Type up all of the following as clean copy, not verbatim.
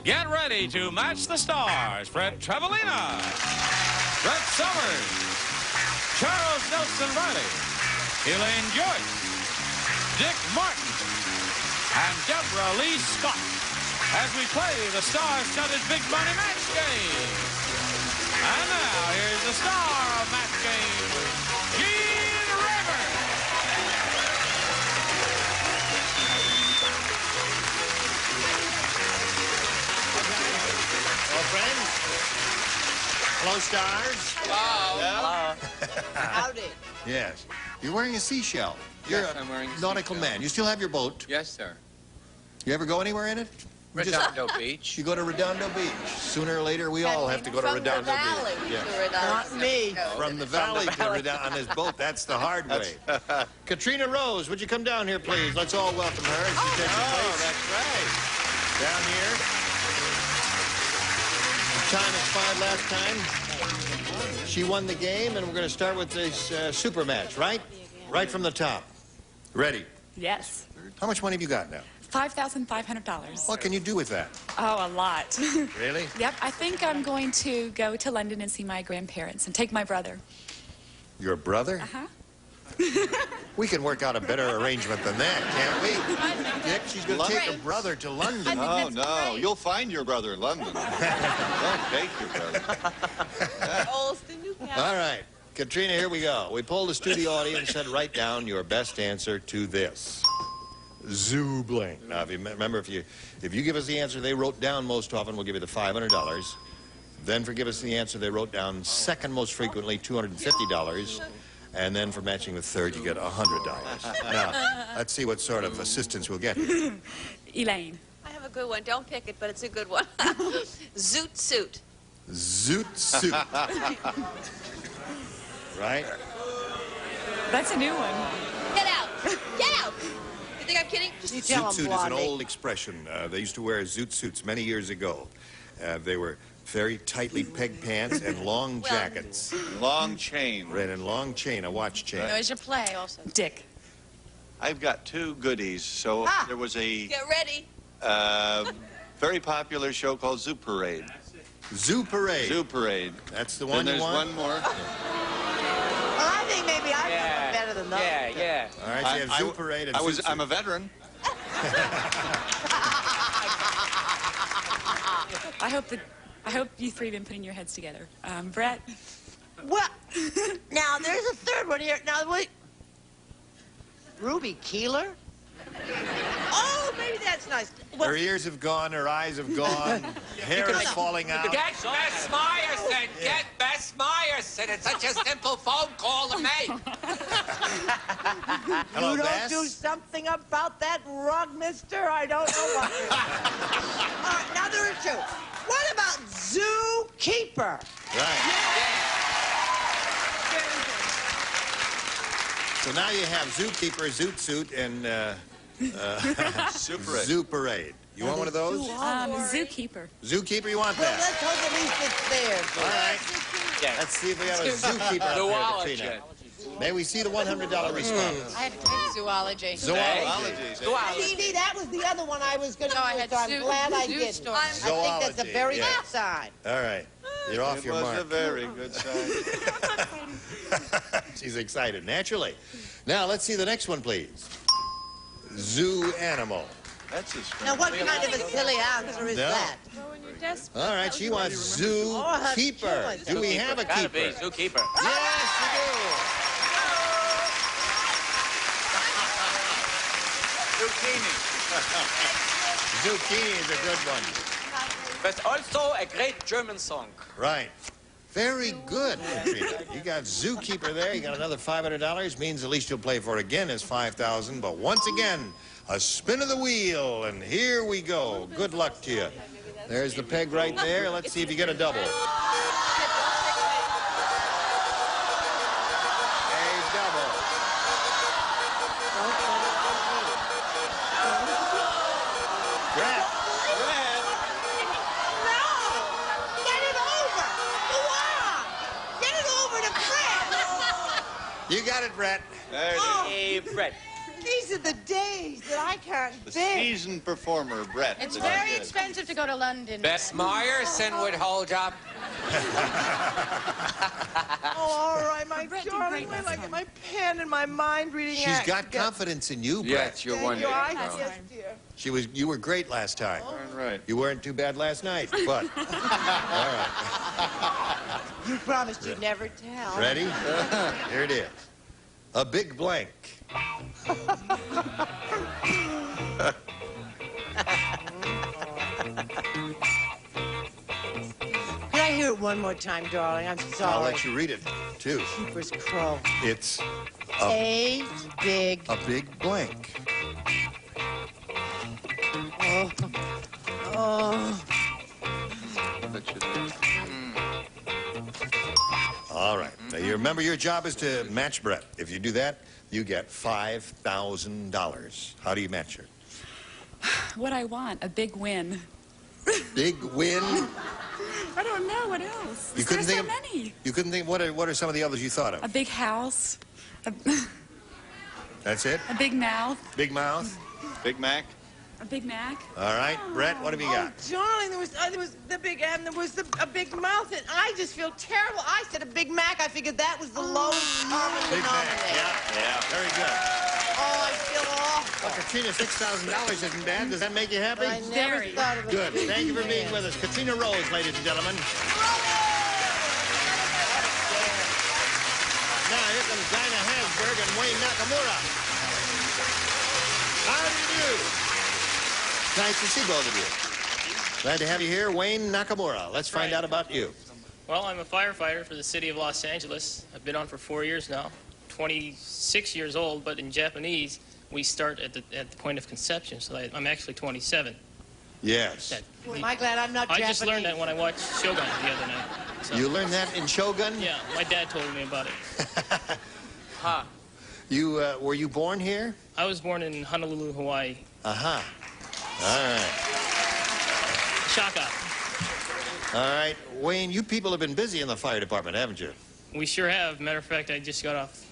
Get ready to match the stars. Fred Travelina, Brett Summers, Charles Nelson Riley, Elaine Joyce, Dick Martin, and Deborah Lee Scott as we play the star-studded Big Money Match Game. And now, here's the star of Match Game, Gene Rayburn. Hello, friends. Hello, stars. Hello. Howdy. Yes. You're wearing a seashell. You're Yes, a I'm wearing a nautical seashell. man. You still have your boat. Yes, sir. You ever go anywhere in it? You just- Redondo Beach. You go to Redondo Beach. Sooner or later, we all have to go to Redondo From the valley Beach. to Yeah. Redondo. Not me. From the valley to Redondo on his boat. That's the hard way. Katrina Rose, would you come down here, please? Let's all welcome her as she takes her place. that's right. Down here. Time expired last time. She won the game, and we're going to start with this super match, right? Right from the top. Ready? Yes. How much money have you got now? $5,500. What can you do with that? Oh, a lot. Really? Yep, I think I'm going to go to London and see my grandparents and take my brother. Your brother? Uh-huh. We can work out a better arrangement than that, can't we? Dick, she's going to take her Great. brother to London. Oh, no. You'll find your brother in London. Don't take your brother. Olston, Newcastle. All right. Katrina, here we go. We polled the studio audience and said, write down your best answer to this. Zoobling. Now, if you remember, if you give us the answer they wrote down most often, we'll give you the $500. Then for give us the answer they wrote down second most frequently, $250. And then for matching with third, you get $100. Now, let's see what sort of assistance we'll get here. Elaine. I have a good one. Don't pick it, but it's a good one. Zoot suit. Zoot suit. Right? That's a new one. Get out. Get out. You think I'm kidding? You Just tell Zoot him, suit is an Blondie. old expression. They used to wear zoot suits many years ago. They were very tightly pegged pants and long Well- jackets. Long chain. Right, and long chain, a watch chain. There's your play also. Dick. I've got two goodies. So Ah. there was a Get ready. very popular show called Zoo Parade. Zoo Parade. Zoo Parade. That's the Then one you there's want? one more. Well, I think maybe I yeah. better than those. Yeah. All right, so you have Zoo Parade and Zoot I'm Suit. a veteran. I hope you three have been putting your heads together. Brett. Well, now there's a third one here. Now wait. Ruby Keeler? Oh, maybe that's nice. Well, Her ears have gone, her eyes have gone, hair is falling out. Get Bess Myerson! Get Bess Myerson! It's such a simple phone call to make. Hello, you don't Bess. do something about that rug, mister? I don't know what. All right, now there are two. What about Zookeeper? Right. So now you have Zookeeper, Zoot Suit, and Zoo Parade. Zoo Parade. You want one of those? Zookeeper. Zookeeper, you want Well, that? let's hope at least it's there. All right. Let's see if we have a zookeeper up Zoology. here, Katrina. May we see the $100 response? I had to take zoology. Zoology. See, that was the other one I was going to No, I do, had so I'm zoo- glad I zoo didn't. story. I think that's a Zoology, very yeah. good sign. All right. You're off It your was mark. a very good sign. She's excited, naturally. Now, let's see the next one, please. Zoo animal. That's his Now, friend. what kind of a silly answer is No. that? All right, she wants Oh, zookeeper. that's Do we have a Gotta be keeper? Zookeeper. Yes, Zucchini. we do. Zucchini is a good one. But also a great German song. Right. Very good, Katrina. You got zookeeper there. You got another $500. Means the least you'll play for again is $5,000. But once again, a spin of the wheel, and here we go. Good luck to you. There's the peg right there. Let's see if you get a double. A double. Brett. No! Get it over! Go on! Get it over to Fred! You got it, Brett. There it is. Oh, Hey, Brett. these are the days that I can't The think. seasoned performer, Brett. It's the very kid. expensive to go to London. Bess Meyerson would hold up. Oh, all right, my Brett did darling. great Wait, last I get time. my pen and my mind reading She's act. got confidence in you, Brett. Yes, you're Thank one. you. I, Last yes, time. dear. You were great last time. All right. You weren't too bad last night, but all right. You promised you'd never tell. Ready? Here it is. A big blank. Can I hear it one more time, darling? I'm sorry. I'll let you read it, too. Keeper's crow. It's A big. a big blank. Oh. Oh. That should be. All right. Now, you remember your job is to match Brett. If you do that, you get $5,000. How do you match her? What I want, a big win. Big win? I don't know what else. You couldn't There's think so of, many. You couldn't think, what are some of the others you thought A of? big house, a, That's it? a big mouth, Big mouth? Big Mac? a big Mac. All right. Brett, what have you got? Oh, darling, there was the big M, there was a big mouth, and I just feel terrible. I said a Big Mac. I figured that was the lowest common Big Mac. denominator. Yeah. Very good. Oh, I feel awful. Well, Katrina, $6,000 isn't bad. Does that make you happy? I never Very. thought of it. Good. Thank you for being with us. Katrina Rose, ladies and gentlemen. Now, here comes Dinah Hasberg and Wayne Nakamura. How do you do? Nice to see both of you. Glad to have you here. Wayne Nakamura, let's find out about you. Well, I'm a firefighter for the city of Los Angeles. I've been on for 4 years now. 26 years old, but in Japanese, we start at the point of conception, so I'm actually 27. Yes. Am I glad I'm not I Japanese? just learned that when I watched Shogun the other night. So, You learned that in Shogun? yeah, my dad told me about it. Huh. You, were you born here? I was born in Honolulu, Hawaii. Uh-huh. All right. Shaka. All right. Wayne, you people have been busy in the fire department, haven't you? We sure have. Matter of fact, I just got off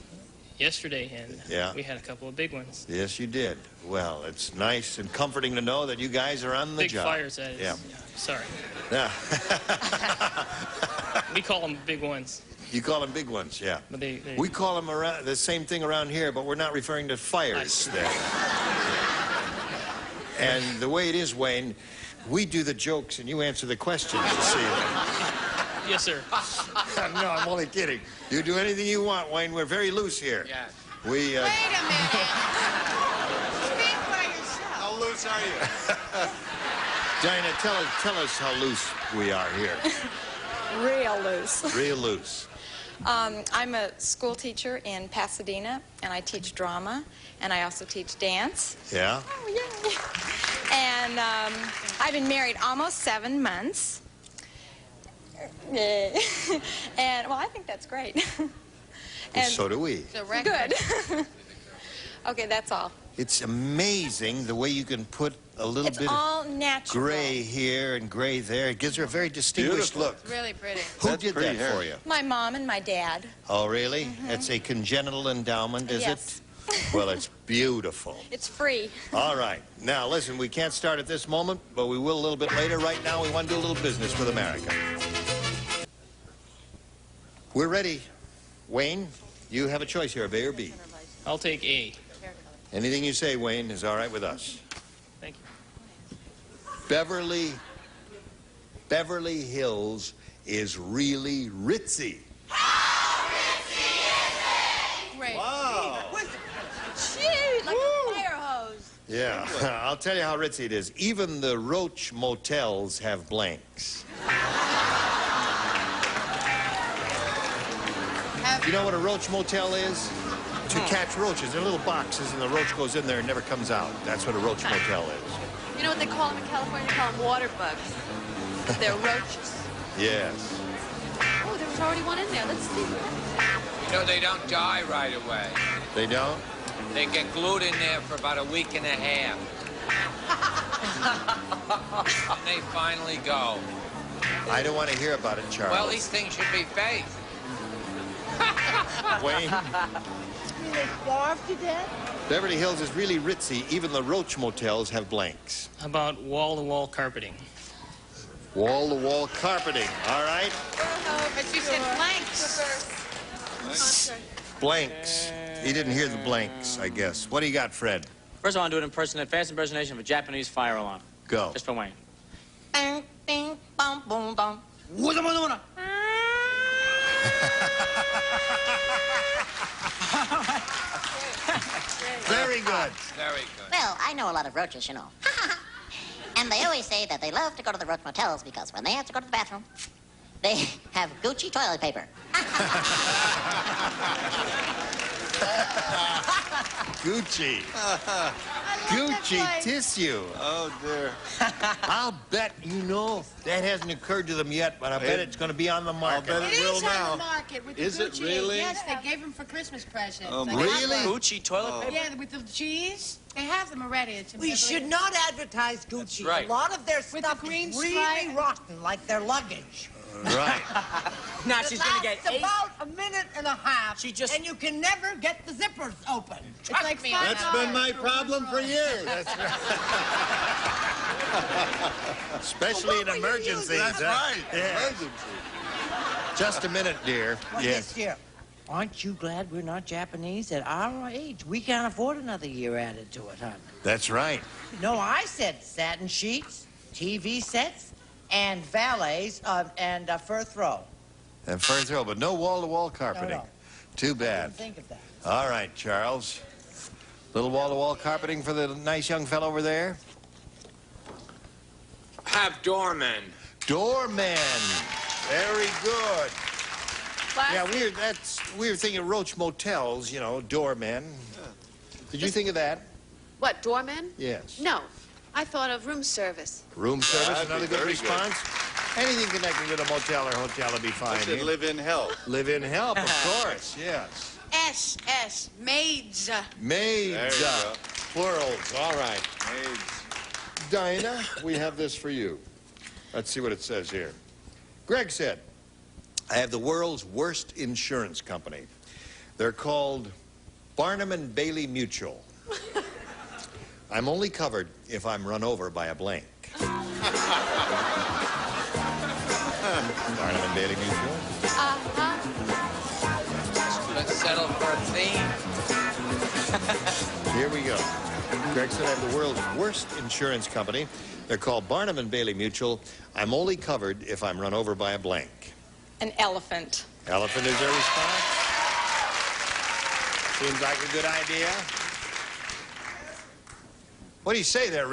yesterday, and Yeah. we had a couple of big ones. Yes, you did. Well, it's nice and comforting to know that you guys are on the Big job. fires, that is. Yeah. Sorry. Yeah. We call them big ones. You call them big ones, yeah. But they We call them around, the same thing around here, but we're not referring to fires then. And the way it is, Wayne, we do the jokes and you answer the questions, you see. Yes, sir. No, I'm only kidding. You do anything you want, Wayne. We're very loose here. Yeah. We, Wait a minute. Speak for yourself. How loose are you? Dinah, tell us how loose we are here. Real loose. Real loose. I'm a school teacher in Pasadena, and I teach drama, and I also teach dance. Yeah? Oh, yay. And I've been married almost 7 months. Yay. And, well, I think that's great. And So do we. The record. good. Okay, that's all. It's amazing the way you can put a little It's bit all of natural. gray here and gray there. It gives her a very distinguished Beautiful. look. Really pretty. Who That's did pretty that hair. for you? My mom and my dad. Oh, really? It's a congenital endowment, is Yes. it? Well, it's beautiful. It's free. All right. Now, listen, we can't start at this moment, but we will a little bit later. Right now, we want to do a little business with America. We're ready. Wayne, you have a choice here, A or B. I'll take A. Anything you say, Wayne, is all right with us. Thank you. Beverly Hills is really ritzy. Great. Gee, like a fire hose. Yeah, I'll tell you how ritzy it is. Even the Roach motels have blanks. You know what a Roach motel is? To catch roaches. They're little boxes, and the roach goes in there and never comes out. That's what a Roach motel is. You know what they call them in California? They call them water bugs. They're roaches. Yes. Oh, there was already one in there. Let's see. You know, they don't die right away. They don't? They get glued in there for about a week and a half. And they finally go. I don't want to hear about it, Charles. Well, these things should be faced. Wayne, they starve to death? Beverly Hills is really ritzy. Even the Roach motels have blanks. How about wall-to-wall carpeting? Wall-to-wall carpeting. All right. But you said blanks. Blanks. He didn't hear the blanks, I guess. What do you got, Fred? First, I want to do an fast impersonation of a Japanese fire alarm. Go. Just for Wayne. Bing, bing, bum, boom, bum. Very good. Very good. Well, I know a lot of roaches, you know. And they always say that they love to go to the roach motels because when they have to go to the bathroom, they have Gucci toilet paper. Gucci. Gucci tissue. Oh, dear. I'll bet you know that hasn't occurred to them yet, but I bet it's going to be on the market. I'll bet It will is now. on the market with Is the it Gucci. really? Yes, they gave them for Christmas presents. Oh, They my- have Really? them. Gucci toilet paper? Yeah, with the cheese. They have them already. It's in We Beverly should Hills. not advertise Gucci. right. A lot of their With stuff the green is really stripe. rotten, like their luggage. Right. Now It she's going to get lasts 8. about a minute and a half, She just- and you can never get the zippers open. It's like me. $5 That's been my for problem one for roll. years. Especially in Well, what were you emergencies. using? That's right. Yeah. Emergency. Just a minute, dear. Well, Yes. dear, aren't you glad we're not Japanese? At our age, we can't afford another year added to it, hon. That's right. No, I said satin sheets, TV sets, and valets, and fur throw. And fur throw, but no wall-to-wall carpeting. No. Too I bad. didn't think of that. All right, Charles. Little wall-to-wall carpeting for the nice young fellow over there. Have doormen. Doorman. Very good. Yeah, Plastic. we were thinking Roach motels, you know, doormen. Did you think of that? What, doorman? Yes. No. I thought of room service. Room service, That'd be another good very good. response. Anything connected with a motel or hotel will be fine. I should here. live in hell. Live in help, of course, yes. S, maids. Maids, There you go. plurals, all right. Maids. Dinah, we have this for you. Let's see what it says here. Greg said, I have the world's worst insurance company. They're called Barnum and Bailey Mutual. I'm only covered if I'm run over by a blank. Barnum and Bailey Mutual. Uh-huh. Let's settle for a theme. Here we go. Greg said I have the world's worst insurance company. They're called Barnum and Bailey Mutual. I'm only covered if I'm run over by a blank. An elephant. Elephant is their response. Seems like a good idea. What do you say there,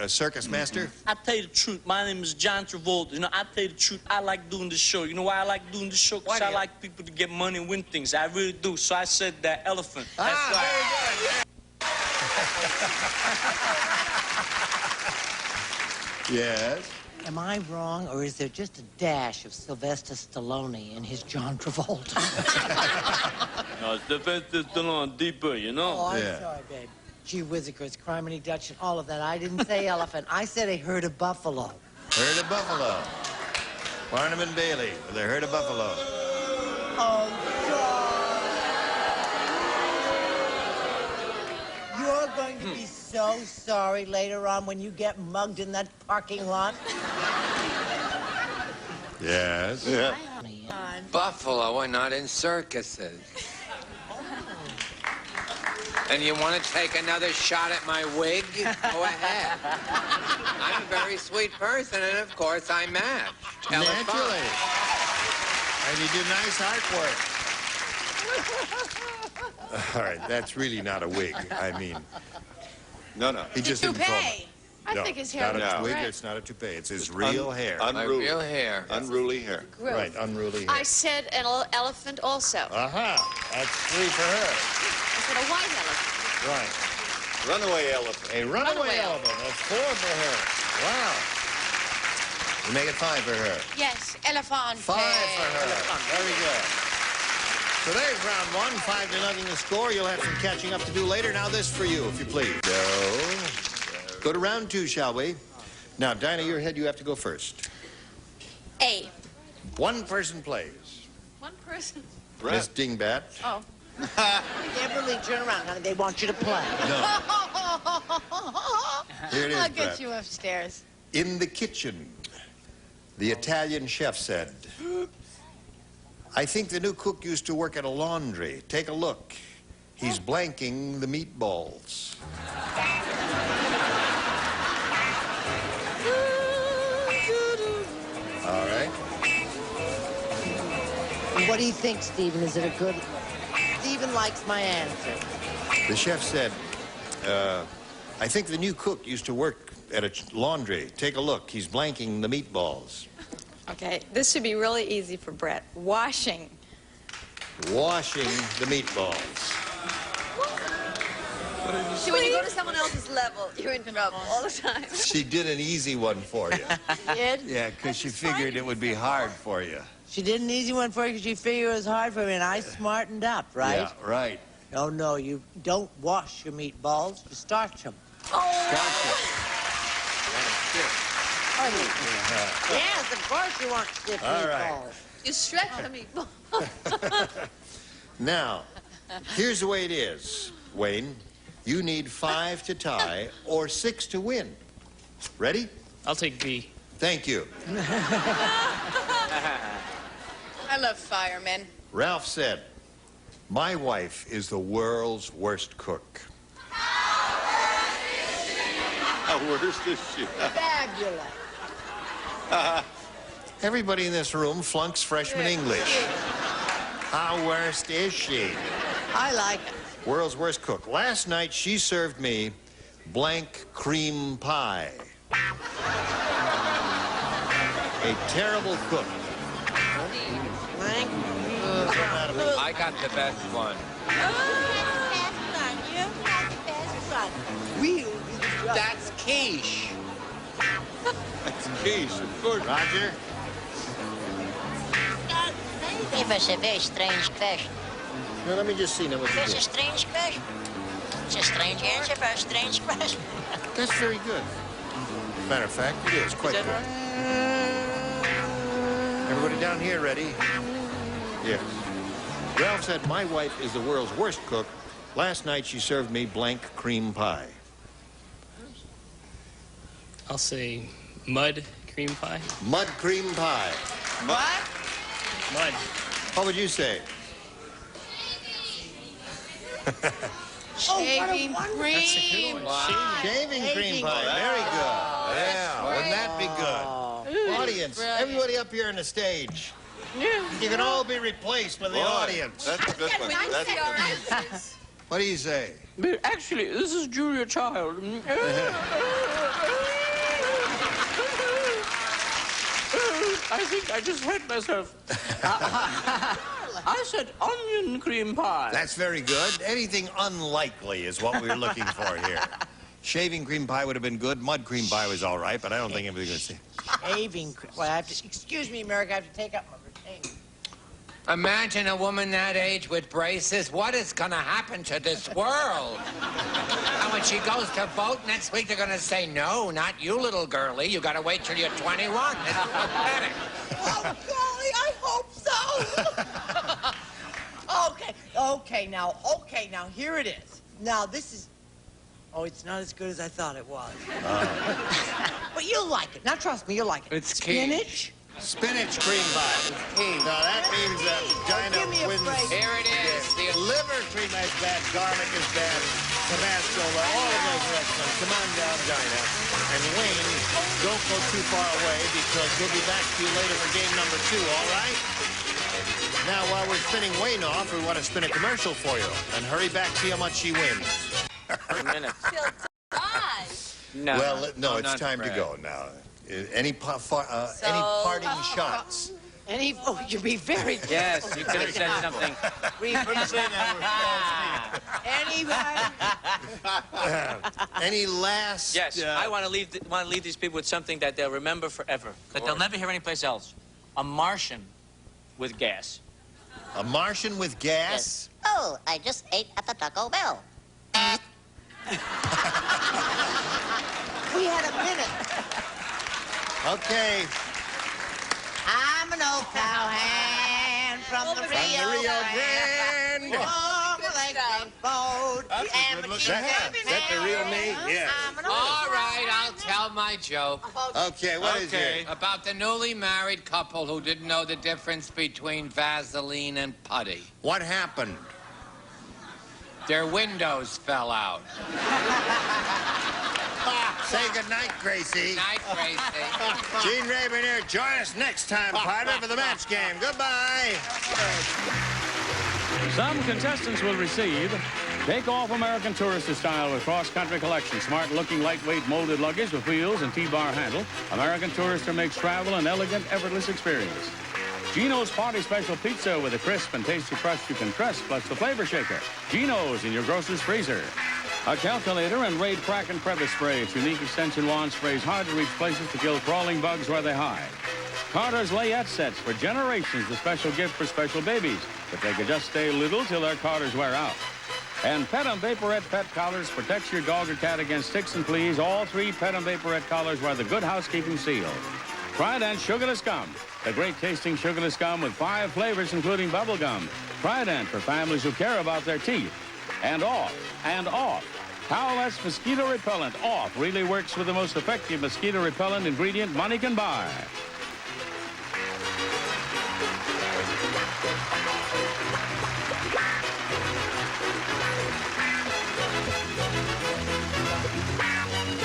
circus master? I tell you the truth, my name is John Travolta. You know, I tell you the truth, I like doing this show. You know why I like doing this show? Because I like people to get money and win things. I really do. So I said that elephant. That's why. Yes. Am I wrong, or is there just a dash of Sylvester Stallone in his John Travolta? No, Sylvester Stallone deeper, you know? Oh, I'm Yeah. sorry, babe. Gee whizzikers, Criminy Dutch, and all of that. I didn't say elephant. I said a herd of buffalo. Herd of buffalo. Barnum and Bailey with a herd of buffalo. Oh, God. You're going to be so sorry later on when you get mugged in that parking lot. Yes. Yeah. Buffalo are not in circuses. And you want to take another shot at my wig? Go ahead. I'm a very sweet person, and of course I matched. Naturally. And you do nice artwork. All right, that's really not a wig. I mean, No, no. he just didn't call it. I think his hair Not looks a wig, great. it's not a toupee. It's his real hair. My Unruly. real hair. Unruly hair. Growth. Right, unruly hair. I said an elephant also. Aha, that's 3 for her. I said a white elephant. Right. Runaway elephant. A runaway Runaway elephant. That's 4 for her. Wow. You make it 5 for her. Yes, elephant. 5 for her. Very good. So there's round 1, 5-0 the score. You'll have some catching up to do later. Now this for you, if you please. Go to round 2, shall we? Now, Dinah, your head, you have to go first. A. One person plays. One person. Miss Dingbat. Oh. Kimberly, turn around, honey. They want you to play. No. Here it is, I'll Brett. get you upstairs. In the kitchen, the Italian chef said, I think the new cook used to work at a laundry. Take a look. He's blanking the meatballs. All right. What do you think, Stephen? Is it a good... Stephen likes my answer. The chef said, I think the new cook used to work at a laundry. Take a look. He's blanking the meatballs. Okay, this should be really easy for Brett. Washing. Washing the meatballs. See, when you go to someone else's level, you're in trouble all the time. She did an easy one for you. Did? Yeah, because she figured it would be hard for you. She did an easy one for you because she figured it was hard for me, and I smartened up, right? Yeah, right. Oh, no, you don't wash your meatballs. You starch them. Yes, of course you want stiff All meatballs. right. You stretch the meatball. Now, here's the way it is, Wayne. You need 5 to tie or 6 to win. Ready? I'll take B. Thank you. I love firemen. Ralph said, my wife is the world's worst cook. How worst is she? Fabulous. Everybody in this room flunks freshman English. How worst is she? I like it. World's worst cook. Last night, she served me blank cream pie. A terrible cook. I got the best one. That's quiche. That's quiche, of course. Roger? It was a very strange question. Now, let me just see now what you It's a did. strange question. It's a strange answer for a strange question. That's very good. Matter of fact, it is quite good. Everybody down here ready? Yes. Ralph said, my wife is the world's worst cook. Last night she served me blank cream pie. I'll say mud cream pie. Mud cream pie. What? Mud. What would you say? Shaving cream. Shaving cream pie. Very good. Yeah, wouldn't that be good? Audience, everybody up here on the stage. You can all be replaced by the Boy, audience. That's a good one. That's a good one. What do you say? Actually, this is Julia Child. I think I just hurt myself. I said onion cream pie. That's very good. Anything unlikely is what we're looking for here. Shaving cream pie would have been good. Mud cream pie was all right, but I don't think anybody's going to say. Shaving cream. Well, I have to... Excuse me, America. I have to take up my retainer. Imagine a woman that age with braces. What is going to happen to this world? And when she goes to vote next week, they're going to say, no, not you, little girlie. You got to wait till you're 21. This is pathetic. Oh, golly, I hope so. Okay, now, here it is. Now, this is... Oh, it's not as good as I thought it was. But you'll like it. Now, trust me, you'll like it. It's key. Spinach. Spinach cream pie. Now, that means that Dinah give me a wins. break. Here it is. The liver cream is bad. Garlic is bad. Tabasco, all of those are excellent. Come on down, Dinah. And Wayne, don't go too far away because we'll be back to you later for game number 2, all right? Now, while we're spinning Wayne off, we want to spin a commercial for you. And hurry back, see how much she wins. A minute. No. Well, no, it's not time to Fred. go now. Any parting shots? Oh, you'd be very... Yes, you could have said something. Any last... Yes, I want to leave these people with something that they'll remember forever, that they'll never hear anyplace else. A Martian with gas. A Martian with gas? Oh, I just ate at the Taco Bell. We had a minute. Okay. I'm an old cowhand from the Rio Grande. boat. And Is that the real me? Yeah. All right, I'll tell my joke. Okay, what is it? About the newly married couple who didn't know the difference between Vaseline and putty. What happened? Their windows fell out. Say goodnight, Gracie. Good night, Gracie. Gene Rayburn here. Join us next time, partner, for the match game. Goodbye. Some contestants will receive Take-Off American Tourister style with cross-country collection. Smart-looking, lightweight, molded luggage with wheels and T-bar handle. American Tourister makes travel an elegant, effortless experience. Gino's Party Special Pizza with a crisp and tasty crust you can trust, plus the flavor shaker. Gino's in your grocer's freezer. A calculator and Raid Crack and Crevice Spray. Its unique extension wand sprays hard-to-reach places to kill crawling bugs where they hide. Carter's Layette sets for generations, the special gift for special babies. But they could just stay little till their Carters wear out. And Pet and Vaporette Pet Collars protects your dog or cat against ticks and fleas. All 3 Pet and Vaporette collars wear the Good Housekeeping seal. Trident Sugarless Gum. The great-tasting sugarless gum with 5 flavors, including bubble gum. Trident for families who care about their teeth. And off. Towelettes Mosquito Repellent. Off really works with the most effective mosquito repellent ingredient money can buy.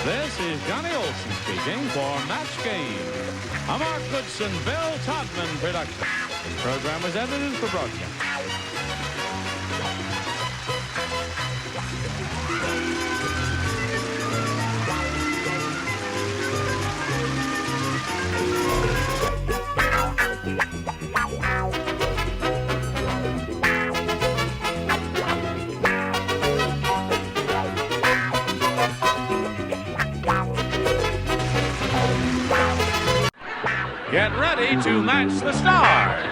This is Johnny Olson speaking for Match Game, a Mark Goodson, Bill Todman production. This program was edited for broadcast. Get ready to match the stars.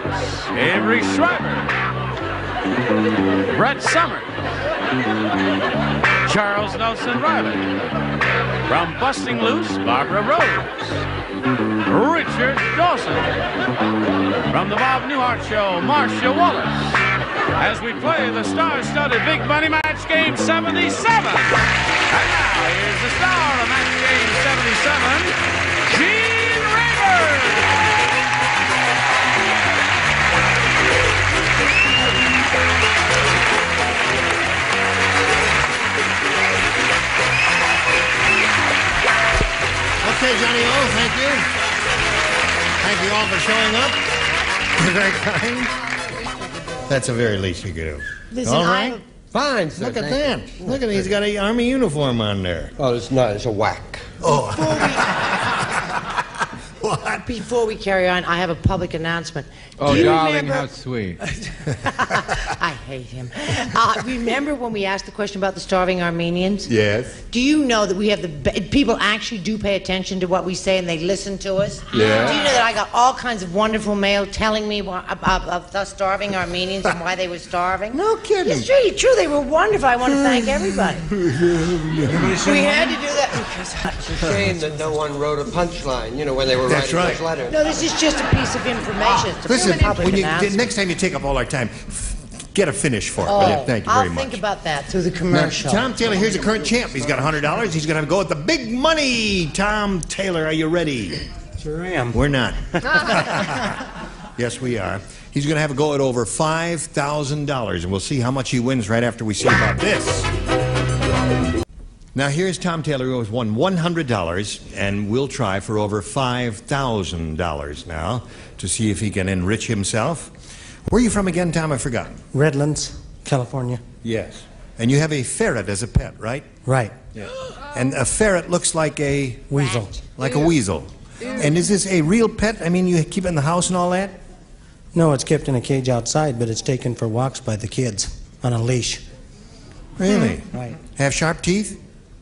Avery Schreiber, Brett Summers, Charles Nelson Riley. From Busting Loose, Barbara Rose, Richard Dawson. From the Bob Newhart Show, Marcia Wallace. As we play the star-studded Big Money Match Game 77. And now here's the star of Match Game 77, Gene Rayburn. Okay, Johnny O, thank you. Thank you all for showing up. You're very kind. That's the very least you could do. Listen, all right? Fine, sir. Look at that. Look at it. He's got an army uniform on there. Oh, it's not. It's a whack. Oh. What? Before we carry on, I have a public announcement. Oh, darling, remember... how sweet. I hate him. Remember when we asked the question about the starving Armenians? Yes. Do you know that we have people actually do pay attention to what we say and they listen to us? Yeah. Do you know that I got all kinds of wonderful mail telling me about the starving Armenians and why they were starving? No kidding. It's really true. They were wonderful. I want to thank everybody. We had to do that because... It's a shame that no one wrote a punchline, you know, when they were That's writing right. those letters. No, this is just a piece of information. It's a Listen, public when announcement. next time you take up all our time, get a finish for it. Oh, will you? Thank you very I'll much. think about that through the Now, commercial. Tom Taylor, here's a current champ. He's got $100. He's going to go with the big money. Tom Taylor, are you ready? Sure am. We're not. Yes, we are. He's going to have a go at over $5,000, and we'll see how much he wins right after we see about this. Now, here's Tom Taylor, who has won $100, and we'll try for over $5,000 now to see if he can enrich himself. Where are you from again, Tom? I forgot. Redlands, California. Yes. And you have a ferret as a pet, right? Right. Yeah. And a ferret looks like a... Weasel. Like a weasel. And is this a real pet? I mean, you keep it in the house and all that? No, it's kept in a cage outside, but it's taken for walks by the kids on a leash. Really? Right. Have sharp teeth?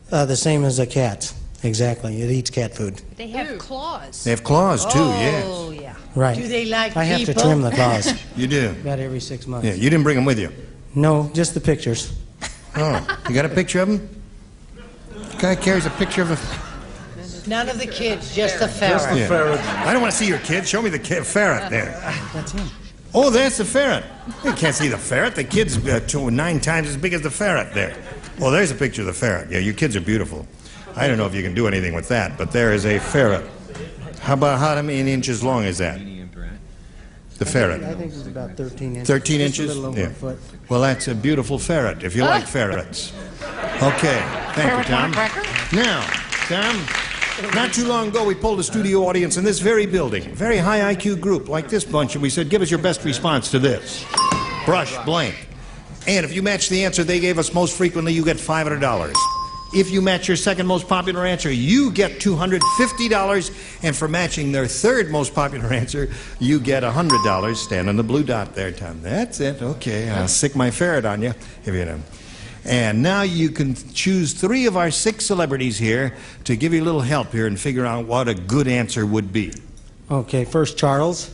The same as a cat. Exactly. It eats cat food. They have claws. They have claws, too, yes. Oh, yeah. Right. Do they like I have to people? trim the claws. You do? About every 6 months. Yeah, you didn't bring them with you? No, just the pictures. Oh, you got a picture of him? Guy carries a picture of a... None of the kids, just the ferret. Just the ferret. I don't want to see your kid. Show me the ferret there. That's him. Oh, that's the ferret. You can't see the ferret. The kid's 9 times as big as the ferret there. Oh, there's a picture of the ferret. Yeah, your kids are beautiful. I don't know if you can do anything with that, but there is a ferret. How many inches long is that? The ferret. I think it's about 13 inches. 13 Just inches? a little over a foot. Well, that's a beautiful ferret, if you like ferrets. Okay, thank you, Tom. Now, Tom, not too long ago, we polled a studio audience in this very building, very high IQ group like this bunch, and we said, give us your best response to this. Brush blank. And if you match the answer they gave us most frequently, you get $500. If you match your second most popular answer, you get $250. And for matching their third most popular answer, you get $100. Stand on the blue dot there, Tom. That's it. Okay, I'll stick my ferret on you, if you know. And now you can choose 3 of our 6 celebrities here to give you a little help here and figure out what a good answer would be. Okay, first Charles.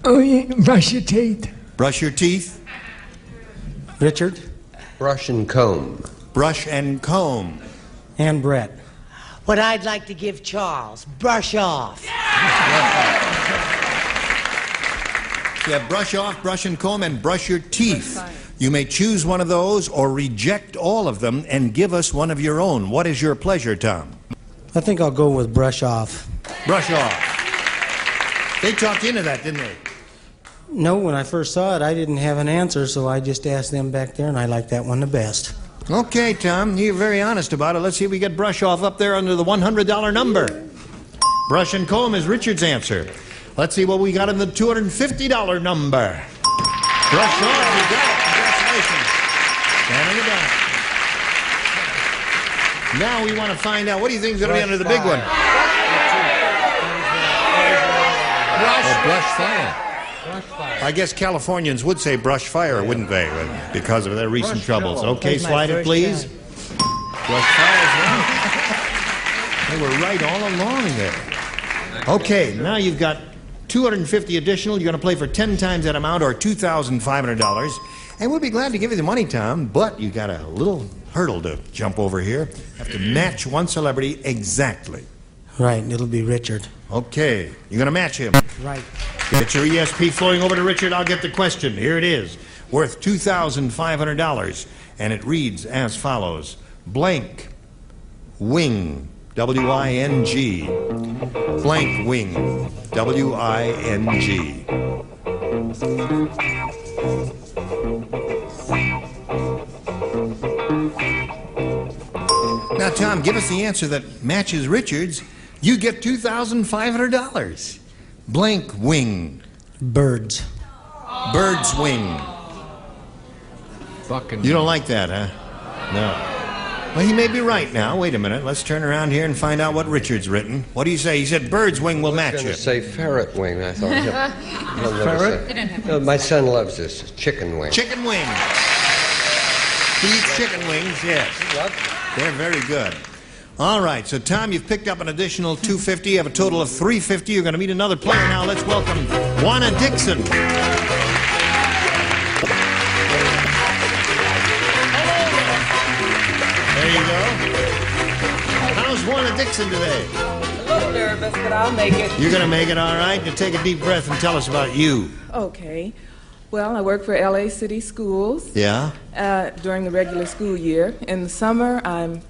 Oh, yeah, brush your teeth. Brush your teeth. Richard. Brush and comb. Brush and comb. And Brett. What I'd like to give Charles, brush off. Yeah, brush off, brush and comb, and brush your teeth. You may choose one of those or reject all of them and give us one of your own. What is your pleasure, Tom? I think I'll go with brush off. Brush off. They talked you into that, didn't they? No, when I first saw it, I didn't have an answer, so I just asked them back there, and I like that one the best. Okay, Tom, you're very honest about it. Let's see if we get brush off up there under the $100 number. Brush and comb is Richard's answer. Let's see what we got in the $250 number. Brush off, you got it. Congratulations. Stand in the back. Now we want to find out, what do you think is going to be under the big one? Brush fire. I guess Californians would say brush fire, wouldn't they? Because of their recent troubles. Okay, slide it, please. Brush fire is right. They were right all along there. Okay, now you've got $250 additional. You're going to play for 10 times that amount, or $2,500. And we'll be glad to give you the money, Tom, but you got a little hurdle to jump over here. You have to match one celebrity exactly. Right, it'll be Richard. Okay, you're going to match him. Right. Get your ESP flowing over to Richard. I'll get the question. Here it is, worth $2,500, and it reads as follows: blank wing, W-I-N-G, blank wing, W-I-N-G. Now, Tom, give us the answer that matches Richard's. You get $2,500. Blank wing. Birds. Bird's wing. Fucking. You don't like that, huh? No. Well, he may be right now. Wait a minute. Let's turn around here and find out what Richard's written. What do you say? He said bird's wing will match I was it. going to say ferret wing. I thought. Ferret? No, my son loves this. Chicken wing. Chicken wing. He eats chicken wings, yes. They're very good. All right, so Tom, you've picked up an additional $250. You have a total of $350. You're going to meet another player now. Let's welcome Juana Dixon. There you go. How's Juana Dixon today? A little nervous, but I'll make it. You're going to make it all right? Now take a deep breath and tell us about you. Okay. Well, I work for LA City Schools. Yeah? During the regular school year. In the summer, I'm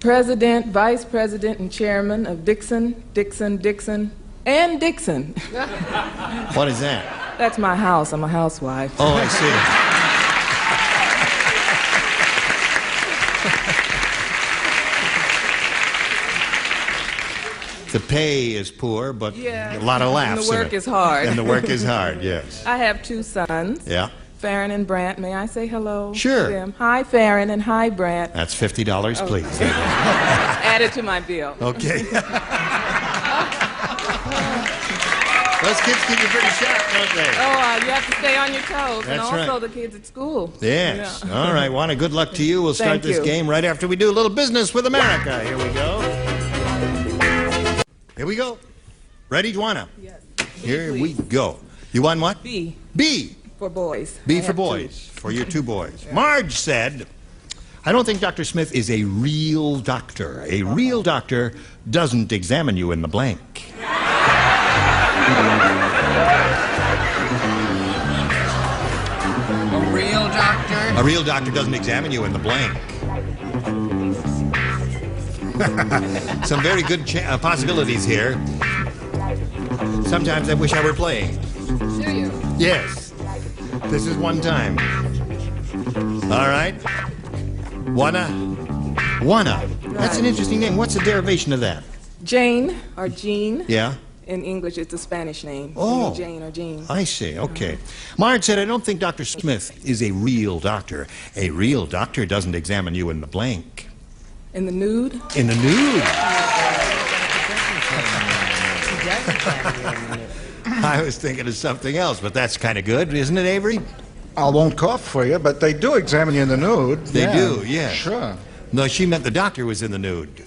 President, Vice President, and Chairman of Dixon, and Dixon. What is that? That's my house. I'm a housewife. Oh, I see. The pay is poor, but a lot of laughs. And the work is hard. And the work is hard, yes. I have 2 sons. Yeah. Farron and Brant. May I say hello Sure. to them? Hi, Farron, and hi, Brant. That's $50, please. Add it to my bill. Okay. Those kids keep you pretty sharp, don't they? Oh, you have to stay on your toes. And That's also right. the kids at school. Yes. Yeah. All right, Juana, good luck to you. We'll start Thank this you. game right after we do a little business with America. Here we go. Here we go. Ready, Juana? Yes. Here we go. You want what? B. B. For boys. B I for have boys. For your 2 boys. Marge said, I don't think Dr. Smith is a real doctor. A real doctor doesn't examine you in the blank. A real doctor doesn't examine you in the blank. Some very good possibilities here. Sometimes I wish I were playing. Do you? Yes. This is one time. All right. Wanna. That's an interesting name. What's the derivation of that? Jane or Jean. Yeah? In English, it's a Spanish name. Oh. Jane or Jean. I see. Okay. Marge said, I don't think Dr. Smith is a real doctor. A real doctor doesn't examine you in the blank. In the nude? In the nude. I was thinking of something else, but that's kind of good, isn't it, Avery? I won't cough for you, but they do examine you in the nude. They do, yeah. Sure. No, she meant the doctor was in the nude.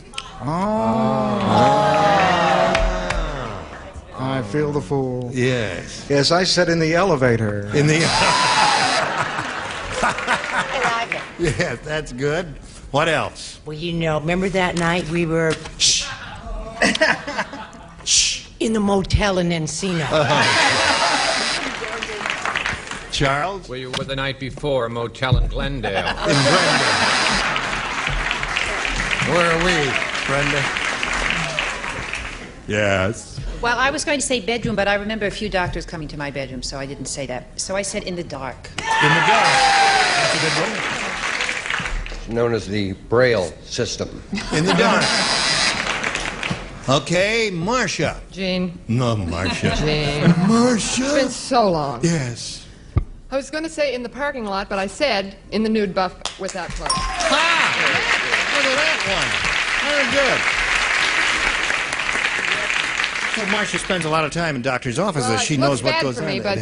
I feel the fool. Yes. Yes, I said in the elevator. In the... I like it. Yes, that's good. What else? Well, you know, remember that night we were in the motel in Encino? Charles? Well, you were the night before, a motel in Glendale. In Glendale. Where are we, Brenda? Yes. Well, I was going to say bedroom, but I remember a few doctors coming to my bedroom, so I didn't say that. So I said in the dark. In the dark. That's a good one. It's known as the Braille system. In the dark. Okay, Marcia. Jean. No, Marcia. Jean. Marcia. It's been so long. Yes. I was going to say in the parking lot, but I said in the nude buff without clothes. Look at that one. Very good. Well, Marcia spends a lot of time in doctor's offices. Well, She it knows looks what bad goes for on. me, but,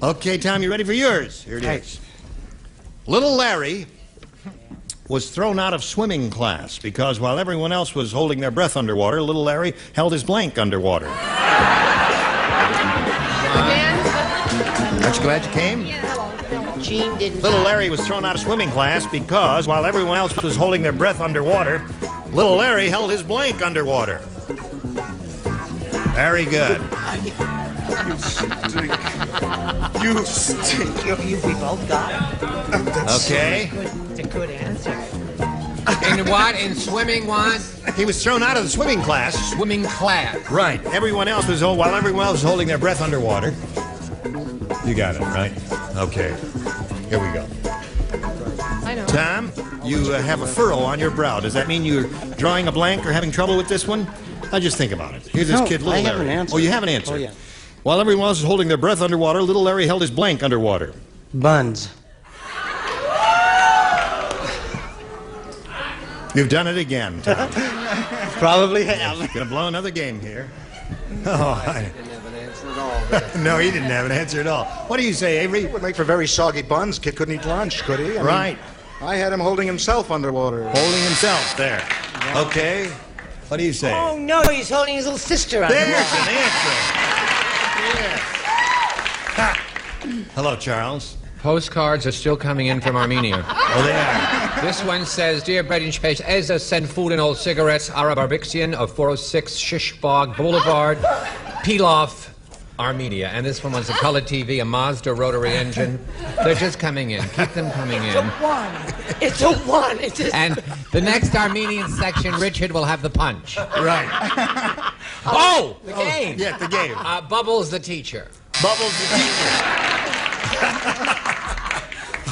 Okay, Tom, you ready for yours? Here it is. Little Larry was thrown out of swimming class because while everyone else was holding their breath underwater, little Larry held his blank underwater. Aren't you glad you came? Jean didn't. Little Larry was thrown out of swimming class because while everyone else was holding their breath underwater, little Larry held his blank underwater. Very good. You stink. You stink. We both got it. Okay. It's a good answer. In what? In swimming what? He was thrown out of the swimming class. Swimming class. Right. Everyone else was while everyone else was holding their breath underwater. You got it, right? Okay. Here we go. I know. Tom, you have a furrow on your brow. Does that mean you're drawing a blank or having trouble with this one? Just think about it. Here's this No, kid, little I have Larry. an answer. Oh, you have an answer? Oh, yeah. While everyone else was holding their breath underwater, little Larry held his blank underwater. Buns. You've done it again, Tom. Probably have. Gonna blow another game here. No, he didn't have an answer at all. What do you say, Avery? It would make for very soggy buns. Kid couldn't eat lunch, could he? Right. I had him holding himself underwater. Holding himself there. Okay. What do you say? Oh, no, he's holding his little sister on There's the an answer. Yes. Ha. Hello, Charles. Postcards are still coming in from Armenia. Oh, they are. This one says, Dear Brady Page, Eza send food and old cigarettes, Arab Arbixian of 406 Shishbog Boulevard, Pilaf, Armenia. And this one was a color TV, a Mazda rotary engine. They're just coming in. Keep them coming in. It's a one. It's a... And the next Armenian section, Richard will have the punch. Right. Oh! The game. Yeah, the game. Bubbles the teacher. Bubbles the teacher.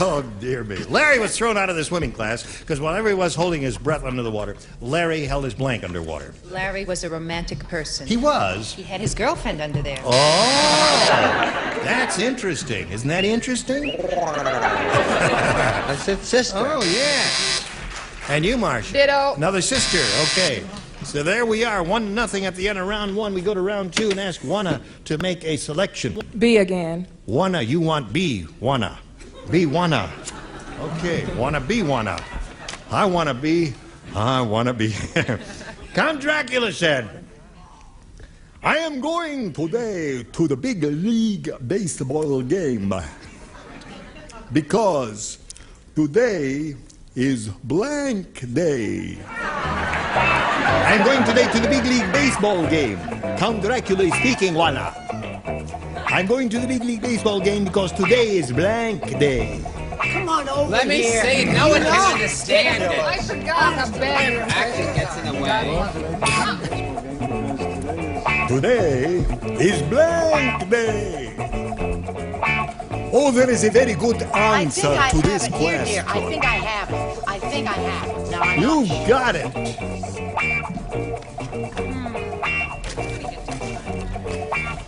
Oh, dear me. Larry was thrown out of the swimming class because while everyone was holding his breath under the water, Larry held his blank underwater. Larry was a romantic person. He was? He had his girlfriend under there. Oh, that's interesting. Isn't that interesting? That's his sister. Oh, yeah. And you, Marcia? Ditto. Another sister. Okay. So there we are, 1-0 at the end of round one. We go to round two and ask Wanna to make a selection. B again. Wanna, you want B. Wanna. B, wanna. Okay, wanna be, wanna. I wanna be. Count Dracula said, I am going today to the big league baseball game because today is blank day. I'm going today to the big league baseball game. Count Dracula speaking, Wanna. I'm going to the big league baseball game because today is blank day. Come on. on over Let me here. see. No one can understand it. I forgot how bad your Acting gets in the way. Today is blank day. Oh, there is a very good answer to this question. Here. I think I have it. I think I have it. Now, I'm You not sure. got it.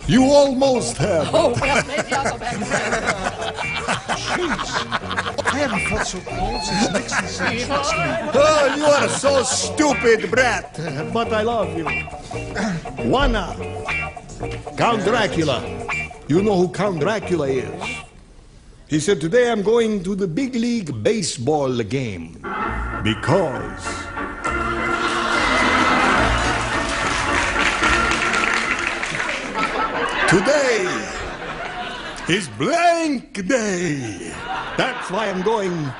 You almost have it. Oh, well, maybe I'll go back to I haven't felt so cold since Nixon said trust me. Oh, you are so stupid, brat. But I love you. Juana, Count Dracula. You know who Count Dracula is? He said, today I'm going to the big league baseball game. Because today is blank day. That's why I'm going.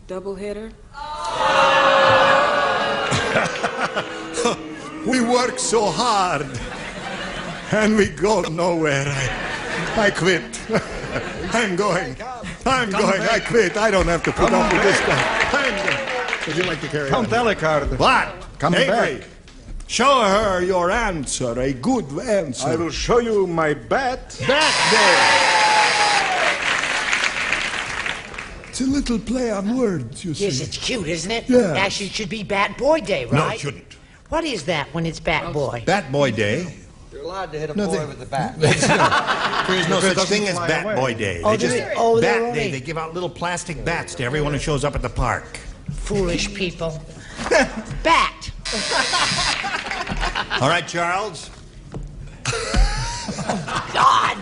Double header? We work so hard and we go nowhere. I quit. I'm going. I quit. I don't have to put up with this guy. Would you like to carry Count on? Alucard. What? Coming Avery, back. show her your answer, a good answer. I will show you my bat. Bat day. It's a little play on words, you see. Yes, it's cute, isn't it? Yeah. Actually, it should be Bat Boy Day, right? No, it shouldn't. What is that when it's Bat Boy? Bat Boy Day. You're allowed to hit a No, boy they- with the bat. There is no If it such doesn't thing as fly Bat away. Boy Day. Oh, They just there- oh, there Bat are Day. only- They give out little plastic bats to everyone who shows up at the park. Foolish people. Bat. All right, Charles. God.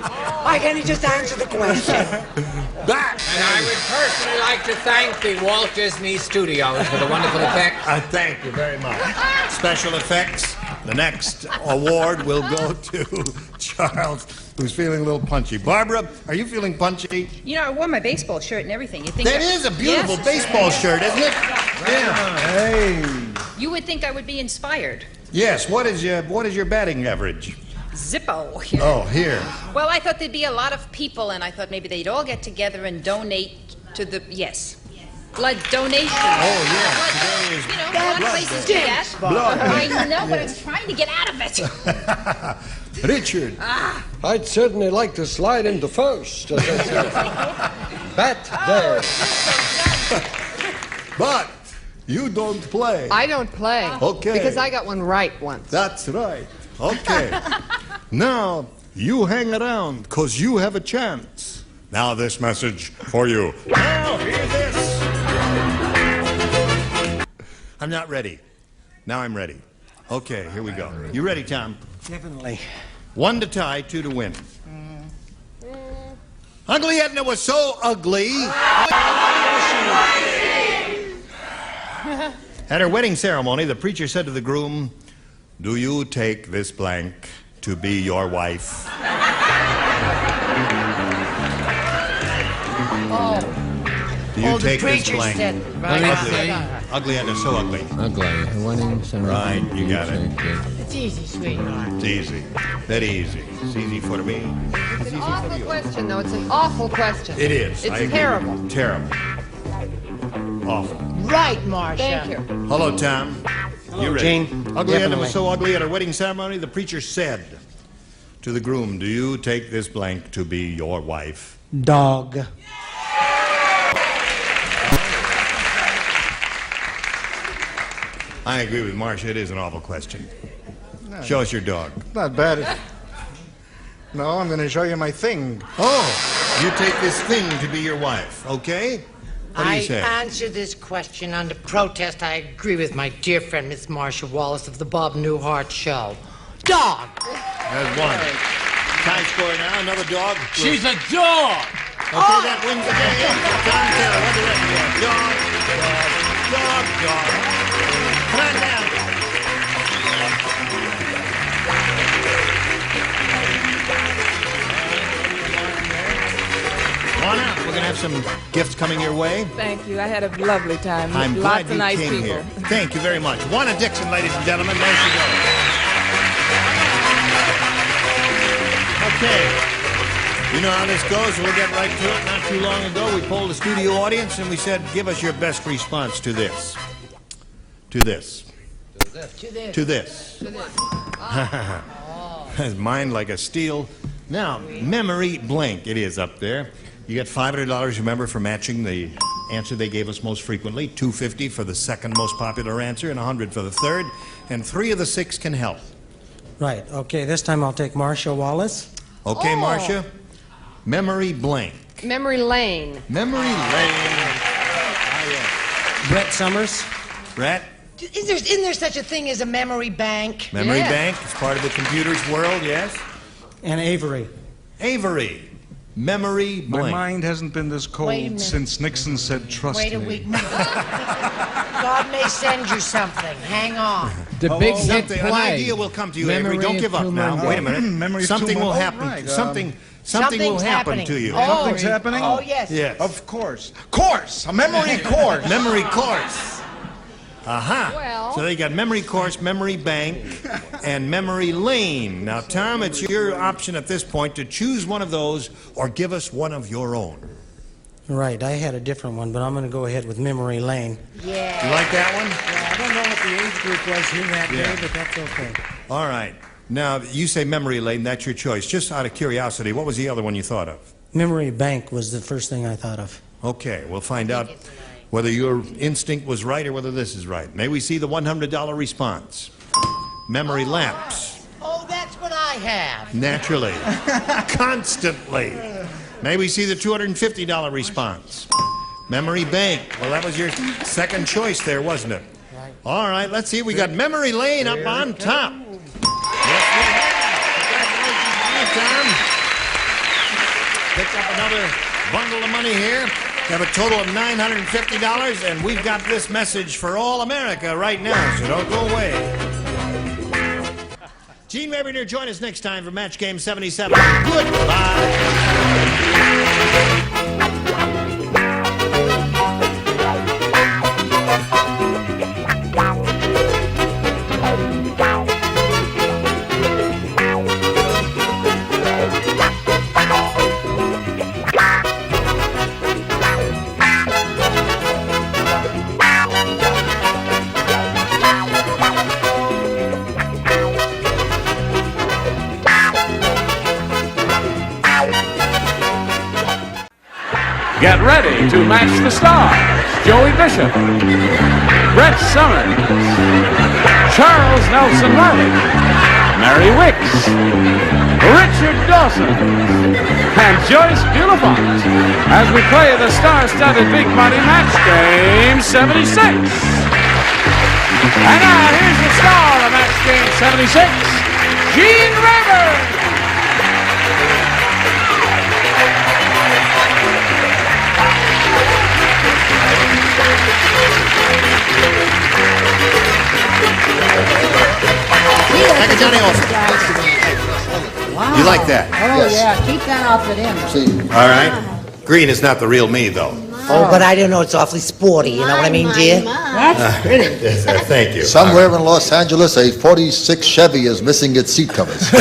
Why can't he just answer the question? Bat. And I would personally like to thank the Walt Disney Studios for the wonderful effect. Thank you very much. Special effects. The next award will go to Charles, who's feeling a little punchy. Barbara, are you feeling punchy? You know, I wore my baseball shirt and everything. You think That is a beautiful baseball shirt, isn't it? Yeah. Hey. You would think I would be inspired. Yes. What is your batting average? Zippo. Oh, here. Well, I thought there'd be a lot of people, and I thought maybe they'd all get together and donate to the blood donation. Oh, yeah. Blood, Today is you know, a lot of blood places day. do that. Blood. I know, but I'm trying to get out of it. Richard. I'd certainly like to slide into first, as I said. Bat day. But you don't play. I don't play. Okay. Because I got one right once. That's right. Okay. Now, you hang around, because you have a chance. Now, this message for you. Now, hear this. I'm not ready. Now I'm ready. Okay, here we go. You ready, Tom? Definitely. 1 to tie, 2 to win. Ugly Edna was so ugly. At her wedding ceremony, the preacher said to the groom, "Do you take this blank to be your wife?" Do you Oh, the take this preacher blank? said, Ugly Edna, so ugly. Ugly. Wedding ceremony. Right, you got it. It's easy, sweetheart. It's easy. That easy. It's easy for me. It's an awful question, though. It's an awful question. It is. I It's agree. terrible. Terrible. Awful. Right, Marcia. Thank you. Hello, Tom. You ready? Gene. Ugly Edna Definitely. was so ugly at her wedding ceremony, the preacher said to the groom, "Do you take this blank to be your wife?" Dog. I agree with Marcia. It is an awful question. Show us your dog. Not bad. No, I'm going to show you my thing. Oh, you take this thing to be your wife, okay? What do you I say? answer this question under protest. I agree with my dear friend, Miss Marcia Wallace of the Bob Newhart Show. Dog. There's one. Tie score now. Another dog. She's a dog. Okay, that wins the game. Tom Taylor, what do you reckon? Dog. Come on down. Juana, we're going to have some gifts coming your way. Thank you. I had a lovely time. I'm Lots glad of you nice came people. here. Thank you very much. Juana Dixon, ladies and gentlemen. There she goes. Okay. You know how this goes, we'll get right to it. Not too long ago, we polled the studio audience and we said, give us your best response to this. To this. To this. His mind like a steel. Now, memory blank, it is up there. You get $500, remember, for matching the answer they gave us most frequently, $250 for the second most popular answer, and $100 for the third, and 3 of the 6 can help. Right, okay, this time I'll take Marcia Wallace. Okay, Marcia. Memory blank. Memory lane. Memory lane. Brett Summers. Brett? Isn't there such a thing as a memory bank? Memory bank is part of the computer's world, yes. And Avery. Avery. Memory blank. My mind hasn't been this cold since Nixon said, trust Wait a me. week. God may send you something. Hang on. The big hit An play. idea will come to you, Memory Avery. Don't of give up now. Tumongo. Wait a minute. Memory of Something will Tumongo. happen. Right, Something will Something's happen happening. to you. Oh, Something's happening? Oh, yes. Yes. Of course. Course! A memory course! Memory course. Aha. Well. So they got memory course, memory bank, and memory lane. Now, Tom, it's your option at this point to choose one of those or give us one of your own. Right, I had a different one, but I'm going to go ahead with Memory Lane. Yeah. You like that one? Yeah, I don't know what the age group was here that Yeah. day, but that's okay. All right. Now, you say memory lane, that's your choice. Just out of curiosity, what was the other one you thought of? Memory Bank was the first thing I thought of. Okay, we'll find out whether your instinct was right or whether this is right. May we see the $100 response? Memory lapse. Oh, that's what I have. Naturally. Constantly. May we see the $250 response? Memory bank. Well, that was your second choice there, wasn't it? Right. All right, let's see. We got memory lane up on top. Yes, we have. Congratulations, Tom. Picked up another bundle of money here. We have a total of $950, and we've got this message for all America right now, so don't go away. Gene Weber, join us next time for Match Game 77. Goodbye. Get ready to match the stars. Joey Bishop, Brett Summers, Charles Nelson Riley, Mary Wicks, Richard Dawson, and Joyce Bulifant as we play the star-studded Big Money Match Game 76. And now here's the star of Match Game 76, Gene Weber. Like a Johnny Olsen. Wow. You like that? Oh, yeah. Keep that outfit in. All right. Green is not the real me, though. Oh, but I don't know. It's awfully sporty. You know what I mean, dear? That's pretty. Thank you. Somewhere in Los Angeles, a 46 Chevy is missing its seat covers.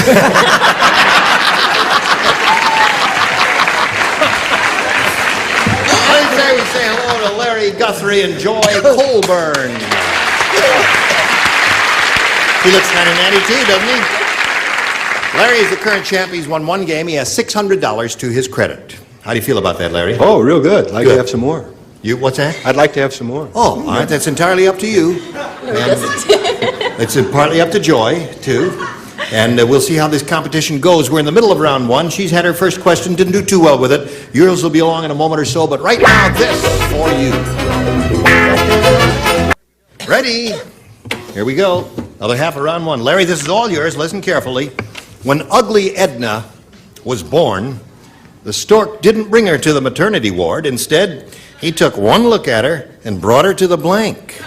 We say hello to Larry Guthrie and Joy Colburn. He looks kind of natty too, doesn't he? Larry is the current champ. He's won one game. He has $600 to his credit. How do you feel about that, Larry? Oh, real good. I'd like to have some more. You, what's that? I'd like to have some more. Oh, all right. That's entirely up to you. And it's partly up to Joy, too. And we'll see how this competition goes. We're in the middle of round one. She's had her first question, didn't do too well with it. Yours will be along in a moment or so, but right now, this for you. Ready? Here we go. Other half of round one. Larry, this is all yours. Listen carefully. When ugly Edna was born, the stork didn't bring her to the maternity ward. Instead, he took one look at her and brought her to the blank.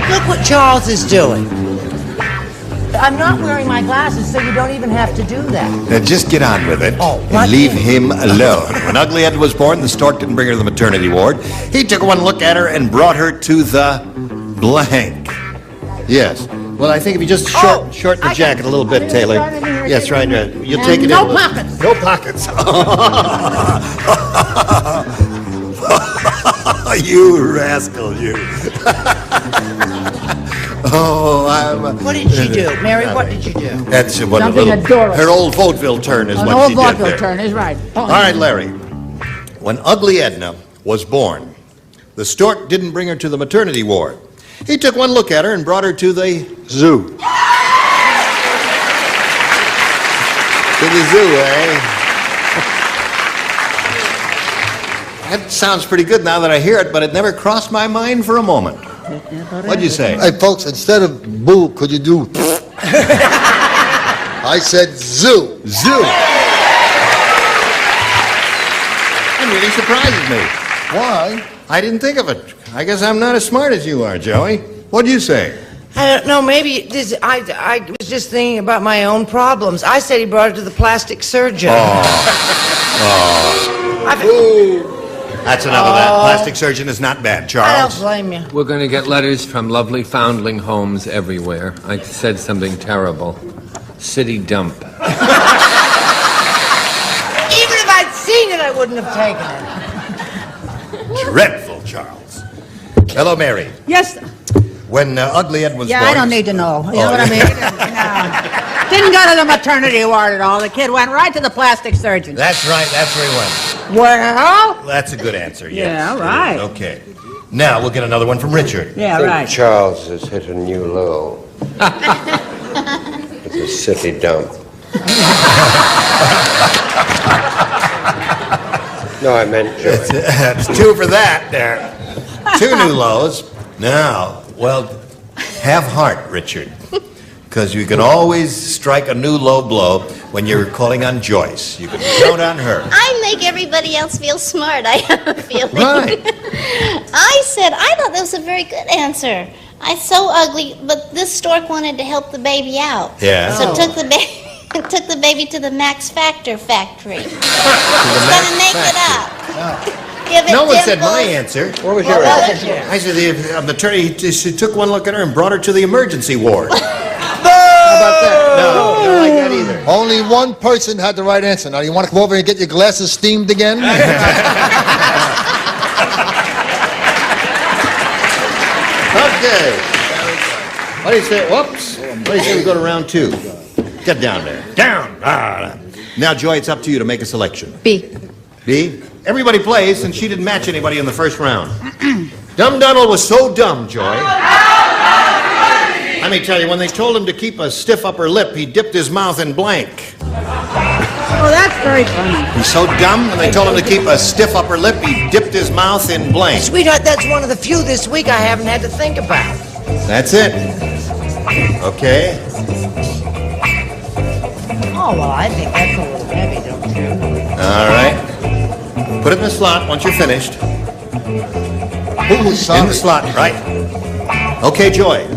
Look what Charles is doing. I'm not wearing my glasses, so you don't even have to do that. Now just get on with it Oh, and leave him alone. When Ugly Ed was born, the stork didn't bring her to the maternity ward. He took one look at her and brought her to the blank. Yes, Well, I think if you just shorten the jacket a little bit, Taylor. Yes, right. You take it no in. pockets. No pockets. You rascal, you. Oh, I'm. What did she do? Mary, what did you do? That's what a Something little. adorable. Her old vaudeville turn is An what old she did vaudeville there. turn is right. All right, Larry. When Ugly Edna was born, the stork didn't bring her to the maternity ward. He took one look at her and brought her to the zoo. To the zoo, eh? That sounds pretty good now that I hear it, but it never crossed my mind for a moment. What'd you say? Hey, folks, instead of boo, could you do... I said zoo. Zoo. That really surprises me. Why? I didn't think of it. I guess I'm not as smart as you are, Joey. What'd you say? I don't know, maybe this, I was just thinking about my own problems. I said he brought her to the plastic surgeon. That's enough of that. Plastic surgeon is not bad, I don't Charles. blame you. We're going to get letters from lovely foundling homes everywhere. I said something terrible. City dump. Even if I'd seen it, I wouldn't have taken it. Dreadful, Charles. Hello, Mary. Yes. When Ugly Ed was born... I don't need to know. You know what I mean? No. Didn't go to the maternity ward at all. The kid went right to the plastic surgeon. That's right, that's where he went. Well? That's a good answer, yes. Yeah, right. Okay. Now, we'll get another one from Richard. Yeah, right. Charles has hit a new low. It's a city dump. No, I meant Joey. That's two for that there. Two new lows. Now, well, have heart, Richard. Because you can always strike a new low blow when you're calling on Joyce. You can count on her. I make everybody else feel smart, I have a feeling. Right. I thought that was a very good answer. I so ugly, but this stork wanted to help the baby out. Yeah. So took the baby to the Max Factor factory. It's gonna make it up. Give it No one said dimples. my answer. What was your answer? I said the maternity, she took one look at her and brought her to the emergency ward. How about that? No, don't like that either. Only one person had the right answer. Now, you want to come over and get your glasses steamed again? Okay. What do you say? Whoops. What do you say we go to round two? Get down there. Down. Now, Joy, it's up to you to make a selection. B. B? Everybody plays, since she didn't match anybody in the first round. Dumb Donald was so dumb, Joy. Let me tell you, when they told him to keep a stiff upper lip, he dipped his mouth in blank. Oh, that's very funny. He's so dumb, when they told him to keep a stiff upper lip, he dipped his mouth in blank. Sweetheart, that's one of the few this week I haven't had to think about. That's it. Okay. Oh, well, I think that's a little heavy, don't you? All right. Put it in the slot once you're finished. In the slot, right? Okay, Joy.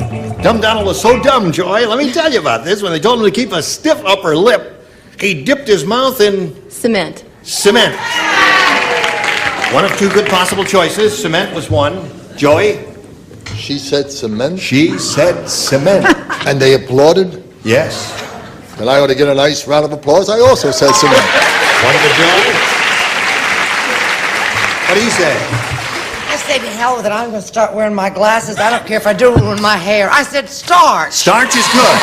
Dumb Donald was so dumb, Joy. Let me tell you about this. When they told him to keep a stiff upper lip, he dipped his mouth in... Cement. Cement. One of two good possible choices. Cement was one. Joy? She said cement? She said cement. And they applauded? Yes. And I ought to get a nice round of applause. I also said cement. One for Joy. What do you say? I say to hell with it. I'm going to start wearing my glasses. I don't care if I do ruin my hair. I said starch. Starch is good.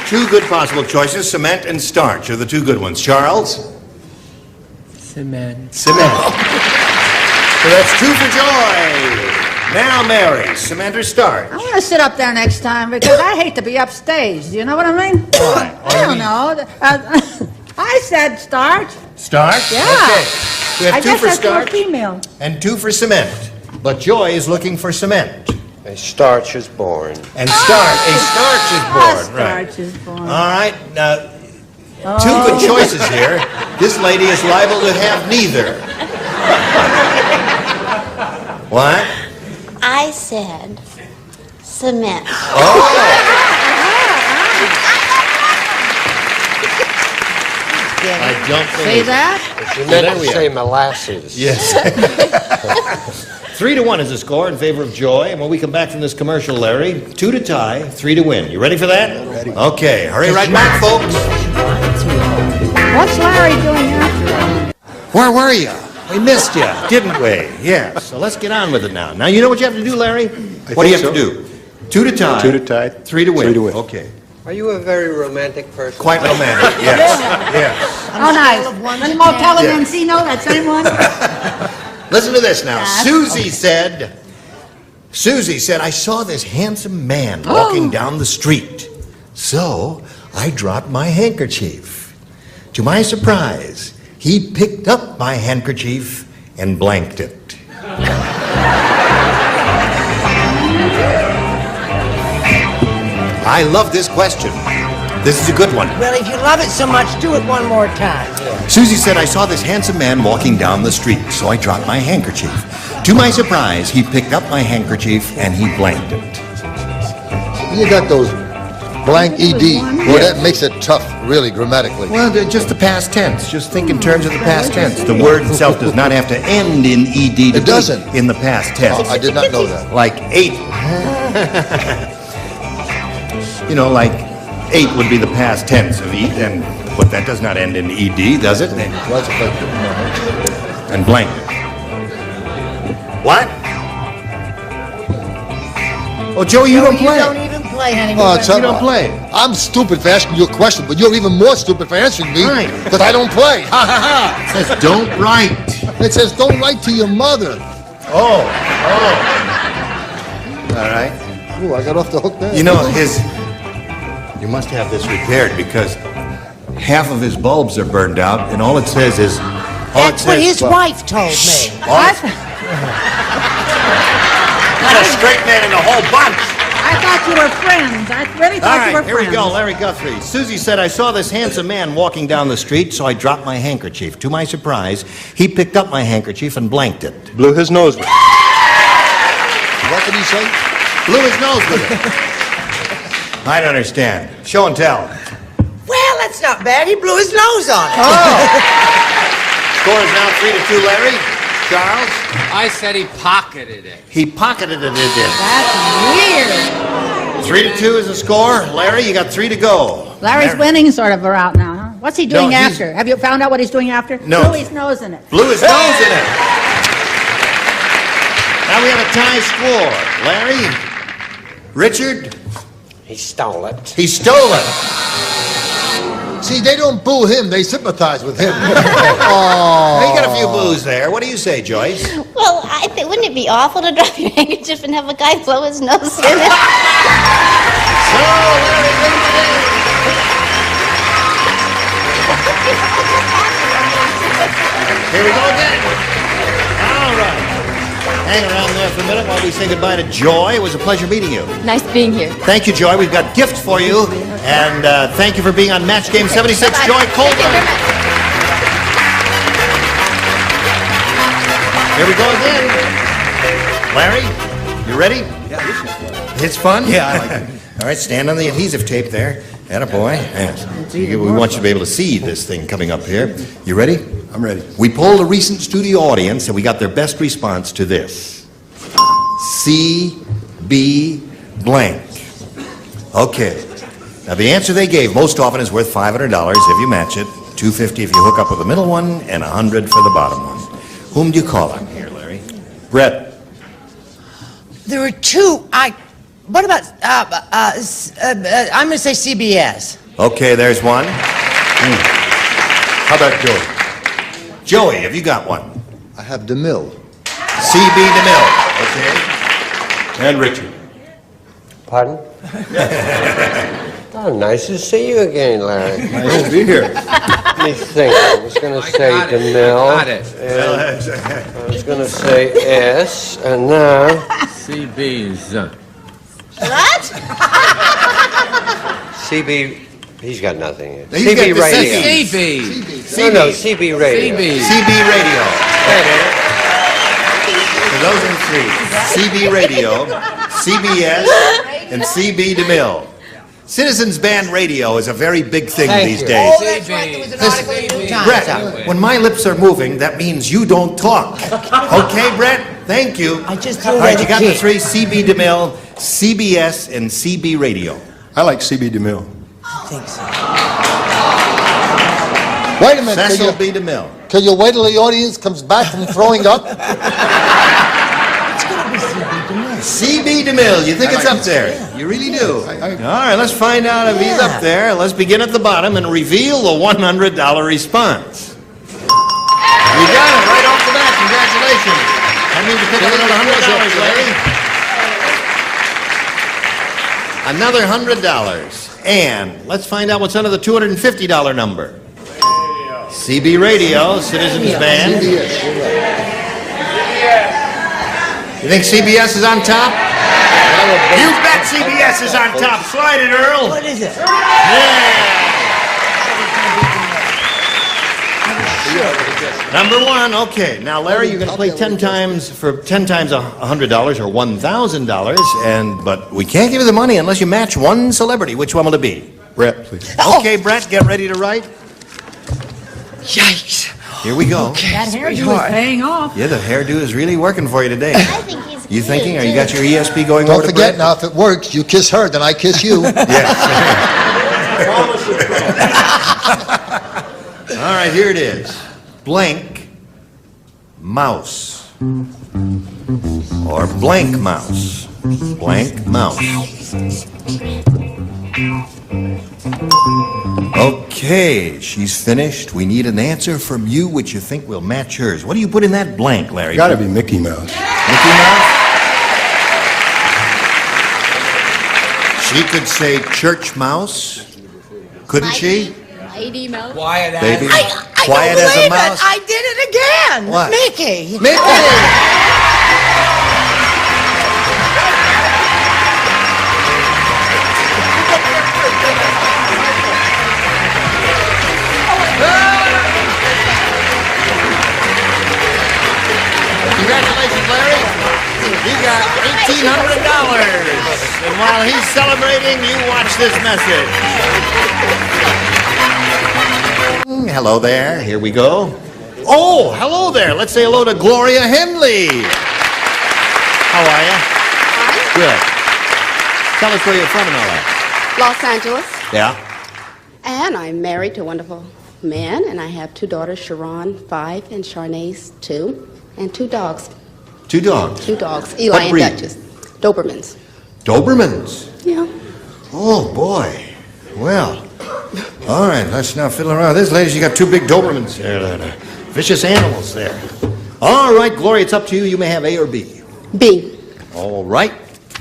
Two good possible choices, cement and starch are the two good ones. Charles? Cement. Cement. So that's two for Joy. Now, Mary, cement or starch? I want to sit up there next time because I hate to be upstage. Do you know what I mean? Why? I don't know. I said starch. Starch? Yeah. Okay. We have I two guess for that's more starch female. and two for cement. But Joy is looking for cement. A starch is born. And starch. A starch is born. Right. Starch is born. All right. Now, two good choices here. This lady is liable to have neither. What? I said cement. I don't See believe it. that? She meant to say molasses. Yes. 3-1 is the score in favor of Joy. And when we come back from this commercial, Larry, 2 to tie, 3 to win. You ready for that? Ready. Okay, hurry right back, folks. What's Larry doing after? Where were you? We missed you, didn't we? Yes. So let's get on with it now. Now, you know what you have to do, Larry? What do you have to do? 2 to tie. 2 to tie. 3 to win. 3 to win. Okay. Are you a very romantic person? Quite romantic, yes. Yes. Oh, nice. The Motel in Encino, that same one? Listen to this now. Susie said, I saw this handsome man walking down the street. So I dropped my handkerchief. To my surprise, he picked up my handkerchief and blanked it. I love this question. This is a good one. Well, if you love it so much, do it one more time. Susie said, I saw this handsome man walking down the street, so I dropped my handkerchief. To my surprise, he picked up my handkerchief and he blanked it. You got those blank ED. Boy, that makes it tough, really, grammatically. Well, just the past tense. Just think in terms of the past tense. The word itself does not have to end in ED. It doesn't. In the past tense. Oh, I did not know that. Like 8. You know, like 8 would be the past tense of eat, but that does not end in ED, does it? Well, that's effective. And blank. What? Oh, Joey, you don't play. You don't even play, honey. You don't play. I'm stupid for asking you a question, but you're even more stupid for answering me. Right. Because I don't play. Ha ha ha. It says don't write. It says don't write to your mother. Oh. All right. Ooh, I got off the hook there. You know, you must have this repaired because half of his bulbs are burned out, and all it says is... That's what his wife told me. Not a straight man in the whole bunch. I thought you were friends. I really thought you were Here friends. we go, Larry Guthrie. Susie said, I saw this handsome man walking down the street, so I dropped my handkerchief. To my surprise, he picked up my handkerchief and blanked it. Blew his nose with it. What did he say? Blew his nose with it. I don't understand. Show and tell. Well, that's not bad. He blew his nose on it. Score is now 3-2, Larry. Charles? I said he pocketed it. He pocketed it. That's weird. 3-2 is the score. Larry, you got 3 to go. Larry's winning sort of out now, huh? What's he doing No, he's- after? Have you found out what he's doing after? No. Blew his nose in it. Blew his nose in it. Now we have a tie score. Larry? Richard? He stole it. He stole it. See, they don't boo him. They sympathize with him. Now you got a few boos there. What do you say, Joyce? Well, wouldn't it be awful to drop your handkerchief and have a guy blow his nose in it? So, Larry wins the game. Here we go again. All right. Hang around there for a minute while we say goodbye to Joy. It was a pleasure meeting you. Nice being here. Thank you, Joy. We've got gifts for you. And thank you for being on Match Game 76, Bye-bye. Joy Colburn. Here we go again. Larry, you ready? Yeah. It's fun? Yeah, I like it. All right, stand on the adhesive tape there. Attaboy. Yes. We want you to be able to see this thing coming up here. You ready? I'm ready. We polled a recent studio audience, and we got their best response to this. C.B. blank. Okay. Now, the answer they gave most often is worth $500 if you match it, $250 if you hook up with the middle one, and $100 for the bottom one. Whom do you call on here, Larry? Brett. There were two. What about? I'm going to say CBS. Okay, there's one. How about Joey? Joey, have you got one? I have DeMille. C.B. DeMille. Okay. And Richard. Pardon? Oh, nice to see you again, Larry. Nice to be here. Let me think. I was going to say DeMille. Got it. And I was going to say S, and now... CB's. What? CB... He's got nothing here. He's got CB the Radio. CB. No, CB Radio. CB Radio. For those in three, CB Radio, CBS, and CB DeMille. Citizens Band Radio is a very big thing Thank these you. days. Oh, that's right. There was an article in the New Times. Brett, when my lips are moving, that means you don't talk. Okay, Brett? Thank you. I just All right, you got the three: CB DeMille, CBS, and CB Radio. I like CB DeMille. I think so. Wait a minute. Cecil B. DeMille. Can you wait till the audience comes back from throwing up? CB DeMille, you think it's up there? You really do. All right, let's find out if he's up there. Let's begin at the bottom and reveal the $100 response. You got it right off the bat. Congratulations. That means you pick up another $100, Larry. Another $100. And let's find out what's under the $250 number. CB Radio, Citizens Band. You think CBS is on top? You bet CBS is on top. Slide it, Earl. What is it? Yeah. Number one. Okay. Now, Larry, you're going to play 10 times for 10 times $100 or $1,000, but we can't give you the money unless you match one celebrity. Which one will it be? Brett, please. Okay, Brett, get ready to write. Yikes. Here we go. Okay, that hairdo is paying off. Yeah, the hairdo is really working for you today. I think he's You cute, thinking? Or too. you got your ESP going Don't over to forget Brett? now, if it works, you kiss her, then I kiss you. Yes. All right, here it is. Blank mouse. Or blank mouse. Blank mouse. Okay, she's finished. We need an answer from you which you think will match hers. What do you put in that blank, Larry? Gotta be Mickey Mouse. Mickey Mouse? She could say church mouse, couldn't she? Mighty Mouse. Quiet as Baby, I quiet don't as a believe mouse. it. I did it again. What? Mickey. Congratulations, Larry. You got $1,800. And while he's celebrating, you watch this message. Hello there. Here we go. Oh, hello there. Let's say hello to Gloria Henley. How are you? Good. Tell us where you're from and all that. Los Angeles, Yeah. and I'm married to a wonderful man, and I have two daughters, Sharon, 5, and Charnaze, 2, and 2 dogs. 2 dogs. 2 dogs, What Eli and breed? Duchess. Dobermans. Dobermans. Yeah. Oh, boy. Well, all right, let's now fiddle around with this. Ladies, you got 2 big Dobermans there. Vicious animals there. All right, Gloria, it's up to you. You may have A or B. B. All right,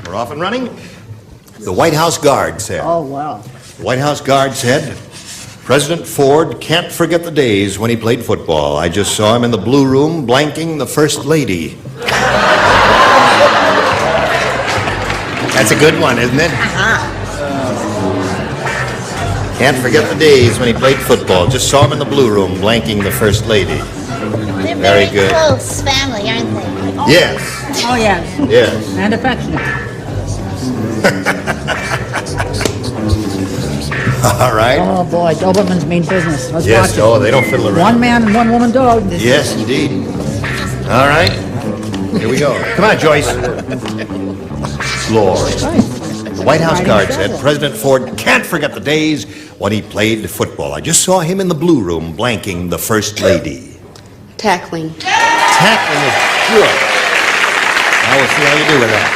we're off and running. The White House guard said. Oh, wow. The White House guard said, President Ford can't forget the days when he played football. I just saw him in the blue room blanking the First Lady. That's a good one, isn't it? Can't forget the days when he played football. Just saw him in the blue room blanking the First Lady. They're Very very good. close family, aren't they? Yes. Oh, yes. Yes. And affectionate. All right. Oh, boy, Dobermans mean business. Let's Yes, watch it. oh, they don't fiddle around. One man and one woman dog. Yes, indeed. All right. Here we go. Come on, Joyce. Lord. The White House guard said President Ford can't forget the days when he played football. I just saw him in the blue room blanking the First Lady. Tackling. Tackling is good. Now we'll see how you do with that.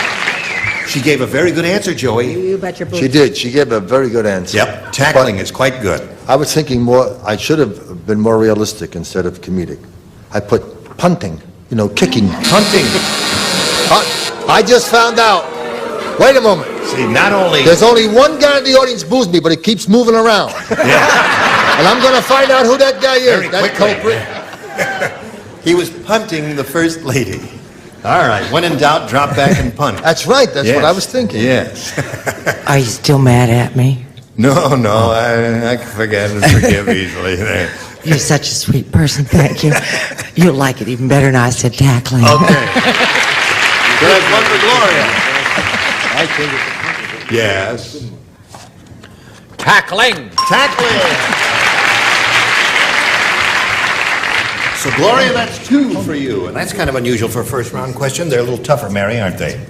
She gave a very good answer, Joey. You bet your boots. She did. She gave a very good answer. Yep. Tackling is quite good. I was thinking more, I should have been more realistic instead of comedic. I put punting, kicking. Punting. I just found out. Wait a moment. See, not only... There's only one guy in the audience booze me, but he keeps moving around. Yeah. And I'm going to find out who that guy is. Very That quickly. culprit. He was punting the First Lady. All right. When in doubt, drop back and punt. That's right. That's Yes. what I was thinking. Yes. Are you still mad at me? No, I can forget and forgive easily there. You're such a sweet person, thank you. You'll like it even better now I said tackling. Okay. There's one for Gloria. I think Yes. Tackling. Tackling. So, Gloria, that's 2 for you. And that's kind of unusual for a first-round question. They're a little tougher, Mary, aren't they?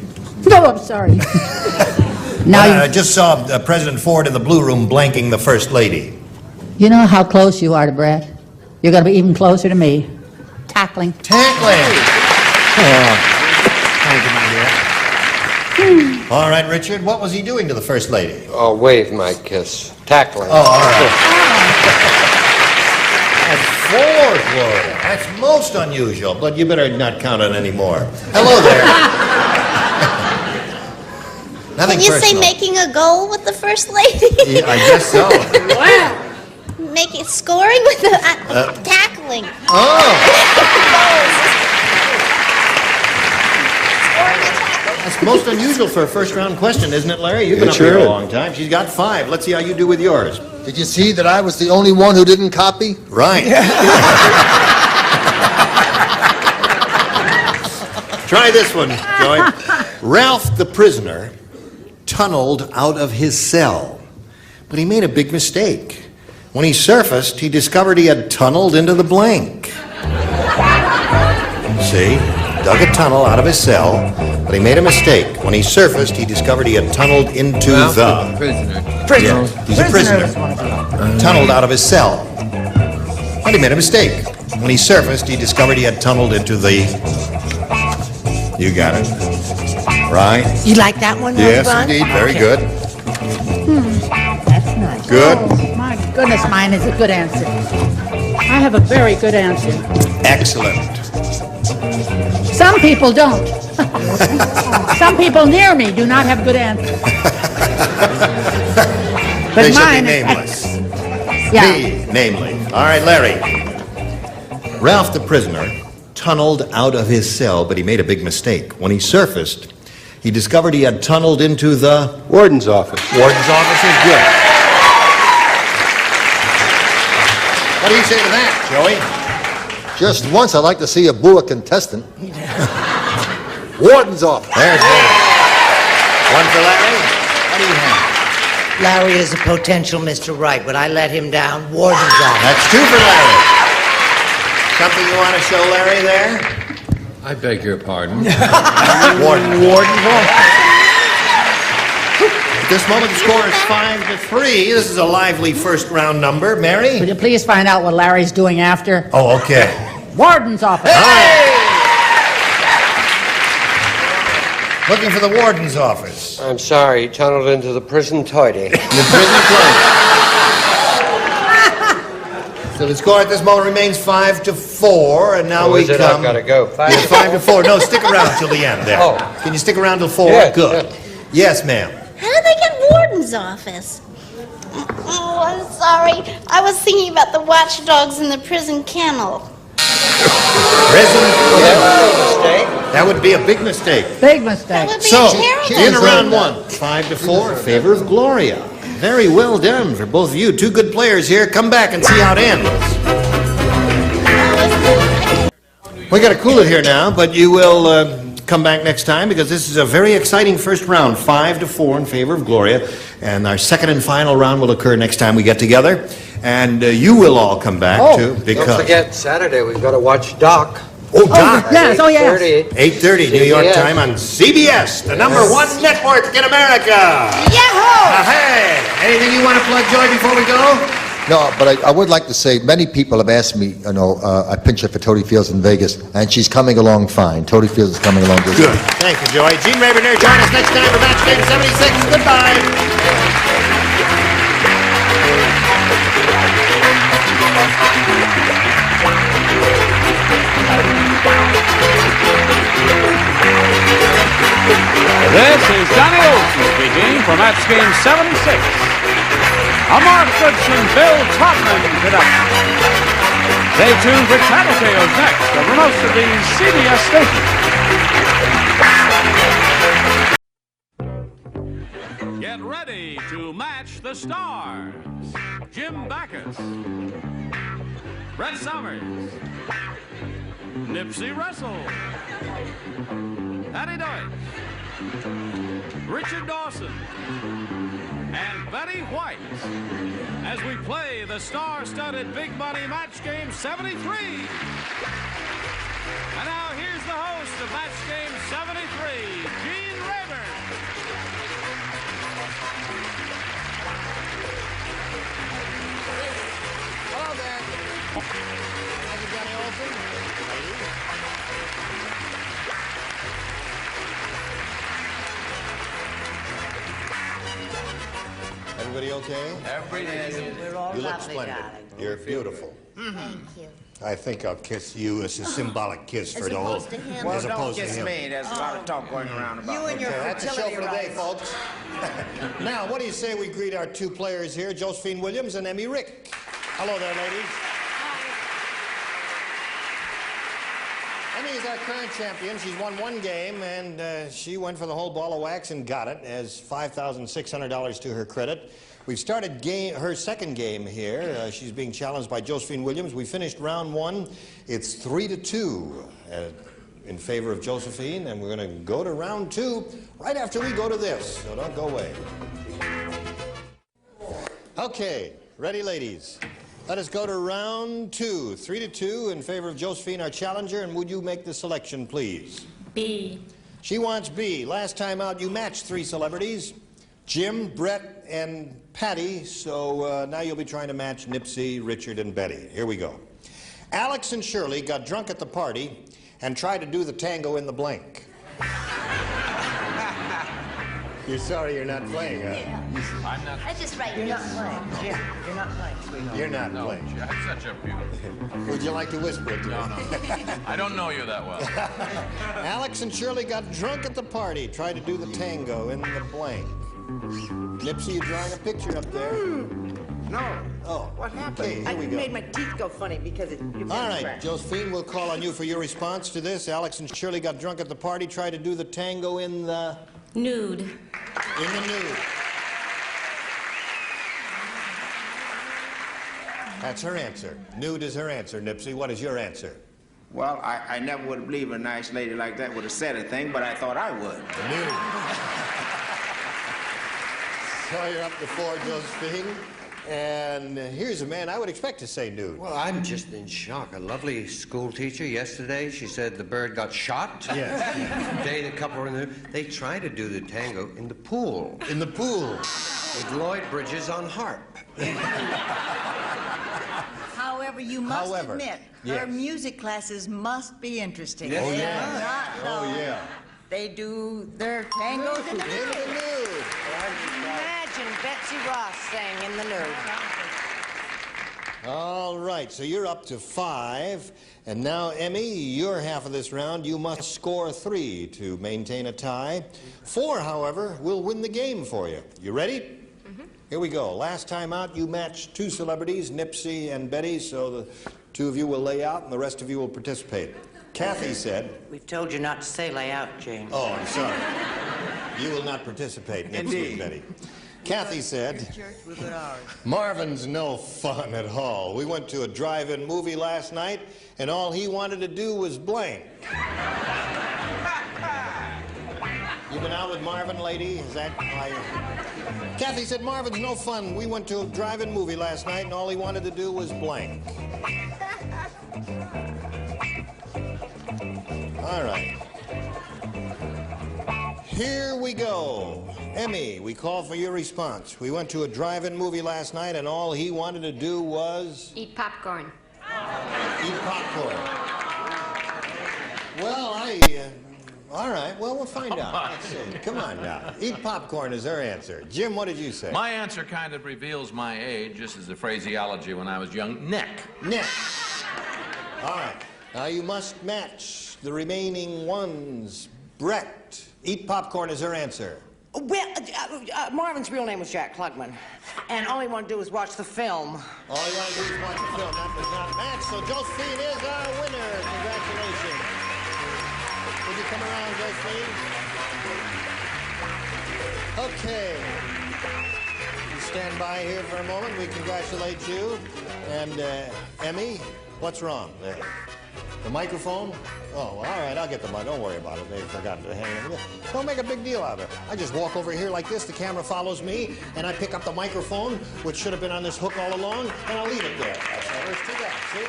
No, I'm sorry. Now I just saw President Ford in the Blue Room blanking the First Lady. you know how close you are to Brett. You're going to be even closer to me. Tackling. Tackling. All right, Richard, what was he doing to the First Lady? Oh, wave my kiss. Tackling. Oh, all right. That's 4, Gloria. That's most unusual, but you better not count on any more. Hello there. Nothing Did you say personal. making a goal with the first lady? Yeah, I guess so. Wow. Make it scoring with the tackling. Oh. That's most unusual for a first-round question, isn't it, Larry? You've been up here a long time. She's got 5. Let's see how you do with yours. Did you see that I was the only one who didn't copy? Right. Try this one, Joey. Ralph the prisoner tunneled out of his cell, but he made a big mistake. When he surfaced, he discovered he had tunneled into the blank. See? Dug a tunnel out of his cell, but he made a mistake. When he surfaced, he discovered he had tunneled into the... Prisoner. Yeah, he's a prisoner. Tunneled out of his cell. But he made a mistake. When he surfaced, he discovered he had tunneled into the... You got it. Right? You like that one, Yes, Rosebud? indeed. Very good. That's nice. Good. Oh, my goodness, mine is a good answer. I have a very good answer. Excellent. Some people don't. Some people near me do not have good answers. But They should be mine is nameless. Yeah. Me, namely. All right, Larry. Ralph the prisoner tunneled out of his cell, but he made a big mistake. When he surfaced, he discovered he had tunneled into the... Warden's office. Warden's office is good. What do you say to that, Joey? Just once, I'd like to see a Boa contestant. Warden's office. There's one. One for Larry. What do you have? Larry is a potential Mr. Right. Would I let him down? Warden's office. That's 2 for Larry. Something you want to show Larry there? I beg your pardon. Warden's office. At this moment, the score is 5-3. This is a lively first-round number. Mary? Would you please find out what Larry's doing after? Oh, okay. Warden's office. Looking for the warden's office. I'm sorry, he tunneled into the prison toilet. The prison toilet. So the score at this moment remains 5-4, and now we is it? come... I've got to go. 5-4. No, stick around till the end there. Oh. Can you stick around till 4? Yes, Good. Yes, ma'am. How did they get warden's office? Oh, I'm sorry. I was thinking about the watchdogs in the prison kennel. Prison That would be a big mistake. Big mistake. That would be So, terrible. in round 1, 5-4 in favor of Gloria. Very well done for both of you. 2 good players here. Come back and see how it ends. We got to cool it here now, but you will come back next time because this is a very exciting first round. 5-4 in favor of Gloria. And our second and final round will occur next time we get together. And you will all come back too, because... Don't forget, Saturday we've got to watch Doc. Oh, Doc. Yes, oh, yes. 8:30 New York CBS. time on CBS, the number 1 network in America. Yahoo! Hey, anything you want to plug, Joy, before we go? No, but I would like to say, many people have asked me, I pinch her for Toady Fields in Vegas, and she's coming along fine. Toady Fields is coming along good. Good. Thank you, Joy. Gene Ravenner, join us next time for Match Game 76. Goodbye. This is Johnny Olson speaking for Match Game 76. A Mark Goodson, Bill Todman production. Stay tuned for Tattletales next over most of these CBS stations. Get ready to match the stars. Jim Backus, Brett Summers, Nipsey Russell, Patty Deutsch, Richard Dawson, and Betty White as we play the star-studded Big Money Match Game 73. And now here's the host of Match Game 73, Gene Rayburn. Hello there. Thank you, Johnny Olson. Everybody okay? Everybody. We're all You look lovely, splendid. darling. You're beautiful. Thank you. I think I'll kiss you as a symbolic kiss for As the whole. opposed to him. Well, As don't opposed to kiss him. me. There's a lot of talk going around about You and your That's the show fertility for today, rights. folks. Now, what do you say we greet our two players here, Josephine Williams and Emmy Rick? Hello there, ladies. Emmy is our current champion. She's won one game, and she went for the whole ball of wax and got it, as $5,600 to her credit. We've started her second game here. She's being challenged by Josephine Williams. We finished round one. It's 3-2 in favor of Josephine, and we're going to go to round two right after we go to this, so don't go away. Okay, ready, ladies? Let us go to round two. 3-2 in favor of Josephine, our challenger, and would you make the selection, please? B. She wants B. Last time out, you matched 3 celebrities, Jim, Brett, and Patty, so now you'll be trying to match Nipsey, Richard, and Betty. Here we go. Alex and Shirley got drunk at the party and tried to do the tango in the blank. You're sorry you're not playing, huh? I'm not. I just write You're not this. playing. Jim, you're not playing, sweetheart. You're not No, playing. that's such a beautiful. Would you like to whisper it to me? No. I don't know you that well. Alex and Shirley got drunk at the party, tried to do the tango in the blank. Nipsey, you drawing a picture up there? No. Oh. What happened? Okay, here I we go. made my teeth go funny because you All right, Josephine, we'll call on you for your response to this. Alex and Shirley got drunk at the party, tried to do the tango in the... Nude. In the nude. That's her answer. Nude is her answer, Nipsey. What is your answer? Well, I never would believe a nice lady like that would have said a thing, but I thought I would. Nude. So you're up to 4, Josephine. And here's a man I would expect to say nude. Well, I'm just in shock. A lovely school teacher yesterday, she said the bird got shot. Yes. Today, the couple were in they tried to do the tango in the pool. In the pool. With Lloyd Bridges on harp. However, you must admit, yes. her music classes must be interesting. Yes. Oh, They yeah. are not Oh, dull. yeah. They do their tangos in the In the nude. Imagine Betsy Ross sang in the nude. All right, so you're up to 5. And now, Emmy, your half of this round, you must score 3 to maintain a tie. 4, however, will win the game for you. You ready? Mm-hmm. Here we go. Last time out, you matched 2 celebrities, Nipsey and Betty, so the 2 of you will lay out and the rest of you will participate. Kathy said... We've told you not to say lay out, James. Oh, I'm sorry. You will not participate, Nipsey and Betty. Kathy said... church with good hours. Marvin's no fun at all. We went to a drive-in movie last night, and all he wanted to do was blank. You been out with Marvin, lady? Is that why? Kathy said Marvin's no fun. We went to a drive-in movie last night, and all he wanted to do was blank. All right. Here we go. Emmy, we call for your response. We went to a drive-in movie last night, and all he wanted to do was... Eat popcorn. Eat popcorn. Well, all right, well, we'll find out. Let's see. Come on now. Eat popcorn is her answer. Jim, what did you say? My answer kind of reveals my age, just as the phraseology when I was young. Neck. Neck. All right. Now you must match the remaining ones. Brett. Eat popcorn is her answer. Well, Marvin's real name was Jack Klugman, and all he wanted to do was watch the film. All you want to do is watch the film. That does not match, so Josephine is our winner. Congratulations. Would you come around, Josephine? Okay. You stand by here for a moment. We congratulate you. And, Emmy, what's wrong there? The microphone? Oh, well, all right, I'll get the mic. Don't worry about it. They forgot to hang it. Don't make a big deal out of it. I just walk over here like this, the camera follows me, and I pick up the microphone, which should have been on this hook all along, and I'll leave it there. That's all there is to that, see?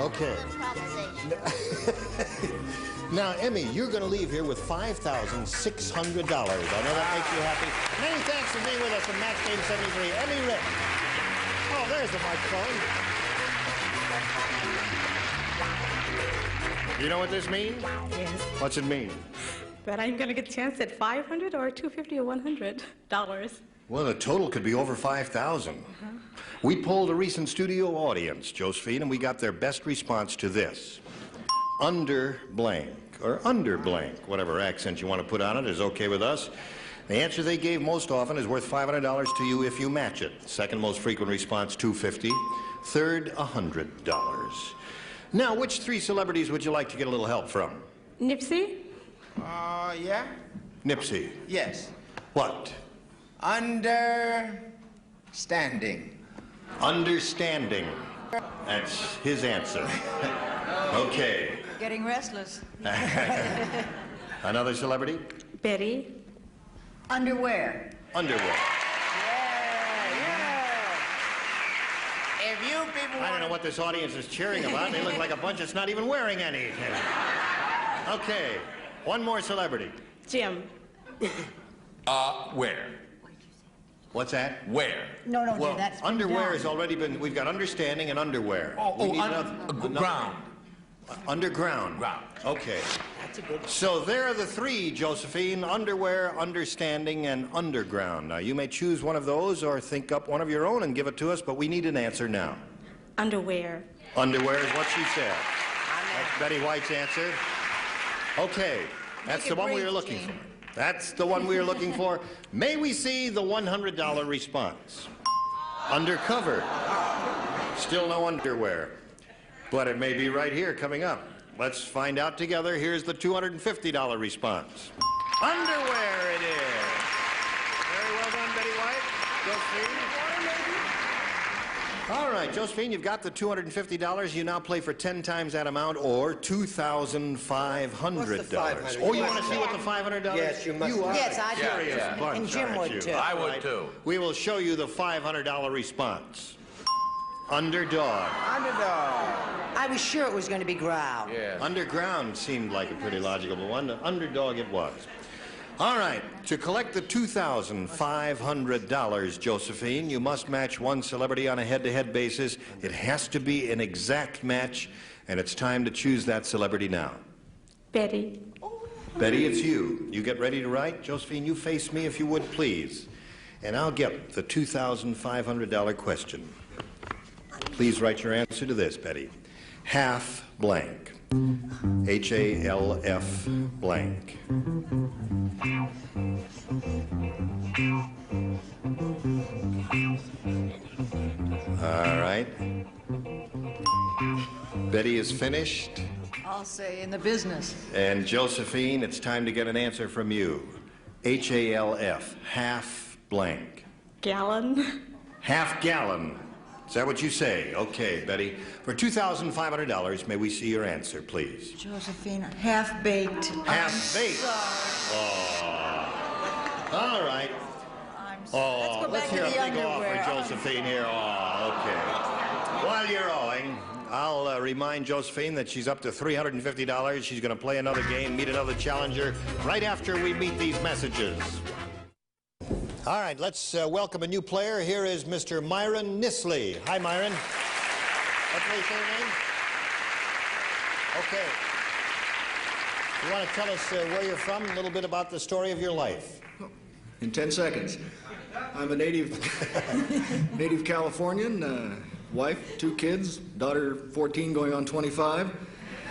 Okay. Now, Emmy, you're going to leave here with $5,600. I know that makes you happy. Many thanks for being with us in Match Game 73. Emmy Rick. Oh, there's the microphone. You know what this means? Yes. What's it mean? But I'm going to get a chance at $500 or $250 or $100. Well, the total could be over 5,000. We polled a recent studio audience, Josephine, and we got their best response to this. Under blank, or under blank, whatever accent you want to put on it is okay with us. The answer they gave most often is worth $500 to you if you match it. Second most frequent response, $250. Third, $100. Now, which three celebrities would you like to get a little help from? Nipsey? Yeah? Nipsey. Yes. What? Understanding. Understanding. That's his answer. Okay. Getting restless. Another celebrity? Betty? Underwear. Underwear. If you people I don't know what this audience is cheering about. They look like a bunch that's not even wearing any. Okay. One more celebrity. Jim? Where? What's that? Where? No, Well, dear, that's underwear down. has already been, we've got understanding and underwear. Ground. Underground. Ground. Okay. That's a good. So there are the three, Josephine: underwear, understanding, and underground. Now, you may choose one of those or think up one of your own and give it to us, but we need an answer now. Underwear. Underwear is what she said. That's Betty White's answer. Okay, that's the one we were looking for. That's the one we were looking for. May we see the $100 response? Undercover. Still no underwear. But it may be right here coming up. Let's find out together. Here's the $250 response. Underwear it is. Very well done, Betty White. Josephine. All right, Josephine, you've got the $250. You now play for 10 times that amount, or $2,500. Oh, you want to see what the $500 is? Yes, you must. You are Yes, a I do. curious Yeah. bunch, And Jim aren't would, you? too. I would, too. We will show you the $500 response. Underdog. I was sure it was going to be ground. Yeah. Underground seemed like a pretty logical one. Underdog it was. All right, to collect the $2,500, Josephine, you must match one celebrity on a head-to-head basis. It has to be an exact match, and it's time to choose that celebrity now. Betty? Betty, it's you. You get ready to write? Josephine, you face me if you would, please. And I'll get the $2,500 question. Please write your answer to this, Betty. Half blank. H-A-L-F blank. All right. Betty is finished. I'll say in the business. And Josephine, it's time to get an answer from you. H-A-L-F, half blank. Gallon? Half gallon. Is that what you say? Okay, Betty. For $2,500, may we see your answer, please? Josephine, half-baked. Half-baked. Oh. All right. Oh, let's hear a big offer, Josephine, here. Oh, okay. While you're owing, I'll remind Josephine that she's up to $350. She's going to play another game, meet another challenger, right after we meet these messages. All right, let's welcome a new player. Here is Mr. Myron Nisley. Hi, Myron. What's your name? Okay. You want to tell us where you're from, a little bit about the story of your life? In 10 seconds. I'm a native Californian, wife, 2 kids, daughter 14 going on 25.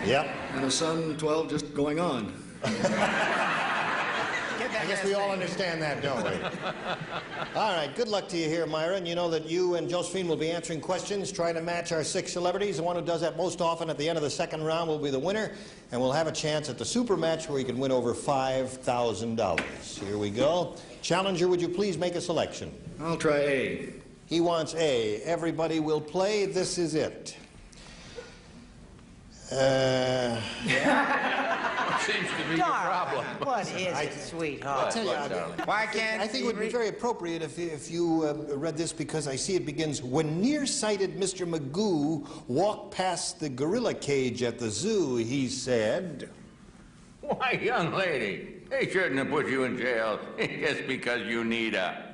Yep. And a son 12 just going on. I guess we all understand that, don't we? All right, good luck to you here, Myron. You know that you and Josephine will be answering questions, trying to match our 6 celebrities. The one who does that most often at the end of the second round will be the winner, and we'll have a chance at the super match where you can win over $5,000. Here we go. Challenger, would you please make a selection? I'll try A. He wants A. Everybody will play. This is it. Seems to be your problem. What is it, sweetheart? I'll tell you, Why can't I think it would be very appropriate if you read this, because I see it begins, when nearsighted Mr. Magoo walked past the gorilla cage at the zoo, he said... Why, young lady, they shouldn't have put you in jail just because you need a...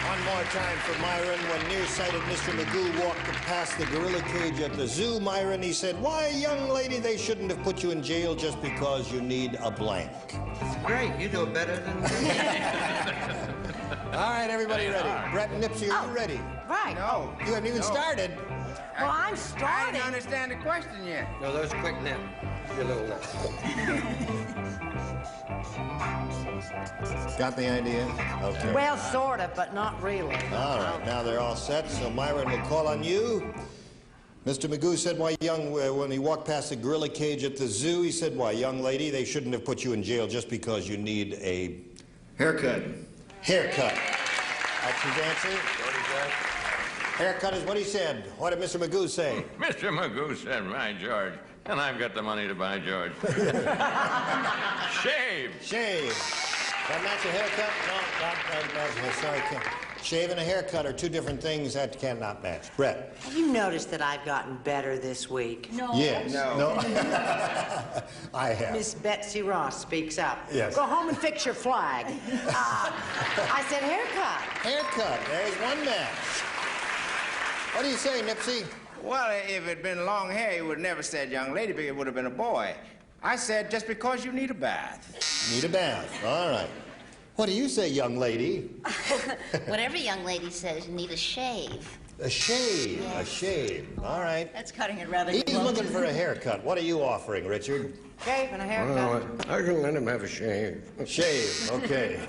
One more time for Myron. When nearsighted Mr. Magoo walked past the gorilla cage at the zoo, Myron, he said, why, young lady, they shouldn't have put you in jail just because you need a blank. Great, you do it better than me. All right, everybody ready? Brett and Nipsey, are you ready? Right. No. You haven't even started. Well, I'm I starting. didn't understand the question yet. No, those quick nip. Your little nip. Got the idea? Okay. Well, sort of, but not really. All right, now they're all set, so Myron will call on you. Mr. Magoo said, why, when he walked past the gorilla cage at the zoo, he said, why, young lady, they shouldn't have put you in jail just because you need a... Haircut. Haircut. That's his answer? Haircut is what he said. What did Mr. Magoo say? Mr. Magoo said, my George, and I've got the money to buy George. Shave. Shave. That match a haircut? No, sorry. Shave and a haircut are two different things that cannot match. Brett. Have you noticed that I've gotten better this week? No. Yes. No. I have. Miss Betsy Ross speaks up. Yes. Go home and fix your flag. I said haircut. Haircut. There's one match. What do you say, Nipsey? Well, if it'd been long hair, he would have never said young lady, but it would have been a boy. I said just because you need a bath. Need a bath. All right. What do you say, young lady? Whatever young lady says, you need a shave. A shave. Yes. A shave. All right. That's cutting it rather He's close. looking for a haircut. What are you offering, Richard? Shave and a haircut. Well, I can let him have a shave. Shave. Okay.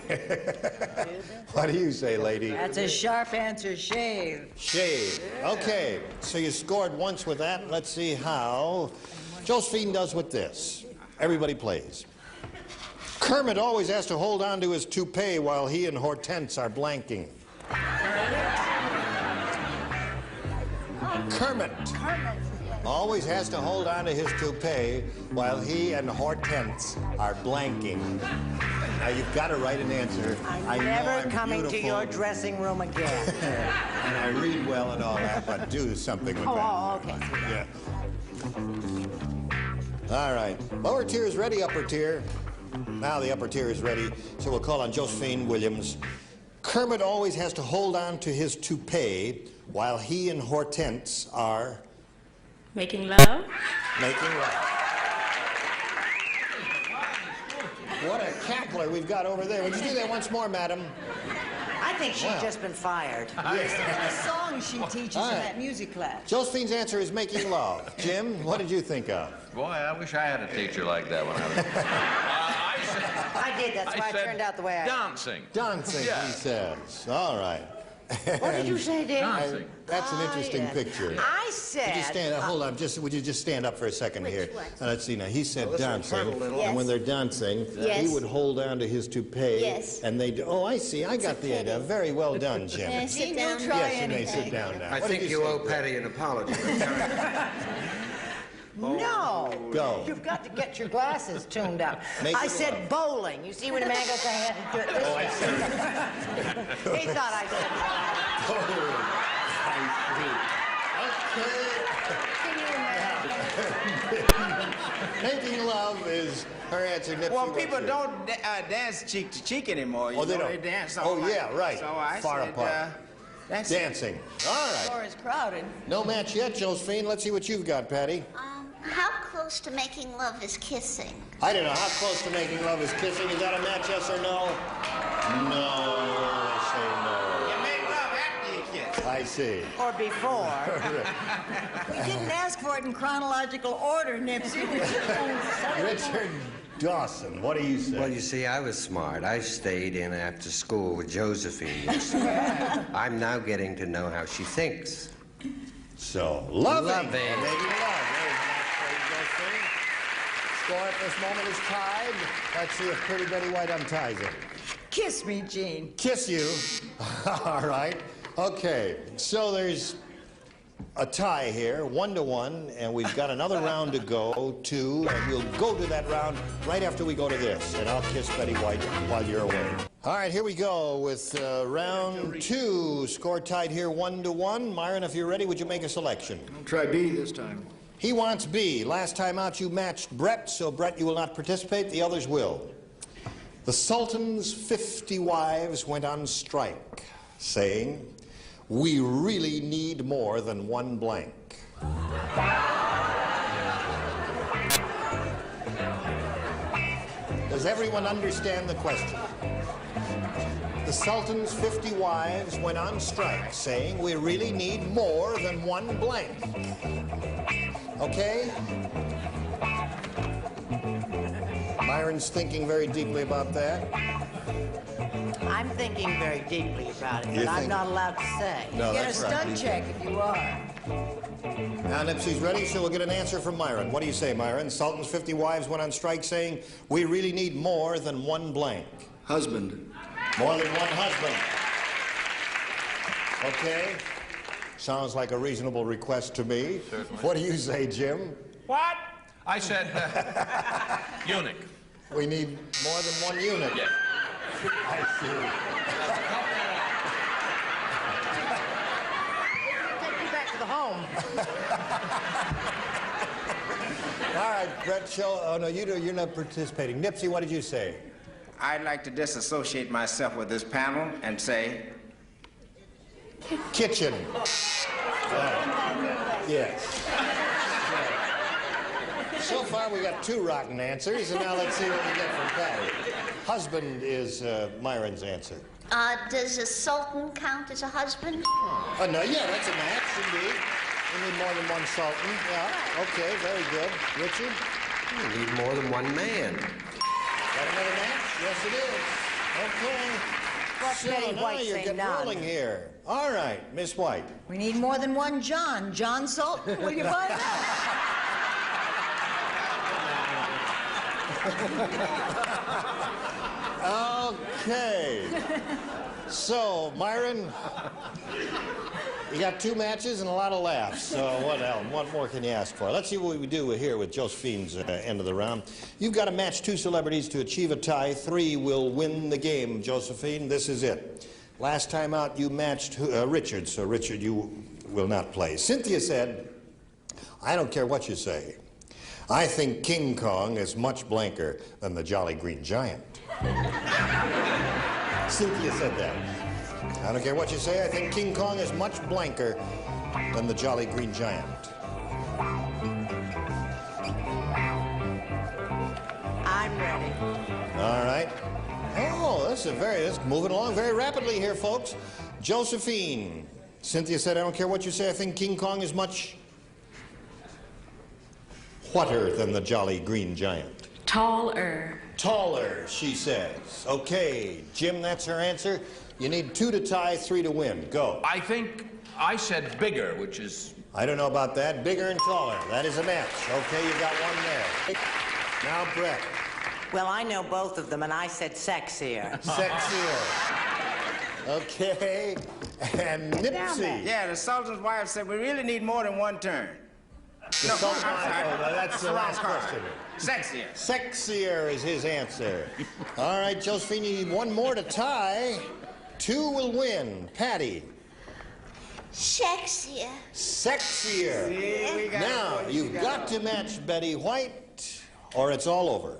What do you say, lady? That's a sharp answer, shave. Shave. Okay. So you scored once with that. Let's see how Josephine does with this. Everybody plays. Kermit always has to hold on to his toupee while he and Hortense are blanking. Kermit always has to hold on to his toupee while he and Hortense are blanking. Now, you've got to write an answer. I'm never coming beautiful, to your dressing room again. and I read well and all that, but do something with that. Oh, okay. Yeah. All right. Lower tier is ready, upper tier. Now the upper tier is ready, so we'll call on Josephine Williams. Kermit always has to hold on to his toupee while he and Hortense are... Making love? Making love. What a cackler we've got over there. Would you do that once more, madam? I think she's Wow. just been fired. The song she teaches All in right. that music class. Josephine's answer is making love. Jim, what did you think of? Boy, I wish I had a teacher like that when I was... I did. That's why it said turned out the way I did. dancing. Dancing, Yeah. he says. All right. What did you say, dear? Dancing. That's an interesting yes. picture. I said... Would you stand up? Hold on. Would you just stand up for a second here? Let's see now. He said dancing, and when they're dancing, he would hold on to his toupee. Yes. And they do. Oh, I see. I got the idea. Very well done, Jim. May I sit down? Yes, you may sit down now. I What did think you say, owe Brett? Patty an apology. No. Go. You've got to get your glasses tuned up. Make I it said loud. bowling. You see when a man goes ahead and do it this way? He thought I said Making love is her answer. Nipsey, Well, what's people yours? don't dance cheek to cheek anymore. You Oh, they know, don't. They dance Oh, all like- yeah, right. So I Far said, apart. that's Dancing. All right. Floor is crowded. No match yet, Josephine. Let's see what you've got, Patty. How close to making love is kissing? I don't know. How close to making love is kissing? Is that a match, yes or no? No. I say You make love after you kiss. no. I see. or before. You didn't ask for it in chronological order, Nipsey. Richard Dawson, what do you say? Well, you see, I was smart. I stayed in after school with Josephine yesterday. I'm now getting to know how she thinks. So, loving. Loving. Making love. There's a match for you, Josephine. Score at this moment is tied. Let's see if Pretty Betty White unties it. Kiss me, Gene. Kiss you. All right. Okay, so there's a tie here, 1-1, and we've got another round to go to, and we'll go to that round right after we go to this, and I'll kiss Betty White while you're away. All right, here we go with round 2. Score tied here, 1-1. Myron, if you're ready, would you make a selection? I'll try B this time. He wants B. Last time out, you matched Brett, so Brett, you will not participate. The others will. The Sultan's 50 wives went on strike, saying, "We really need more than one blank." Does everyone understand the question? The Sultan's 50 wives went on strike, saying, "We really need more than one blank." Okay? Myron's thinking very deeply about that. I'm thinking very deeply about it, but I'm not allowed to say. No, Get a that's right. stunt check if you are. Now, Nipsey's ready, so we'll get an answer from Myron. What do you say, Myron? Sultan's 50 wives went on strike saying, "We really need more than one blank." Husband. More than one husband. Okay. Sounds like a reasonable request to me. Certainly. What do you say, Jim? What? I said eunuch. We need more than one eunuch. Yeah. I see. Take you back to the home. All right, Brett, show. Oh, no, you're not participating. Nipsey, what did you say? I'd like to disassociate myself with this panel and say... Kitchen. Yes. So far, we got 2 rotten answers, and now let's see what we get from Patty. Husband is Myron's answer. Does a sultan count as a husband? Oh, no, yeah, that's a match, indeed. We need more than one sultan. Yeah, okay, very good. Richard? You need more than one man. Got another match? Yes, it is. Okay. What's So Betty now White you're say getting none? rolling here. All right, Miss White. We need more than one John. John Sultan, will you find out? Okay. So, Myron, you got 2 matches and a lot of laughs. So what more can you ask for? Let's see what we do here with Josephine's end of the round. You've got to match 2 celebrities to achieve a tie. 3 will win the game, Josephine. This is it. Last time out, you matched Richard, so Richard, you will not play. Cynthia said, "I don't care what you say. I think King Kong is much blanker than the Jolly Green Giant." Cynthia said that. I don't care what you say, I think King Kong is much blanker than the Jolly Green Giant. I'm ready. All right. Oh, this is moving along very rapidly here, folks. Josephine. Cynthia said, "I don't care what you say, I think King Kong is much whatter than the Jolly Green Giant." Taller. Taller, she says. Okay, Jim, that's her answer. You need 2 to tie, 3 to win. Go. I think I said bigger, which is... I don't know about that. Bigger and taller. That is a match. Okay, you got one there. Now, Brett. Well, I know both of them, and I said sexier. Sexier. Okay. And Nipsey. Yeah, the Sultan's wife said we really need more than one turn. No, that's the last question. Sexier. Sexier is his answer. All right, Josephine, you need 1 more to tie. 2 will win. Patty. Sexier. Sexier. See, we got Now, it. you've got to match Betty White, or it's all over.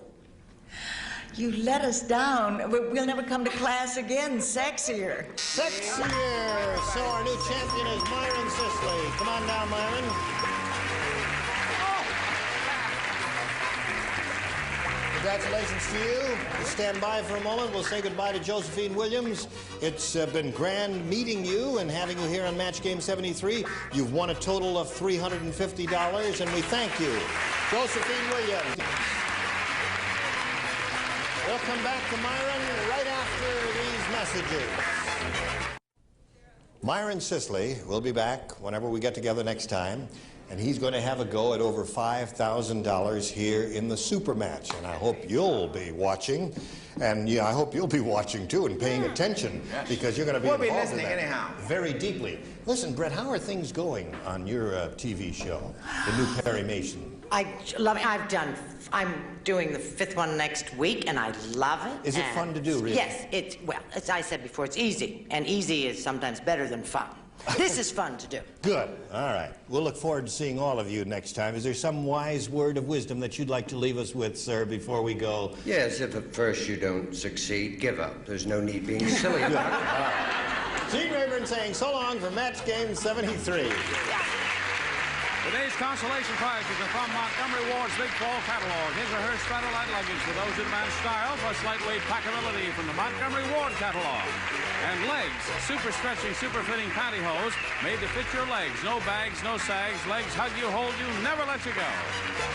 You let us down. We'll never come to class again. Sexier. Sexier. So our new champion is Myron Sisley. Come on down, Myron. Congratulations to you. Stand by for a moment. We'll say goodbye to Josephine Williams. It's been grand meeting you and having you here on Match Game 73. You've won a total of $350, and we thank you. Josephine Williams. We'll come back to Myron right after these messages. Myron Sisley will be back whenever we get together next time. And he's going to have a go at over $5,000 here in the super match. And I hope you'll be watching. And yeah, I hope you'll be watching too and paying attention, because you're going to be We'll involved be listening in that anyhow. very deeply. Listen, Brett, how are things going on your TV show, the new Perry Mason? I love it. I'm doing the 5th one next week, and I love it. Is it and fun to do, really? Yes, well, as I said before, it's easy, and easy is sometimes better than fun. This is fun to do. Good. All right. We'll look forward to seeing all of you next time. Is there some wise word of wisdom that you'd like to leave us with, sir, before we go? Yes, if at first you don't succeed, give up. There's no need being silly. Good. All right. Gene Rayburn saying so long for Match Game 73. Today's consolation prizes are from Montgomery Ward's Big Fall Catalog. His or her Stratolite luggage for those who demand style plus lightweight packability from the Montgomery Ward Catalog. And legs, super stretching, super fitting pantyhose made to fit your legs. No bags, no sags. Legs hug you, hold you, never let you go.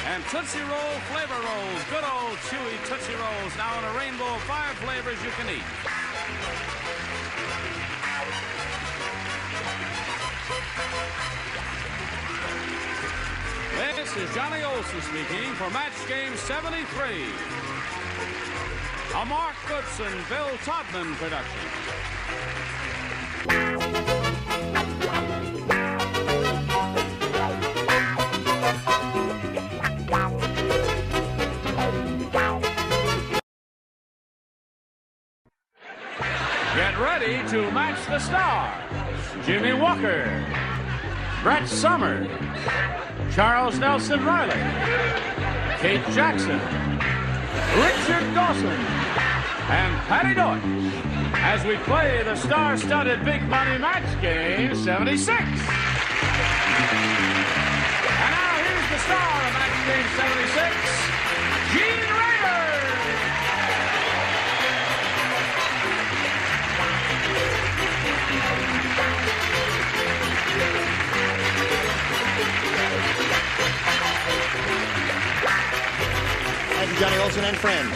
And Tootsie Roll Flavor Rolls. Good old chewy Tootsie Rolls. Now in a rainbow of 5 flavors you can eat. This is Johnny Olson speaking for Match Game 73. A Mark Goodson, Bill Todman production. Get ready to match the stars. Jimmy Walker, Brett Summers, Charles Nelson Riley, Kate Jackson, Richard Dawson, and Patty Deutsch as we play the star-studded Big Money Match Game 76. And now here's the star of Match Game 76, Gene Rayburn. Thank you, Johnny Olson and friends.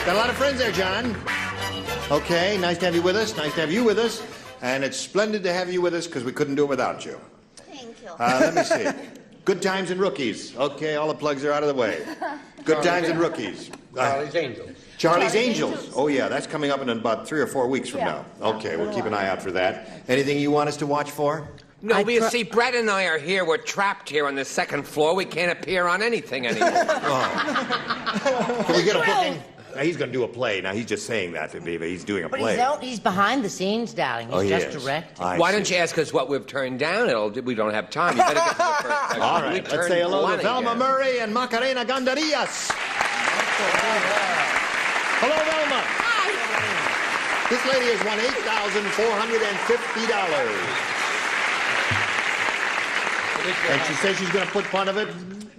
Got a lot of friends there, John. Okay, nice to have you with us. Nice to have you with us. And it's splendid to have you with us because we couldn't do it without you. Thank you. Let me see. Good Times and Rookies. Okay, all the plugs are out of the way. Good Times and Rookies. Charlie's Angels. Charlie's Angels. Oh, yeah, that's coming up in about 3 or 4 weeks from now. Okay, we'll keep an eye out for that. Anything you want us to watch for? No, you see, Brett and I are here. We're trapped here on the 2nd floor. We can't appear on anything anymore. Can we get a booking? Now, he's going to do a play. Now, he's just saying that to me, but he's doing a play. But he's behind the scenes, darling. He's just directing. Why don't you ask us what we've turned down? We don't have time. You better get to the first section. All right, let's say hello to Velma Murray and Macarena Gandarias. Hello, Velma. Hi. This lady has won $8,450. And she says she's going to put part of it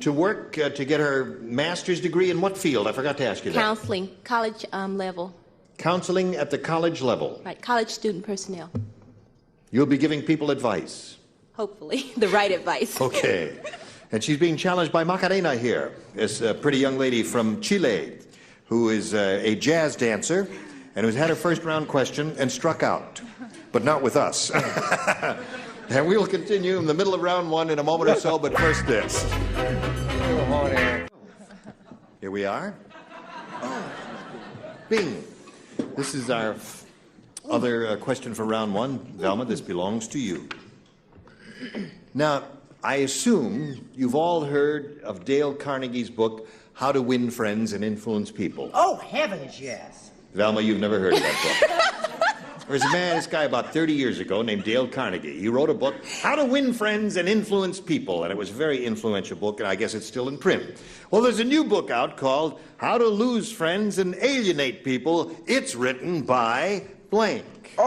to work to get her master's degree in what field? I forgot to ask you that. Counseling, college level. Counseling at the college level. Right, college student personnel. You'll be giving people advice. Hopefully, the right advice. Okay. And she's being challenged by Macarena here, this pretty young lady from Chile, who is a jazz dancer and who's had her first round question and struck out, but not with us. And we will continue in the middle of round 1 in a moment or so, but first this. Here we are. Bing. This is our other question for round 1. Velma, this belongs to you. Now, I assume you've all heard of Dale Carnegie's book, How to Win Friends and Influence People. Oh, heavens, yes. Velma, you've never heard of that book. There's a man, this guy about 30 years ago named Dale Carnegie. He wrote a book, How to Win Friends and Influence People, and it was a very influential book, and I guess it's still in print. Well, there's a new book out called How to Lose Friends and Alienate People. It's written by blank. Oh,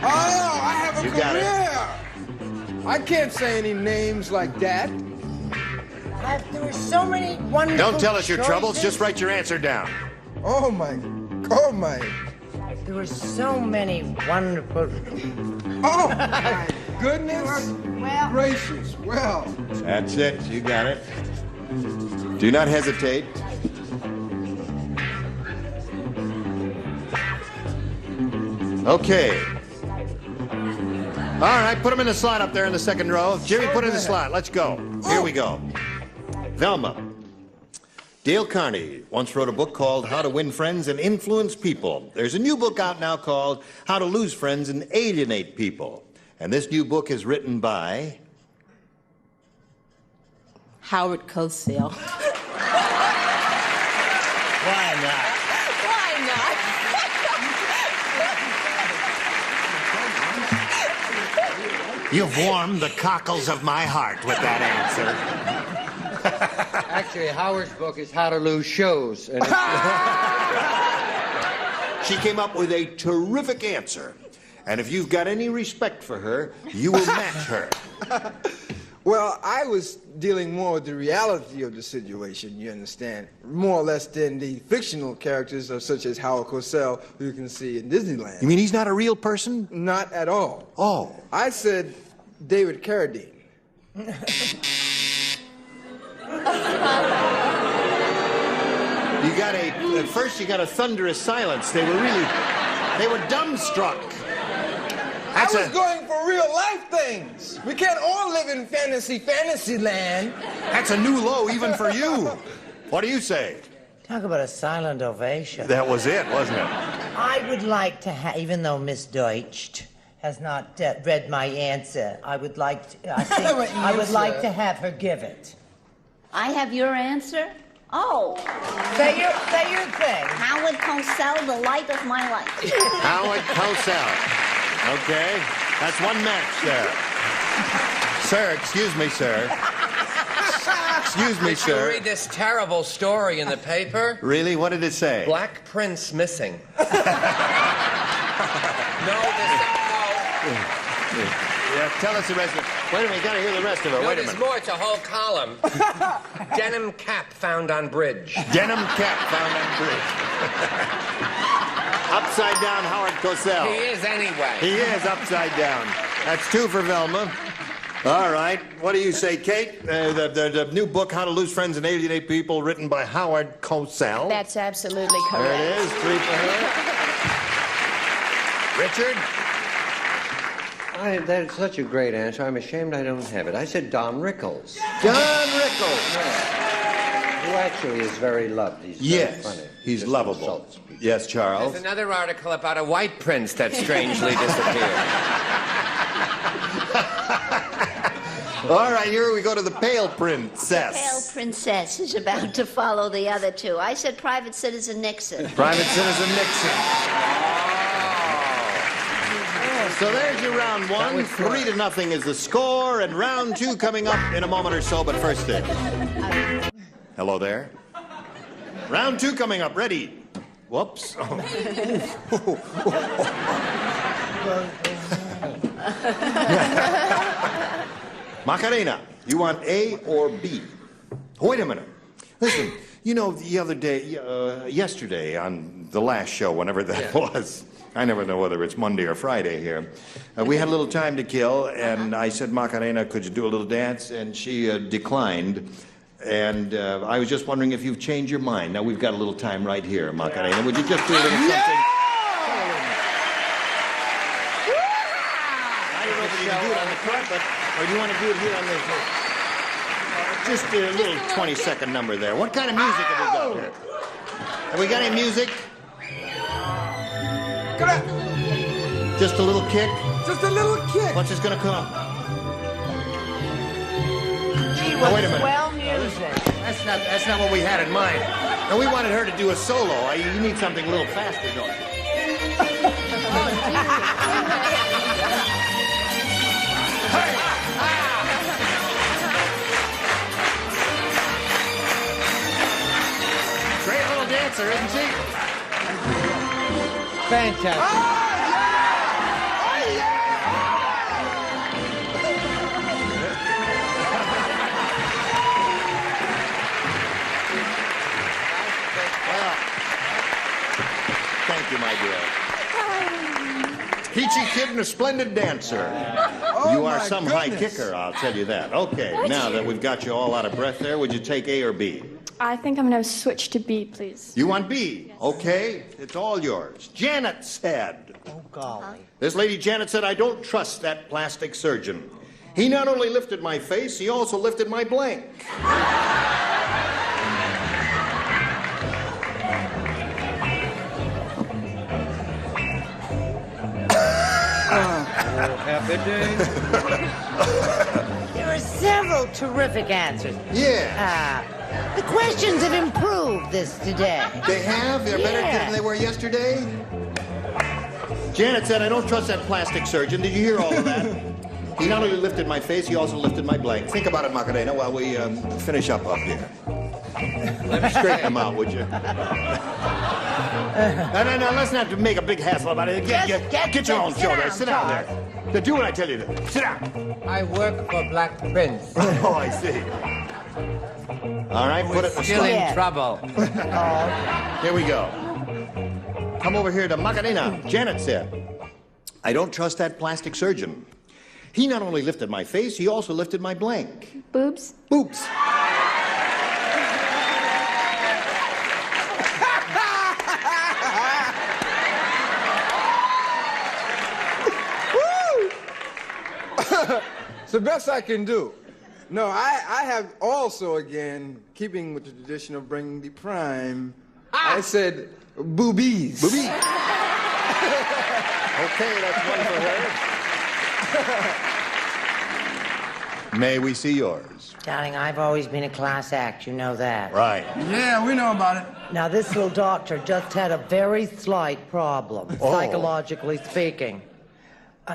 I have a You got career. I can't say any names like that. There were so many wonderful Don't tell us your choices. troubles, just write your answer down. Oh my. There were so many wonderful... Oh, my goodness gracious. Well. That's it. You got it. Do not hesitate. Okay. All right, put him in the slot up there in the second row. Jimmy, put in the slot. Let's go. Here we go. Velma. Dale Carney once wrote a book called How to Win Friends and Influence People. There's a new book out now called How to Lose Friends and Alienate People. And this new book is written by... Howard Cosell. Why not? Why not? You've warmed the cockles of my heart with that answer. Actually, Howard's book is How to Lose Shows. And She came up with a terrific answer. And if you've got any respect for her, you will match her. Well, I was dealing more with the reality of the situation, you understand, more or less than the fictional characters of such as Howard Cosell, who you can see in Disneyland. You mean he's not a real person? Not at all. Oh. I said David Carradine. At first you got a thunderous silence. They were dumbstruck. I was going for real life things. We can't all live in fantasy land. That's a new low even for you. What do you say? Talk about a silent ovation. That was it, wasn't it? I would like to have, even though Miss Deutsch has not read my answer, I would like to, I would like to have her give it. I have your answer? Oh. Say your thing. Howard Cosell, the light of my life. Howard Cosell. Okay, that's one match there. Sir, excuse me, sir. Excuse me, Did sir. you read this terrible story in the paper? Really? What did it say? Black Prince missing. Yeah, tell us the rest of it. Wait a minute, you gotta hear the rest of it. No, Wait a there's minute. more. It's a whole column. Denim cap found on bridge. Denim cap found on bridge. Upside down Howard Cosell. He is anyway. He is upside down. That's 2 for Velma. All right. What do you say, Kate? The new book, How to Lose Friends and Alienate People, written by Howard Cosell. That's absolutely correct. There it is. 3 for her. Richard? That's such a great answer. I'm ashamed I don't have it. I said Don Rickles. Don Rickles. Who actually is very loved. He's very funny. He's Just lovable. insults. Yes, Charles? There's another article about a white prince that strangely disappeared. All right, here we go to the Pale Princess. The Pale Princess is about to follow the other two. I said Private Citizen Nixon. Private Citizen Nixon. So there's your round 1. 3-0 is the score, and round 2 coming up in a moment or so, but first this. Hello there. Round 2 coming up. Ready? Whoops. Macarena, you want A or B? Wait a minute. Listen, you know, the other day, yesterday on the last show, whenever that was, I never know whether it's Monday or Friday here, we had a little time to kill, and I said, Macarena, could you do a little dance? And she declined. And I was just wondering if you've changed your mind. Now, we've got a little time right here, Macarena. Would you just do a little something? I don't know if you can do it on the carpet, or do you want to do it here on the... Just a little 20-second number there. What kind of music have we got here? Have we got any music? Just a little kick? Just a little kick. What's this going to cost? Gee, Now, wait a minute. swell music. That's not what we had in mind. And we wanted her to do a solo. You need something a little faster, don't you? Great little dancer, isn't she? Fantastic. Thank you, my dear. Peachy Kid and a splendid dancer. You are some high kicker, I'll tell you that. Okay, now that we've got you all out of breath there, would you take A or B? I think I'm going to switch to B, please. You want B? Okay, it's all yours. Janet said. Oh, golly. This lady Janet said, I don't trust that plastic surgeon. He not only lifted my face, he also lifted my blank. Happy days. There are several terrific answers. Yeah. The questions have improved this today. They have? They're better than they were yesterday? Janet said, I don't trust that plastic surgeon. Did you hear all of that? He not only lifted my face, he also lifted my blank. Think about it, Macarena, while we finish up here. Let me straighten him out, would you? No, let's not make a big hassle about it. Get your own show there. Sit down there. Do what I tell you to. Sit down. I work for Black Prince. Oh, I see. All right, put it in the Still in trouble. Here we go. Come over here to Macarena. Janet said, I don't trust that plastic surgeon. He not only lifted my face, he also lifted my blank. Boobs? Boobs. It's the best I can do. No, I have also, again, keeping with the tradition of bringing the prime, I said boobies. Boobies. Okay, that's one for her. May we see yours? Darling, I've always been a class act, you know that. Right. Yeah, we know about it. Now, this little doctor just had a very slight problem, psychologically speaking.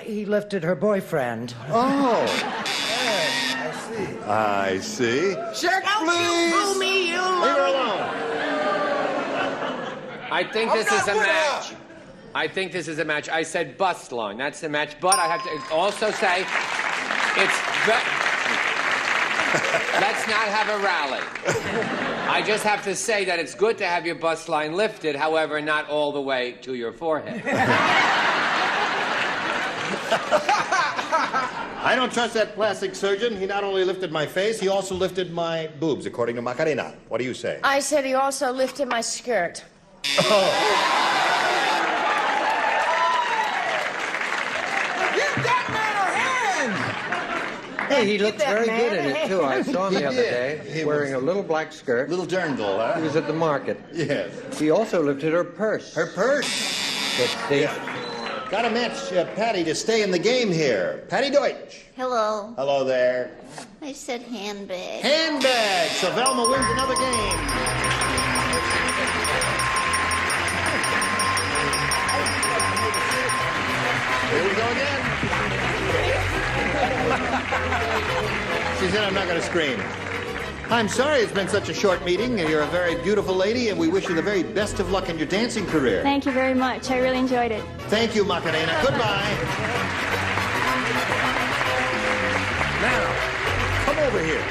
He lifted her boyfriend. Oh. I see. Check, please. Don't you boo me, you Leave her alone. I think this is a match. I think this is a match. I said bust line. That's the match. But I have to also say, let's not have a rally. I just have to say that it's good to have your bust line lifted, however, not all the way to your forehead. I don't trust that plastic surgeon. He not only lifted my face, he also lifted my boobs, according to Macarena. What do you say? I said he also lifted my skirt. Oh. Give that man a hand! Hey, he looks very good in it, too. I saw him the other day wearing a little black skirt. Little dirndl, huh? He was at the market. Yes. He also lifted her purse. Her purse? Got to match Patty to stay in the game here. Patty Deutsch. Hello. Hello there. I said handbag. Handbag. So Velma wins another game. Here we go again. She said, I'm not going to scream. I'm sorry it's been such a short meeting. You're a very beautiful lady, and we wish you the very best of luck in your dancing career. Thank you very much. I really enjoyed it. Thank you, Macarena. Goodbye. Now, come over here.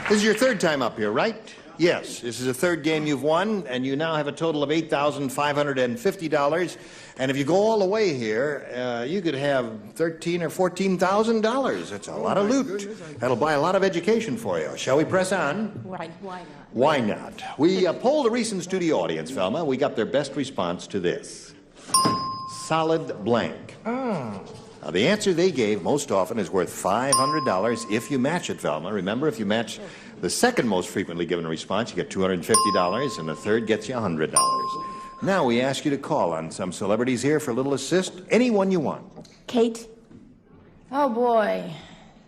This is your third time up here, right? Yes, this is the third game you've won, and you now have a total of $8,550. And if you go all the way here, you could have $13,000 or $14,000. That's a lot of loot. That'll buy a lot of education for you. Shall we press on? Why not? Why not? We polled a recent studio audience, Velma. We got their best response to this. Solid blank. Now, the answer they gave most often is worth $500 if you match it, Velma. Remember, if you match the second most frequently given response, you get $250, and the third gets you $100. Now we ask you to call on some celebrities here for a little assist. Anyone you want. Kate? Oh, boy.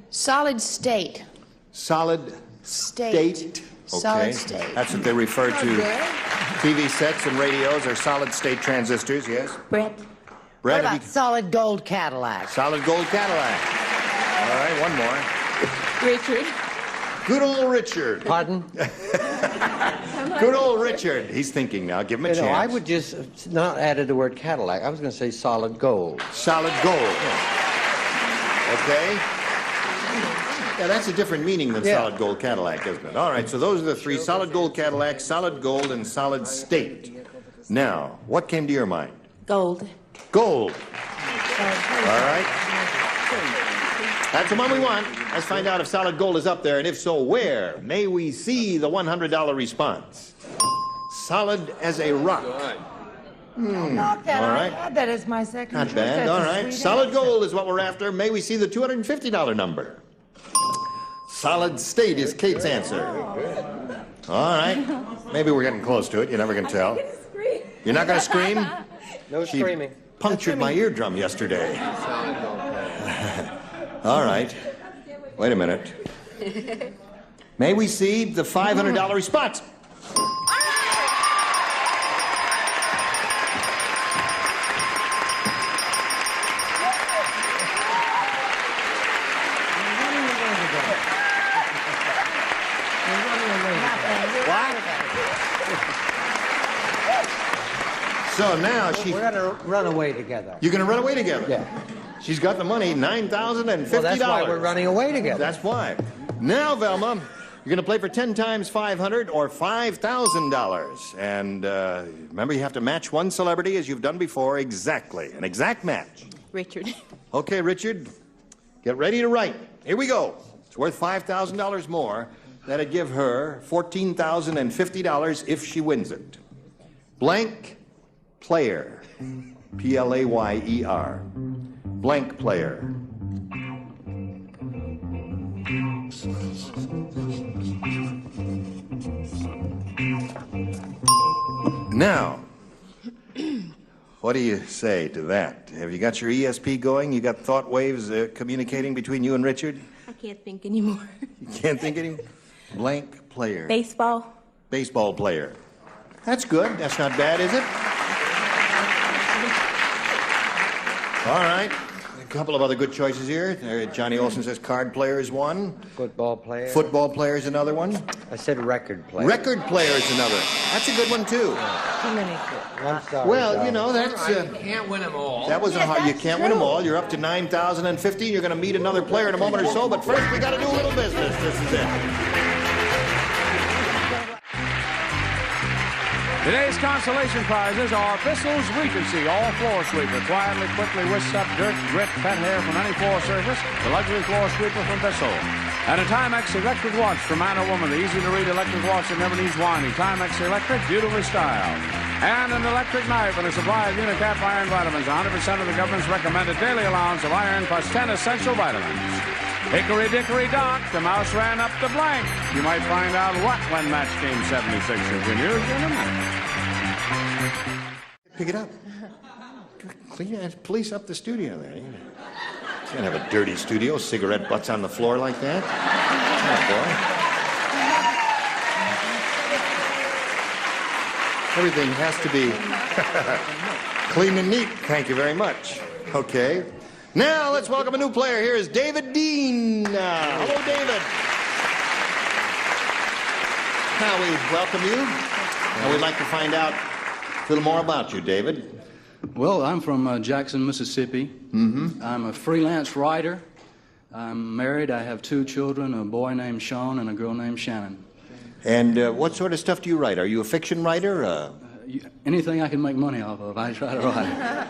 Solid state. Solid state. Okay. Solid state. That's what they refer to. TV sets and radios are solid state transistors, yes? Brett? Brett, What about solid gold Cadillac? solid gold Cadillac. All right, one more. Richard? Good old Richard. Pardon? Good old Richard. He's thinking now. Give him a You know, chance. I would just not added the word Cadillac. I was going to say solid gold. Solid gold. Okay? Yeah, that's a different meaning than solid gold Cadillac, isn't it? All right, so those are the three: solid gold Cadillac, solid gold, and solid state. Now, what came to your mind? Gold. Gold. All right. That's the one we want. Let's find out if solid gold is up there, and if so, where may we see the $100 response? Solid as a rock. Not that. All right. I had that as my second Not choice. bad. That's All a right. sweet Solid answer. gold is what we're after. May we see the $250 number? Solid state is Kate's answer. All right. Maybe we're getting close to it. You never can tell. You're not going to scream? No She screaming. punctured my eardrum yesterday. All right. Wait a minute. May we see the $500 response? So now she... We're going to run away together. You're going to run away together? Yeah. She's got the money, $9,050. Well, that's why we're running away together. That's why. Now, Velma, you're going to play for 10 times 500 or $5,000. And remember, you have to match one celebrity as you've done before exactly. An exact match. Richard. Okay, Richard, get ready to write. Here we go. It's worth $5,000 more. That'd give her $14,050 if she wins it. Blank player. Player. Blank player. Now, what do you say to that? Have you got your ESP going? You got thought waves communicating between you and Richard? I can't think anymore. You can't think anymore? Blank player. Baseball. Baseball player. That's good. That's not bad, is it? All right. A couple of other good choices here. Johnny Olson says card player is one. Football player. Football player is another one. I said record player. Record player is another. That's a good one, too. Too many. I'm sorry. Well, you know, that's... You can't win them all. That was a hard... You can't win them all. You're up to 9,050. You're going to meet another player in a moment or so, but first we got to do a little business. This is it. Today's consolation prizes are Bissell's Regency All Floor Sweeper. Quietly, quickly whisks up dirt, grit, pet hair from any floor surface. The luxury floor sweeper from Bissell. And a Timex electric watch for man or woman. The easy-to-read electric watch that never needs winding. Timex electric, beautifully styled. And an electric knife and a supply of Unicap iron vitamins. 100% of the government's recommended daily allowance of iron plus 10 essential vitamins. Hickory dickory dock, the mouse ran up the blank. You might find out what when match game 76 continues in a minute. Pick it up. Police up the studio there. You can't have a dirty studio, cigarette butts on the floor like that. Oh, boy. Everything has to be clean and neat. Thank you very much. Okay. Now, let's welcome a new player. Here is David Dean. Hello, David. Now, we welcome you. And we'd like to find out a little more about you, David. Well, I'm from Jackson, Mississippi. Mm-hmm. I'm a freelance writer. I'm married. I have 2 children, a boy named Sean and a girl named Shannon. And what sort of stuff do you write? Are you a fiction writer? Anything I can make money off of, I try to write.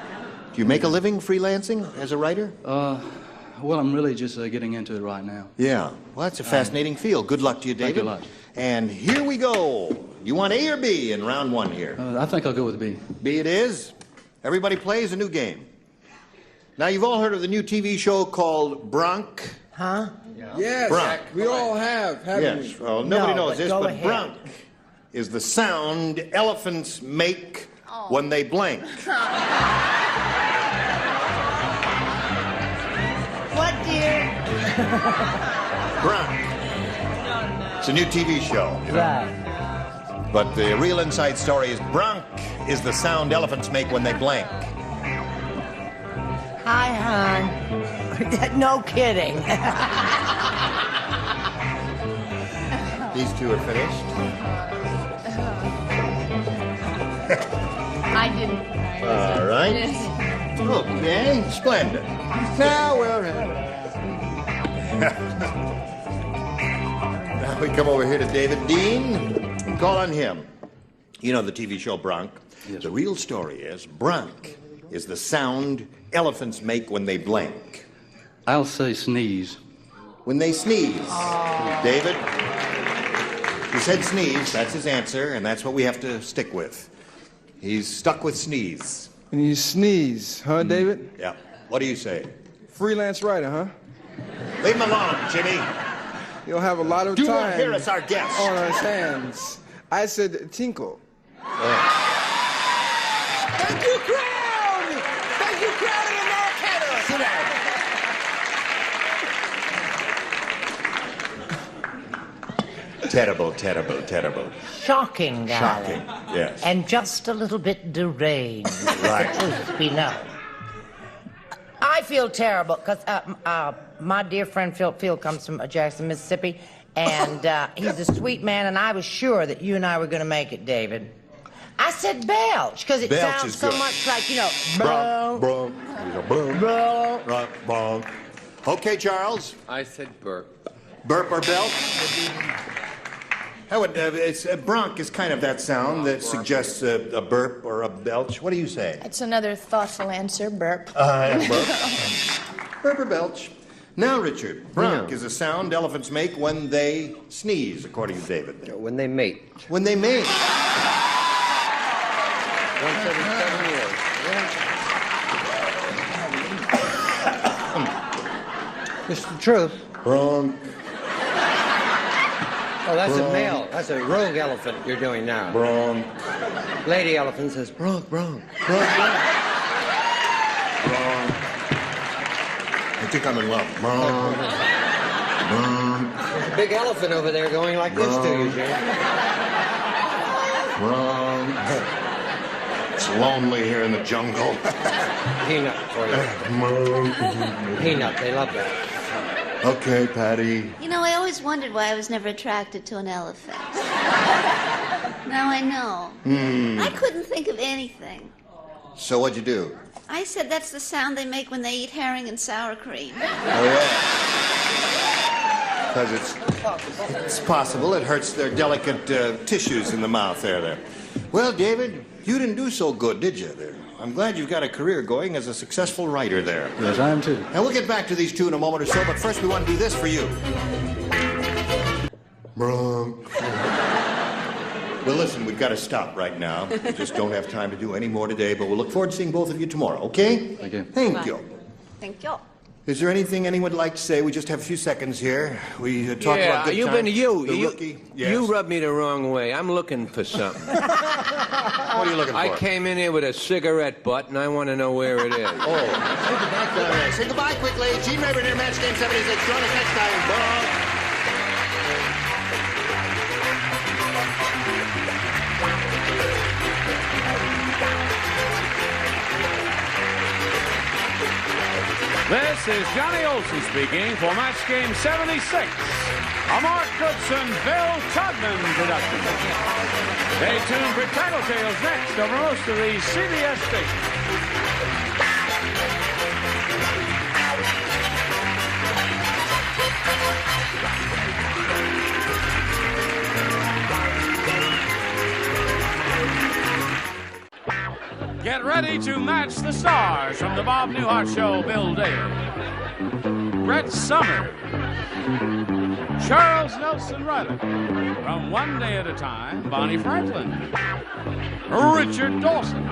Do you make a living freelancing as a writer? Well, I'm really just getting into it right now. Yeah. Well, that's a fascinating field. Good luck to you, David. Thank you a lot. And here we go. You want A or B in round 1 here? I think I'll go with B. B it is. Everybody plays a new game. Now, you've all heard of the new TV show called Bronk. Huh? Yes, Bronk. we all have, haven't Yes. we? Well, nobody knows this, go but ahead. Bronk is the sound elephants make when they blink. What, dear? Bronk. It's a new TV show. Right. But the real inside story is Bronk is the sound elephants make when they blink. Hi, hon. No kidding. These 2 are finished. I didn't. All right. Okay, splendid. Now we're Now we come over here to David Dean and call on him. You know the TV show Bronk? Yes. The real story is Bronk is the sound elephants make when they blink. I'll say sneeze. When they sneeze. David? He said sneeze. That's his answer, and that's what we have to stick with. He's stuck with sneeze. And you sneeze, huh, David? Yeah. What do you say? Freelance writer, huh? Leave him alone, Jimmy. He'll have a lot of Do time not hear us, our guest. on his hands. I said tinkle. Thank you, crowd! Thank you, crowd of Americana! Sit down. Terrible, terrible, terrible. Shocking, darling. Shocking, yes. And just a little bit deranged. Right. The truth be known. I feel terrible because my dear friend Phil comes from Jackson, Mississippi, and he's a sweet man, and I was sure that you and I were going to make it, David. I said belch because it Belch sounds is so good. much like, you know, Bronk, bro. bronk, bronk, bronk, bronk. Okay, Charles. I said burp. Burp or belt? How would, bronk is kind of that sound that suggests a burp or a belch. What do you say? That's another thoughtful answer, burp. Burp. Burp or belch. Now, Richard, bronk is a sound elephants make when they sneeze, according to David. When they mate. When they mate. Once every 7 years. It's the truth. Bronk. Oh, that's Bronk. a male. That's a rogue elephant you're doing now. Bronk. Lady elephant says bronk, bronk. Bronk. Bronk. I think I'm in love. Bronk. Bronk. There's a big elephant over there going like this to you, Jim. Bronk. It's lonely here in the jungle. Peanut for you. Peanut, they love that. Okay, Patty. You know, I always wondered why I was never attracted to an elephant. Now I know. I couldn't think of anything. So what'd you do? I said that's the sound they make when they eat herring and sour cream. Oh, yeah. Because it's possible it hurts their delicate tissues in the mouth there. Well, David, you didn't do so good, did you? There. I'm glad you've got a career going as a successful writer there. Yes, I am too. And we'll get back to these two in a moment or so, but first we want to do this for you. Bronk. Well, listen, we've got to stop right now. We just don't have time to do any more today, but we'll look forward to seeing both of you tomorrow, okay? Thank you. Thank you. Thank you. Is there anything anyone would like to say? We just have a few seconds here. We talked about good you've times. been The rookie. Yes. You rubbed me the wrong way. I'm looking for something. What are you looking for? I came in here with a cigarette butt, and I want to know where it is. Oh. Say goodbye quickly. Gene Rayburn here, Match Game 76. Join us next time. Bye. This is Johnny Olson speaking for Match Game 76, a Mark Goodson, Bill Todman production. Stay tuned for Tattletales next over most of these CBS stations. Get ready to match the stars from the Bob Newhart Show. Bill Daly, Brett Summers, Charles Nelson Riley, from One Day at a Time, Bonnie Franklin, Richard Dawson,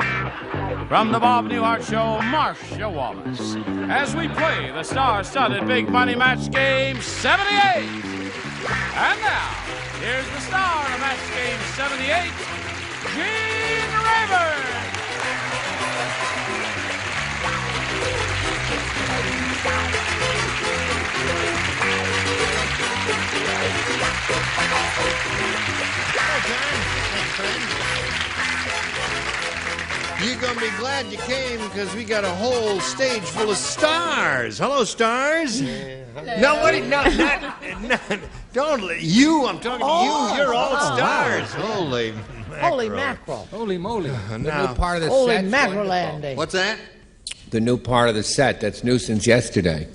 from the Bob Newhart Show, Marcia Wallace, as we play the star-studded Big Money Match Game 78. And now, here's the star of Match Game 78, Gene Rayburn. You're going to be glad you came because we got a whole stage full of stars. Hello, stars. No, what? Not, don't. You, I'm talking to you. You're all stars. Holy mackerel. Holy mackerel. Holy moly. The new part of the Holy set. mackerel, Andy. What's that? The new part of the set. That's new since yesterday.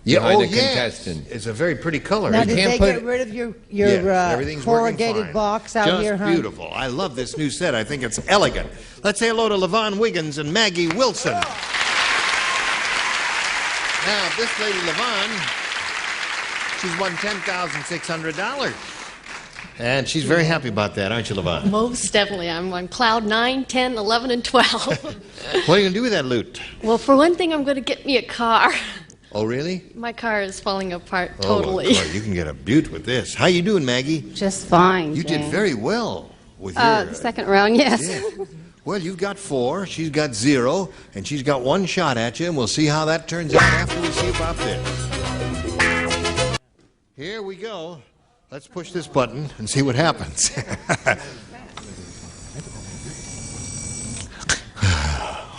Behind the contestant. It's a very pretty color. Now, isn't did it? they get rid of your everything's working corrugated fine. box out Just here, huh? beautiful. I love this new set. I think it's elegant. Let's say hello to LaVon Wiggins and Maggie Wilson. Now, this lady, Levon, she's won $10,600. And she's very happy about that, aren't you, Levon? Most definitely. I'm on cloud 9, 10, 11, and 12. What are you going to do with that loot? Well, for one thing, I'm going to get me a car. Oh, really? My car is falling apart totally. Oh, boy, you can get a beaut with this. How you doing, Maggie? Just fine, You did Jane. very well with your... The second round, yes. Yeah. Well, you've got 4, she's got 0, and she's got 1 shot at you, and we'll see how that turns out after we see about this. Here we go. Let's push this button and see what happens.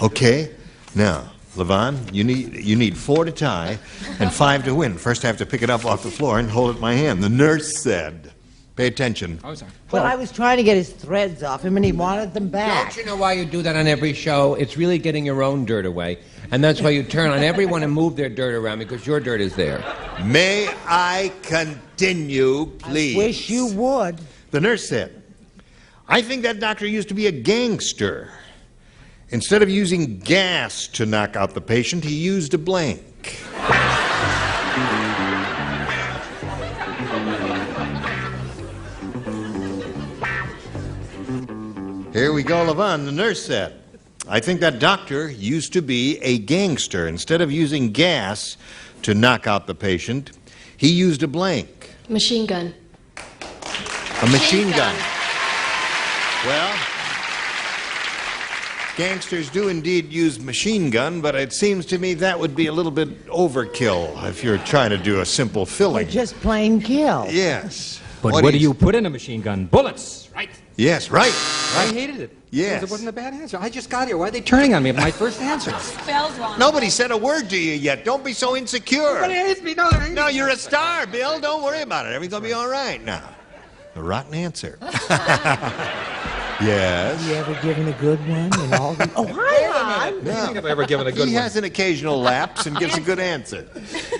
Okay, now, Levon, you need 4 to tie and 5 to win. First, I have to pick it up off the floor and hold it in my hand. The nurse said, pay attention. Oh, sorry. Well, I was trying to get his threads off him, and he wanted them back. Don't you know why you do that on every show? It's really getting your own dirt away. And that's why you turn on everyone and move their dirt around, because your dirt is there. May I continue, please? I wish you would. The nurse said, I think that doctor used to be a gangster. Instead of using gas to knock out the patient, he used a blank. Here we go, Levon. The nurse said, I think that doctor used to be a gangster. Instead of using gas to knock out the patient, he used a blank. Machine gun. A machine gun. Well, gangsters do indeed use machine gun, but it seems to me that would be a little bit overkill if you're trying to do a simple filling. Or just plain kill. Yes. But what do you put in a machine gun? Bullets, right? Yes, right. I hated it. Yes. Because it wasn't a bad answer. I just got here. Why are they turning on me at my first answer? Spell's wrong. Nobody said a word to you yet. Don't be so insecure. Nobody hates me. No, you're a star, Bill. Don't worry about it. Everything's going to be all right now. A rotten answer. Yes. Have you ever given a good one? And all the... Oh, hi, Hon. I don't think I've ever given a good He one. has an occasional lapse and gives a good answer.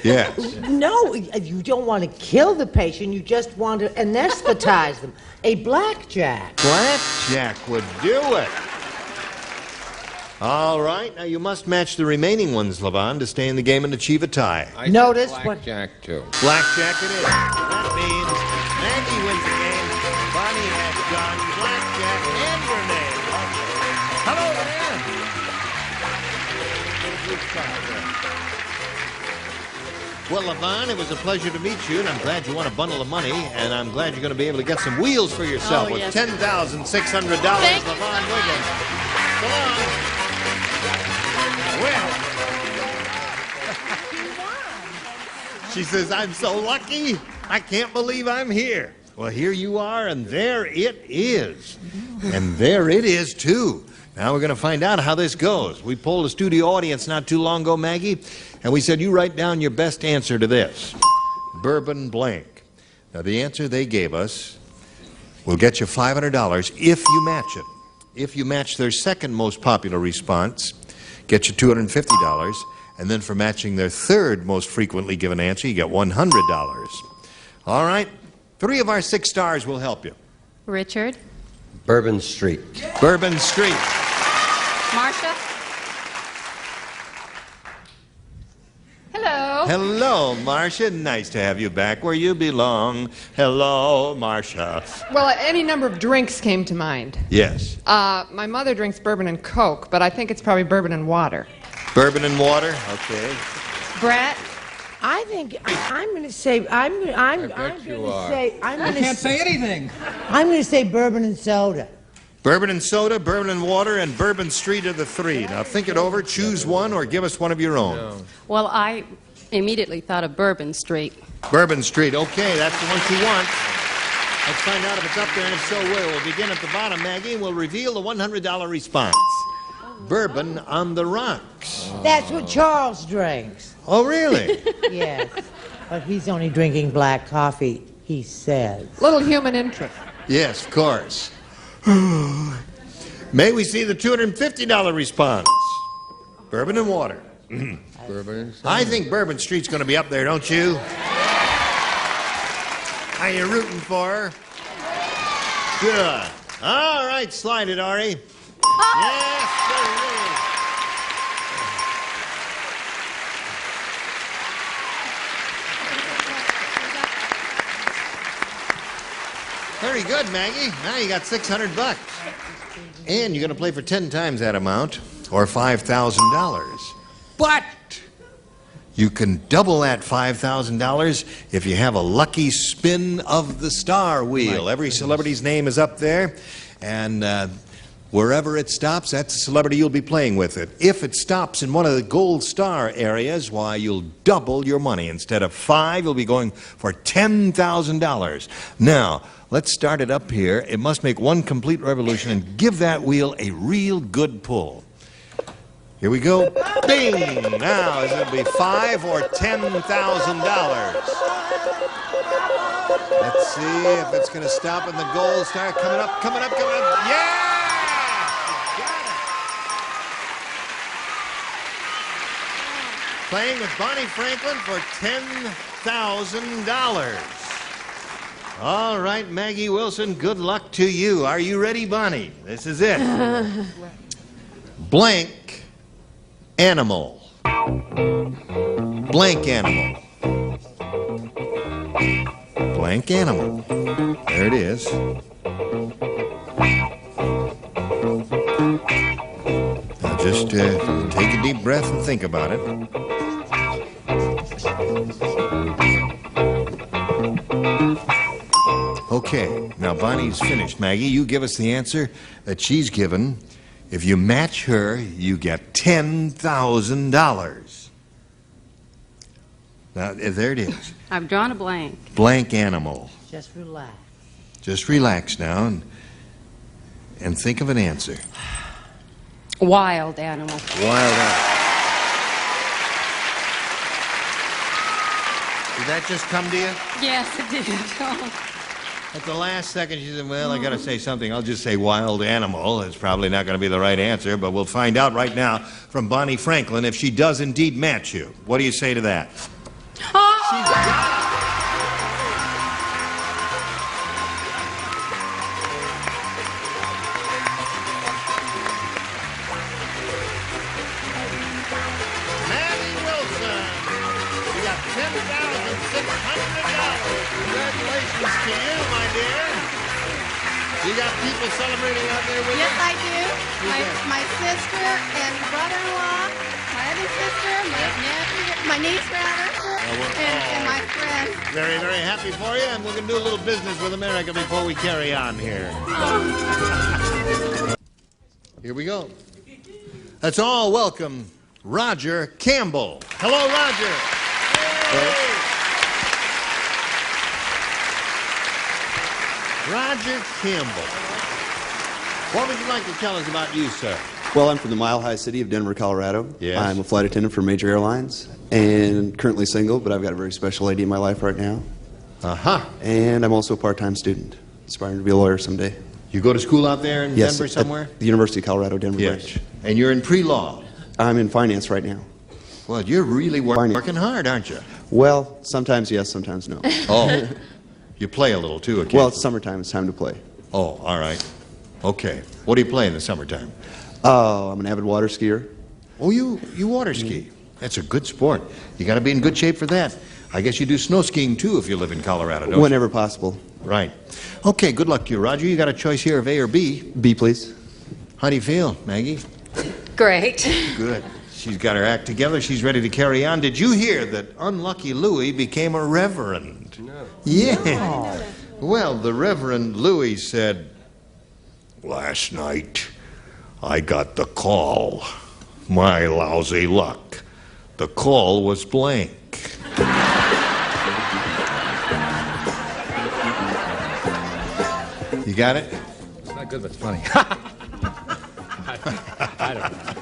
Yes. No, you don't want to kill the patient. You just want to anesthetize them. A blackjack. Blackjack would do it. All right. Now, you must match the remaining ones, Levon, to stay in the game and achieve a tie. Notice what... Blackjack, too. Blackjack it is. That means Maggie wins the game. Bonnie has done blackjack and grenade. Hello there. Well, Levon, it was a pleasure to meet you, and I'm glad you won a bundle of money, and I'm glad you're going to be able to get some wheels for yourself with yes. $10,600, Levon Wiggins. So long. Well, she says, I'm so lucky. I can't believe I'm here. Well, here you are, and there it is. And there it is, too. Now we're going to find out how this goes. We polled a studio audience not too long ago, Maggie, and we said, you write down your best answer to this. Bourbon blank. Now, the answer they gave us will get you $500 if you match it. If you match their second most popular response, get you $250. And then for matching their third most frequently given answer, you get $100. All right? 3 of our 6 stars will help you. Richard. Bourbon Street. Bourbon Street. Marcia. Hello. Hello, Marcia. Nice to have you back where you belong. Hello, Marcia. Well, any number of drinks came to mind. Yes. My mother drinks bourbon and Coke, but I think it's probably bourbon and water. Bourbon and water? Okay. Brett? I think I'm going to say I'm going to say anything. I'm going to say bourbon and soda. Bourbon and soda, bourbon and water, and Bourbon Street are the 3. Now think it over, choose one, or give us one of your own. Well, I immediately thought of Bourbon Street. Bourbon Street, okay, that's the one you want. Let's find out if it's up there, and if so, we'll begin at the bottom, Maggie, and we'll reveal the $100 response. Bourbon on the rocks. That's what Charles drinks. Oh, really? Yes. But he's only drinking black coffee, he says. Little human interest. Yes, of course. May we see the $250 response? Bourbon and water. Bourbon. I think Bourbon Street's going to be up there, don't you? Are you rooting for her? Good. All right, slide it, Ari. Yes, there it is. Very good, Maggie. Now you got $600. And you're going to play for 10 times that amount, or $5,000. But you can double that $5,000 if you have a lucky spin of the star wheel. Every celebrity's name is up there, and wherever it stops, that's the celebrity you'll be playing with it. If it stops in one of the gold star areas, why, you'll double your money. Instead of $5,000, you'll be going for $10,000. Now, let's start it up here. It must make one complete revolution and give that wheel a real good pull. Here we go. Bing! Now, is it going to be $5,000 or $10,000? Let's see if it's going to stop in the gold star. Coming up, coming up, coming up. Yeah! Playing with Bonnie Franklin for $10,000. All right, Maggie Wilson, good luck to you. Are you ready, Bonnie? This is it. Blank animal. Blank animal. Blank animal. There it is. Now just take a deep breath and think about it. Okay, now Bonnie's finished. Maggie, you give us the answer that she's given. If you match her, you get $10,000. Now, there it is. I've drawn a blank. Blank animal. Just relax. Just relax now and think of an answer. Wild animal. Wild animal. Did that just come to you? Yes, it did. At the last second, she said, well, I got to say something. I'll just say wild animal. It's probably not going to be the right answer, but we'll find out right now from Bonnie Franklin if she does indeed match you. What do you say to that? Maggie Wilson, you got $10,600. Congratulations to you, my dear. You got people celebrating out there with you? Yes, I do. My sister and brother-in-law, my other sister, my nephew, my niece rather, and my friend. Very, very happy for you, and we're going to do a little business with America before we carry on here. Here we go. Let's all welcome Roger Campbell. Hello, Roger. Hey. Roger Campbell. What would you like to tell us about you, sir? Well, I'm from the mile-high city of Denver, Colorado. Yes. I'm a flight attendant for major airlines and currently single, but I've got a very special lady in my life right now. Uh-huh. And I'm also a part-time student, aspiring to be a lawyer someday. You go to school out there in Yes, Denver somewhere? At the University of Colorado, Denver branch. And you're in pre-law? I'm in finance right now. Well, you're really working hard, aren't you? Well, sometimes yes, sometimes no. Oh. You play a little, too, occasionally. Well, it's summertime. It's time to play. Oh, all right. Okay. What do you play in the summertime? I'm an avid water skier. Oh, you water ski. That's a good sport. You got to be in good shape for that. I guess you do snow skiing, too, if you live in Colorado, don't Whenever possible. Right. Okay, good luck to you, Roger. You got a choice here of A or B. B, please. How do you feel, Maggie? Great. Good. She's got her act together. She's ready to carry on. Did you hear that Unlucky Louie became a reverend? No. Yeah. Oh. Well, the Reverend Louie said, last night I got the call. My lousy luck. The call was blank. You got it? It's not good, but it's funny. I don't know.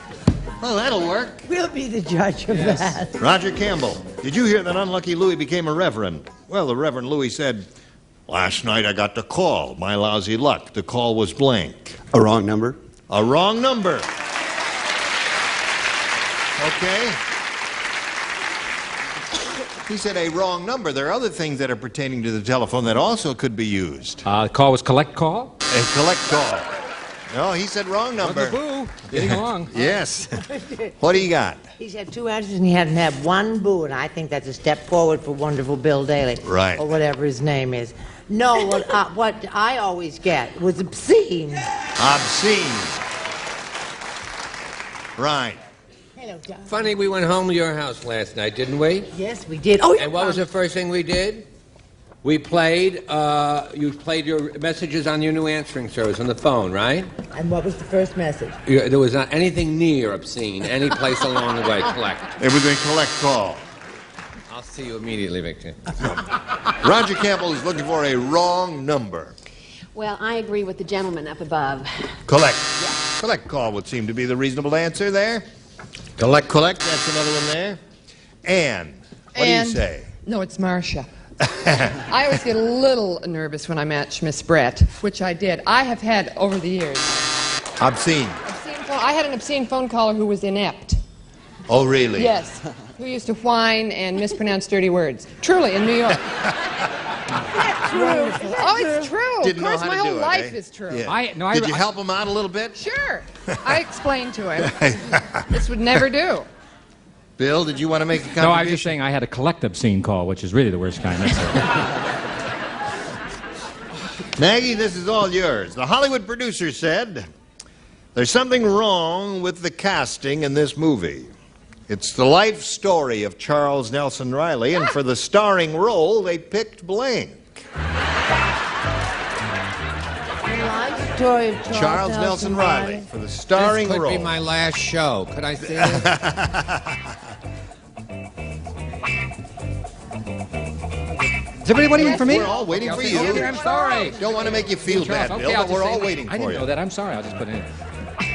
Well, that'll work. We'll be the judge of that. Roger Campbell, did you hear that Unlucky Louie became a reverend? Well, the Reverend Louie said, last night I got the call. My lousy luck. The call was blank. A wrong number? A wrong number. Okay. He said a wrong number. There are other things that are pertaining to the telephone that also could be used. The call was collect call? A collect call. No, he said wrong number. Boo. Getting along. Yes. What do you got? He's had 2 answers and he hadn't had one boo, and I think that's a step forward for wonderful Bill Daly. Right. Or whatever his name is. No, what I always get was obscene. Obscene. Right. Hello, John. Funny, we went home to your house last night, didn't we? Yes, we did. Oh, And what was the first thing we did? We played, you played your messages on your new answering service on the phone, right? And what was the first message? There was not anything near obscene, any place along the way. Collect. It was a collect call. I'll see you immediately, Victor. Roger Campbell is looking for a wrong number. Well, I agree with the gentleman up above. Collect. Collect call would seem to be the reasonable answer there. Collect, that's another one there. Anne, what do you say? No, it's Marcia. I always get a little nervous when I match Miss Brett, which I did. I have had, over the years... Obscene. I had an obscene phone caller who was inept. Oh, really? Yes. Who used to whine and mispronounce dirty words. Truly, in New York. True. Oh, it's true. Didn't of course, know how my to whole do it, life eh? is true. Yeah. Did you help him out a little bit? Sure. I explained to him. This would never do. Bill, did you want to make a contribution? No, I was just saying I had a collect obscene call, which is really the worst kind. Maggie, this is all yours. The Hollywood producer said, there's something wrong with the casting in this movie. It's the life story of Charles Nelson Riley, and for the starring role, they picked blank. The life story of Charles Nelson Riley for the starring This could role. be my last show. Could I see this? Is everybody waiting for me? We're all waiting for you. Okay, I'm sorry. Don't want to make you feel bad, Okay, Bill, I'll but we're just all say- waiting for I you. didn't know that. I'm sorry. I'll just put it in.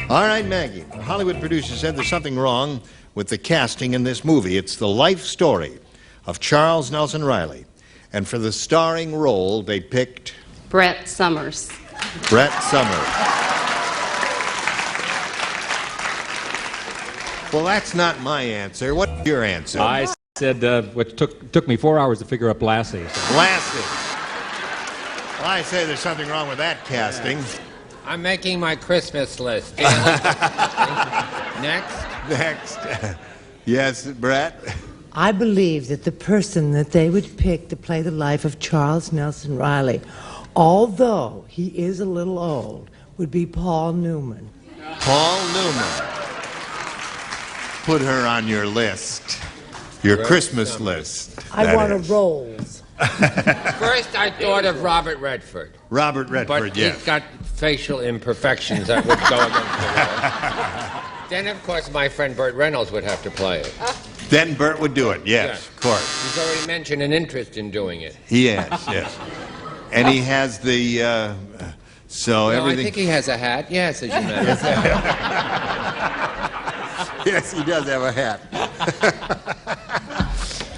All right, Maggie. The Hollywood producer said there's something wrong with the casting in this movie. It's the life story of Charles Nelson Riley. And for the starring role, they picked Brett Summers. Brett Summers. Well, that's not my answer. What's your answer? I said what took me 4 hours to figure up Lassie. So. Lassie. Well, I say there's something wrong with that casting. I'm making my Christmas list. Next. Yes, Brett? I believe that the person that they would pick to play the life of Charles Nelson Riley, although he is a little old, would be Paul Newman. Paul Newman. Put her on your list. Your Christmas list. I want a Rolls. First, I thought of Robert Redford. Robert Redford, but yes. he's got facial imperfections that would go against the role. Then, of course, my friend Burt Reynolds would have to play it. Then Burt would do it, yes, of course. He's already mentioned an interest in doing it. He has, yes. And he has the, so No, everything... I think he has a hat, yes, as you mentioned. Yes, he does have a hat.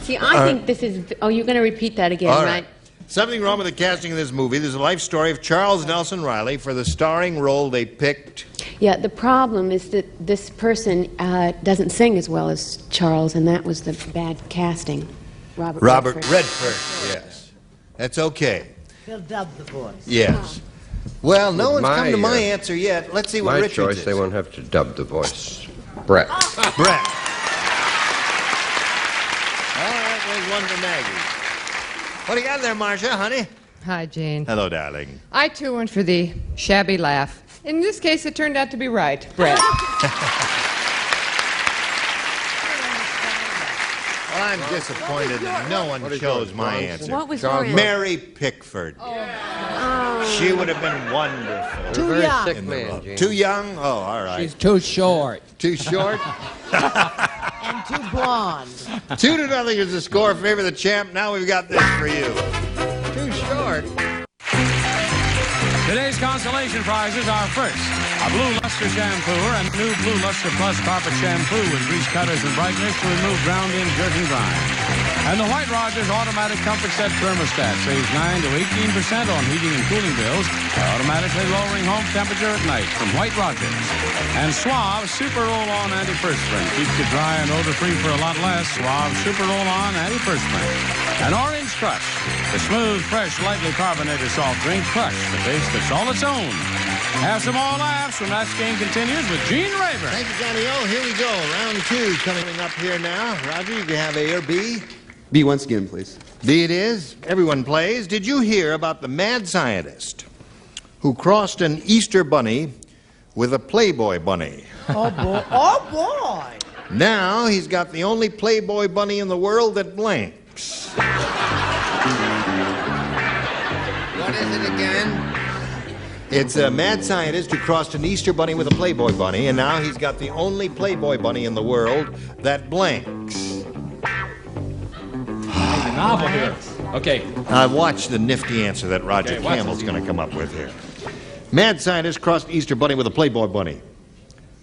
See, I think this is... Oh, you're going to repeat that again, All right? Something wrong with the casting of this movie. There's a life story of Charles Nelson Riley. For the starring role, they picked... Yeah, the problem is that this person doesn't sing as well as Charles, and that was the bad casting. Robert Redford, yes. That's okay. He'll dub the voice. Yes. Well, no With one's come to my, my answer yet. Let's see what My Richard's choice, is. they won't have to dub the voice. Brett. Brett. All right, there's one for Maggie. What do you got there, Marcia, honey? Hi, Jane. Hello, darling. I, too, went for the shabby laugh. In this case, it turned out to be right. Brett. Well, I'm disappointed that no one chose my answer. What was your answer? Mary Pickford. She would have been wonderful. You're a very young. sick In the man, role. Gene. Too young? Oh, all right. She's too short. Too short? And too blonde. 2-0 is the score in favor of the champ. Now we've got this for you. Too short. Today's consolation prizes are first, a Blue Luster shampooer and new Blue Luster Plus carpet shampoo with grease cutters and brightness to remove ground-in dirt and grime. And the White Rogers automatic comfort set thermostat saves 9 to 18% on heating and cooling bills by automatically lowering home temperature at night from White Rogers. And Suave Super Roll-On Antiperspirant keeps you dry and odor-free for a lot less. Suave Super Roll-On Antiperspirant. And Orange Crush, the smooth, fresh, lightly carbonated soft drink. Crush, the taste that's all its own. Have some more laughs when That's Game continues with Gene Rayburn. Thank you, Johnny O. Here we go. Round 2 coming up here now. Roger, you can have A or B. B once again, please. B it is. Everyone plays. Did you hear about the mad scientist who crossed an Easter bunny with a Playboy bunny? Oh, boy. Oh, boy. Now he's got the only Playboy bunny in the world that blinks. What is it again? It's a mad scientist who crossed an Easter bunny with a Playboy bunny, and now he's got the only Playboy bunny in the world that blinks. A novel here. Okay. Watch the nifty answer that Roger Campbell's going to come up with here. Mad scientist crossed Easter bunny with a Playboy bunny.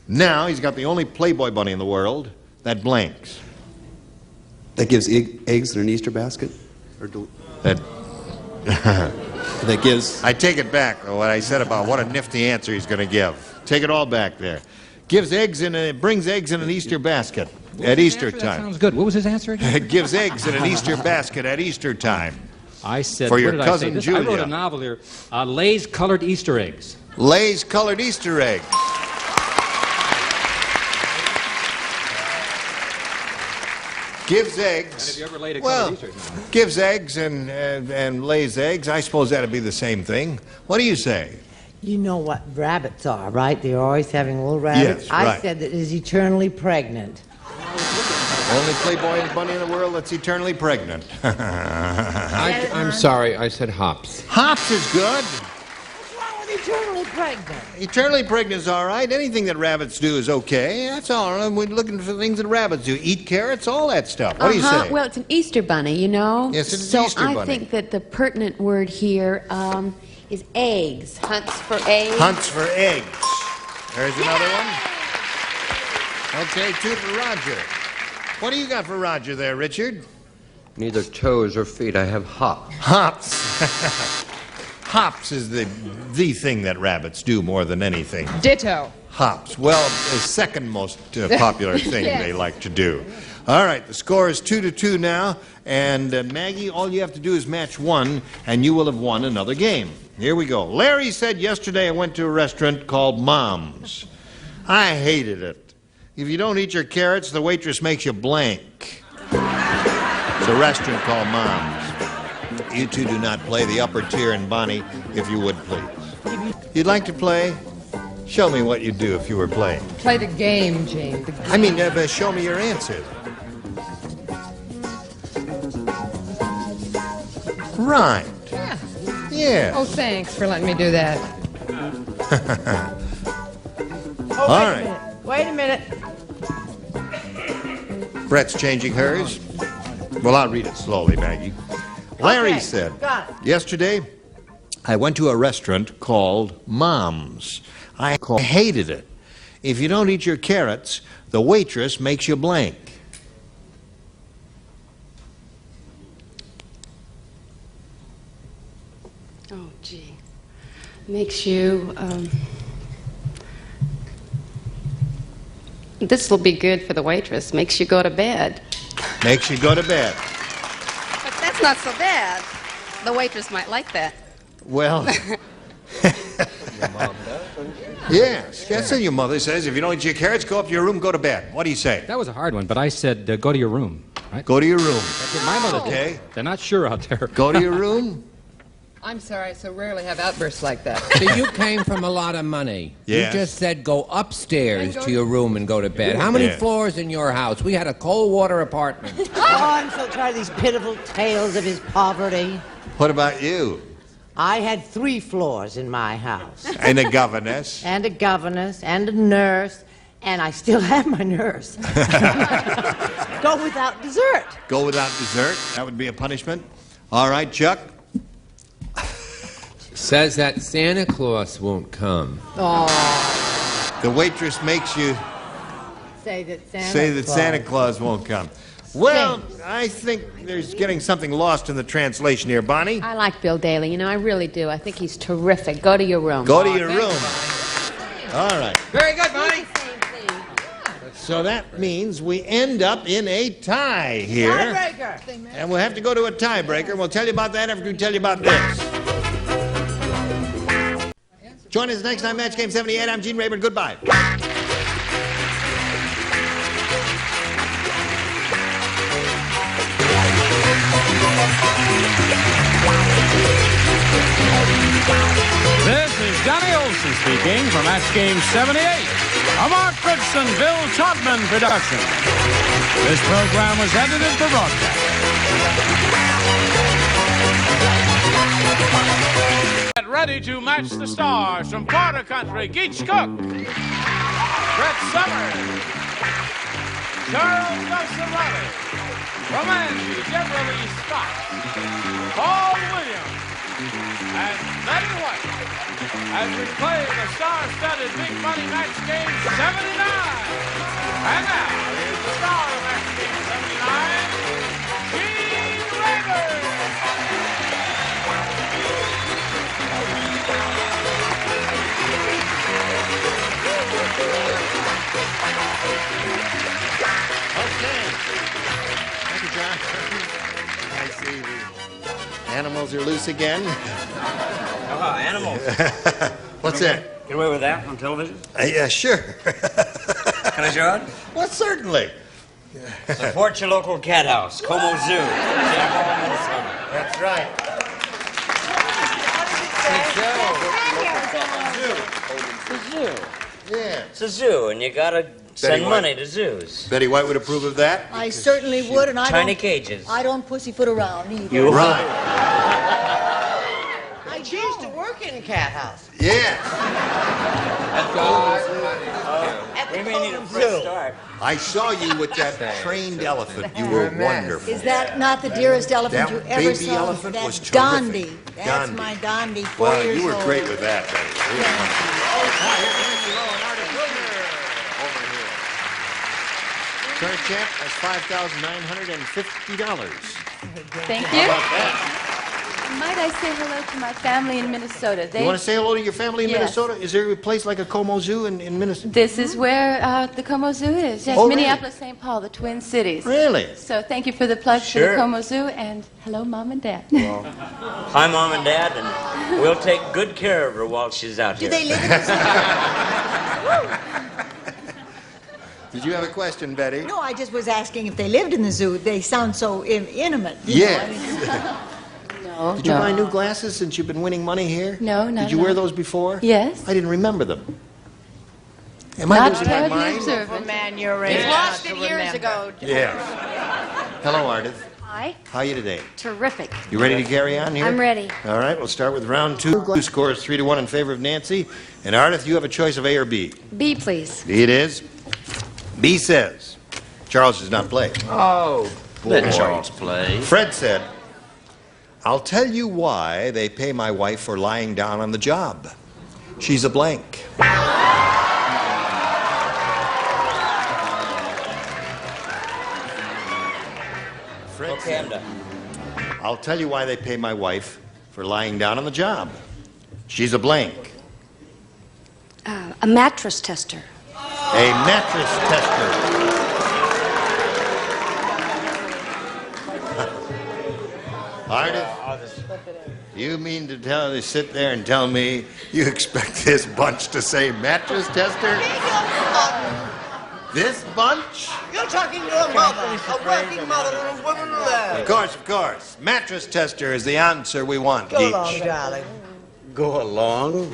Now he's got the only Playboy bunny in the world that blinks. That gives eggs in an Easter basket? That that gives... I take it back, what I said about what a nifty answer he's going to give. Take it all back there. Gives eggs brings eggs in an Easter basket at Easter time. That sounds good. What was his answer again? It gives eggs in an Easter basket at Easter time. I said, for your what did cousin I say? Julia. I wrote a novel here, Lay's Colored Easter Eggs. Lay's Colored Easter Eggs. Gives eggs. And have you ever laid a well, Easter egg? Gives eggs and lays eggs. I suppose that'd be the same thing. What do you say? You know what rabbits are, right? They're always having little rabbits. Yes, right. I said that is eternally pregnant. Only Playboy bunny in the world that's eternally pregnant. I'm sorry, I said hops. Hops is good. What's wrong with eternally pregnant? Eternally pregnant is all right. Anything that rabbits do is okay. That's all right. We're looking for things that rabbits do. Eat carrots, all that stuff. What do you say? Well, it's an Easter bunny, you know. Yes, it's an Easter bunny. So I think that the pertinent word here is eggs. Hunts for eggs. Hunts for eggs. There's another one. Okay, 2 for Roger. What do you got for Roger there, Richard? Neither toes or feet. I have hops. Hops. Hops is the thing that rabbits do more than anything. Ditto. Hops. Well, the second most popular thing Yes. they like to do. All right, the score is 2-2 now. And Maggie, all you have to do is match 1, and you will have won another game. Here we go. Larry said yesterday I went to a restaurant called Mom's. I hated it. If you don't eat your carrots, the waitress makes you blank. It's a restaurant called Mom's. You two do not play the upper tier in Bonnie, if you would, please. You'd like to play? Show me what you'd do if you were playing. Play the game, Gene. I mean, show me your answer. Right. Yeah. Yeah. Oh, thanks for letting me do that. Oh, All wait a minute. Wait a minute. Brett's changing hers. Well, I'll read it slowly, Maggie. Larry Okay, said, got it. yesterday, I went to a restaurant called Mom's. I hated it. If you don't eat your carrots, the waitress makes you blank. Oh, gee. Makes you, This will be good for the waitress. Makes you go to bed. Makes you go to bed. But that's not so bad. The waitress might like that. Well, yes, that's what your mother says. If you don't eat your carrots, go up to your room, go to bed. What do you say? That was a hard one, but I said go to your room. Right? Go to your room. That's what my mother did. Okay. They're not sure out there. Go to your room. I'm sorry, I so rarely have outbursts like that. So you came from a lot of money. Yes. You just said go upstairs to your room and go to bed. How many Yeah. floors in your house? We had a cold water apartment. Oh, I'm so tired of these pitiful tales of his poverty. What about you? I had 3 floors in my house. And a governess. And a governess and a nurse, and I still have my nurse. Go without dessert. Go without dessert. That would be a punishment. All right, Chuck. Says that Santa Claus won't come. Oh, The waitress makes you say that Santa say that Claus. Santa Claus won't come. Well, I think there's getting something lost in the translation here, Bonnie. I like Bill Daly. You know, I really do. I think he's terrific. Go to your room. Go to your room. All right. Very good, Bonnie. So that means we end up in a tie here. Tiebreaker. And we'll have to go to a tiebreaker. We'll tell you about that after we tell you about this. Join us next time, Match Game 78. I'm Gene Rayburn. Goodbye. This is Johnny Olson speaking for Match Game 78, a Mark Goodson, Bill Todman production. This program was edited for broadcast. Get ready to match the stars from Porter Country. Geach Cook, Brett Summers, Charles Nelson Riley, from Angie, Deborah Lee Scott, Paul Williams, and Betty White as we play the star-studded Big Money Match Game 79. And now, here's the star of Match Game 79, Gene Rayburn. Okay. Thank you, John. I see the animals are loose again. Animals. What's that? Get away with that on television? Yeah, sure. Can I show it? Well, certainly. Support your local cat house, Como Zoo, St. Paul, Minnesota. That's right. It's a zoo. Yeah. It's a zoo, and you gotta send money to zoos. Betty White would approve of that? I certainly would, and I Tiny don't... cages. I don't pussyfoot around either. You right. I choose to work in Cat House. Yeah. We may need a fresh start. I saw you with that trained elephant. You were wonderful. Is that not the dearest elephant That you ever baby saw? elephant That's was terrific. Dondi. That's Dondi. my Dondi, 4 Well, years you were old. great with that, Betty. Really Current champ has $5,950. Thank How you. about that? Might I say hello to my family in Minnesota? You want to say hello to your family in Yes. Minnesota? Is there a place like a Como Zoo in Minnesota? This is where the Como Zoo is. Yes, Oh, really? Minneapolis, St. Paul, the Twin Cities. Really? So thank you for the plug for Sure. the Como Zoo, and hello, Mom and Dad. Hi, Mom and Dad, and we'll take good care of her while she's out here. Do they live in the zoo? Did you have a question, Betty? No, I just was asking if they lived in the zoo. They sound so intimate. you know, I mean- No, Did you buy new glasses since you've been winning money here? No, not Did you at wear all. those before? Yes. I didn't remember them. Am I Not losing my terribly mind? observant. Man, you're He in. lost it years ago. Yes. Hello, Ardith. Hi. How are you today? Terrific. You ready to carry on here? I'm ready. All right, we'll start with round two. Two scores 3-1 in favor of Nancy. And Ardith, you have a choice of A or B. B, please. B it is. B says, Charles does not play. Oh, Let Charles play. Fred said, I'll tell you why they pay my wife for lying down on the job. She's a blank. Fred said, I'll tell you why they pay my wife for lying down on the job. She's a blank. A mattress tester. A mattress tester. Ardith, you mean to sit there and tell me you expect this bunch to say mattress tester? This bunch? You're talking to a mother, a working mother and a woman alone. Of course. Mattress tester is the answer we want, Go Geach. along, darling. Go along?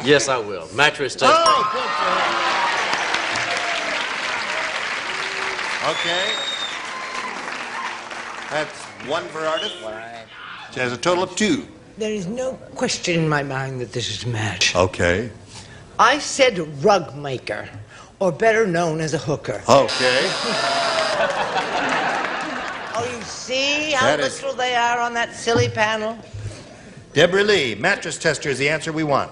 Yes, I will. Mattress tester. Oh, good for him. Okay. That's one for Ardith. She has a total of 2. There is no question in my mind that this is a match. Okay. I said rug maker, or better known as a hooker. Okay. Oh, you see how That is- literal they are on that silly panel? Deborah Lee, mattress tester is the answer we want.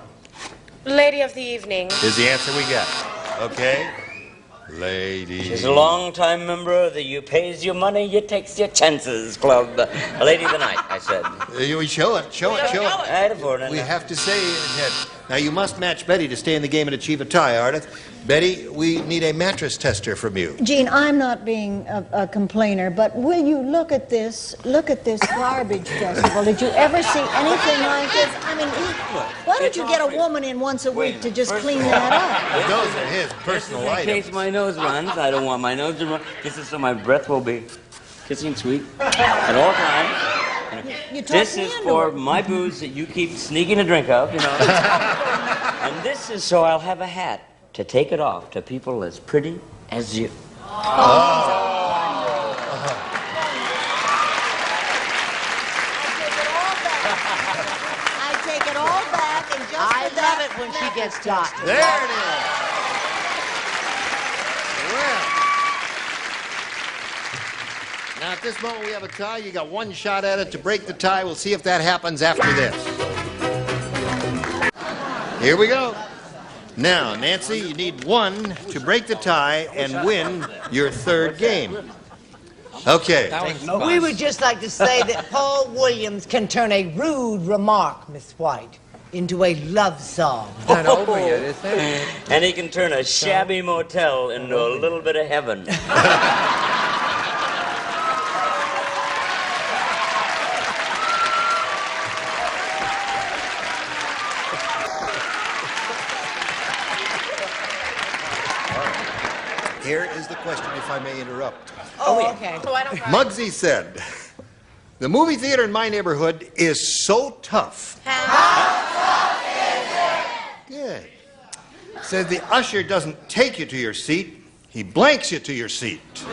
Lady of the evening. Is the answer we got. Okay. Lady. She's a long-time member of the You Pays Your Money, You Takes Your Chances Club. Lady of the Night, I said. You show it. I had a vote in We there. have to say that Now, you must match Betty to stay in the game and achieve a tie, Ardith. Betty, we need a mattress tester from you. Gene, I'm not being a complainer, but will you look at this garbage festival? Did you ever see anything like this? I mean, why don't you get a woman in once a week to just clean that up? Those are his personal In items. case my nose runs, I don't want my nose to run. This is so my breath will be kissing sweet at all times. This is for my booze that you keep sneaking a drink of, you know. And this is so I'll have a hat to take it off to people as pretty as you. I take it all back and just I love it when she gets hot. There it is. Well. Now, at this moment, we have a tie. You got one shot at it to break the tie. We'll see if that happens after this. Here we go. Now, Nancy, you need one to break the tie and win your third game. Okay. We would just like to say that Paul Williams can turn a rude remark, Miss White, into a love song. Not over yet, is it? And he can turn a shabby motel into a little bit of heaven. Here is the question, if I may interrupt. Oh, okay. So I don't. Muggsy said, the movie theater in my neighborhood is so tough. How tough is Good. Says the usher doesn't take you to your seat, he blanks you to your seat. You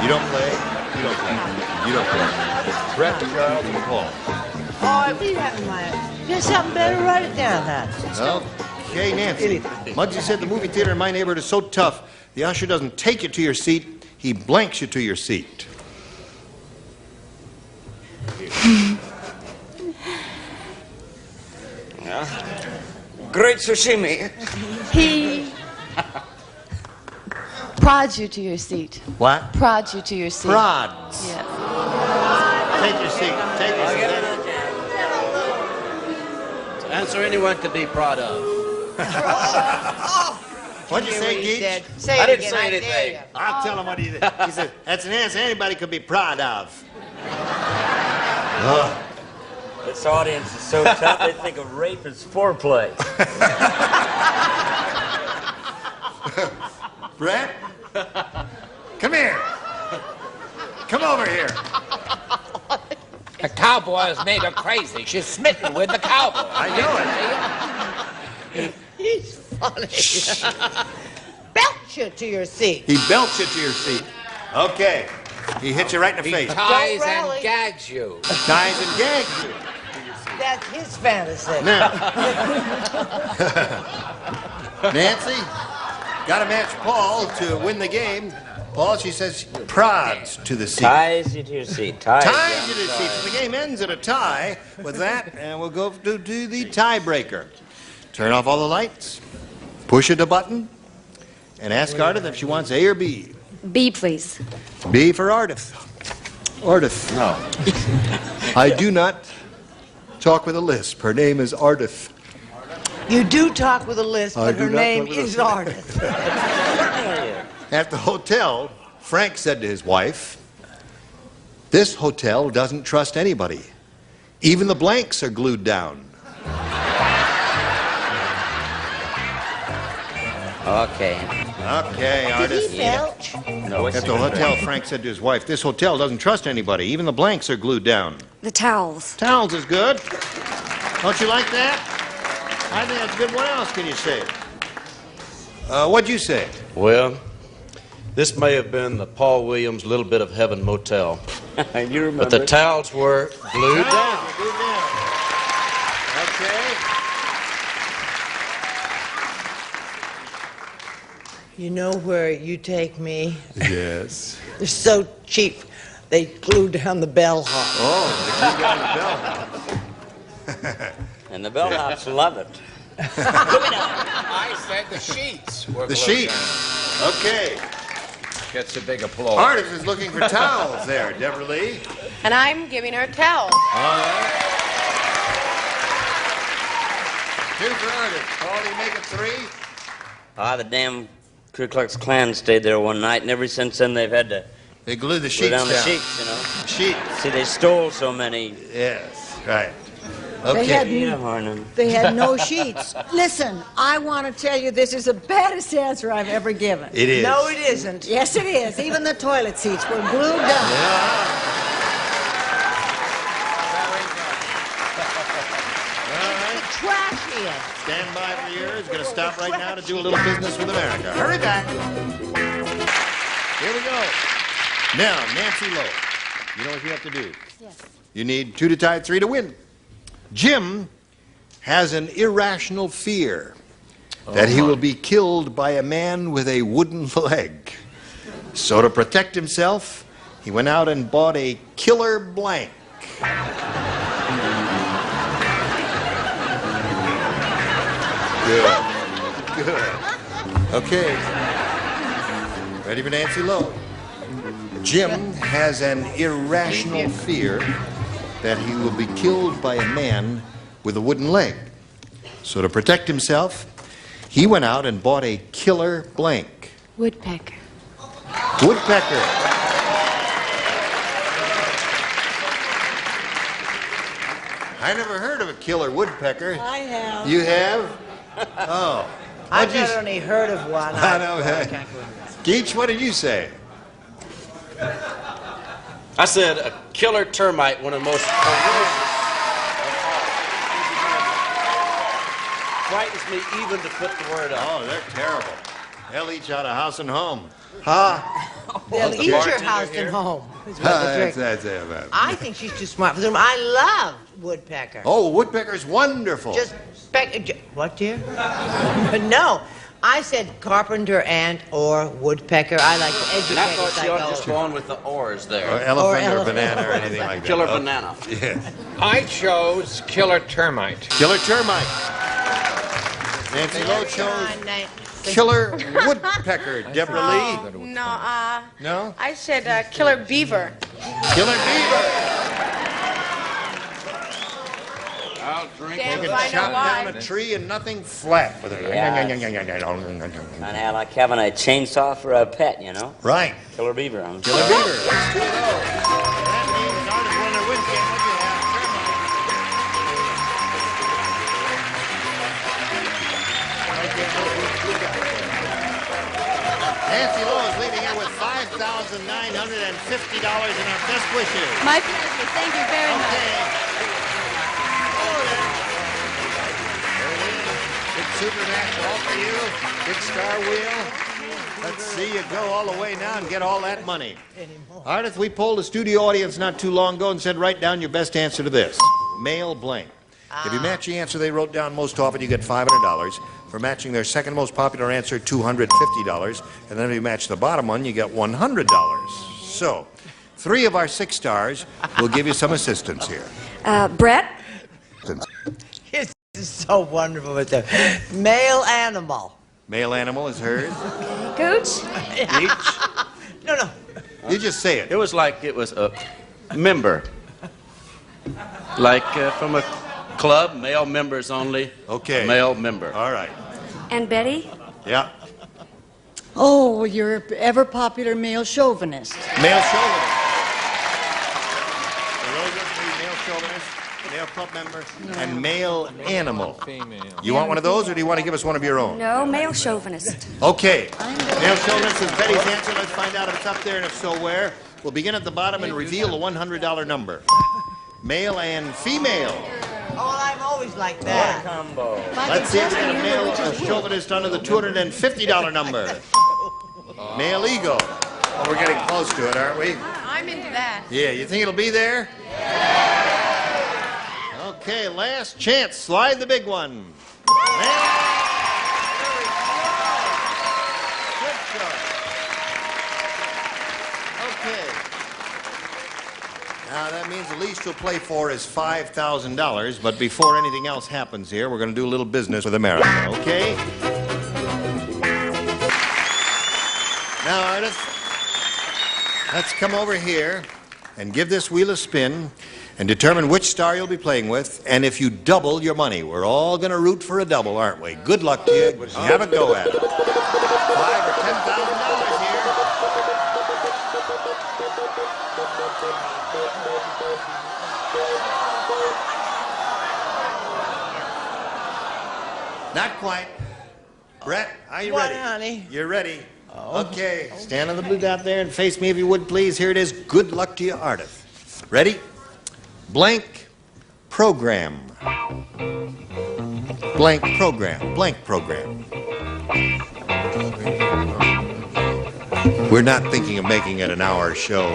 don't play? You don't play. You don't play. Brett, Charles, and Paul. Oh, we have my. There's something better. Write it down, huh? Okay, Nancy. Muggsy said the movie theater in my neighborhood is so tough, the usher doesn't take you to your seat, he blanks you to your seat. Great sashimi. He prods you to your seat. What? Prods you to your seat. Prods. Yes. Take your seat. Take your seat. Answer anyone could be proud of. What'd you say, Geach? I didn't say anything. I'll tell him what he said. He said, that's an answer anybody could be proud of. This audience is so tough, they think of rape as foreplay. Brett? Come here. Come over here. The cowboy has made her crazy. She's smitten with the cowboy. I know it. He's funny. Belch you to your seat. He belts you to your seat. Okay. He hits you right in the He face. ties and gags you. Ties and gags you. That's his fantasy. Now, Nancy, got to match Paul to win the game. Paul, she says, prods to the seat. Ties you to your seat. Ties you to the seat. So the game ends at a tie with that, and we'll go to the tiebreaker. Turn off all the lights, push a button, and ask Ardith if she wants A or B. B, please. B for Ardith. Ardith. No. I do not talk with a lisp. Her name is Ardith. You do talk with a list, I but do her not name talk with a is lisp. Ardith. At the hotel, Frank said to his wife, this hotel doesn't trust anybody. Even the blanks are glued down. Okay. Okay, Did Ardith. he belch? No, At the hotel, Frank said to his wife, this hotel doesn't trust anybody. Even the blanks are glued down. The towels. Towels is good. Don't you like that? I think that's good. What else can you say? What'd you say? Well, this may have been the Paul Williams Little Bit of Heaven Motel. You remember. But the towels were glued down. Glued down. Okay. You know where you take me? Yes. They're so cheap. They glue down the bellhop. Oh, they glue down the bellhop. And the bellhops love it. I said the sheets were The glued sheet. down. Okay. Gets a big applause. Ardith is looking for towels there, Deborah Lee. And I'm giving her towels. All right. Two for Ardith. Paul, do you make it 3? The damn Ku Klux Klan stayed there one night, and ever since then they've had to... They glued the glue sheets down. The down. sheets, you know. Sheets. See, they stole so many. Yes, right. They Okay. had no sheets. Listen, I want to tell you this is the baddest answer I've ever given. It is. No, it isn't. Yes, it is. Even the toilet seats were glued down. Trashiest. Stand by for yours. Going to stop right now to do a little business with America. Hurry back. Here we go. Now, Nancy Lowe. You know what you have to do? Yes. You need 2 to tie 3 to win. Jim has an irrational fear that he will be killed by a man with a wooden leg. So to protect himself, he went out and bought a killer blank. Good. Good. Okay. Ready for Nancy Lowe? Jim has an irrational fear that he will be killed by a man with a wooden leg. So to protect himself, he went out and bought a killer blank. Woodpecker. Woodpecker. I never heard of a killer woodpecker. I have. You have? Oh. I've What'd you not only heard of one. I know. Geach, what did you say? I said a killer termite, one of the most frightens me even to put the word up. Oh, they're terrible. They'll eat you out of house and home. Huh? They'll eat your house and home. Is what they drink. That's it. I think she's too smart for them. I love woodpecker. Oh, woodpecker's wonderful. Just what, dear? No, I said carpenter ant or woodpecker. I like to educate. And I thought you ought to just go on with the oars there. Or elephant or banana or anything like that. Killer Oh, banana. Yeah. I chose killer termite. Killer termite. Nancy Lowe chose killer woodpecker. Deborah Lee. No, No? I said killer beaver. Killer beaver. I'll drink. Damn, You I can know chop why. down a tree and nothing flat with it. Kind of like having a chainsaw for a pet, you know? Right. Killer beaver. I'm Killer beaver. That's 2-0. That means Ardith won their win game. What do you have? Nancy Lowe is leaving here with $5,950 and our best wishes. My pleasure. Thank you very much. Big Super Max all for you. Big Star Wheel. Let's see you go all the way now and get all that money. Ardith, we polled a studio audience not too long ago and said write down your best answer to this. Male blank. If you match the answer they wrote down most often, you get $500. For matching their second most popular answer, $250. And then if you match the bottom one, you get $100. So, 3 of our 6 stars will give you some assistance here. Brett? This is so wonderful with the male animal. Male animal is hers. Gooch? Each. No. You just say it. It was like it was a member. Like from a club, male members only. Okay. Male member. All right. And Betty? Yeah. Oh, you're an ever popular male chauvinist. Male chauvinist. For those of you, male chauvinist, male club member, and male animal. You want one of those, or do you want to give us one of your own? No, male chauvinist. Okay. Male chauvinist is Betty's answer. Let's find out if it's up there, and if so, where. We'll begin at the bottom and reveal a $100 number. Male and female. Oh, I'm always like that. Combo. Let's see if we get a male chauvinist under the $250 number. Male ego. Well, we're getting close to it, aren't we? I'm into that. Yeah, you think it'll be there? Okay, last chance. Slide the big one. Good shot. Okay. Now, that means the least you'll play for is $5,000, but before anything else happens here, we're going to do a little business with America, okay? Now, Ardith, let's come over here and give this wheel a spin and determine which star you'll be playing with, and if you double your money. We're all going to root for a double, aren't we? Good luck to you. Have a go at it. $5,000 or $10,000 here. Not quite. Brett, are you ready? Honey? You're ready. Okay, stand on the blue dot there and face me if you would, please. Here it is. Good luck to you, Ardith. Ready? Blank program. Blank program. Blank program. We're not thinking of making it an hour show.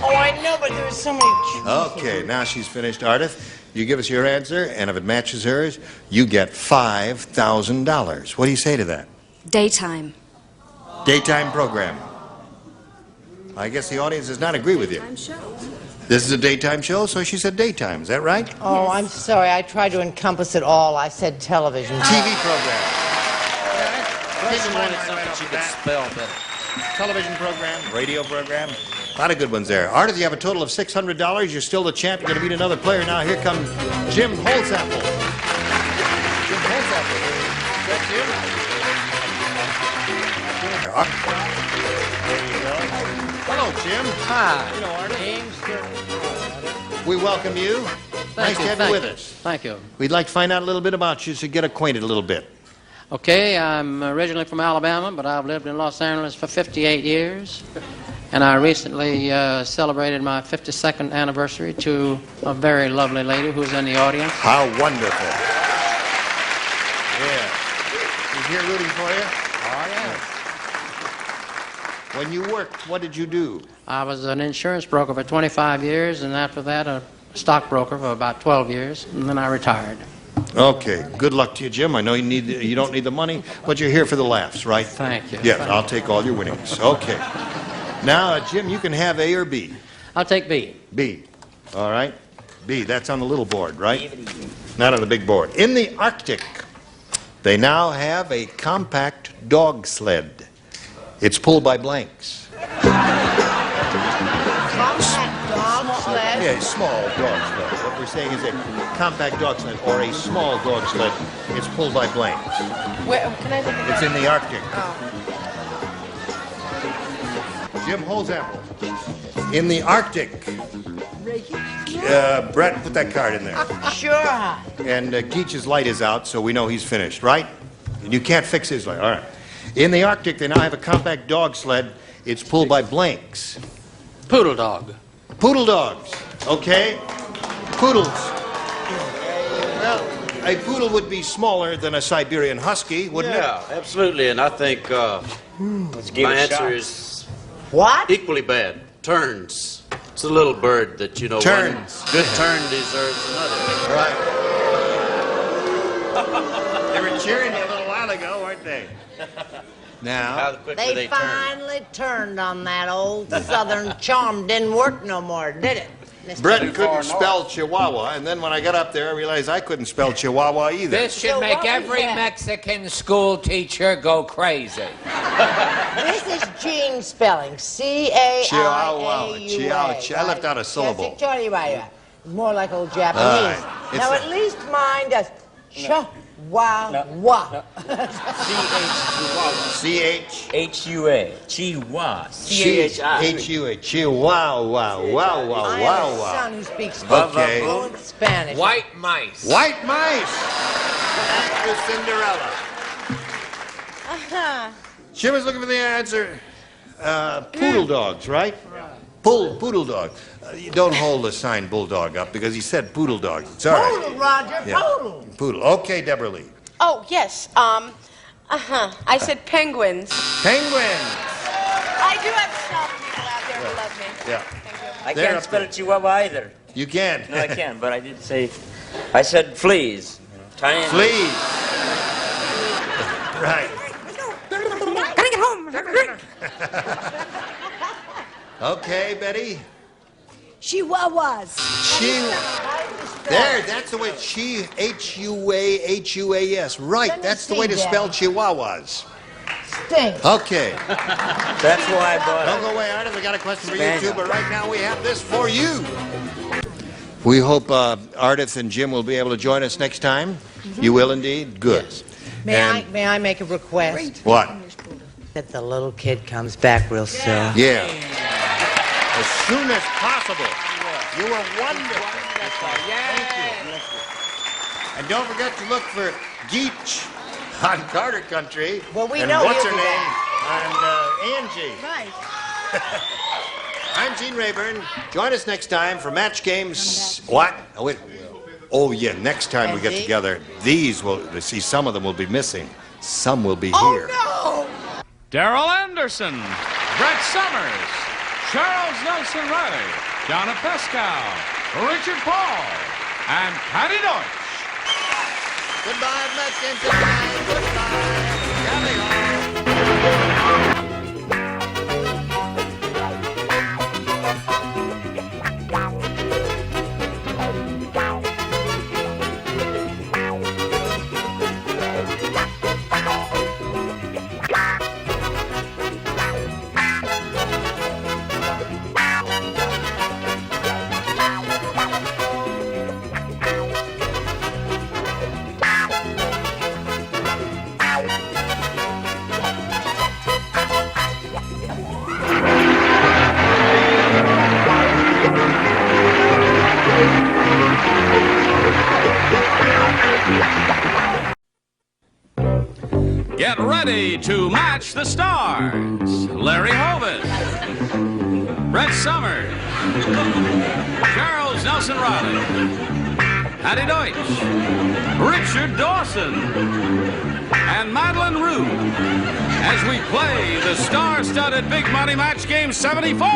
Oh, I know, but there was so many choices. Okay, now she's finished, Ardith. You give us your answer, and if it matches hers, you get $5,000. What do you say to that? Daytime. Daytime program. I guess the audience does not agree with you. Show. This is a daytime show, so she said daytime. Is that right? Oh, I'm sorry. I tried to encompass it all. I said television. TV program. She wanted something she could spell better. Television program, radio program. A lot of good ones there. Ardith, you have a total of $600. You're still the champ. You're going to beat another player now. Here comes Jim Holzapfel. Jim Holzapfel. Is that There you go. Hello, Jim. Hi. You know Ardith. James. We welcome you. Nice to have you with us. Thank you. We'd like to find out a little bit about you, so get acquainted a little bit. Okay, I'm originally from Alabama, but I've lived in Los Angeles for 58 years. And I recently celebrated my 52nd anniversary to a very lovely lady who's in the audience. How wonderful. Yeah. She's here rooting for you? Oh, yeah. When you worked, what did you do? I was an insurance broker for 25 years, and after that, a stockbroker for about 12 years, and then I retired. Okay. Good luck to you, Jim. I know you don't need the money, but you're here for the laughs, right? Thank you. Yes, Thank I'll take all your winnings. Okay. Now, Jim, you can have A or B. I'll take B. B. All right. B. That's on the little board, right? Not on the big board. In the Arctic, they now have a compact dog sled. It's pulled by blanks. Compact dog sled? Yeah, a small dog sled. What we're saying is a compact dog sled or a small dog sled. It's pulled by blanks. Where, can I look at It's that? in the Arctic. Oh. Jim Holzapfel. In the Arctic. Brett, put that card in there. Sure. And Geech's light is out, so we know he's finished, right? And you can't fix his light. All right. In the Arctic, they now have a compact dog sled. It's pulled by blanks. Poodle dog. Poodle dogs. Okay? Poodles. Well, a poodle would be smaller than a Siberian husky, wouldn't it? Yeah, absolutely. And I think my answer is what? Equally bad. Terns. It's a little bird that, you know, Terns. one good turn deserves another. Right. They were cheering you a little while ago, weren't they? Now, How quickly They they turn. finally turned on that old Southern charm. Didn't work no more, did it? Mr. Brett couldn't spell Chihuahua, and then when I got up there, I realized I couldn't spell Chihuahua either. This should make every Mexican school teacher go crazy. This is Gene spelling. C-A-I-A-U-A. Chihuahua. I left out a syllable. Yes, Charlie, right. More like old Japanese. All right. Now, It's at least mine does. Chihuahua. C-H. H-U-A. Chihuahua. C-H-I. H-U-A. Chihuahua. Wow, wow, I have a wow. son who speaks Okay. fluent Spanish. White mice. White mice. After Cinderella. Jim is looking for the answer. Poodle dogs, right? Poodle dog. You don't hold the sign bulldog up because he said poodle dog. It's all right. Poodle, Roger, Yeah. poodle. Poodle. Okay, Deborah Lee. Oh, yes. I said penguins. Penguin. I do have some people out there who love me. Yeah. I They're can't up spell there. Chihuahua either. You can. No, I can't, but I did say, I said fleas. Tiny. Fleas. Right. Gotta get home. Okay, Betty. Chihuahuas. There, that's the way. H-U-A-H-U-A-S. Right, that's the way to spell Chihuahuas. Stink. Okay. That's why I bought Don't it. go away, Ardith. We got a question for you Spaniel. too, but right now we have this for you. We hope Ardith and Jim will be able to join us next time. You will indeed? Good. Yes. May I make a request? What? That the little kid comes back real soon. Yeah. As soon as possible. You were wonderful. Thank you. And don't forget to look for Geach on Carter Country. Well, we and know what's he'll her be name? And Angie. Right. I'm Gene Rayburn. Join us next time for Match Games. What? Oh, wait. Oh, yeah, next time we get together, these will, see, some of them will be missing. Some will be here. No! Darrell Anderson, Brett Summers, Charles Nelson Riley, Donna Pescow, Richard Paul, and Patty Deutsch. Goodbye, Match Games tonight. Goodbye. Yummy home. Get ready to match the stars. Larry Hovis, Brett Summers, Charles Nelson Riley, Patty Deutsch, Richard Dawson, and Madeline Rue as we play the star-studded Big Money Match Game 74. And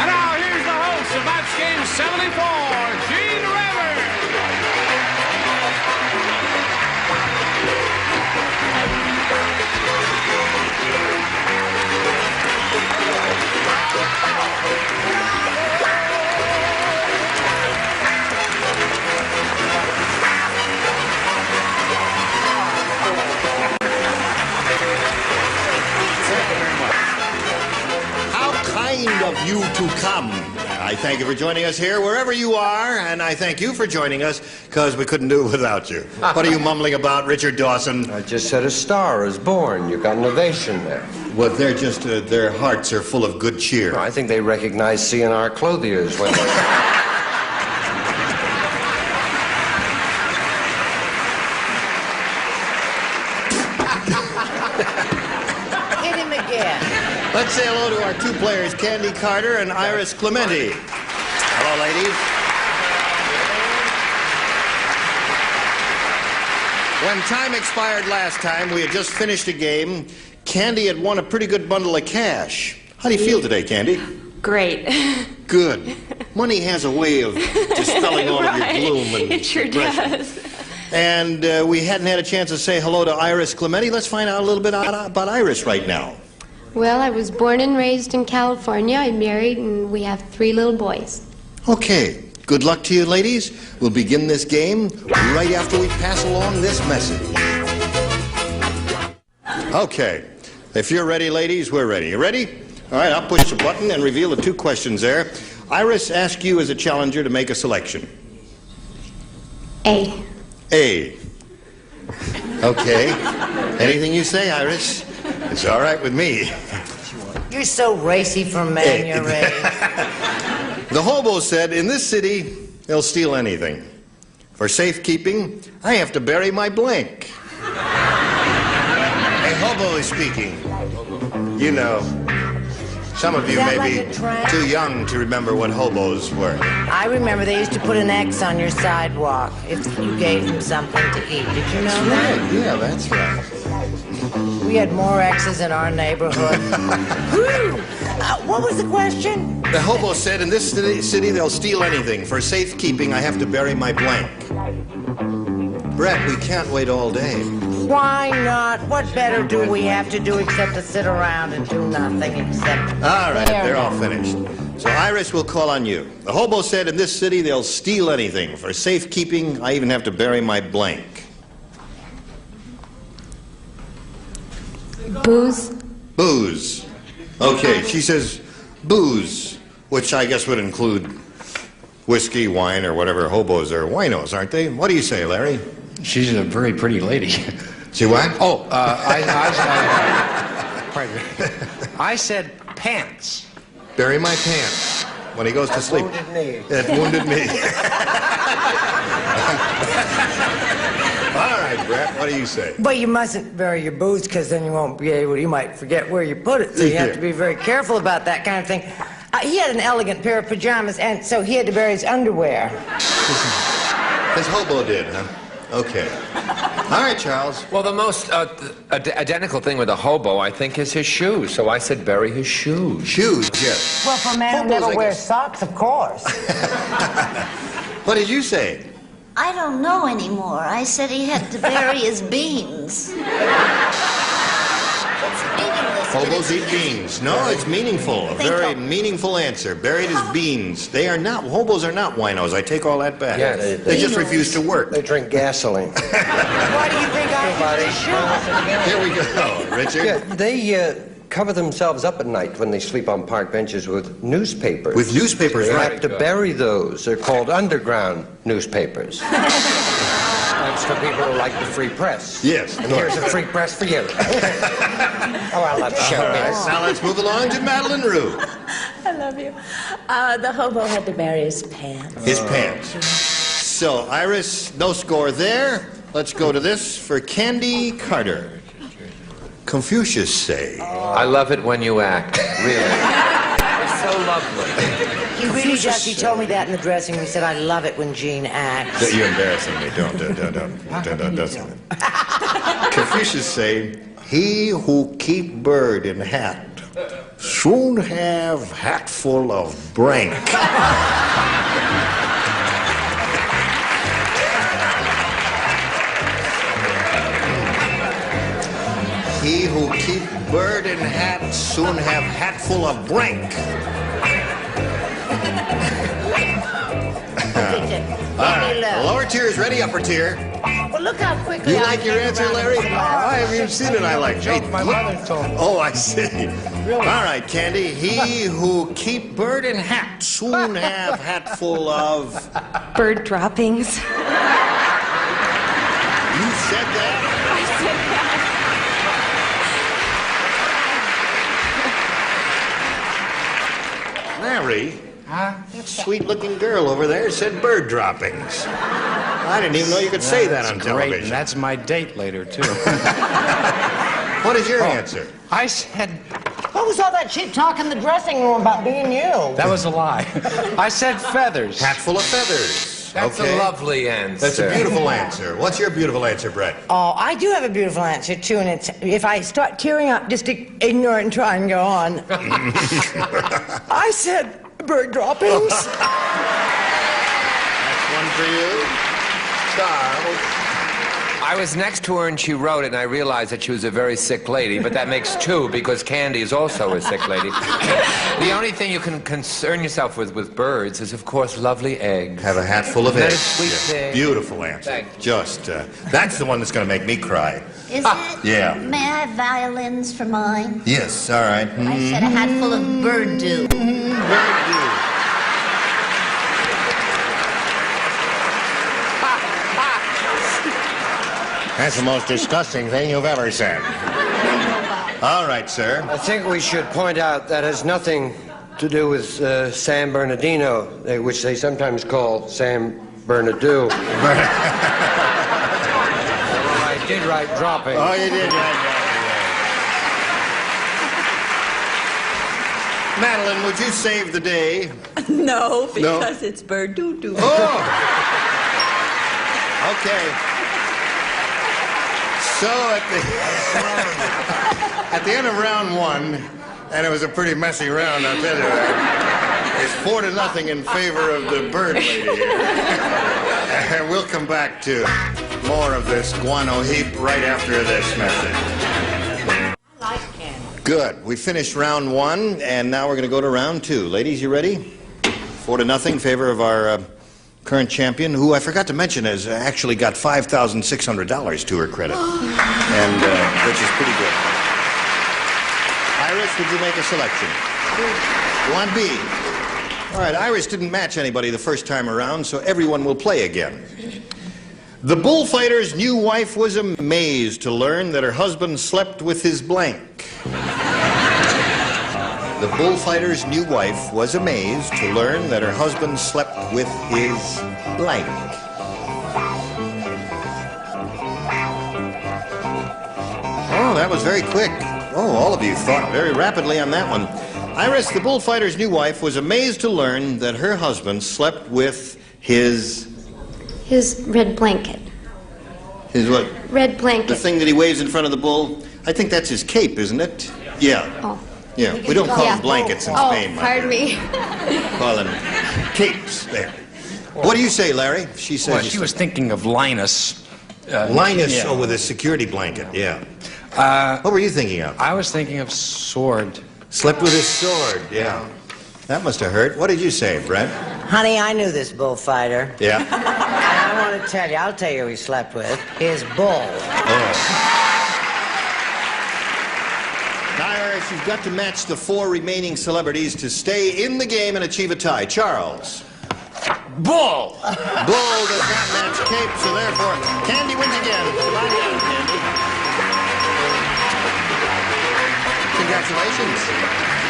now here's the host of Match Game 74, Gene Rayburn. How kind of you to come. I thank you for joining us here, wherever you are, and I thank you for joining us, because we couldn't do it without you. What are you mumbling about, Richard Dawson? I just said a star is born. You got an ovation there. Well, they're just, their hearts are full of good cheer. No, I think they recognize CNR clothiers when they... Hit him again. Let's say hello to our two players, Candy Carter and Iris Clementi. Hello, ladies. When time expired last time, we had just finished a game. Candy had won a pretty good bundle of cash. How do you feel today, Candy? Great. Good. Money has a way of dispelling all of your Right. gloom and It sure depression. does. And we hadn't had a chance to say hello to Iris Clementi. Let's find out a little bit about Iris right now. Well, I was born and raised in California. I'm married, and we have 3 little boys. Okay. Good luck to you, ladies. We'll begin this game right after we pass along this message. Okay. If you're ready, ladies, we're ready. You ready? All right, I'll push the button and reveal the 2 questions there. Iris, ask you as a challenger to make a selection. A. A. Okay. Anything you say, Iris. It's all right with me. You're so racy for a man your age. The hobo said, in this city, they'll steal anything. For safekeeping, I have to bury my blank. A hobo is speaking. You know, some of you that may like be a trap? too young to remember what hobos were. I remember they used to put an X on your sidewalk if you gave them something to eat. Did you know that? Right. Yeah, that's right. We had more X's in our neighborhood. What was the question? The hobo said, in this city, they'll steal anything. For safekeeping, I have to bury my blank. Brett, we can't wait all day. Why not? What better do we have to do except to sit around and do nothing except... All right, they're all finished. So Iris will call on you. The hobo said, in this city, they'll steal anything. For safekeeping, I even have to bury my blank. Booze. Booze. Okay, she says booze, which I guess would include whiskey, wine, or whatever. Hobos are winos, aren't they? What do you say, Larry? She's a very pretty lady. See what? Oh, pardon me. I said pants. Bury my pants when he goes to sleep. Wounded knee. That wounded knee. All right, Brett, what do you say? But you mustn't bury your booze because then you won't be able, you might forget where you put it. So you have to be very careful about that kind of thing. He had an elegant pair of pajamas, and so he had to bury his underwear. His hobo did, huh? Okay. All right, Charles. Well, the most identical thing with a hobo, I think, is his shoes. So I said bury his shoes. Shoes, yes. Well, for a man who never wears socks, of course. What did you say? I don't know anymore. I said he had to bury his beans. Hobos eat beans. No, it's meaningful. A very meaningful answer. Buried his beans. They are not, hobos are not winos. I take all that back. Yeah, they just refuse to work. They drink gasoline. Why do you think I Here we go, Richard. Yeah, they cover themselves up at night when they sleep on park benches with newspapers. With newspapers, they right. have to bury those. They're called underground newspapers. That's for people who like the free press. Yes. And here's a free press for you. Oh, I love show All right, now let's move along to Madeline Rue. I love you. The hobo had to bury his pants. His pants. So, Iris, no score there. Let's go to this for Candy Carter. Confucius say. I love it when you act, really. It's so lovely. He really does. He told me that in the dressing room. He said, I love it when Gene acts. You're embarrassing me. Don't. Confucius say, he who keep bird in hat soon have hatful of brank. He who keep bird in hat soon have hatful of brank. All right, lower tier is ready, upper tier. Well, look how quickly You like your answer, Larry? I haven't even seen it. I like it. My mother told me. Oh, I see. All right, Candy. He who keep bird in hat soon have hatful of... Bird droppings. You said that? I said that. Larry, that sweet-looking girl over there said bird droppings. I didn't even know you could say that on Great, television. and that's my date later, too. What is your answer? I said... What was all that shit talk in the dressing room about being you? That was a lie. I said feathers. Hatful of feathers. That's a lovely answer. That's a beautiful answer. What's your beautiful answer, Brett? Oh, I do have a beautiful answer, too, and it's, if I start tearing up, just ignore it and try and go on. I said bird droppings. That's one for you. Charles. I was next to her and she wrote it, and I realized that she was a very sick lady, but that makes two because Candy is also a sick lady. The only thing you can concern yourself with birds is, of course, lovely eggs. Have a hat full of That eggs. is sweet thing. Beautiful answer. Thank you. Just, that's the one that's going to make me cry. Is it? Yeah. May I have violins for mine? Yes, all right. I said a hat full of bird dew. Bird dew. That's the most disgusting thing you've ever said. All right, sir. I think we should point out that has nothing to do with San Bernardino, which they sometimes call San Bernardino. I did write dropping. Oh, you did write dropping. Madeline, would you save the day? No, because it's bird doo doo. Oh! Okay. So at the end of round one, and it was a pretty messy round, I'll tell you that, it's 4-0 in favor of the bird lady here. And we'll come back to more of this guano heap right after this message. I like candy. Good. We finished round one, and now we're going to go to round two. Ladies, you ready? 4-0 in favor of our current champion, who I forgot to mention has actually got $5,600 to her credit, and which is pretty good. Iris, would you make a selection? Go on B. All right, Iris didn't match anybody the first time around, so everyone will play again. The bullfighter's new wife was amazed to learn that her husband slept with his blank. The bullfighter's new wife was amazed to learn that her husband slept with his blank. Oh, that was very quick. Oh, all of you thought very rapidly on that one. Iris, the bullfighter's new wife, was amazed to learn that her husband slept with his red blanket. His what? Red blanket. The thing that he waves in front of the bull? I think that's his cape, isn't it? Yeah. Oh. Yeah, we don't call them blankets in Spain. Oh, pardon me. Call them capes there. What do you say, Larry? She says. Well, she was thinking of Linus. Linus, yeah. oh, with a security blanket, yeah. What were you thinking of? I was thinking of sword. Slept with his sword, yeah. That must have hurt. What did you say, Brett? Honey, I knew this bullfighter. Yeah. And I want to tell you, I'll tell you who he slept with. His bull. Oh. Now, Iris, you've got to match the 4 remaining celebrities to stay in the game and achieve a tie. Charles. Bull! Bull does not match Cape, so therefore, Candy wins again. Come on down, Candy. Congratulations.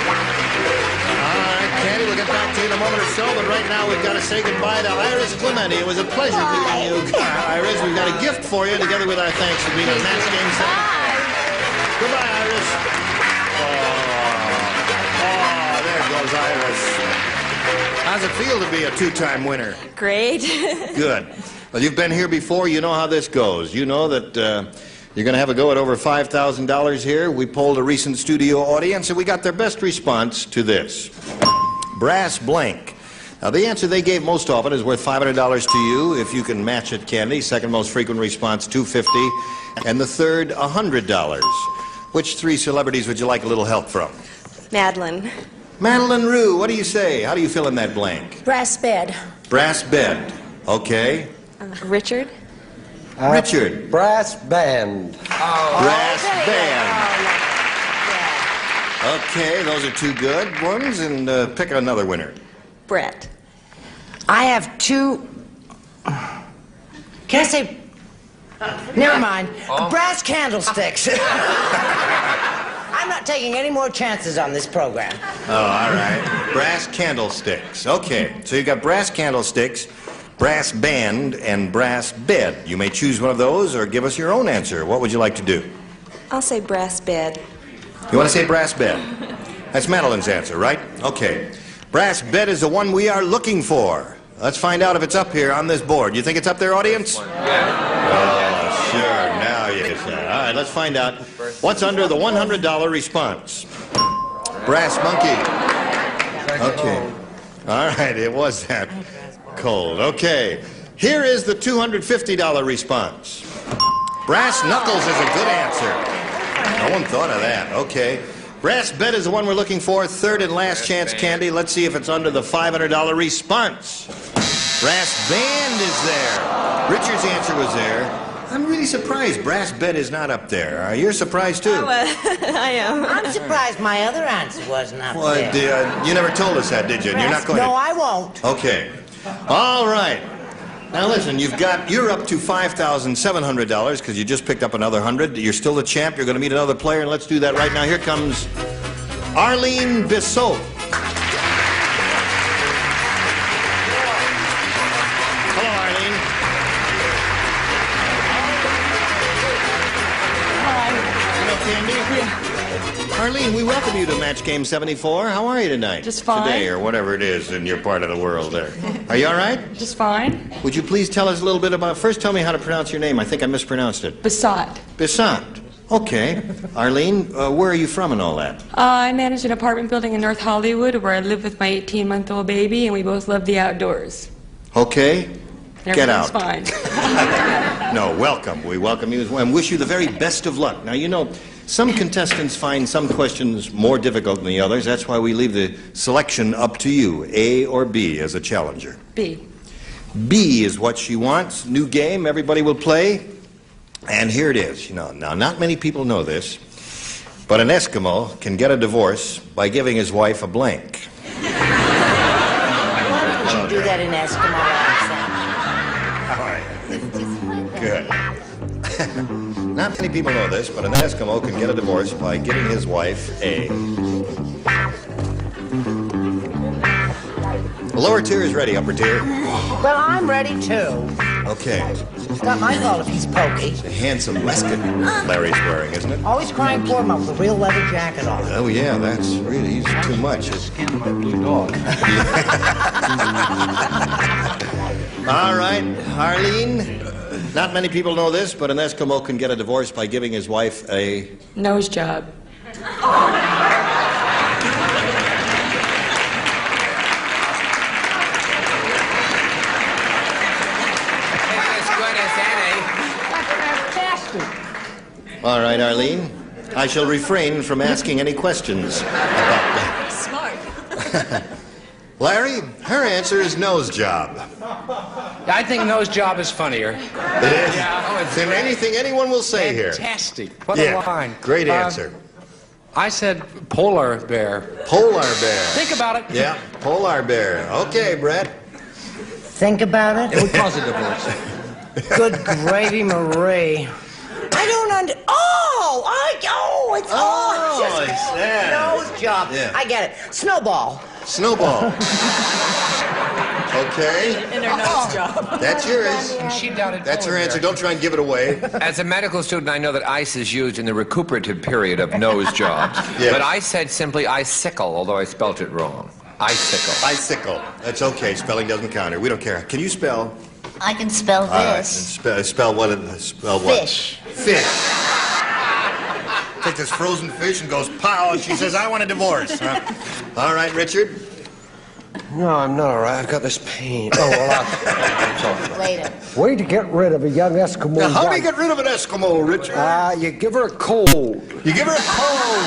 All right, Candy, we'll get back to you in a moment or so, but right now we've got to say goodbye to Iris Clementi. It was a pleasure meeting you. Iris, we've got a gift for you, together with our thanks for being on Match Game 7. Goodbye, Iris. Oh, there goes Iris. How's it feel to be a 2-time winner? Great. Good. Well, you've been here before. You know how this goes. You know that you're going to have a go at over $5,000 here. We polled a recent studio audience, and we got their best response to this. Brass blank. Now, the answer they gave most often is worth $500 to you if you can match it, Candy. Second most frequent response, $250. And the third, $100. Which 3 celebrities would you like a little help from? Madeline. Madeline Rue, what do you say? How do you fill in that blank? Brass bed. Brass bed. Okay. Richard. Richard. Brass band. Brass band. Okay, those are 2 good ones, and pick another winner. Brett. I have 2... Can I say... Never mind. Brass candlesticks. I'm not taking any more chances on this program. Oh, all right. Brass candlesticks. Okay, so you've got brass candlesticks, brass band, and brass bed. You may choose one of those or give us your own answer. What would you like to do? I'll say brass bed. You want to say brass bed? That's Madeline's answer, right? Okay. Brass bed is the one we are looking for. Let's find out if it's up here on this board. You think it's up there, audience? Oh, sure. Now you can say. All right, let's find out what's under the $100 response. Brass monkey. Okay. All right, it was that cold. Okay. Here is the $250 response. Brass knuckles is a good answer. No one thought of that. Okay. Brass bed is the one we're looking for. Third and last chance, Candy. Let's see if it's under the $500 response. Brass band is there. Richard's answer was there. I'm really surprised brass bed is not up there. You're surprised, too. I am. I'm surprised my other answer wasn't up Well, there. you never told us that, did you? And you're not going to... No, I won't. Okay. All right. Now listen, you're up to $5,700 because you just picked up another 100. You're still the champ. You're going to meet another player, and let's do that right now. Here comes Arlene Bissot. Hello, Arlene. Hi. Candy? Arlene, we welcome you to Match Game 74. How are you tonight? Just fine. Today, or whatever it is in your part of the world there. Are you all right? Just fine. Would you please tell us a little bit about... First, tell me how to pronounce your name. I think I mispronounced it. Bissot. Bissot. Okay. Arlene, where are you from and all that? I manage an apartment building in North Hollywood where I live with my 18-month-old baby, and we both love the outdoors. Okay. Get out. Fine. No, welcome. We welcome you as well and wish you the very best of luck. Now, you know, some contestants find some questions more difficult than the others. That's why we leave the selection up to you, A or B, as a challenger. B. B is what she wants. New game. Everybody will play. And here it is. You know, now, not many people know this, but an Eskimo can get a divorce by giving his wife a blank. that in Eskimo accent. All right. Good. Not many people know this, but an Eskimo can get a divorce by giving his wife a... The lower tier is ready, upper tier. Well, I'm ready too. Okay. It's not my fault if he's pokey. It's a handsome waistcoat Larry's wearing, isn't it? Always crying poor him with a real leather jacket on. Oh, yeah, that's really, he's too much. Skin of a blue dog. All right, Arlene. Not many people know this, but an Eskimo can get a divorce by giving his wife a... Nose job. All right, Arlene. I shall refrain from asking any questions about that. Smart. Larry, her answer is nose job. I think nose job is funnier. It is? Yeah. Than anything anyone will say here. Fantastic. What a line. Great answer. I said polar bear. Polar bear. Think about it. Yeah, polar bear. Okay, Brett. Think about it? It would cause a divorce. Good gravy, Marie. I don't it's just nose job. Yeah. I get it. Snowball. Snowball. Okay. In her nose job. That's yours. She doubted That's her answer. Don't try and give it away. As a medical student, I know that ice is used in the recuperative period of nose jobs. Yeah. But I said simply icicle, although I spelt it wrong. Icicle. Icicle. That's okay. Spelling doesn't count here. We don't care. Can you spell? I can spell this. All right. Spell what? Spell what? Fish. Fish. Take this frozen fish and goes pow, and she says, I want a divorce. Huh? All right, Richard. No, I'm not all right. I've got this pain. Oh, well, I'll... Later. Way to get rid of a young Eskimo. Now, how do you get rid of an Eskimo, Richard? You give her a cold. You give her a cold.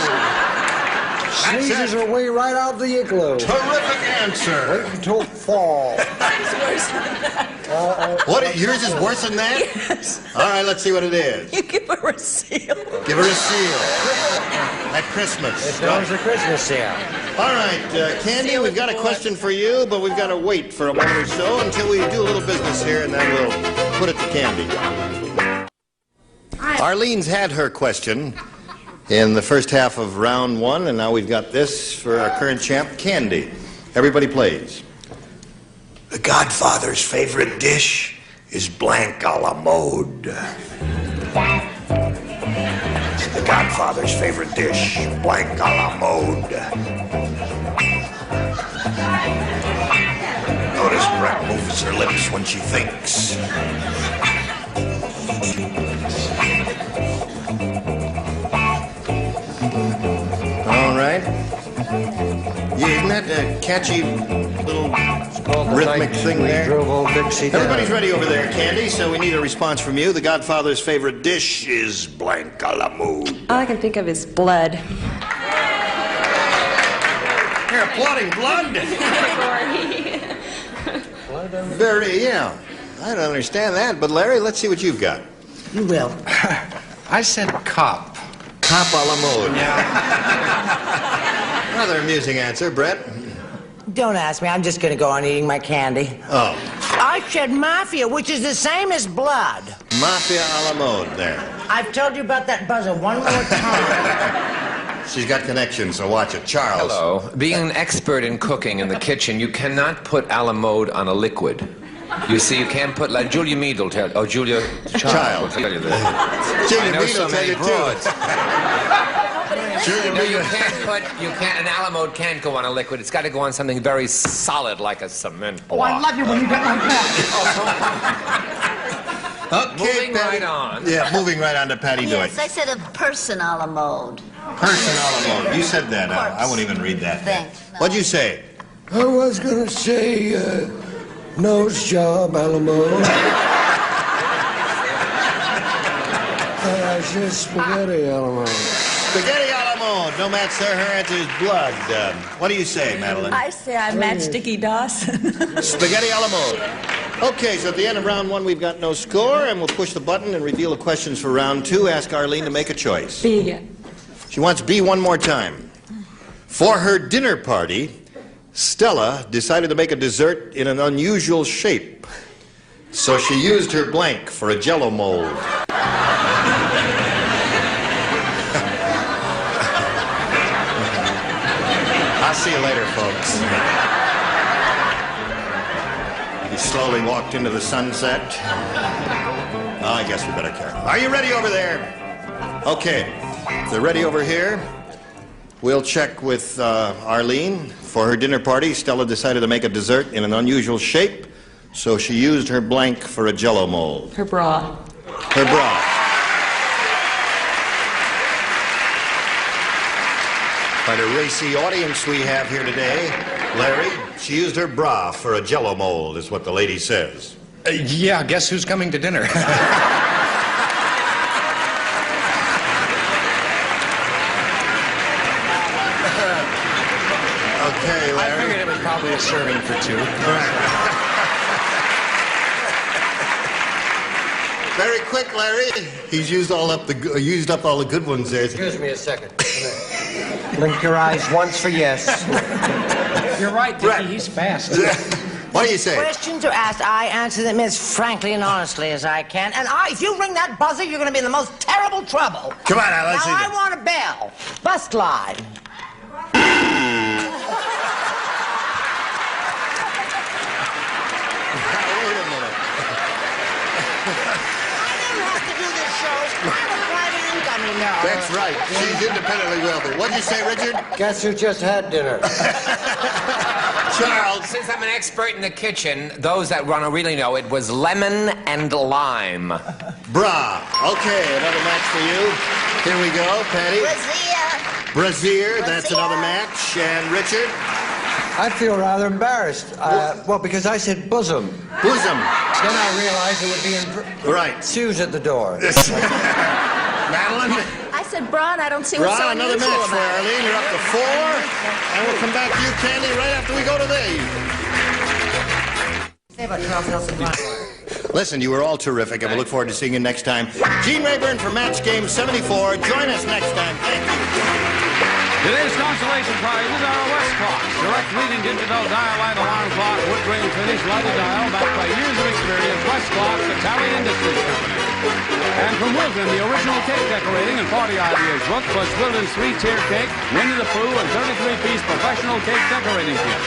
Sneezes her way right out of the igloo. Terrific answer. Wait until fall. Mine's worse than that. Yours is worse than that? Yes. All right, let's see what it is. You give her a seal. Give her a seal. At Christmas. It's always a Christmas seal. All right, Candy, we've got a question for you, but we've got to wait for a moment or so until we do a little business here, and then we'll put it to Candy. Arlene's had her question in the first half of round one, and now we've got this for our current champ, Candy. Everybody plays. The Godfather's favorite dish is blanc a la mode. The Godfather's favorite dish, blanc a la mode. Notice Brett moves her lips when she thinks. All right. Yeah, isn't that a catchy little rhythmic thing there? Everybody's ready over there, Candy, so we need a response from you. The Godfather's favorite dish is blanc a la mode. All I can think of is blood. You're applauding blood? Very, yeah. I don't understand that, but Larry, let's see what you've got. You will. I said cop. Cop a la mode. Rather amusing answer, Brett. Don't ask me. I'm just going to go on eating my candy. Oh. I said mafia, which is the same as blood. Mafia a la mode there. I've told you about that buzzer one more time. She's got connections, so watch it. Charles. Hello. Being an expert in cooking in the kitchen, you cannot put a la mode on a liquid. You see, you can't put, like Julia Mead will tell you. Oh, Julia Child will tell you this. Julia I know Mead so will tell many you broads. Julia No, you can't, an a la mode can't go on a liquid. It's got to go on something very solid like a cement block. Oh, I love you when you get like that. Okay, Moving Patty. right on. Yeah, moving right on to Patty Yes, Deutsch. I said a person a la mode. Person a la mode. You said that. I won't even read that. Thanks. What'd you say? I was gonna say nose job a la mode. I said spaghetti a la mode. Spaghetti a la mode. No match there. Her answer is blood. What do you say, Madeline? I say I match Dickie Dawson. Spaghetti a la mode. Okay, so at the end of round one, we've got no score, and we'll push the button and reveal the questions for round two. Ask Arlene to make a choice. B again. She wants B one more time. For her dinner party, Stella decided to make a dessert in an unusual shape, so she used her blank for a Jell-O mold. I'll see you later, folks. He slowly walked into the sunset. Oh, I guess we better carry on. Are you ready over there? Okay. If they're ready over here, we'll check with Arlene. For her dinner party, Stella decided to make a dessert in an unusual shape, so she used her blank for a Jell-O mold. Her bra. Her bra. Quite a racy audience we have here today. Larry, she used her bra for a Jell-O mold, is what the lady says. Yeah, guess who's coming to dinner? Okay, Larry. I figured it was probably a serving for two. Very quick, Larry. He's used all up all the good ones there. Excuse me a second. Blink your eyes once for yes. You're right, Dickie. He's fast. What do you say? Questions are asked, I answer them as frankly and honestly as I can. And if you ring that buzzer, you're going to be in the most terrible trouble. Come on, now, let's see. Now, I want a bell. Bus glide. That's right. She's independently wealthy. What'd you say, Richard? Guess who just had dinner? Charles. Since I'm an expert in the kitchen, those that want to really know, it was lemon and lime. Bra. Okay, another match for you. Here we go, Patty. Brazier. That's another match. And Richard? I feel rather embarrassed. Well, because I said bosom. Bosom. Then I realized it would be in... Right. Sue's at the door. Madeline? I said bra, and I don't see what's so another unusual match for about it. Arlene. You're up to 4. And we'll come back to you, Candy, right after we go to these. Listen, you were all terrific, and we look forward to seeing you next time. Gene Rayburn for Match Game 74. Join us next time. Thank you. Today's consolation prizes are a West clock, direct reading digital dial-light alarm clock, wood grain finish, lighted dial, backed by years of experience. West Clock, Italian Industries Company. And from Wilton, the original cake decorating and 40 ideas book, plus Wilton's 3-tier cake, Winnie the Pooh, and 33-piece professional cake decorating kit.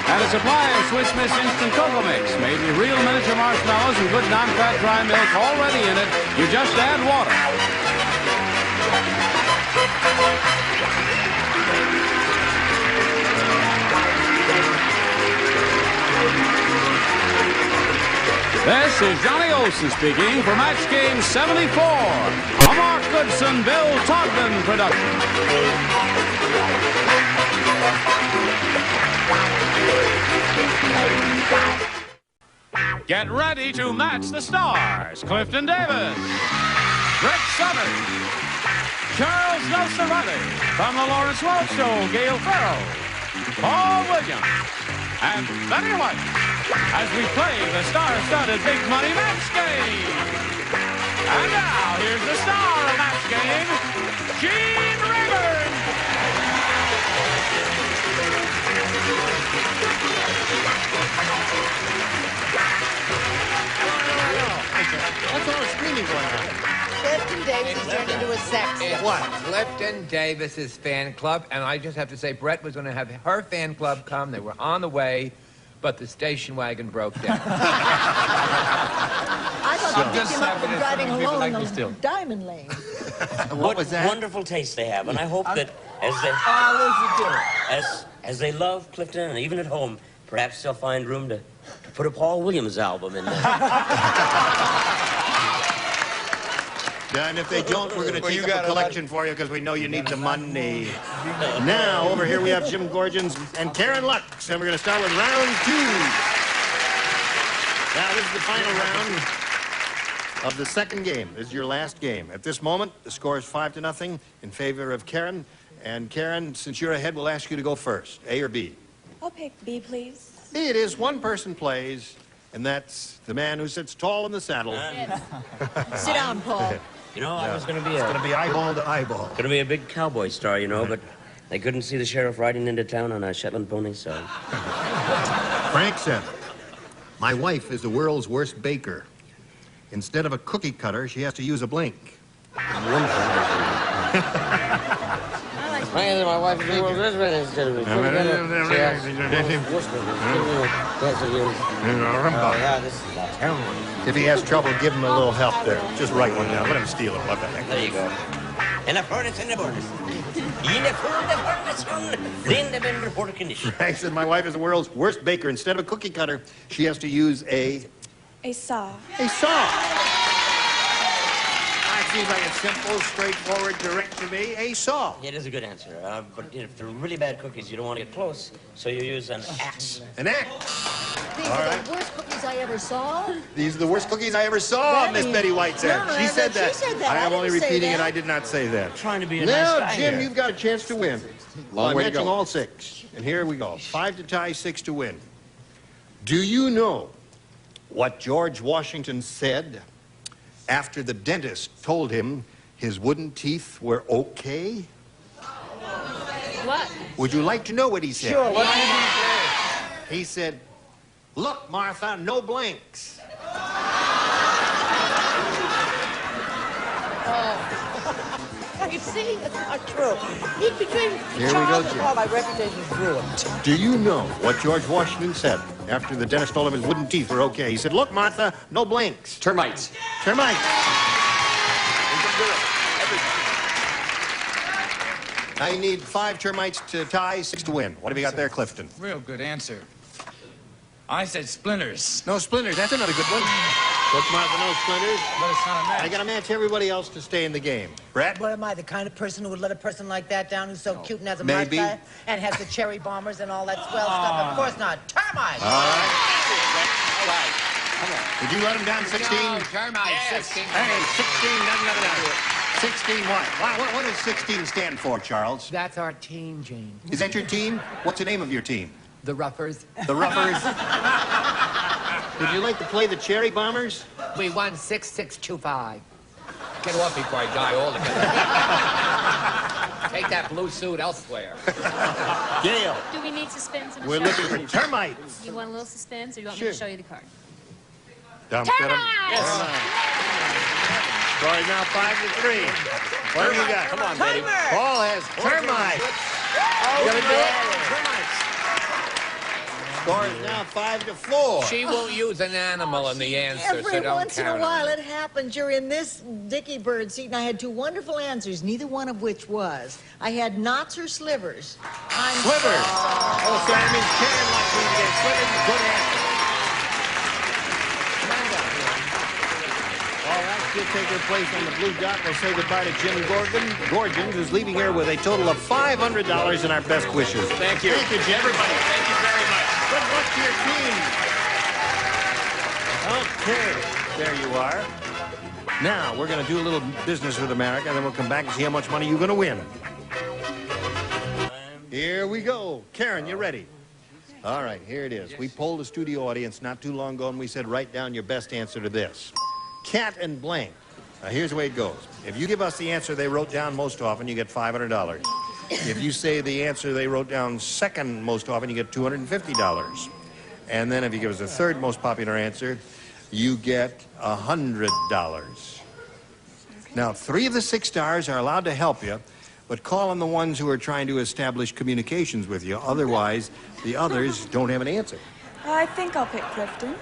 And a supply of Swiss Miss Instant Cocoa Mix, made with real miniature marshmallows and good non-fat dry milk already in it. You just add water. This is Johnny Olson speaking for Match Game 74, a Mark Goodson, Bill Togden production. Get ready to match the stars. Clifton Davis, Brett Summers, Charles Nelson Riley, from the Lawrence Welch Show, Gail Farrell, Paul Williams, and Betty White, as we play the star-studded Big Money Match Game. And now, here's the star of Match Game, Gene Rayburn. What's all the screaming going on? Clifton Davis has turned into a sex. What? Clifton Davis's fan club, and I just have to say, Brett was going to have her fan club come. They were on the way, but the station wagon broke down. I thought you picked him up from driving alone in the diamond lane. What was that? Wonderful taste they have, and I hope that as they love Clifton, and even at home, perhaps they'll find room to put a Paul Williams album in there. Yeah, and if they don't, we're going to take up a collection for you because we know you need the money. Now, over here we have Jim Gorgens and Karen Lux, and we're going to start with round 2. Now, this is the final round of the second game. This is your last game. At this moment, the score is 5-0 in favor of Karen. And Karen, since you're ahead, we'll ask you to go first. A or B? I'll pick B, please. B it is. One person plays, and that's the man who sits tall in the saddle. Sit down, Paul. You know, I was going to be It's going to be eyeball to eyeball. Going to be a big cowboy star, you know, but They couldn't see the sheriff riding into town on a Shetland pony, so... Frank said, my wife is the world's worst baker. Instead of a cookie cutter, she has to use a blank. My wife is the world's worst baker. Instead of a cookie cutter, she has to use yeah, this is terrible. If he has trouble, give him a little help there. Just write one down. Let him steal it. What the heck? There you go. In the furnace, in the furnace. In the furnace, in the vendor for the condition. Frank said, my wife is the world's worst baker. Instead of a cookie cutter, she has to use a saw. A saw. That seems like a simple, straightforward, direct to me. A saw. Yeah, it is a good answer. But if they're really bad cookies, you don't want to get close, so you use an axe. An axe. These are the worst cookies I ever saw. These are the worst cookies I ever saw, Miss Betty White said. No, she said that. She said that. I am only repeating that. it. I did not say that. Trying to be a now, nice guy Jim, here. you've got a chance to win. Long I'm way to matching go. all 6. And here we go. 5 to tie, 6 to win. Do you know what George Washington said after the dentist told him his wooden teeth were okay? What? Would you like to know what he said? Sure, what did he say? He said, look, Martha, no blanks. You see, it's not true. He's between Here we Charles go, and Jim. Paul. My reputation's ruined. Do you know what George Washington said after the dentist told him his wooden teeth were okay? He said, look, Martha, no blanks. Termites. Termites. I need 5 termites to tie, 6 to win. What have you got there, Clifton? Real good answer. I said splinters. No splinters. That's another good one. Look, Martha, no splinters. But it's not a match. I got to match everybody else to stay in the game. Brett? What am I, the kind of person who would let a person like that down who's so cute and has a Maybe. mustache and has the cherry bombers and all that swell stuff? Of course not. Termites! All right. Did you let him down 16? No, termites. Yes. 16. Hey, 16 doesn't have it. 16 what? What does 16 stand for, Charles? That's our team, Gene. Is that your team? What's the name of your team? The Ruffers. The Ruffers? Would you like to play the Cherry Bombers? We won 6-6-2-5. Get off before I die altogether. Take that blue suit elsewhere. Gail. Do we need suspense? We're looking for termites. You want a little suspense, or you want Sure. me to show you the card? Termites! Score is now 5-3. What do we got? Come on, Betty. Paul has termites. You gonna do it? Score is now 5-4. She won't use an animal in the answer, so Every don't once in a count while on it happens. You're in this Dickie Bird seat, and I had 2 wonderful answers, neither one of which was. I had knots or slivers. I'm Slivers. Oh, so that means Karen likes me to get slivers. Good answer. All right, she'll take her place on the blue dot. We'll say goodbye to Jim Gorgon, who's leaving here with a total of $500 in our best wishes. Thank you. Thank you, Jim. Everybody, thank you very much. Good luck to your team. Okay, there you are. Now, we're going to do a little business with America, and then we'll come back and see how much money you're going to win. Here we go. Karen, you ready? All right, here it is. We polled a studio audience not too long ago, and we said, write down your best answer to this. Cat and blank. Now, here's the way it goes. If you give us the answer they wrote down most often, you get $500. If you say the answer they wrote down second most often, you get $250. And then if you give us the third most popular answer, you get $100. Now, 3 of the 6 stars are allowed to help you, but call on the ones who are trying to establish communications with you. Otherwise, the others don't have an answer. I think I'll pick Clifton.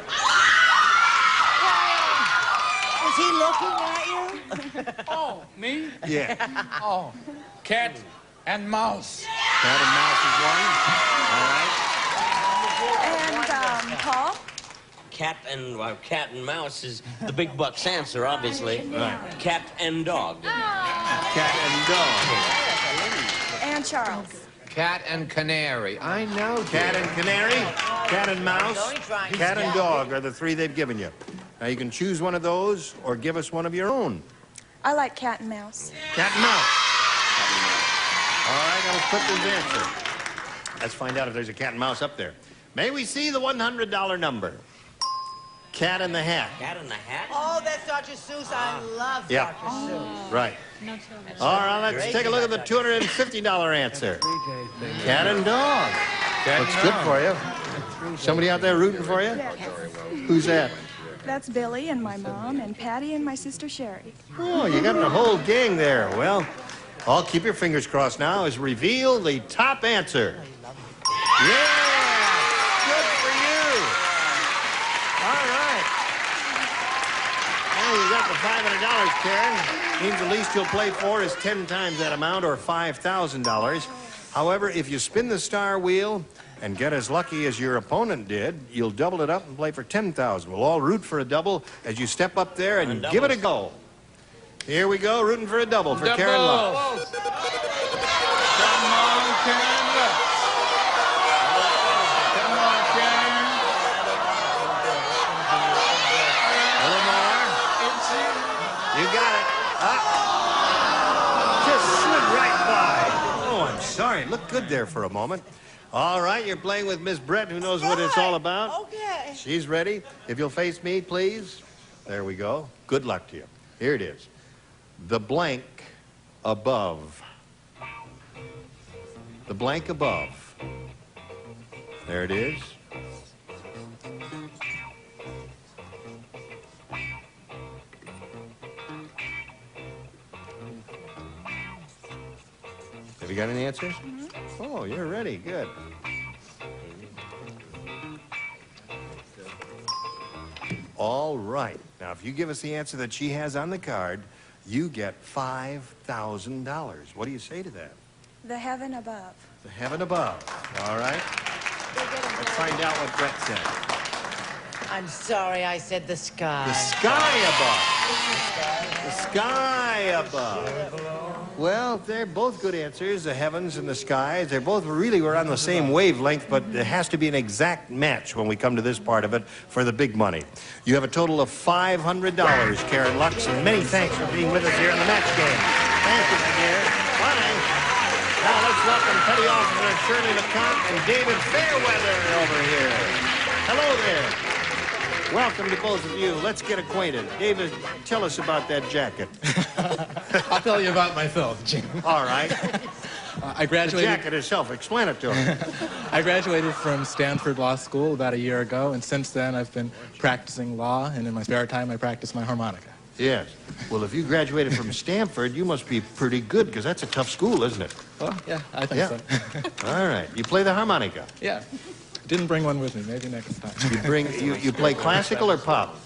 Is he looking at you? Oh, me? Yeah. Oh, cat and mouse. Cat and mouse is one. All right. And, Paul? Cat and mouse is the big bucks answer, obviously. Right. Cat and dog. Cat and dog. And Charles. Cat and canary. I know. Cat and canary, cat and mouse, cat and dog are the 3 they've given you. Now, you can choose one of those or give us one of your own. I like cat and mouse. Cat and mouse. All right, that was Clifton's answer. Let's find out if there's a cat and mouse up there. May we see the $100 number? Cat in the Hat. Cat in the Hat? Oh, that's Dr. Seuss. I love Yeah. Dr. Seuss. Right. All right, let's take a look at the $250 answer. Cat and dog. Looks good for you. Somebody out there rooting for you? Who's that? That's Billy and my mom and Patty and my sister Sherry. Oh, you got the whole gang there. Well, I'll keep your fingers crossed now as reveal the top answer. Yeah! Good for you! All right. Now you got the $500, Karen. Means the least you'll play for is 10 times that amount, or $5,000. However, if you spin the star wheel and get as lucky as your opponent did, you'll double it up and play for $10,000. We'll all root for a double as you step up there and give it a go. Here we go, rooting for a double for Karen Lux. Come on, Karen Lux. Come on, Karen. A little more. You got it. Just slid right by. Oh, I'm sorry. Looked good there for a moment. All right, you're playing with Miss Brett, who knows what it's all about. Okay. She's ready. If you'll face me, please. There we go. Good luck to you. Here it is. The blank above. The blank above. There it is. Have you got any answers? Oh, you're ready. Good. All right. Now, if you give us the answer that she has on the card, you get $5,000. What do you say to that? The heaven above. The heaven above. All right. Let's find out what Brett said. I'm sorry, I said the sky. The sky above. The sky above. Well, they're both good answers, the heavens and the skies. They're both really we're on the same wavelength, but there has to be an exact match when we come to this part of it for the big money. You have a total of $500, Karen Lux, and many thanks for being with us here in the match game. Thank you, my dear. Bye. Now let's welcome Petty Officer Shirley LeCompte and David Fairweather over here. Hello there. Welcome to both of you. Let's get acquainted. David, tell us about that jacket. I'll tell you about myself, Jim. All right. I graduated. The jacket itself. Explain it to him. I graduated from Stanford Law School about a year ago, and since then I've been practicing law, and in my spare time I practice my harmonica. Yes. Well, if you graduated from Stanford, you must be pretty good, because that's a tough school, isn't it? Well, yeah, I think so. All right. You play the harmonica? Yeah. Didn't bring one with me. Maybe next time. You play classical or pop?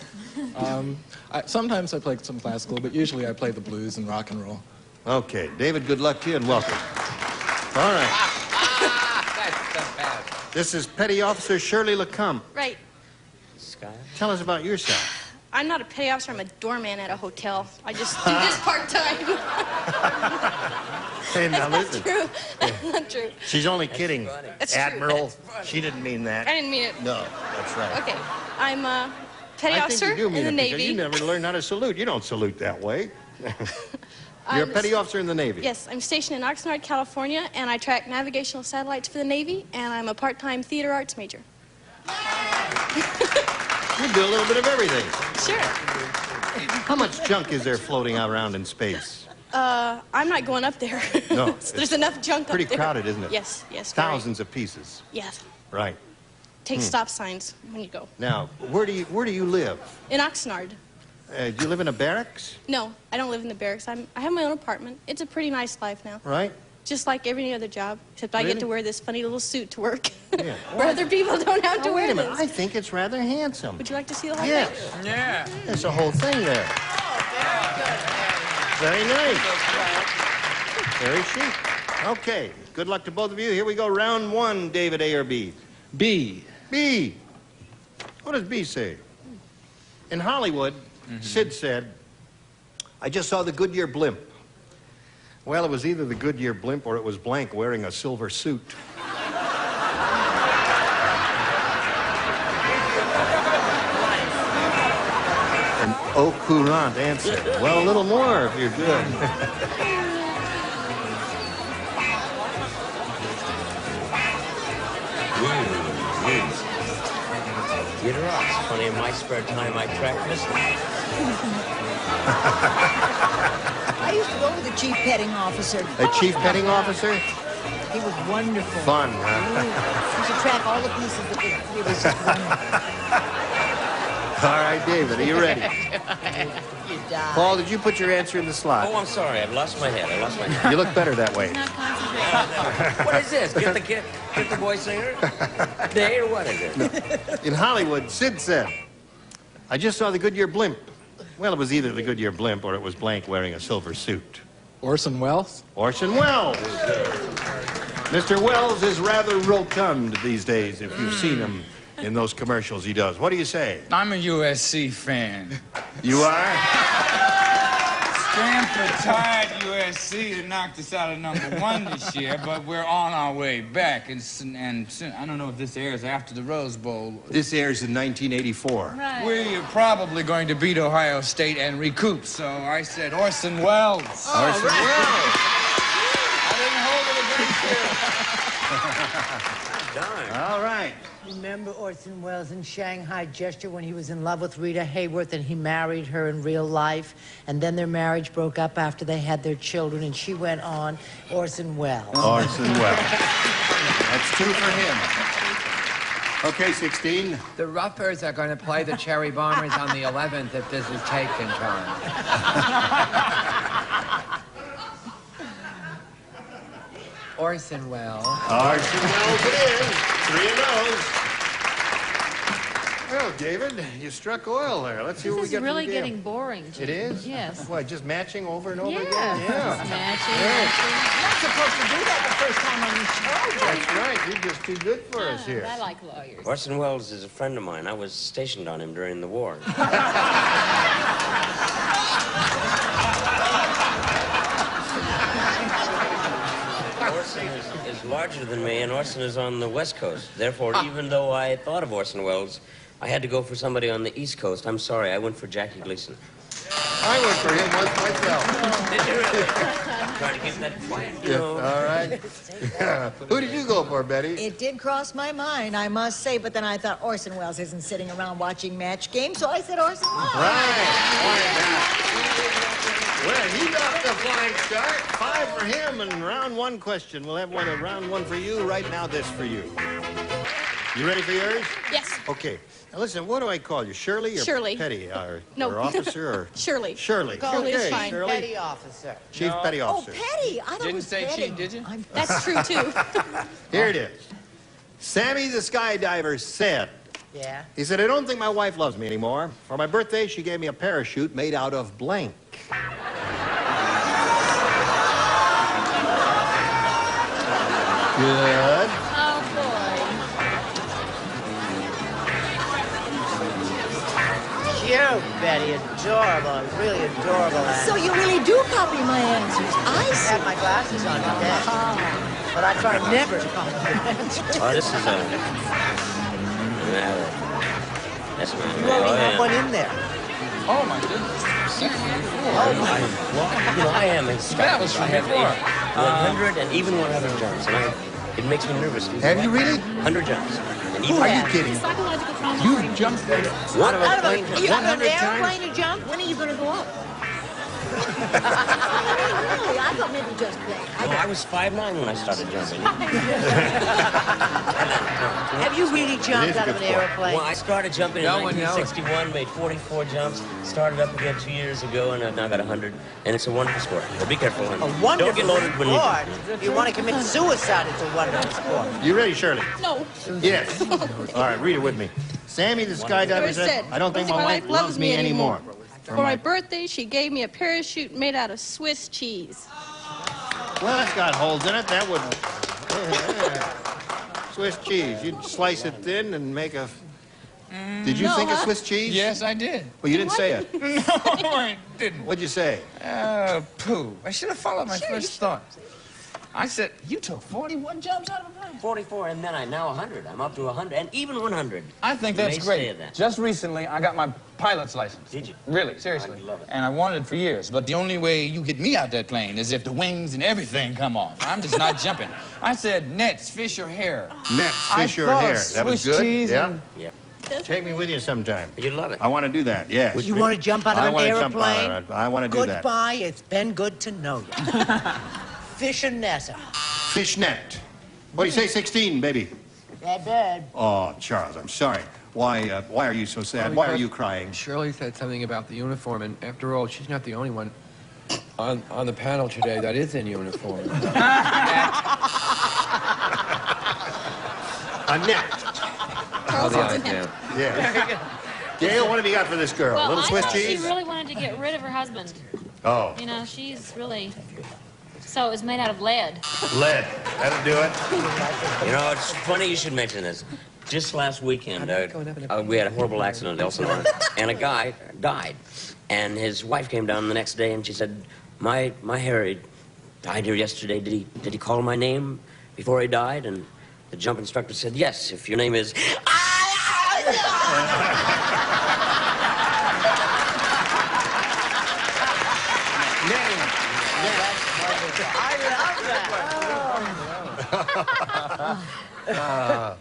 Sometimes I play some classical, but usually I play the blues and rock and roll. Okay. David, good luck to you and welcome. All right. That's so bad. This is Petty Officer Shirley LeCompte. Right. Tell us about yourself. I'm not a petty officer. I'm a doorman at a hotel. I just do this part-time. Hey, now That's listen. not true. That's not true. She's only kidding. That's true. Admiral. She didn't mean that. I didn't mean it. No, that's right. Okay. I'm a petty I officer think you do mean in the it because Navy. you never learned how to salute. You don't salute that way. You're a petty officer in the Navy. Yes, I'm stationed in Oxnard, California, and I track navigational satellites for the Navy, and I'm a part-time theater arts major. You do a little bit of everything. Sure. How much junk is there floating around in space? I'm not going up there. No. There's enough junk up there. Pretty crowded, isn't it? Yes, yes. very. Thousands of pieces. Yes. Right. Take stop signs when you go. Now, where do you live? In Oxnard. Do you live in a barracks? No, I don't live in the barracks. I have my own apartment. It's a pretty nice life now. Right. Just like every other job, except I get Really? to wear this funny little suit to work. Yeah. Where other people don't have to Now, wear wait a minute. this. I think it's rather handsome. Would you like to see the whole Yes. thing? Yeah. There's a whole thing there. Very nice. Very chic. Okay. Good luck to both of you. Here we go. Round one, David, A or B? B. B. What does B say? In Hollywood, Sid said, I just saw the Goodyear blimp. Well, it was either the Goodyear blimp or it was blank wearing a silver suit. An au courant answer. Well, a little more if you're good. Get her up. It's funny, in my spare time, I practice. I used to go with the chief petting officer. A chief petting officer? He was wonderful. Fun, huh? He should track all the pieces that he was just wonderful. All right, David, are you ready? You died. Paul, did you put your answer in the slot? Oh, I'm sorry. I've lost my head. I lost my head. You look better that way. What is this? Get the boy singer? Day or what is it? No. In Hollywood, Sid said, I just saw the Goodyear blimp. Well, it was either the Goodyear blimp or it was Blank wearing a silver suit. Orson Welles? Orson Welles. Mr. Welles is rather rotund these days, if you've seen him in those commercials he does. What do you say? I'm a USC fan. You are? Stanford tied USC to knock us out of #1 this year, but we're on our way back. And I don't know if this airs after the Rose Bowl. This airs in 1984. Right. We're probably going to beat Ohio State and recoup, so I said Orson Welles. Oh, Orson Welles. I didn't hold it against you. All right. Remember Orson Welles in Shanghai Gesture when he was in love with Rita Hayworth and he married her in real life, and then their marriage broke up after they had their children, and she went on. Orson Welles. Orson Welles. That's 2 for him. Okay, 16. The Ruffers are going to play the Cherry Bombers on the 11th if this is taped in time. Orson Welles. Orson Welles it is. 3 of those. Well, David, you struck oil there. Let's see what we This get is really from the game. getting boring. It is? Yes. What, just matching over and over Yeah. again? Just matching. You're not supposed to do that the first time on the show. That's right. You're just too good for us here. I like lawyers. Orson Welles is a friend of mine. I was stationed on him during the war. Orson is larger than me, and Orson is on the West Coast. Therefore, even though I thought of Orson Welles, I had to go for somebody on the East Coast. I'm sorry, I went for Jackie Gleason. I went for him once myself. Did you really? Trying to keep that quiet, you Yeah, know. all right. Who did you go for, Betty? It did cross my mind, I must say, but then I thought Orson Welles isn't sitting around watching match games, so I said Orson Welles. Right. Well, he got the flying start. 5 for him, and round 1 question. We'll have one, a round 1 for you. Right now, this for you. You ready for yours? Yes. Okay. Now, listen, what do I call you? Shirley or Shirley. Petty? Or No. officer? Or Shirley. Shirley. Shirley is Okay, fine. Shirley. Petty officer. Chief Petty Officer. Oh, Petty. I thought it Didn't was say Petty. cheat, did you? That's true, too. Here it is. Sammy the skydiver said, Yeah. he said, I don't think my wife loves me anymore. For my birthday, she gave me a parachute made out of blank. Good. Oh, boy. Cute, Betty. Adorable. Really adorable. So you really do copy my answers. I I see. have my glasses on today. But I try never to copy your answers. Oh, this is a... That's my... You only have one in there. Oh, my goodness. Well, you know, I am in That was from I have before. 100 and even 100 jumps, and it makes me nervous. Have you really? 100 jumps. And even Are you kidding? Psychological trauma. You jumped there. One of Out a of plane. you have an 100 times? airplane to jump? When are you going to go up? Really? I thought maybe just play. No, I was 5'9" when I started jumping. Have you really jumped out of an aeroplane? Well, I started jumping in No one knows. 1961, made 44 jumps, started up again 2 years ago, and I've now got 100. And it's a wonderful sport. But be careful, honey. A wonderful Don't get loaded when you... sport. If you want to commit suicide, it's a wonderful sport. You ready, Shirley? No. Yes. All right, read it with me. Sammy the skydiver said, I don't think my wife loves me anymore. For my birthday, she gave me a parachute made out of Swiss cheese. Well, that's got holes in it. That would... Swiss cheese. You'd slice it thin and make a... Did you No, think of huh? Swiss cheese? Yes, I did. Well, you didn't say it. No, I didn't. What'd you say? Pooh. I should have followed my first thought. I said, you took 41 jumps out of a plane. 44, and then now 100. I'm up to 100, and even 100. I think You that's may great. say that. Just recently, I got my pilot's license. Did you? Really, seriously. I love it. And I wanted it for years. But the only way you get me out that plane is if the wings and everything come off. I'm just not jumping. I said nets, fish, or hair. Nets, fish, or I hair. thought That was Swiss good? cheese Yeah. and Yeah. Take me with you sometime. You'd love it. I want to do that, yes. You want to jump out of an airplane? I want to do that. Goodbye. It's been good to know you. Fishnetta. Fishnet. What do you say, 16, baby? Dad. Oh, Charles, I'm sorry. Why are you so sad? Why are you crying? Shirley said something about the uniform, and after all, she's not the only one on the panel today that is in uniform. Annette. Oh, the eyes now. Yeah. Gail, what have you got for this girl? Well, Little I Swiss thought cheese? she really wanted to get rid of her husband. Oh. You know, she's really... So it was made out of lead. Lead. That'll do it. You know, it's funny you should mention this. Just last weekend, we had a horrible accident at Elsinore, and a guy died. And his wife came down the next day, and she said, my Harry died here yesterday. Did he call my name before he died? And the jump instructor said, yes, if your name is...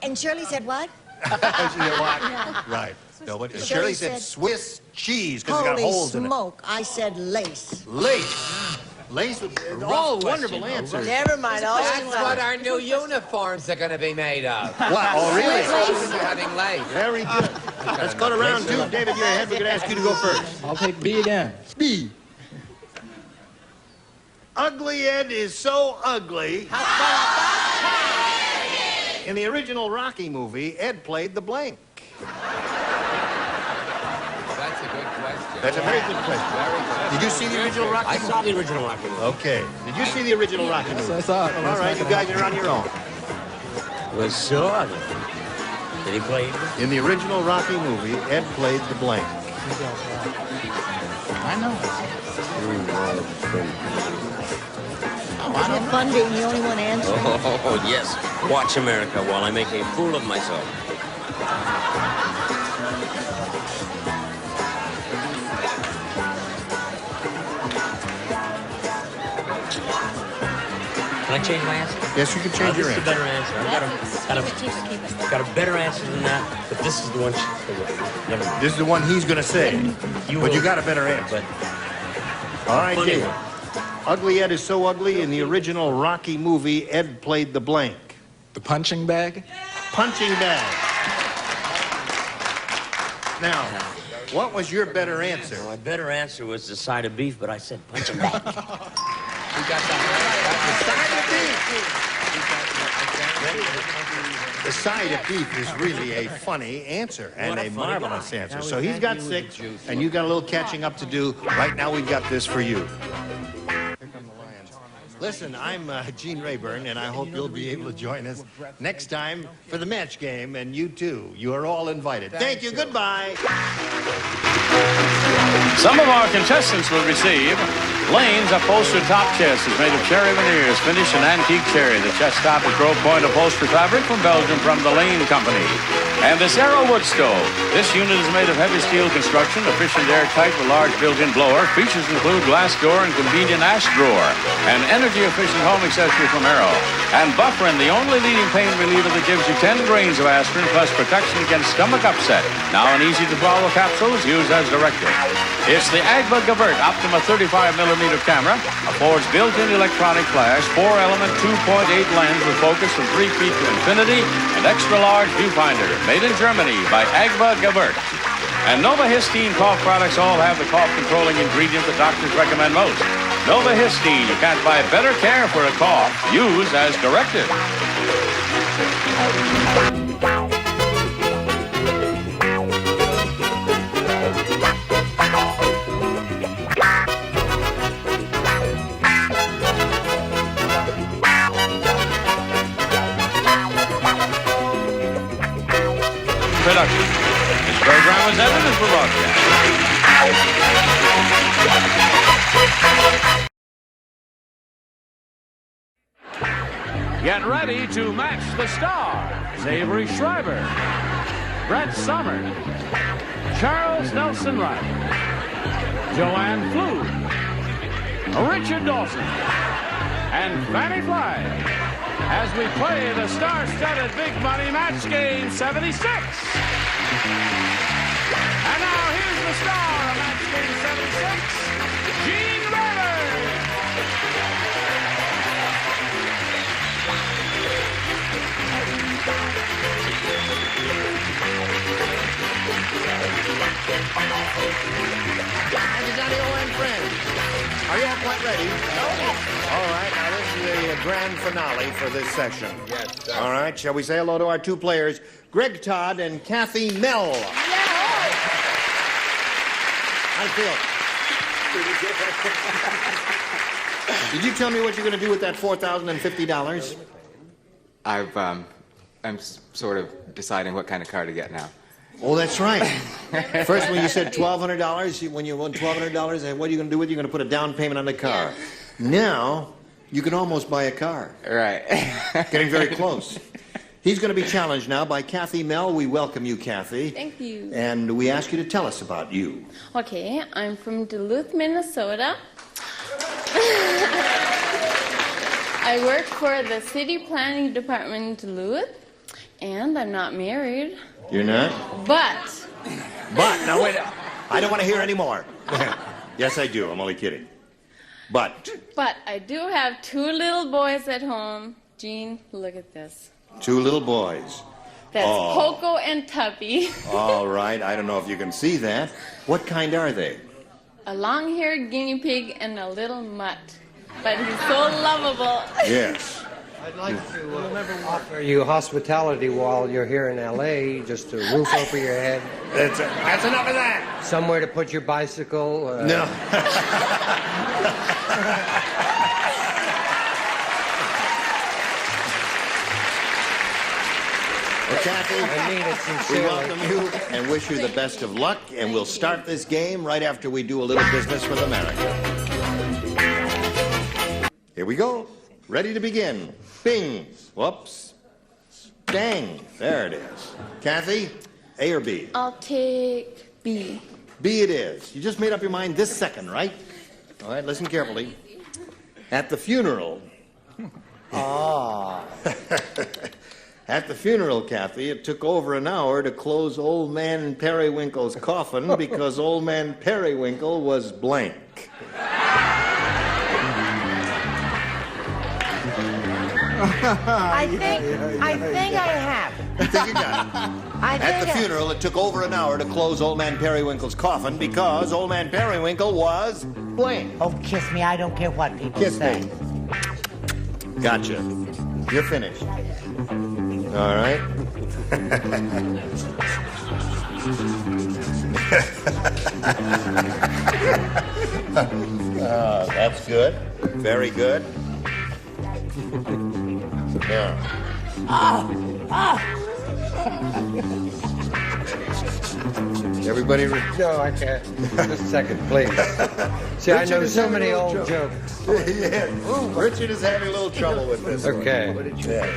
And Shirley said what? She said what? Right. No, but Shirley said Swiss cheese because it got holes in it. Holy smoke, I said lace. Lace. Lace with all wonderful answers. Never mind. That's what our new uniforms are going to be made of. What? Oh, really? Having lace. Very good. Let's go to round two. David, you're ahead. We're going to ask you to go first. I'll take B again. B. Ugly Ed is so ugly. In the original Rocky movie, Ed played the blank. That's a good question. That's a very good question. Did you see the original Rocky movie? I saw the original Rocky movie. Okay. Did you see the original Rocky movie? I saw it. All right, you guys are on your own. It was so ugly. Did he play? In the original Rocky movie, Ed played the blank. I know. Isn't it fun being the only one answering? Oh, yes. Watch America while I make a fool of myself. Can I change my answer? Yes, you can change your answer. This is a answer. better answer. I've got a better answer than that, but this is the one. Never mind. This is the one he's going to say. But you got a better answer. All right, Funny. David. Ugly Ed is so ugly. In the original Rocky movie, Ed played the blank. The punching bag? Punching bag. Now, what was your better answer? My better answer was the side of beef, but I said punching bag. We got that. The side of beef is really a funny answer and a marvelous answer. So he's got 6, and you got a little catching up to do. Right now, we've got this for you. Listen, I'm Gene Rayburn, and I hope you'll be able to join us next time for the match game, and you too. You are all invited. Thank you. Goodbye. Some of our contestants will receive Lane's upholstered top chest is made of cherry veneers, finished in antique cherry. The chest top is Grove Point upholstered fabric from Belgium from the Lane Company. And this Arrow wood stove. This unit is made of heavy steel construction, efficient, airtight with large built-in blower. Features include glass door and convenient ash drawer. An energy-efficient home accessory from Arrow. And Bufferin, the only leading pain reliever that gives you 10 grains of aspirin plus protection against stomach upset. Now an easy-to-swallow capsule is used as directed. It's the Agfa Gevert Optima 35mm camera, affords built-in electronic flash, 4-element 2.8 lens with focus from 3 feet to infinity, and extra-large viewfinder, made in Germany by Agfa Gevert. And Novahistine cough products all have the cough-controlling ingredient that doctors recommend most. Novahistine, you can't buy better care for a cough. Use as directed. Production. This program was edited for broadcast. Get ready to match the stars. Avery Schreiber, Brett Summers, Charles Nelson Wright, Joanne Fluke, Richard Dawson, and Fanny Flagg as we play the star-studded Big Money Match Game 76. And now here's the star of Match Game 76, Gene Raymer. And Johnny O and friends, are you all quite ready? All right, now this is the grand finale for this session. Yes, sir. All right, shall we say hello to our two players, Greg Todd and Kathy Mell? How do you feel? Did you tell me what you're going to do with that $4,050? I'm sort of deciding what kind of car to get now. Oh, that's right. First, when you said $1,200, when you won $1,200, what are you going to do with it? You're going to put a down payment on the car. Now, you can almost buy a car. Right. Getting very close. He's going to be challenged now by Kathy Mell. We welcome you, Kathy. Thank you. And we ask you to tell us about you. Okay, I'm from Duluth, Minnesota. I work for the city planning department in Duluth, and I'm not married. You're not? But, now wait, I don't want to hear any more. Yes, I do. I'm only kidding. But I do have 2 little boys at home. Gene, look at this. 2 little boys. That's Oh. Coco and Tuppy. All right. I don't know if you can see that. What kind are they? A long-haired guinea pig and a little mutt. But he's so lovable. Yes. I'd like to offer you hospitality while you're here in L.A., just a roof over your head. That's enough of that. Somewhere to put your bicycle. No. Well, Kathy, I mean it sincerely. we welcome you and wish you the best of luck, and we'll start this game right after we do a little business with America. Here we go. Ready to begin. Bing. Whoops. Dang. There it is. Kathy, A or B? I'll take B. B it is. You just made up your mind this second, right? All right, listen carefully. At the funeral. At the funeral, Kathy, it took over an hour to close Old Man Periwinkle's coffin because Old Man Periwinkle was blank. I think I have. You think you got it? At the funeral, it took over an hour to close Old Man Periwinkle's coffin because Old Man Periwinkle was blank. Oh, kiss me. I don't care what people Kiss say. me. Gotcha. You're finished. All right. That's good. Very good. Yeah. Everybody. No, I can't. Just a second, please. See, I know so many old jokes. Yeah. Richard is having a little trouble with this. Okay. One. Yes.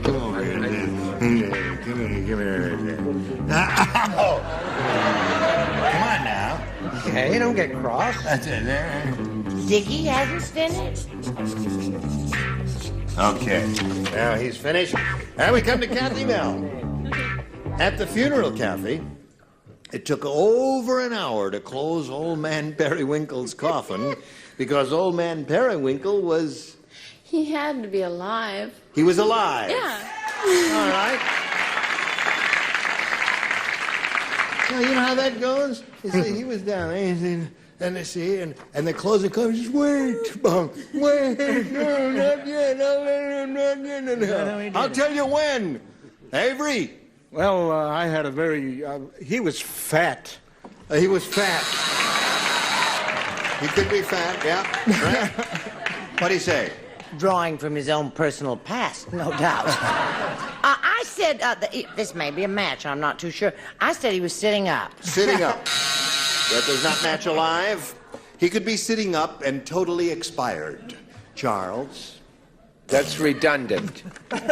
Come over here. Come here. Oh. Come on now. Hey, don't get cross. That's it. Dickie hasn't finished. Okay. Now he's finished. And we come to Kathy Mell. At the funeral, Kathy, it took over an hour to close Old Man Periwinkle's coffin because Old Man Periwinkle was... He had to be alive. He was alive. Yeah. All right. Now, you know how that goes? You see, he was down there, and they see, and they close the cover. Just wait, wait, no, not yet, not yet. I'll tell you when. Avery. Well, I had a very... he was fat. He was fat. He could be fat, yeah. Right? What'd he say? Drawing from his own personal past, no doubt. I said, this may be a match, I'm not too sure. I said he was sitting up. Sitting up. That does not match alive. He could be sitting up and totally expired. Charles? That's redundant.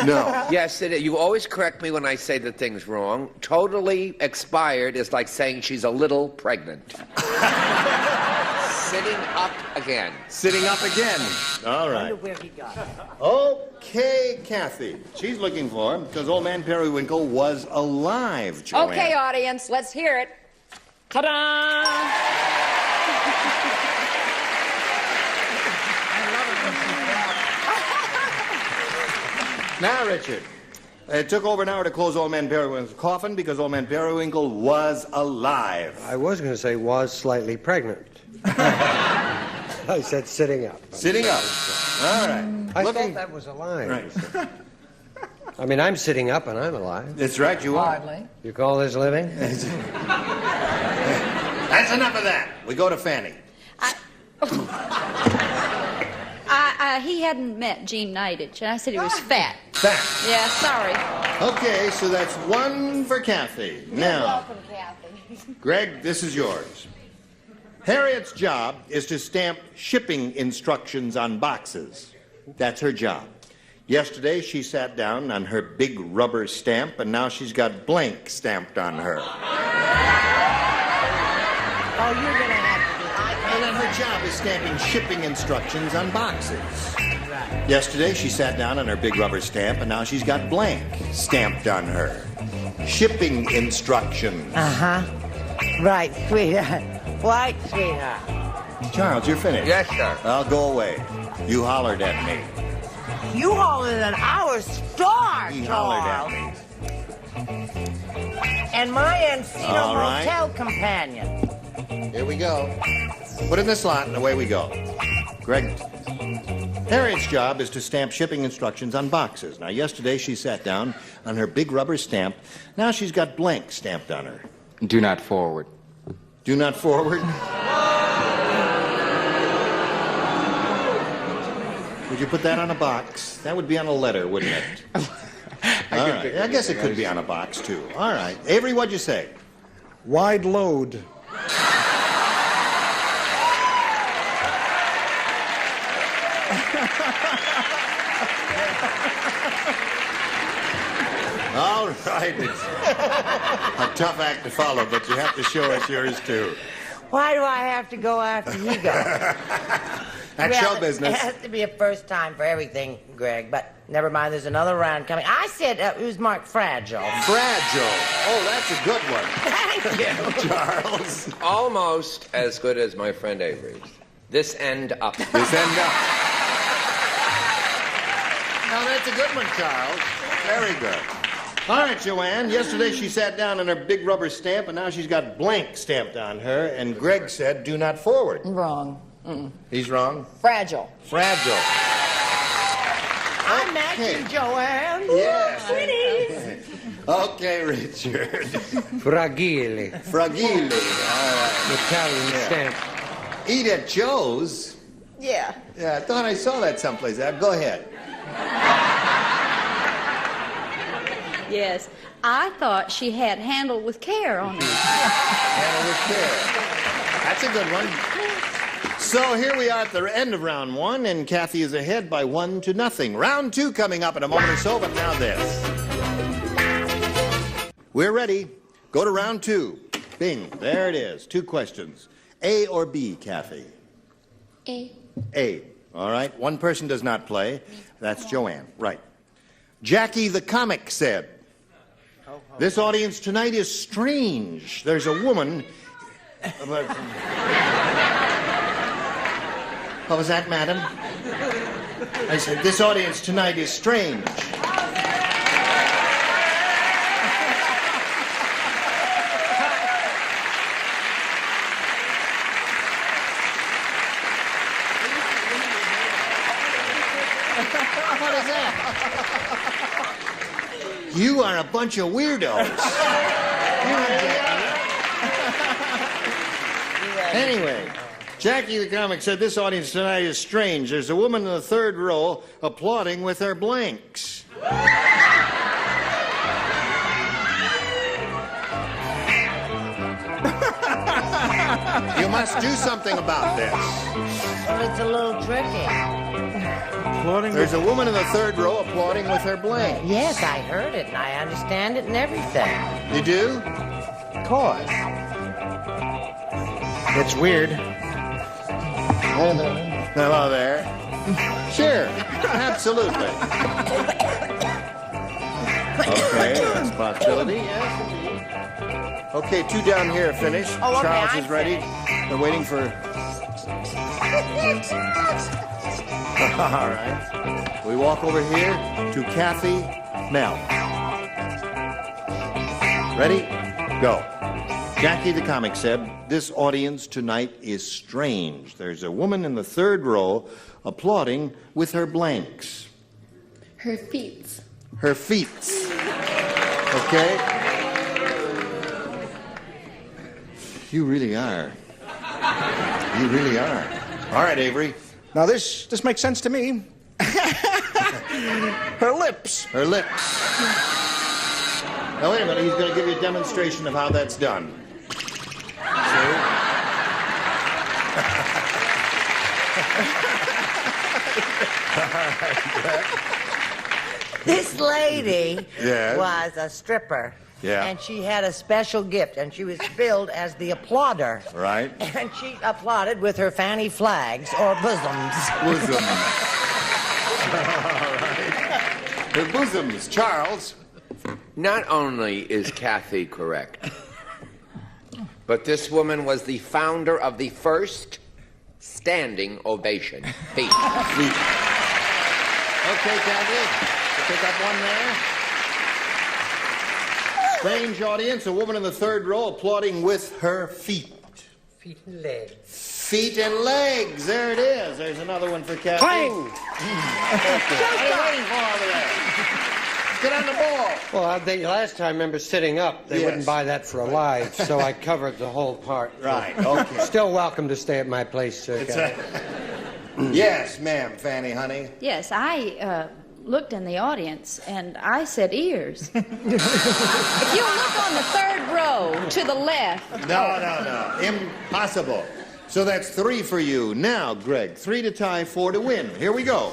No. Yes, it is. You always correct me when I say the thing's wrong. Totally expired is like saying she's a little pregnant. Sitting up again. Sitting up again. All right. I wonder where he got it. Okay, Kathy. She's looking for him because old man Periwinkle was alive, Joanne. Okay, audience, let's hear it. Ta-da! Now, Richard, it took over an hour to close old man Periwinkle's coffin because old man Periwinkle was alive. I was going to say was slightly pregnant. I said sitting up. Sitting up. All right. I thought that was alive. Right. I mean, I'm sitting up and I'm alive. That's right, you are. Hardly. You call this living? That's enough of that. We go to Fanny. He hadn't met Gene Nidich, and I said he was fat. Fat. Yeah, sorry. Okay, so that's one for Kathy. Now, Welcome, Kathy. Greg, this is yours. Harriet's job is to stamp shipping instructions on boxes. That's her job. Yesterday, she sat down on her big rubber stamp, and now she's got blank stamped on her. Oh, you're going to have to do And then her job is stamping shipping instructions on boxes. Right. Yesterday, she sat down on her big rubber stamp, and now she's got blank stamped on her. Shipping instructions. Uh-huh. Right, sweetheart. Right, sweetheart. Charles, you're finished. Yes, sir. I'll go away. You hollered at me. You hollered at our star, He Charles. hollered at me. And my Encino All right. Hotel companion. Here we go. Put it in the slot, and away we go. Greg, Harriet's job is to stamp shipping instructions on boxes. Now, yesterday she sat down on her big rubber stamp. Now she's got blank stamped on her. Do not forward. Do not forward. Would you put that on a box? That would be on a letter, wouldn't it? All right. I guess it could be on a box, too. All right. Avery, what'd you say? Wide load. All right. It's a tough act to follow, but you have to show us yours, too. Why do I have to go after he goes? That's show business. It has to be a first time for everything, Greg, but never mind, there's another round coming. I said it was marked Fragile. Fragile. Oh, that's a good one. Thank you. Charles. Almost as good as my friend Avery's. This end up. This end up. Now, that's a good one, Charles. Very good. All right, Joanne. Yesterday she sat down on her big rubber stamp, and now she's got blank stamped on her, and Greg said, do not forward. Wrong. He's wrong. Fragile. Fragile. I met you, Joanne. Yes. Sweeties. Okay, Richard. Fragile. Fragile. All right. Italian stamp. Eat at Joe's? Yeah. Yeah, I thought I saw that someplace. Go ahead. Yes. I thought she had Handled with Care on her. Handle with care. That's a good one. So here we are at the end of round one, and Kathy is ahead by 1-0. Round two coming up in a moment or so, but now this. We're ready. Go to round two. Bing. There it is. 2 questions. A or B, Kathy? A. A. All right. One person does not play. That's Joanne. Right. Jackie the comic said, this audience tonight is strange. There's a woman... What was that, madam? I said, this audience tonight is strange. What is that? You are a bunch of weirdos. Anyway, Jackie the comic said this audience tonight is strange. There's a woman in the third row applauding with her blanks. You must do something about this. Well, it's a little tricky. There's a woman in the third row applauding with her blank. Yes, I heard it, and I understand it and everything. You do? Of course. It's weird. Hello there. Sure, absolutely. Okay, that's a possibility, yes. Okay, 2 down here finished. Oh, okay, Charles I'm is ready. finished. They're waiting for... All right. We walk over here to Kathy Mel. Ready? Go. Jackie the comic said, this audience tonight is strange. There's a woman in the 3rd row applauding with her blanks. Her feet. Her feet. Okay? You really are. You really are. All right, Avery. Now, this makes sense to me. Her lips. Her lips. Now, wait a minute. He's going to give you a demonstration of how that's done. This lady Yes. was a stripper. Yeah. And she had a special gift, and she was billed as the applauder. Right. And she applauded with her fanny flags or bosoms. Bosoms. All right. Her bosoms. Charles. Not only is Kathy correct, but this woman was the founder of the first standing ovation. Feet. Feet. Okay, Kathy. Pick up one there. Strange audience, a woman in the 3rd row applauding with her feet. Feet and legs. Feet and legs. There it is. There's another one for Kathy. Clang! What are you waiting for over there? Get on the ball. Well, last time, I remember sitting up. They Yes. wouldn't buy that for a live, so I covered the whole part. Right, okay. Still welcome to stay at my place, sir. Yes, ma'am, Fanny, honey. Yes, I looked in the audience and I said ears. If you look on the 3rd row to the left. No. Impossible. So that's 3 for you. Now, Greg, 3 to tie, 4 to win. Here we go.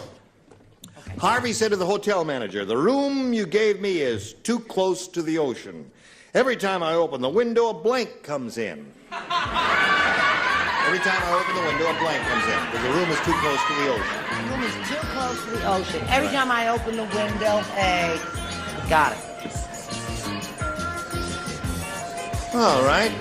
Harvey said to the hotel manager, the room you gave me is too close to the ocean. Every time I open the window, a blank comes in. Every time I open the window, a blank comes in, because the room is too close to the ocean. The room is too close to the ocean. Every time I open the window, hey, got it. All right.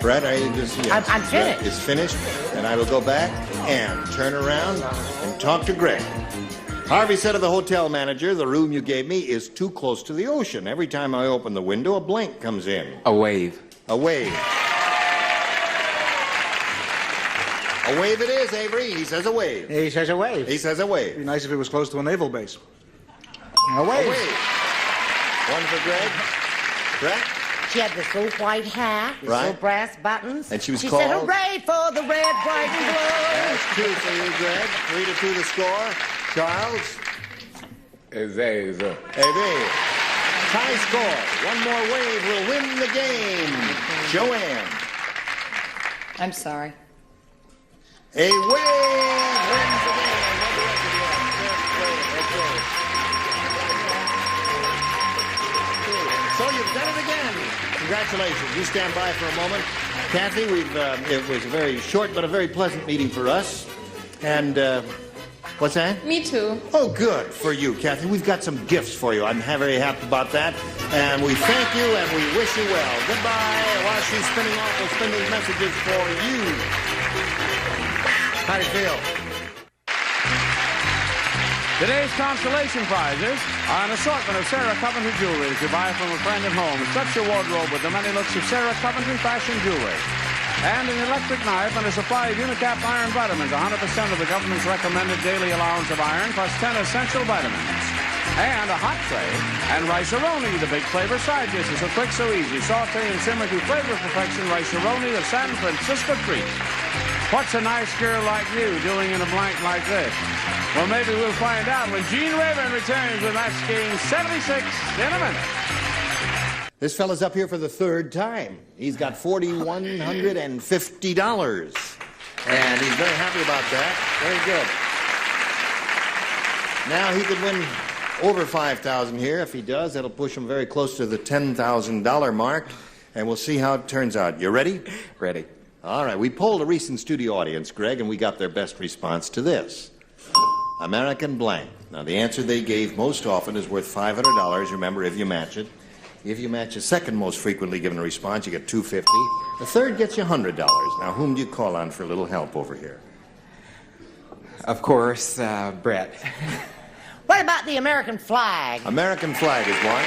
Brett, are you just... Yes. I'm finished. Brett is finished, and I will go back and turn around and talk to Greg. Harvey said to the hotel manager, the room you gave me is too close to the ocean. Every time I open the window, a blank comes in. A wave. A wave. A wave it is, Avery. He says a wave. He says a wave. He says a wave. It'd be nice if it was close to a naval base. A A wave. wave. One for Greg. Brett? She had this little white hat, these Right. little brass buttons. And she was said, called? hooray for the red, white, and blue. That's 2 for you, Greg. 3 to 2 the score. Charles? A wave. A wave. Tie score. One more wave will win the game. Joanne? I'm sorry. A wave wins the game. What the rest of you have? Okay. So you've done it again. Congratulations. You stand by for a moment. Kathy, it was a very short but a very pleasant meeting for us. And what's that? Me too. Oh, good for you, Kathy. We've got some gifts for you. I'm very happy about that. And we thank you and we wish you well. Goodbye. While she's spinning off, we'll spin these messages for you. How do you feel? Today's consolation prizes are an assortment of Sarah Coventry jewelry that you buy from a friend at home. Such your wardrobe with the many looks of Sarah Coventry fashion jewelry. And an electric knife and a supply of Unicap iron vitamins, 100% of the government's recommended daily allowance of iron, plus 10 essential vitamins. And a hot tray and rice-a-roni, the big flavor side dishes. So quick, so easy. Saute and simmer to flavor perfection. Rice-a-roni, the San Francisco treat. What's a nice girl like you doing in a blank like this? Well, maybe we'll find out when Gene Rayburn returns with Match Game 76 in a minute. This fella's up here for the 3rd time. He's got $4,150. And he's very happy about that. Very good. Now he could win over $5,000 here. If he does, that'll push him very close to the $10,000 mark. And we'll see how it turns out. You ready? Ready. All right, we polled a recent studio audience, Greg, and we got their best response to this. American blank. Now, the answer they gave most often is worth $500, remember, if you match it. If you match the second most frequently given response, you get $250. The third gets you $100. Now, whom do you call on for a little help over here? Of course, Brett. What about the American flag? American flag is one.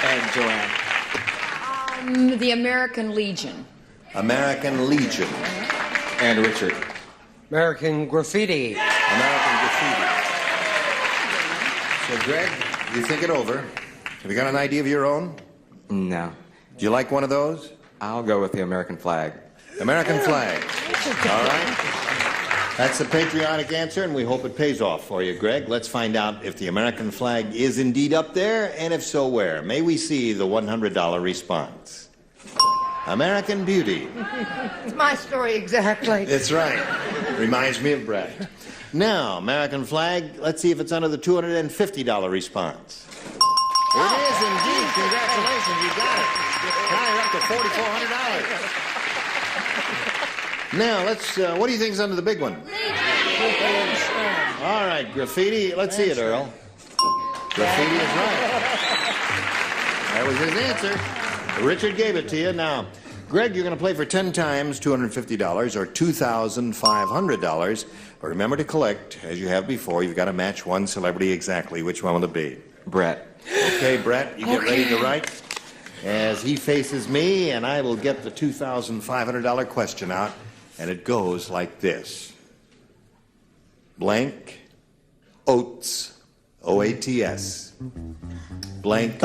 And Joanne. The American Legion. American Legion. And Richard. American graffiti. American graffiti. So, Greg, you think it over. Have you got an idea of your own? No. Do you like one of those? I'll go with the American flag. American flag. All right. That's the patriotic answer, and we hope it pays off for you, Greg. Let's find out if the American flag is indeed up there, and if so, where. May we see the $100 response? American Beauty. It's my story exactly. That's right. Reminds me of Brett. Now, American flag, let's see if it's under the $250 response. It is indeed. Congratulations, you got it. Now you're up to $4,400. Now, let's, what do you think is under the big one? All right, graffiti. Let's see it, Earl. Graffiti is right. That was his answer. Richard gave it to you. Now, Greg, you're going to play for 10 times $250 or $2,500. But remember to collect, as you have before. You've got to match one celebrity exactly. Which one will it be? Brett. Okay, Brett, you get ready to write as he faces me, and I will get the $2,500 question out, and it goes like this. Blank oats, O-A-T-S. Blank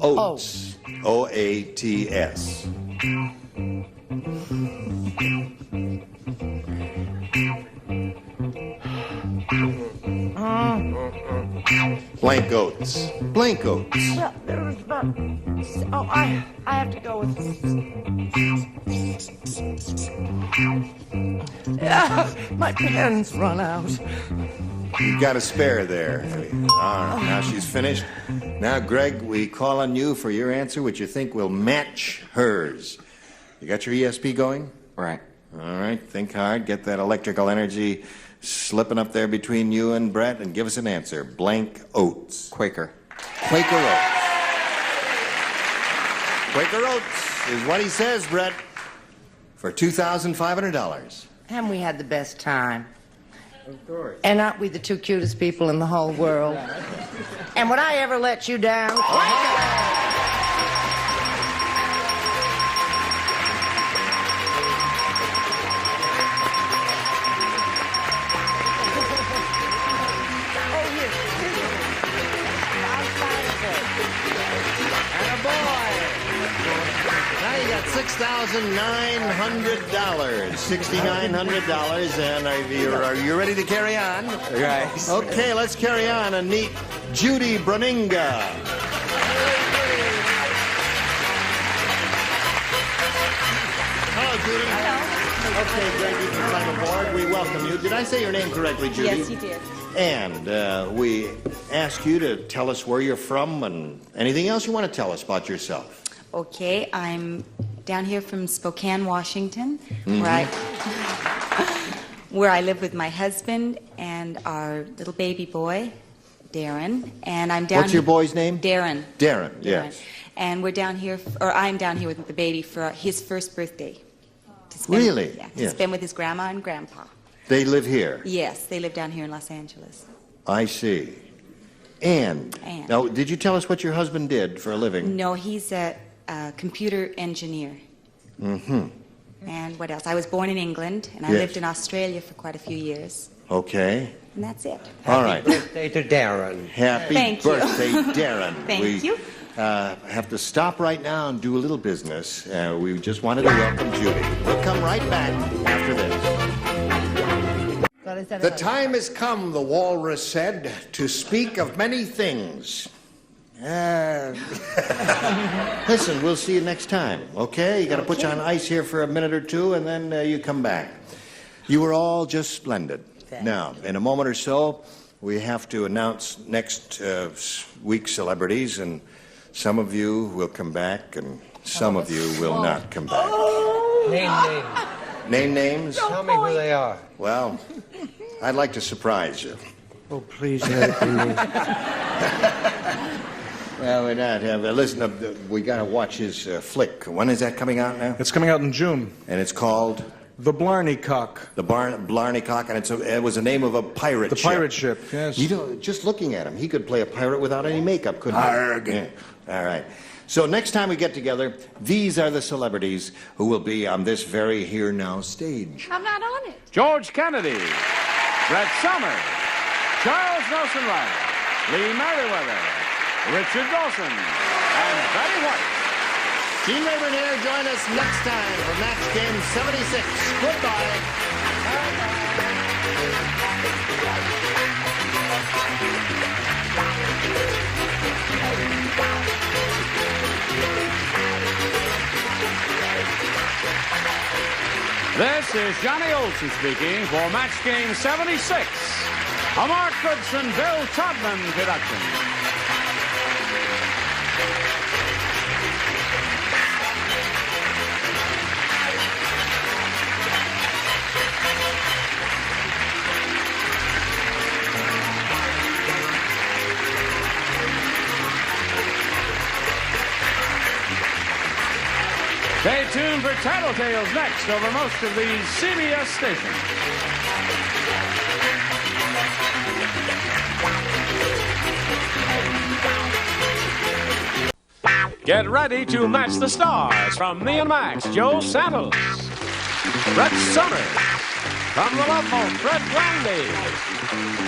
oats, O-A-T-S. Blank oats. Blank oats. Well, there was about... Oh, I have to go with... My pen's run out. You got a spare there. All right, now she's finished. Now, Greg, we call on you for your answer, which you think will match hers. You got your ESP going? Right. All right, think hard. Get that electrical energy slipping up there between you and Brett, and give us an answer. Blank oats. Quaker. Quaker oats. Quaker oats is what he says, Brett, for $2,500. And we had the best time. Of course. And aren't we the two cutest people in the whole world? And would I ever let you down? $6,900. $6,900. And are you ready to carry on? Right. Okay, let's carry on and meet Judy Bruninga. Hello, Judy. Hello. Okay, Greg, you can climb aboard. We welcome you. Did I say your name correctly, Judy? Yes, you did. And we ask you to tell us where you're from and anything else you want to tell us about yourself. Okay, I'm down here from Spokane, Washington, where I live with my husband and our little baby boy, Darren. And I'm down. What's your boy's name? Darren. Darren, yes. And we're down here, or I'm down here with the baby for his first birthday. Really? Yeah, to Yes. spend with his grandma and grandpa. They live here? Yes, they live down here in Los Angeles. I see. And now, did you tell us what your husband did for a living? No, he's a computer engineer. Mm-hmm. And what else? I was born in England, and I Yes. lived in Australia for quite a few years. Okay. And that's it. All right. Happy birthday to Darren. Happy Thank you. birthday, Darren. Thank you. Have to stop right now and do a little business. We just wanted to welcome Judy. We'll come right back after this. The time has come, the walrus said, to speak of many things. Listen, we'll see you next time, okay? You got to put you on ice here for a minute or two, and then you come back. You were all just splendid. Thanks. Now, in a moment or so, we have to announce next week's celebrities, and some of you will come back, and some of you will not come back. Name names. Name names? Tell me who they are. Well, I'd like to surprise you. Oh, please help me. Well, we're not. Listen, we got to watch his flick. When is that coming out now? It's coming out in June. And it's called? The Blarney Cock. The Blarney Cock, and it was the name of a pirate ship. The pirate ship, yes. You know, just looking at him, he could play a pirate without any makeup, couldn't he? Arg. Yeah. All right. So next time we get together, these are the celebrities who will be on this very Here Now stage. I'm not on it. George Kennedy, Brett Somers, Charles Nelson Riley, Lee Merriweather, Richard Dawson, and Betty White. Gene Rayburn here. Join us next time for Match Game 76. Goodbye. This is Johnny Olson speaking for Match Game 76, a Mark Goodson, Bill Todman production. Stay tuned for Tattletales next over most of these CBS stations. Get ready to match the stars from me and Max, Joe Santos, Brett Somers, from the Love Boat, Fred Grandy,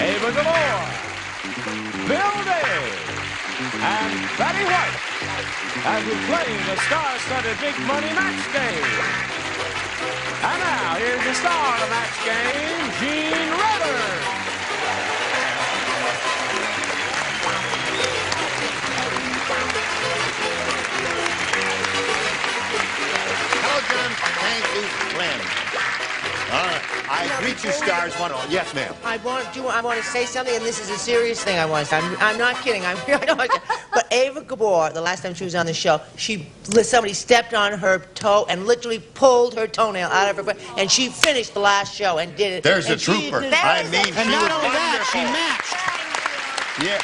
Ava Galore, Bill Day, and Betty White, as we play the star-studded Big Money Match Game. And now, here's the star of the match game, Gene Rayburn. Hello, John. Thank you, Glenn. All right. I greet you, stars. Yes, ma'am. I want to say something, and this is a serious thing I want to say. I'm not kidding. But Ava Gabor, the last time she was on the show, somebody stepped on her toe and literally pulled her toenail out of her foot, and she finished the last show and did it. There's a and trooper. and not only that, she matched. Yeah.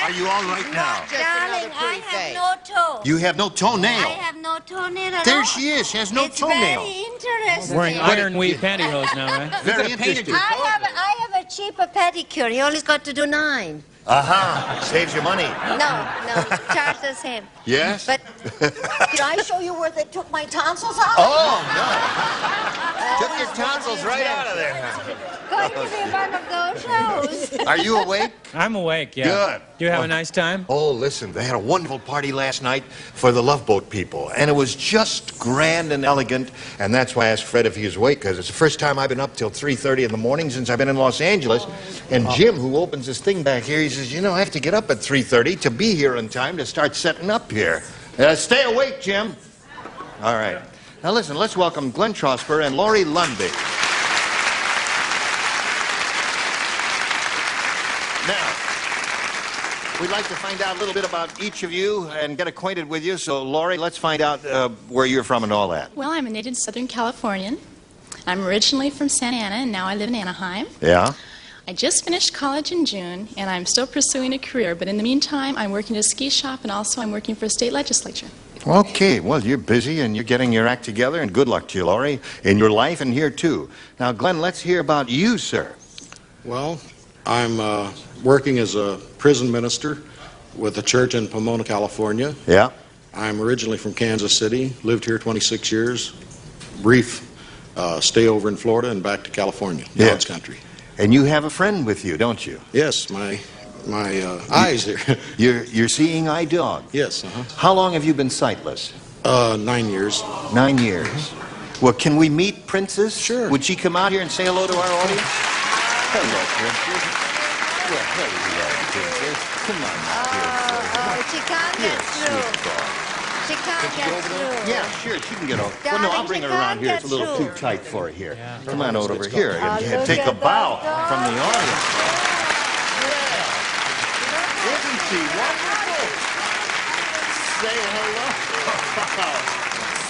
Are you all right now? Darling, I have no toe. You have no toenail. I have no toenail at all. There she is. She has no toenail. It's very interesting. Wearing iron weave pantyhose now, right? Very interesting. I have a cheaper pedicure. You only got to do 9. Aha. Saves you money. No, charge the same. Yes? But Did I show you where they took my tonsils out? Oh, no. Took your tonsils right out of there. going to be one of those shows. Are you awake? I'm awake, yeah. Good. Do you have a nice time? Oh, listen, they had a wonderful party last night for the Love Boat people, and it was just grand and elegant, and that's why I asked Fred if he was awake, because it's the first time I've been up till 3:30 in the morning since I've been in Los Angeles, and Jim, who opens this thing back here, he says, you know, I have to get up at 3:30 to be here in time to start setting up here. Stay awake, Jim. All right. Now listen, let's welcome Glenn Trosper and Laurie Lundby. Now, we'd like to find out a little bit about each of you and get acquainted with you. So, Laurie, let's find out where you're from and all that. Well, I'm a native Southern Californian. I'm originally from Santa Ana, and now I live in Anaheim. Yeah? I just finished college in June, and I'm still pursuing a career. But in the meantime, I'm working at a ski shop, and also I'm working for a state legislature. Okay, well, you're busy, and you're getting your act together, and good luck to you, Laurie, in your life and here, too. Now, Glenn, let's hear about you, sir. Well, I'm working as a prison minister with a church in Pomona, California. Yeah. I'm originally from Kansas City, lived here 26 years, brief stay over in Florida and back to California, God's country. And you have a friend with you, don't you? Yes, my eyes here. You're seeing eye dog? Yes, How long have you been sightless? 9 years. 9 years. Well, can we meet Princess? Sure. Would she come out here and say hello to our audience? Hello, Princess. Well, hello, Princess. Come on now, She can't get through. She can't get through. Yeah, sure, she can get over. Well, no, I'll bring her around here. It's a little too tight for her here. Come on over here and take a bow from the audience. Yeah. Isn't she wonderful? Say hello.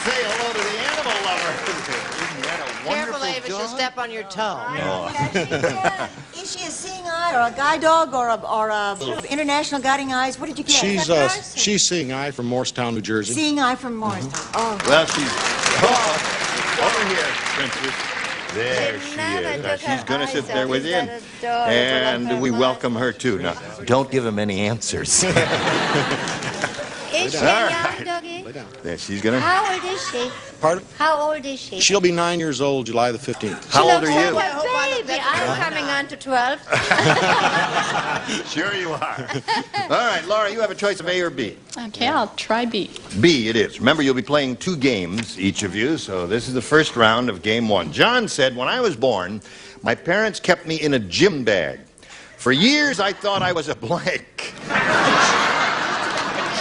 say hello to the animal lover. Isn't that a wonderful Careful, Ava, she'll dog? step on your toe. Is she a seeing eye or a guide dog or a international guiding eyes? What did you get? She's seeing eye from Morristown, New Jersey. Seeing eye from Morristown. Oh. Well, she's over here, Princess. There she is. Now, she's going to sit there with you, and we welcome her, too. Now, don't give him any answers. Is she a young doggy? There, she's going to... How old is she? Pardon? How old is she? She'll be 9 years old July the 15th. How old are you? Like a baby. I'm coming on to 12. Sure you are. All right, Laura, you have a choice of A or B. Okay, I'll try B. B it is. Remember, you'll be playing 2 games, each of you, so this is the first round of game 1. John said, when I was born, my parents kept me in a gym bag. For years, I thought I was a blank.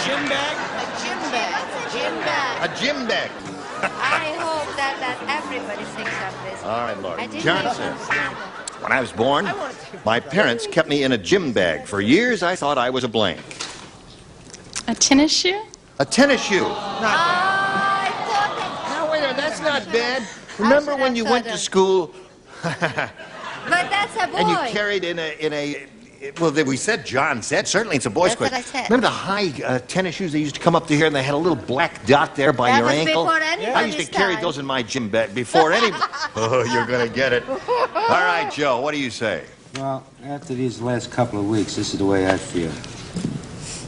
Gym bag? A gym bag. A gym bag. A gym bag. I hope that everybody thinks of this. All right, Laura. I didn't John understand says, that. when I was born, my parents kept me in a gym bag. For years, I thought I was a blank. A tennis shoe? A tennis shoe. I thought Now, wait a minute, that's not bad. Remember when you went to school that. But that's a boy. and you carried in a well, we said, John said, certainly it's a boy's That's what question. I said. Remember the high tennis shoes that used to come up to here and they had a little black dot there by That your was ankle? before I anybody's used to carry time. those in my gym bag before any... Oh, you're going to get it. All right, Joe, what do you say? Well, after these last couple of weeks, this is the way I feel.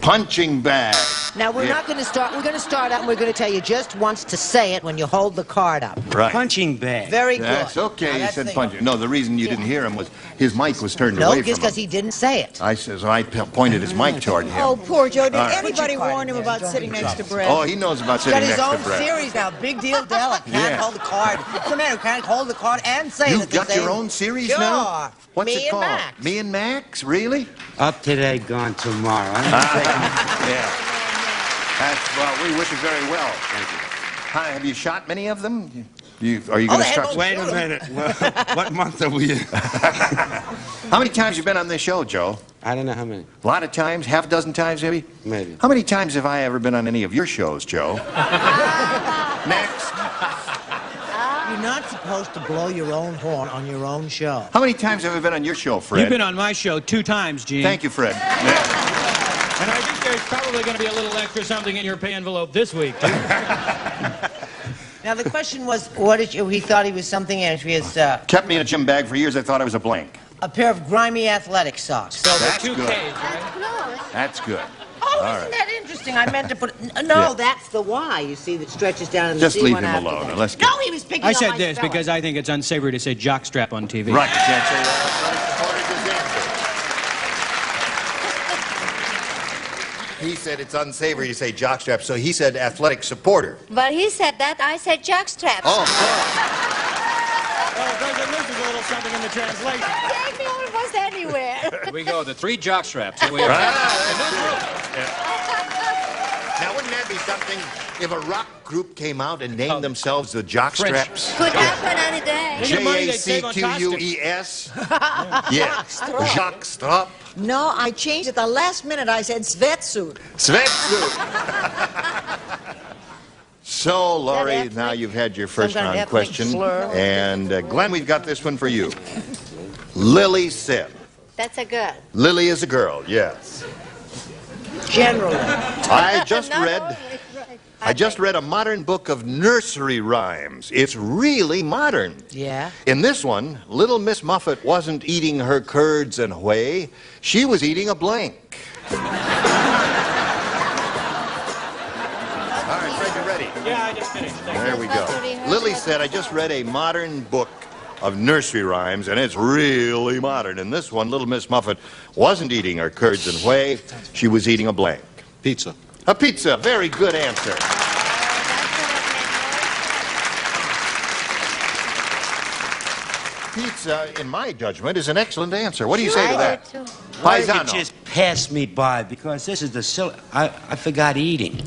Punching bag. Now, we're not going to start. We're going to start out and we're going to tell you just once to say it when you hold the card up. Right. Punching bag. Very good. That's okay, Now, he that's said the- punching. No, the reason you didn't hear him was his mic was turned No, away just from because him. he didn't say it. I says, I pointed his mic toward him. Oh, poor Joe. Did All right. anybody warn him about sitting next to Brett? Oh, he knows about He's got sitting his next own to Brett. series now. Big deal, Della. Can't Yeah. hold the card. What's the matter? Can't hold the card and say it You've at the got same... your own series sure. now? What's Me it and called? Max. Me and Max? Really? Up today, gone tomorrow. Yeah. That's, well, we wish you very well. Thank you. Hi, have you shot many of them? Are you going to start? Wait a minute. What month are we in? How many times have you been on this show, Joe? I don't know how many. A lot of times? Half a dozen times, maybe? Maybe. How many times have I ever been on any of your shows, Joe? Next. You're not supposed to blow your own horn on your own show. How many times have I been on your show, Fred? You've been on my show 2 times, Gene. Thank you, Fred. Yeah. And I think there's probably going to be a little extra something in your pay envelope this week, too. Now, the question was, what did you... He thought he was something else. He has Kept me in a gym bag for years. I thought I was a blank. a pair of grimy athletic socks. So That's Two good. Ks, right? That's good. Oh, All isn't right. that interesting? I meant to put... No, Yeah. that's the Y, you see, that stretches down in the Just C leave one him after alone. that. And let's get... No, he was picking I on said my this spelling. because I think it's unsavory to say jockstrap on TV. Right, you can't say that. He said it's unsavory to say jockstrap, so he said athletic supporter. Well, he said that. I said jockstrap. Oh, Well, President, this is a little something in the translation. Take me almost anywhere. Here we go, the 3 jockstraps. Here we are. Now, wouldn't that be something if a rock group came out and named themselves the Jockstraps? Could happen any day. Look at the money they save on J-A-C-Q-U-E-S? Yeah. Jockstrap. No, I changed it the last minute. I said sweatsuit. Svetsuit. So, Laurie, now you've had your first Some kind of round ethnic question. slur. And, Glenn, we've got this one for you. Lily said. That's a girl. Lily is a girl, yes. Generally. I just Not read... always, right. I just read a modern book of nursery rhymes. It's really modern. Yeah. In this one, Little Miss Muffet wasn't eating her curds and whey. She was eating a blank. All right, Fred, you ready? Yeah, I just finished. Thank you. There we go. Lily said, I just read a modern book of nursery rhymes, and it's really modern. In this one, Little Miss Muffet wasn't eating her curds and whey. She was eating a blank. Pizza. A pizza. Very good answer. Pizza, in my judgment, is an excellent answer. What do you say to that? Why did you Paisano. just pass me by? Because this is the I forgot eating.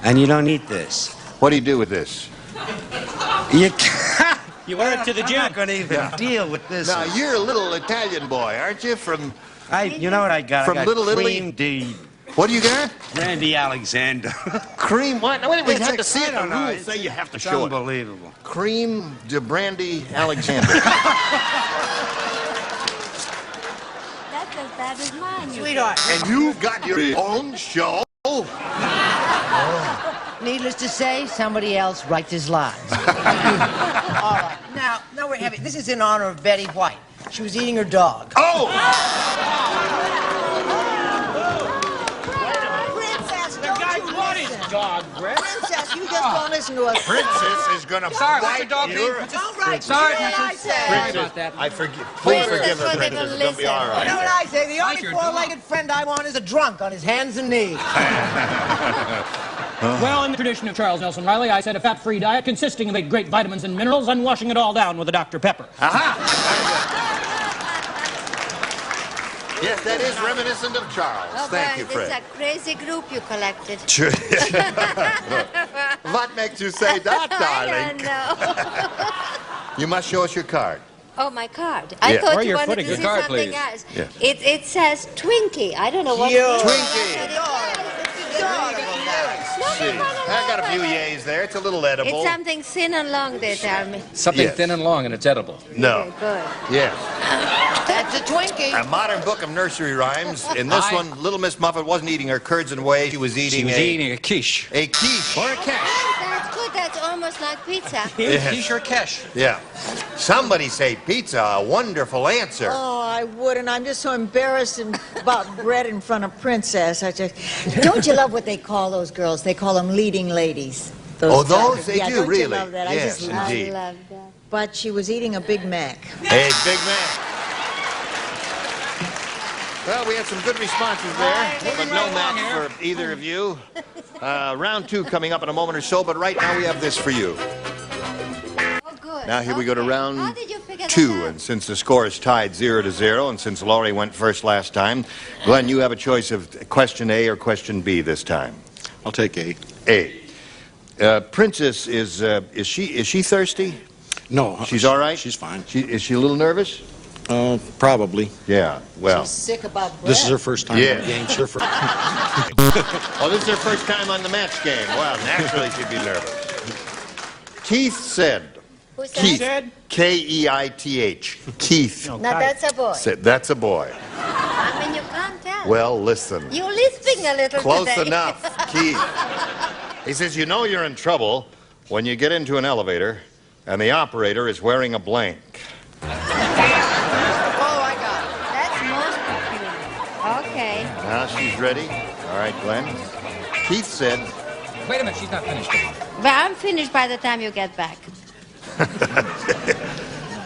And you don't eat this. What do you do with this? You You wear it to the I'm gym. not going to even deal with this. Now, you're a little Italian boy, aren't you? You know what I got? From I got Little Italy? cream de What do you got? Randy Alexander. Cream what? No, wait, we have to see it. I The don't know. rules say you have to It's show it. unbelievable. Cream de Brandy Alexander. That's as bad as mine. Sweetheart. And you've got your own show? Needless to say, somebody else writes his lines. All right. Now we're having. This is in honor of Betty White. She was eating her dog. Oh! Princess, The don't guy you brought his listen. dog, Brett. Princess, you just don't listen to us. Princess is gonna bite your... All right. Sorry, you know what I say? Princess, I forgive. Please forgive her, Princess. It's gonna be all You know right. what I say? The only four-legged friend I want is a drunk on his hands and knees. Well, in the tradition of Charles Nelson Riley, I said a fat-free diet consisting of 8 great vitamins and minerals and washing it all down with a Dr. Pepper. Aha! Yes, that is reminiscent of Charles. Oh, Thank you, boy, Fred. It's a crazy group you collected. Sure. What makes you say that, darling? I don't know. You must show us your card. Oh, my card. I Yeah. thought Or you your wanted footing. to Your see card, something please. else. Yeah. It says Twinkie. I don't know what Yo. it is. Twinkie. No, See, I got a few yays there. It's a little edible. It's something thin and long, they tell me. Something Yes. thin and long, and it's edible. No. Good. Yes. That's a Twinkie. A modern book of nursery rhymes. In this one, Little Miss Muffet wasn't eating her curds and whey. She was eating a quiche. a quiche. Or a cash. That's good. That's almost like pizza. Yes. Quiche or cash. Yeah. Somebody say pizza. A wonderful answer. Oh, I would, and I'm just so embarrassed about bread in front of Princess. Don't you love what they call those girls? They call them leading ladies. Those types. they Yeah, do, don't you really. love that? I Yes, just love indeed. I love that. But she was eating a Big Mac. Hey, big man. Well, we had some good responses there, but no match for either of you. Round 2 coming up in a moment or so, but right now we have this for you. Oh, good. Now here we go to How round did you figure 2, that out? and since the score is tied 0-0, and since Laurie went first last time, Glenn, you have a choice of question A or question B this time. I'll take A. A. Princess is she thirsty? No. She's all right? She's fine. Is she a little nervous? Probably. Yeah, well. She's sick about bread. This is her first time Yeah. on the game. Sure. Oh, this is her first time on the match game. Well, naturally she'd be nervous. Keith said. Who said? Keith. Said? K-E-I-T-H. Keith Now that's a boy. said, that's a boy. I mean, you can't tell. Well, listen. You're lisping a little Close today. enough, Keith. He says, you know you're in trouble when you get into an elevator and the operator is wearing a blank. Oh, I got it. That's most peculiar. Okay. Now she's ready. All right, Glenn. Keith said, Wait a minute, she's not finished. But I'm finished by the time you get back.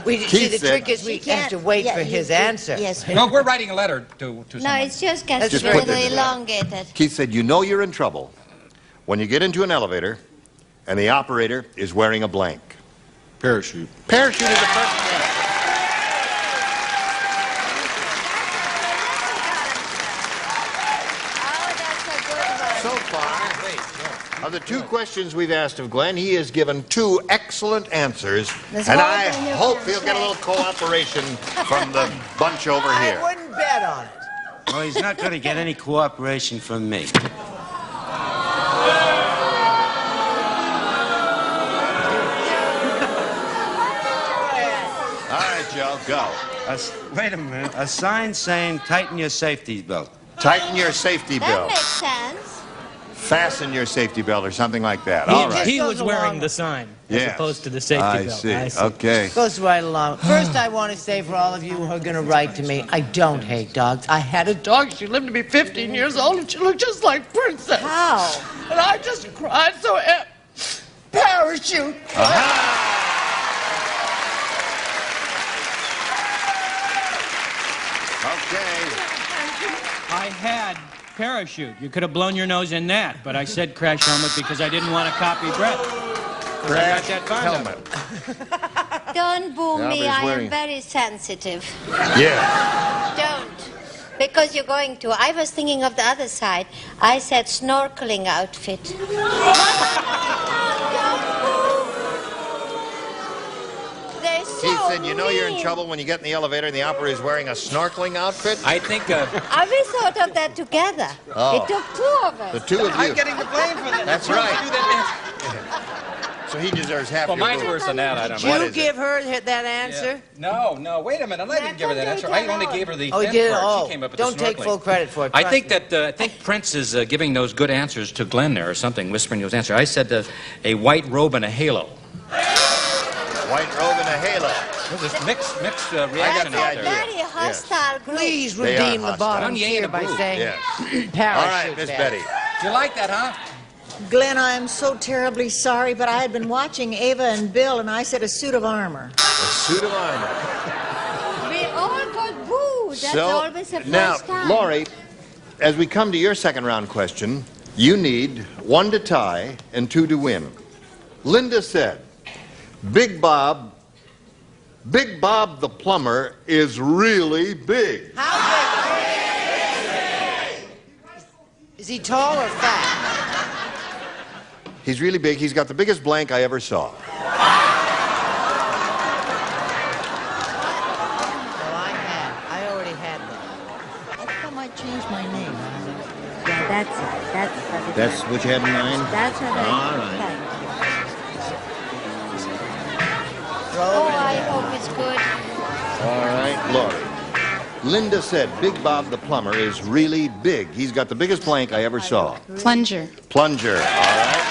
See, Keith the said- trick is we have to wait for his answer. Yes. No, we're writing a letter to No, someone. it just gets Just a put little it in there. elongated. Keith said, you know you're in trouble when you get into an elevator and the operator is wearing a blank. Parachute. Parachute is the perfect answer. Oh, that's a good one. So far, of the 2 questions we've asked of Glenn, he has given 2 excellent answers, There's and more I than you hope can he'll get a say. little cooperation from the bunch over I here. wouldn't bet on it. Well, he's not going to get any cooperation from me. All right, Joe, go. Wait a minute. A sign saying tighten your safety belt. Tighten your safety That belt. makes sense. Fasten your safety belt or something like that. All right. He goes was wearing along. the sign as Yes. opposed to the safety I belt. see. Okay. Goes right along. First, I want to say for all of you who are going to write to me, I don't hate dogs. I had a dog. She lived to be 15 years old, and she looked just like Princess. How? And I just cried so. Parachute. Okay. I had parachute. You could have blown your nose in that, but I said crash helmet because I didn't want to copy Brett. 'Cause I got that fond of Helmet. Oh, don't boo Yeah, me. but he's I wearing- am very sensitive. Yeah. Don't. Because you're going to. I was thinking of the other side. I said snorkeling outfit. There's so said, you know you're in trouble when you get in the elevator and the operator is wearing a snorkeling outfit? I think... We thought of that together. Oh. It took two of us. The two of you. I'm getting the blame for that. That's right. So he deserves half Well, your mine's vote. worse than that. I don't Did know. you give her that answer? No, wait a minute. I didn't give her that answer. I only gave her the Oh, you thin did? part. Oh, She came up with don't the take snorkeling. full credit for it. I trust think me. that I think Prince is giving those good answers to Glenn there or something, whispering those answers. I said a white robe and a halo. White robe and a halo. There's this mixed reaction out there. Very hostile group. Please They are redeem the hostile. bottom Onion here and by blue. saying Yes. parachute. All right, Miss Betty. Do you like that, huh? Glenn, I am so terribly sorry, but I had been watching Ava and Bill, and I said a suit of armor. A suit of armor. We all got booed. That's So, always a now, first time. Laurie, as we come to your second round question, you need 1 to tie and 2 to win. Linda said, Big Bob the plumber is really big. How big? Is he tall or fat? He's really big. He's got the biggest blank I ever saw. Well, I already had that. How come I changed my name? Yeah, That's what you had in mind? That's what All right. Oh, I hope it's good. All right, Laurie. Linda said, Big Bob the plumber is really big. He's got the biggest blank I ever saw. Plunger. Plunger, all right.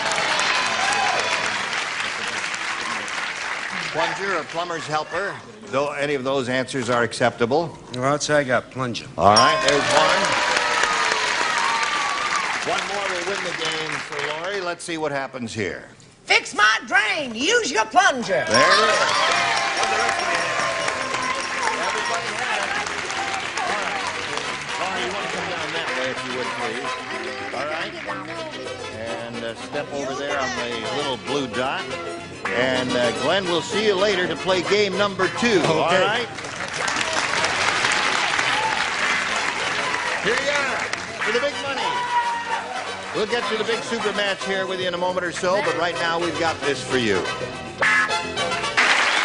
Plunger or plumber's helper, though any of those answers are acceptable. Well, I'll say I got plunger. All right, there's one. One more will win the game for Laurie. Let's see what happens here. Fix my drain. Use your plunger. There it is. What the rest of you have? Everybody had it. All right. Laurie, you want to come down that way if you would, please. All right. And step over there on the little blue dot. And Glenn, we'll see you later to play game number 2. Okay. All right? Here you are for the big money. We'll get to the big super match here with you in a moment or so, but right now we've got this for you. All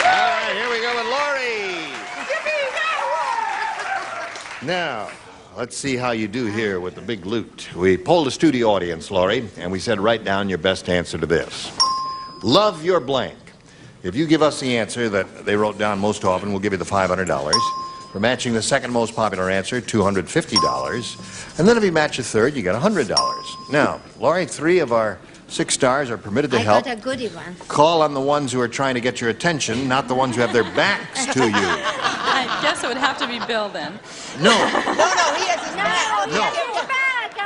right, here we go with Laurie. Now, let's see how you do here with the big loot. We polled a studio audience, Laurie, and we said write down your best answer to this. Love your blank. If you give us the answer that they wrote down most often, we'll give you the $500. For matching the second most popular answer, $250. And then if you match a third, you get $100. Now, Laurie, 3 of our 6 stars are permitted to help. I got a goodie one. Call on the ones who are trying to get your attention, not the ones who have their backs to you. I guess it would have to be Bill then. No. No, he has his back. No.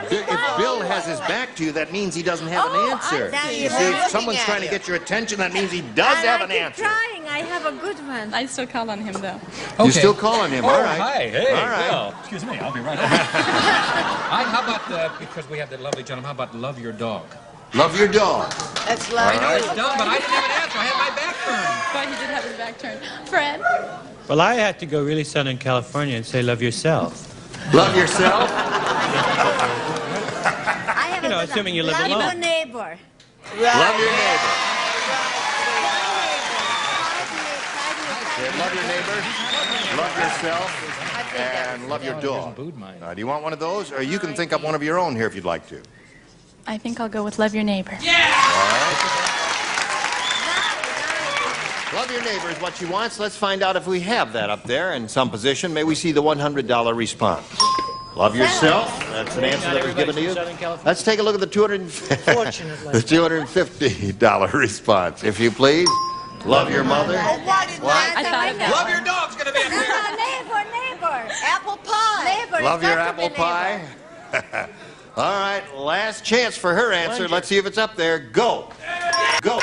If Bill has his back to you, that means he doesn't have an answer. You see, if someone's trying to get your attention, that means he does have an answer. Trying. I have a good one. I still call on him though. You still call on him, all right. Hi, hey, all right. Bill. Excuse me, I'll be right back. How about, because we have that lovely gentleman, how about love your dog? Love your dog. That's I know lovely. it's dumb, but I didn't have an answer. I had my back turned. But he did have his back turned. Fred? Well, I had to go really Southern California and say love yourself. Love yourself? I have You know, assuming you live love alone. your neighbor. Love your neighbor. Love your neighbor, love yourself, and love your dog. Do you want one of those? Or you can think up one of your own here if you'd like to. I think I'll go with love your neighbor. All right. Love your neighbor is what she wants. Let's find out if we have that up there in some position. May we see the $100 response. Love yourself. That's an answer that was given to you. Let's take a look at the $250 response, if you please. Love your mother. I thought Love your dog's going to be up here. Neighbor. Apple pie. Neighbor. Love it's your got to be apple pie. All right, last chance for her answer. Let's see if it's up there. Go. Go.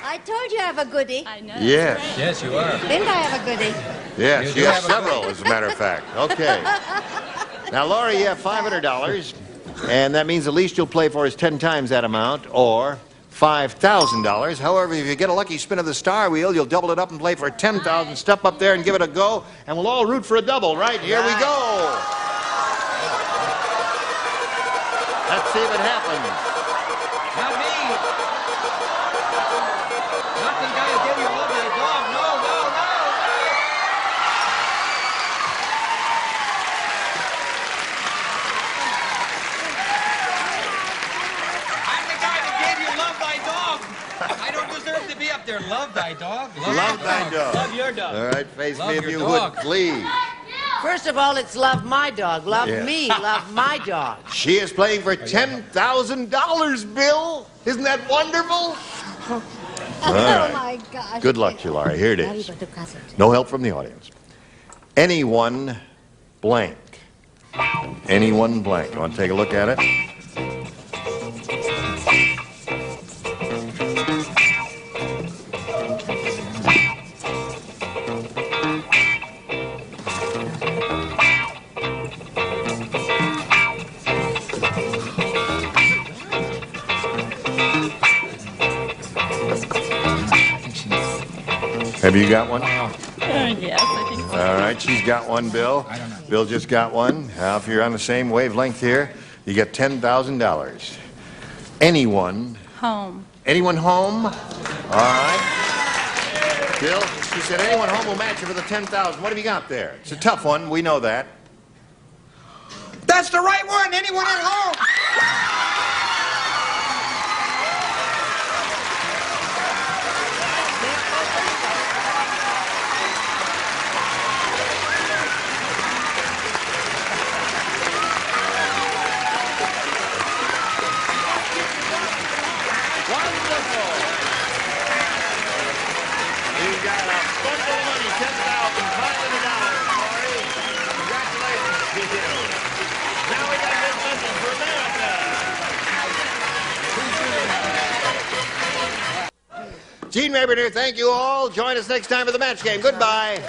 I told you I have a goodie. I know. Yes. Yes, you are. Didn't I have a goodie? Yes, You you do have have a several, as a matter of fact. Okay. Now, Laurie, you have $500, and that means the least you'll play for is 10 times that amount, or $5,000. However, if you get a lucky spin of the star wheel, you'll double it up and play for $10,000. Step up there and give it a go, and we'll all root for a double. Right, here we go. Let's see if it happens. Not me. Not the guy who gave you a lovely dog. No, no, no. I'm the guy that gave you Love Thy Dog. I don't deserve to be up there. Love thy dog. Love thy dog. Love your dog. All right, face Love me if your you dog. would, please. First of all, it's love my dog. Love Yeah. me. Love my dog. She is playing for $10,000, Bill. Isn't that wonderful? Oh, All right. my gosh. Good luck, Chilari. Here it is. No help from the audience. Anyone blank. Anyone blank. You want to take a look at it? Have you got one? Yes, I think so. All right, she's got one, Bill. I don't know. Bill just got one. Now, if you're on the same wavelength here, you get $10,000. Anyone? Home. Anyone home? All right. Bill, she said anyone home will match you for the $10,000. What have you got there? It's a tough one. We know that. That's the right one. Anyone at home? You got a bundle of money, $10,500, Corey. Congratulations to you. Now we got this message for America. Gene Rayburn here. Thank you all. Join us next time for the match game. Goodbye.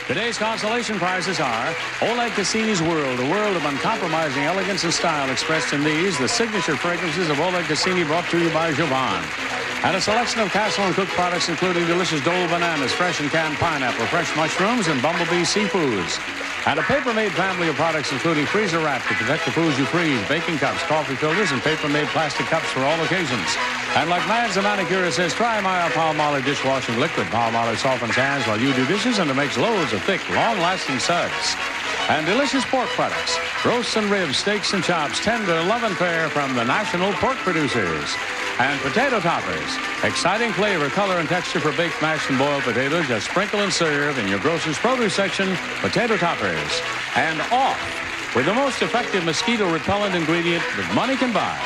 Today's consolation prizes are Oleg Cassini's World, a world of uncompromising elegance and style expressed in these, the signature fragrances of Oleg Cassini, brought to you by Jovan. And a selection of Castle and Cook products, including delicious Dole bananas, fresh and canned pineapple, fresh mushrooms, and Bumblebee seafoods. And a paper-made family of products, including freezer wrap to protect the foods you freeze, baking cups, coffee filters, and paper-made plastic cups for all occasions. And like Mads the manicurist says, try my Palmolive dishwashing liquid. Palmolive softens hands while you do dishes, and it makes loads of thick, long-lasting suds. And delicious pork products, roasts and ribs, steaks and chops, tender, love and fair from the national pork producers. And potato toppers, exciting flavor, color, and texture for baked, mashed, and boiled potatoes. Just sprinkle and serve in your grocer's produce section. Potato toppers. And off with the most effective mosquito repellent ingredient that money can buy.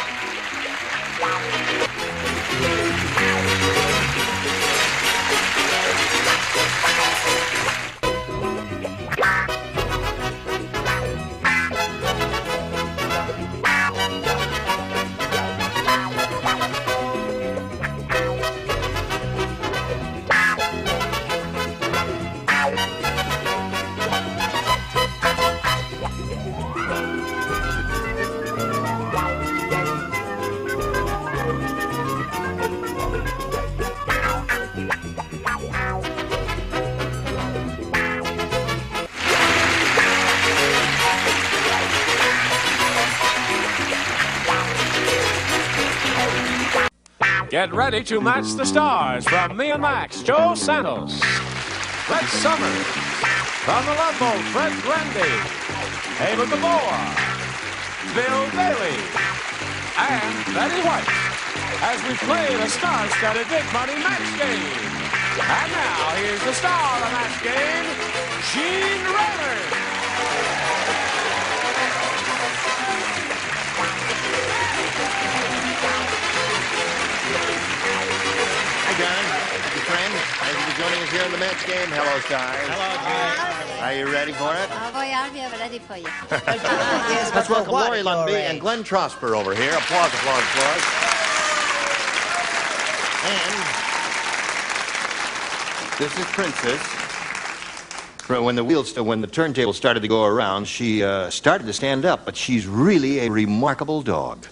Get ready to match the stars from me and Max, Joe Santos. Red Summers. From the Love Boat, Fred Grundy. Ava Gabor. Bill Bailey. And Betty White. As we play the star-studded big money match game. And now, here's the star of the match game, Gene Rayburn. Hi, John. Your friend. Thank you for joining us here in the match game. Hello, stars. Hello. Are you ready for it? Oh, boy, I'll be ready for you. Yes, Let's welcome what, Lori Lundby Lori? and Glenn Trosper over here. Applause, applause, applause. And this is Princess. When the turntable started to go around, she started to stand up, but she's really a remarkable dog.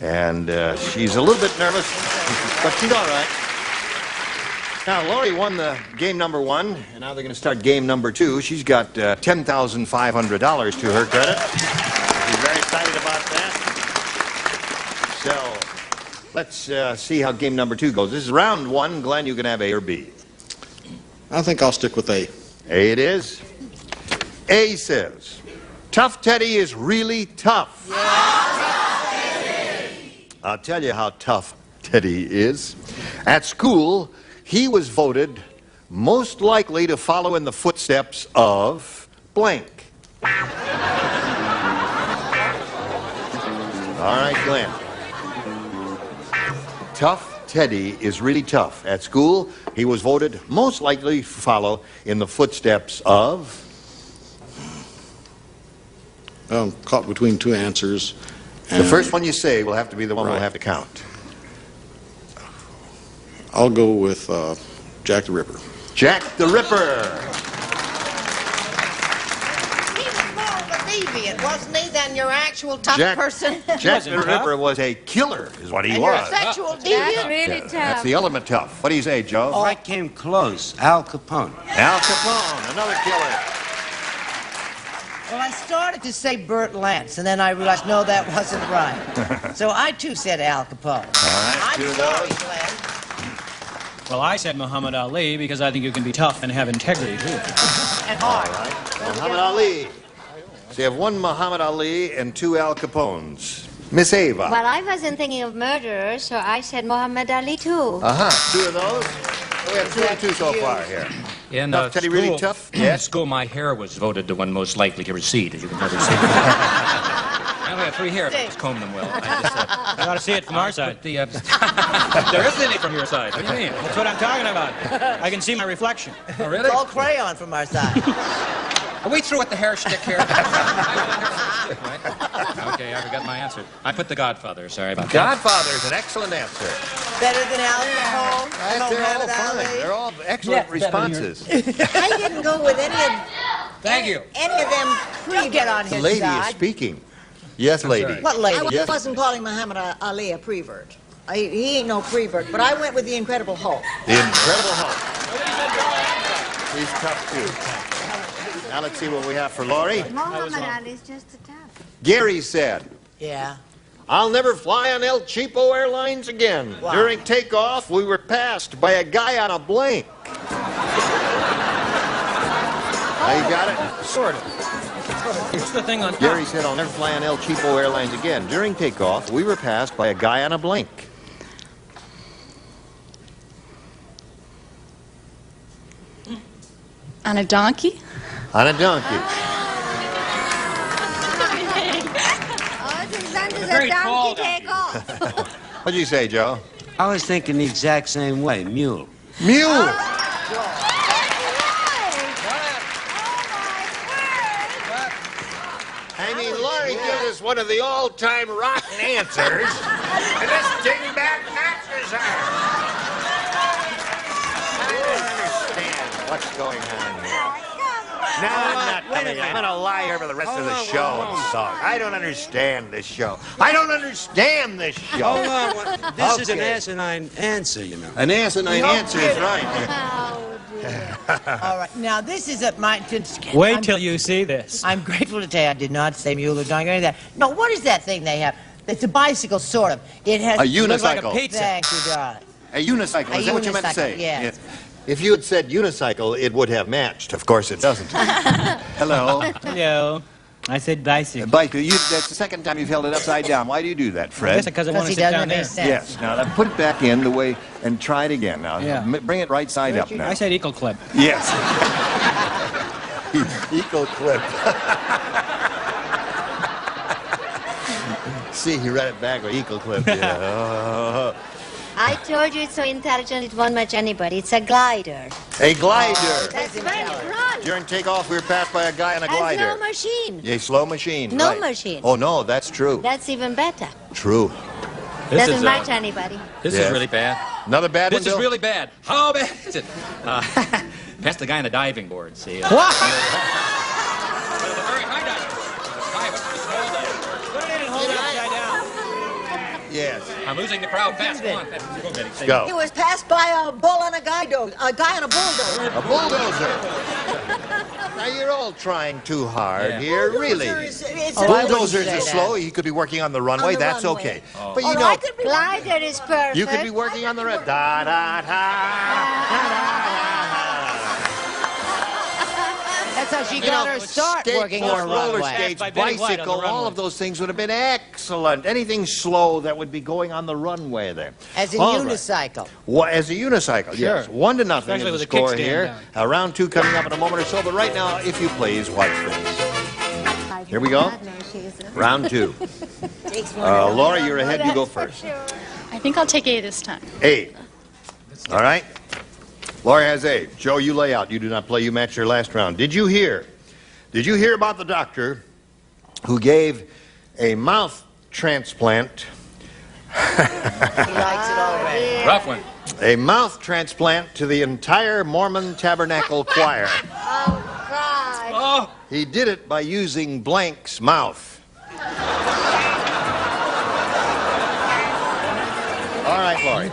And she's a little bit nervous, but she's all right. Now, Lori won the game number 1, and now they're going to start game number 2. She's got $10,500 to her credit. She's very excited about that. So, let's see how game number 2 goes. This is round 1. Glenn, you can have A or B. I think I'll stick with A. A it is. A says, Tough Teddy is really tough. I'll tell you how tough Teddy is. At school, he was voted most likely to follow in the footsteps of blank. All right, Glenn. Tough Teddy is really tough. At school, he was voted most likely to follow in the footsteps of... I'm caught between two answers. The first one you say will have to be the one we'll have to count. I'll go with Jack the Ripper. Jack the Ripper. He was more of a deviant, wasn't he, than your actual tough person? Jack the Ripper was a killer, is what he and was. You're a sexual deviant? Really tough. That's the element tough. What do you say, Joe? Oh, I came close. Al Capone. Al Capone, another killer. Well, I started to say Burt Lance, and then I realized, no, that wasn't right. So I, too, said Al Capone. All right, I'm sorry, Glenn. Well, I said Muhammad Ali because I think you can be tough and have integrity, too. And hard. All right. Muhammad Ali. So you have one Muhammad Ali and two Al Capones. Miss Ava. Well, I wasn't thinking of murderers, so I said Muhammad Ali, too. Two of those? We have 2 and 2 so far here. In Tough Teddy really tough? Yes. School, my hair was voted the one most likely to recede, as you can probably see. I only have 3 hair, but I just comb them well. I just, You ought to see it from our side. there isn't any from your side. What do you mean? That's what I'm talking about. I can see my reflection. Oh, really? It's all crayon from our side. Are we through with the hair shtick here? Okay, I forgot my answer. I put The Godfather. Sorry about that. Godfather is an excellent answer. Better than Al Capone? They're all fine. They're all excellent responses. I didn't go with any of Thank you. any of them. Don't get on The his lady side. is speaking. Yes, lady. What lady? I wasn't calling Muhammad Ali a prevert. He ain't no prevert, but I went with the Incredible Hulk. The Incredible Hulk. He's tough, too. Now let's see what we have for Lori. Muhammad Ali's just a tough. Gary said, Yeah. I'll never fly on El Cheapo Airlines again. Wow. During takeoff, we were passed by a guy on a blank. Now you got it? Sort of. What's the thing on top? Gary said, I'll never fly on El Cheapo Airlines again. During takeoff, we were passed by a guy on a blank. On a donkey? On a donkey. Oh, since does Very a tall donkey take off? What'd you say, Joe? I was thinking the exact same way. Mule. Mule. I mean, Laurie gives us one of the all-time rotten answers, and this dingbat matches her. I don't understand what's going on here. No, I'm not coming. I'm going to lie here for the rest of the show and song. I don't understand this show. I don't understand this show. Hold on. This is an Okay. asinine answer, you know. An asinine answer is right. All right. Now, this is my... Wait till you see this. I'm grateful to tell you I did not say mule or donkey or any of that. No, what is that thing they have? It's a bicycle, sort of. It has... A unicycle. Looks like a pizza. Thank you, darling. A unicycle. A Is that what you meant to unicycle, say? yes. If you had said unicycle, it would have matched. Of course, it doesn't. Hello. Hello. I said bicycle. Bicycle. That's the second time you've held it upside down. Why do you do that, Fred? That's because I want to he sit doesn't down make there. sense. Yes. Now put it back in the way and try it again. Now bring it right side up now. I said equal clip. Yes. Equal clip. See, he read it backward. Equal clip. Yeah. I told you it's so intelligent it won't match anybody. It's a glider. A glider. That's right, run. During takeoff, we were passed by a guy on a A glider. slow machine. A slow machine. No right. machine. Oh no, that's true. That's even better. True. Doesn't match anybody. This Yes. is really bad. Another bad one. This is Bill? really bad. How bad is it? That's the guy on the diving board, see? What? Well, the very high diver. High, what's the small diver? Put it in and hold it upside down. I'm losing the crowd fast. Come on. Go, Betty. Let's go. He was passed by a bull on a guy on a bulldozer. A bulldozer. Now, you're all trying too hard here, really. Bulldozers are slow. He could be working on the runway. That's okay. But you know, Glider is perfect. you could be working on the da da da da. That's how she got her start working on roller runway. skates, bicycle, all of those things would have been excellent. Anything slow that would be going on the runway there. As a All right. unicycle. Well, as a unicycle, Sure. yes. 1-0 Especially is the with a score kickstand here. Round 2 coming up in a moment or so. But right now, if you please, watch this. Here we go. Round 2. Laura, you're ahead. You go first. I think I'll take A this time. A. All right. Laura has A. Joe, you lay out. You do not play. You match your last round. Did you hear about the doctor who gave a mouth transplant? He likes it already. Rough one. A mouth transplant to the entire Mormon Tabernacle Choir. Oh, God. Oh. He did it by using Blank's mouth. All right, Laurie.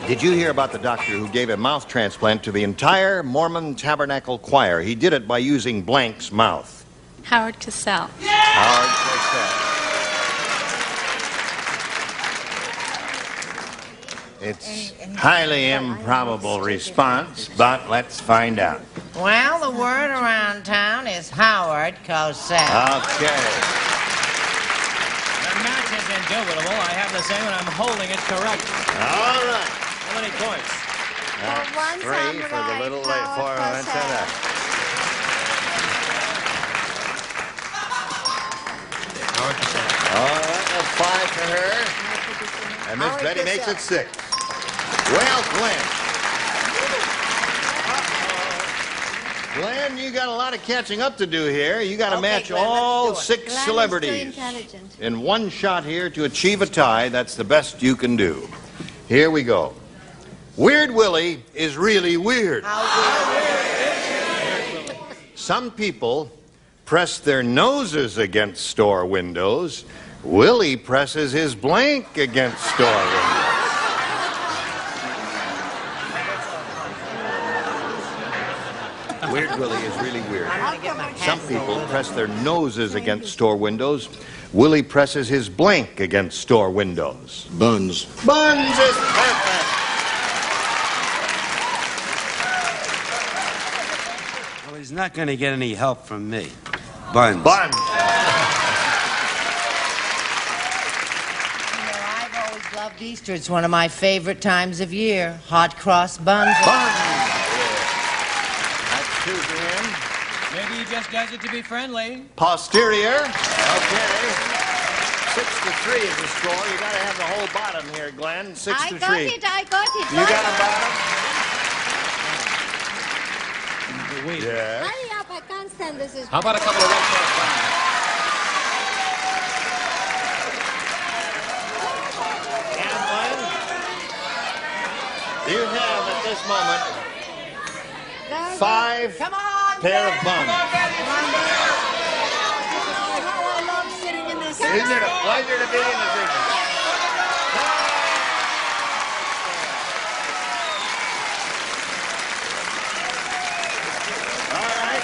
Did you hear about the doctor who gave a mouth transplant to the entire Mormon Tabernacle Choir? He did it by using Blank's mouth. Howard Cosell. Howard Cosell. It's highly improbable response, but let's find out. Well, the word around town is Howard Cosell. Okay. The match is indubitable. I have the same, and I'm holding it correct. All right. How many points? That's 3 for the little late for antenna. All right, that's 5 for her. And Miss Betty makes it 6. Well, Glenn, you got a lot of catching up to do here. You got to match Glenn, all let's do it. 6 Glenn celebrities is too intelligent. in one shot here to achieve a tie. That's the best you can do. Here we go. Weird Willie is really weird. Some people press their noses against store windows. Willie presses his blank against store windows. Weird Willie is really weird. Some people press their noses against store windows. Willie presses his blank against store windows. Buns. Buns is perfect. Well, he's not going to get any help from me. Buns. Buns. I've always loved Easter. It's one of my favorite times of year. Hot cross buns. Buns. That's 2 for him. Maybe he just does it to be friendly. Posterior. Okay. 6-3 is the score. You got to have the whole bottom here, Glenn. 6-3. I got it. You got a bottom? Yeah. Hurry up, I can't stand this. How about a couple of red shirts down? You have at this moment 5 Come on, pair of buns. I love sitting in this. Isn't it a pleasure to be in this evening? All right.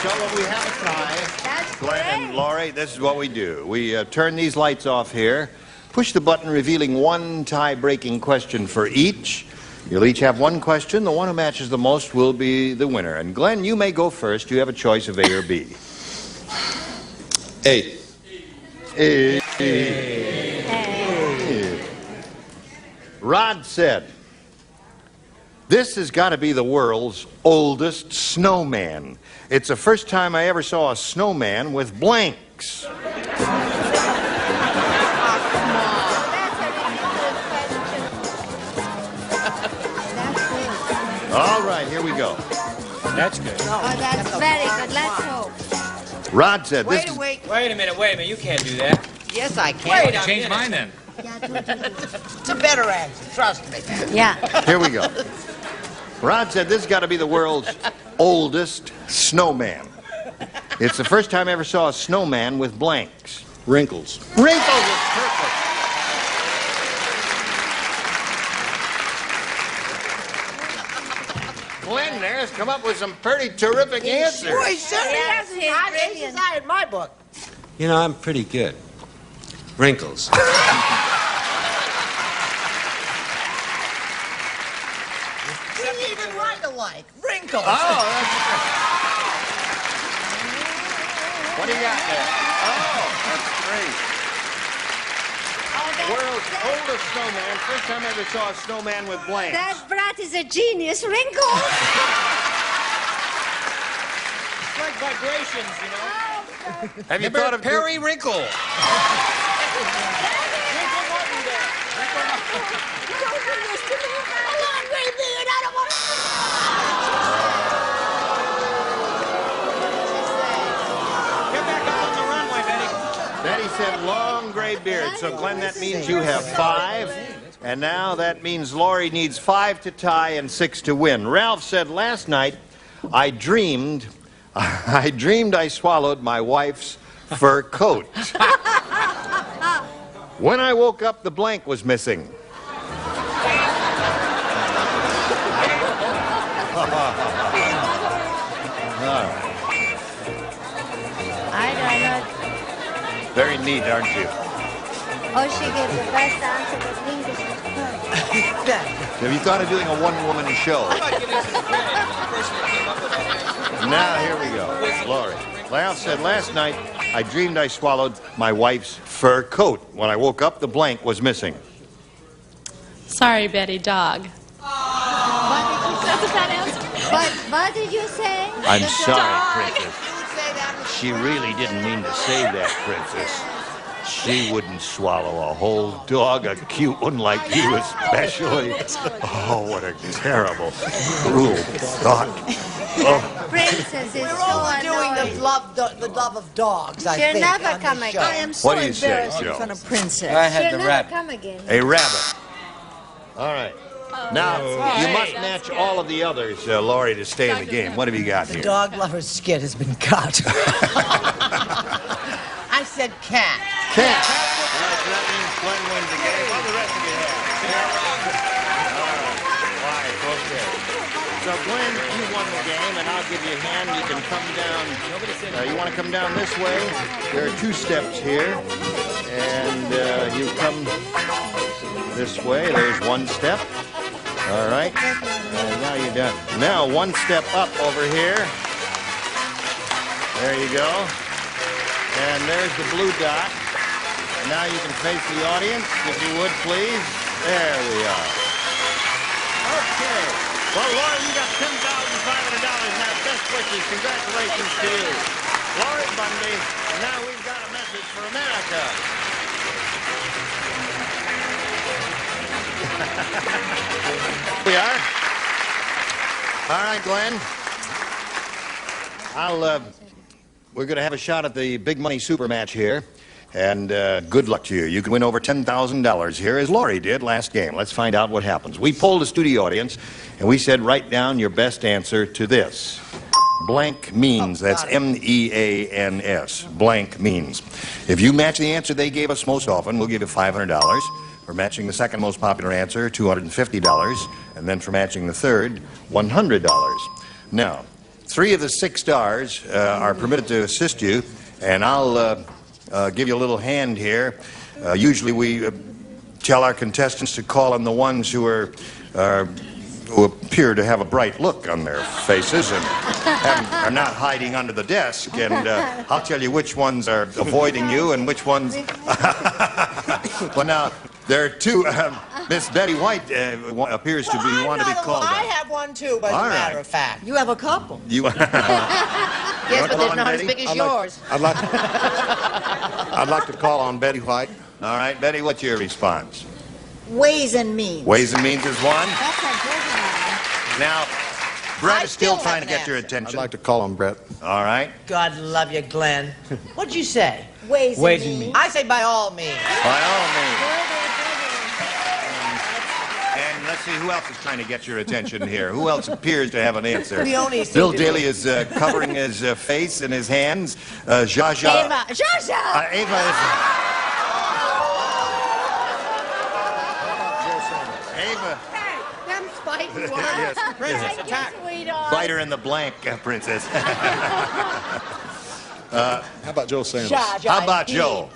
So when we have a tie, That's Glenn and Laurie, this is what we do. We turn these lights off here, push the button revealing one tie-breaking question for each. You'll each have one question. The one who matches the most will be the winner. And Glenn, you may go first. You have a choice of A or B. A. Rod said, "This has got to be the world's oldest snowman. It's the first time I ever saw a snowman with blanks." All right, here we go. That's good. Oh, that's very good. Let's hope. Rod said, "This is Wait a minute. You can't do that. Yes, I can. Wait a Change minute. mine then. It's a better answer. Trust me. Yeah. Here we go." Rod said, "This has got to be the world's oldest snowman. It's the first time I ever saw a snowman with blanks." Wrinkles. Wrinkles is perfect. has come up with some pretty terrific answers. Boy, he certainly has his eye in my book. You know, I'm pretty good. Wrinkles. We even write alike. Wrinkles. Oh, that's what do you got there? Oh, that's great. World's oldest snowman. First time I ever saw a snowman with blanks. That brat is a genius. Wrinkles. It's like vibrations, you know. Have you thought of Periwinkle? Wrinkle Martindale. Don't do this to me. A long gray beard. I don't want to... Get back up on the runway, Betty. Betty said long gray beard. So, Glenn, that means you have 5. And now that means Laurie needs 5 to tie and 6 to win. Ralph said last night, I dreamed I swallowed my wife's fur coat. When I woke up, the blank was missing. I don't know. Very neat, aren't you? Oh, she gave the best answer with English. Have you thought of doing a one-woman show? Now, here we go. Laurie. Ralph said, last night, I dreamed I swallowed my wife's fur coat. When I woke up, the blank was missing. Sorry, Betty, dog. What did you say? I'm sorry, Princess. She really didn't mean to say that, Princess. She wouldn't swallow a whole dog, a cute one like you especially. Oh, what a terrible, cruel thought. Oh. Princess is We're so all annoying. doing the love of dogs, I She'll think. never on come this again. show. I am so What do you say, embarrassed in Joe? front of Princess. I had She'll the never rabbit. come again. A rabbit. All right. Now, you must match all of the others, Laurie, to stay in the game. What have you got The here? dog lover's skit has been cut. I said cat. Cat. All right, so that means Glenn wins the game. What do the rest of you have? All right, okay. So, Glenn, you won the game, and I'll give you a hand. You can come down. You want to come down this way? There are 2 steps here. And you come this way. There's 1 step. All right. And now you're done. Now, 1 step up over here. There you go. And there's the blue dot. And now you can face the audience, if you would, please. There we are. Okay. Well, Laurie, you got $10,500 now. Best wishes. Congratulations to you. Laurie Bundy. And now we've got a message for America. We are. All right, Glenn. We're going to have a shot at the big money super match here. And good luck to you. You can win over $10,000 here, as Laurie did last game. Let's find out what happens. We polled a studio audience, and we said, write down your best answer to this. Blank means. That's M-E-A-N-S. Blank means. If you match the answer they gave us most often, we'll give you $500. For matching the second most popular answer, $250. And then for matching the third, $100. Now, 3 of the 6 stars are permitted to assist you, and I'll give you a little hand here. Usually we tell our contestants to call on the ones who appear to have a bright look on their faces and are not hiding under the desk. And I'll tell you which ones are avoiding you and which ones... Well, now, there are 2... Miss Betty White appears to want to be called I on. have one, too, but as a matter of fact. You have a couple. You... Yes, but they're not as big as yours. I'd like to call on Betty White. All right, Betty, what's your response? Ways and means. Ways and means is one. That's a good one. Now, Brett is still trying to get your attention. I'd like to call on Brett. All right. God love you, Glenn. What'd you say? Ways and means. I say by all means. By all means. And let's see, who else is trying to get your attention here? Who else appears to have an answer? We only Bill seem to Daly is covering his face and his hands. Zsa. Ava. Zsa. Ava is... Ava. Hey, them spiders. Yes. Princess, attack. Bite her in the blank, Princess. How about Joe Sanders? How about Joe?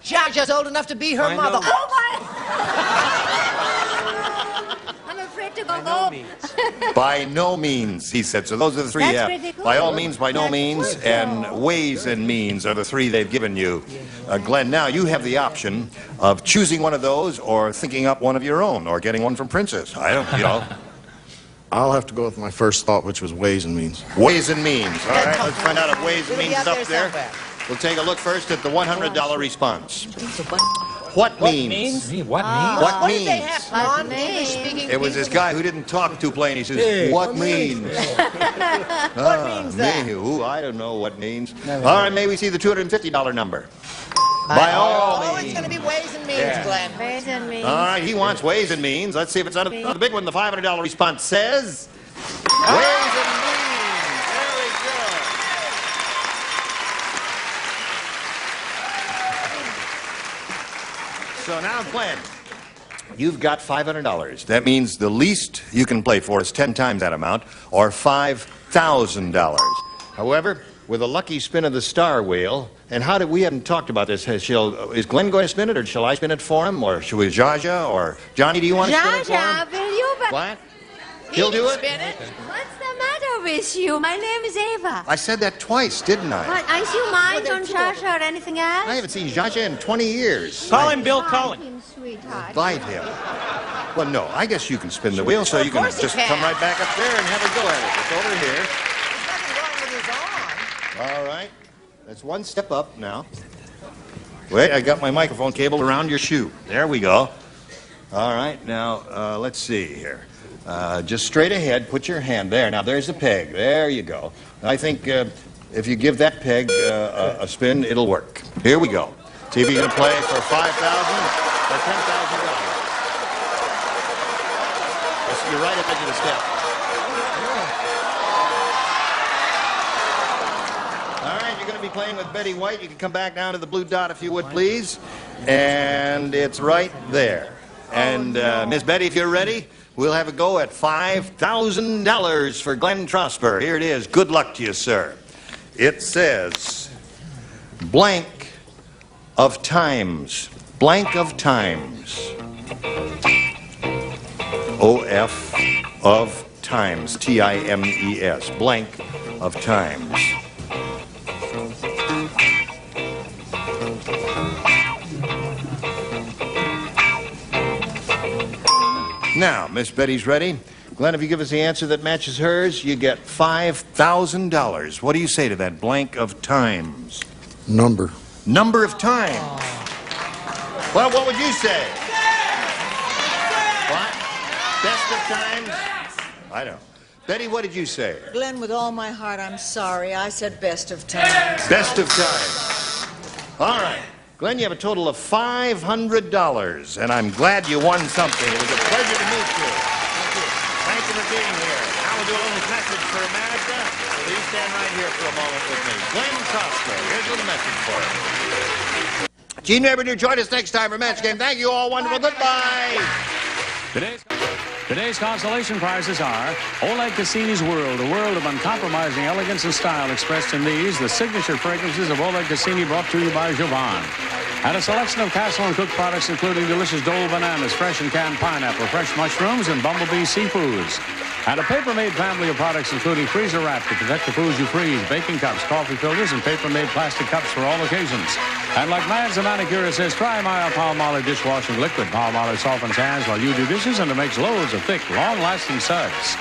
Jaja's old enough to be her mother. Oh, my! I'm afraid to go home. By no means, he said. So those are the three. That's pretty good. By all means, by no means, and ways and means are the three they've given you. Glenn, now you have the option of choosing one of those or thinking up one of your own or getting one from Princess. I don't, you know. I'll have to go with my first thought, which was ways and means. Ways and means. All right, let's find out if ways and It'll be means is up up there there. somewhere. We'll take a look first at the $100 response. What means? What means? What What did they means? have? Non-English speaking It was this guy who didn't talk too plain. He says, what means? What means that? Ooh, I don't know what means. All right, may we see the $250 number? By all Oh, means. it's going to be ways and means, Yeah. Glenn. Ways and means. All right, he wants ways and means. Let's see if it's on the big one. The $500 response says, ways and means. There we go. So now, Glenn, you've got $500. That means the least you can play for is 10 times that amount, or $5,000. However, with a lucky spin of the star wheel, and how did we haven't talked about this? Is Glenn going to spin it, or shall I spin it for him, or should we, Jaja, or Johnny? Do you want to spin it for him? Jaja, will you? What? He'll do it. Spin it. What's the matter with you? My name is Ava. I said that twice, didn't I? What, aren't you mind on Jaja or anything else? I haven't seen Jaja in 20 years. Call him Bill Cullen. Him, sweetheart. Bite him. Well, no, I guess you can spin the wheel, so you can course you just can. come right back up there and have a go at it. It's over here. There's nothing wrong with his arm. All right. That's one step up now. Wait, I got my microphone cable around your shoe. There we go. All right, now, let's see here. Just straight ahead, put your hand there. Now, there's the peg. There you go. I think if you give that peg a spin, it'll work. Here we go. See if you can play for $5,000 or $10,000. You're right at the edge of the step. All right, you're going to be playing with Betty White. You can come back down to the blue dot if you would, please. And it's right there. And Miss Betty, if you're ready, we'll have a go at $5,000 for Glenn Trosper. Here it is. Good luck to you, sir. It says, blank of times. Blank of times. O-F of times. T-I-M-E-S. Blank of times. Now, Miss Betty's ready. Glenn, if you give us the answer that matches hers, you get $5,000. What do you say to that? Blank of times. Number. Number of times. Well, what would you say? What? Best of times? I don't know. Betty, what did you say? Glenn, with all my heart, I'm sorry. I said best of times. Best of times. All right. Glenn, you have a total of $500, and I'm glad you won something. It was a pleasure to meet you. Thank you for being here. Now we'll do a little message for America. Please stand right here for a moment with me. Glenn Trosper, here's a little message for you. Gene Rayburn, join us next time for Match Game. Thank you all. Wonderful. Goodbye. Today's consolation prizes are Oleg Cassini's World, a world of uncompromising elegance and style expressed in these, the signature fragrances of Oleg Cassini, brought to you by Jovan. And a selection of Castle and Cook products, including delicious Dole bananas, fresh and canned pineapple, fresh mushrooms, and Bumblebee seafoods. And a paper-made family of products, including freezer wrap to protect the foods you freeze, baking cups, coffee filters, and paper-made plastic cups for all occasions. And like Mads the Manicure says, try my Palmolive dishwashing liquid. Palmolive softens hands while you do dishes, and it makes loads of thick, long-lasting suds.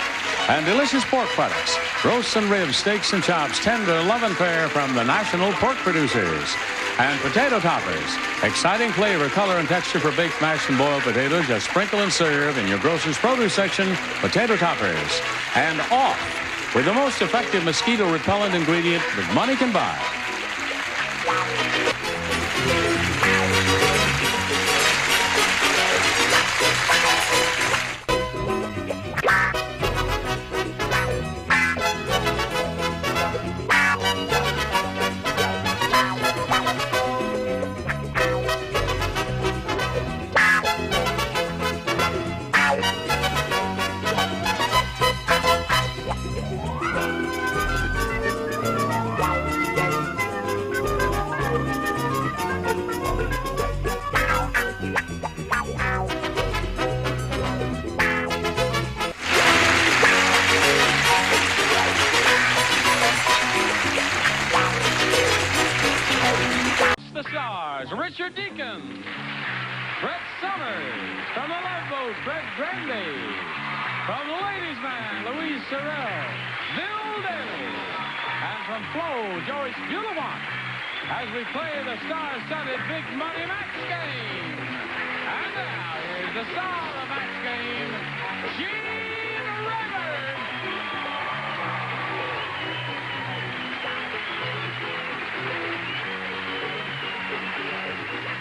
And delicious pork products, roasts and ribs, steaks and chops, tender, love and fair from the national pork producers. And potato toppers, exciting flavor, color, and texture for baked, mashed, and boiled potatoes. Just sprinkle and serve in your grocer's produce section. Potato toppers. And off with the most effective mosquito repellent ingredient that money can buy. stars, Richard Deacon. Brett Summers. From the Love Boat, Fred Grandy. From the Ladies' Man, Louise Sorrell. Bill Daly. And from Flo, Joyce Bulamont. As we play the star-studded Big Money Match Game. And now, here's the star of the match game, Gene Rayburn.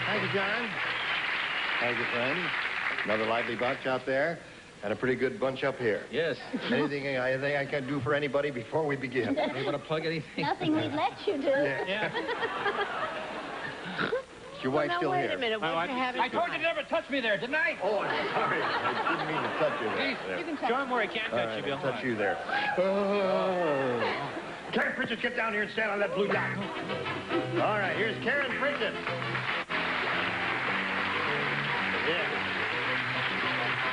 Thank you, John. Thank you, friend. Another lively bunch out there, and a pretty good bunch up here. Yes. Anything I can do for anybody before we begin? You want to plug anything? Nothing we'd let you do. Yeah. Is your wife still wait here? a minute. What you having? I told you to never touch me there, didn't I? Oh, I'm sorry. I didn't mean to touch you there. You can touch Show him where he can't All touch right, you, Bill. I'll touch you there. Oh. Karen Pritchett, get down here and stand on that blue dot. All right, here's Karen Pritchett. Yeah.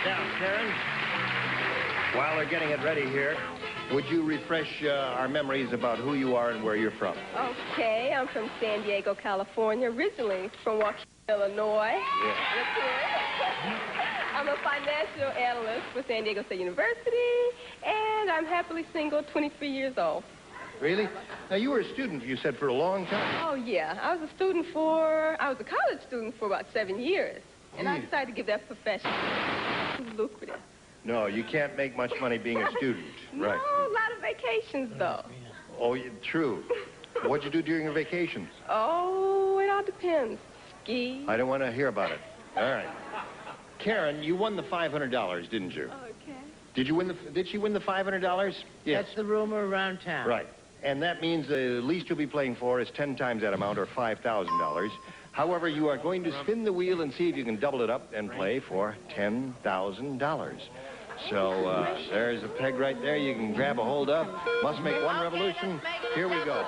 Now, Karen, while they're getting it ready here, would you refresh our memories about who you are and where you're from? Okay, I'm from San Diego, California, originally from Waukegan, Illinois. I'm a financial analyst for San Diego State University, and I'm happily single, 23 years old. Really? Now, you were a student, you said, for a long time. Oh, yeah. I was a college student for about 7 years, and I decided to give that profession. It was lucrative. No, you can't make much money being a student. Right. No, a lot of vacations, though. Oh, true. What'd you do during your vacations? Oh, it all depends. Ski. I don't want to hear about it. All right. Karen, you won the $500, didn't you? Okay. Did she win the $500? Yes. That's the rumor around town. Right. And that means the least you'll be playing for is 10 times that amount, or $5,000. However, you are going to spin the wheel and see if you can double it up and play for $10,000. So there's a peg right there you can grab a hold of. Must make one revolution. Here we go.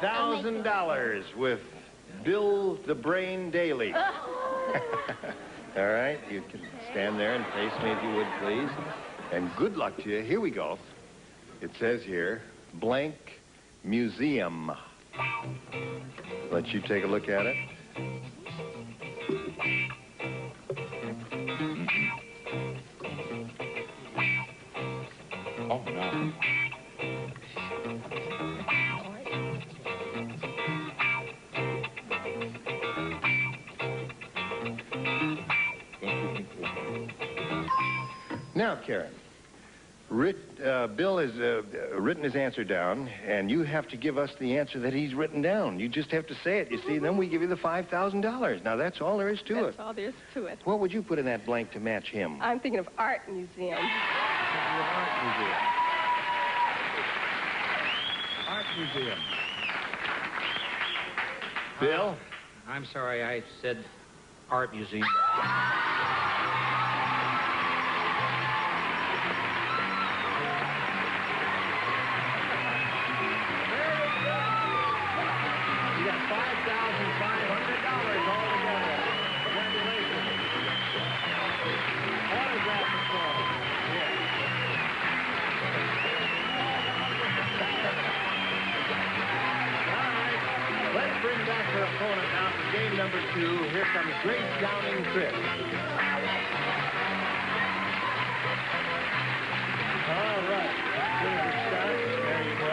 $5,000 with Bill the Brain Daly. All right, you can stand there and face me if you would, please. And good luck to you. Here we go. It says here, blank museum. Let you take a look at it. Oh, no. Now, Karen, Bill has written his answer down, and you have to give us the answer that he's written down. You just have to say it, you see, then we give you the $5,000. Now, that's all there is to it. That's all there is to it. What would you put in that blank to match him? I'm thinking of art museum. Art museum. Art museum. Bill? I'm sorry, I said art museum. You got $5,500 altogether. Congratulations. Autograph the song. Yeah. All right. Let's bring back her opponent now for game number 2. Here comes Grace Downing Chris. All right. Good start. There you go.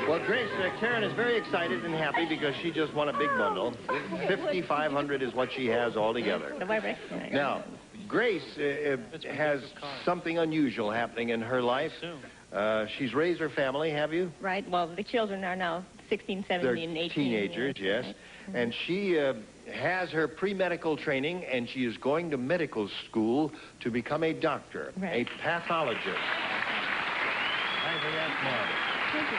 Well, Grace, Karen is very excited and happy because she just won a big bundle. $5,500 is what she has altogether. Now, Grace has something unusual happening in her life. She's raised her family, have you? Right. Well, the children are now 16, 17, They're and 18. teenagers, yes. And she has her pre-medical training, and she is going to medical school to become a doctor, a pathologist. I think that's marvelous. Thank you.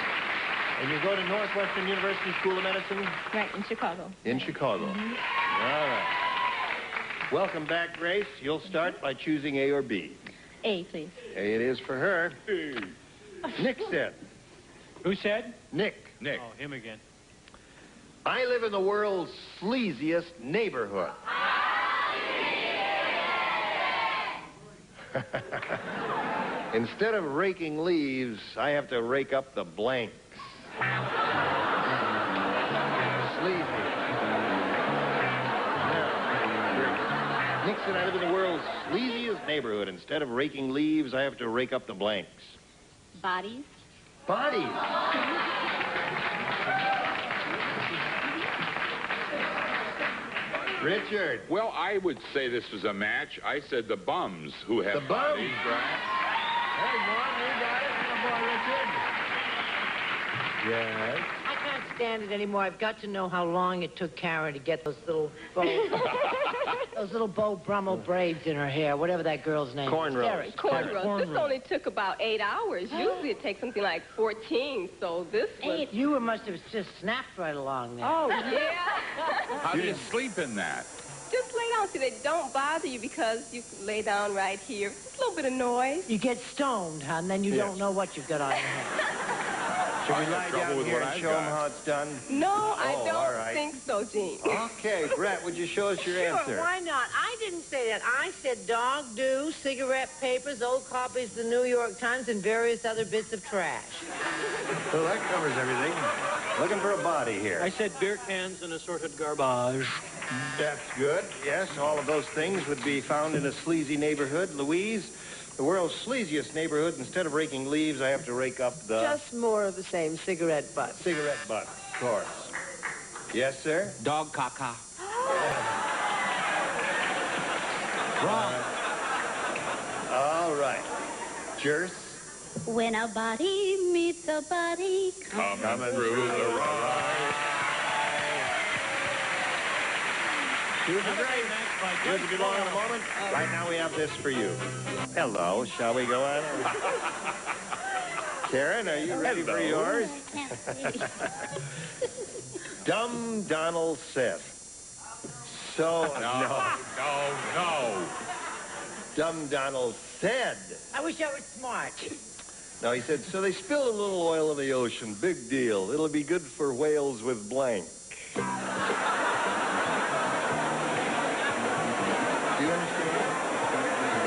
And you go to Northwestern University School of Medicine? Right, in Chicago. In Chicago. All right. Welcome back, Grace. You'll start by choosing A or B. A, please. A it is for her. Nick said. Who said? Nick. Nick. Oh, him again. I live in the world's sleaziest neighborhood. Instead of raking leaves, I have to rake up the blanks. Sleazy. Now, Nick said I live in the world's sleaziest neighborhood. Instead of raking leaves, I have to rake up the blanks. Bodies. Bodies. Richard. Well, I would say this was a match. I said the bums who have The bums? bodies, right? Hey, Norm, you got it. Atta boy, Richard. Yes. I can't stand it anymore. I've got to know how long it took Karen to get those little Beau Brummel braids in her hair, whatever that girl's name is. Cornrows. Cornrows. This only took about 8 hours. Usually it takes something like 14, so this was... You must have just snapped right along there. Oh, yeah. How do you sleep in that? Just lay down so they don't bother you because you can lay down right here. Just a little bit of noise. You get stoned, huh, and then you don't know what you've got on your head. Should we lie down here and show them how it's done? No, I all don't right. think so, Gene. Okay, Brett, would you show us your answer? Sure, why not? I didn't say that. I said dog do, cigarette papers, old copies of the New York Times, and various other bits of trash. So that covers everything. Looking for a body here. I said beer cans and assorted garbage. That's good. Yes, all of those things would be found in a sleazy neighborhood. Louise, the world's sleaziest neighborhood. Instead of raking leaves, I have to rake up the... Just more of the same cigarette butt. Cigarette butt, of course. Yes, sir? Dog caca. Wrong. All right. Jers? When a body meets a body. Coming through the ride. Here's the break. Here's the belong in a moment. Right now we have this for you. Hello, shall we go on? Karen, are you ready for yours? Dumb Donald said. So, no. Dumb Donald said. I wish I was smart. No, he said, so they spilled a little oil in the ocean. Big deal. It'll be good for whales with blank. Do you understand?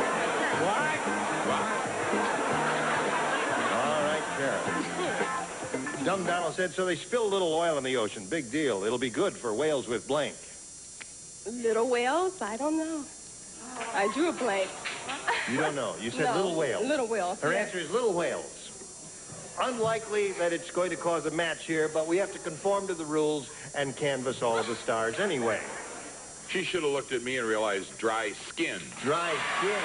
All right, Karen. Dumb Donald said, so they spilled a little oil in the ocean. Big deal. It'll be good for whales with blank. Little whales? I don't know. I drew a blank. You don't know. You said No, little whales. little whales, Her yes. answer is little whales. Unlikely that it's going to cause a match here, but we have to conform to the rules and canvass all of the stars anyway. She should have looked at me and realized dry skin. Dry skin.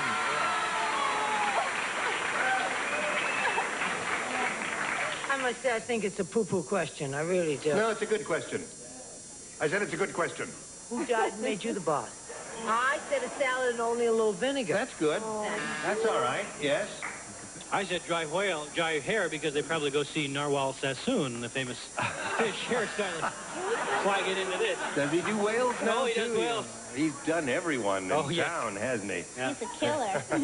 I must say, I think it's a poo-poo question. I really do. No, it's a good question. I said it's a good question. Who died and made you the boss? I said a salad and only a little vinegar. That's good. That's all right. Yes. I said dry hair because they probably go see Narwhal Sassoon, the famous fish hairstylist. That's why I get into this. Does he do whales now, No, he does too? whales. He's done everyone in town, hasn't he? He's a killer. I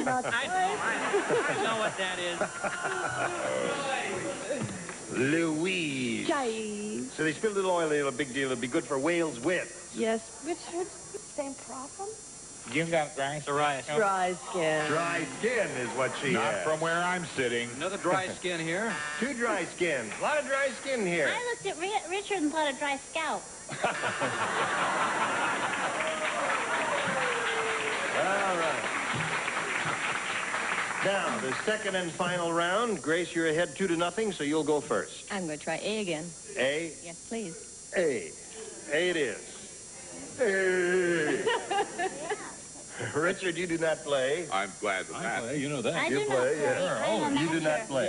know what that is. Louise. Jive. So they spilled a little oil, a big deal. It'll be good for whales with. Yes. Richard, same problem? You got dry Psoriasis. Dry skin. Dry skin is what she Not has. from where I'm sitting. Another dry skin here. Two dry skins. A lot of dry skin here. I looked at Richard and thought a dry scalp. All right. Now, the second and final round. Grace, you're ahead 2-0, so you'll go first. I'm going to try A again. A? Yes, please. A. A it is. A. Richard, you do not play. I'm glad with that. You know that. I You do play, not play. yeah. I am You do amateur. not play.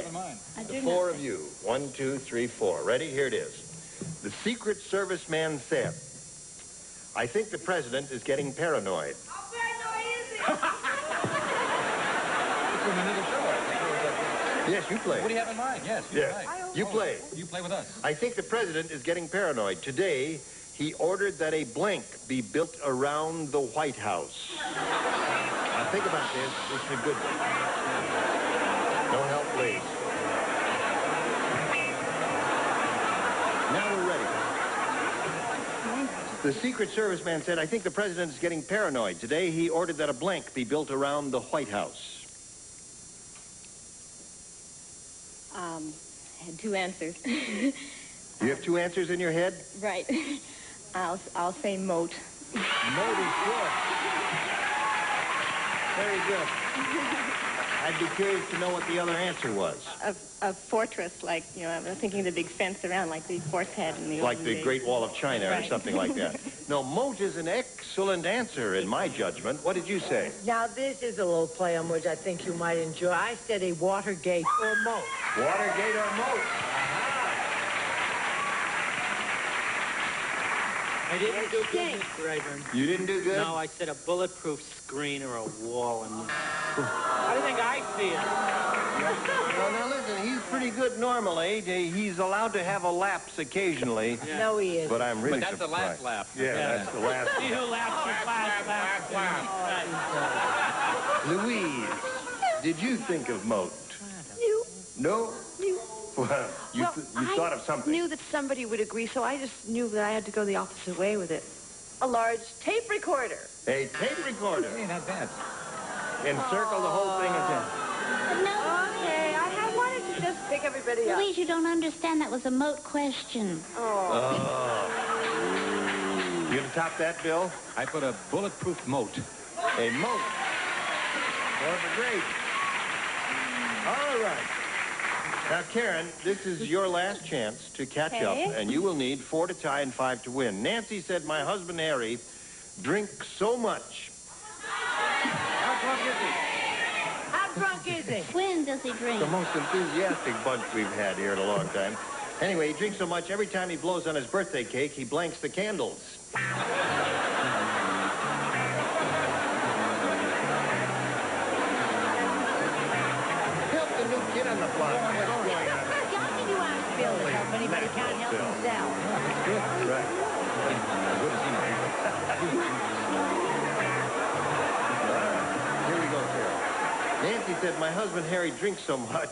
I The do four not of you. 1, 2, 3, 4. Ready? Here it is. The Secret Service man said, I think the president is getting paranoid. From another show. Yes, you play. What do you have in mind? Yes, Yeah. You play. You play with us. I think the president is getting paranoid. Today, he ordered that a blank be built around the White House. Now think about this. This is a good one. No help, please. Now we're ready. The Secret Service man said, I think the president is getting paranoid. Today, he ordered that a blank be built around the White House. I had two answers. You have two answers in your head? Right. I'll say moat. Moat is good. Very good. I'd be curious to know what the other answer was. A fortress, like, you know, I was thinking the big fence around, like the horse head in the Like olden the days. Great Wall of China or Right. something like that. No, moat is an excellent answer in my judgment. What did you say? Now, this is a little play on words I think you might enjoy. I said a Watergate or moat. Watergate or moat? I didn't do good, Mr. Rayburn. You didn't do good? No, I said a bulletproof screen or a wall. And how do you think I feel? Well, now listen, he's pretty good normally. He's allowed to have a lapse occasionally. Yeah. No, he isn't. But I'm really But that's surprised. the last lap. Yeah, that's the last See who laughs at last. Louise, did you think of moat? No? Well, you thought of something. I knew that somebody would agree, so I just knew that I had to go the opposite way with it. A large tape recorder. A tape recorder. Hey, not bad. Encircle the whole thing again. Okay, I wanted to just pick everybody up. Louise, you don't understand. That was a moat question. Oh. You gonna top that, Bill? I put a bulletproof moat. A moat. Well, great. All right. Now, Karen, this is your last chance to catch up, and you will need 4 to tie and 5 to win. Nancy said, my husband, Harry, drinks so much. How drunk is he? How drunk is he? When does he drink? The most enthusiastic bunch we've had here in a long time. Anyway, he drinks so much, every time he blows on his birthday cake, he blanks the candles. Help the new kid on the block. What's going on? You ask Bill to help anybody can't help himself. That's good. That's right. Here we go, Carol. Nancy said, my husband Harry drinks so much.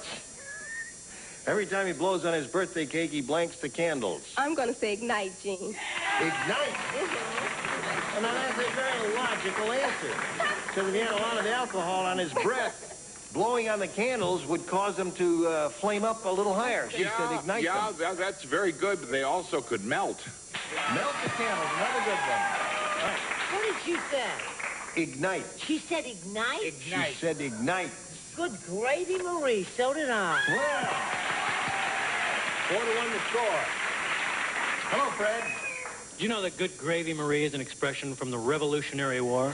Every time he blows on his birthday cake, he blanks the candles. I'm going to say ignite, Jean. Ignite? Well, now, that's a very logical answer. Because if he had a lot of alcohol on his breath, blowing on the candles would cause them to flame up a little higher. She said ignite them. That's very good, but they also could melt. Melt the candles, another good one. All right. What did she say? Ignite. She said ignite? She said ignite. Good gravy, Marie. So did I. Well, 4-1 to score. Hello, Fred. Do you know that good gravy, Marie, is an expression from the Revolutionary War?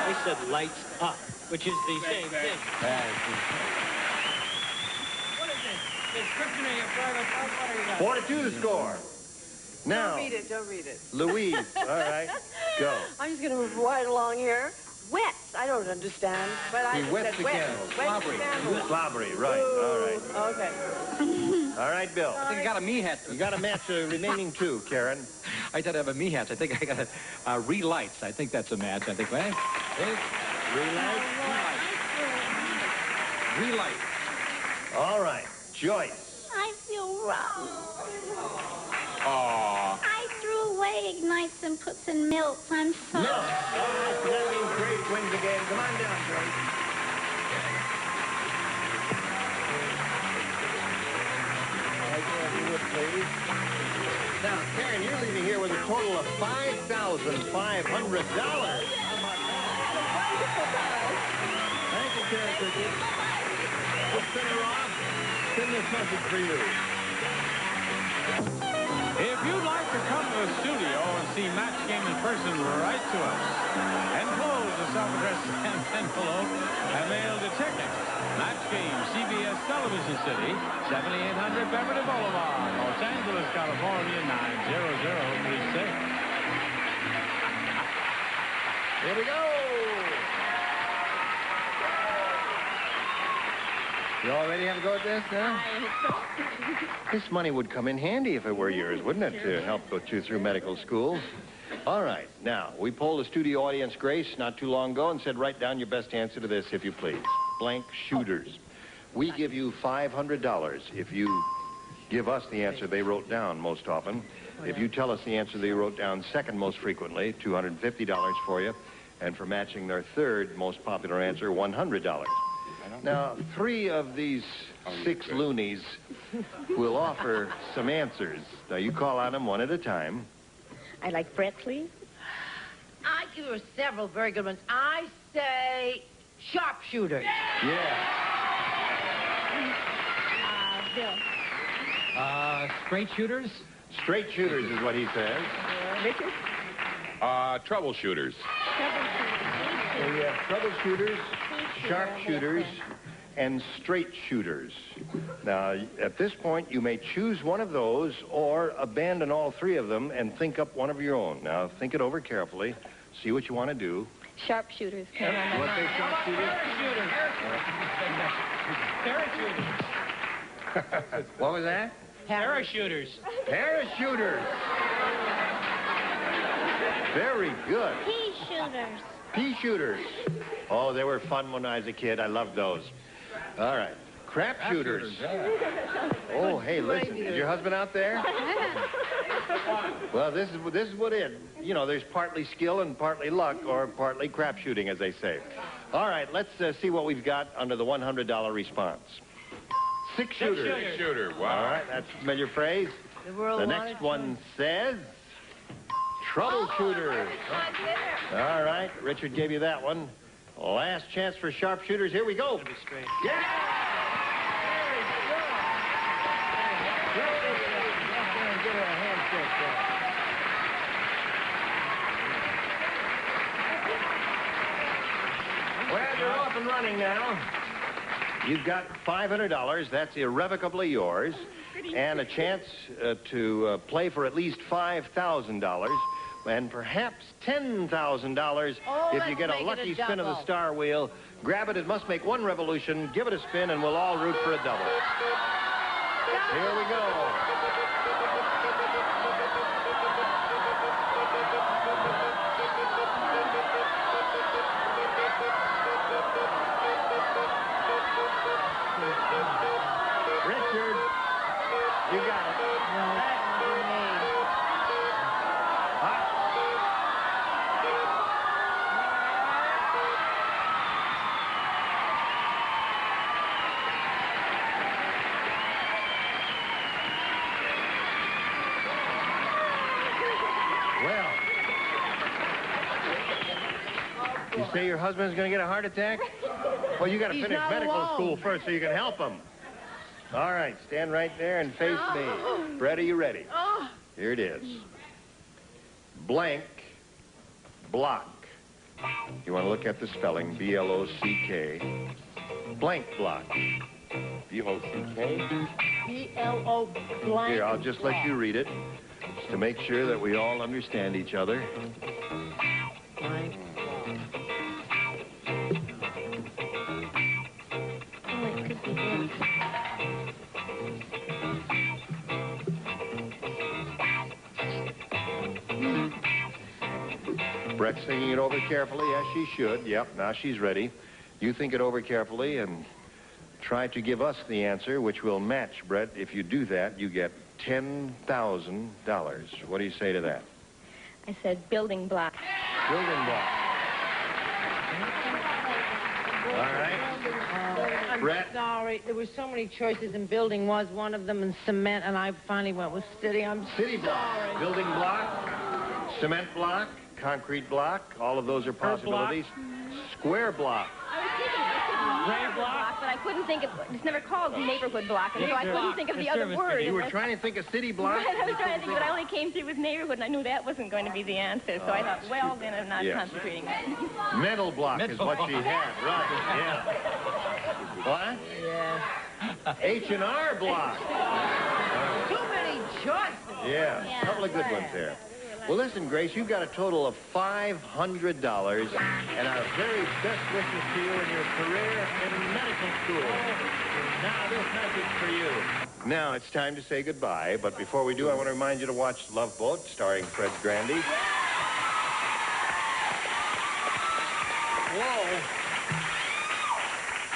They said lights up, which is the same thing. What is this? Description of your private house? What are you got? 4-2 to score. Now, Don't read it, don't read it. Louise, all right, go. I'm just going to move right along here. Wets, I don't understand, but I He just wets said the wet. candles. Wets the candles. Slobbery, right, all right. Okay. All right, Bill. I think I got a me hat. You got to match the remaining 2, Karen. I thought I have a me hat. I think I got a relights. I think that's a match. I think, right? Relight. All right, Joyce. I feel wrong. Aw. I threw away ignites and puts in melts. I'm sorry. No. So that means Grace wins the game. Come on down, Joyce. Please. Now, Karen, you're leaving here with a total of $5,500. Thank you, Karen Cricket. We'll send her off. Send this message for you. If you'd like to come to the studio and see Match Game in person, write to us. Enclose a self-addressed stamped envelope and mail the ticket. Match Game, CBS Television City, 7800 Beverly Boulevard, Los Angeles, California, 90036. Here we go. You all ready to have a go at this now? This money would come in handy if it were yours, wouldn't it, to help put you through medical school? All right, now, we polled the studio audience, Grace, not too long ago and said, write down your best answer to this, if you please. Blank shooters. We give you $500 if you give us the answer they wrote down most often. If you tell us the answer they wrote down second most frequently, $250 for you. And for matching their third most popular answer, $100. Now, 3 of these 6 loonies will offer some answers. Now, you call on them one at a time. I like Bretley. I give her several very good ones. I say sharpshooters. Yeah. Bill. Straight shooters? Straight shooters is what he says. Richard? Troubleshooters. So we have troubleshooters, sharpshooters, and straight shooters. Now, at this point, you may choose one of those or abandon all 3 of them and think up one of your own. Now, think it over carefully. See what you want to do. Sharpshooters. You want to say sharpshooters? Parachuters. What was that? Parachuters. Parachuters. Very good. Pea shooters. Pea shooters. Oh, they were fun when I was a kid. I loved those. All right. Crap shooters. Oh, hey, listen. Is your husband out there? Well, this is what it. You know, there's partly skill and partly luck, or partly crap shooting, as they say. All right, let's see what we've got under the $100 response. 6 shooters. 6 shooter. Wow. All right, that's a familiar phrase. The next one says troubleshooters. All right, Richard gave you that one. Last chance for sharpshooters. Here we go. Yeah! Give her a handshake there. Well, you're off and running now. You've got $500. That's irrevocably yours. And a chance to play for at least $5,000 and perhaps $10,000 if you get a lucky spin of the star wheel. Grab it. It must make 1 revolution. Give it a spin, and we'll all root for a double. Here we go. Richard, you got it. Well, you say your husband's going to get a heart attack? Well, you got to finish medical school first so you can help him. All right, stand right there and face me. Brett, are you ready? Here it is. Blank, block. You want to look at the spelling, B-L-O-C-K. Blank block. B-O-C-K? B-L-O blank. Here, I'll just let you read it, just to make sure that we all understand each other. Blank. Brett's thinking it over carefully, as she should. Yep, now she's ready. You think it over carefully and try to give us the answer, which will match, Brett. If you do that, you get $10,000. What do you say to that? I said building block. Building block. All right. I'm Brett? sorry. There were so many choices, and building was one of them, and cement, and I finally went with city. I'm City block. Building block. Cement block. Concrete block. All of those are possibilities. Square block. I was thinking neighborhood block, but I couldn't think of, it's never called neighborhood block, and so I couldn't think of the other word. You were trying to think of city block? Right, I was trying to think, but I only came through with neighborhood, and I knew that wasn't going to be the answer, so I thought, well, then I'm not concentrating. Mental block is what she had, right, yeah. What? Yeah. H&R block. Too many choices. Yeah, a couple of good ones there. Well, listen, Grace, you've got a total of $500 and our very best wishes to you in your career in medical school. Now, this message for you. Now, it's time to say goodbye, but before we do, I want to remind you to watch Love Boat, starring Fred Grandy.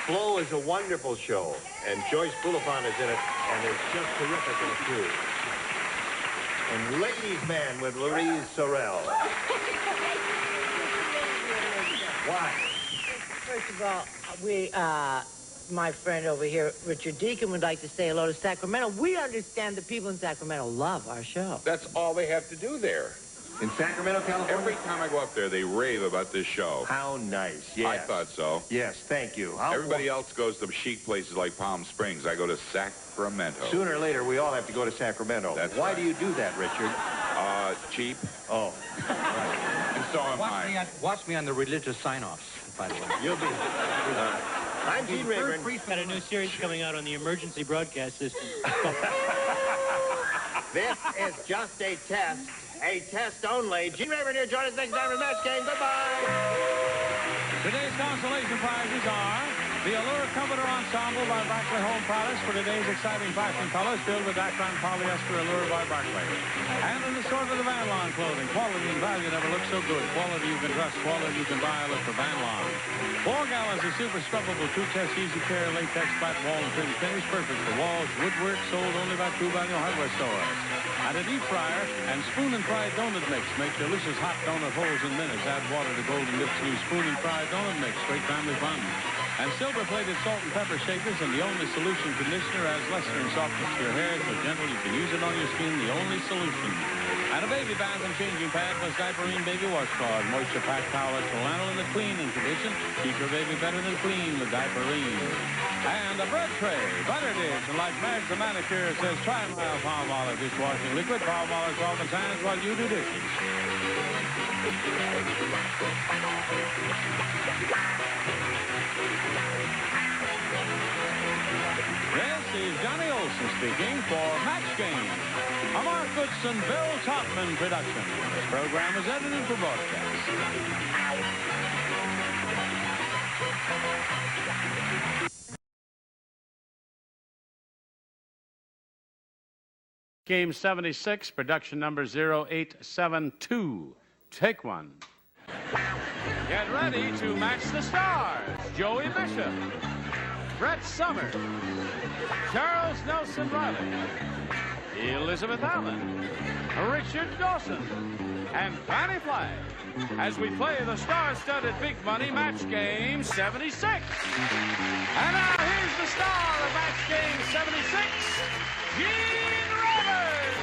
Flo is a wonderful show, and Joyce Bulifant is in it, and is just terrific in it, too. And Ladies Man with Louise Sorel. Why? First of all, my friend over here, Richard Deacon, would like to say hello to Sacramento. We understand the people in Sacramento love our show. That's all they have to do there. In Sacramento, California? Every time I go up there, they rave about this show. How nice, yes. I thought so. Yes, thank you. Everybody else goes to chic places like Palm Springs. I go to Sacramento. Sooner or later, we all have to go to Sacramento. That's Why right. do you do that, Richard? Cheap. Oh. And so am I. Watch me on the religious sign-offs, by the way. You'll be... I'm Gene Rayburn. We've got a new series coming out on the emergency broadcast system. This is just a test. A test only. Gene Rayburn here. Join us next time for Match Game. Goodbye. Today's consolation prizes are the Allure Comforter Ensemble by Barclay Home Products for today's exciting fashion colors filled with Dacron polyester Allure by Barclay. And an assortment of Van Lawn clothing. Quality and value never look so good. Quality you can trust. Quality you can buy. Look for Van Lawn. 4 gallons of super scrubbable two-test easy care latex flat wall and trim finish. Perfect for walls, woodwork, sold only by True Value hardware stores. And a deep fryer and spoon and fried donut mix. Make delicious hot donut holes in minutes. Add water to Golden Lips new spoon and fried donut mix. Great family fun. And silver-plated salt and pepper shakers, and the only solution conditioner adds lesser in softness to your hair, so gentle you can use it on your skin, the only solution. And a baby bath and changing pad plus Diaperine baby washcloth, moisture pack towel, flannel in the cleaning condition. Keep your baby better than clean with Diaperine. And a bread tray, butter dish, and like Mags the manicure, it says try mild Palmolive dishwashing liquid. Palmolive softens hands while you do dishes. This is Johnny Olson speaking for Match Game, a Mark Goodson, Bill Topman production. This program is edited for broadcast. Game 76, production number 0872. Take one. Get ready to match the stars. Joey Bishop, Brett Summers, Charles Nelson Riley, Elizabeth Allen, Richard Dawson, and Fanny Flagg as we play the star-studded Big Money Match Game 76. And now here's the star of Match Game 76, Gene Rayburn.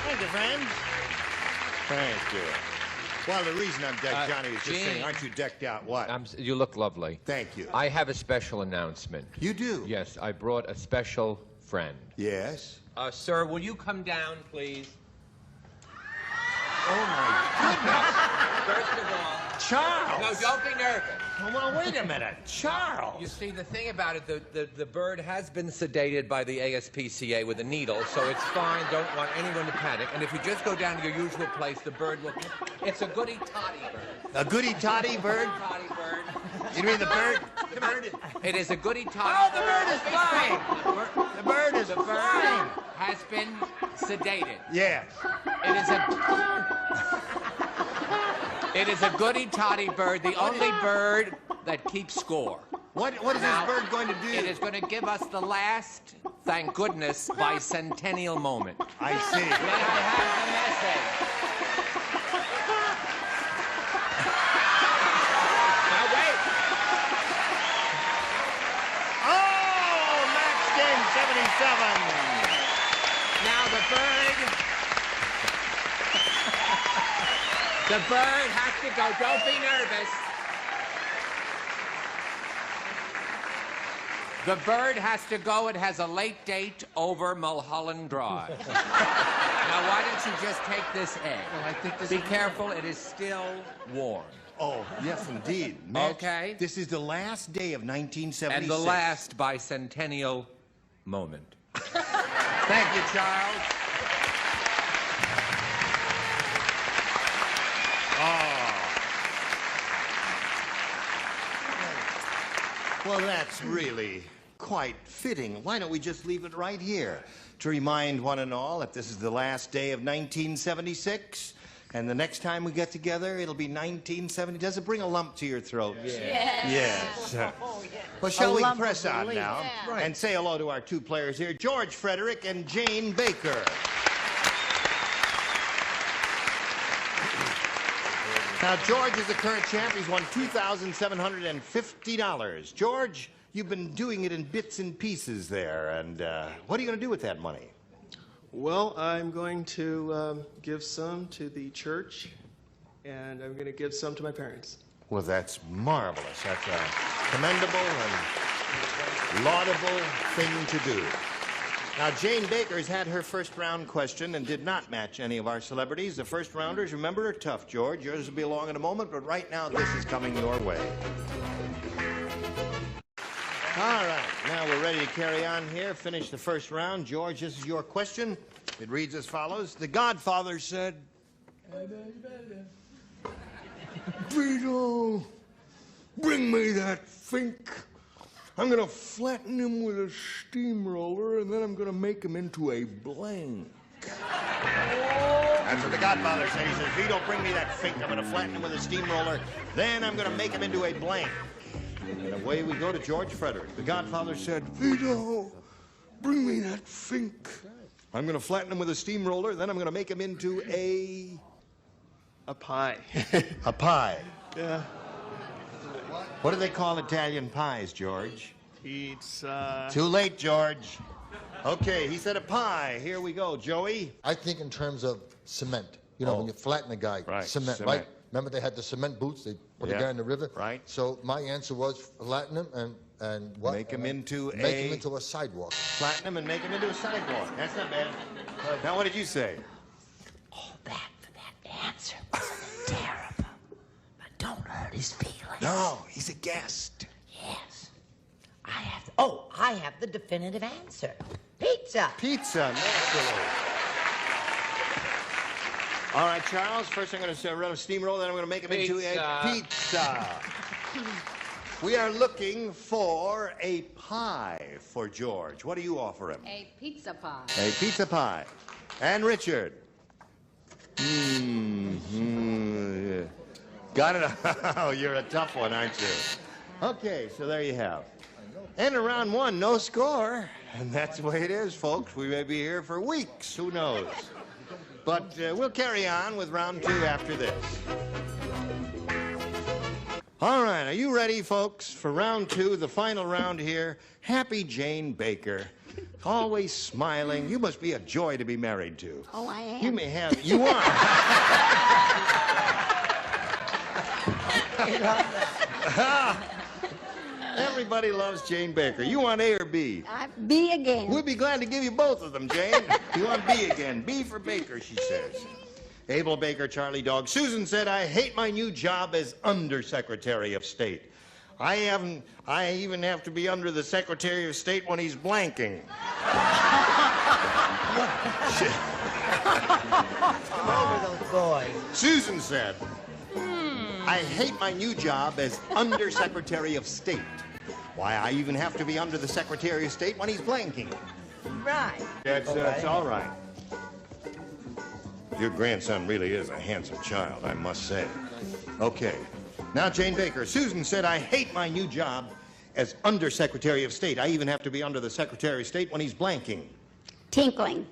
Thank you, friends. Thank you. Well, the reason I'm decked, Johnny, is just Gene. saying, aren't you decked out? What? You look lovely. Thank you. I have a special announcement. You do? Yes, I brought a special friend. Yes? Sir, will you come down, please? Oh, my goodness. First of all... Charles! No, don't be nervous. Well, wait a minute. Charles! You see, the thing about it, the bird has been sedated by the ASPCA with a needle, so it's fine. Don't want anyone to panic. And if you just go down to your usual place, the bird will... It's a goody-toddy bird. A goody-toddy bird? Goody-toddy bird. You mean the bird? The bird? It is a goody-toddy. Oh, the bird is flying! The bird is flying! Has been sedated. Yes. It is a goody-toddy bird, the only bird that keeps score. What is this bird going to do? It is going to give us the last, thank goodness, bicentennial moment. I see. May I have the message? Now wait. Oh, Match Game 77. Now the bird... The bird has to go. Don't be nervous. The bird has to go. It has a late date over Mulholland Drive. Now, why don't you just take this egg? Well, I think this Be is careful, it is still warm. Oh, yes, indeed. Mitch, Okay. This is the last day of 1976. And the last bicentennial moment. Thank you, Charles. Well, that's really quite fitting. Why don't we just leave it right here to remind one and all that this is the last day of 1976, and the next time we get together, it'll be 1970. Does it bring a lump to your throat? Yes. Yes. Oh, yes. Well, shall A we lump press of on relief. now Yeah. and say hello to our two players here, George Frederick and Jane Baker. Now, George is the current champ. He's won $2,750. George, you've been doing it in bits and pieces there, and what are you going to do with that money? Well, I'm going to give some to the church, and I'm going to give some to my parents. Well, that's marvelous. That's a commendable and laudable thing to do. Now, Jane Baker's had her first round question and did not match any of our celebrities. The first rounders, remember, are tough, George. Yours will be along in a moment, but right now this is coming your way. All right, now we're ready to carry on here. Finish the first round. George, this is your question. It reads as follows. The Godfather said, Vito, bring me that Fink. I'm going to flatten him with a steamroller, and then I'm going to make him into a blank. That's what the Godfather said. He says, Vito, bring me that Fink. I'm going to flatten him with a steamroller, then I'm going to make him into a blank. And away we go to George Frederick. The Godfather said, Vito, bring me that Fink. I'm going to flatten him with a steamroller, then I'm going to make him into a pie. A pie. Yeah. What do they call Italian pies, George? Pizza. Too late, George. Okay, he said a pie. Here we go. Joey? I think in terms of cement. You know, when you flatten a guy, Right, cement, cement. right? Remember they had the cement boots? They put the Yeah, guy in the river? right. So my answer was flatten him and what? Make him into Make him into a sidewalk. Flatten him and make him into a sidewalk. That's not bad. Now, what did you say? Answer was terrible, but don't hurt his feelings. No, he's a guest. Yes. I have the definitive answer. Pizza. Pizza, naturally. All right, Charles, first I'm going to run a steamroller, then I'm going to make him into a pizza. We are looking for a pie for George. What do you offer him? A pizza pie. A pizza pie. And Richard? Got it? Oh, you're a tough one, aren't you? Okay, so there you have. And in round one, no score. And that's the way it is, folks. We may be here for weeks. Who knows? But we'll carry on with round two after this. All right, are you ready, folks, for round two, the final round here? Happy Jane Baker. Always smiling. You must be a joy to be married to. Oh, I am. You may have. You are. Everybody loves Jane Baker. You want A or B? B again. We'd be glad to give you both of them, Jane. You want B again. B for Baker, she says. Abel Baker, Charlie Dog. Susan said, I hate my new job as Undersecretary of State. I even have to be under the Secretary of State when he's blanking. Come over those boys. Susan said, I hate my new job as Undersecretary of State. Why, I even have to be under the Secretary of State when he's blanking. Right. That's all right. Your grandson really is a handsome child, I must say. Okay. Now, Jane Baker. Susan said, I hate my new job as Undersecretary of State. I even have to be under the Secretary of State when he's blanking. Tinkling.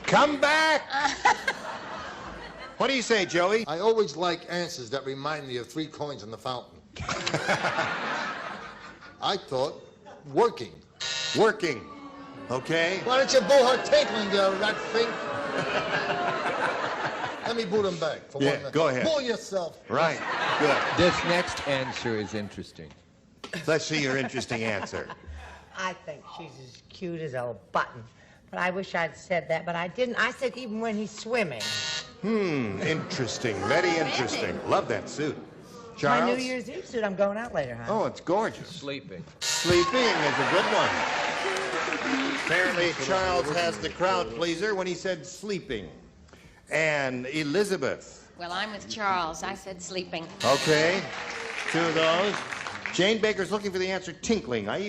Come back! What do you say, Joey? I always like answers that remind me of 3 coins in the fountain. I thought working. Working. Okay. Why don't you boo her tinkling, you rat Fink? Let me boot him back for 1 minute. Go ahead. Boo yourself. Right. Good. This next answer is interesting. Let's see your interesting answer. I think she's as cute as a button. But I wish I'd said that, but I didn't. I said even when he's swimming. Interesting. Very interesting. Love that suit. Charles? My New Year's Eve suit. I'm going out later, huh? Oh, it's gorgeous. Sleeping. Sleeping is a good one. Apparently, Charles has the crowd pleaser when he said sleeping. And Elizabeth. Well, I'm with Charles. I said sleeping. Okay. Two of those. Jane Baker's looking for the answer, tinkling. I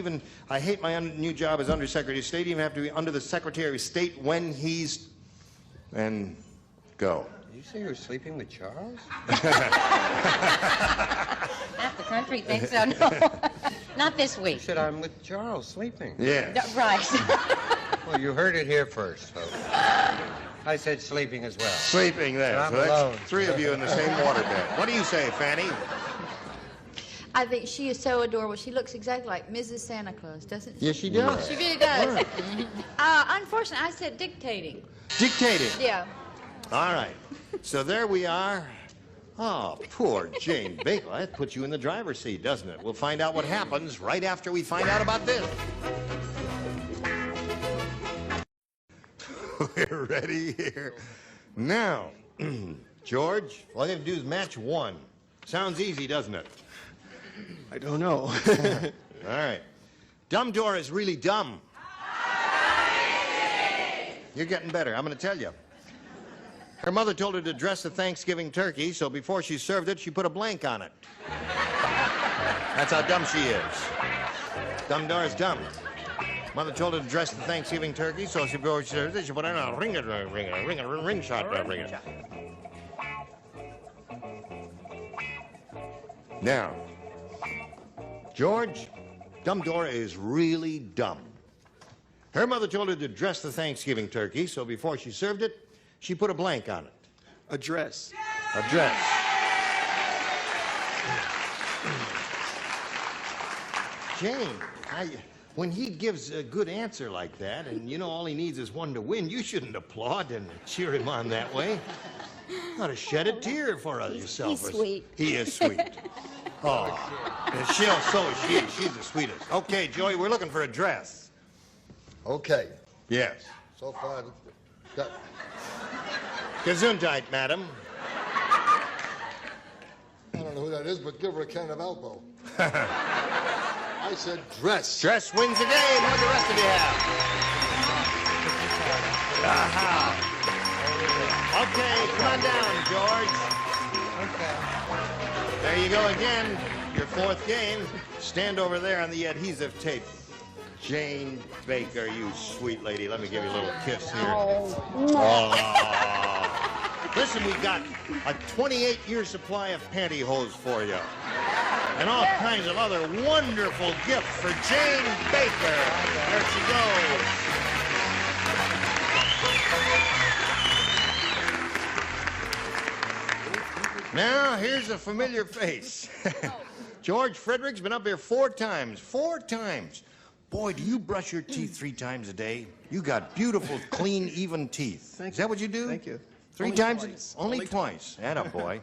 hate my new job as Undersecretary of State. Even have to be under the Secretary of State when he's... And go. Did you say you were sleeping with Charles? Half the country thinks so. No, not this You week. said I'm with Charles sleeping. Yes. Right. Well, you heard it here first, folks. I said sleeping as well. Sleeping there. I'm So that's alone. three of you in the same waterbed. What do you say, Fanny? I think she is so adorable. She looks exactly like Mrs. Santa Claus, doesn't she? Yes, she does. She really does. Right. Unfortunately, I said dictating. Dictating. Yeah. All right. So there we are. Oh, poor Jane Baker. That puts you in the driver's seat, doesn't it? We'll find out what happens right after we find out about this. We're ready here. Now, George, all you have to do is match one. Sounds easy, doesn't it? I don't know. All right. Dumb Dora is really dumb. You're getting better. I'm going to tell you. Her mother told her to dress the Thanksgiving turkey, so before she served it, she put a blank on it. That's how dumb she is. Dumb Dora's dumb. Mother told her to dress the Thanksgiving turkey, so before she served it, she put in a ring shot. Now, George, Dumb Dora is really dumb. Her mother told her to dress the Thanksgiving turkey, so before she served it, she put a blank on it. A dress. A dress. Jane, when he gives a good answer like that, and you know all he needs is one to win, you shouldn't applaud and cheer him on that way. You ought to shed a tear for yourself. He's sweet. He is sweet. Oh, and so is she. She's the sweetest. Okay, Joey, we're looking for a dress. Okay. Yes. So far, got... Gesundheit, madam. I don't know who that is, but give her a can of elbow. I said dress. Dress wins the game. What do the rest of you have? Aha. Okay, come on down, George. Okay. There you go again. Your fourth game. Stand over there on the adhesive tape. Jane Baker, you sweet lady. Let me give you a little kiss here. Oh. Listen, we got a 28-year supply of pantyhose for you. And all kinds of other wonderful gifts for Jane Baker. There she goes. Now, here's a familiar face. George Frederick's been up here 4 times. 4 times. Boy, do you brush your teeth 3 times a day? You got beautiful, clean, even teeth. Is that what you do? Thank you. 3 Only times? twice. Only twice. Attaboy.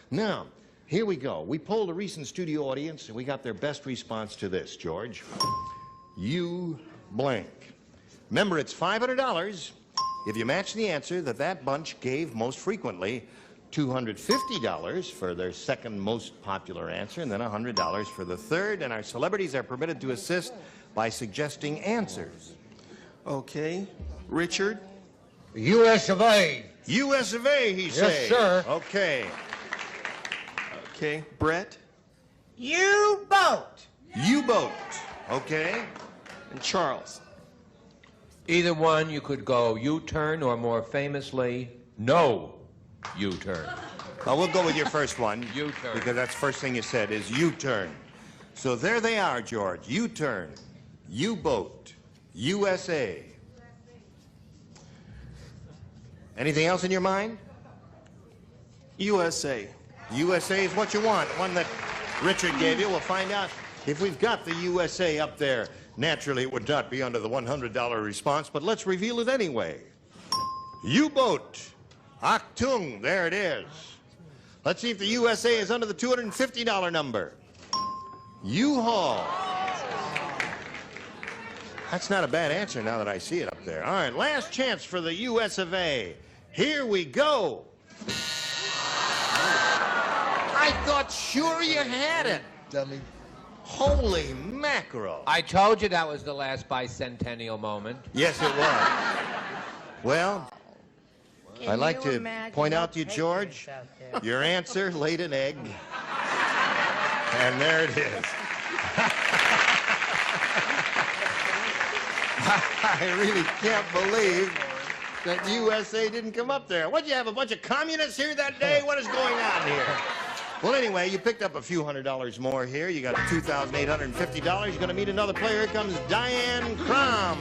Now, here we go. We polled a recent studio audience, and we got their best response to this, George. You blank. Remember, it's $500 if you match the answer that bunch gave most frequently. $250 for their second most popular answer, and then $100 for the third. And our celebrities are permitted to assist by suggesting answers. Okay. Richard. U.S. of A. U.S. of A, he says. Yes, sir. Okay. Okay. Brett. U-boat. U-boat. Okay. And Charles. Either one, you could go U-turn or more famously, no U-turn. Well, we'll go with your first one. U-turn. Because that's the first thing you said is U-turn. So there they are, George. U-turn, U-boat, USA. Anything else in your mind? USA. USA is what you want. One that Richard gave you. We'll find out if we've got the USA up there. Naturally, it would not be under the $100 response, but let's reveal it anyway. U-boat. Achtung, there it is. Let's see if the USA is under the $250 number. U-Haul. That's not a bad answer now that I see it up there. All right, last chance for the US of A. Here we go. I thought sure you had it. Dummy. Holy mackerel. I told you that was the last bicentennial moment. Yes, it was. Well, I'd like you to imagine point the out to you, papers George, out there? your answer laid an egg. And there it is. I really can't believe that USA didn't come up there. What'd you have, a bunch of communists here that day? What is going on here? Well, anyway, you picked up a few $100s more here. You got $2,850. You're going to meet another player. Here comes Diane Crum.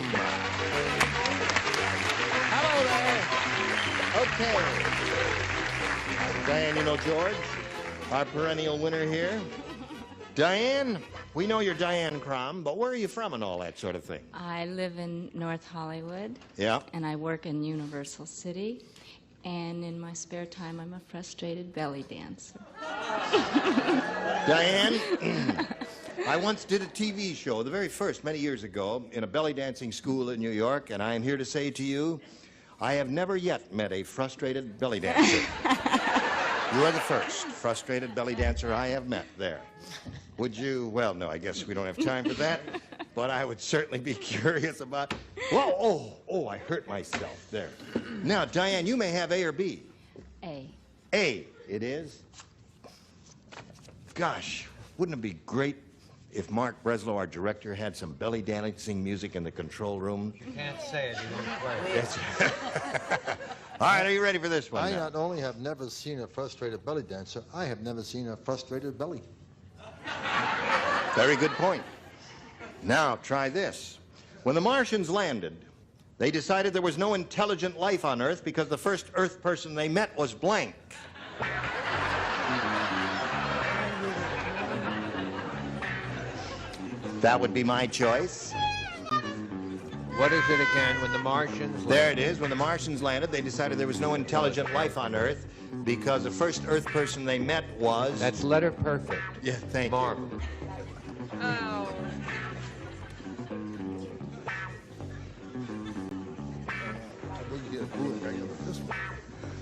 Hello there. Okay. Diane, you know George, our perennial winner here. Diane, we know you're Diane Crum, but where are you from and all that sort of thing? I live in North Hollywood. Yeah. And I work in Universal City. And in my spare time, I'm a frustrated belly dancer. Diane, I once did a TV show, the very first, many years ago, in a belly dancing school in New York, and I am here to say to you, I have never yet met a frustrated belly dancer. You are the first frustrated belly dancer I have met there. Would you, well, no, I guess we don't have time for that, but I would certainly be curious about, whoa, oh, I hurt myself there. Now, Diane, you may have A or B. A. A, it is. Gosh, wouldn't it be great if Mark Breslow, our director, had some belly dancing music in the control room? You can't say it, you won't play. Yes. All right, are you ready for this one? I now? not only have never seen a frustrated belly dancer, I have never seen a frustrated belly. Very good point. Now, try this. When the Martians landed, they decided there was no intelligent life on Earth because the first Earth person they met was blank. That would be my choice. What is it again? When the Martians... There it is. When the Martians landed, they decided there was no intelligent life on Earth because the first Earth person they met was... That's letter perfect. Yeah, thank you. Oh.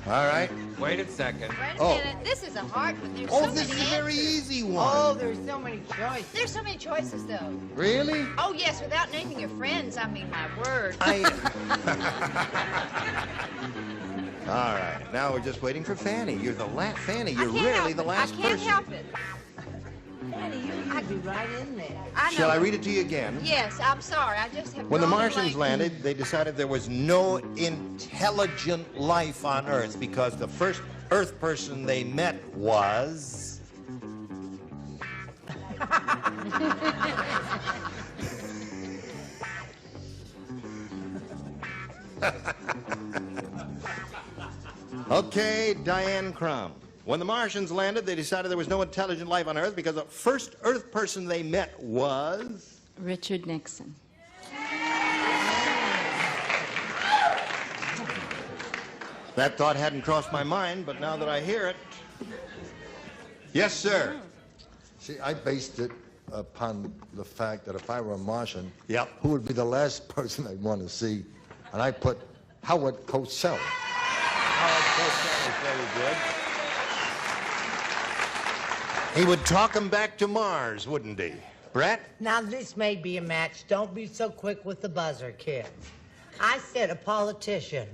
All right. Wait a second. Wait a minute. This is a hard one. There's so this many is a very answers. easy one. Oh, there's so many choices. There's so many choices, though. Really? Oh, yes, without naming your friends, I mean, my word. All right. Now we're just waiting for Fanny. You're the last. Fanny, you're really the last person. I can't help it. Fanny, you could be right in there. I know. Shall I read it to you again? Yes, I'm sorry. I just have When the drawn Martians blank. landed, they decided there was no intelligent life on Earth because the first Earth person they met was... Okay, Diane Crum. When the Martians landed, they decided there was no intelligent life on Earth because the first Earth person they met was... Richard Nixon. That thought hadn't crossed my mind, but now that I hear it... Yes, sir. See, I based it upon the fact that if I were a Martian, yep, who would be the last person I'd want to see? And I put Howard Cosell. Howard Cosell is very good. He would talk him back to Mars, wouldn't he? Brett? Now, this may be a match. Don't be so quick with the buzzer, kids. I said a politician.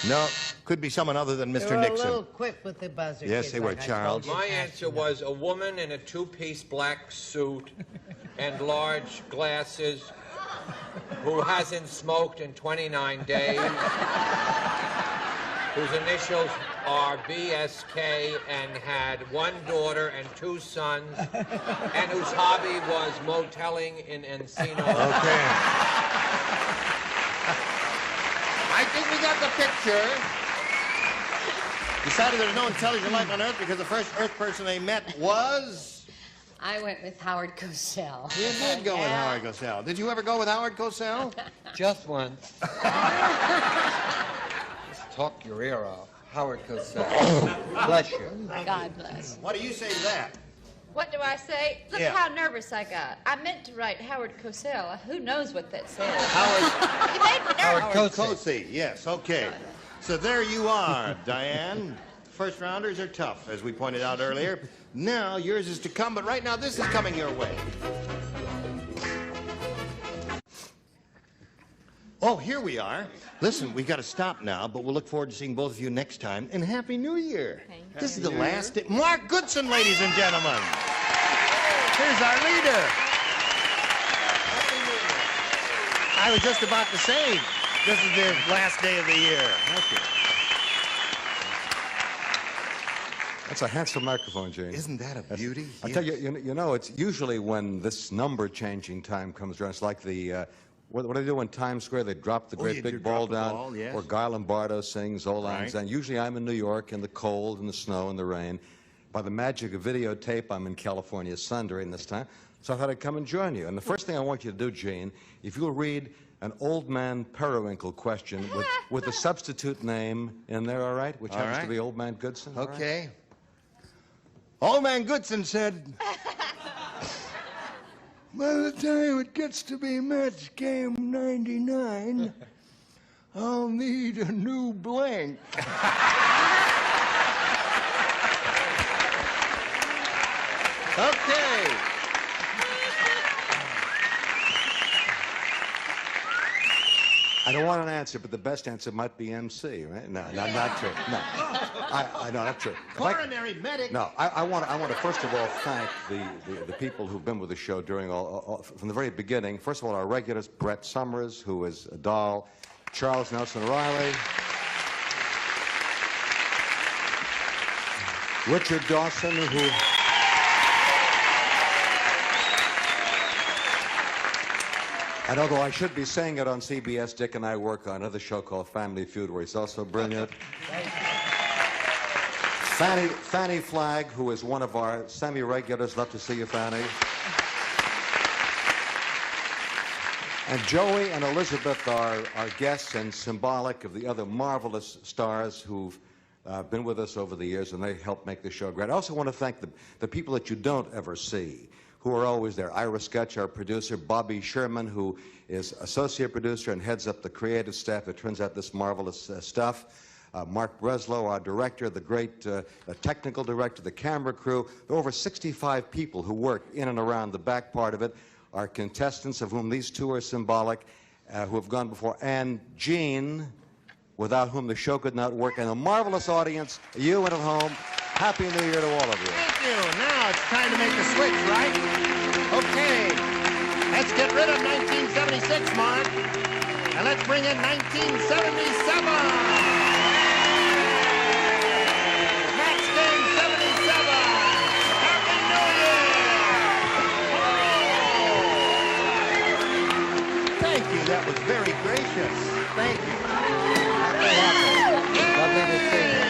No, could be someone other than Mr. They were Nixon. a little quick with the buzzer, Yes, kids, they were, like I Charles. told you. My answer was a woman in a two-piece black suit and large glasses who hasn't smoked in 29 days, whose initials are BSK and had one daughter and two sons, and whose hobby was motelling in Encino. Okay. I think we got the picture. Decided there was no intelligent life on Earth because the first Earth person they met was... I went with Howard Cosell. You did go with Howard Cosell. Did you ever go with Howard Cosell? Just once. Just talk your ear off. Howard Cosell. Bless you. God bless. What do you say to that? What do I say? Look Yeah. how nervous I got. I meant to write Howard Cosell. Who knows what that says? Howard. You made me nervous. Howard Cosey, yes, okay. So there you are, Diane. First rounders are tough, as we pointed out earlier. Now yours is to come, but right now this is coming your way. Oh, here we are. Listen, we've got to stop now, but we'll look forward to seeing both of you next time. And Happy New Year. This is the last day. Mark Goodson, ladies and gentlemen. Here's our leader. I was just about to say, this is the last day of the year. Thank you. That's a handsome microphone, Gene. Isn't that a beauty? I tell you, you know, it's usually when this number-changing time comes around, it's like the, what do they do in Times Square? They drop the great big ball down, yes. or Guy Lombardo sings Old Lang Right. Syne. Usually I'm in New York in the cold and the snow and the rain. By the magic of videotape, I'm in California sun during this time, so I thought I'd come and join you. And the first thing I want you to do, Gene, if you'll read an Old Man Periwinkle question with a substitute name in there, all right? Which All happens to right. be Old Man Goodson. all right? Okay. Old Man Goodson said, By the time it gets to be match game 99, I'll need a new blank. okay. I don't want an answer, but the best answer might be MC, right? No, not true. No, I no, not true. Coronary medic. No, I want to first of all thank the people who've been with the show during from the very beginning. First of all, our regulars, Brett Summers, who is a doll, Charles Nelson Riley, Richard Dawson, who. And although I should be saying it on CBS, Dick and I work on another show called Family Feud, where he's also brilliant. Fanny Flagg, who is one of our semi-regulars. Love to see you, Fanny. And Joey and Elizabeth are our guests and symbolic of the other marvelous stars who've been with us over the years, and they help make the show great. I also want to thank the people that you don't ever see, who are always there. Ira Sketch, our producer, Bobby Sherman, who is associate producer and heads up the creative staff that turns out this marvelous stuff. Mark Breslow, our director, the great technical director, the camera crew. There are over 65 people who work in and around the back part of it. Our contestants, of whom these two are symbolic, who have gone before, and Gene, without whom the show could not work, and a marvelous audience, you and at home. Happy New Year to all of you. Thank you. Now it's time to make the switch, right? Okay. Let's get rid of 1976, Mark. And let's bring in 1977. Match game 77. Happy New Year. Thank you. That was very gracious. Thank you. Lovely to see you.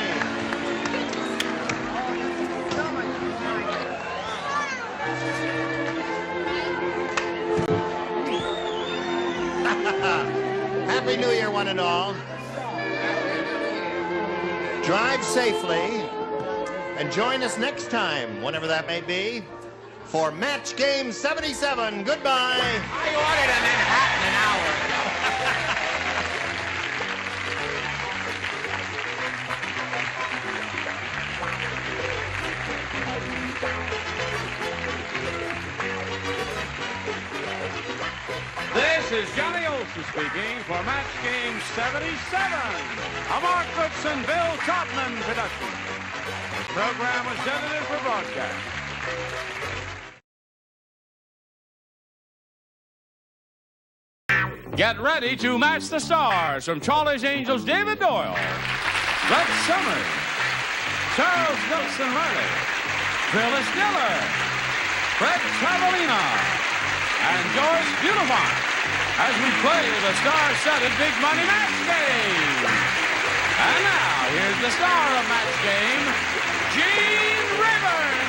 Happy New Year, one and all. Drive safely, and join us next time, whenever that may be, for Match Game 77. Goodbye. I ordered a Manhattan an hour ago. This is Johnny Olson speaking for Match Game 77, a Mark Goodson, Bill Todman production. The program was edited for broadcast. Get ready to match the stars from Charlie's Angels, David Doyle, Brett Summers, Charles Nelson Riley, Phyllis Diller, Fred Travelina, and George Beautifant as we play the star-studded Big Money Match Game. And now, here's the star of Match Game, Gene Rayburn.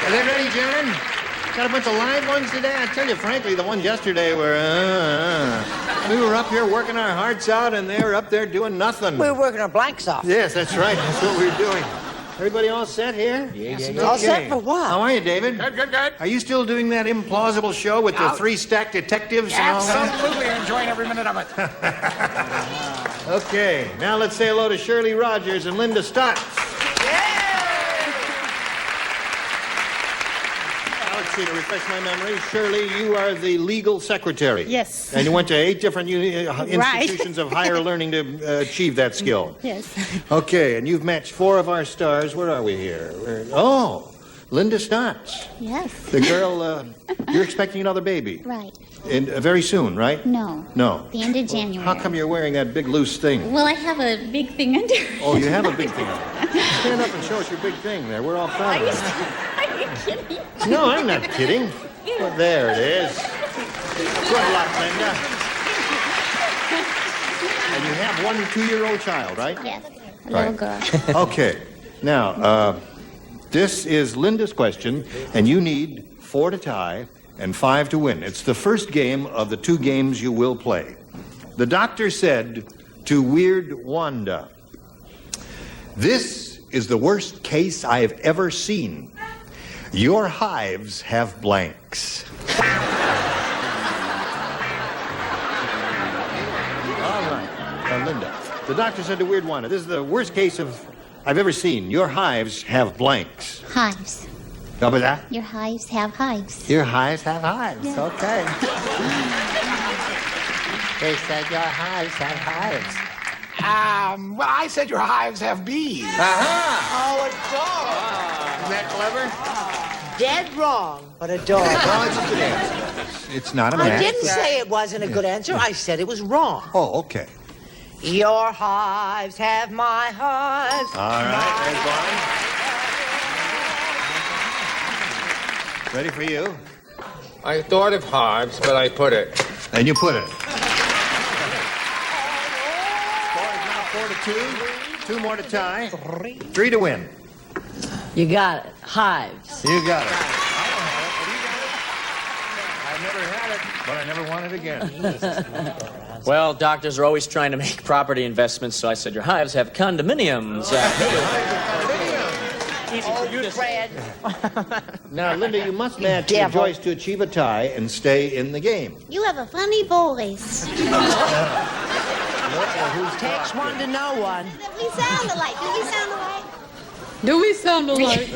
Are they ready, John? Got a bunch of live ones today. I tell you, frankly, the ones yesterday were, we were up here working our hearts out, and they were up there doing nothing. We were working our blanks off. Yes, that's right. That's what we were doing. Everybody all set here? Yeah. All set for what? How are you, David? Good. Are you still doing that implausible show with the 3 stacked detectives and all that? Absolutely enjoying every minute of it. Okay, now let's say hello to Shirley Rogers and Linda Stotts. Let's see, to refresh my memory, Shirley, you are the legal secretary. Yes. And you went to 8 different institutions of higher learning to achieve that skill. Yes. Okay, and you've matched 4 of our stars. Where are we here? Linda Stotts. Yes. The girl, you're expecting another baby. Right. And very soon, right? No. No. The end of January. How come you're wearing that big loose thing? Well, I have a big thing under. Oh, you have a big thing. Stand up and show us your big thing there. We're all proud of you. Are you kidding? No, I'm not kidding. Well, there it is. Good luck, Linda. And you have 1 2-year-old child, right? Yes. A little girl. Okay. Now, this is Linda's question, and you need 4 to tie and 5 to win. It's the first game of the 2 games you will play. The doctor said to Weird Wanda, "This is the worst case I have ever seen. Your hives have blanks." All right, Linda. The doctor said to Weird Wanda, "This is the worst case I've ever seen. Your hives have blanks." Hives. How about that? Your hives have hives. Your hives have hives. Yeah. Okay. They said your hives have hives. Well, I said your hives have bees. Oh, a dog. Isn't that clever? Dead wrong, but a dog. Well, it's a good answer. It's not a match. I didn't say it wasn't a good answer. I said it was wrong. Oh, okay. Your hives have my hives. All right, there's one. Ready for you? I thought of hives, but I put it. And you put it. Score is now 4 to 2. 2 more to tie. 3 to win. You got it. Hives. You got it. I never had it, but I never want it again. Well, doctors are always trying to make property investments, so I said your hives have condominiums. Easy for you to say. Now, Linda, you must match Joyce to achieve a tie and stay in the game. You have a funny voice. Takes one to know one. We sound alike. Do we sound alike? Do we sound alike?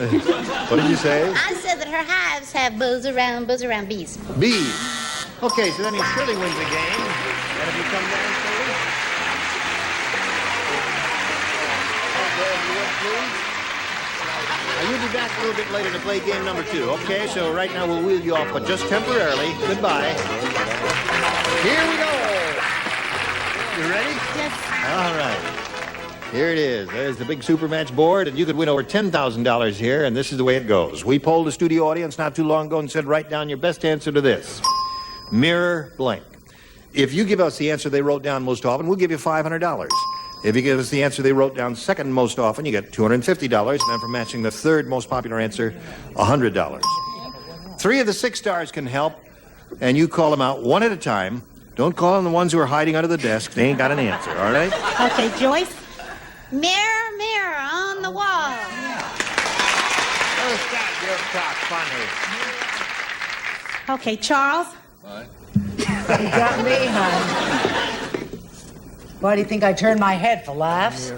What did you say? I said that her hives have buzz around bees. Bees. Okay, so that means Shirley wins the game. And if you come down, Shirley. Okay, if you would, please. Now, you'll be back a little bit later to play game number 2, okay? So right now we'll wheel you off, but just temporarily. Goodbye. Here we go. You ready? Yes. All right. Here it is. There's the big super match board, and you could win over $10,000 here, and this is the way it goes. We polled the studio audience not too long ago and said, write down your best answer to this. Mirror blank. If you give us the answer they wrote down most often, we'll give you $500. If you give us the answer they wrote down second most often, you get $250, and then for matching the third most popular answer, $100. 3 of the 6 stars can help, and you call them out one at a time. Don't call on the ones who are hiding under the desk. They ain't got an answer, all right? Okay, Joyce. Mirror, mirror on the wall. Oh, stop your talk funny. Okay, Charles. What? You got me, hon. Why do you think I turned my head for laughs?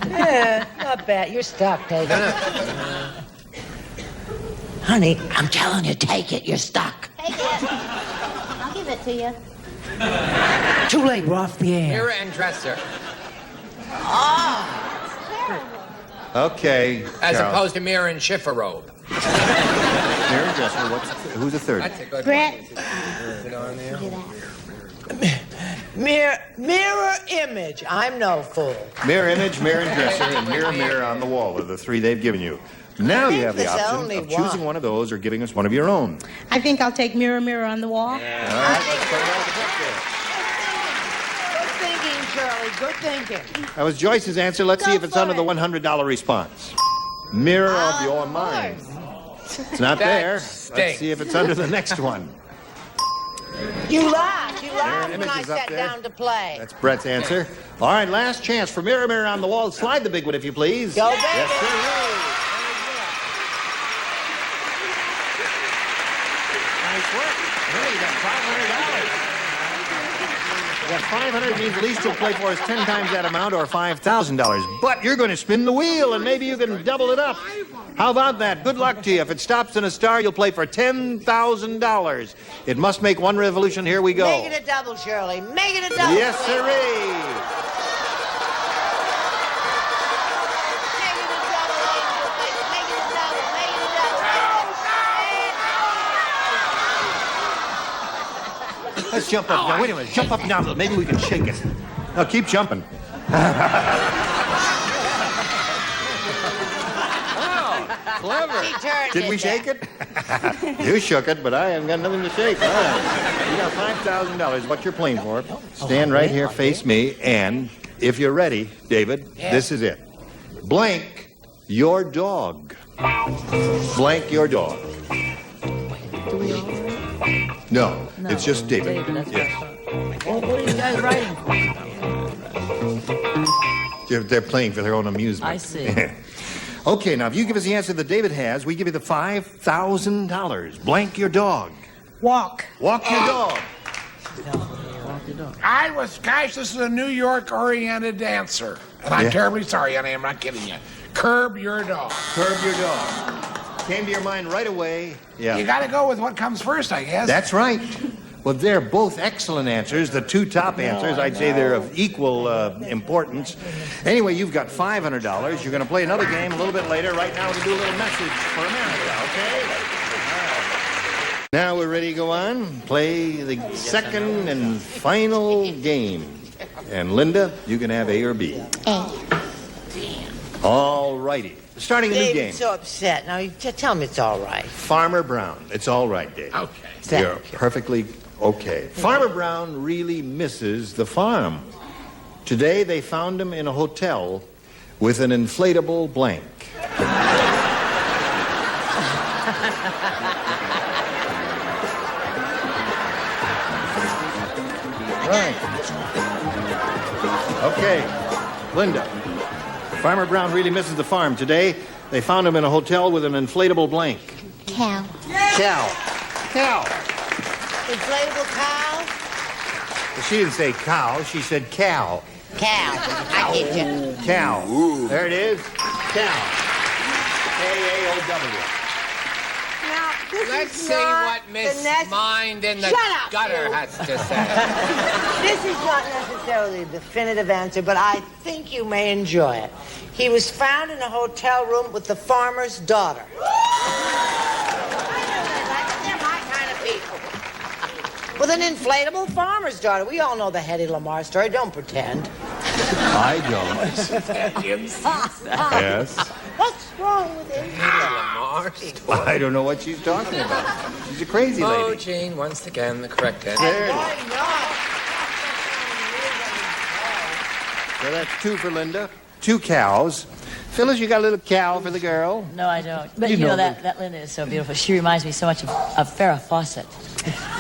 Yeah, not bad. You're stuck, take it. Honey, I'm telling you, take it. You're stuck. Take it. I'll give it to you. Too late. We're off the air. Mirror and dresser. Okay, As Carol. opposed to mirror and schiffer robe. Mirror and dresser. Who's the third? That's a good Brett. Mirror image. I'm no fool. Mirror image, mirror and dresser, and mirror on the wall are the 3 they've given you. Now you have the there's option only of choosing one of those or giving us one of your own. I think I'll take mirror, mirror on the wall. All right, let's put it all together. Good thinking, Shirley. Good thinking. That was Joyce's answer. Let's see if it's under the $100 response. Mirror of your mind. It's not there. stinks. Let's see if it's under the next one. You laughed. You laughed when I images up sat there. down to play. That's Brett's answer. All right, last chance for Mirror, Mirror on the Wall. Slide the big one, if you please. Go, baby. Yes, sir. Nice work. Hey, you got $500. You got 500 means the least you'll play for is 10 times that amount or $5,000. But you're going to spin the wheel, and maybe you can double it up. How about that? Good luck to you. If it stops in a star, you'll play for $10,000. It must make one revolution. Here we go. Make it a double, Shirley. Make it a double. Yes, sirree. Let's jump up now. Wait a minute. Jump up now. Maybe we can shake it. No, keep jumping. Clever. Did we shake it? You shook it, but I haven't got nothing to shake. All right. You got $5,000. What you're playing for. Stand right here, face me, and if you're ready, David, this is it. Blank your dog. Blank your dog. No, it's just David. Yes. Well, what are you guys writing for? They're playing for their own amusement. I see. Okay, now if you give us the answer that David has, we give you the $5,000. Blank your dog. Walk. Walk your dog. Guys, this is a New York-oriented dancer. And I'm terribly sorry, honey, I'm not kidding you. Curb your dog. Curb your dog. Came to your mind right away. Yeah. You gotta go with what comes first, I guess. That's right. Well, they're both excellent answers. The two top answers, I'd say they're of equal importance. Anyway, you've got $500. You're going to play another game a little bit later. Right now, we're going to do a little message for America, okay? Right. Now we're ready to go on. Play the second and final game. And Linda, you can have A or B. A. All righty. Starting a new game. David's so upset. Now, tell him it's all right. Farmer Brown. It's all right, Dave. Okay. You're perfectly okay. Farmer Brown really misses the farm. Today, they found him in a hotel with an inflatable blank. Right. Okay. Linda. Farmer Brown really misses the farm. Today, they found him in a hotel with an inflatable blank. Cow. Cow. Cow. Inflatable cow? Well, she didn't say cow. She said cow. Cow. I get you. Cow. There it is. Cow. K-A-O-W. Now, this Let's is see not what Miss the Mind in the Shut up, gutter you. has to say. This is not necessarily the definitive answer, but I think you may enjoy it. He was found in a hotel room with the farmer's daughter. They're my kind of people. With an inflatable farmer's daughter. We all know the Hedy Lamarr story. Don't pretend. I don't. Yes. What's wrong with him? I don't know what she's talking about. She's a crazy Oh, lady. Jean, once again, the correct answer. There it is. So that's 2 for Linda. 2 cows. Phyllis, you got a little cow for the girl? No, I don't. But You you know, know that Linda is so beautiful. She reminds me so much of Farrah Fawcett.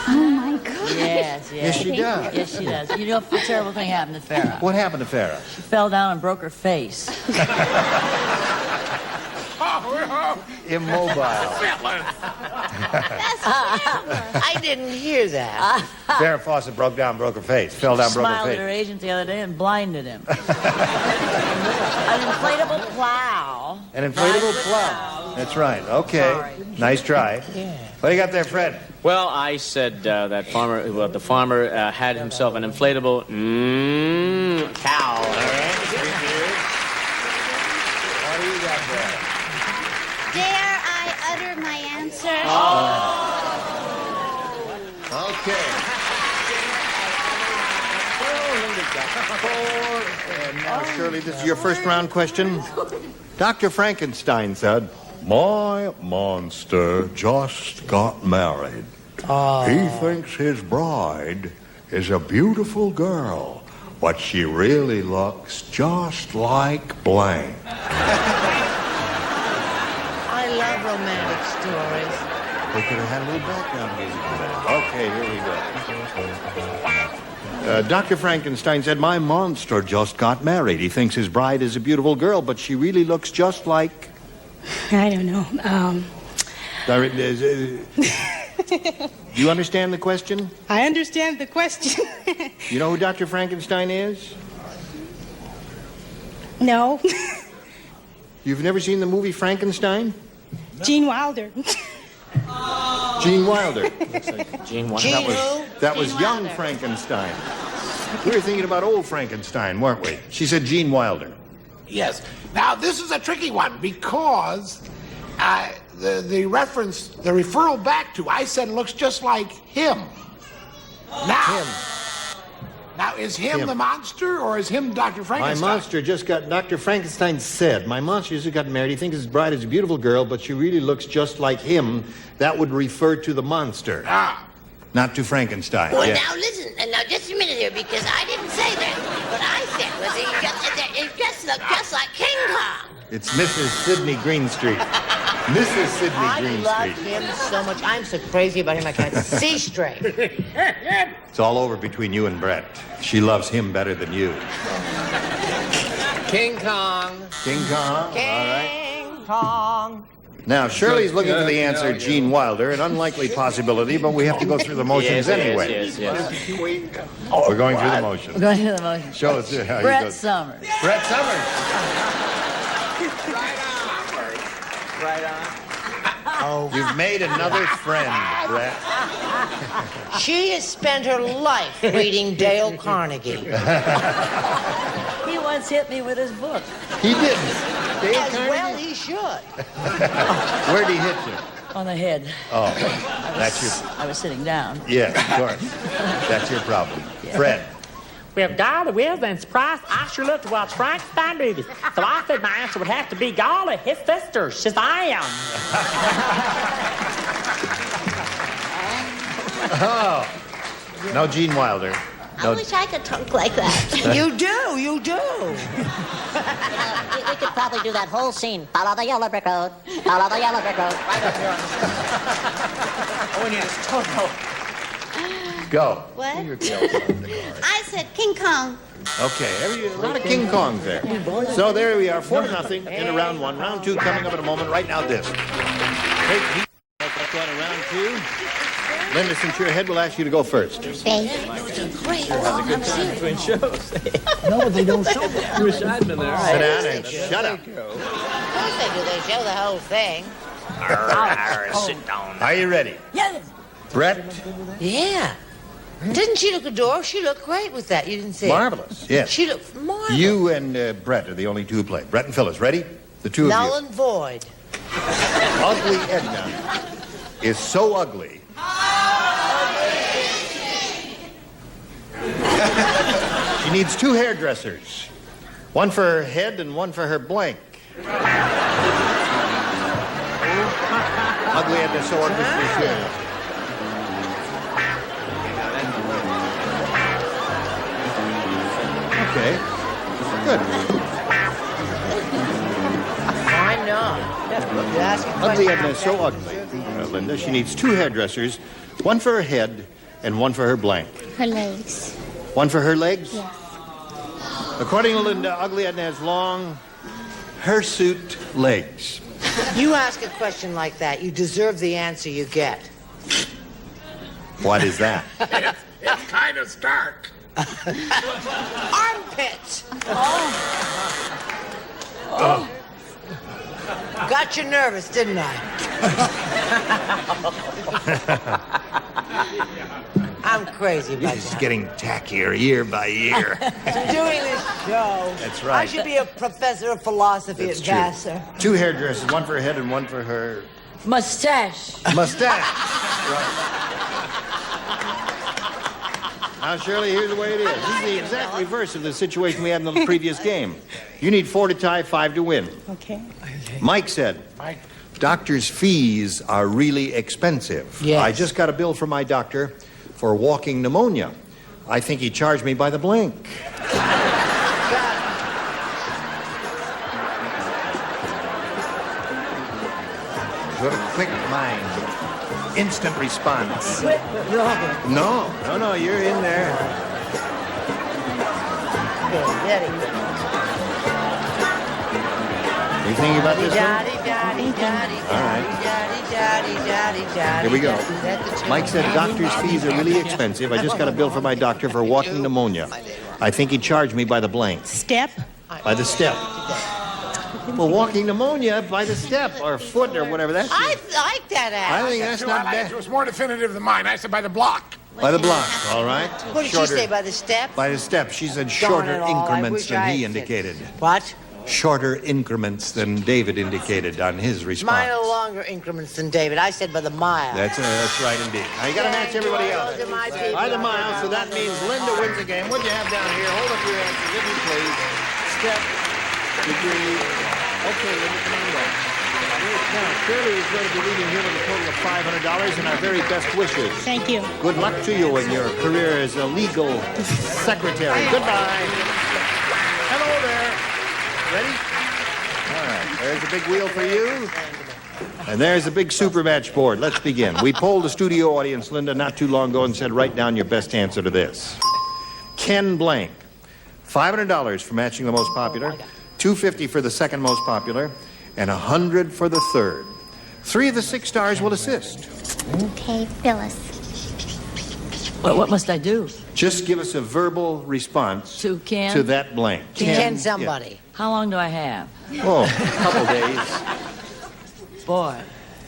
Oh, my God. Yes, yes. Yes, she does. Yes, she does. You know, a terrible thing happened to Farrah. What happened to Farrah? She fell down and broke her face. Immobile. I didn't hear that. Farrah Fawcett broke down, broke her face. Fell down, broke her Smiled at her face. agent the other day and blinded him. An inflatable plow. An inflatable plow. That's right. Okay. Nice try. What do you got there, Fred? Well, I said the farmer had himself an inflatable cow. All right. What do you got there? Dare I utter my answer? Okay. And now, Shirley, this is your first round question. Dr. Frankenstein said, "My monster just got married. He thinks his bride is a beautiful girl, but she really looks just like blank." romantic stories. They could have had a little background music. Okay, here we go. Dr. Frankenstein said, my monster just got married. He thinks his bride is a beautiful girl, but she really looks just like... I don't know. Do you understand the question? I understand the question. You know who Dr. Frankenstein is? No. You've never seen the movie Frankenstein? Gene Wilder. Gene Wilder. Gene Wilder. That was young Frankenstein. We were thinking about old Frankenstein, weren't we? She said Gene Wilder. Yes. Now, this is a tricky one because the reference, the referral back to, I said looks just like him. Now, Now, is him the monster or is him Dr. Frankenstein? My monster just got, Dr. Frankenstein said, my monster just got married. He thinks his bride is a beautiful girl, but she really looks just like him. That would refer to the monster. Not to Frankenstein. Well, Yes. now listen, now just a minute here, because I didn't say that. What I said was he just looked just like King Kong. It's Mrs. Sidney Greenstreet. Mrs. Sidney I love Greenstreet. him so much. I'm so crazy about him I can't see straight. It's all over between you and Brett. She loves him better than you. King Kong. King Kong, all right. King Kong. Now, Shirley's looking for the answer, Gene Wilder, an unlikely possibility, but we have to go through the motions anyway. Yes. We're going through the motions. We're going to the motion. Show us how you Brett go. Summers. Brett Summers. Right on. Oh, you've made another friend, Brett. She has spent her life reading Dale Carnegie. He once hit me with his book. He didn't. Dale As Carnegie? well he should. Where'd he hit you? On the head. Oh, that's your... I was sitting down. Yeah, of course. That's your problem. Fred. With golly whiz and surprise, I sure love to watch Frankenstein movies. So I said my answer would have to be golly, his sister, Shazam. Oh. No Gene Wilder. I wish I could talk like that. You do. We could probably do that whole scene. Follow the yellow brick road. Follow the yellow brick road. Right up here on the Oh, yes, Toto. Go. What? I said King Kong. Okay, a lot of King Kongs there. So there we are, 4-0 in round one. Round two coming up in a moment. Right now, this. Great heat. Let's go to round two. Linda, since you're ahead, we'll ask you to go first. Great. Has a good time between shows. No, but they don't show that. I wish I'd been there. Sit down and shut up. Of course they do. They show the whole thing. Sit down. Are you ready? Yes. Brett? Yeah. Didn't she look adorable? She looked great with that. You didn't see Marvelous. it? Yes. She looked marvelous. You and Brett are the only two who play. Brett and Phyllis, ready? The two of Null you. and void. Ugly Edna is so ugly. She needs two hairdressers. One for her head and one for her blank. Ugly Edna so ugly she's here. Okay. Good. Why not? You ask a Ugly question, Edna is so ugly, Linda. She needs two hairdressers, one for her head and one for her blank. Her legs. One for her legs? Yes. According to Linda, Ugly Edna has long, hirsute legs. You ask a question like that, you deserve the answer you get. What is that? It's kind of stark. Armpits! Oh. Got you nervous, didn't I? I'm crazy about This is that. getting tackier year by year. Doing this show. That's right. I should be a professor of philosophy That's at true. Vassar. Two hairdressers, one for her head and one for her Mustache. mustache. Right. Now, Shirley, here's the way it is. This is the exact reverse of the situation we had in the previous game. You need 4 to tie, 5 to win. Okay. Mike said, doctors' fees are really expensive. Yes. I just got a bill from my doctor for walking pneumonia. I think he charged me by the blank. You have a quick mind. Instant response. Robert. No, you're in there. You thinking about this one? All right. Here we go. Mike said doctor's fees are really expensive. I just got a bill from my doctor for walking pneumonia. I think he charged me by the blank. Step? By the step. Well, walking pneumonia by the step or foot or whatever that's. I like that act. I think that's not bad. It was more definitive than mine. I said by the block. By the block, all right. What did she say, by the step? By the step. She said shorter increments than he indicated. What? Shorter increments than David indicated on his response. Mine are longer increments than David. I said by the mile. That's right indeed. Now you got to match everybody else. Those are my people. By the mile, so that means Linda wins the game. What do you have down here? Hold up your answers, if you please. Step, degree. Okay, Linda, come on down. Now, Shirley is going to be leaving here with a total of $500 and our very best wishes. Thank you. Good luck to you in your career as a legal secretary. Goodbye. Hello there. Ready? All right, there's a big wheel for you. And there's a big super match board. Let's begin. We polled the studio audience, Linda, not too long ago and said, write down your best answer to this. Ken Blank. $500 for matching the most popular, $250 for the second most popular, and $100 for the third. 3 of the 6 stars will assist. Okay, Phyllis. What must I do? Just give us a verbal response To Ken? to that blank. Ken somebody. Yeah. How long do I have? Oh, a couple days. Boy.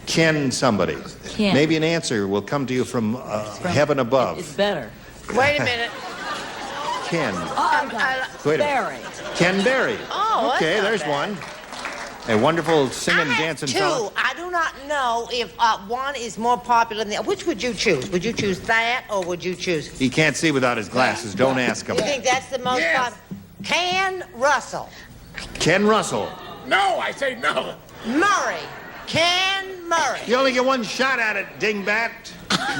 Ken somebody. Ken. Maybe an answer will come to you from heaven above. It's better. Wait a minute. Ken. Oh, Wait a Barry. minute. Ken Berry. Oh, okay, that's not there's bad. one. A wonderful singing, dancing Two. fellow. I do not know if one is more popular than the other. Which would you choose? Would you choose that or would you choose? He can't see without his glasses. Don't ask him. You think that's the most popular? Ken Russell. Ken Russell. No, I say no. Murray. Ken Murray. You only get one shot at it, dingbat.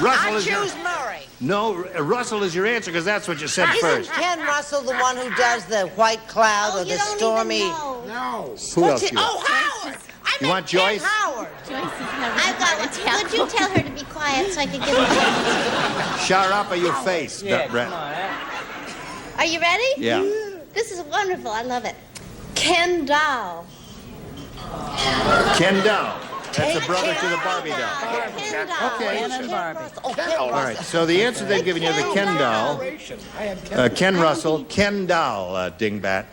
Russell I is choose your... Murray. No, Russell is your answer because that's what you said Isn't first. Ken Russell the one who does the white cloud or the stormy? No. Who else you Oh, Howard. You want Joyce? Howard. I've got one. Would you tell her to be quiet so I could give her a Sharapa your face, Brett. Are you ready? Yeah. This is wonderful. I love it. Ken Doll. Ken Dow. That's a brother to the Barbie doll. Ken Doll. Okay. Ken and Barbie. All right, so the answer they've given you, the Ken doll, Ken Russell, Ken doll, dingbat.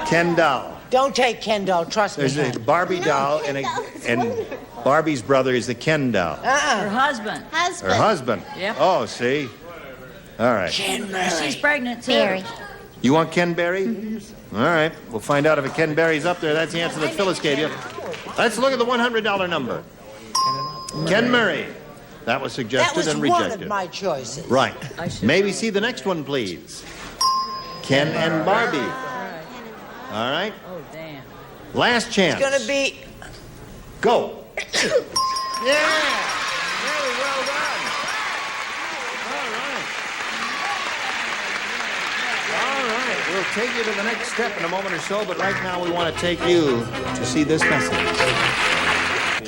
Ken doll. Don't take Ken doll. Trust me. There's a Barbie doll and Barbie's brother is the Ken doll. Her husband. Her husband. Yep. Oh, see? All right. She's pregnant, too. Barry. You want Ken Berry? All right. We'll find out if a Ken Berry's up there. That's the answer that Phyllis gave you. Let's look at the $100 number. Ken Murray. That was That suggested was and one rejected. of my choices. Right. May we see the next one, please? Ken and Barbie. All right. Oh, damn. Last chance. It's going to be... Go. Yeah. Very well done. All right. We'll take you to the next step in a moment or so, but right now we want to take you to see this message.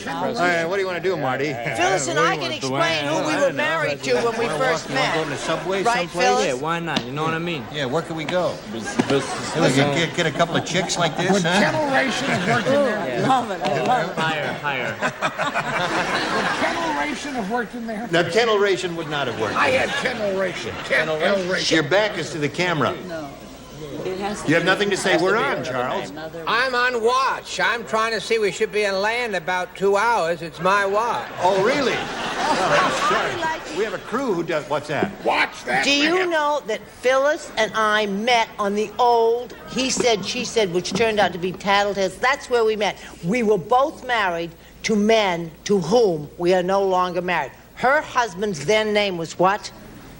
All right, what do you want to do, Marty? Phyllis and I can explain who we were married to when we first You want to go to the met. subway Right, someplace? Phyllis? Yeah, why not? You know what I mean? Yeah, where can we go? We can get a couple of chicks like this, Would huh? kennel ration have worked in there? Love it. I love it. Higher. Would kennel ration have worked in there? Now, kennel ration would not have worked. I had kennel ration. Kennel ration. Your back is to the camera. It has to You have be- nothing to say. We're on, Charles. I'm on watch. I'm trying to see. We should be in land about 2 hours. It's my watch. Oh, really? Sure. We have a crew who does. What's that? Watch that. Do you know that Phyllis and I met on the old He Said, She Said, which turned out to be Tattletales? That's where we met. We were both married to men to whom we are no longer married. Her husband's then name was what?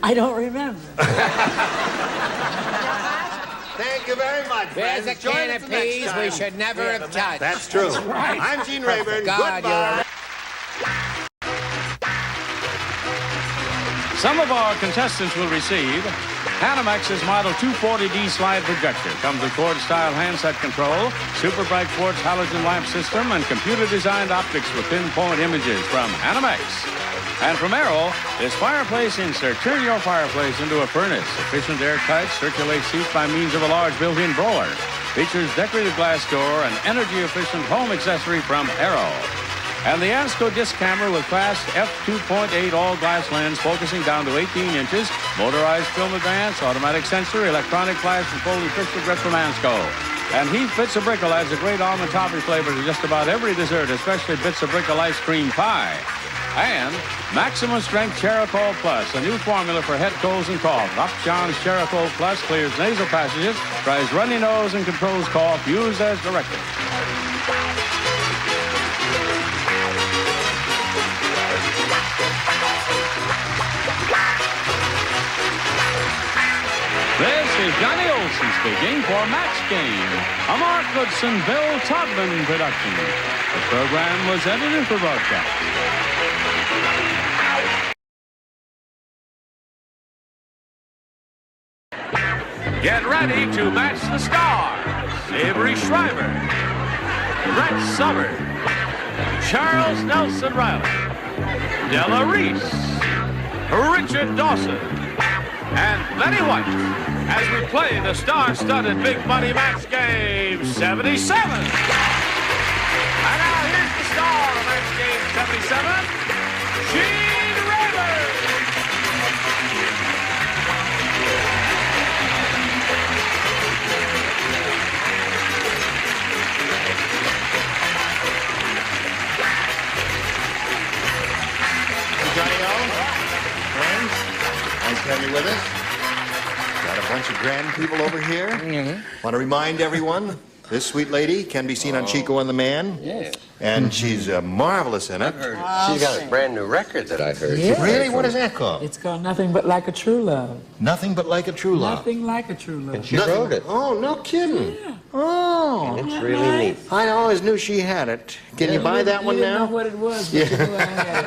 I don't remember. Thank you very much, There's friends. a Join can us of next peas time. we should never have touched. That's true. I'm Gene Rayburn. God, Goodbye. Some of our contestants will receive Hanamex's Model 240D slide projector comes with Ford-style handset control, super bright quartz halogen lamp system, and computer-designed optics with pinpoint images from Hanamex. And from Aero, this fireplace insert. Turn your fireplace into a furnace. Efficient airtight, circulates heat by means of a large built-in blower. Features decorative glass door and energy-efficient home accessory from Aero. And the Ansco disc camera with fast f2.8 all-glass lens focusing down to 18 inches, motorized film advance, automatic sensor, electronic flash, and folding pistol grip from Ansco. And Heath Bits of Brickle adds a great almond toffee flavor to just about every dessert, especially Bits of Brickle ice cream pie. And Maximum Strength Cheracol Plus, a new formula for head colds and cough. Upjohn's Cheracol Plus clears nasal passages, dries runny nose, and controls cough. Used as directed. This is Johnny Olson speaking for Match Game, a Mark Goodson, Bill Todman production. The program was edited for broadcast. Get ready to match the stars. Avery Schreiber, Brett Somers, Charles Nelson Riley, Della Reese, Richard Dawson, and Betty White as we play the star-studded Big Money Match Game 77. And now here's the star of Match Game 77, Gene Rayburn. Johnny O, friends, nice to have you with us. Got a bunch of grand people over here. Want to remind everyone, this sweet lady can be seen on Chico and the Man. Yeah. And she's marvelous in it. She's got a brand new record that I heard. Yeah. Really? What is that called? It's called Nothing But Like a True Love. Nothing But Like a True Love. Nothing like a true love. And she wrote it. Oh, no kidding. Yeah. Oh. And it's really neat. I always knew she had it. Can you buy that one You didn't now? know what it was, but you knew I had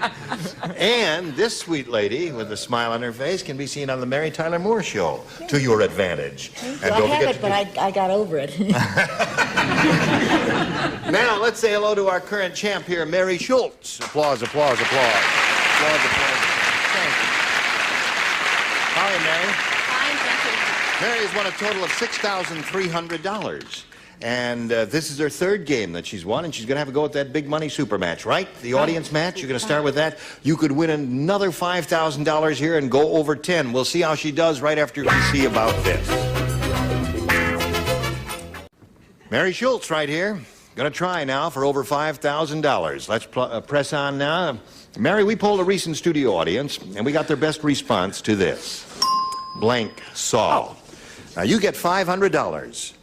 it. And this sweet lady with a smile on her face can be seen on the Mary Tyler Moore Show, to your advantage. And I had it, but I got over it. Now, let's say hello to our current champ here, Mary Schultz. Applause, applause, applause. Applause, applause. Thank you. How are you, Mary? Fine, thank you. Mary has won a total of $6,300. And this is her third game that she's won, and she's going to have a go at that big money super match, right? The audience match, you're going to start with that. You could win another $5,000 here and go over 10. We'll see how she does right after we see about this. Mary Schultz right here. Going to try now for over $5,000. Let's press on now. Mary, we polled a recent studio audience, and we got their best response to this. Blank saw. Now, you get $500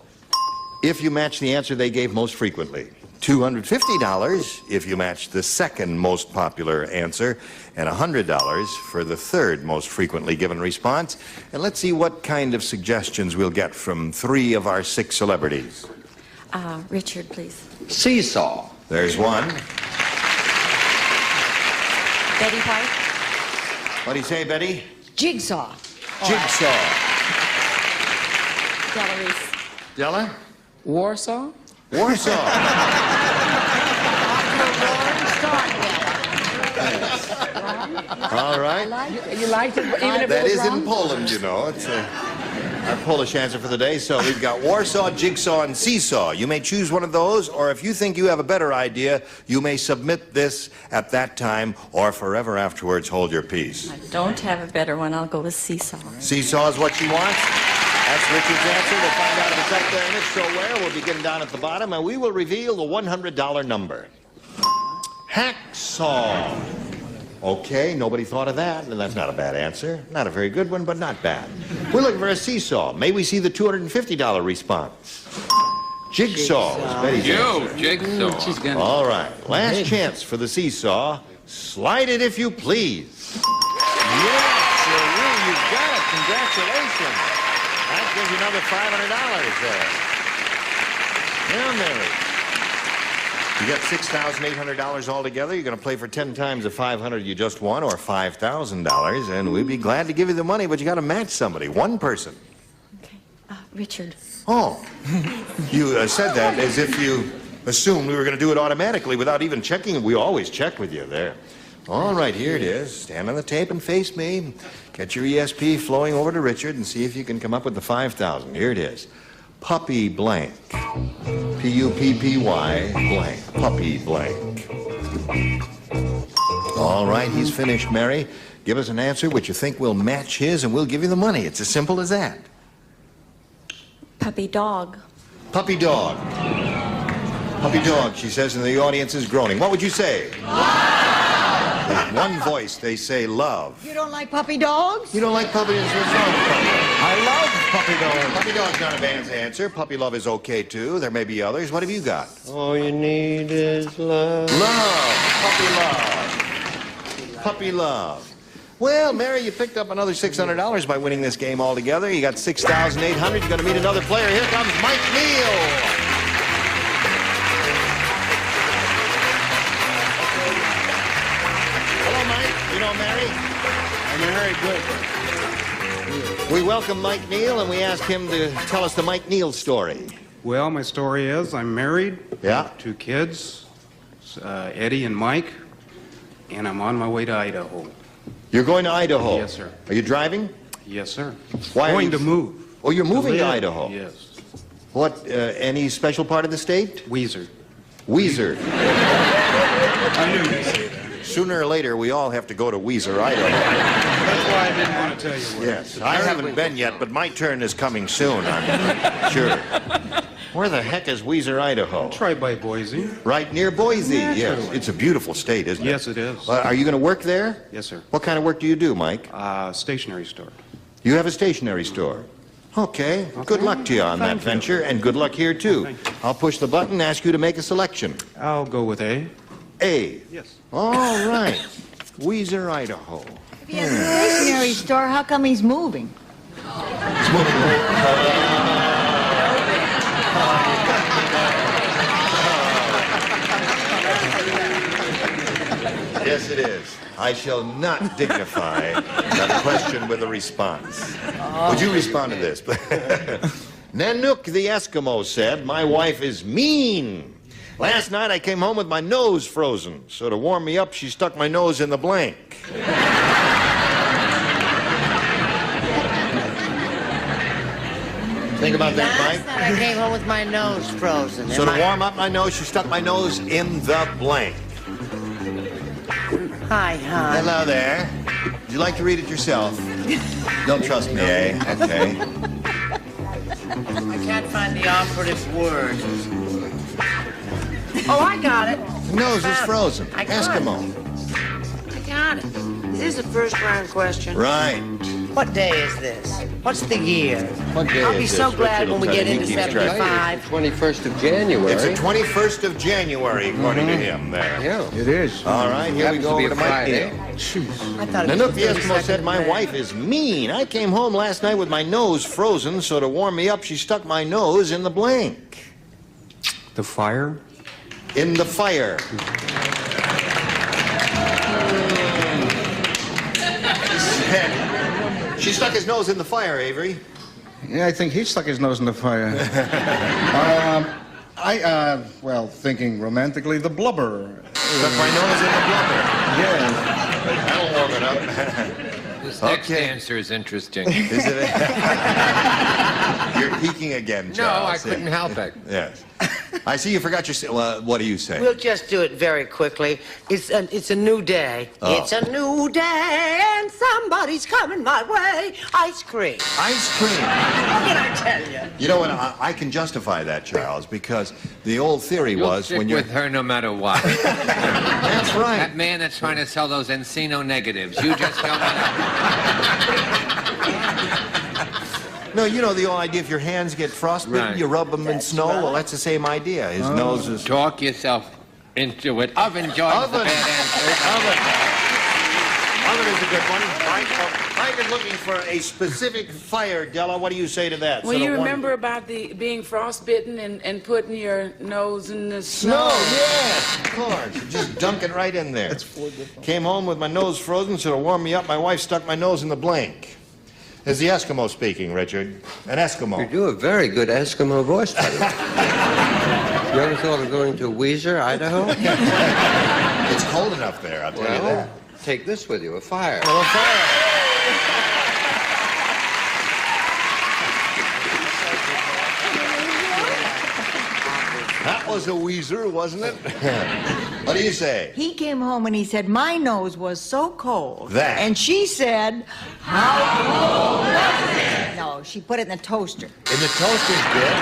if you match the answer they gave most frequently. $250 if you match the second most popular answer, and $100 for the third most frequently given response. And let's see what kind of suggestions we'll get from 3 of our 6 celebrities. Richard, please. Seesaw. There's one. Betty White. What do you say, Betty? Jigsaw. Jigsaw. Della Reese. Della? Warsaw? Warsaw. All right. You liked it, even if That it was is wrong? in Poland, you know. It's our Polish answer for the day. So we've got Warsaw, Jigsaw, and Seesaw. You may choose one of those, or if you think you have a better idea, you may submit this at that time, or forever afterwards, hold your peace. I don't have a better one. I'll go with Seesaw. Seesaw is what she wants. That's Richard's answer. We'll find out if it's up there, and if so, where. We'll begin down at the bottom, and we will reveal the $100 number. Hacksaw. Okay, nobody thought of that, and that's not a bad answer. Not a very good one, but not bad. We're looking for a seesaw. May we see the $250 response? Jigsaw was Betty's answer. Jigsaw. All right, last chance for the seesaw. Slide it if you please. Yes, sir, you got it. Congratulations. That gives you another $500 there. Yeah, Mary. You got $6,800 altogether. You're going to play for 10 times the $500 you just won, or $5,000, and we'd be glad to give you the money, but you got to match somebody, one person. Richard. Oh, you said that as if you assumed we were going to do it automatically without even checking. We always check with you there. All right, here it is. Stand on the tape and face me. Get your ESP flowing over to Richard and see if you can come up with the 5,000. Here it is. Puppy blank. P-U-P-P-Y blank. Puppy blank. All right, he's finished, Mary. Give us an answer which you think will match his, and we'll give you the money. It's as simple as that. Puppy dog. Puppy dog. Puppy dog, she says, and the audience is groaning. What would you say? With one voice, they say love. You don't like puppy dogs? You don't like puppy dogs? What's wrong with puppy? I love puppy dogs. Puppy dog's not a band's answer. Puppy love is okay, too. There may be others. What have you got? All you need is love. Love. Puppy love. Puppy love. Well, Mary, you picked up another $600 by winning this game altogether. You got $6,800. You're going to meet another player. Here comes Mike Neal. We welcome Mike Neal, and we ask him to tell us the Mike Neal story. Well, my story is I'm married. Yeah. 2 kids, Eddie and Mike, and I'm on my way to Idaho. You're going to Idaho? Yes, sir. Are you driving? Yes, sir. Why going to move. Oh, you're moving to live. Idaho? Yes. What, any special part of the state? Weezer. Weezer. I knew you'd say that. Sooner or later, we all have to go to Weezer, Idaho. That's why I didn't want to tell you where. Yes, I haven't been yet, but my turn is coming soon, I'm sure. Where the heck is Weezer, Idaho? Try by Boise. Right near Boise, Naturally. yes. It's a beautiful state, isn't it? Yes, it is. Are you going to work there? Yes, sir. What kind of work do you do, Mike? Stationery store. You have a stationery store. Okay. Good luck to you on that venture, and good luck here, too. I'll push the button and ask you to make a selection. I'll go with A. A. Yes. All right. Weezer, Idaho. If he has a stationery store, how come he's moving? Yes, it is. I shall not dignify that question with a response. Would you respond to this? Nanook the Eskimo said, "My wife is mean. Last night I came home with my nose frozen, so to warm me up, she stuck my nose in the blank." Think about that, Mike. Last night I came home with my nose frozen. So to warm up my nose, she stuck my nose in the blank. Hi, hon. Hello there. Would you like to read it yourself? Don't trust me, eh? Okay. I can't find the operative word. Oh, I got it. The nose is frozen. I got Eskimo. I got it. This is the first round question. Right. What day is this? What's the year? What day I'll is be this? so glad Richard when we will get tell you. into He keeps track. 75. 21st of January. It's the 21st of January, according to him there. Yeah. It is. All right, here we Happens go to be over a to Mike Friday. Neal. I thought it was Nanook the the Eskimo 32nd said, "My of May. wife is mean. I came home last night with my nose frozen, so to warm me up, she stuck my nose in the blank." The fire. In the fire. She stuck his nose in the fire, Avery. Yeah, I think he stuck his nose in the fire. Well, thinking romantically, the blubber. Stuck my nose in the blubber. Yeah. That'll warm it up. This next answer is interesting. Is it? You're peeking again, No, Charles. I couldn't help it. Yes. I see you forgot your... what do you say? We'll just do it very quickly. It's a new day. Oh. It's a new day, and somebody's coming my way. Ice cream. Ice cream. What can I tell you? You know what? I can justify that, Charles, because the old theory You'll was stick when you're... with her no matter what. That's right. That man that's trying to sell those Encino negatives. You just don't know. No, you know the old idea, if your hands get frostbitten, Right. you rub them in snow. Well, that's the same idea. His nose is... Talk yourself into it. I've enjoyed the bad answers. Other is a good one. Mike is looking for a specific fire, Della. What do you say to that? Well, Sort you of one- remember about the being frostbitten and putting your nose in the snow? Yes, of course. You just dunk it right in there. Came home with my nose frozen, so to warm me up, my wife stuck my nose in the blank. Is the Eskimo speaking, Richard? An Eskimo. You do a very good Eskimo voice, buddy. You ever thought of going to Weiser, Idaho? It's cold enough there, I'll tell you that. Take this with you, a fire. Well, a fire. That was a Weezer, wasn't it? What do you say? He came home and he said, my nose was so cold. That. And she said, how cold was it? No, she put it in the toaster. In the toaster's good.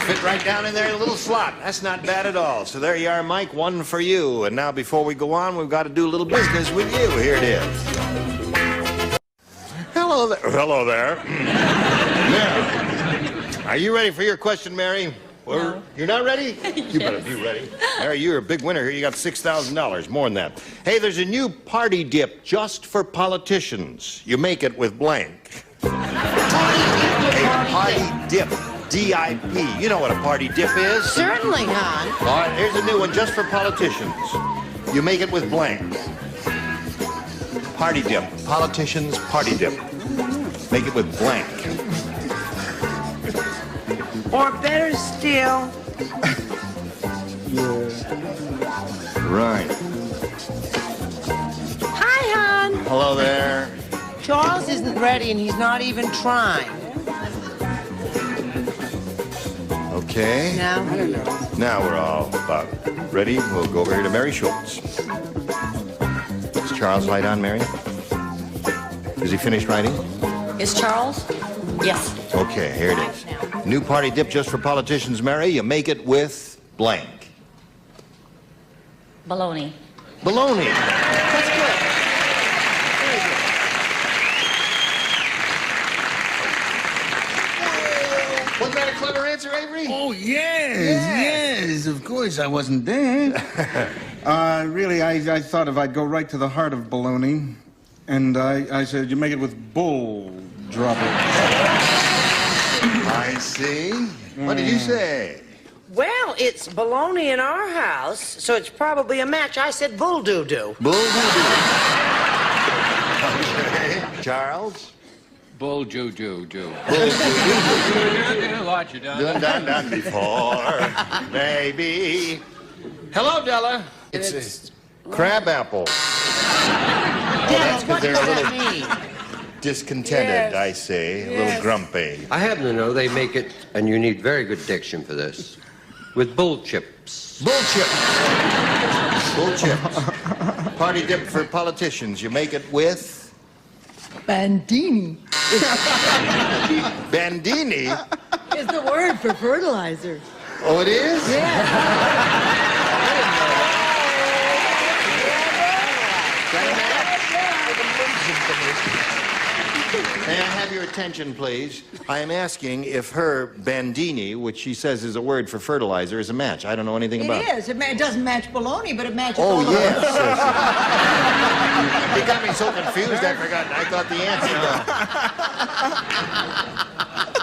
Fit right down in there in a little slot. That's not bad at all. So there you are, Mike, one for you. And now before we go on, we've got to do a little business with you. Here it is. Hello there. Hello there. Now, are you ready for your question, Mary? No. You're not ready? You better be ready. Mary, you're a big winner here. You got $6,000, more than that. Hey, there's a new party dip just for politicians. You make it with blank. A party dip. D-I-P. You know what a party dip is? Certainly, hon. All right, here's a new one just for politicians. You make it with blank. Party dip. Politicians party dip. Make it with blank. Or better still, Right. hi, hon. Hello there. Charles isn't ready and he's not even trying. Okay. Now? Now we're all about ready. We'll go over here to Mary Schultz. Is Charles' light on, Mary? Is he finished writing? Is Charles? Yes. Okay, here it is. New party dip just for politicians, Mary. You make it with blank. Baloney. Baloney. That's good. Wasn't that a clever answer, Avery? Oh, yes, of course. I wasn't there. Really, I thought if I'd go right to the heart of baloney, and I said, you make it with bull dropping. I see. What did you say? Well, it's baloney in our house, so it's probably a match. I said bull doo-doo. Bull doo-doo. Okay. Charles? Bull Juju. What you done? Done before. Maybe. Hello, Della. It's crab apple. Dennis, what does that mean? Discontented, I say. A little grumpy. I happen to know they make it, and you need very good diction for this, with bull chips. Bull chips. Bull chips. Party dip for politicians. You make it with... Bandini Bandini? is the word for fertilizer. Oh, it is? May I have your attention, please? I am asking if her bandini, which she says is a word for fertilizer, is a match. I don't know anything about it. It is. It doesn't match baloney, but it matches Oh, all of yes. us. You got me so confused, I forgot. I thought the answer.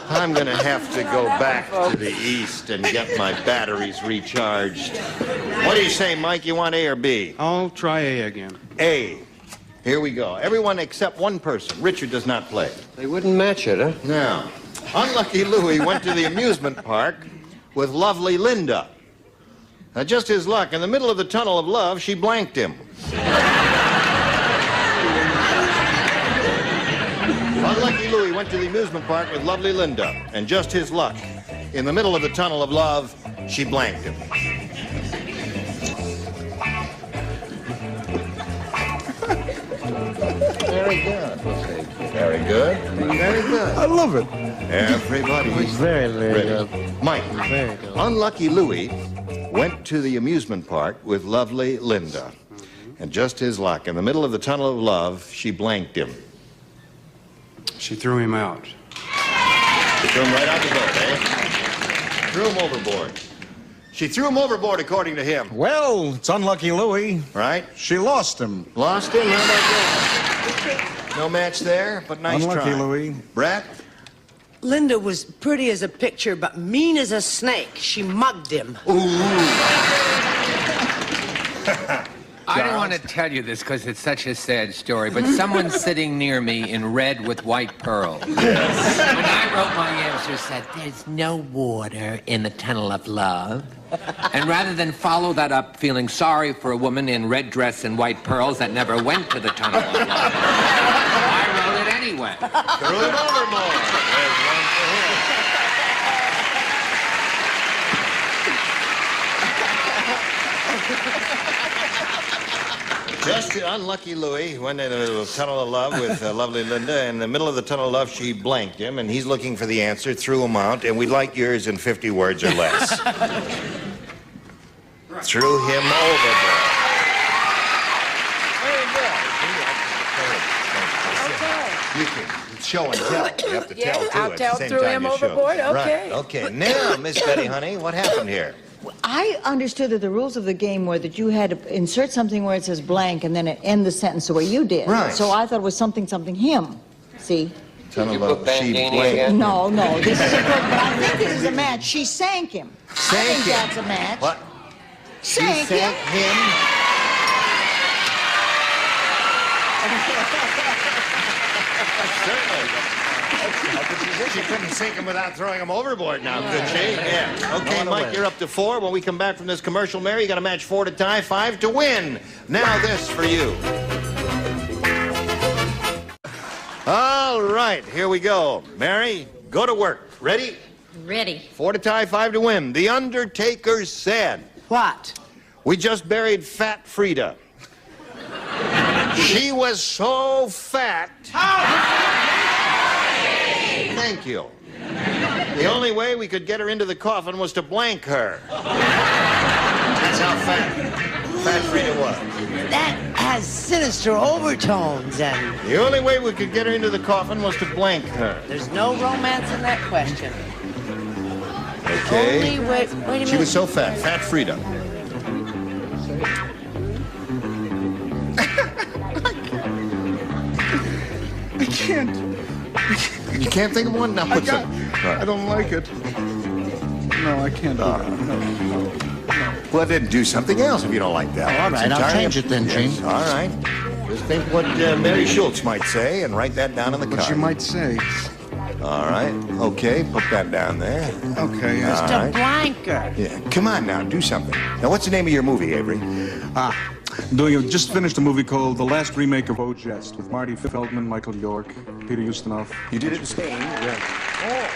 I'm going to have to go back to the east and get my batteries recharged. What do you say, Mike? You want A or B? I'll try A again. A. Here we go. Everyone except one person. Richard does not play. They wouldn't match it, huh? Now, Unlucky Louie went to the amusement park with lovely Linda. Now, just his luck, in the middle of the tunnel of love, she blanked him. Unlucky Louie went to the amusement park with lovely Linda, and just his luck, in the middle of the tunnel of love, she blanked him. Very good. Very good. Very good. I love it. Everybody's Very ready. good. Mike, Very good. Unlucky Louie went to the amusement park with lovely Linda. And just his luck, in the middle of the tunnel of love, she blanked him. She threw him out. She threw him right out the boat, eh? Threw him overboard. She threw him overboard, according to him. Well, it's unlucky Louie. Right? She lost him. Lost him? How about that? No match there, but nice Unlucky try. Louie. Brett? Linda was pretty as a picture, but mean as a snake. She mugged him. I don't want to tell you this because it's such a sad story, but someone sitting near me in red with white pearls. Yes. When I wrote my answer, said, "There's no water in the tunnel of love." And rather than follow that up feeling sorry for a woman in red dress and white pearls that never went to the tunnel of love, I wrote it anyway. Threw him overboard. There's one for him. Just unlucky Louie went into the tunnel of love with lovely Linda. In the middle of the tunnel of love, she blanked him, and he's looking for the answer, threw him out, and we'd like yours in 50 words or less. Threw him overboard. Very good. You can show and tell. You have to tell, too, I'll at tell the same threw time him you show. overboard, okay. Right, okay. Now, Miss Betty, honey, what happened here? I understood that the rules of the game were that you had to insert something where it says blank and then end the sentence the way you did. Right. So I thought it was something him. See? Tunnel of love, she blanked. No, this is a good, but I think this is a match. She sank him. Sank I think him. that's a match. What? Sank She sank him. She couldn't sink him without throwing him overboard now, could she? Yeah. Okay, Mike, you're up to 4. When we come back from this commercial, Mary, you got a match 4 to tie, 5 to win. Now this for you. All right, here we go. Mary, go to work. Ready? Ready. 4 to tie, 5 to win. The Undertaker said... What? We just buried Fat Frida. She was so fat... Thank you. The only way we could get her into the coffin was to blank her. That's how fat Frida was. That has sinister overtones, and The only way we could get her into the coffin was to blank her. there's no romance in that question. Okay. Only way... Wait a minute. She was so fat. Fat Frida. I can't. You can't think of one? Now put some. I don't like it. No, I can't do that. No. Well, then do something else if you don't like that. All right, I'll change it then, Gene. All right. Just think what Mary Schultz might say and write that down on the card. What she might say. All right. Okay, put that down there. Okay. All Mr. right. Blanker. Yeah. Come on now, do something. Now, what's the name of your movie, Avery? Just finished a movie called The Last Remake of O Jest with Marty Feldman, Michael York, Peter Ustinov. You did it in Spain? Yes. Oh,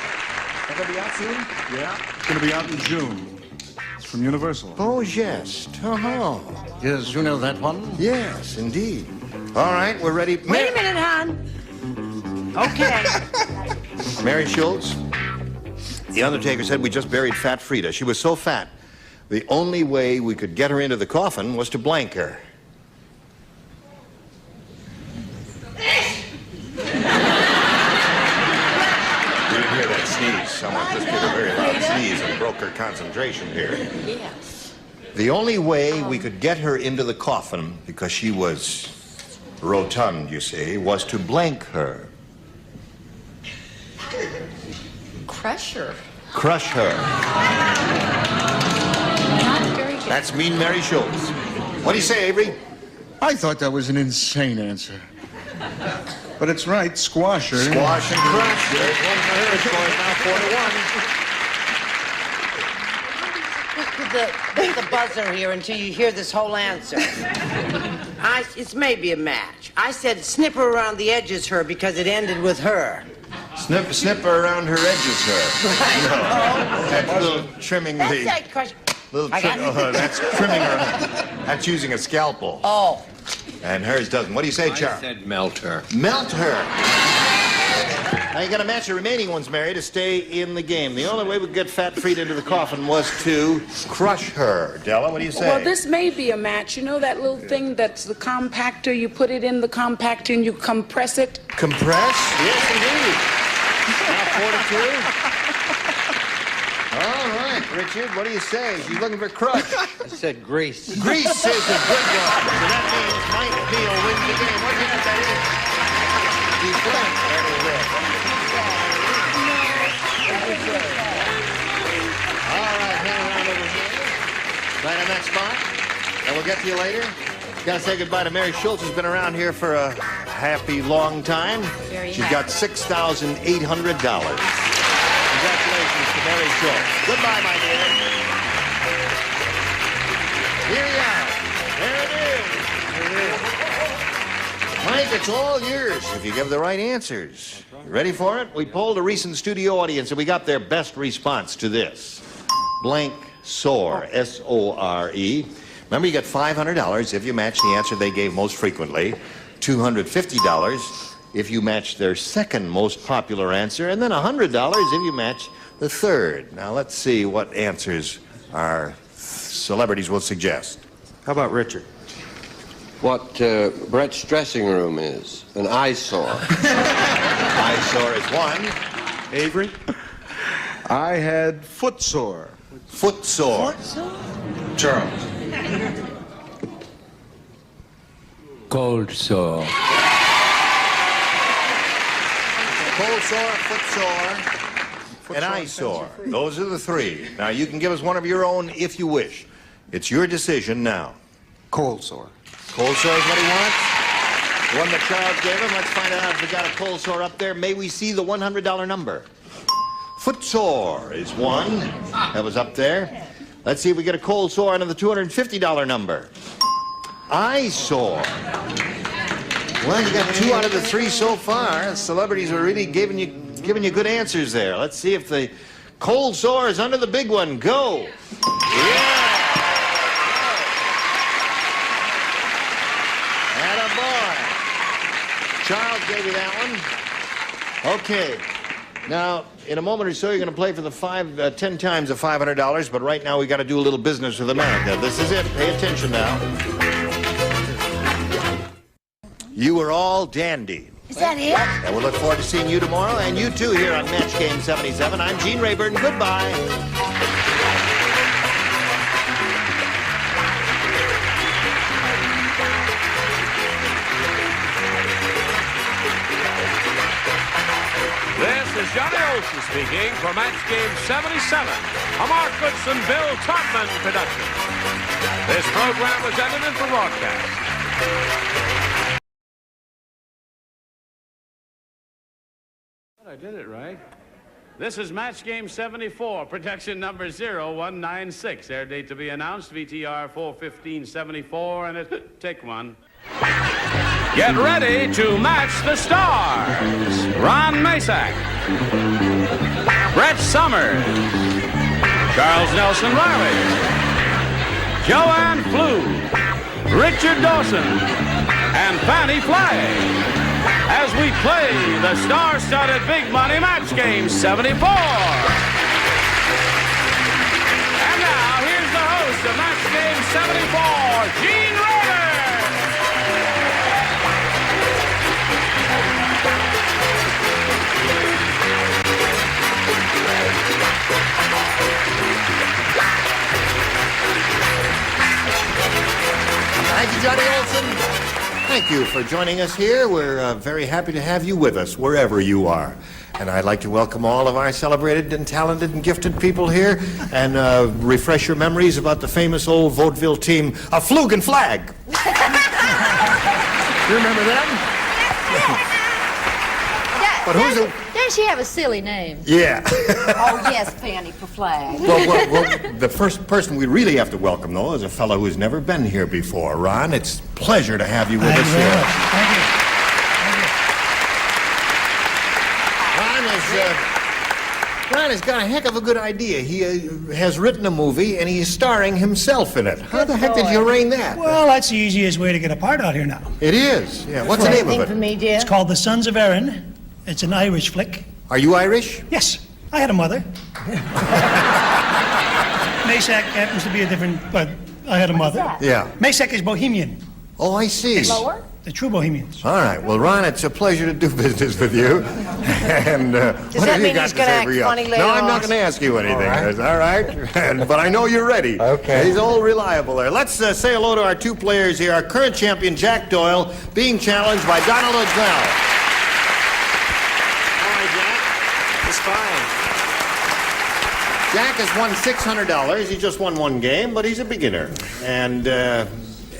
it's going to be out soon? Yeah. It's going to be out in June. It's from Universal. Oh, yes. Uh-huh. Yes, you know that one? Yes, indeed. All right, we're ready. Wait a minute, hon. Okay. Mary Schultz, the Undertaker said we just buried Fat Frida. She was so fat, the only way we could get her into the coffin was to blank her. You didn't hear that sneeze. Someone just did a very loud sneeze and broke her concentration here. Yes. The only way we could get her into the coffin, because she was rotund, you see, was to blank her. Crush her. Crush her. Not very good. That's Mean Mary Schultz. What do you say, Avery? I thought that was an insane answer. But it's right, squash her. Squash and crush. There's one for her. Score is now 4 to 1. Put the buzzer here until you hear this whole answer. It's maybe a match. I said snip her around the edges, her, because it ended with her. Snip her around her edges, her. No. That's a little trimming That's the... that question. That's trimming her. That's using a scalpel. Oh. And hers doesn't. What do you say, Charles? I said melt her. Melt her. Now you got to match the remaining ones, Mary, to stay in the game. The only way we could get Fat Frida into the coffin was to crush her. Della, what do you say? Well, this may be a match. You know that little thing that's the compactor? You put it in the compactor and you compress it. Compress? Yes, indeed. Now 4 to 2. All right. Richard. What do you say? She's looking for crush. I said Grease. Grease is a good one. So that means Mike Neal wins the game. What do you think that is? He's blank. That is it. All right, hang around over here. Right on that spot. And we'll get to you later. Gotta say goodbye to Mary Schultz, who's been around here for a happy long time. She's got $6,800. Congratulations to Mary Schultz. Goodbye, my dear. Here you are. There it is. Mike, it's all yours if you give the right answers. You ready for it? We polled a recent studio audience and we got their best response to this. Blank sore, S-O-R-E. Remember, you get $500 if you match the answer they gave most frequently, $250 if you match their second most popular answer, and then $100 if you match the third. Now, let's see what answers our celebrities will suggest. How about Richard? What Brett's dressing room is. An eyesore. Eyesore is one. Avery? I had footsore. Footsore. Charles. Cold sore. Cold sore, footsore, and eyesore. Those are the three. Now, you can give us one of your own if you wish. It's your decision now. Cold sore. Cold sore is what he wants? The one that Charles gave him. Let's find out if we got a cold sore up there. May we see the $100 number? Footsore is one. That was up there. Let's see if we get a cold sore under the $250 number. Eyesore. Well, you got 2 out of the 3 so far. Celebrities are really giving you good answers there. Let's see if the cold sore is under the big one. Go. Yeah. Attaboy. Charles gave you that one. Okay. Now, in a moment or so, you're going to play for the 10 times the $500, but right now we got to do a little business with America. This is it. Pay attention now. You were all dandy. Is that it? And we'll look forward to seeing you tomorrow, and you too here on Match Game 77. I'm Gene Rayburn. Goodbye. This is Johnny Olson speaking for Match Game 77, a Mark Goodson, Bill Todman production. This program was edited for broadcast. I did it right. This is Match Game 74, production number 0196. Air date to be announced, VTR 41574, and it take one. Get ready to match the stars. Ron Masak, Brett Summers, Charles Nelson Riley, Joanne Flew, Richard Dawson, and Fanny Flagg, as we play the star-studded Big Money Match Game 74. And now, here's the host of Match Game 74, Gene Rayburn. Thank you, Johnny Olson. Thank you for joining us here. We're very happy to have you with us wherever you are. And I'd like to welcome all of our celebrated and talented and gifted people here and refresh your memories about the famous old vaudeville team, A Flug and Flag. You remember them? But who's the... Doesn't she have a silly name? Yeah. Oh, yes, Fanny for Flag. Well, the first person we really have to welcome, though, is a fellow who's never been here before. Ron, it's a pleasure to have you with us here. Thank you. Ron has got a heck of a good idea. He has written a movie, and he's starring himself in it. How the heck did you arrange that? Well, that's the easiest way to get a part out here now. It is. Yeah. What's the name of it? For me, dear? It's called The Sons of Erin. It's an Irish flick. Are you Irish? Yes. I had a mother. Masak happens to be a different, but I had a mother. Yeah. Masak is Bohemian. Oh, I see. Lower? The true Bohemians. All right. Well, Ron, it's a pleasure to do business with you. And Does that mean he's going to act funny later No, I'm on? not going to ask you anything. All right? But I know you're ready. Okay. He's all reliable there. Let's say hello to our two players here. Our current champion, Jack Doyle, being challenged by Donald O'Donnell. All right, Jack. It's fine. Jack has won $600. He just won one game, but he's a beginner.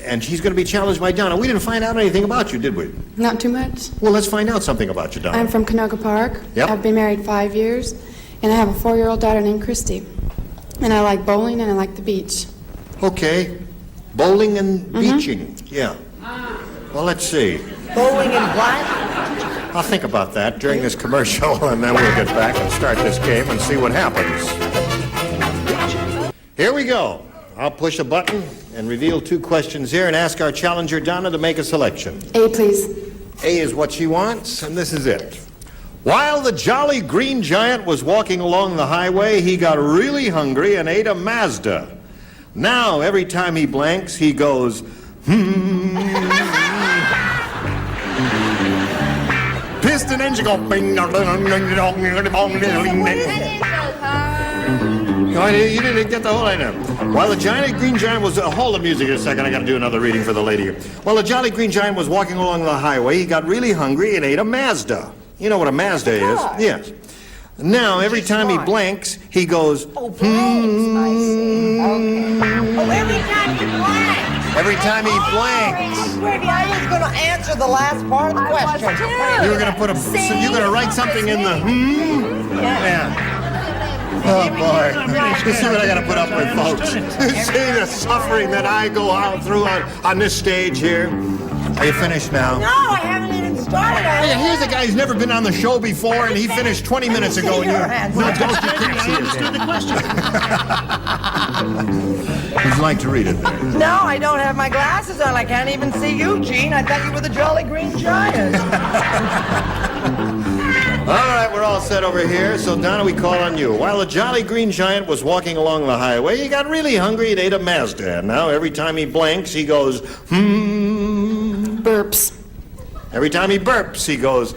And she's going to be challenged by Donna. We didn't find out anything about you, did we? Not too much. Well, let's find out something about you, Donna. I'm from Canoga Park. Yep. I've been married 5 years, and I have a 4-year-old daughter named Christy. And I like bowling and I like the beach. Okay. Bowling and beaching. Yeah. Well, let's see. Bowling and what? I'll think about that during this commercial, and then we'll get back and start this game and see what happens. Here we go. I'll push a button and reveal 2 questions here and ask our challenger, Donna, to make a selection. A, please. A is what she wants, and this is it. While the Jolly Green Giant was walking along the highway, he got really hungry and ate a Mazda. Now, every time he blanks, he goes, piston engine go, bing, you didn't get the whole item. While the Green Giant was... hold the music a second. I got to do another reading for the lady. While the Jolly Green Giant was walking along the highway, he got really hungry and ate a Mazda. You know what a Mazda is? Yes. Now, every time he blanks, he goes... Oh, blanks, I see. Okay. Oh, every time he blanks. Every time he blanks. I was going to answer the last part of the question. You were going to put a... So you're going to write something in the... Yeah. Oh, boy. You see what I got to put up with, folks. You see the suffering that I go out through on this stage here. Are you finished now? No, I haven't even started. Hey, here's a guy who's never been on the show before, and he finished 20 minutes ago. And you understood the question. Would you like to read it? No, I don't have my glasses on. I can't even see you, Gene. I thought you were the Jolly Green Giant. All right, we're all set over here. So, Donna, we call on you. While the Jolly Green Giant was walking along the highway, he got really hungry and ate a Mazda. And now, every time he blanks, he goes, Burps. Every time he burps, he goes,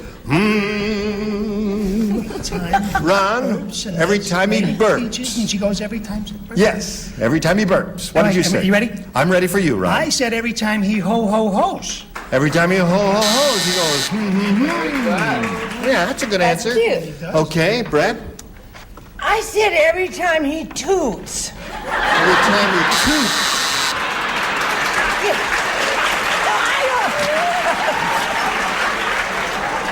Ron, every time he burps. And she goes every time she burps? Yes, every time he burps. What did you say? You ready? I'm ready for you, Ron. I said every time he ho-ho-hos. Every time he ho-ho-hos, he goes, Yeah, that's a good answer. Cute. Okay, Brett? I said every time he toots. Every time he toots.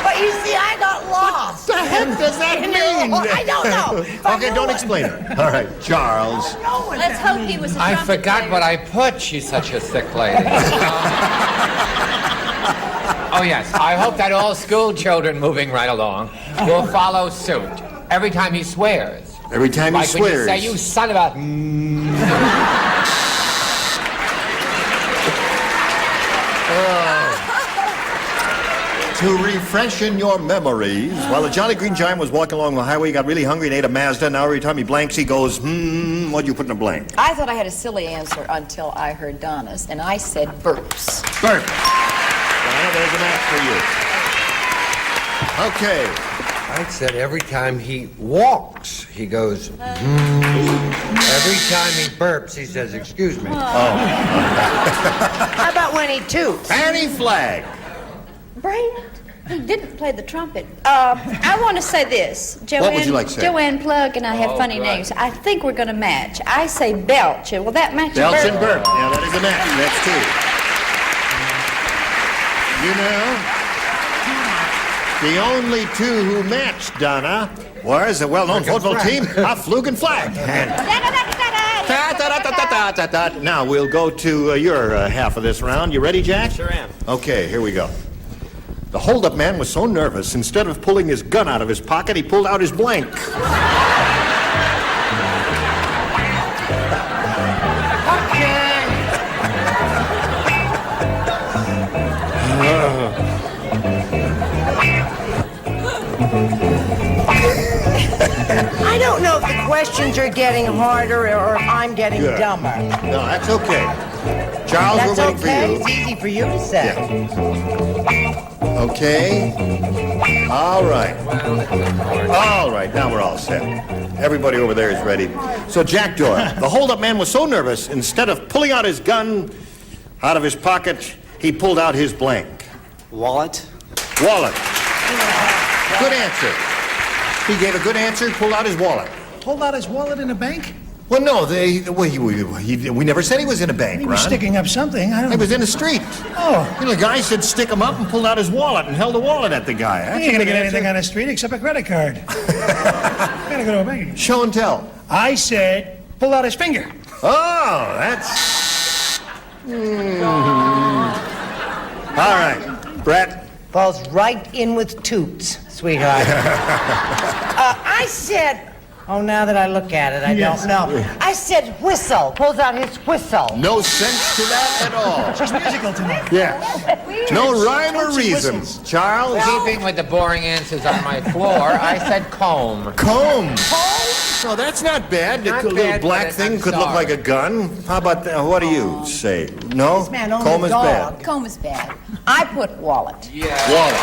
But you see, I got lost. What the heck does that mean? I don't know. Okay, don't explain it. All right, Charles. Let's hope he was a I trumpet forgot player. what I put. She's such a thick lady. Oh, yes. I hope that all school children moving right along will follow suit. Every time he swears. Every time he like when you swears. say, you son of a... To refreshen your memories, while the Jolly Green Giant was walking along the highway, he got really hungry and ate a Mazda. Now every time he blanks, he goes, what'd you put in a blank? I thought I had a silly answer until I heard Donna's, and I said burps. Burp. Donna, there's an act for you. Okay. I said every time he walks, he goes, Every time he burps, he says, excuse me. How about when he toots? Annie Flagg. Brand, he didn't play the trumpet. I want to say this. Joanne, What would you like to say? Joanne Plug and I have funny good. names. I think we're going to match. I say belch. Will that match? Belch burp? and burp. Yeah, that is a match. That's two. You know, the only two who matched Donna was the well-known football team of Flug and Flag. Now we'll go to your half of this round. You ready, Jack? Sure am. Okay, here we go. The hold-up man was so nervous, instead of pulling his gun out of his pocket, he pulled out his blank. I don't know if the questions are getting harder or if I'm getting dumber. No, that's okay. Charles, That's we're waiting okay. for you. It's easy for you to say. Okay. All right. All right, now we're all set. Everybody over there is ready. So, Jack Doyle, the hold-up man was so nervous, instead of pulling out his gun out of his pocket, he pulled out his blank. Wallet? Wallet. Good answer. He gave a good answer, he pulled out his wallet. Pulled out his wallet in a bank? Well, no, we never said he was in a bank, He was Ron. sticking up something. I don't He was in the street. Oh. You know, the guy said stick him up and pulled out his wallet and held the wallet at the guy. You ain't gonna get anything on the street except a credit card. Gotta go to a bank. Show and tell. I said, pull out his finger. Oh, that's... All right, Brett. Falls right in with toots, sweetheart. I said... Oh, now that I look at it, I Yes. don't know. I said whistle. Pulls out his whistle. No sense to that at all. She's musical tonight. Yeah. No rhyme or reason. Charles? Keeping with the boring answers on my floor, I said comb. Comb. No, that's not bad. Not The little bad, black but thing I'm could look sorry. like a gun. How about that? What do you say? No? This man owned Comb a is dog. bad. Comb is bad. I put wallet. Wallet.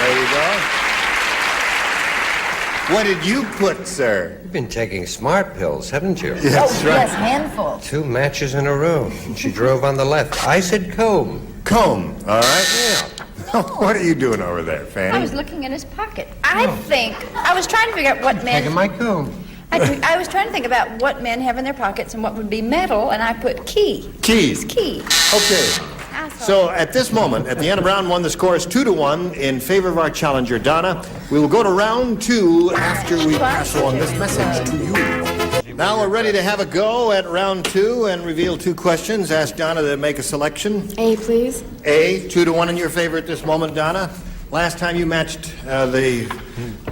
There you go. What did you put, sir? You've been taking smart pills, haven't you? That's right. Yes, handful. 2 matches in a row. She drove on the left. I said comb. Comb, all right? Yeah. What are you doing over there, Fanny? I was looking in his pocket. I was trying to figure out what men... Taking my comb. I was trying to think about what men have in their pockets and what would be metal, and I put key. Keys. Key. Okay. So at this moment, at the end of round one, the score is 2-1 in favor of our challenger, Donna. We will go to round two after we pass on this message to you. Now we're ready to have a go at round two and reveal 2 questions. Ask Donna to make a selection. A, please. A, 2-1 in your favor at this moment, Donna. Last time you matched the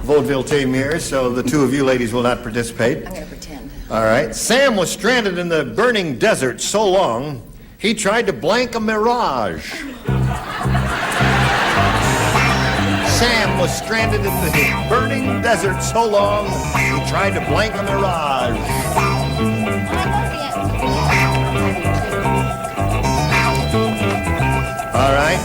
vaudeville team here, so the 2 of you ladies will not participate. I'm going to pretend. All right. Sam was stranded in the burning desert so long, he tried to blank a mirage. Sam was stranded in the burning desert so long, he tried to blank a mirage. All right.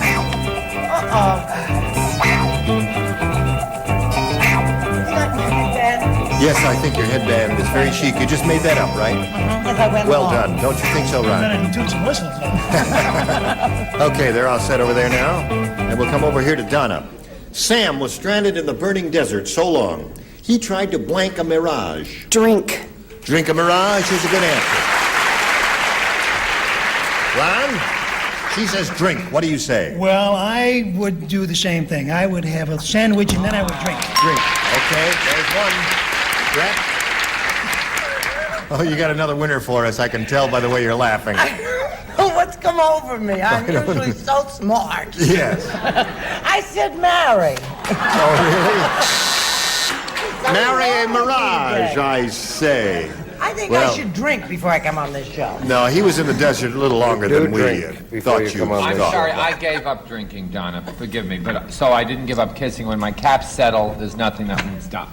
Yes, I think your headband is very chic. You just made that up, right? Yes, I went Well along. done. Don't you think so, Ron? Better than toots and whistles. Okay, they're all set over there now. And we'll come over here to Donna. Sam was stranded in the burning desert so long, he tried to blank a mirage. Drink. Drink a mirage is a good answer. Ron? She says drink. What do you say? Well, I would do the same thing. I would have a sandwich and then I would drink. Drink. Okay, there's one. Brett? Oh, you got another winner for us. I can tell by the way you're laughing. What's come over me? I'm usually so smart. Yes. I said marry. Oh, really? Marry a mirage, I say. I think Well- I should drink before I come on this show. No, he was in the desert a little longer Do than we drink before thought you you come on I'm the sorry, I gave up drinking, Donna. Forgive me, but so I didn't give up kissing. When my caps settle, there's nothing that won't stop.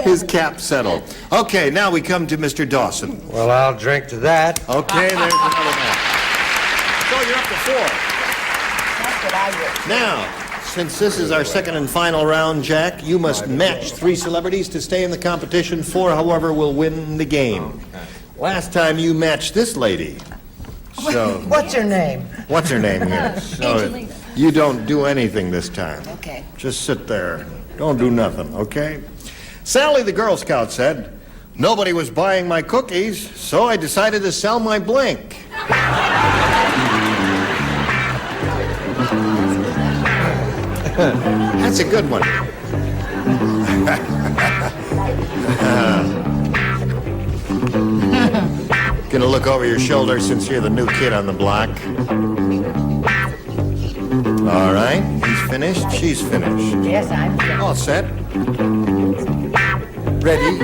His cap settled. Okay, now we come to Mr. Dawson. Well, I'll drink to that. Okay, there's another match. So you're up to 4. That's what I would. Now, since this is our second and final round, Jack, you must match 3 celebrities to stay in the competition. 4, however, will win the game. Last time you matched this lady. So, What's her name? what's her name here? So, Angelina. you don't do anything this time. Okay. Just sit there. Don't do nothing, okay? Sally the Girl Scout said, "Nobody was buying my cookies, so I decided to sell my blank." That's a good one. Gonna look over your shoulder since you're the new kid on the block. All right, he's finished, she's finished. Yes, I'm finished. All set. Ready?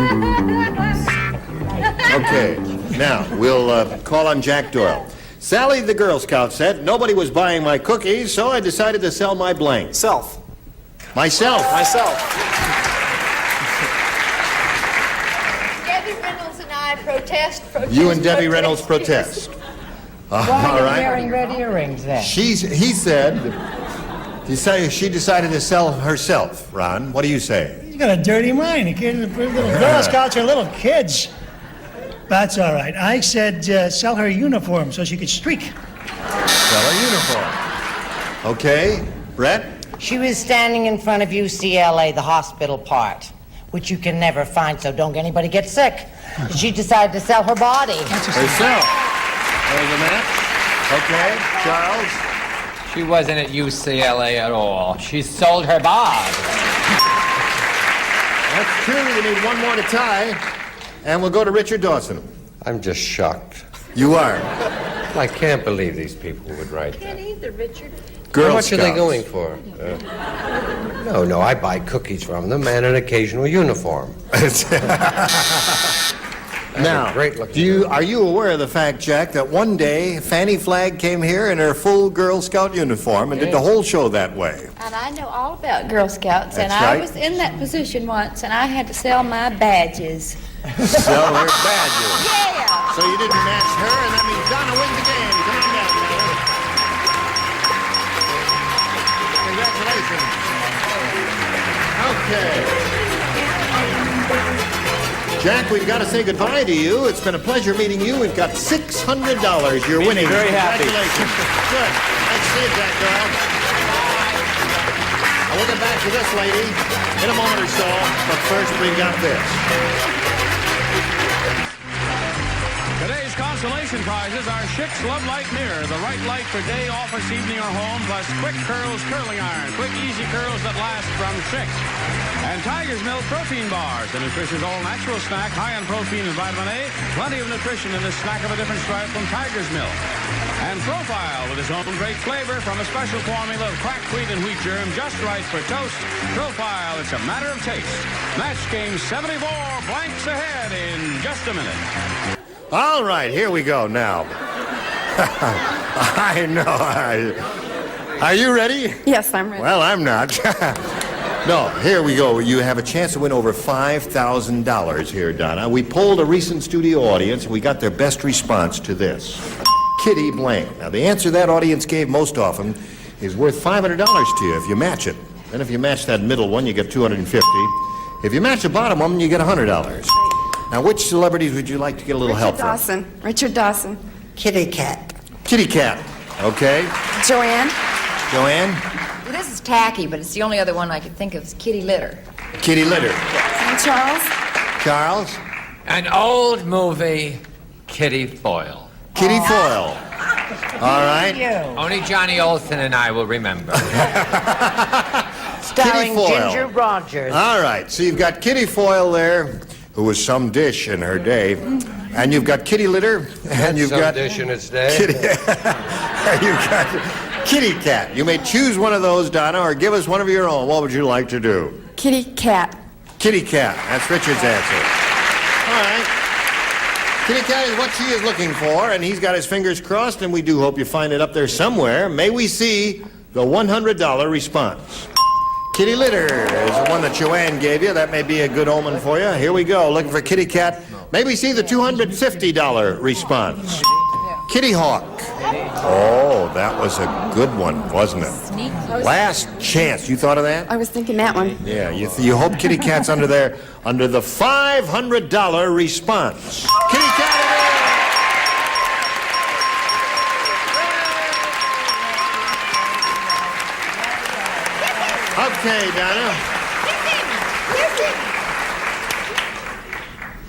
Okay, now we'll call on Jack Doyle. Sally the Girl Scout said, "Nobody was buying my cookies, so I decided to sell my blank." Self. Myself. Myself. Debbie Reynolds and I Protest. You and Debbie Reynolds protest. Why All are you right. wearing red earrings then? He said she decided to sell herself, Ron. What do you say? He's got a dirty mind. The little Girl Scouts are little kids. That's all right. I said sell her uniform so she could streak. Sell her uniform. Okay. Brett? She was standing in front of UCLA, the hospital part, which you can never find, so don't anybody get sick. She decided to sell her body. Herself. There's a match. Okay. Charles? She wasn't at UCLA at all. She sold her body. That's true. You need one more to tie. And we'll go to Richard Dawson. I'm just shocked. You are? I can't believe these people would write that. Can't either, Richard. Girl How much are they Scouts. going for? No, I buy cookies from them and an occasional uniform. Now, are you aware of the fact, Jack, that one day Fanny Flagg came here in her full Girl Scout uniform and did the whole show that way? And I know all about Girl Scouts, and That's I right. was in that position once, and I had to sell my badges. Sell her badges. Yeah. So you didn't match her, and that means Donna wins again. Come on down, Donna. Congratulations. Okay. Jack, we've got to say goodbye to you. It's been a pleasure meeting you. We've got $600. You're winning. very happy. Congratulations. Good. Let's see it, Jack girl. We'll get back to this lady in a moment or so, but first we've got this. Today's consolation prizes are Schick's Love Light Mirror, the right light for day, office, evening, or home, plus Quick Curls Curling Iron, quick, easy curls that last from Schick. And Tiger's Milk Protein Bars, the nutritious all-natural snack, high in protein and vitamin A, plenty of nutrition in this snack of a different stripe from Tiger's Milk. And Profile, with his own great flavor from a special formula of cracked wheat and wheat germ, just right for toast. Profile, it's a matter of taste. Match game 74, blanks ahead in just a minute. All right, here we go now. I know. Are you ready? Yes, I'm ready. Well, I'm not. No, here we go. You have a chance to win over $5,000 here, Donna. We polled a recent studio audience, and we got their best response to this. Kitty blank. Now, the answer that audience gave most often is worth $500 to you if you match it. Then if you match that middle one, you get $250. If you match the bottom one, you get $100. Now, which celebrities would you like to get a little help from? Richard Dawson. Kitty Cat. Kitty Cat. Okay. Joanne. Joanne? Well, this is tacky, but it's the only other one I could think of is Kitty Litter. Kitty Litter. And Charles. Charles? An old movie, Kitty Foyle. Kitty Foyle. All right. Only Johnny Olsen and I will remember. Starring Kitty Foyle. Ginger Rogers. All right, so you've got Kitty Foyle there, who was some dish in her day, and you've got Kitty Litter, and you've Some got dish in its day. Kitty, you've got Kitty Cat. You may choose one of those, Donna, or give us one of your own. What would you like to do? Kitty Cat. Kitty Cat. That's Richard's answer. All right. Kitty Cat is what she is looking for, and he's got his fingers crossed, and we do hope you find it up there somewhere. May we see the $100 response. Kitty Litter is the one that Joanne gave you. That may be a good omen for you. Here we go, looking for Kitty Cat. May we see the $250 response. Kitty Hawk. Oh, that was a good one, wasn't it? Last chance. You thought of that? I was thinking that one. Yeah, you hope Kitty Cat's under there, under the $500 response. Kitty Cat it is! Okay, Donna.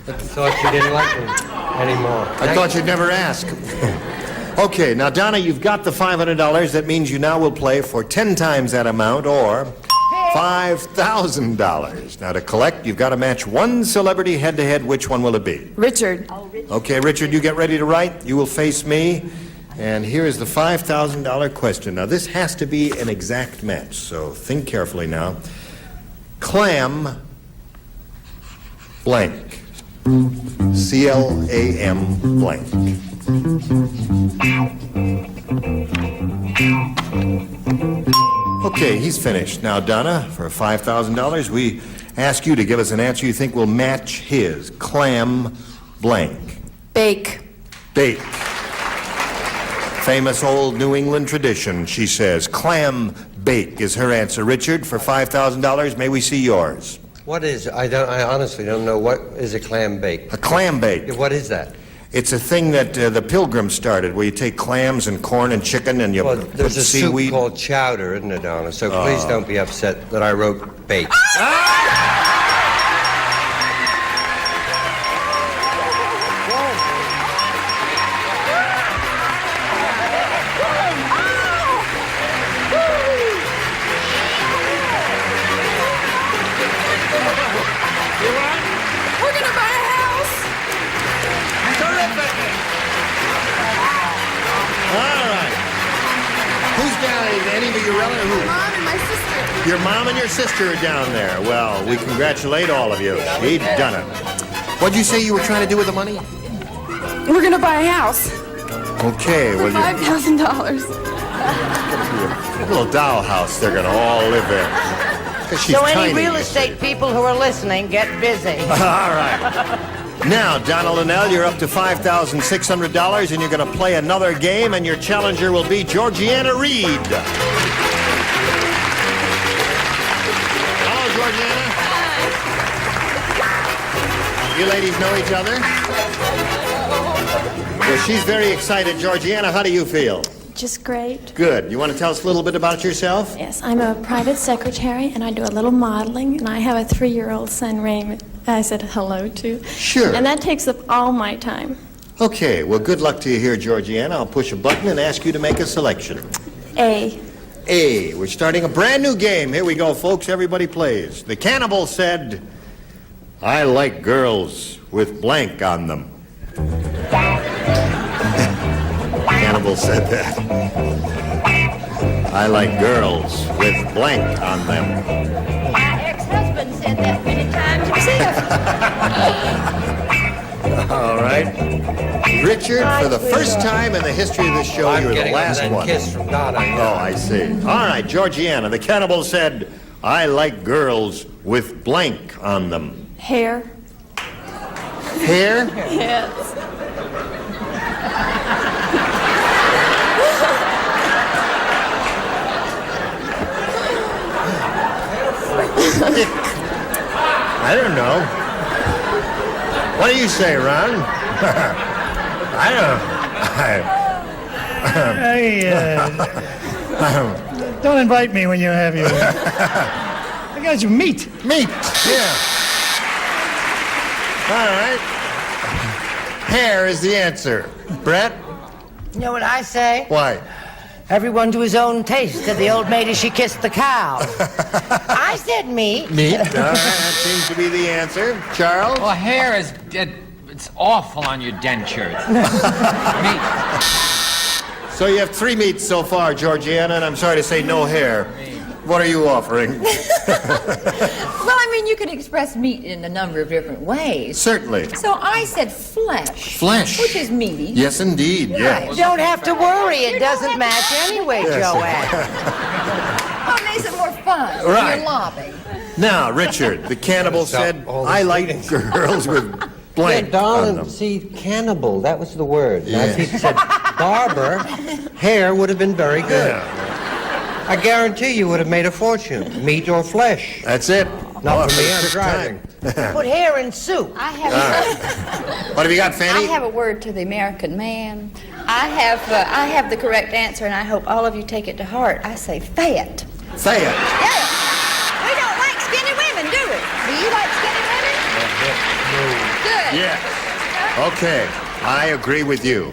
I thought you didn't like me anymore. I thought you'd never ask. Okay, now, Donna, you've got the $500. That means you now will play for 10 times that amount, or $5,000. Now, to collect, you've got to match one celebrity head-to-head. Which one will it be? Richard. Okay, Richard, you get ready to write. You will face me. And here is the $5,000 question. Now, this has to be an exact match, so think carefully now. Clam blank. C-L-A-M blank. Okay, he's finished. Now, Donna, for $5,000, we ask you to give us an answer you think will match his. Clam blank. Bake. Bake. Famous old New England tradition, she says. Clam bake is her answer. Richard, for $5,000, may we see yours? What is, I honestly don't know, what is a clam bake? A clam bake. What is that? It's a thing that the Pilgrims started, where you take clams and corn and chicken and you put There's a seaweed. soup called chowder, isn't it, Donna? So please don't be upset that I wrote bake. We're gonna buy a house. Terrific! All right. Who's down? Any of your relatives? Who? Mom and my sister. Your mom and your sister are down there. Well, we congratulate all of you. You've done it. What'd you say you were trying to do with the money? We're gonna buy a house. Okay, For well, you $5,000. little dollhouse they're gonna all live in. 'Cause she's So any tiny, real you estate people who are listening, get busy. All right. Now, Donna Linnell, you're up to $5,600, and you're going to play another game, and your challenger will be Georgiana Reed. Hello, Georgiana. You ladies know each other? Well, she's very excited. Georgiana, how do you feel? Just great. Good. You want to tell us a little bit about yourself? Yes, I'm a private secretary, and I do a little modeling, and I have a 3-year-old son, Raymond, I said hello to. Sure. And that takes up all my time. Okay, well, good luck to you here, Georgiana. I'll push a button and ask you to make a selection. A. A. We're starting a brand new game. Here we go, folks. Everybody plays. The cannibal said, I like girls with blank on them. Cannibal said that. I like girls with blank on them. My ex-husband said that many times himself. All right. Richard, for the first time in the history of this show, I'm you're the getting last that one. kiss from Donna. Oh, I see. All right, Georgiana. The cannibal said, I like girls with blank on them. Hair. Hair? Yes. I don't know. What do you say, Ron? I don't. Don't invite me when you have your... I got you meat. Meat, yeah. All right. Hair is the answer. Brett? You know what I say? Why? Everyone to his own taste, said the old maid as she kissed the cow. I said meat. Meat. All right, that seems to be the answer. Charles? Well, hair is... it's awful on your dentures. Meat. So you have 3 meats so far, Georgiana, and I'm sorry to say no hair. What are you offering? Well, I mean, you can express meat in a number of different ways. Certainly. So I said flesh. Flesh. Which is meaty. Yes, indeed, yes. Don't have to worry, it doesn't match anyway, Yes. Joanne. Well, it makes it more fun. Right. You're lobbing. Now, Richard, the cannibal said, I like girls with blank Yeah, on darling, them. see, cannibal, that was the word. Now, if Yes. he'd said barber, hair would have been very good. I guarantee you would have made a fortune, meat or flesh. That's it. Not for me, I'm driving. Put hair in soup. I have, What have you got, I Fanny? have a word to the American man. I have the correct answer, and I hope all of you take it to heart. I say fat. Say it. Yeah. We don't like skinny women, do we? Do you like skinny women? Good. Yes. Okay, I agree with you.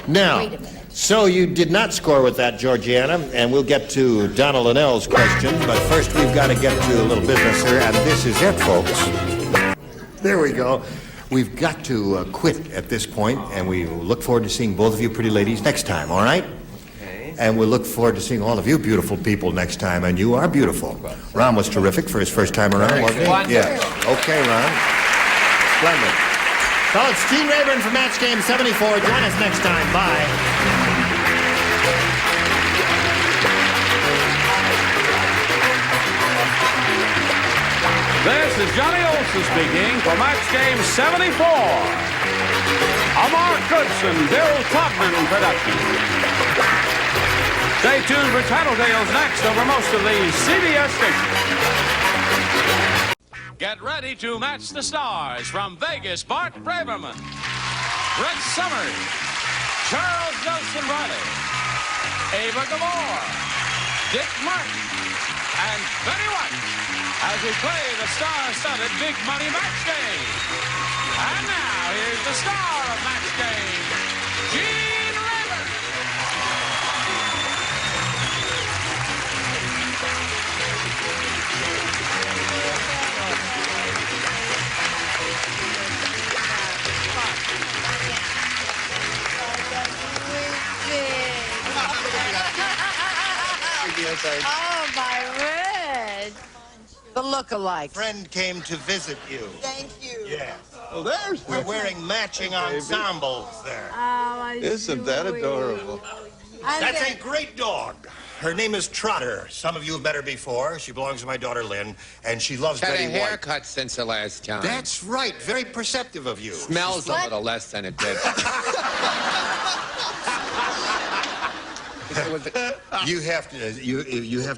Now, Wait a minute. so you did not score with that, Georgiana, and we'll get to Donna Linnell's question, but first we've got to get to a little business here, and this is it, folks. There we go. We've got to quit at this point, and we look forward to seeing both of you pretty ladies next time, all right? Okay. And we'll look forward to seeing all of you beautiful people next time, and you are beautiful. Ron was terrific for his first time around, wasn't he? Yeah. Okay, Ron. Splendid. So it's Gene Rayburn from Match Game 74. Join us next time. Bye. This is Johnny Olson speaking for Match Game 74. Mark Goodson, Bill Todman production. Stay tuned for Tattletales next over most of the CBS stations. Get ready to match the stars from Vegas. Bart Braverman, Brett Summers, Charles Nelson Riley, Ava Gabor, Dick Martin, and Betty White as we play the star-studded Big Money Match Game. And now, here's the star of Match Game, Gene Rayburn. Oh, my word. The look-alike. Friend came to visit you. Thank you. Yeah. Well, there's We're wearing matching ensembles there. Isn't that adorable? That's a great dog. Her name is Trotter. Some of you have met her before. She belongs to my daughter Lynn, and she loves Had Betty a White. haircut since the last time. That's right. Very perceptive of you. Smells a little less than it did. You have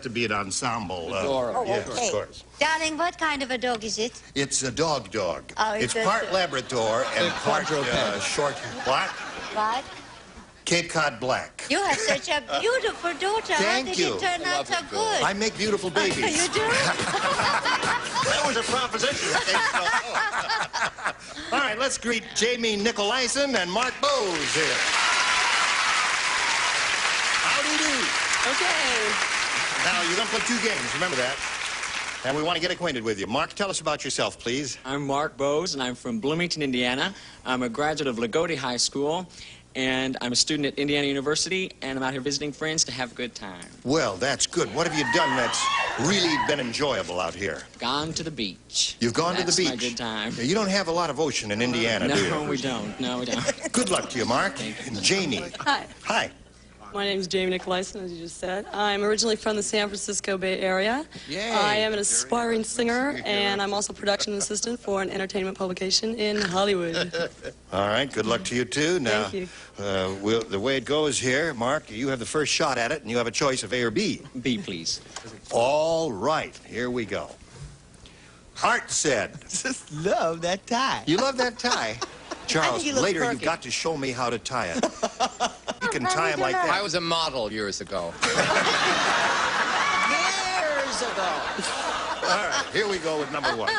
to be an ensemble. Adorable. Yes, of course. Darling, what kind of a dog is it? It's a dog. Oh, It's part Labrador and part short. What? What? Cape Cod Black. You have such a beautiful daughter. Thank How did you. it turn out so good? I make beautiful babies. You do? That was a proposition. All right, let's greet Jamie Nicolaisen and Mark Bowes here. How do you do? Okay. Now, you're going to play 2 games, remember that. And we want to get acquainted with you. Mark, tell us about yourself, please. I'm Mark Bowes, and I'm from Bloomington, Indiana. I'm a graduate of Lagodi High School, and I'm a student at Indiana University, and I'm out here visiting friends to have a good time. Well, that's good. What have you done that's really been enjoyable out here? Gone to the beach. You've gone That's to the beach? my good time. You don't have a lot of ocean in Indiana, do you? No, we don't. No, we don't. Good luck to you, Mark. And Jamie. Hi. Hi. My name is Jamie Nicolaisen, as you just said. I'm originally from the San Francisco Bay Area. Yay. I am an aspiring singer, and I'm also production assistant for an entertainment publication in Hollywood. All right, good luck to you, too. Now, Thank the way it goes here, Mark, you have the first shot at it, and you have a choice of A or B. B, please. All right, here we go. Art said. Just love that tie. You love that tie? Charles, you look later perfect. you've got to show me how to tie it. You can tie them like I that. was a model years ago. Years ago. All right, here we go with number 1.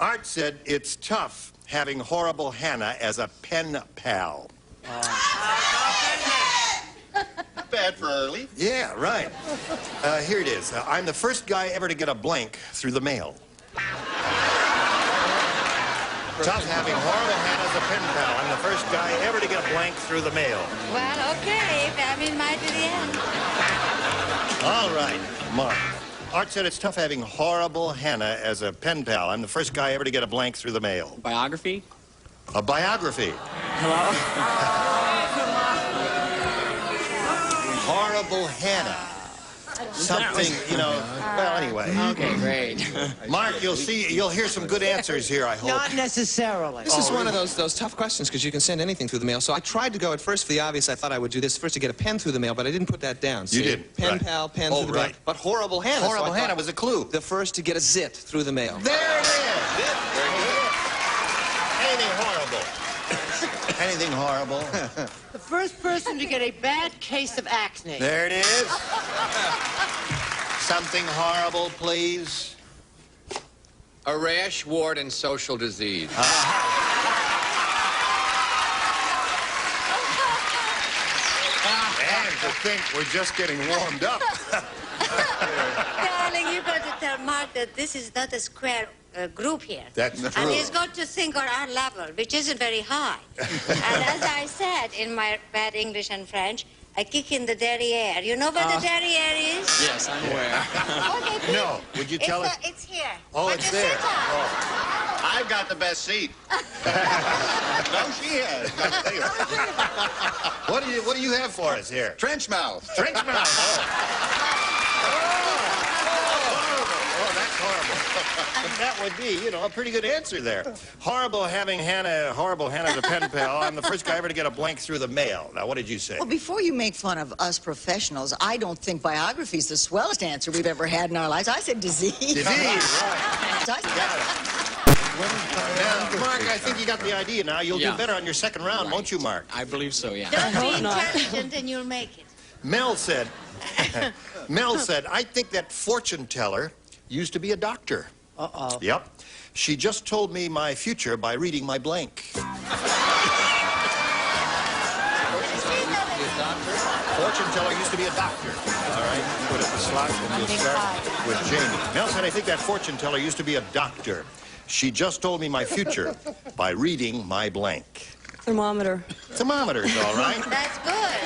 Art said it's tough having Horrible Hannah as a pen pal. Bad for early. Yeah, right. Here it is. I'm the first guy ever to get a blank through the mail. Tough having Horrible Hannah as a pen pal. I'm the first guy ever to get a blank through the mail. Well, okay. Family might to the end. All right, Mark. Art said it's tough having Horrible Hannah as a pen pal. I'm the first guy ever to get a blank through the mail. Biography? A biography. Hello? Horrible Hannah. Something, you know, well, anyway. Okay, great. Mark, you'll hear some good answers here, I hope. Not necessarily. This is one of those tough questions because you can send anything through the mail. So I tried to go at first for the obvious. I thought I would do this first to get a pen through the mail, but I didn't put that down. You didn't? Pen Right. pal, pen Oh, through the right. mail. But Horrible Hannah. Horrible so I Hannah thought was a clue. The first to get a zit through the mail. There it is. Anything horrible. Anything horrible. The first person to get a bad case of acne. There it is. Something horrible, please. A rash, wart, and social disease. And to think we're just getting warmed up. Darling, you got to tell Mark that this is not a square group here. That's true. And he's got to think on our level, which isn't very high. And as I said in my bad English and French, I kick in the derriere. You know where the derriere is? Yes, I'm aware. Okay, please. No, would you tell us? It's here. Oh, But it's the there. sit-up. Oh. I've got the best seat. No, she has. What do you have for us here? Trench mouth. Trench mouth. Oh, that's horrible. But that would be, you know, a pretty good answer there. Horrible having Hannah as a pen pal. I'm the first guy ever to get a blank through the mail. Now, what did you say? Well, before you make fun of us professionals, I don't think biography's the swellest answer we've ever had in our lives. I said disease. Disease, right. Got it. Now, Mark, I think you got the idea now. You'll do better on your second round, won't you, Mark? I believe so, yeah. Don't be intelligent and you'll make it. Mel said, I think that fortune teller used to be a doctor. Uh-oh. Yep. She just told me my future by reading my blank. Fortune teller used to be a doctor. All right, put it in the slot and we'll start with Jamie. Mel said, I think that fortune teller used to be a doctor. She just told me my future by reading my blank. Thermometer. Thermometer's all right. That's good.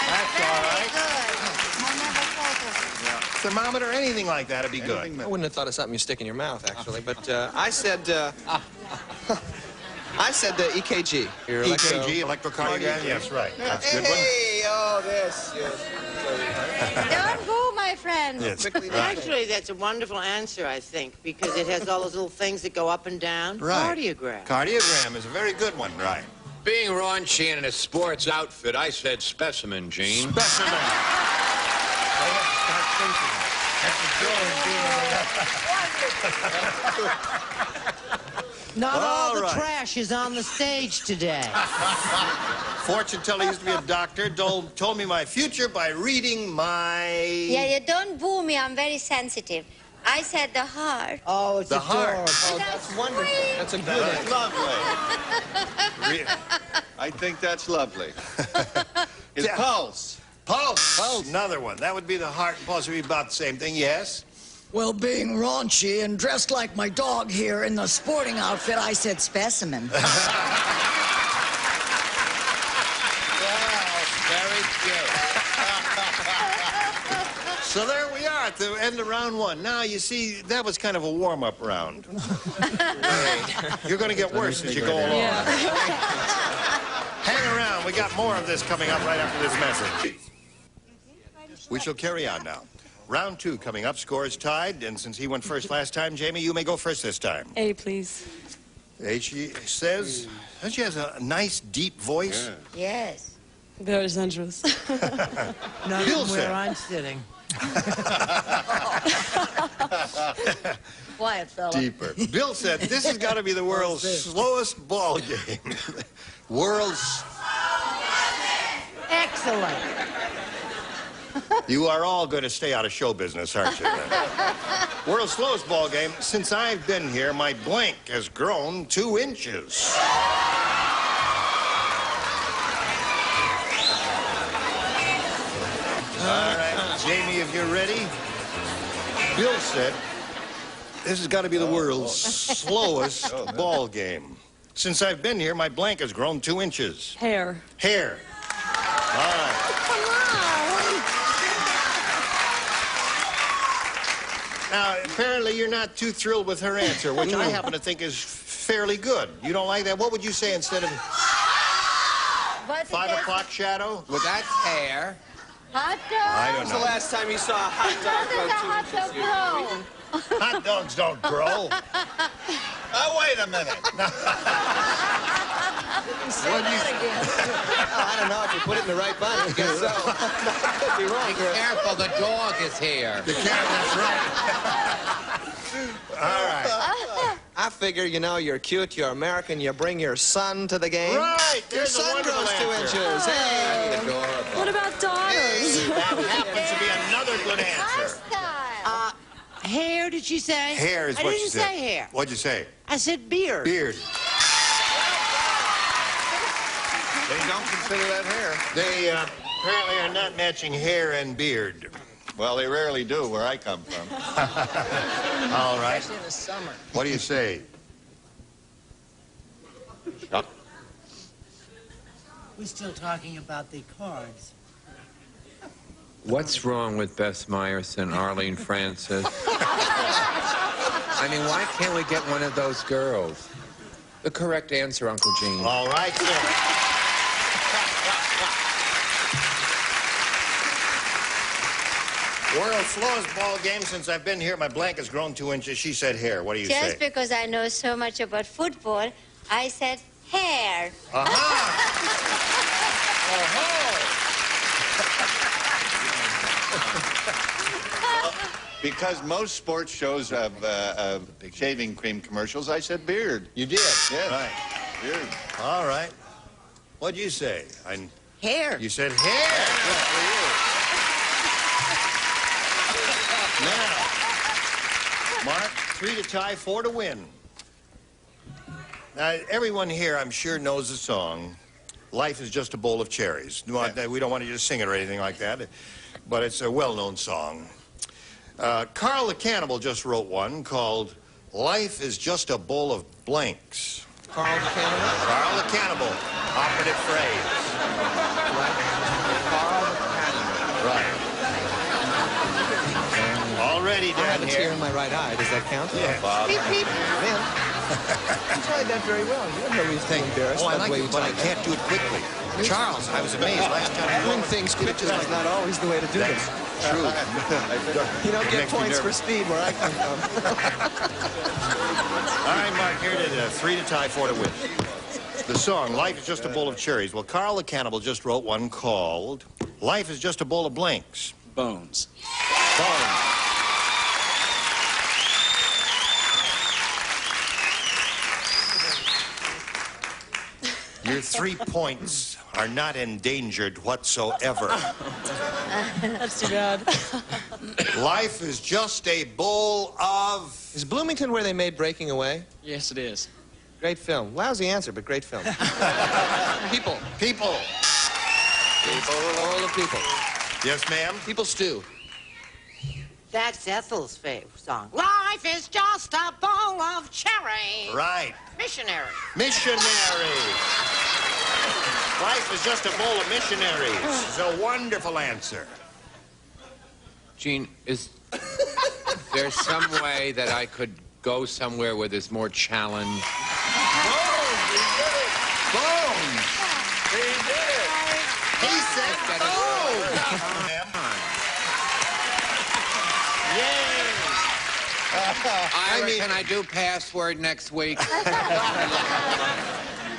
That's all right. good. Thermometer, anything like that would be good. I wouldn't have thought of something you stick in your mouth, actually, but I said the EKG. Your EKG, electrocardiogram, yes, right. That's a good one. Hey, oh, this. Don't boo, my friend. Yes. Actually, that's a wonderful answer, I think, because it has all those little things that go up and down. Right. Cardiogram. Cardiogram is a very good one, right. Being raunchy and in a sports outfit, I said specimen, Gene. Specimen. Not all the right. trash is on the stage today. Fortune teller used to be a doctor, told me my future by reading my... Yeah, you don't boo me. I'm very sensitive. I said the heart. Oh, it's The adorable. heart. Oh, that's wonderful. That's a good That's lovely. Re- I think that's lovely. His pulse. Pulse. Another one. That would be the heart and pulse. Would be about the same thing, yes? Well, being raunchy and dressed like my dog here in the sporting outfit, I said specimen. Very cute. So there we are at the end of round one. Now, you see, that was kind of a warm-up round. You're going to get worse as you go along. Hang around. We got more of this coming up right after this message. We shall carry on now. Round two coming up. Scores tied. And since he went first last time, Jamie, you may go first this time. A, please. She says, she has a nice, deep voice. Yes. Very sensuous. Not Bill even said. where I'm sitting. Quiet, fella. Deeper. Bill said, this has got to be the world's slowest ball game. World's... Excellent. You are all going to stay out of show business, aren't you? World's slowest ball game. Since I've been here, my blank has grown 2 inches. All right, Jamie, if you're ready. Bill said, this has got to be the world's slowest ball game. Since I've been here, my blank has grown 2 inches. Hair. Hair. All right. Now, apparently you're not too thrilled with her answer, which I happen to think is fairly good. You don't like that? What would you say instead of 5 o'clock shadow? Well, that's hair. Hot dog. I When don't was the know. last time you saw a hot dog How does a hot grow 2 inches? dog grow? Hot dogs don't grow. Oh, wait a minute. Say that again. I don't know. If you put it in the right bun, I guess so. Could be wrong. Be careful, the dog is here. The camera's right. All right. I figure, you know, you're cute, you're American, you bring your son to the game. Right. Your There's a son wonderful grows 2 answer. inches. Hey. What about daughters? That happens to be another good answer. Hair, did she say? Hair is I what didn't you said. say hair. What'd you say? I said beard. Beard. They don't consider that hair. They apparently are not matching hair and beard. Well, they rarely do where I come from. All right. Especially in the summer. What do you say? We're still talking about the cards. What's wrong with Bess Myers and Arlene Francis? I mean, why can't we get one of those girls? The correct answer, Uncle Gene. All right, sir. world's slowest ball game since I've been here. My blank has grown 2 inches. She said hair. What do you say? Just because I know so much about football, I said hair. Because most sports shows have shaving cream commercials, I said beard. You did? Yes. Right. Beard. All right. What'd you say? Hair. You said hair. Good for you. Now, Mark, 3 to tie, 4 to win. Now, everyone here, I'm sure, knows the song, Life is Just a Bowl of Cherries. We don't want you to sing it or anything like that, but it's a well-known song. Carl the Cannibal just wrote one called Life is Just a Bowl of Blanks. Carl the Cannibal? Carl the Cannibal. Operative phrase. Carl the Cannibal. Right. Already I down have a tear here. in my right eye. Does that count? Yeah. Beep, beep. Man, you tried that very well. You have no reason to be embarrassed. Oh, I by the like way it, you but I tried can't do it quickly. Charles, I was amazed last time. Doing things quickly is not always the way to do them. True. You don't get points for speed where I come from. All right, Mark, here it is. 3 to tie, 4 to win. The song, Life is Just a Bowl of Cherries. Well, Carl the Cannibal just wrote one called Life is Just a Bowl of Blanks. Bones. Bones. Your 3 points are not endangered whatsoever. That's too bad. Life is just a bowl of... Is Bloomington where they made Breaking Away? Yes, it is. Great film. Lousy answer, but great film. People. People. People. All of people. Yes, ma'am? People stew. That's Ethel's favorite song. Life is just a bowl of cherries. Right. Missionary. Missionary. Life is just a bowl of missionaries. It's a wonderful answer. Gene, is there some way that I could go somewhere where there's more challenge? Bones! He did it! Bones! He did it! He said bones! Ira, can I do password next week?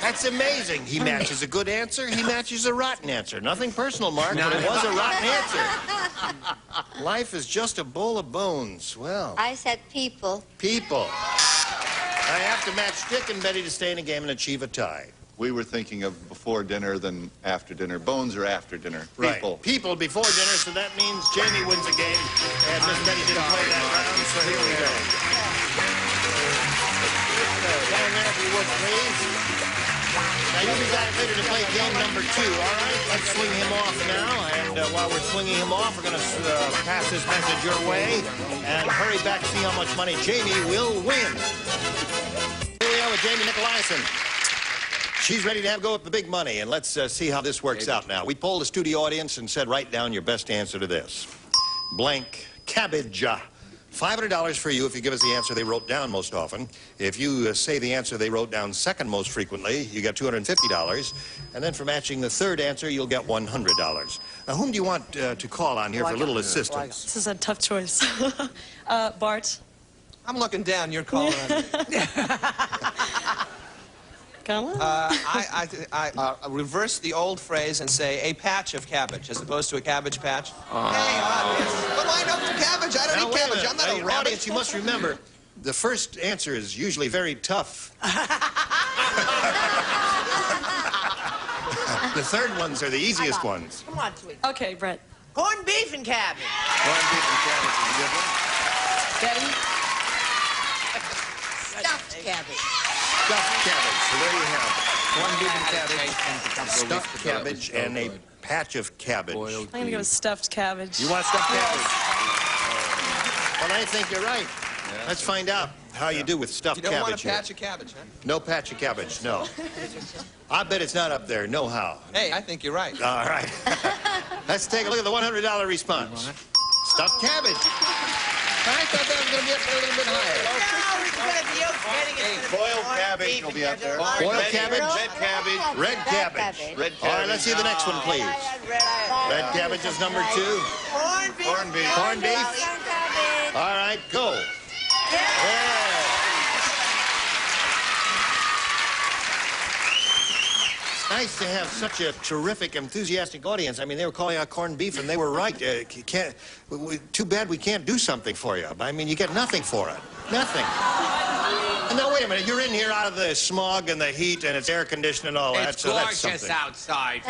That's amazing. He matches a good answer. He matches a rotten answer. Nothing personal, Mark, but it was a rotten answer. Life is just a bowl of bones. Well, I said people. people. I have to match Dick and Betty to stay in the game and achieve a tie. We were thinking of before dinner than after dinner. Bones are after dinner. Right. People. People before dinner, so that means Jamie wins the game. And Miss Betty didn't play that round, so here we go. Down there, if you would, please. Now, you'll be back later to play game number 2, all right? Let's swing him off now. And while we're swinging him off, we're going to pass this message your way. And hurry back to see how much money Jamie will win. Here we are with Jamie Nicolaisen. She's ready to have a go at the big money, and let's see how this works out now. We polled the studio audience and said, write down your best answer to this. Blank cabbage. $500 for you if you give us the answer they wrote down most often. If you say the answer they wrote down second most frequently, you get $250. And then for matching the third answer, you'll get $100. Now, whom do you want to call on here for a little assistance? This is a tough choice. Bart. I'm looking down. You're calling on me. Come on. I reverse the old phrase and say a patch of cabbage as opposed to a cabbage patch. Hey, audience. What do I know from cabbage? I don't Now, eat wait a cabbage. minute. I'm not Now, a your rabbit. audience, you must remember, the first answer is usually very tough. The third ones are the easiest ones. Come on, sweet. Okay, Brett. Corned beef and cabbage. Corned beef and cabbage is a good one. Betty. Stuffed cabbage. Stuffed cabbage. So there you have it. Corned beef and cabbage, Stuffed stuffed cabbage, and a patch of cabbage. I'm going to go with stuffed cabbage. You want stuffed cabbage? Well, I think you're right. Let's find out how you do with stuffed You don't cabbage want a here. patch of cabbage, huh? No patch of cabbage, no. I bet it's not up there, no how. Hey, I think you're right. All right. Let's take a look at the $100 response. Stuffed cabbage. I thought that was going to be up there a little bit higher. Boiled cabbage will be up there. Boiled cabbage? Red cabbage. Red cabbage. Red All right, let's see the next one, please. Red cabbage is number 2. Corned beef. Corned beef. Corned beef? All right, go. Yeah. It's nice to have such a terrific, enthusiastic audience. I mean, they were calling out corned beef, and they were right. Too bad we can't do something for you. I mean, you get nothing for it. Nothing. Now, wait a minute. You're in here out of the smog and the heat, and it's air conditioned and all that, It's so that's gorgeous something. outside.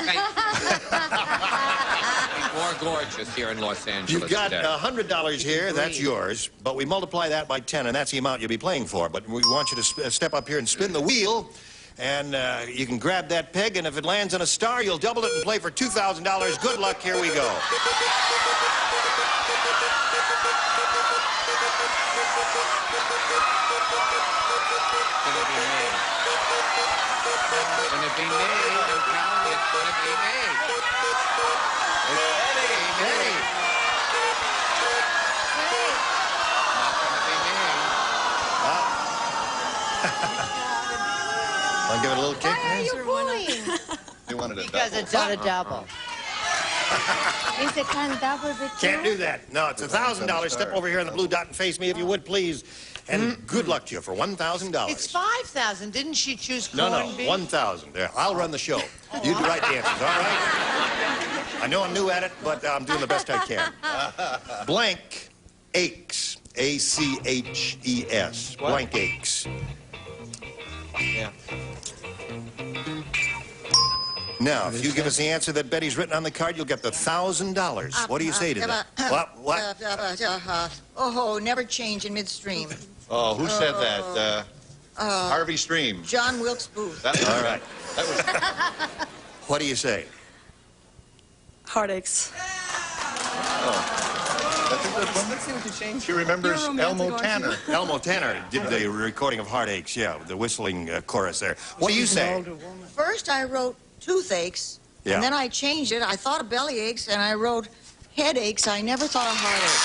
More gorgeous here in Los Angeles You've got today. $100 here. That's yours. But we multiply that by 10, and that's the amount you'll be playing for. But we want you to step up here and spin the wheel. And you can grab that peg, and if it lands on a star, you'll double it and play for $2,000. Good luck. Here we go. Gonna be me. I'm telling you, it's gonna be me. It's Eddie. Want to give it a little kick? Why are you pulling? You wanted a Because double. it's not a double. Is it can double with Can't do that. No, it's $1,000. Step over here on the blue dot and face me if you would, please. And good luck to you for $1,000. It's 5,000. Didn't she choose No, corned beef? 1,000. There, I'll run the show. You do right answers, all right? I know I'm new at it, but I'm doing the best I can. Blank aches. A-C-H-E-S. What? Blank aches. Yeah. Now, if you give us the answer that Betty's written on the card, you'll get the $1,000. What do you say to that? What? Oh, never change in midstream. Oh, who said that? Harvey Stream. John Wilkes Booth. All right. That was... What do you say? Heartaches. That's a good one. Let's see what you changed. She remembers You're romantic, Elmo aren't Tanner. you? Elmo Tanner did the recording of Heartaches, yeah, with the whistling chorus there. What do you say? First, I wrote toothaches, Yeah. and then I changed it. I thought of belly aches, and I wrote headaches. I never thought of heartaches.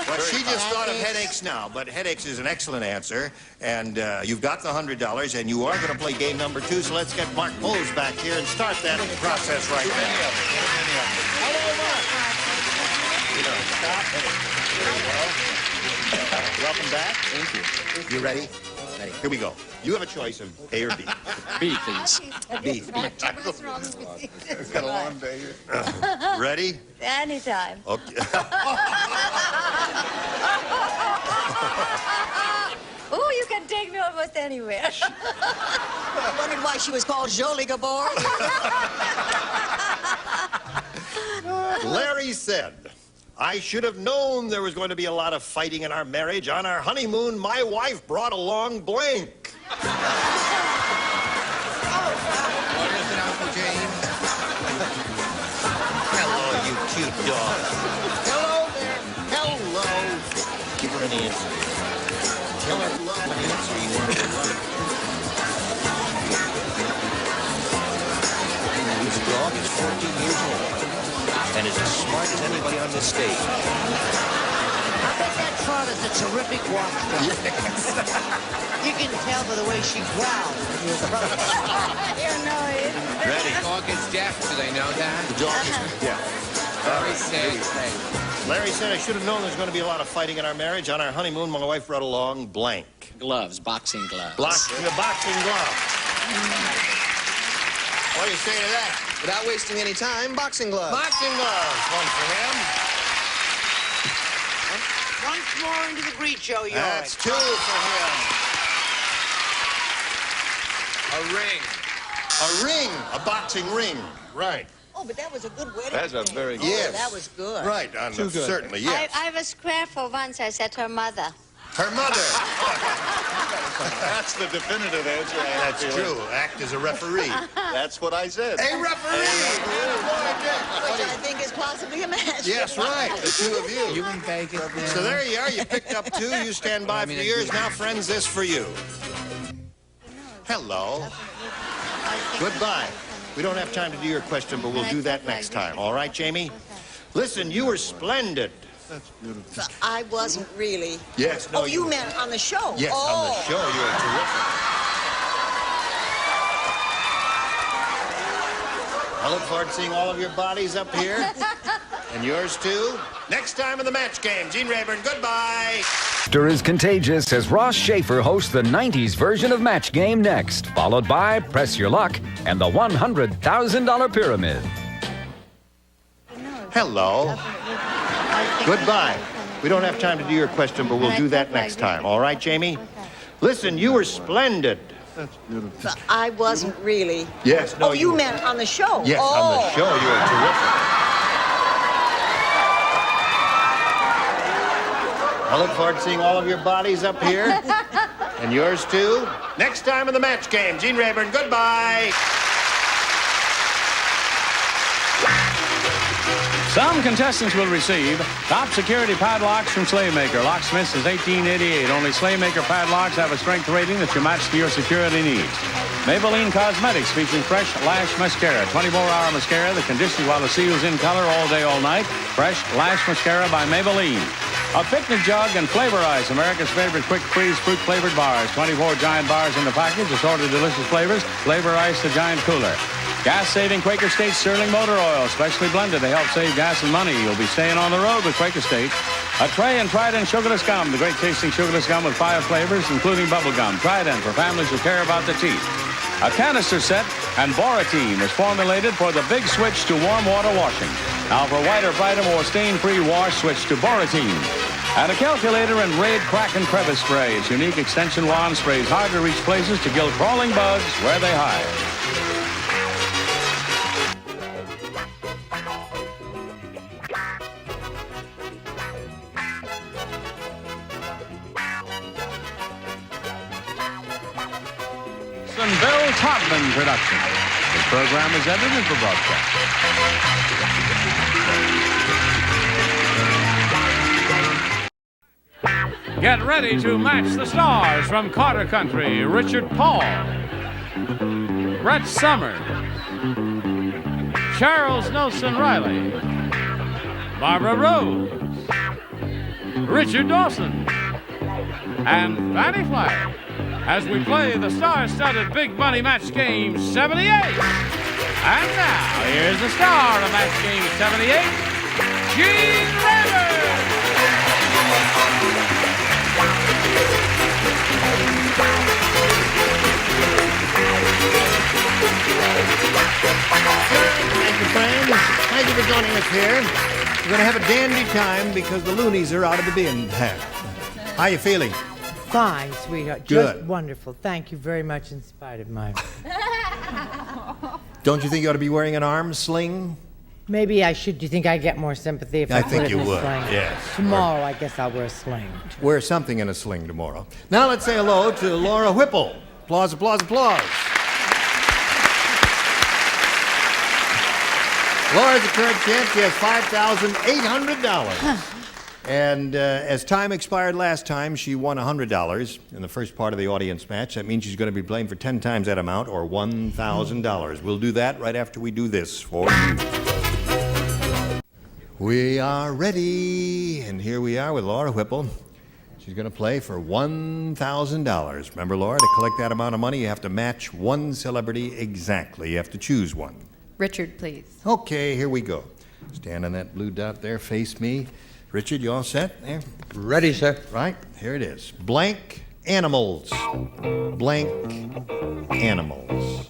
Well, she just thought of headaches now, but headaches is an excellent answer. And you've got the $100, and you are going to play game number 2, so let's get Mark Bowles back here and start that process right now. Hello, Mark. Stop. Welcome back. Thank you. You ready? Ready. Here we go. You have a choice of A or B. B, please. B. It's got a long day here. Ready? Anytime. Okay. Oh, you can take me almost anywhere. I wondered why she was called Jolie Gabor. Larry said, I should have known there was going to be a lot of fighting in our marriage. On our honeymoon, my wife brought along blank. What is it, Uncle James? Hello, you cute dog. Hello there. Hello. Give her an answer. Tell her what answer you want to run. This dog is 14 years old and is as smart as anybody on this stage. I bet that Trot is a terrific watchdog. You can tell by the way she growls when you approach. Ready? The dog is deaf. Do they know that? The dog is, yeah. Very safe. Larry said, I should have known there's going to be a lot of fighting in our marriage. On our honeymoon, my wife brought along blank. Gloves, boxing gloves. The boxing glove. What do you say to that? Without wasting any time, boxing gloves. Boxing gloves. One for him. Once more into the greet show, you're That's 2 for him. A ring. A ring. A boxing ring. Right. Oh, but that was a good wedding. That's a very good. Yes. That was good. Right. Certainly, yes. I was square for once. I said her mother. Her mother. That's the definitive answer. That's true. Act as a referee. That's what I said. A referee. Which I think is possibly a match. Yes, right. The two of you. You in Vegas now? So there you are. You picked up 2. You stand by for yours. Now, friends, this for you. Hello. Goodbye. We don't have time to do your question, but we'll do that next time. All right, Jamie? Listen, you were splendid. That's beautiful. I wasn't really. Yes. No, Oh, you meant on the show? Yes, oh. on the show. You were terrific. I look forward to seeing all of your bodies up here. And yours too. Next time in the match game, Gene Rayburn, goodbye. Laughter is contagious as Ross Schaefer hosts the 90s version of Match Game next, followed by Press Your Luck and the $100,000 Pyramid. Hello. Goodbye. We don't have time to do your question, but we'll do that next time. All right, Jamie? Listen, you were splendid. But I wasn't really. Yes, no, Oh, you meant on the show? Yes, on the show, you were terrific. I look forward to seeing all of your bodies up here. And yours too. Next time in the match game, Gene Rayburn, goodbye. Some contestants will receive top security padlocks from Slaymaker. Locksmith since 1888. Only Slaymaker padlocks have a strength rating that you match to your security needs. Maybelline Cosmetics featuring Fresh Lash Mascara. 24-hour mascara that conditions while the seal's in color all day, all night. Fresh Lash Mascara by Maybelline. A picnic jug and Flavor Ice, America's favorite quick freeze fruit-flavored bars. 24 giant bars in the package, assorted delicious flavors. Flavor Ice, the giant cooler. Gas-saving Quaker State Sterling Motor Oil, specially blended to help save gas and money. You'll be staying on the road with Quaker State. A Tray and Trident Sugarless Gum, the great tasting sugarless gum with 5 flavors, including bubble gum. Trident for families who care about the teeth. A canister set and Boratine is formulated for the big switch to warm water washing. Now for whiter, brighter, more stain-free wash, switch to Boratine. And a calculator and Raid Crack and Crevice Spray. Its unique extension wand sprays hard-to-reach places to kill crawling bugs where they hide. Bill Todman production. This program is edited for broadcast. Get ready to match the stars from Carter Country. Richard Paul, Brett Summers, Charles Nelson Riley, Barbara Rose, Richard Dawson, and Fanny Flagg, as we play the star-studded Big Money Match Game 78. And now, here's the star of Match Game 78, Gene Rayburn. Thank you, friends. Thank you for joining us here. We're going to have a dandy time because the loonies are out of the bin. How you feeling? Fine, sweetheart. Good. Just wonderful. Thank you very much in spite of my... Don't you think you ought to be wearing an arm sling? Maybe I should. Do you think I'd get more sympathy if I put think it you in a would, sling? yes. Tomorrow, I guess I'll wear a sling. Wear something in a sling tomorrow. Now let's say hello to Laura Whipple. Applause, applause, applause. Laura's a current champ. She has $5,800. And as time expired last time, she won $100 in the first part of the audience match. That means she's going to be playing for 10 times that amount, or $1,000. We'll do that right after we do this for you. We are ready, and here we are with Laura Whipple. She's going to play for $1,000. Remember, Laura, to collect that amount of money, you have to match one celebrity exactly. You have to choose one. Richard, please. Okay, here we go. Stand on that blue dot there, face me. Richard, you all set there? Ready, sir. Right, here it is. Blank animals. Blank animals.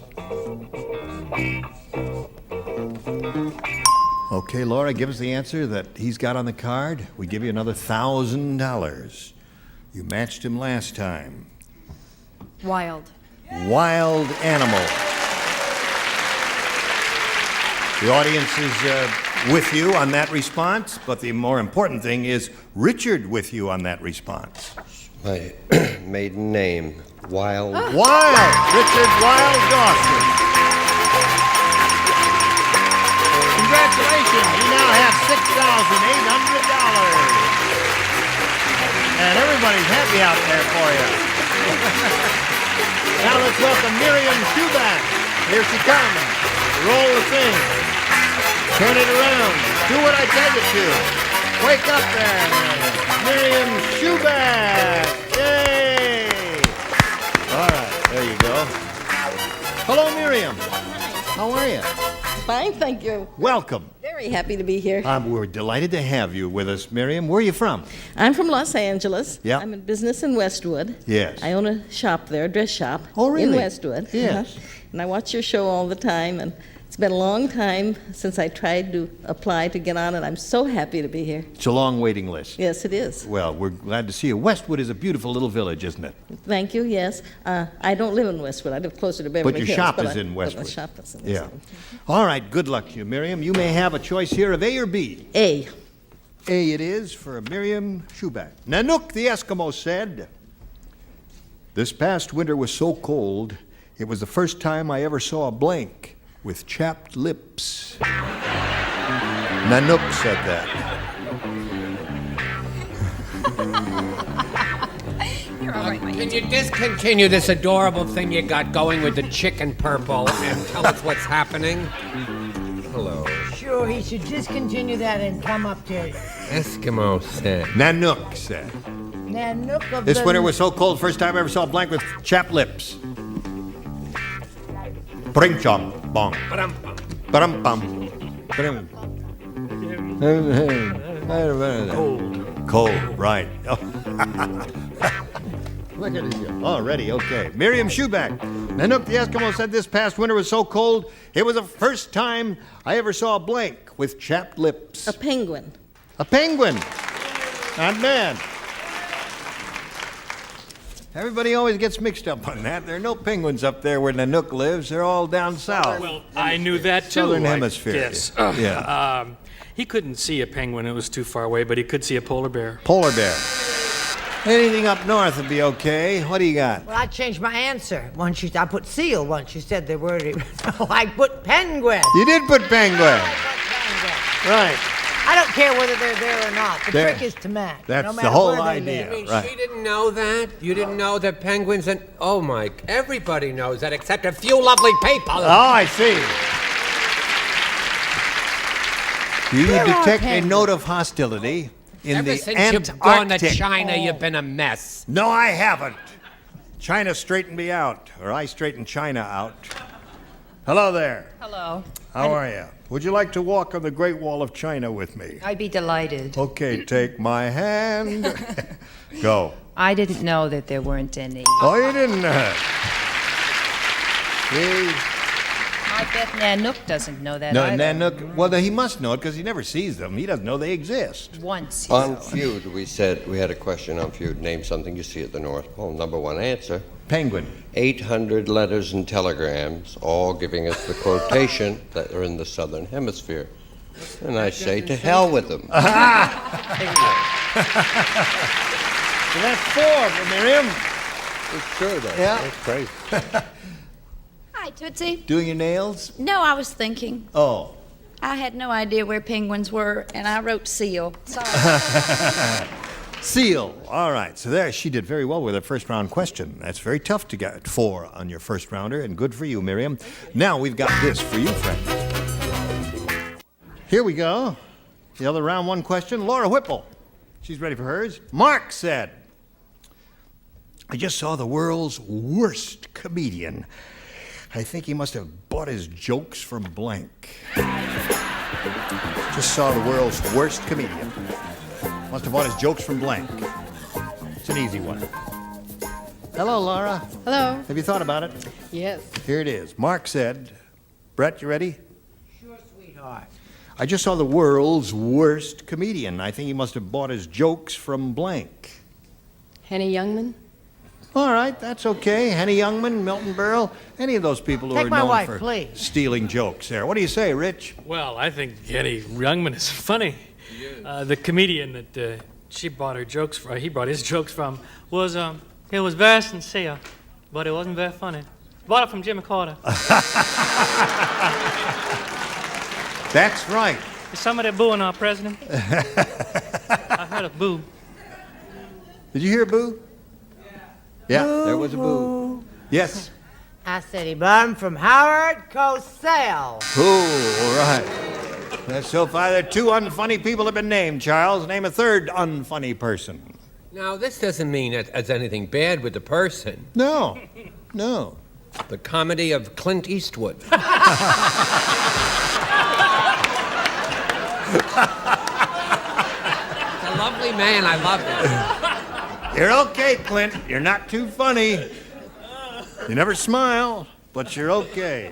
Okay, Laura, give us the answer that he's got on the card. We give you another $1,000. You matched him last time. Wild. Wild animal. The audience is with you on that response, but the more important thing is Richard with you on that response. My maiden name, Wild. Wild! Richard Wild Dawson. Congratulations! You now have $6,800. And everybody's happy out there for you. Now let's welcome Miriam Schuback. Here she comes. Roll the thing. Turn it around. Do what I tell you to. Wake up there. Miriam Schuback. Yay! All right, there you go. Hello, Miriam. How are you? Fine, thank you. Welcome. Very happy to be here. We're delighted to have you with us, Miriam. Where are you from? I'm from Los Angeles. Yeah. I'm in business in Westwood. Yes. I own a shop there, a dress shop. Oh, really? In Westwood. Yes. And I watch your show all the time, and it's been a long time since I tried to apply to get on, and I'm so happy to be here. It's a long waiting list. Yes, it is. Well, we're glad to see you. Westwood is a beautiful little village, isn't it? Thank you, yes. I don't live in Westwood. I live closer to Beverly But your Hills. shop is I- in but Westwood. my shop is in Yeah. Westwood. All right, good luck to you, Miriam. You may have a choice here of A or B. A. A it is for Miriam Schuback. Nanook the Eskimo said, "This past winter was so cold, it was the first time I ever saw a blank with chapped lips." Nanook said that. Can you discontinue this adorable thing you got going with the chicken purple and tell us what's happening? Hello. Sure, he should discontinue that and come up to Eskimo said. Nanook said, Nanook of "This the... winter was so cold, first time I ever saw a blank with chapped lips." Bring chong bong. Ba-dum bum. Cold, right. Look at it. Already, okay. Miriam Schuback. Nanook the Eskimo said this past winter was so cold, it was the first time I ever saw a blank with chapped lips. A penguin. A penguin. Not bad. Everybody always gets mixed up on that. There are no penguins up there where Nanook lives. They're all down south. Well, I knew that too. Southern I Hemisphere. guess. Yeah. He couldn't see a penguin. It was too far away, but he could see a polar bear. Polar bear. Anything up north would be okay. What do you got? Well, I changed my answer. Once I put seal once. You said the word. No, I put penguin. You did put penguin. Right. I don't care whether they're there or not. The There. trick is to match. That's no the matter whole where they idea. live. Right. She didn't know that? You didn't know that penguins and... Oh, Mike, everybody knows that except a few lovely people. Oh, I see. Do you Where are detect a penguins? note of hostility in Ever the since Antarctic? you've gone to China, you've been a mess. No, I haven't. China straightened me out, or I straightened China out. Hello there. Hello. How are you? Would you like to walk on the Great Wall of China with me? I'd be delighted. Okay, take my hand. Go. I didn't know that there weren't any. Oh, you didn't? See? I bet Nanook doesn't know that No, either. Nanook. Well, he must know it because he never sees them. He doesn't know they exist. Once. On Feud, we had a question on Feud. Name something you see at the North Pole. Number one answer. Penguin. 800 letters and telegrams, all giving us the quotation that are in the Southern Hemisphere. And I say, to hell with them. So that's 4 for Miriam. Sure, that's, Yeah. that's crazy. Hi, Tootsie. Doing your nails? No, I was thinking. Oh. I had no idea where penguins were, and I wrote seal. Sorry. Seal. All right. So there, she did very well with her first round question. That's very tough to get 4 on your first rounder, and good for you, Miriam. Now we've got this for you, friend. Here we go. The other round 1 question. Laura Whipple. She's ready for hers. Mark said, "I just saw the world's worst comedian. I think he must have bought his jokes from blank." Just saw the world's worst comedian. Must have bought his jokes from blank. It's an easy one. Hello, Laura. Hello. Have you thought about it? Yes. Here it is. Mark said, Brett, you ready? Sure, sweetheart. "I just saw the world's worst comedian. I think he must have bought his jokes from blank." Henny Youngman? All right, that's okay. Henny Youngman, Milton Berle, any of those people who Take are my known wife, for please. stealing jokes there. What do you say, Rich? Well, I think Eddie Youngman is funny. The comedian that he brought his jokes from, was it was very sincere, but it wasn't very funny. Bought it from Jimmy Carter. That's right. Is somebody booing our president? I heard a boo. Did you hear a boo? Yeah, there was a boo. Yes. I said he bought him from Howard Cosell. Ooh, all right. So far, there are 2 unfunny people have been named. Charles, name a third unfunny person. Now, this doesn't mean it has anything bad with the person. No, no. The comedy of Clint Eastwood. a lovely man. I love him. You're okay, Clint. You're not too funny. You never smile, but you're okay.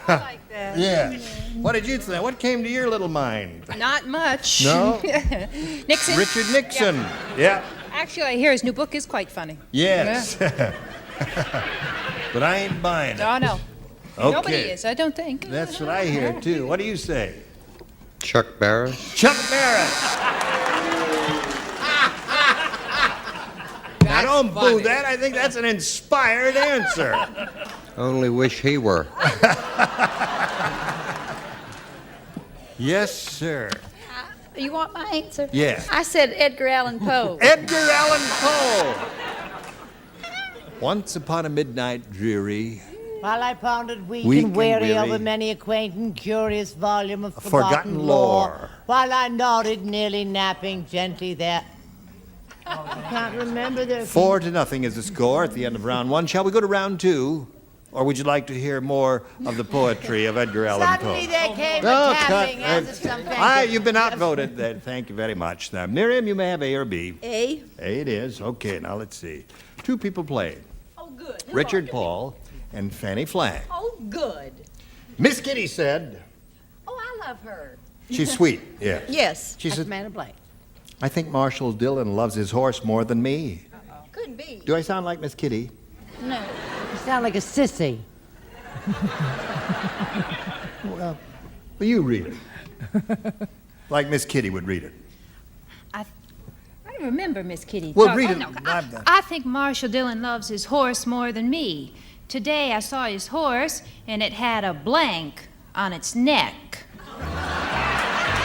Like that. Yeah. What did you think? What came to your little mind? Not much. No? Nixon? Richard Nixon. Yeah. Actually, I hear his new book is quite funny. Yes. But I ain't buying it. Oh, no. Okay. Nobody is, I don't think. That's what I hear, too. What do you say? Chuck Barris. Chuck Barris. Now, don't boo that. I think that's an inspired answer. Only wish he were. Yes, sir. You want my answer? Yeah. I said Edgar Allan Poe. Edgar Allan Poe. Once upon a midnight dreary, While I pondered weak Weak and and weary weary. over many a quaint and curious volume of forgotten lore. while I nodded, nearly napping gently there. I can't remember their 4-0 is the score at the end of round one. Shall we go to round two? Or would you like to hear more of the poetry of Edgar Allan Poe? Suddenly there came No, a tapping cut. as of some fancy- You've been outvoted. Then. Thank you very much. Now, Miriam, you may have A or B. A. A it is. Okay, now let's see. Two people played. Oh, good. Richard Paul and Fanny Flagg. Oh, good. Miss Kitty said, Oh, I love her. she's sweet, yes. Yes. She That's said, Amanda Blake. I think Marshall Dillon loves his horse more than me. Couldn't be. Do I sound like Miss Kitty? No. You sound like a sissy. Well, you read it. Like Miss Kitty would read it. I remember Miss Kitty. Well, talk- read oh, it. no, I think Marshall Dillon loves his horse more than me. Today I saw his horse, and it had a blank on its neck.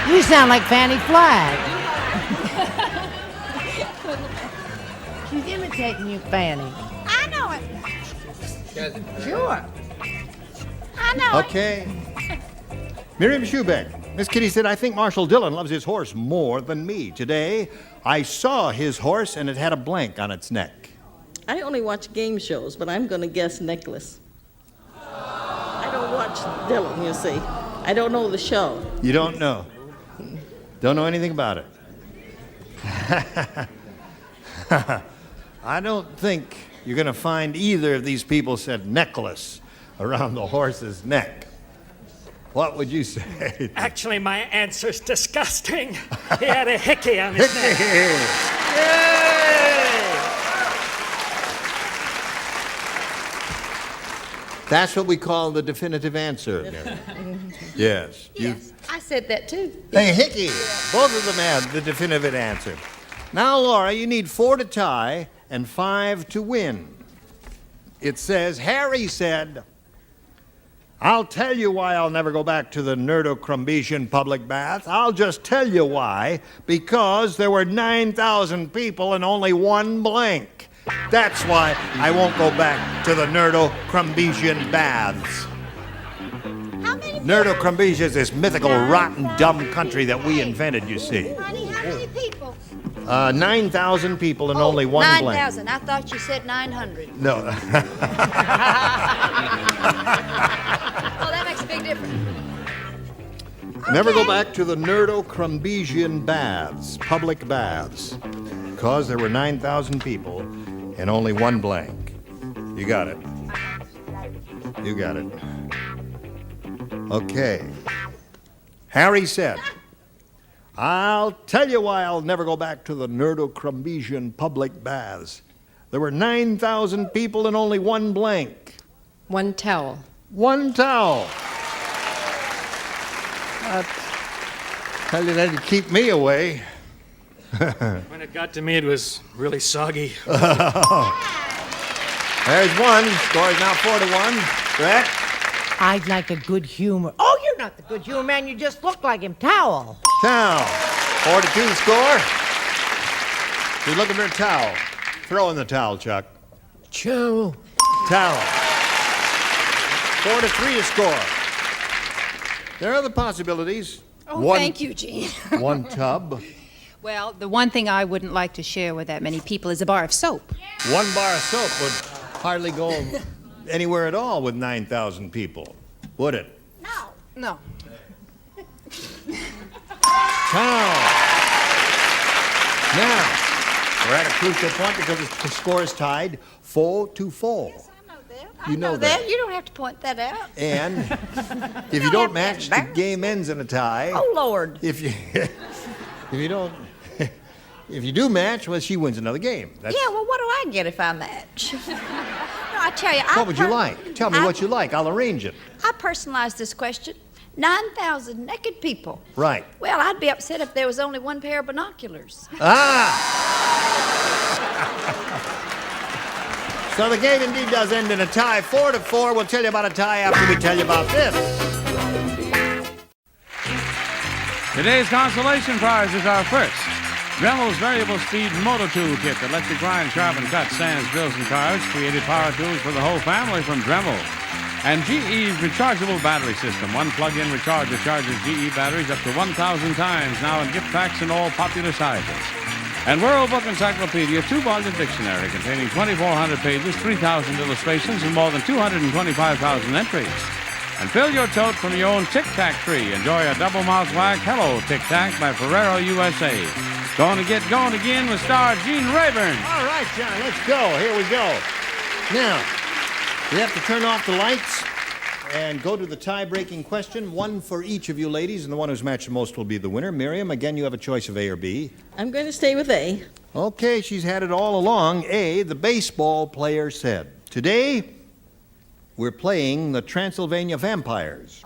You sound like Fanny Flagg. She's imitating you, Fanny. I know it. Sure. I know Okay. Miriam Schubeck. Miss Kitty said, I think Marshall Dillon loves his horse more than me. Today, I saw his horse and it had a blank on its neck. I only watch game shows, but I'm going to guess Nicholas. I don't watch Dylan, you see. I don't know the show. You don't know. Don't know anything about it. I don't think you're going to find either of these people said necklace around the horse's neck. What would you say? Actually, my answer's disgusting. He had a hickey on his neck. That's what we call the definitive answer. Yes. Yes, I said that too. Hey, hickey. Both of them had the definitive answer. Now, Laura, you need 4 to tie and 5 to win. It says, Harry said, I'll tell you why I'll never go back to the Nerdo-Crumbesian public bath. I'll just tell you why. Because there were 9,000 people and only one blank. That's why I won't go back to the Nerdo-Crumbesian baths. Nerdo-Crumbesia is this mythical, rotten, dumb country that we invented, you see. Honey, how many people? 9,000 people and only one blank. 9,000. I thought you said 900. No. Oh, that makes a big difference. Never go back to the Nerdo-Crumbesian baths, public baths, because there were 9,000 people and only one blank. You got it. You got it. Okay. Harry said, I'll tell you why I'll never go back to the Nerdo-Crumbesian public baths. There were 9,000 people and only one blank. One towel. One towel. Tell you that'd keep me away. When it got to me, it was really soggy. There's one. Score is now 4-1. Brett? I'd like a good humor. Oh, you're not the good humor man. You just look like him. Towel. Towel. 4-2 score. He's looking for a towel. Throw in the towel, Chuck. Towel. Towel. 4-3 to score. There are other possibilities. Oh, thank you, Gene. One tub. Well, the one thing I wouldn't like to share with that many people is a bar of soap. One bar of soap would hardly go anywhere at all with 9,000 people, would it? No. Town. Now, we're at a crucial point because the score is tied 4-4. Yes, I know that. You know that. You don't have to point that out. And if you don't match, the game ends in a tie. Oh, Lord. If you if you do match, well, she wins another game. Yeah, well, what do I get if I match? No, I tell you, What would you like? Tell me what you like. I'll arrange it. I personalized this question. 9,000 naked people. Right. Well, I'd be upset if there was only one pair of binoculars. So the game indeed does end in a tie, 4-4. We'll tell you about a tie after we tell you about this. Today's consolation prize is our first. Dremel's Variable Speed Moto Tool Kit that lets you grind, sharpen, cut, sands, drills, and carves. Created power tools for the whole family from Dremel. And GE's rechargeable battery system. One plug-in recharger charges GE batteries up to 1,000 times, now in gift packs in all popular sizes. And World Book Encyclopedia 2-volume dictionary containing 2,400 pages, 3,000 illustrations, and more than 225,000 entries. And fill your tote from your own Tic Tac tree. Enjoy a double mouth wag Hello Tic Tac by Ferrero USA. Going to get going again with star Gene Rayburn. All right, John, let's go. Here we go. Now, we have to turn off the lights and go to the tie-breaking question. One for each of you ladies, and the one who's matched the most will be the winner. Miriam, again, you have a choice of A or B. I'm going to stay with A. Okay, she's had it all along. A, the baseball player said. Today, we're playing the Transylvania Vampires.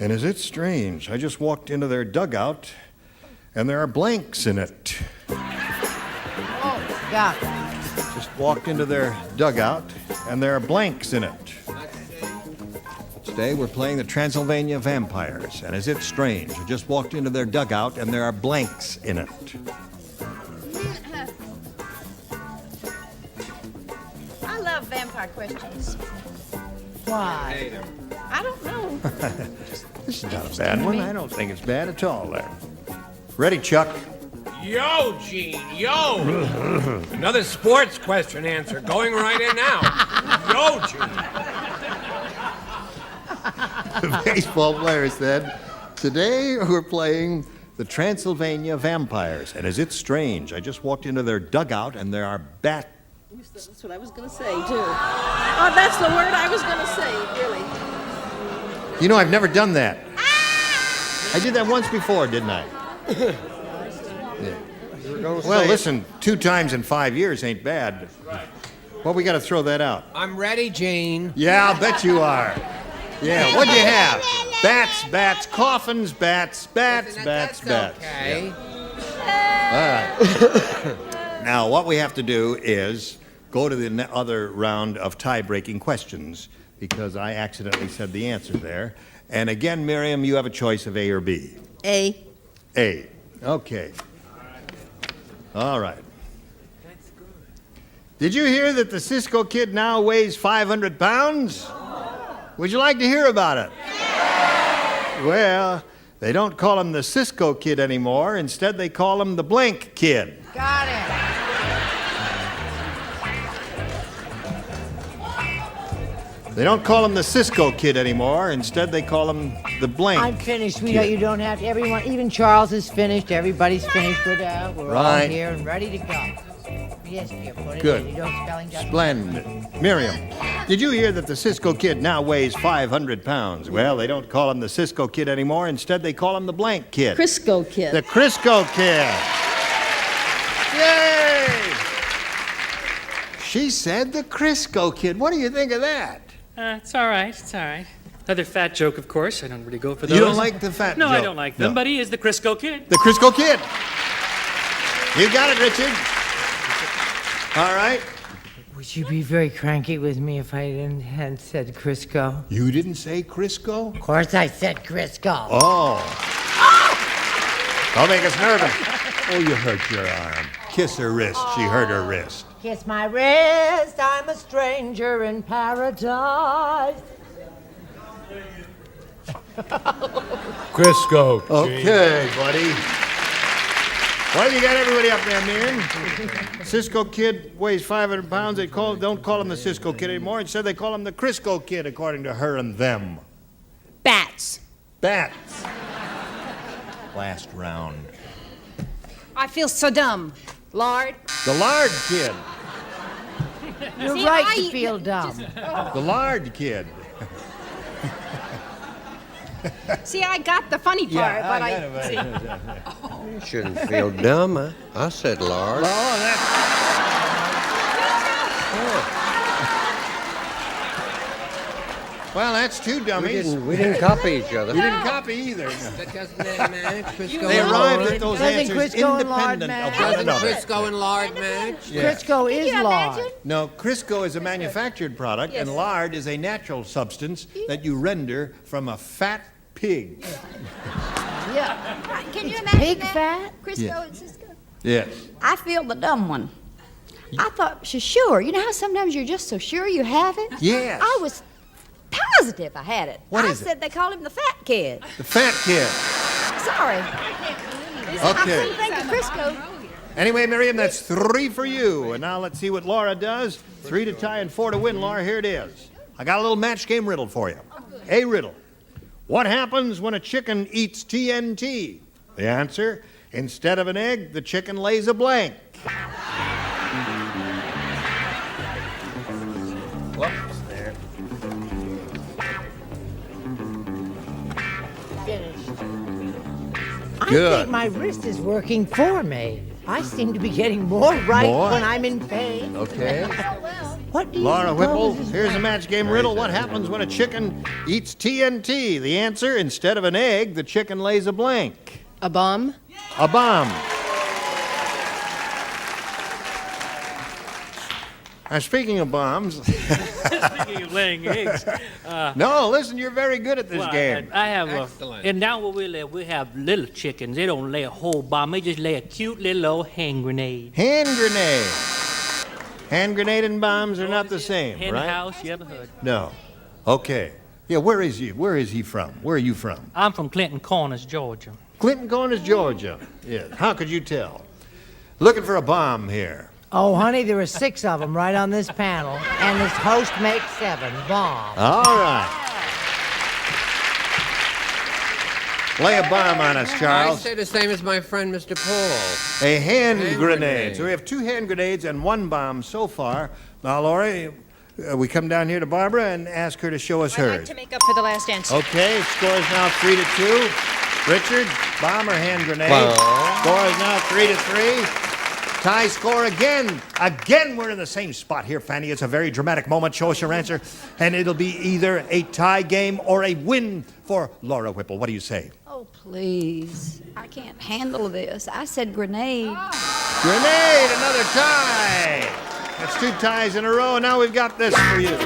And is it strange? I just walked into their dugout, and there are blanks in it. Oh, yeah. Just walked into their dugout, and there are blanks in it. Today, we're playing the Transylvania Vampires. And is it strange? I just walked into their dugout, and there are blanks in it. I love vampire questions. Why? I don't know. This is not a bad one. I don't think it's bad at all there. Ready, Chuck? Yo, Gene, yo! Another sports question answer going right in now. Yo, Gene. The baseball player said, today we're playing the Transylvania Vampires. And is it strange? I just walked into their dugout and there are That's what I was going to say, too. Oh, that's the word I was going to say, really. You know, I've never done that. I did that once before, didn't I? Yeah. Well, listen, 2 times in 5 years ain't bad. Well, we got to throw that out. I'm ready, Gene. Yeah, I'll bet you are. Yeah, what'd you have? Bats, coffins, bats. Okay. Yeah. All right. Now, what we have to do is go to the other round of tie-breaking questions because I accidentally said the answer there. And again, Miriam, you have a choice of A or B. A. A. Okay. All right. Did you hear that the Cisco Kid now weighs 500 pounds? Would you like to hear about it? Well, they don't call him the Cisco Kid anymore. Instead, they call him the Blank Kid. Got it. They don't call him the Cisco Kid anymore. Instead, they call him the Blank. I'm finished, sweetheart. You don't have to. Everyone, even Charles is finished. Everybody's finished with that. We're all Right. here and ready to go. Yes, dear. Put it Good. in. You don't spelling just. Splendid. Miriam, did you hear that the Cisco Kid now weighs 500 pounds? Well, they don't call him the Cisco Kid anymore. Instead, they call him the Blank Kid. Crisco Kid. The Crisco Kid. Yay! She said the Crisco Kid. What do you think of that? It's all right. It's all right. Another fat joke, of course. I don't really go for those. You don't like the fat No, joke? I don't like them, No. but he is the Crisco Kid. The Crisco Kid. You got it, Richard. All right. Would you be very cranky with me if I hadn't said Crisco? You didn't say Crisco? Of course I said Crisco. Oh. Don't make us nervous. Oh, you hurt your arm. Kiss her wrist. She hurt her wrist. Kiss my wrist, I'm a stranger in paradise. Crisco. Okay, buddy. Well, you got everybody up there, man. Cisco Kid weighs 500 pounds. They don't call him the Cisco Kid anymore. Instead, they call him the Crisco Kid, according to her and them. Bats. Bats. last round. I feel so dumb. Lard. The Lard Kid. You're See, right I to eat- feel dumb. The Lard Kid. See, I got the funny part, but see. You shouldn't feel dumb. I said lard. Well, that's two dummies. We didn't copy each other. You didn't copy either. That doesn't match. Crisco They and arrived lard. at those Doesn't answers Crisco and lard independent match? of one Doesn't another. Crisco and lard match? Yeah. Crisco is lard. No, Crisco is a manufactured product, and lard is a natural substance that you render from a fat pig. Yeah. Can you imagine Pig that? fat? Crisco Yeah. and Cisco. Yes. I feel the dumb one. I thought, sure. You know how sometimes you're just so sure you have it? Yes. I was positive I had it. What I is it? said they called him the fat kid. The fat kid. Sorry. I Okay. couldn't think of Crisco. Anyway, Miriam, that's 3 for you. And now let's see what Laura does. 3 to tie and 4 to win, Laura. Here it is. I got a little match game riddle for you. A riddle. What happens when a chicken eats TNT? The answer, instead of an egg, the chicken lays a blank. Whoops, there. I Good. think my wrist is working for me. I seem to be getting more right More? when I'm in pain. Okay. What do you Laura suppose Whipple, is here's a match game riddle. What happens when a chicken eats TNT? The answer, instead of an egg, the chicken lays a blank. A bomb? A bomb. Speaking of bombs. Speaking of laying eggs. No, listen, you're very good at this Well, game. I have Excellent. and down where we live, we have little chickens. They don't lay a whole bomb. They just lay a cute little old hand grenade. Hand grenade. Hand grenade and bombs are not the same, Hen right? house, you ever heard? No. Okay. Yeah, where is he? Where is he from? Where are you from? I'm from Clinton Corners, Georgia. Clinton Corners, Georgia. Yes. How could you tell? Looking for a bomb here. Oh, honey, there are 6 of them right on this panel, and this host makes 7. Bomb. All right. Lay a bomb on us, I Charles. say the same as my friend Mr. Paul. A hand Hand grenade. grenade. So we have 2 hand grenades and 1 bomb so far. Now, Lori, we come down here to Barbara and ask her to show us I'd hers. like to make up for the last answer. Okay, score is now 3 to 2. Richard, bomb or hand grenade? Bomb. Score is now 3 to 3. Tie score again. Again, we're in the same spot here, Fanny. It's a very dramatic moment. Show us your answer, and it'll be either a tie game or a win for Laura Whipple. What do you say? Oh, please. I can't handle this. I said grenade. Grenade, another tie. That's 2 ties in a row, and now we've got this for you.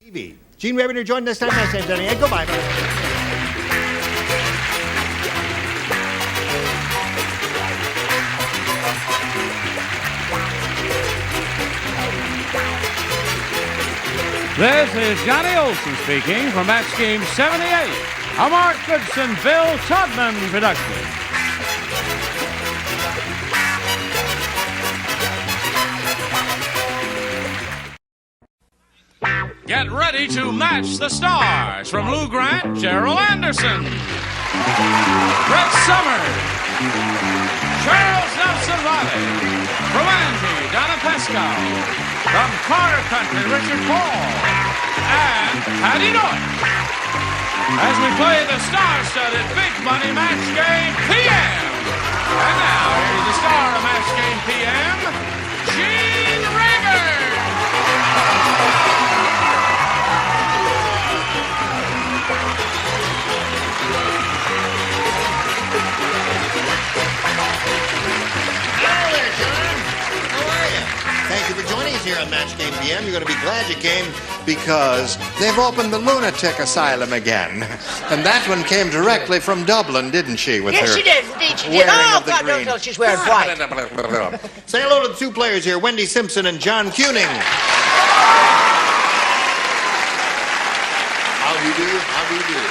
TV. Gene Rabinger joined us time. Nice to Jenny. And goodbye. This is Johnny Olson speaking from Match Game 78, a Mark Goodson, Bill Todman production. Get ready to match the stars from Lou Grant, Gerald Anderson, Brett Summers, Charles Nelson Riley, from Angie, Donna Pascal, from Carter Country, Richard Paul, and Patty Norton. As we play the star-studded Big Money Match Game PM. And now, here's the star of Match Game PM, Gene Rager. Hello there, John. How are you? Thank you for joining us here on Match Game PM. You're going to be glad you came because they've opened the lunatic asylum again. And that one came directly from Dublin, didn't she? With Yes, her she did. Indeed, she did. wearing Oh, of the God, green. don't tell she's wearing white. Say hello to the 2 players here, Wendy Simpson and John Kuning. How do you do? How do you do?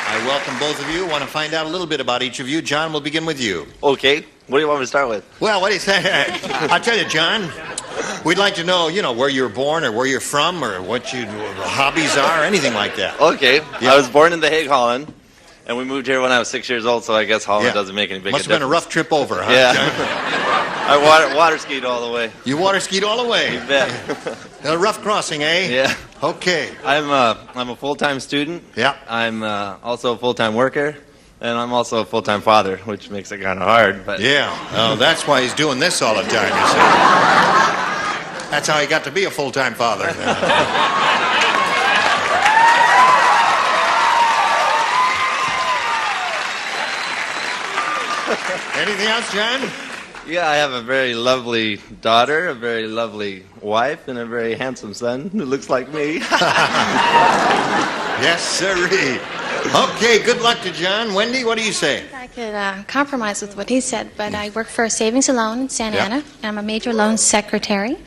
I welcome both of you. Want to find out a little bit about each of you. John, we'll begin with you. Okay. What do you want me to start with? Well, what do you say? I'll tell you, John. We'd like to know, where you were born or where you're from or what your hobbies are, anything like that. Okay. Yeah. I was born in The Hague, Holland. And we moved here when I was 6 years old, so I guess Holland doesn't make any big difference. Must have been a rough trip over, huh? Yeah. I water skied all the way. You water skied all the way? You bet. A rough crossing, eh? Yeah. Okay. I'm a full-time student. Yeah. I'm also a full-time worker, and I'm also a full-time father, which makes it kind of hard. But yeah. Oh, that's why he's doing this all the time, you see. That's how he got to be a full-time father. Anything else, John? Yeah, I have a very lovely daughter, a very lovely wife, and a very handsome son who looks like me. Yes, sirree. Okay, good luck to John. Wendy, what do you say? I could compromise with what he said, but I work for a savings and loan in Santa Ana. I'm a major loan secretary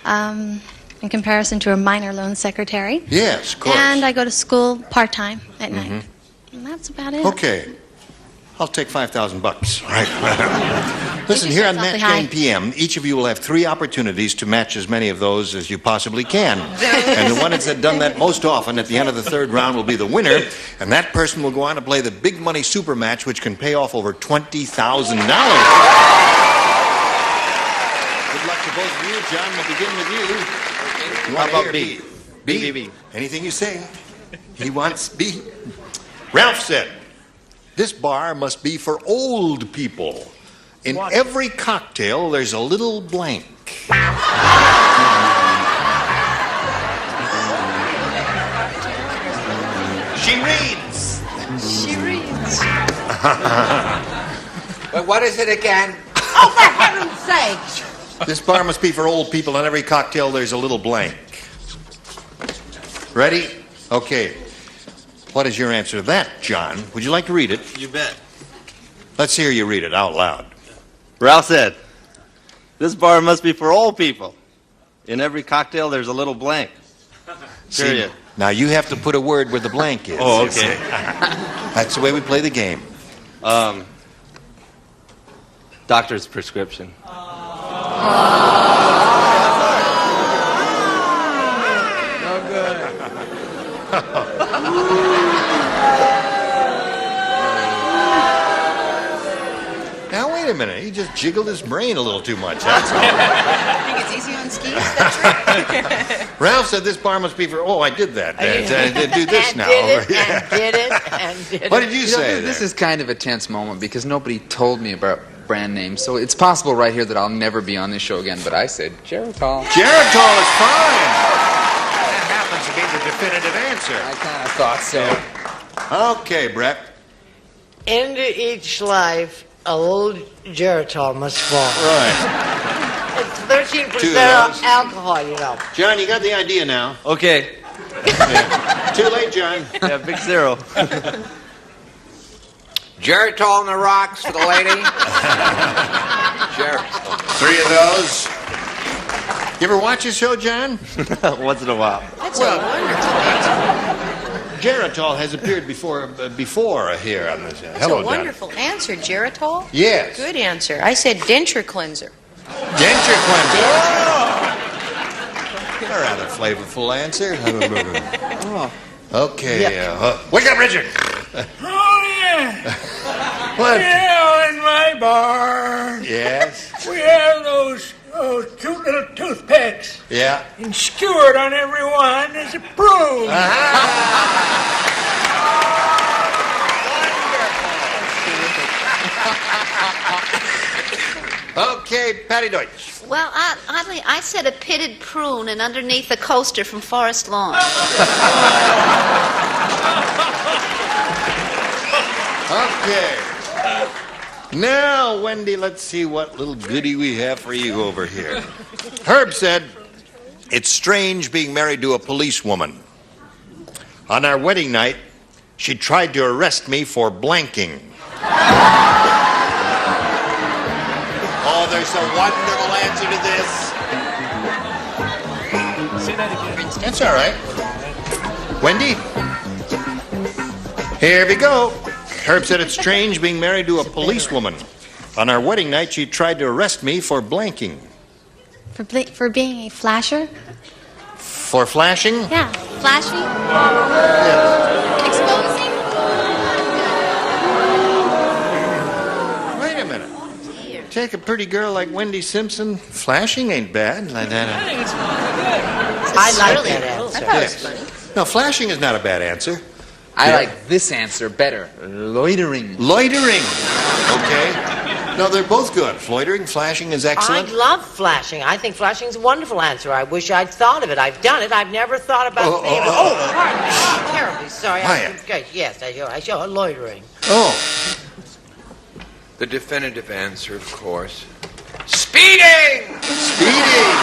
in comparison to a minor loan secretary. Yes, of course. And I go to school part-time at night. And that's about it. Okay. I'll take $5,000. Right. Listen, here on Match Game PM, each of you will have 3 opportunities to match as many of those as you possibly can. And the one that's done that most often at the end of the 3rd round will be the winner, and that person will go on to play the big money super match, which can pay off over $20,000. Good luck to both of you. John, we'll begin with you. How about B? B. Anything you say. He wants B. Ralph said, this bar must be for old people. In every cocktail, there's a little blank. She reads. She reads. But what is it again? Oh, for heaven's sake! This bar must be for old people. In every cocktail, there's a little blank. Ready? Okay. What is your answer to that, John? Would you like to read it? You bet. Let's hear you read it out loud. Ralph said, this bar must be for old people. In every cocktail, there's a little blank. See, now you have to put a word where the blank is. Oh, okay. That's the way we play the game. Doctor's prescription. No good. Now, wait a minute. He just jiggled his brain a little too much. That's all. Think it's easy on skis? That's right. Ralph said this bar must be for... Oh, I did that. Do this now. What did you say This is kind of a tense moment because nobody told me about brand names. So it's possible right here that I'll never be on this show again. But I said Geritol. Geritol is fine. That happens to be the definitive answer. I kind of thought so. Okay, Brett. Into each life, a little Geritol must fall. Right. It's 13% alcohol, you know. John, you got the idea now. Okay. Yeah. Too late, John. Yeah, big 0. Geritol on the rocks for the lady. Geritol. 3 of those. You ever watch this show, John? Once in a while. That's a wonderful answer. Geritol has appeared before here on this. That's Hello, a wonderful answer, Geritol. Yes. Good answer. I said denture cleanser. Denture cleanser. A rather flavorful answer. Okay. Wake up, Richard. Oh, yeah. What? Yeah, in my bar. Yes. We have those cute little toothpicks. Yeah. And skewered on every one is a prune. Okay, Patty Deutsch. Well, oddly, I said a pitted prune and underneath a coaster from Forest Lawn. Okay. Now, Wendy, let's see what little goodie we have for you over here. Herb said, it's strange being married to a policewoman. On our wedding night, she tried to arrest me for blanking. Oh, there's a wonderful answer to this. Say that again. That's all right. Wendy? Here we go. Herb said it's strange being married to a policewoman. On our wedding night, she tried to arrest me for blanking. For being a flasher? For flashing? Yeah, flashy. Yes. Exposing? take a pretty girl like Wendy Simpson, flashing ain't bad. Like that. I think it's good. I like that answer. I thought it was funny. No, flashing is not a bad answer. I like this answer better. Loitering. Loitering. Okay. No, they're both good. Loitering, flashing is excellent. I love flashing. I think flashing is a wonderful answer. I wish I'd thought of it. I've done it. I've never thought about pardon me. I'm terribly sorry. Hiya. Yes, I show loitering. Oh. The definitive answer, of course. Speeding! Speeding!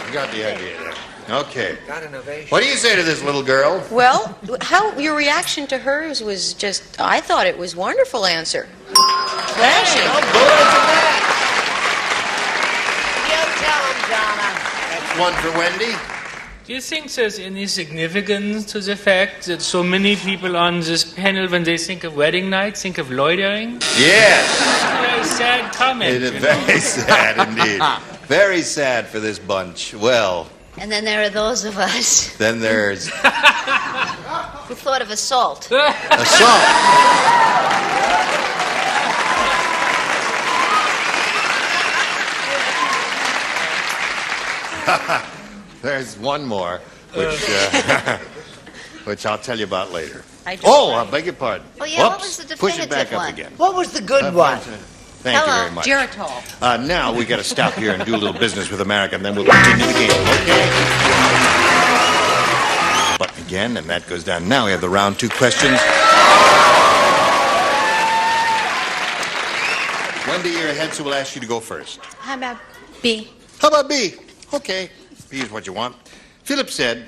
You got the idea there. Okay. Got an ovation. What do you say to this little girl? Well, how your reaction to hers was just, I thought it was wonderful answer. Flashing. You tell him, Donna. That's one for Wendy. Do you think there's any significance to the fact that so many people on this panel, when they think of wedding night, think of loitering? Yes. That's a very sad comment. It is very sad indeed. Very sad for this bunch. Well, And then there are those of us then there's who thought of assault. assault. There's one more, which I'll tell you about later. I beg your pardon. Oh, yeah, what Whoops. was the Push it back definitive up one? again. What was the good one? Thank you very much. Geritol. Now we got to stop here and do a little business with America, and then we'll continue the game, okay? Button again, and that goes down. Now we have the round 2 questions. Wendy, you're ahead, so we'll ask you to go first. How about B? How about B? Okay, B is what you want. Philip said,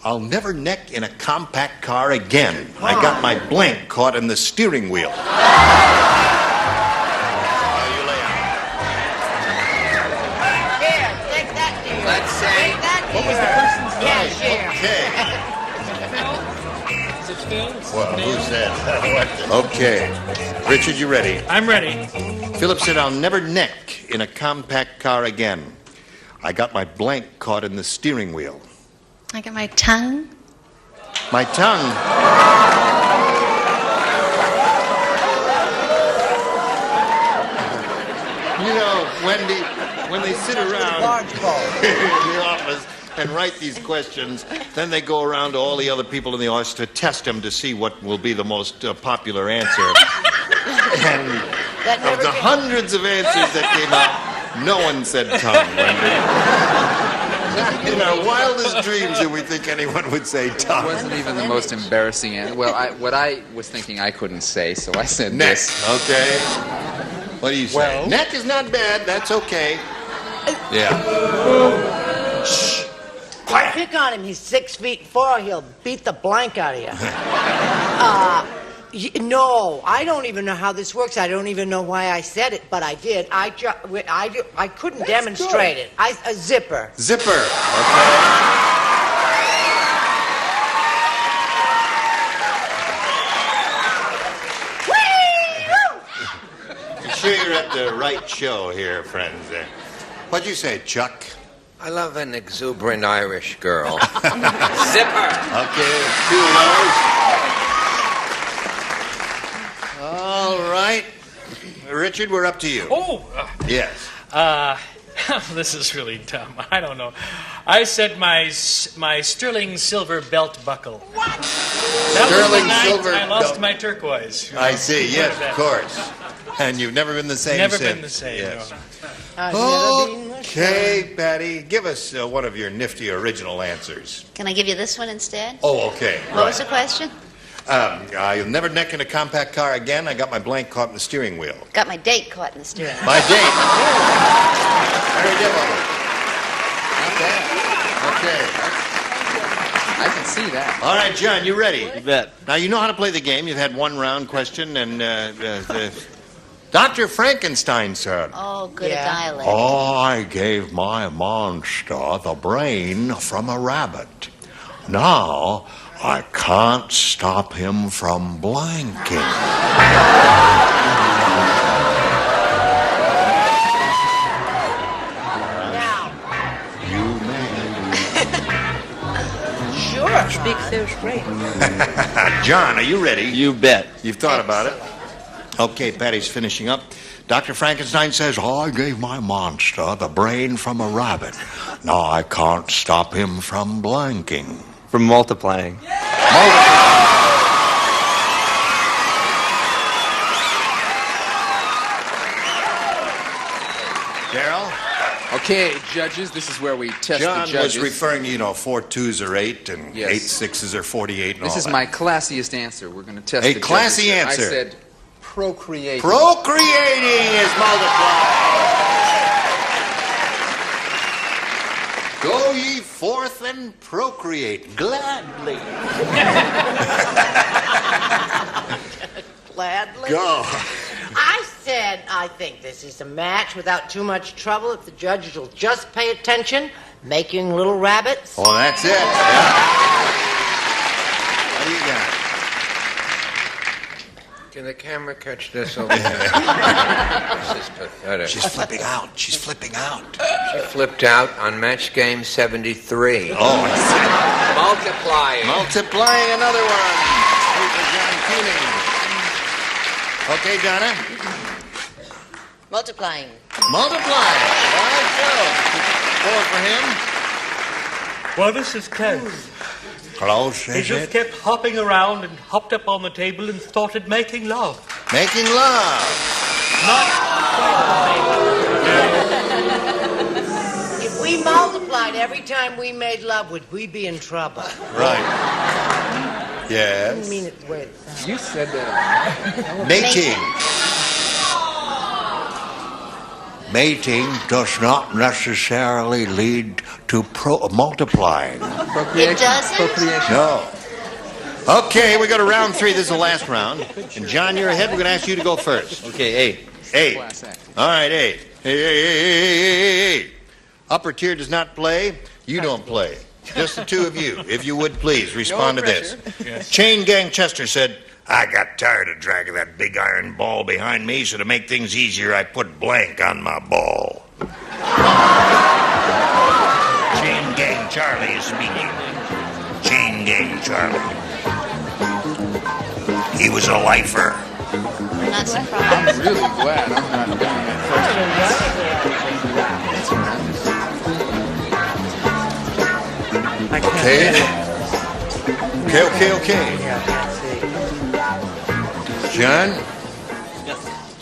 I'll never neck in a compact car again. I got my blank caught in the steering wheel. Let's say. What was the person's name? Okay. Well, who said? Okay. Richard, you ready? I'm ready. Philip said, I'll never neck in a compact car again. I got my blank caught in the steering wheel. I got my tongue. My tongue. You know, Wendy, when they sit around in the office and write these questions, then they go around to all the other people in the office to test them to see what will be the most popular answer. And of the hundreds of answers that came out, no one said tongue, Wendy. In our wildest dreams did we think anyone would say tongue. It wasn't even the most embarrassing answer. Well, what I was thinking I couldn't say, so I said neck. This. Okay. What do you say? Well, neck is not bad. That's okay. Yeah. Shh. Quiet. Pick on him. He's 6'4". He'll beat the blank out of you. No, I don't even know how this works. I don't even know why I said it, but I did. I couldn't demonstrate it. A zipper. Zipper. Okay. You sure you're at the right show here, friends? What'd you say, Chuck? I love an exuberant Irish girl. Zipper. Okay, 2 of those. All right. Richard, we're up to you. Oh! Yes. This is really dumb. I don't know. I said my sterling silver belt buckle. What? That was the night Silver I lost belt. my turquoise. I see. Yes, of course. And you've never been the same Never since. been the same. Yes. No. Okay, Patty, give us one of your nifty original answers. Can I give you this one instead? Oh, okay. What was the question? I'll never neck in a compact car again. I got my blank caught in the steering wheel. Got my date caught in the steering. My date. Very difficult. Okay. I can see that. All right, John, you ready? You bet. Now, you know how to play the game. You've had one round question, and Dr. Frankenstein said, Oh, good dialect. I gave my monster the brain from a rabbit. Now, I can't stop him from blanking. Sure. big fish, great. John, are you ready? You bet. You've thought about it? Okay, Patty's finishing up. Dr. Frankenstein says, I gave my monster the brain from a rabbit. Now I can't stop him from blanking. From multiplying. Daryl? Okay, judges, this is where we test John the judges. was referring to, 4 2s are 8 and Yes. 8 6s are 48 and This all is that. my classiest answer. We're going to test A the classy judges. answer. I said procreating. Procreating is multiplying. Go ye forth and procreate gladly. Gladly. Go. I said I think this is a match without too much trouble if the judges will just pay attention, making little rabbits. Oh, that's it. Yeah. What do you got? Can the camera catch this over here? This is pathetic. She's flipping out. She's flipping out. She flipped out on match game 73. Oh, I see. Multiplying. Multiplying another one. Super John Keenan. Okay, Donna. Multiplying. Multiplying. All right, Joe. 4 for him. Well, this is Ken. Hello, He just kept hopping around and hopped up on the table and started making love. Making love. If we multiplied every time we made love, would we be in trouble? Right. I Yes. didn't mean it the way it sounds. You said that. Mating. Mating does not necessarily lead to multiplying. Procreation. It doesn't? Procreation. No. Okay, we go to round 3. This is the last round. And John, you're ahead. We're going to ask you to go first. Okay, A. Class act. All right, A. Hey. Upper tier does not play. You don't play. Just the two of you. If you would, please respond to this. Yes. Chain Gang Chester said, I got tired of dragging that big iron ball behind me, so to make things easier, I put blank on my ball. Chain Gang Charlie is speaking. Chain Gang Charlie. He was a lifer. I'm not surprised. I'm really glad I'm not doing that first. Okay. Okay. John?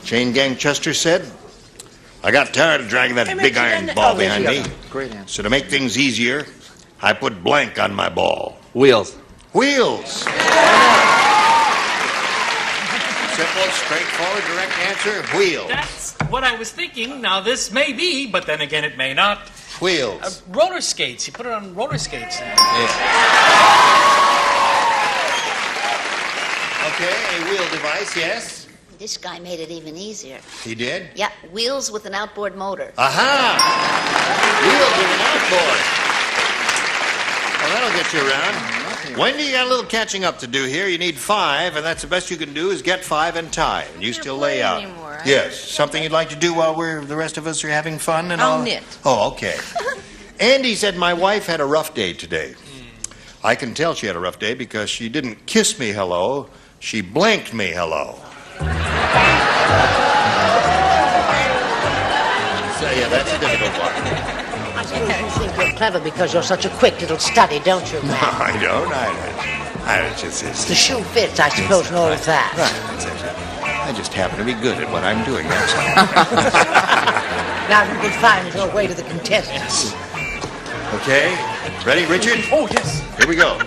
Chain Gang Chester said, I got tired of dragging that big iron ball behind me. Great answer. So to make things easier, I put blank on my ball. Wheels. Wheels. Simple, straightforward, direct answer, wheels. That's what I was thinking. Now, this may be, but then again, it may not. Wheels. Roller skates. You put it on roller skates. Okay, a wheel device, yes? This guy made it even easier. He did? Yeah, wheels with an outboard motor. Aha! Wheels with an outboard. Well, that'll get you around. Wendy, you got a little catching up to do here. You need 5, and that's the best you can do is get 5 and tie. And you still lay out. Anymore, Yes. Something you'd like to do while the rest of us are having fun and I'll all? knit. Oh, okay. Andy said my wife had a rough day today. I can tell she had a rough day because she didn't kiss me hello. She blanked me hello. So, yeah, that's a difficult one. I suppose you think you're clever because you're such a quick little study, don't you, No, Matt? I don't. It's The shoe fits, I suppose, and all of that. Right. I just happen to be good at what I'm doing. That's all. Now you can find your way to the contestants. Okay. Ready, Richard? Oh, yes. Here we go.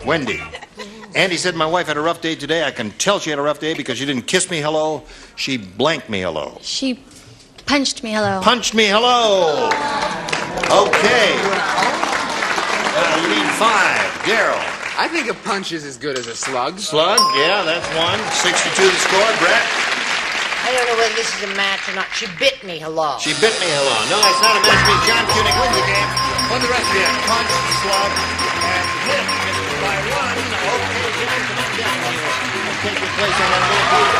Wendy. Andy said my wife had a rough day today. I can tell she had a rough day because she didn't kiss me hello. She blanked me hello. She punched me hello. Punched me hello. Okay. You need 5. Daryl. I think a punch is as good as a slug. Slug, yeah, that's 1. 62 the score. Brett. I don't know whether this is a match or not. She bit me hello. She bit me hello. No, it's not a match. John Koenig wins the game. On the rest of it, punch, slug, and hit. Missed by 1. Okay, John, come on down here. Let's take your place on that little booth.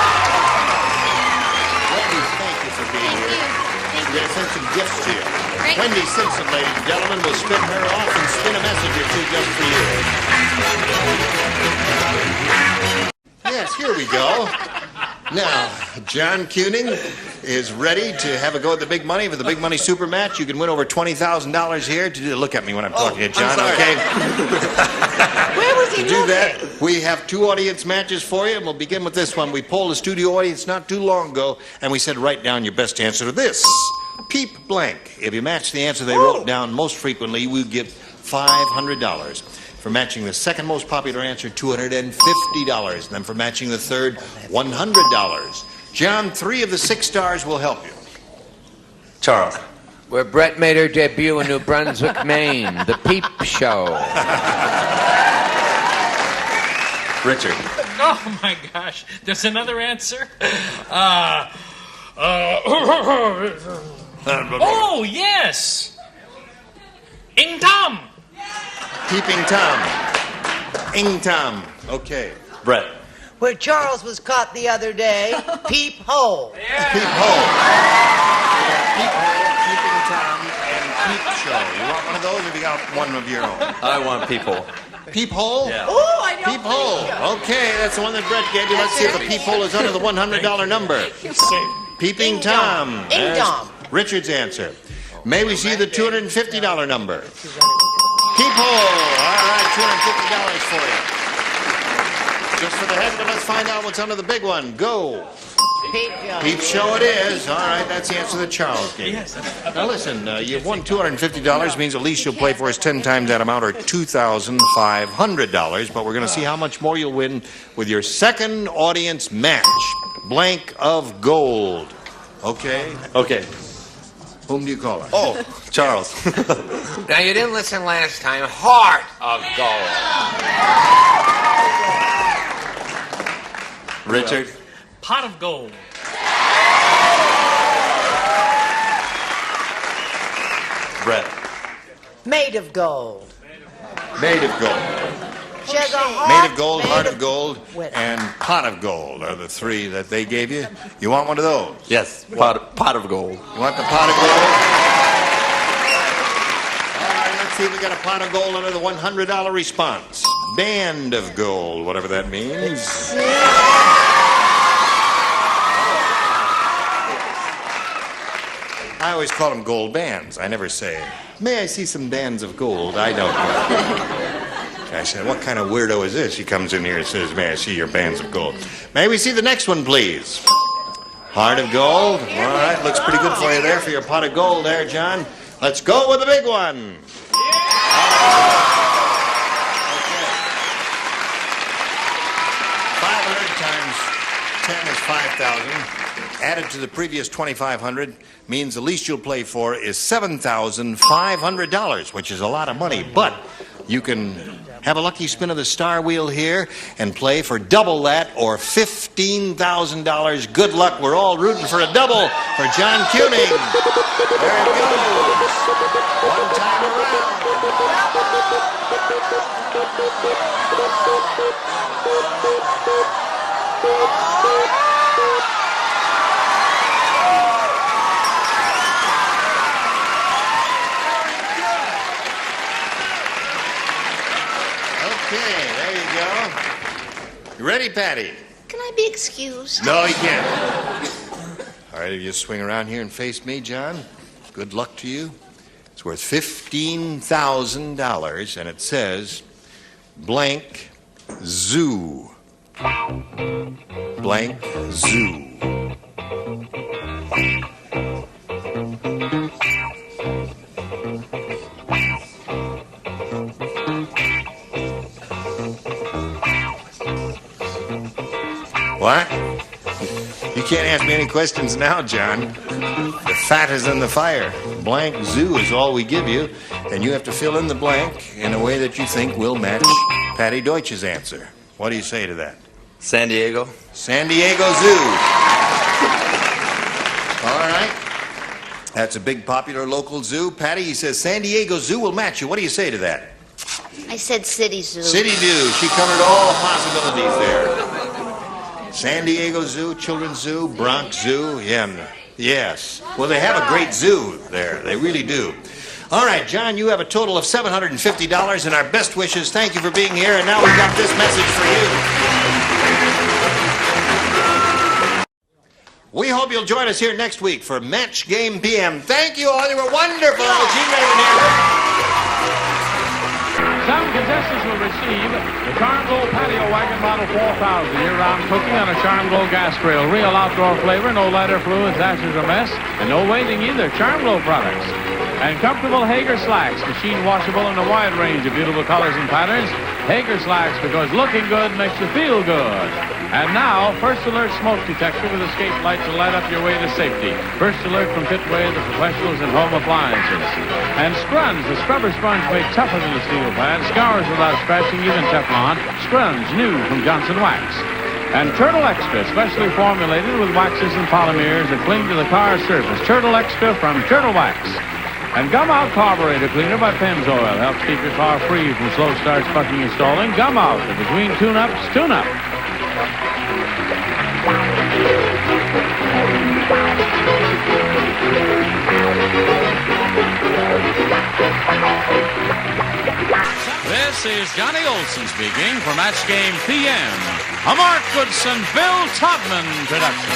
Wendy, thank you for being here. going to send some gifts to you. Great. Wendy Simpson, ladies and gentlemen, will spin her off and spin a message or two just for you. Yes, here we go. Now, John Kuning is ready to have a go at the big money for the big money super match. You can win over $20,000 here. Look at me when I'm talking to you, John, okay? Where was he To do looking? that, we have 2 audience matches for you, and we'll begin with this one. We polled the studio audience not too long ago, and we said, write down your best answer to this. Peep blank. If you match the answer they wrote down most frequently, we give $500. For matching the second most popular answer, $250. And then for matching the third, $100. John, 3 of the 6 stars will help you. Charles. Where Brett made her debut in New Brunswick, Maine. The Peep Show. Richard. Oh my gosh, there's another answer? Oh, yes! Ing Tom! Peeping Tom. Ing Tom. Okay. Brett. Where Charles was caught the other day. Peep hole. Peep hole. Peep hole, Peeping Tom, and Peep Show. You want one of those, or have you got one of your own? I want people. Peep hole? Yeah. Oh, I don't Peep hole. Okay, that's the one that Brett gave you. Let's see if the peep hole is under the $100 number. Peeping Tom. Ing There's dong. Richard's answer. May we see the $250 number? Peep hole. All right, $250 for you. Just for the head of it, let's find out what's under the big one. Go. Peep show. Peep show it is. All right, that's the answer that Charles gave. Now listen, you've won $250, means at least you'll play for us 10 times that amount, or $2,500. But we're going to see how much more you'll win with your second audience match. Blank of gold. Okay? Okay. Whom do you call her? Oh, Charles. Now, you didn't listen last time. Heart of gold. Richard. Pot of gold. Brett. Made of gold. Made of gold. She has a heart. Made of gold, heart of made gold, with- and pot of gold are the 3 that they gave you. You want one of those? Yes, pot of gold. You want the pot of gold? All right, let's see if we got a pot of gold under the $100 response. Band of gold, whatever that means. I always call them gold bands. I never say, may I see some bands of gold? I don't know. I said, what kind of weirdo is this? He comes in here and says, may I see your bands of gold? May we see the next one, please? Heart of gold. All right, looks pretty good for you there, for your pot of gold there, John. Let's go with the big one. Okay. 500 times 10 is 5,000. Added to the previous 2,500 means the least you'll play for is $7,500, which is a lot of money. But you can have a lucky spin of the star wheel here and play for double that, or $15,000. Good luck. We're all rooting for a double for John Kuning. There it goes. One time Okay, there you go. You ready, Patty? Can I be excused? No, you can't. All right, if you swing around here and face me, John, good luck to you. It's worth $15,000, and it says blank zoo. Blank zoo. What? You can't ask me any questions now, John. The fat is in the fire. Blank zoo is all we give you, and you have to fill in the blank in a way that you think will match Patty Deutsch's answer. What do you say to that? San Diego. San Diego Zoo. All right. That's a big popular local zoo. Patty, he says San Diego Zoo will match you. What do you say to that? I said City Zoo. City Zoo. She covered all possibilities there. San Diego Zoo, Children's Zoo, Bronx Zoo. Yeah, Yes. Well, they have a great zoo there. They really do. All right, John, you have a total of $750 and our best wishes. Thank you for being here. And now we've got this message for you. We hope you'll join us here next week for Match Game PM. Thank you all. You were wonderful. Gene Raven here. Some contestants will receive the Charm Glow Patio Wagon Model 4000 year-round cooking on a Charm Glow gas grill. Real outdoor flavor, no lighter fluids, ashes or mess, and no weighting either. Charm Glow products. And comfortable Hager slacks, machine washable in a wide range of beautiful colors and patterns. Hager slacks, because looking good makes you feel good. And now, First Alert smoke detector with escape light to light up your way to safety. First Alert from Pitway, the professionals in home appliances. And Scrunch, the scrubber sponge made tougher than a steel pad, scours without scratching, even Teflon. Scrunch, new from Johnson Wax. And Turtle Extra, specially formulated with waxes and polymers that cling to the car's surface. Turtle Extra from Turtle Wax. And Gum Out Carburetor Cleaner by Pennzoil helps keep your car free from slow start, spucking, and stalling. Gum Out, and between tune-ups, tune-up. This is Johnny Olson speaking for Match Game PM, a Mark Goodson, Bill Todman production.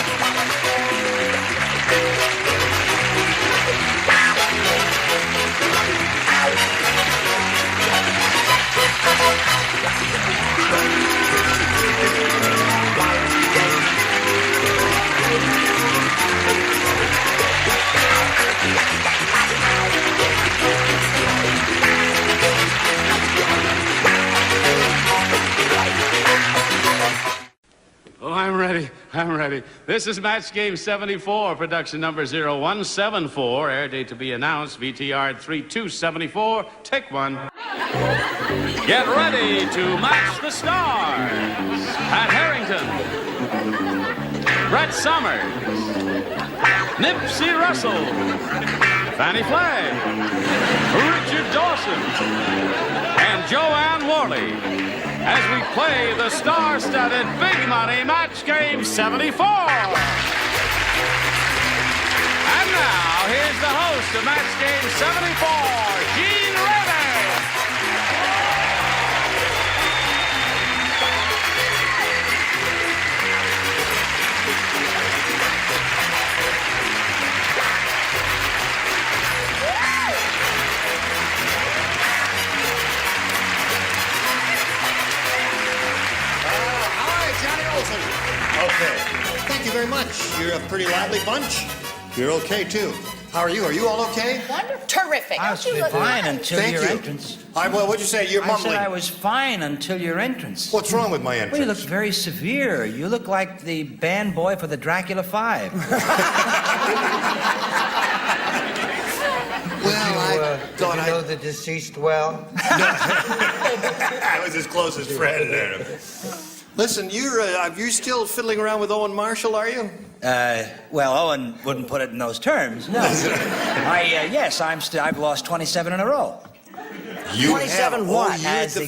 Oh, I'm ready. This is Match Game 74, production number 0174, air date to be announced, VTR 3274, take one. Get ready to match the stars. Pat Harrington, Brett Summers, Nipsey Russell, Fannie Flagg, Richard Dawson, and Joanne Worley, as we play the star-studded Big Money Match Game 74. And now, here's the host of Match Game 74, Gene Raven. Okay. Thank you very much. You're a pretty lively bunch. You're okay, too. How are you? Are you all okay? Wonderful. Terrific. I was fine until your entrance. Well, what'd you say? You're mumbling. I said I was fine until your entrance. What's wrong with my entrance? Well, you look very severe. You look like the band boy for the Dracula 5. Well, did you know the deceased well? I was his closest friend there. Listen, you're still fiddling around with Owen Marshall, are you? Well, Owen wouldn't put it in those terms, no. Yes, I've lost 27 in a row. You 27 have, what? You're As the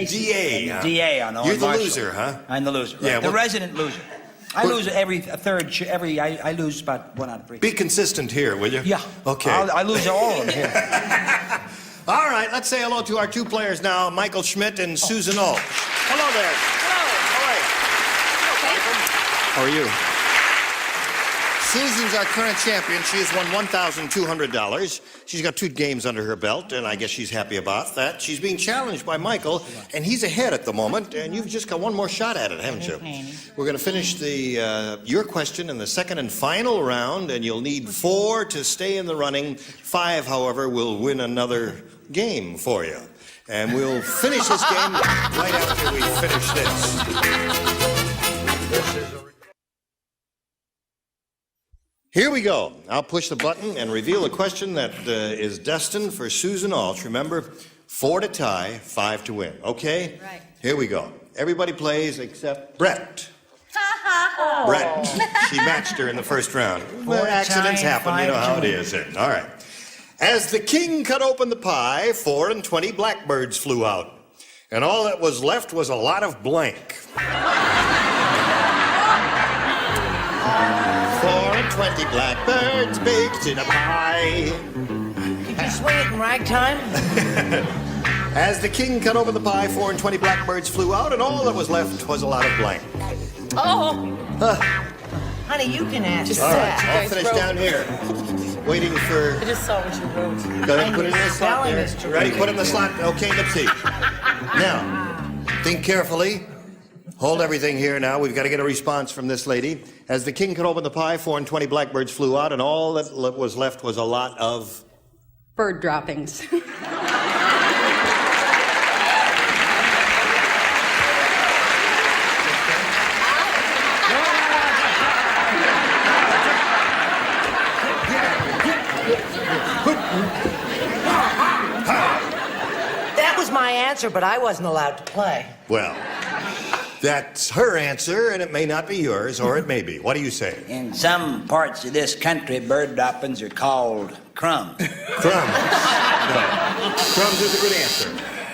DA. Huh? DA on Owen You're the Marshall. loser, huh? I'm the loser. Yeah, Right. The resident loser. I lose I lose about 1 out of 3. Be consistent here, will you? Yeah. Okay. I lose all of them here. All right, let's say hello to our two players now, Michael Schmidt and Susan Ulch. Hello there. How are you? Susan's our current champion. She has won $1,200. She's got 2 games under her belt, and I guess she's happy about that. She's being challenged by Michael, and he's ahead at the moment, and you've just got one more shot at it, haven't you? We're going to finish your question in the second and final round, and you'll need 4 to stay in the running. 5, however, will win another game for you. And we'll finish this game right after we finish this. Here we go. I'll push the button and reveal a question that is destined for Susan Ulch. Remember, 4 to tie, 5 to win. Okay? Right. Here we go. Everybody plays except Brett. Brett. She matched her in the first round. Well, accidents happen. You know how it is. All right. As the king cut open the pie, 4 and 20 blackbirds flew out. And all that was left was a lot of blank. 4 and 20 blackbirds baked in a pie. Did you swing it in ragtime? As the king cut open the pie, 4 and 20 blackbirds flew out, and all that was left was a lot of blank. Oh! Honey, you can ask. All right, I'll finish down here. Waiting for... I just saw what you wrote. Go ahead and put it in the slot there. Ready? Put it in the slot. Okay, Nipsey. Now, think carefully. Hold everything here now. We've got to get a response from this lady. As the king cut open the pie, 4 and 20 blackbirds flew out, and all that was left was a lot of... Bird droppings. That was my answer, but I wasn't allowed to play. Well, that's her answer, and it may not be yours, or it may be. What do you say? In some parts of this country, bird droppings are called crumbs. Crumbs. No. Crumbs is a good answer.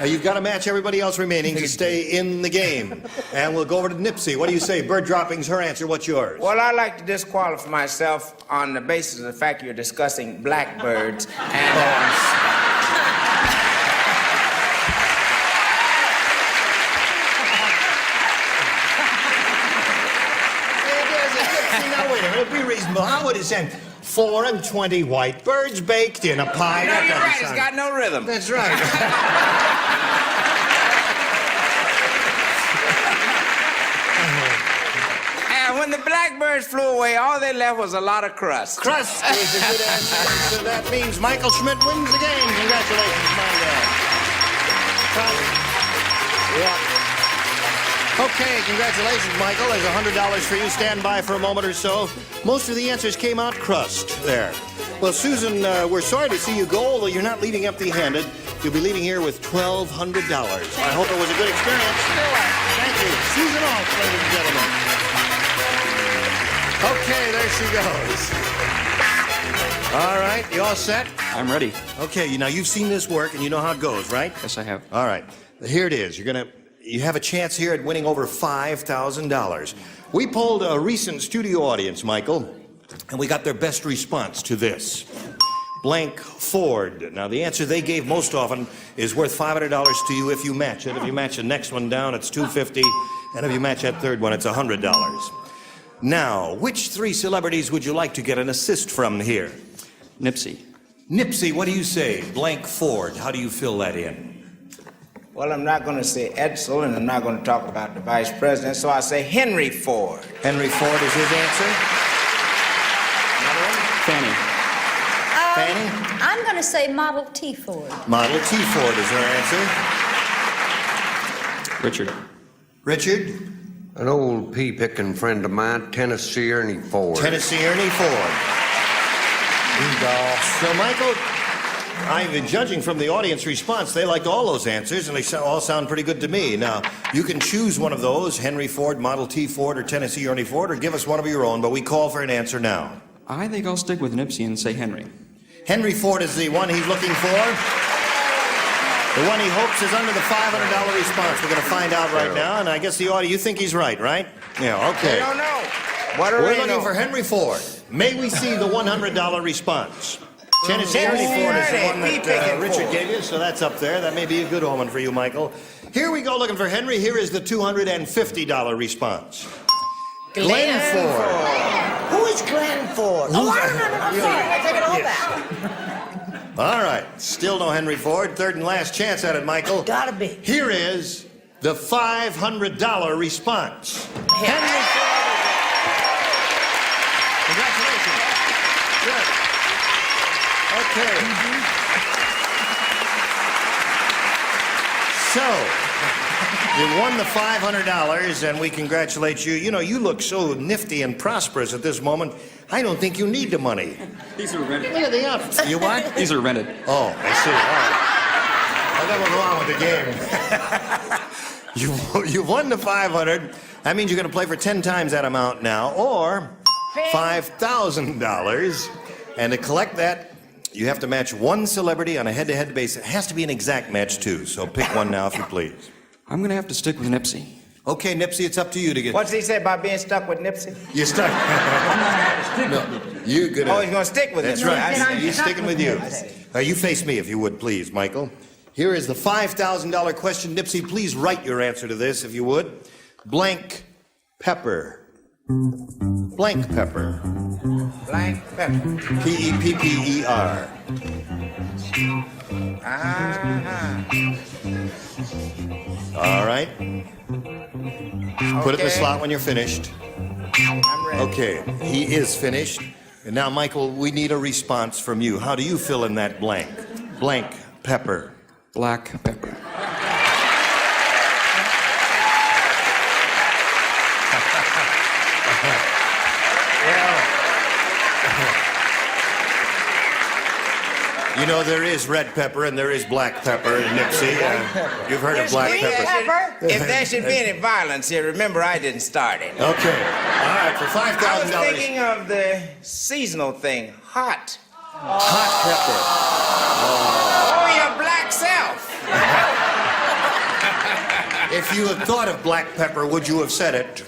You've got to match everybody else remaining to stay in the game. And we'll go over to Nipsey. What do you say? Bird droppings, her answer. What's yours? Well, I like to disqualify myself on the basis of the fact you're discussing blackbirds and... Now, wait a minute. Be reasonable. How would it sound? 4 and 20 white birds baked in a pie. No, you're right. It's got no rhythm. That's right. And when the blackbirds flew away, all they left was a lot of crust. Crust is a good answer. So that means Michael Schmidt wins the game. Congratulations, my dad. Yeah. Okay, congratulations, Michael. There's $100 for you. Stand by for a moment or so. Most of the answers came out crust there. Well, Susan, we're sorry to see you go, although you're not leaving empty-handed. You'll be leaving here with $1,200. I hope it was a good experience. Thank you. Susan Alt, ladies and gentlemen. Okay, there she goes. All right, you all set? I'm ready. Okay, now you've seen this work and you know how it goes, right? Yes, I have. All right, here it is. You have a chance here at winning over $5,000. We polled a recent studio audience, Michael, and we got their best response to this. Blank Ford. Now, the answer they gave most often is worth $500 to you if you match it. If you match the next one down, it's $250, and if you match that third one, it's $100. Now, which 3 celebrities would you like to get an assist from here? Nipsey. Nipsey, what do you say? Blank Ford. How do you fill that in? Well, I'm not going to say Edsel, and I'm not going to talk about the vice president, so I say Henry Ford. Henry Ford is his answer? Fanny. Fanny? I'm going to say Model T Ford. Model T Ford is her answer. Richard. Richard? An old pea-picking friend of mine, Tennessee Ernie Ford. Tennessee Ernie Ford. So, Michael, I've been judging from the audience response. They liked all those answers, and they all sound pretty good to me. Now, you can choose one of those, Henry Ford, Model T Ford, or Tennessee Ernie Ford, or give us one of your own, but we call for an answer now. I think I'll stick with Nipsey and say Henry. Henry Ford is the one he's looking for. The one he hopes is under the $500 response. We're going to find out right now, and I guess the audience, you think he's right? Yeah, okay. I don't know. We're looking for Henry Ford. May we see the $100 response? Tennessee Ernie Ford is the one that Richard gave you, so that's up there. That may be a good omen for you, Michael. Here we go looking for Henry. Here is the $250 response. Glenn Ford. Who is Glenn Ford? Oh, I remember. I'm sorry. I take it all back. All right. Still no Henry Ford. Third and last chance at it, Michael. Gotta be. Here is the $500 response. Henry Ford. Congratulations. Good. Okay. So, you won the $500, and we congratulate you. You know, you look so nifty and prosperous at this moment. I don't think you need the money. These are rented. Look at the outfit. You what? These are rented. Oh, I see. All right. Well, that was wrong with the game. You won the $500. That means you're going to play for 10 times that amount now, or $5,000. And to collect that, you have to match one celebrity on a head-to-head basis. It has to be an exact match, too, so pick one now if you please. I'm going to have to stick with Nipsey. Okay, Nipsey, it's up to you to get... What's he say about being stuck with Nipsey? You're stuck. No. You gonna? Oh, he's gonna stick with it. That's right. He's sticking with you. You face me if you would, please, Michael. Here is the $5,000 question. Nipsey, please write your answer to this, if you would. Blank pepper. Blank pepper. Blank pepper. P-E-P-P-E-R. All right. Put it in the slot when you're finished. I'm ready. Okay, he is finished. And now, Michael, we need a response from you. How do you fill in that blank? Blank pepper. Black pepper. You know, there is red pepper and there is black pepper in Nipsey. You've heard of black pepper. If there should be any violence here, remember I didn't start it. Okay. All right, for $5,000. I was thinking of the seasonal thing, hot. Hot Oh, your black self. pepper. If you had thought of black pepper, would you have said it?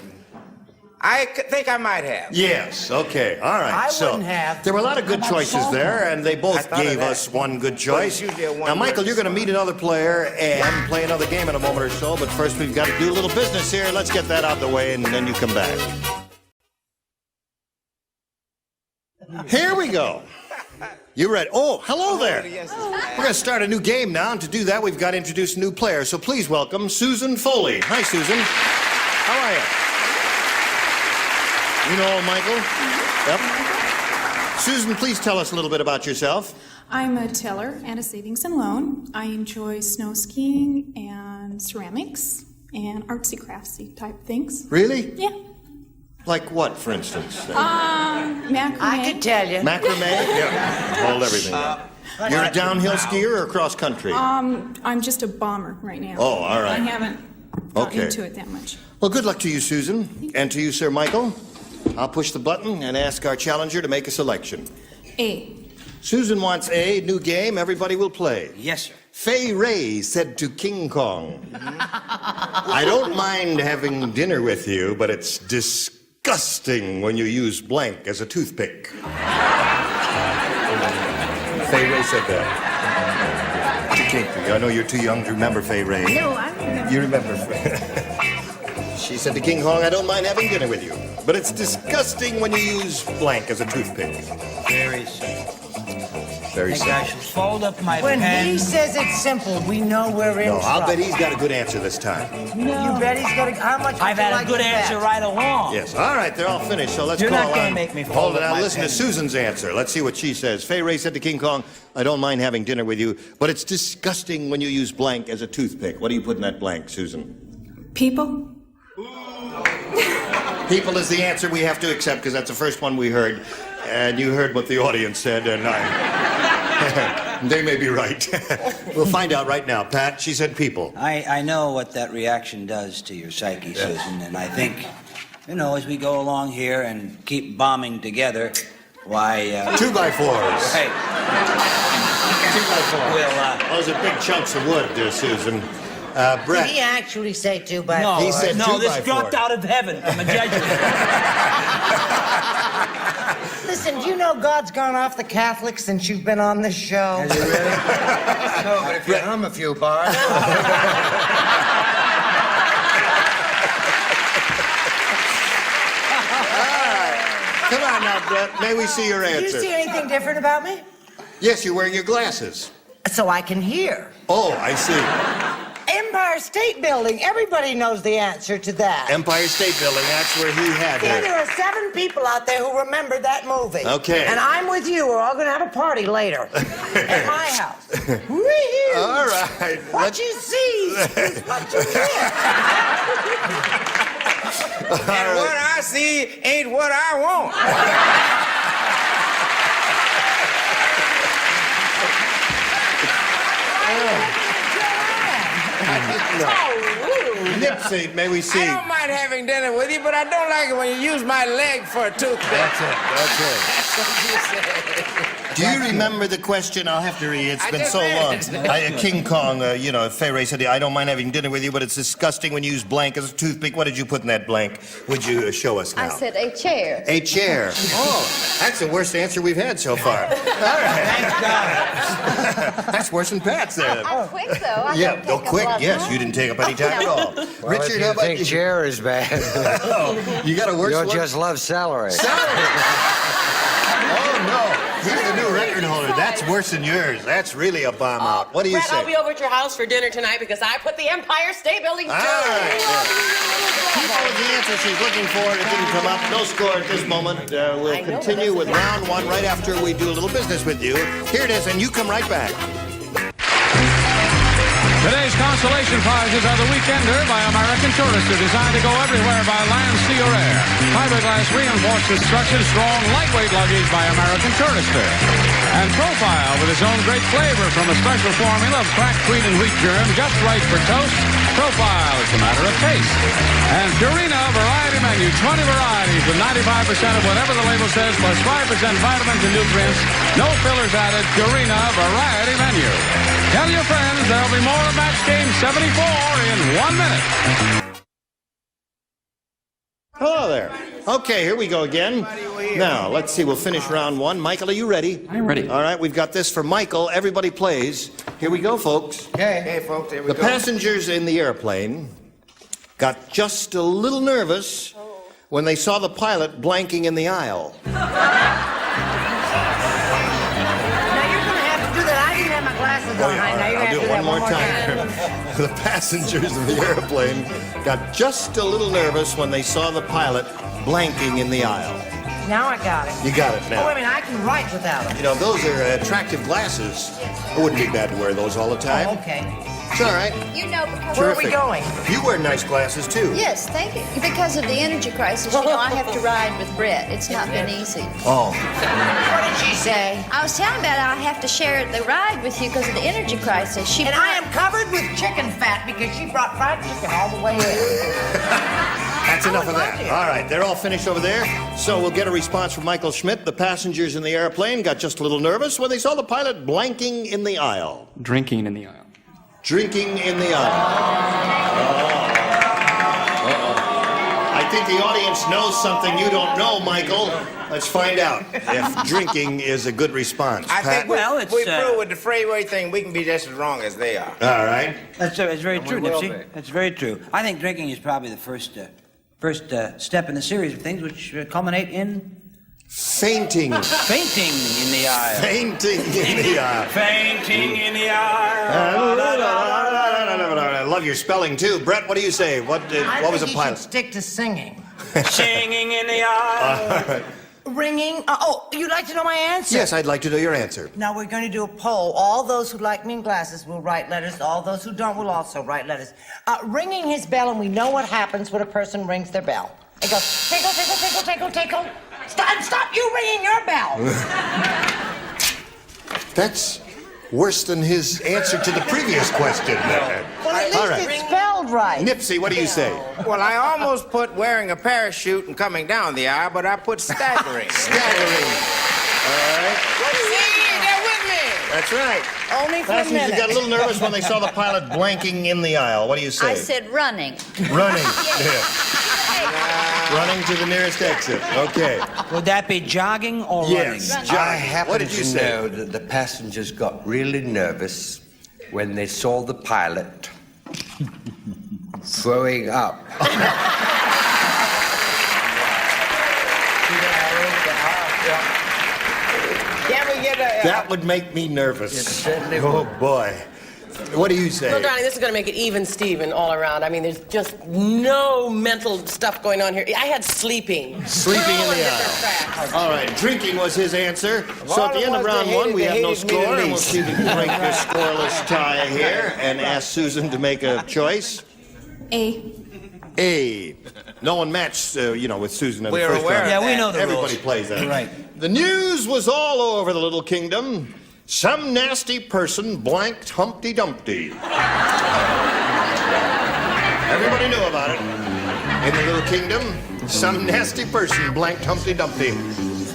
I think I might have. Yes, okay, all right. I wouldn't have. There were a lot of good choices there, and they both gave us one good choice. Now, Michael, you're going to meet another player and play another game in a moment or so, but first we've got to do a little business here. Let's get that out of the way, and then you come back. Here we go. You ready? Oh, hello there. We're going to start a new game now, and to do that, we've got to introduce a new player. So please welcome Susan Foley. Hi, Susan. How are you? You know Michael? Yep. Susan, please tell us a little bit about yourself. I'm a teller at a savings and loan. I enjoy snow skiing and ceramics and artsy craftsy type things. Really? Yeah. Like what, for instance? Macrame. I could tell you. Macrame? Yeah. Hold everything up. You're a downhill skier or cross country? I'm just a bomber right now. Oh, all right. I haven't gotten into it that much. Well, good luck to you, Susan. And to you, Sir Michael. I'll push the button and ask our challenger to make a selection. A. Susan wants A, new game, everybody will play. Yes, sir. Fay Ray said to King Kong, I don't mind having dinner with you, but it's disgusting when you use blank as a toothpick. Fay Ray said that. To King Kong. I know you're too young to remember Fay Ray. No, I remember. You remember Fay. She said to King Kong, I don't mind having dinner with you, but it's disgusting when you use blank as a toothpick. Very simple. Very I think I should fold up my When pen. he says it's simple, we know we're in No, I'll trouble. bet he's got a good answer this time. No. You bet he's got a... How much I've would you had a like good to bet? answer right along. Yes, all right, they're all finished, so let's You're call not gonna on... make me fold Hold it up now, my listen to pen. Susan's answer. Let's see what she says. Fay Ray said to King Kong, I don't mind having dinner with you, but it's disgusting when you use blank as a toothpick. What do you put in that blank, Susan? People? People is the answer we have to accept, because that's the first one we heard. And you heard what the audience said, and they may be right. We'll find out right now. Pat, she said people. I know what that reaction does to your psyche, Susan, and I think, you know, as we go along here and keep bombing together, why... 2x4s. Hey. 2x4s. Those are big chunks of wood, dear Susan. Brett. Did he actually say 2x4? No, He said no, 2x4. this dropped out of heaven from a Jesuit. Listen, do you know God's gone off the Catholics since you've been on this show? Has he really? No, but if you hum a few bars. Come on now, Brett. May we see your Do you answer? see anything different about me? Yes, you're wearing your glasses. So I can hear. Oh, I see. Empire State Building. Everybody knows the answer to that. Empire State Building, that's where he had Yeah, it. there are 7 people out there who remember that movie. Okay. And I'm with you. We're all going to have a party later at my house. Woo-hoo. All right. What you see is what you get. And what I see ain't what I want. Nipsey, may we see? I don't mind having dinner with you, but I don't like it when you use my leg for a toothpick. That's it. That's what you say. Do you remember the question? I'll have to read it. It's been so long. King Kong, Fay Ray said, I don't mind having dinner with you, but it's disgusting when you use blank as a toothpick. What did you put in that blank? Would you show us now? I said a chair. A chair. Oh, that's the worst answer we've had so far. All right. Thank God. That's worse than Pat's there. I'm quick, though. Yeah, no, quick, yes. You didn't take up any time at all. Well, Richard, if you how about think chair is bad, you got a worse you'll one? just love celery. Oh, no. He's the new record holder. That's worse than yours. That's really a bomb out. What do you Brett, say? I'll be over at your house for dinner tonight because I put the Empire State Building All right. People with the answer she's looking for. It didn't come up. No score at this moment. We'll continue with round one right after we do a little business with you. Here it is, and you come right back. Today's consolation prizes are the Weekender by American Tourister, designed to go everywhere by land, sea, or air. Fiberglass reinforced construction, strong, lightweight luggage by American Tourister. And Profile with its own great flavor from a special formula of cracked wheat and wheat germ, just right for toast. Profile, it's a matter of taste. And Purina Variety Menu, 20 varieties with 95% of whatever the label says, plus 5% vitamins and nutrients. No fillers added. Purina Variety Menu. Tell your friends there'll be more of Match Game 74 in 1 minute. Hello there. Okay, here we go again. Now, let's see. We'll finish round one. Michael, are you ready? I'm ready. All right, we've got this for Michael. Everybody plays. Here we go, folks. Okay, folks, here we The go. passengers in the airplane got just a little nervous when they saw the pilot blanking in the aisle. Now you're going to have to do that. I didn't have my glasses on. Now you're I'll going to do have it to one more time. The passengers in the airplane got just a little nervous when they saw the pilot blanking in the aisle. Now I got it. You got it now. Oh, wait a minute. I can write without them. You know, those are attractive glasses. It wouldn't be bad to wear those all the time. Oh, okay. It's all right. You know, because... Where are we Terrific. going? You wear nice glasses, too. Yes, thank you. Because of the energy crisis, I have to ride with Brett. It's not been easy. Oh. What did she say? I was telling Brett I have to share the ride with you because of the energy crisis. And I am covered with chicken fat because she brought fried chicken all the way in. That's enough of that. All right, they're all finished over there. So we'll get a response from Michael Schmidt. The passengers in the airplane got just a little nervous when they saw the pilot blanking in the aisle. Drinking in the aisle. Drinking in the aisle. I think the audience knows something you don't know, Michael. Let's find out if drinking is a good response. I think Well, we it's, prove with the freeway thing we can be just as wrong as they are. All right. That's very true, will Nipsey. be. That's very true. I think drinking is probably the first step in the series of things which culminate in Fainting. fainting in the aisle. Fainting in the aisle. Fainting in the aisle. I love your spelling, too. Brett, what do you say? What was a I think you should pilot? stick to singing. Singing in the aisle. Ringing. You'd like to know my answer? Yes, I'd like to know your answer. Now we're going to do a poll. All those who like me in glasses will write letters. All those who don't will also write letters. Ringing his bell, and we know what happens when a person rings their bell. It goes tinkle, tinkle, tinkle, tinkle, tinkle. Stop you ringing your bell. That's worse than his answer to the previous question. Well, at least All right. it's spelled right. Nipsey, what do you say? Well, I almost put wearing a parachute and coming down the aisle, but I put staggering. Staggering. All right. See, they're with me. That's right. Only for a Passengers minute. got a little nervous when they saw the pilot blanking in the aisle. What do you say? I said running. Running. Yeah. Running to the nearest exit. Okay. Would that be jogging or Yes. running? John, I happen what did you to say? know that the passengers got really nervous when they saw the pilot throwing up. Can we get a... That would make me nervous. It certainly Oh, would. boy. What do you say? Well, darling, this is going to make it even Steven all around. I mean, there's just no mental stuff going on here. I had sleeping. Sleeping in the aisle. All right, drinking was his answer. So at the end of round one, we have no score, and we'll see if we can break this scoreless tie here and ask Susan to make a choice. A. A. No one matched, with Susan in the We're first aware round. of Yeah, we know the Everybody rules. plays that. Right. The news was all over the little kingdom. Some nasty person blanked Humpty Dumpty. Everybody knew about it. In the little kingdom, some nasty person blanked Humpty Dumpty.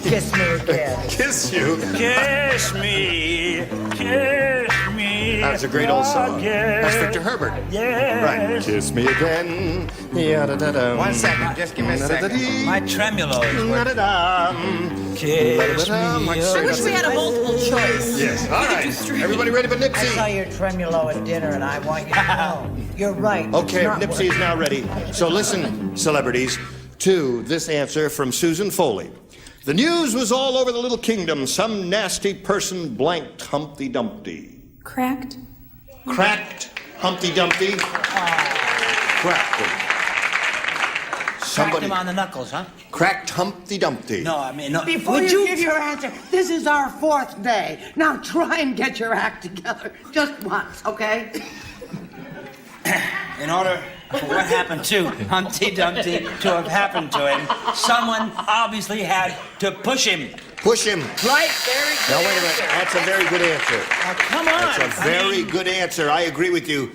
Kiss me again. Kiss you? Kiss me, kiss me. That's a great old song. again. That's Victor Herbert. Yes. Right. Kiss me again. Yada-da-da. 1 second, just give me a second. My tremolo is working. Kiss me. I wish we had a multiple choice. Yes. All right. Everybody ready for I Nipsey? saw your tremolo at dinner, and I want you to know. You're right. Okay, It's not Nipsey is now ready. So listen, celebrities, to this answer from Susan Foley. The news was all over the little kingdom. Some nasty person blanked Humpty Dumpty. Cracked. Cracked Humpty Dumpty. Cracked him. Cracked him on the knuckles, huh? Cracked Humpty Dumpty. No, I mean, no. Before you give your answer, this is our 4th day. Now try and get your act together. Just once, okay? In order for what happened to Humpty Dumpty to have happened to him, someone obviously had to push him. Push him. Right, very good. Now, wait a minute. That's a very good answer. Now, come on. That's a very good answer. I agree with you.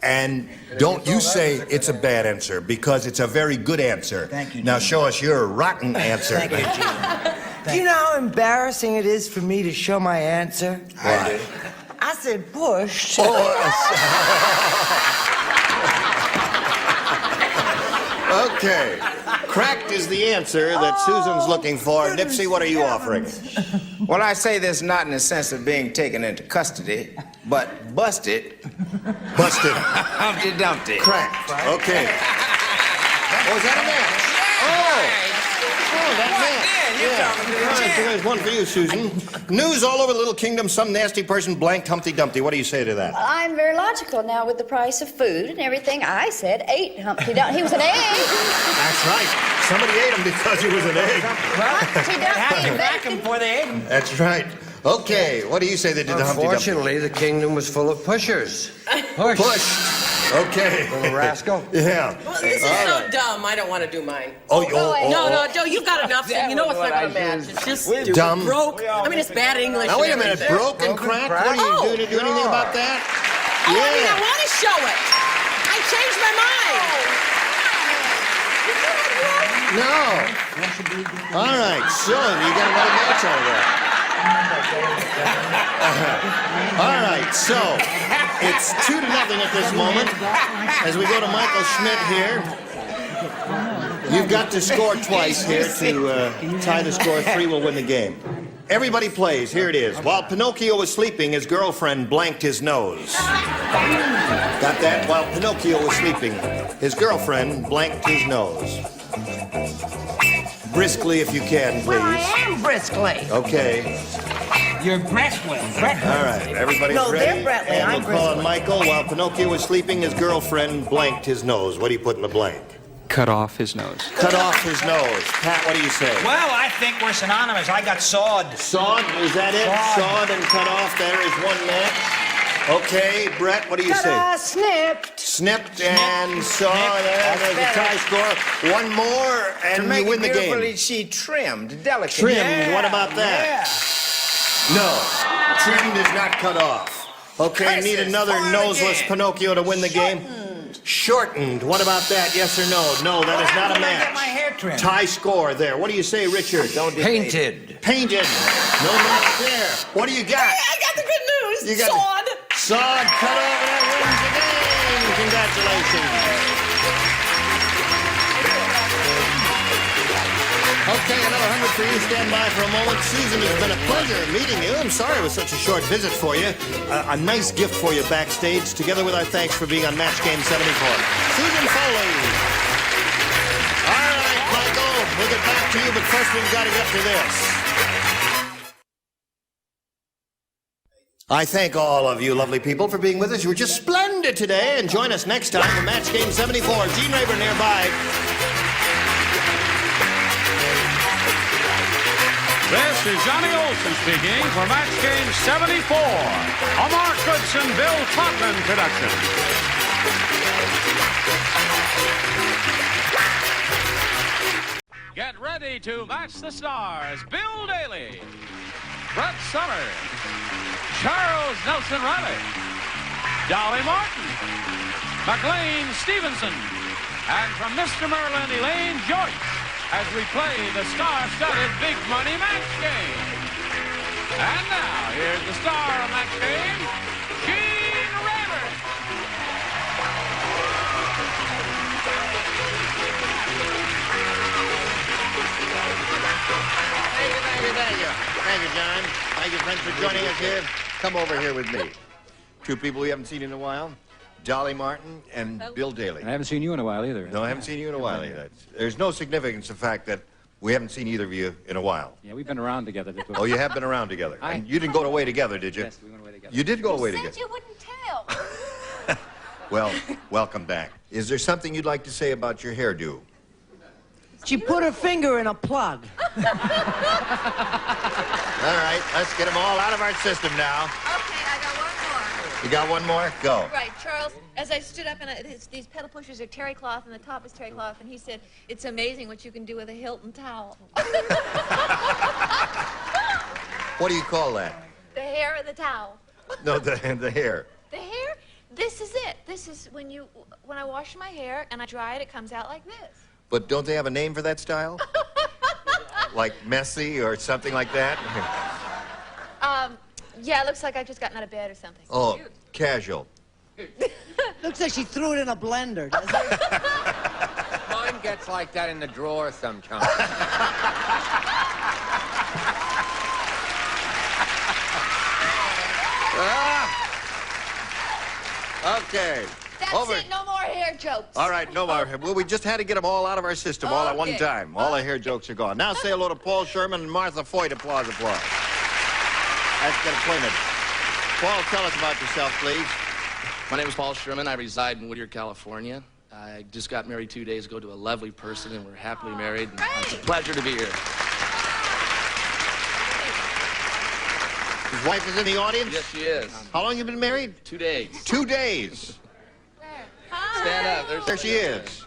And don't you say it's a bad answer, because it's a very good answer. Thank you, Now Gene. show us your rotten answer. Thank you, Gene. Do you know how embarrassing it is for me to show my answer? Why? I said pushed. Okay. Cracked is the answer that Susan's looking for. Nipsey, what are you offering? Well, I say this not in the sense of being taken into custody, but busted. Busted. Humpty Dumpty. Cracked. Okay. Oh, is that a match? Oh, that match. Yeah. All right, so there's one for you, Susan. News all over the little kingdom. Some nasty person blanked Humpty Dumpty. What do you say to that? I'm very logical now with the price of food and everything. I said ate Humpty Dumpty. He was an egg. That's right. Somebody ate him because he was an egg. Humpty They had to Dumpty. back him before they ate him. That's right. Okay, what do you say they did to Humpty Dumpty? Unfortunately, the kingdom was full of pushers. Pushed. Okay. Little rascal. Yeah. Well, this is so dumb. I don't want to do mine. Oh, No, Joe, you've got enough. You know it's not going to match. It's just stupid. Dumb. Broke. I mean, it's bad English. Now, and wait a minute. everything. Broke and cracked? What are you doing to do anything about that? Oh, I mean, I want to show it. I changed my mind. No. All right, so you got another match out of that. All right, so it's 2-0 at this moment. As we go to Michael Schmidt here. You've got to score twice here to tie the score. 3 will win the game. Everybody plays. Here it is. While Pinocchio was sleeping, his girlfriend blanked his nose. Got that? While Pinocchio was sleeping, his girlfriend blanked his nose. Briskly, if you can, please. Well, I am briskly. Okay. You're Breslin. All right. Everybody's No, ready. they're Bretley. And I'm we'll call on Briskly. Michael. While Pinocchio was sleeping, his girlfriend blanked his nose. What do you put in the blank? Cut off his nose. Cut off his nose. Pat, what do you say? Well, I think we're synonymous. I got sawed. Sawed? Is that it? Sawed and cut off. There is one match. Okay, Brett, what do you say? Ta-da, snipped. Snipped and sawed. There's a tie score. One more, and To make you win it the beautifully, game. she trimmed delicately. Trimmed. What about that? No. Trimmed is not cut off. Okay, need another noseless Pinocchio to win the game? Shortened. What about that? Yes or no? No, that is not a I get my match. hair trimmed. Tie score there. What do you say, Richard? Don't Painted. Painted. No match there. What do you got? I got the good news. You got Sawed. Sawed, cut off, and that wins the game. Congratulations. Okay, another 100 for you. Stand by for a moment. Susan, it's been a pleasure meeting you. I'm sorry it was such a short visit for you. A nice gift for you backstage, together with our thanks for being on Match Game 74. Susan Foley. All right, Michael, we'll get back to you, but first we've got to get to this. I thank all of you lovely people for being with us. You were just splendid today, and join us next time for Match Game 74. Gene Rayburn nearby. This is Johnny Olson speaking for Match Game 74, a Mark Goodson, Bill Todman production. Get ready to match the stars. Bill Daly, Brett Summers, Charles Nelson Riley, Dolly Martin, McLean Stevenson, and from Mr. Merlin, Elaine Joyce. as we play the star-studded Big Money Match Game. And now, here's the star of Match Game, Gene Rayburn. Thank you, John. Thank you, friends, for joining us here. Come over here with me. Two people we haven't seen in a while. Dolly Martin and Bill Daly. I haven't seen you in a while either. No, I haven't seen you in a while either. There's no significance to the fact that we haven't seen either of you in a while. Yeah, we've been around together. Oh, you have been around together. And you didn't go away together, did you? Yes, we went away together. You did go away together. You wouldn't tell. Well, welcome back. Is there something you'd like to say about your hairdo? She put her finger in a plug. All right, let's get them all out of our system now. Okay, I got one more. You got one more? Go. Right, Charles, as I stood up, and these pedal pushers are terry cloth, and the top is terry cloth, and he said, it's amazing what you can do with a Hilton towel. What do you call that? The hair of the towel. No, the hair. The hair? This is it. This is when I wash my hair and I dry it, it comes out like this. But don't they have a name for that style? Like messy or something like that? Yeah, it looks like I've just gotten out of bed or something. Oh, casual. Looks like she threw it in a blender, doesn't it? Mine gets like that in the drawer sometimes. Okay. That's it, no more hair jokes. All right, no more. Well, we just had to get them all out of our system all at one time. All the hair jokes are gone. Now say hello to Paul Sherman and Martha Foyt. Applause, applause. Let's get acquainted. Paul, tell us about yourself, please. My name is Paul Sherman. I reside in Whittier, California. I just got married 2 days ago to a lovely person, and we're happily married. And it's a pleasure to be here. His wife is in the audience? Yes, she is. How long you been married? 2 days. 2 days. Stand up. There she is.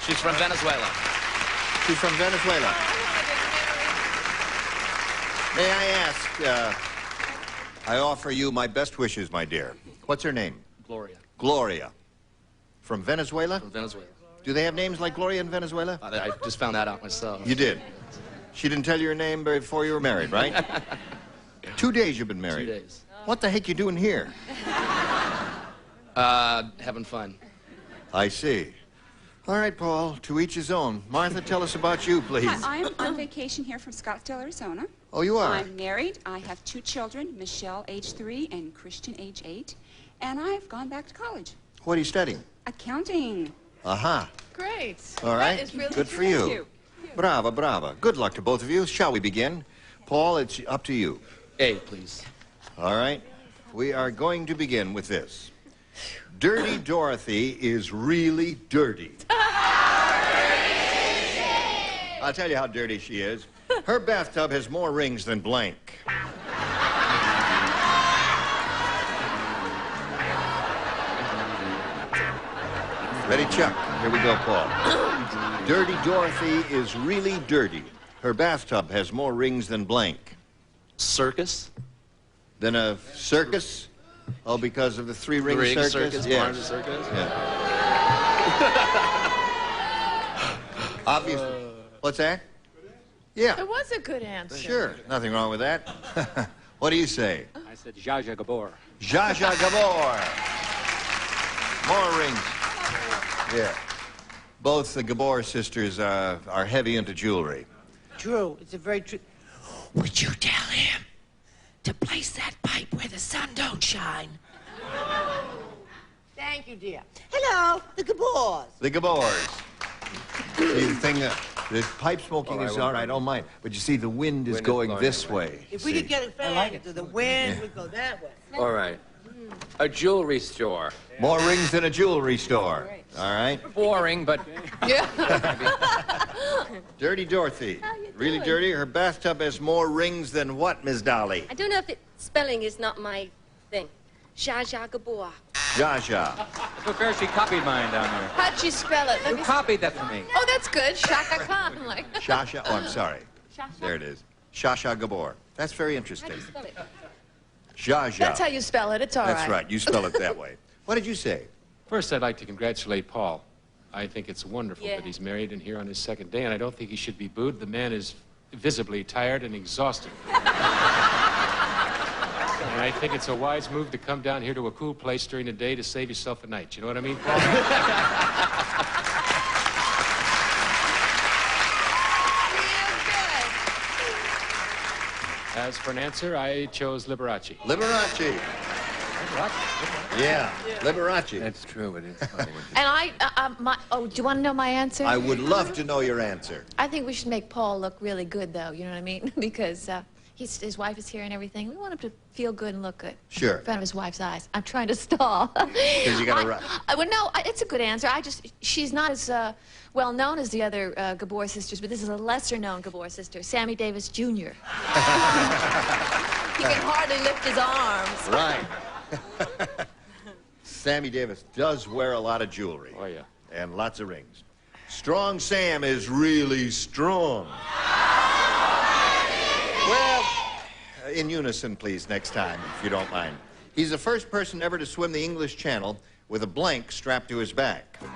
She's from Venezuela. She's from Venezuela. May I ask, I offer you my best wishes, my dear. What's her name? Gloria. Gloria. From Venezuela? From Venezuela. Do they have names like Gloria in Venezuela? I just found that out myself. You did? She didn't tell you your name before you were married, right? 2 days you've been married. 2 days. What the heck you doing here? Having fun. I see. All right, Paul, to each his own. Martha, tell us about you, please. Hi, I'm on vacation here from Scottsdale, Arizona. Oh, you are? I'm married. I have 2 children, Michelle, age 3, and Christian, age 8. And I've gone back to college. What are you studying? Accounting. Aha. Great. All right. That is really Good for Thank you. Brava, brava. Good luck to both of you. Shall we begin? Paul, it's up to you. A, please. All right. We are going to begin with this. Dirty Dorothy is really dirty. I'll tell you how dirty she is. Her bathtub has more rings than blank. Ready, Chuck? Here we go, Paul. Dirty Dorothy is really dirty. Her bathtub has more rings than blank. Circus? Than a circus? Oh, because of the three-ring circus? Yes. Barnum Circus? Yeah. Obviously. What's that? Yeah. It was a good answer. Sure. Nothing wrong with that. What do you say? I said Zsa Zsa Gabor. Zsa Zsa Gabor. More rings. Yeah. Both the Gabor sisters are heavy into jewelry. True. It's a very true. Would you tell him to place that pipe where the sun don't shine? Thank you, dear. Hello, the Gabors. The Gabors. See, the thing, the pipe smoking is all right, I don't mind. But you see, the wind is going this way. If we could get it back, the wind would go that way. All right. A jewelry store. More rings than a jewelry store. All right? Boring, but... Dirty Dorothy. Really dirty? Her bathtub has more rings than what, Miss Dolly? I don't know if spelling is not my thing. Zsa Zsa Gabor. Zsa Zsa. So fair, she copied mine down there. How'd you spell it? You copied that for me. Oh, that's good. Shaka Khan. Like. Shasha. Oh, I'm sorry. There it is. Zsa Zsa Gabor. That's very interesting. Spell it. Zsa Zsa. That's how you spell it. It's all right. That's right. You spell it that way. What did you say? First, I'd like to congratulate Paul. I think it's wonderful Yeah. that he's married and here on his second day, and I don't think he should be booed. The man is visibly tired and exhausted. And I think it's a wise move to come down here to a cool place during the day to save yourself a night. You know what I mean, Paul? As for an answer, I chose Liberace. Liberace. Yeah, Liberace. That's true. It is Hollywood. And do you want to know my answer? I would love to know your answer. I think we should make Paul look really good, though, you know what I mean? Because his wife is here and everything. We want him to feel good and look good. Sure. In front of his wife's eyes. I'm trying to stall. Because you got to run. Well, no, it's a good answer. She's not as well known as the other Gabor sisters, but this is a lesser-known Gabor sister, Sammy Davis Jr. He can hardly lift his arms. Right. Sammy Davis does wear a lot of jewelry. Oh, yeah. And lots of rings. Strong Sam is really strong. Well, in unison, please, next time, if you don't mind. He's the first person ever to swim the English Channel with a blank strapped to his back. Wish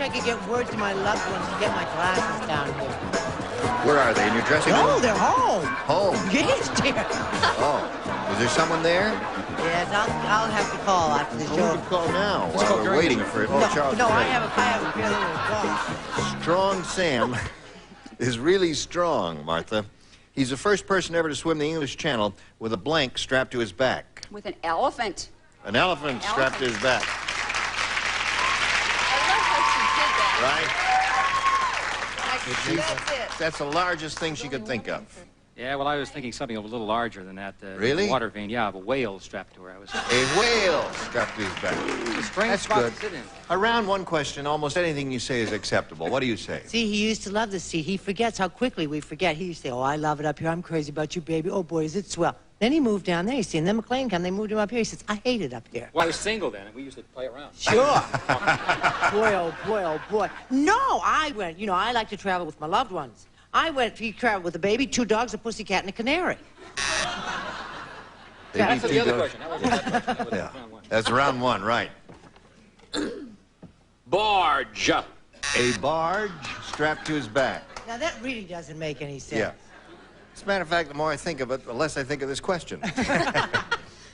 I could get word to my loved ones to get my glasses down here. Where are they? In your dressing room? No, they're home. Home? Yes, dear. Oh. Is there someone there? Yes, I'll have to call after the Who show. would call now while we're waiting for it? Oh, Charles. No, is I ready. have a feeling call. Strong Sam is really strong, Martha. He's the first person ever to swim the English Channel with a blank strapped to his back. With an elephant. An elephant strapped to his back. I love how she did that. Right? That's it. That's the largest thing she could think of. Yeah, well, I was thinking something a little larger than that. Really? Water vein, yeah, of a whale strapped to her. A whale strapped to his back. That's spot good. to sit in. Around one question, almost anything you say is acceptable. What do you say? See, he used to love the sea. He forgets how quickly we forget. He used to say, oh, I love it up here. I'm crazy about you, baby. Oh, boy, is it swell. Then he moved down there. You see, and then McLean come. They moved him up here. He says, I hate it up here. Well, I was single then, and we used to play around. Sure. Boy, oh, boy, oh, boy. No, I went. You know, I like to travel with my loved ones. I went, he traveled with a baby, 2 dogs, a pussycat, and a canary. That's the other dogs. question. That was the other question. That was Yeah. round one. That's round one, right. Barge. A barge strapped to his back. Now, that really doesn't make any sense. Yeah. As a matter of fact, the more I think of it, the less I think of this question.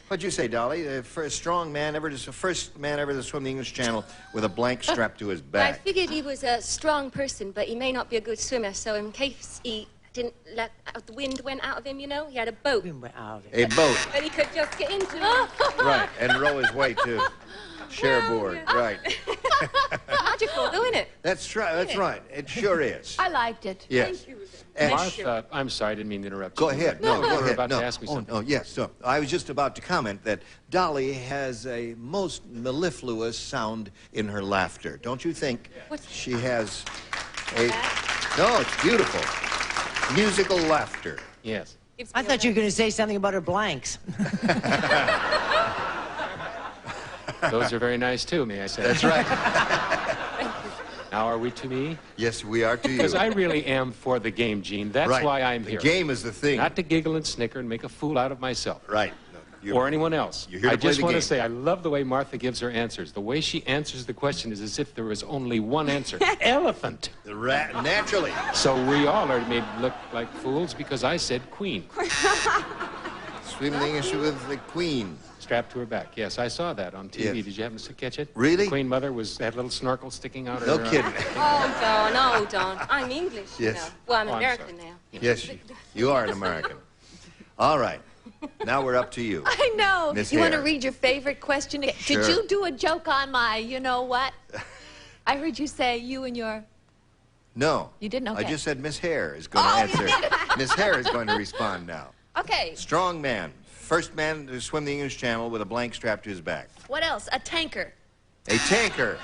What'd you say, Dolly? The first man ever to swim the English Channel with a blank strapped to his I back. figured he was a strong person, but he may not be a good swimmer, so in case he didn't let the wind went out of him, you know, he had a boat. Wind went out of A boat. That he could just get into. Right, and row his way to Cherbourg. Right. Magical, isn't it? That's right. That's right. It sure is. I liked it. Yes. And Martha, I'm sorry, I didn't mean to interrupt go you. ahead. No, No, go you were ahead. about No. to ask me something. Oh, yes. So I was just about to comment that Dolly has a most mellifluous sound in her laughter. Don't you think she has a... No, it's beautiful. Musical laughter. Yes. I thought you were going to say something about her blanks. Those are very nice, too, may I say. That's right. Now, are we to me? Yes, we are to you. Because I really am for the game, Gene. That's Right. why I'm here. The game is the thing. Not to giggle and snicker and make a fool out of myself. Right. No, Or anyone else. You're here to I play just the want to game. say, I love the way Martha gives her answers. The way she answers the question is as if there was only one answer. Elephant. The naturally. So we all are made look like fools because I said queen. Swim the English with the Queen. Strapped to her back. Yes, I saw that on TV. Yes. Did you happen to catch it? Really? The Queen Mother had a little snorkel sticking out No her... kidding. Oh, Don, oh, Don. I'm English, you Yes. know. Well, I'm Oh, I'm American sorry. now. Yes, you are an American. All right. Now we're up to you. I know. Miss You want to Hare. read your favorite question? Sure. Did you do a joke on my, you know what? I heard you say you and your... No. You didn't? Okay. I just said Miss Hare is going to answer. Miss Hare is going to respond now. Okay. Strong man. First man to swim the English Channel with a blank strapped to his back. What else? A tanker. A tanker.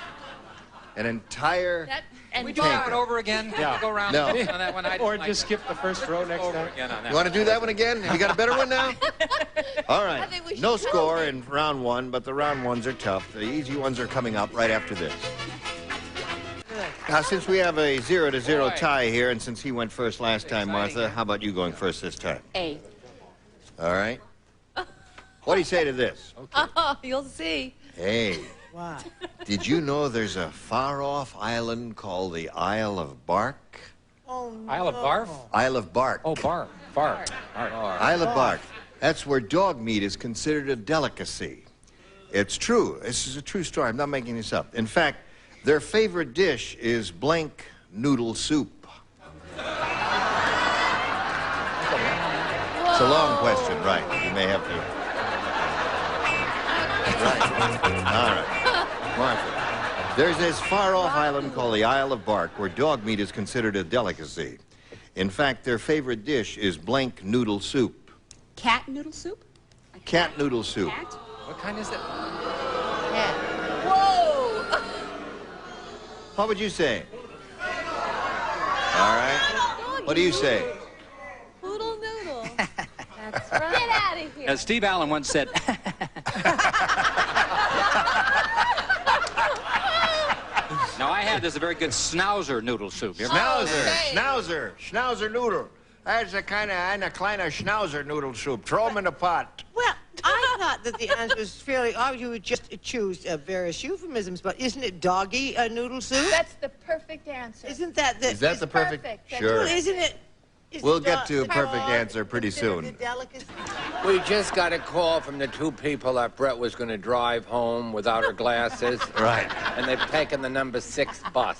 An entire And We do that one over again? Yeah. Go around No. on that one. Or just skip the first row next over time. again on that You want to do that one again? Have you got a better one now? All I right. think we should No prove score it. in round one, but the round ones are tough. The easy ones are coming up right after this. Now, since we have a 0-0 tie here, and since he went first last time, Martha, how about you going first this time? A. All right. What do you say to this? Oh, you'll see. Hey, What? did you know there's a far-off island called the Isle of Bark? Oh, no. Isle of Barf? Isle of Bark. Oh, Barf. Barf. Isle of Bark. That's where dog meat is considered a delicacy. It's true. This is a true story. I'm not making this up. In fact, their favorite dish is blank noodle soup. It's a long question, right? You may have to. Right. All right. Martha. There's this far-off island called the Isle of Bark where dog meat is considered a delicacy. In fact, their favorite dish is blank noodle soup. Cat noodle soup? Cat noodle soup. Cat? What kind is it? Whoa! What would you say? All right. What do you say? Poodle noodle. That's right. Get out of here. As Steve Allen once said, now I had this a very good schnauzer noodle soup. You ever- Schnauzer noodle. That's a kind of schnauzer noodle soup. Throw them in a pot. Well, I thought that the answer was fairly obvious. You would just choose various euphemisms, but isn't it doggy noodle soup? That's the perfect answer. Isn't that the... Is that the perfect? That's Sure. Well, isn't it... is We'll it get to a dog- perfect dog answer pretty considered soon. a delicacy? We just got a call from the two people that Brett was going to drive home without her glasses. Right. And they've taken the number 6 bus.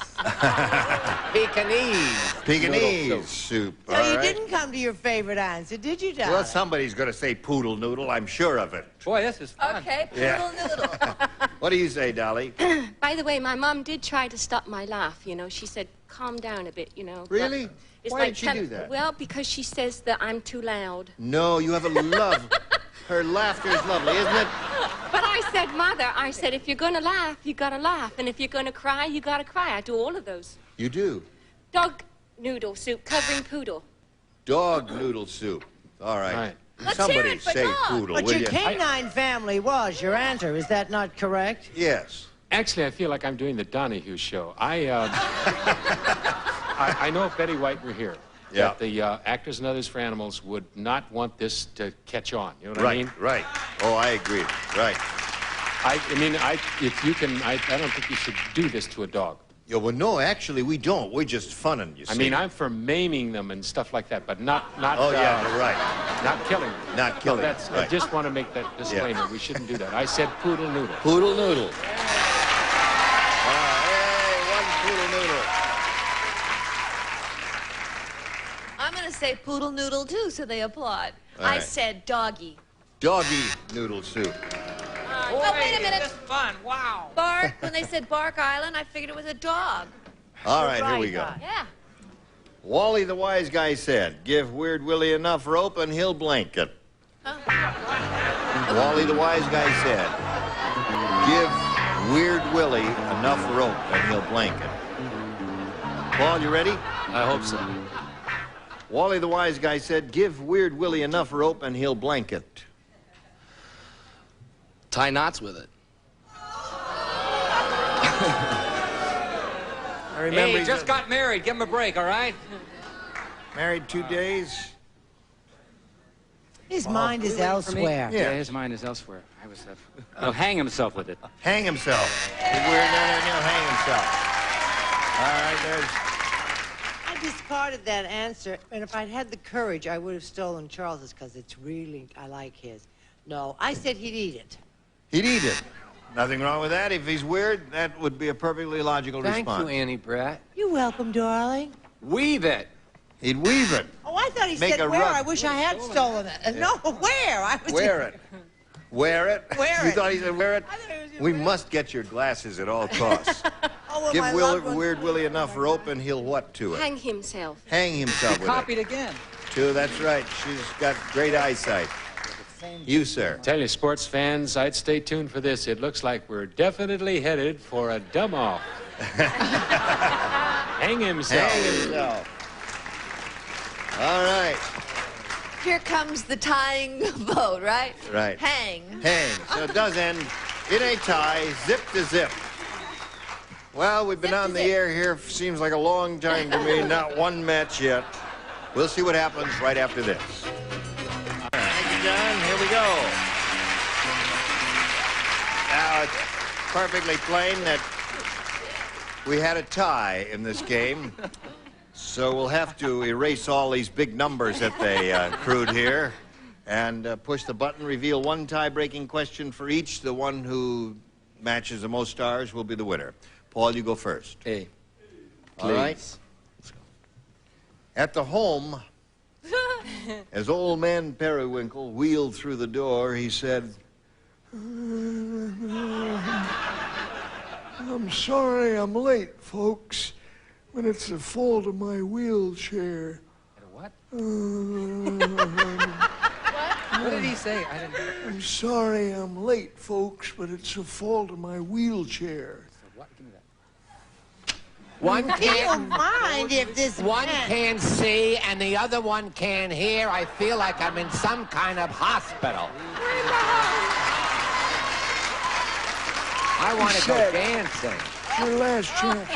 Pekingese. Pekingese noodle soup. So All you right. didn't come to your favorite answer, did you, Don? Well, somebody's going to say poodle noodle. I'm sure of it. Boy, this is fun. Okay, poodle Yeah. noodle. What do you say, Dolly? By the way, my mom did try to stop my laugh, you know. She said, calm down a bit, you know. but Really? it's Why like did she tell- do that? Well, because she says that I'm too loud. No, you have a love. Her laughter is lovely, isn't it? But I said, Mother, I said, if you're going to laugh, you got to laugh. And if you're going to cry, you got to cry. I do all of those. You do. Dog noodle soup covering poodle. Dog noodle soup. All right. Right. Let's hear Somebody it for say dog. poodle, But will your you? canine family was your answer. Is that not correct? Yes. Actually, I feel like I'm doing the Donahue show. I know if Betty White were here, Yeah. that the Actors and Others for Animals would not want this to catch on. You know what I mean? Right. Oh, I agree. Right. If you can, I don't think you should do this to a dog. Yeah, well, no, actually, we don't. We're just funning, you see. I mean, I'm for maiming them and stuff like that, but not. Oh, yeah, you're right. Not killing them. Not killing No, them, I right. just want to make that disclaimer. We shouldn't do that. I said poodle noodle. Poodle noodle. Hey, one poodle noodle. I'm going to say poodle noodle, too, so they applaud. All I right. said doggy. Doggy noodle soup. Oh, wait a minute. fun. Wow. Bark, when they said Bark Island, I figured it was a dog. All right, here we go. Yeah. Wally the wise guy said, give Weird Willie enough rope and he'll blanket. Wally the wise guy said, give Weird Willie enough rope and he'll blanket. Paul, you ready? I hope so. Wally the wise guy said, give Weird Willie enough rope and he'll blanket. Tie knots with it. I remember Hey, he's just got married. Give him a break, all right? married 2 days. His mind is elsewhere. Yeah, his mind is elsewhere. I was. He'll hang himself with it. Hang himself. Weird and he'll hang himself. All right, there's... I discarded that answer, and if I'd had the courage, I would have stolen Charles's, because it's really, I like his. No, I said he'd eat it. He'd eat it. Nothing wrong with that. If he's weird, that would be a perfectly logical Thank response. you, Annie Brett. You're welcome, darling. Weave it. He'd weave it. Oh, I thought he Make said a where. rug. I wish I had stolen it. No, where? I was Wear it. Wear it? Wear You it. thought he said wear it? We must get your glasses at all costs. Oh, well, Give my loved one- Weird Willie enough rope and he'll what to it? Hang himself. Hang himself with Copied it. again. Too, that's right. She's got great eyesight. You, sir. Tell you, sports fans, I'd stay tuned for this. It looks like we're definitely headed for a dumb-off. Hang himself. Hang himself. All right. Here comes the tying vote, right? Right. Hang. Hang. So it does end in a tie, zip to zip. Well, we've been on the air here, seems like a long time to me, not one match yet. We'll see what happens right after this. Thank you, John. Here we go. Now, it's perfectly plain that we had a tie in this game. So we'll have to erase all these big numbers that they accrued here and push the button, reveal one tie-breaking question for each. The one who matches the most stars will be the winner. Paul, you go first. A. All right. At the home, as old man Periwinkle wheeled through the door, he said, I'm sorry I'm late, folks, but it's the fault of my wheelchair. What? What did he say? I didn't hear. I'm sorry I'm late, folks, but it's the fault of my wheelchair. What? Give me that. One can't mind if this one can't see and the other one can't hear. I feel like I'm in some kind of hospital. I want to go dancing. Your last chance.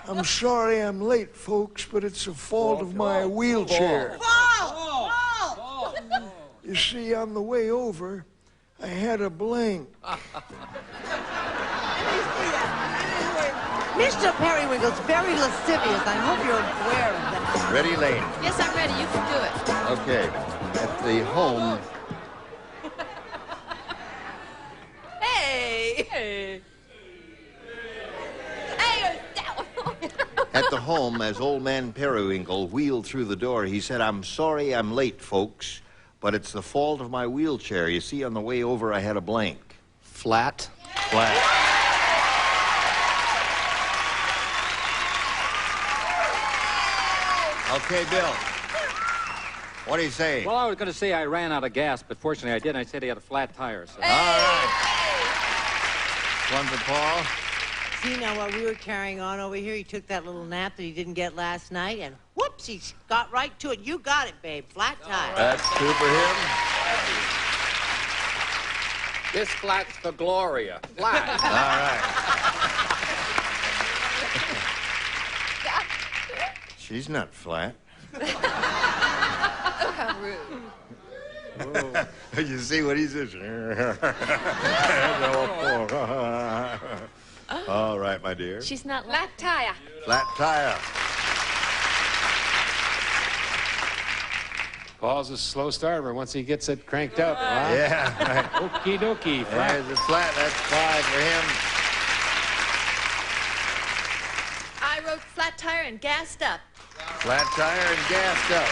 I'm sorry I'm late, folks, but it's the fault of my wheelchair. You see, on the way over, I had a blank. Mr. Periwinkle's very lascivious. I hope you're aware of that. Ready, Lane? Yes, I'm ready. You can do it. Okay. At the home, Hey! Hey! at the home, as old man Periwinkle wheeled through the door, he said, I'm sorry I'm late, folks, but it's the fault of my wheelchair. You see, on the way over, I had a blank. Flat. Flat. Okay, Bill. What do you say? Well, I was going to say I ran out of gas, but fortunately I didn't. I said he had a flat tire. So. All right. One for Paul. See, now while we were carrying on over here, he took that little nap that he didn't get last night, and whoops, he got right to it. You got it, babe. Flat tire. That's two for him. This flat's for Gloria. Flat. All right. She's not flat. Oh, how rude. You see what he says? All right, my dear. She's not flat tire. Flat tire. Paul's a slow starter once he gets it cranked up. Huh? Yeah. Right. Okie dokie. Flat. There's a flat. That's 5 for him. I wrote flat tire and gassed up. Flat tire and gassed up.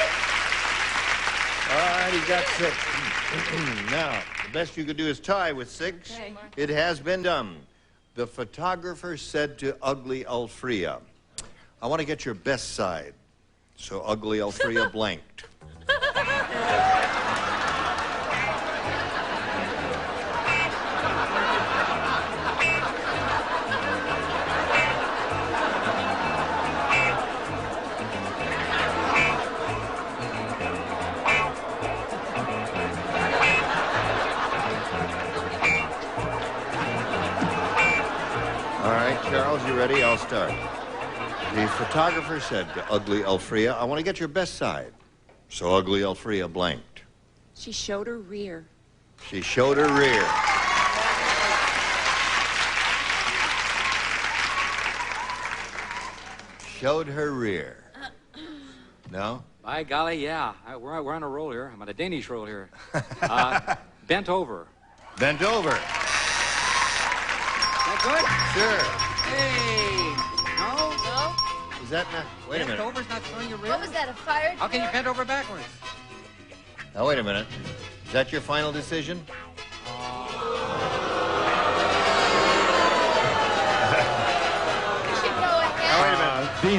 All right, he got 6. Now, the best you could do is tie with 6. Okay. It has been done. The photographer said to Ugly Alfrea, I want to get your best side. So Ugly Alfrea blanked. All right, Charles, you ready? I'll start. The photographer said to Ugly Alfrea, I want to get your best side. So Ugly Alfrea blanked. She showed her rear. She showed her rear. Showed her rear. No? By golly, yeah. We're on a roll here. I'm on a Danish roll here. Bent over. Bent over. That good? Sure. Hey! No? No? Is that not... Wait a Bent minute. over's not showing your rear? What was that, a fire How can you bend over backwards? Now, wait a minute. Is that your final decision?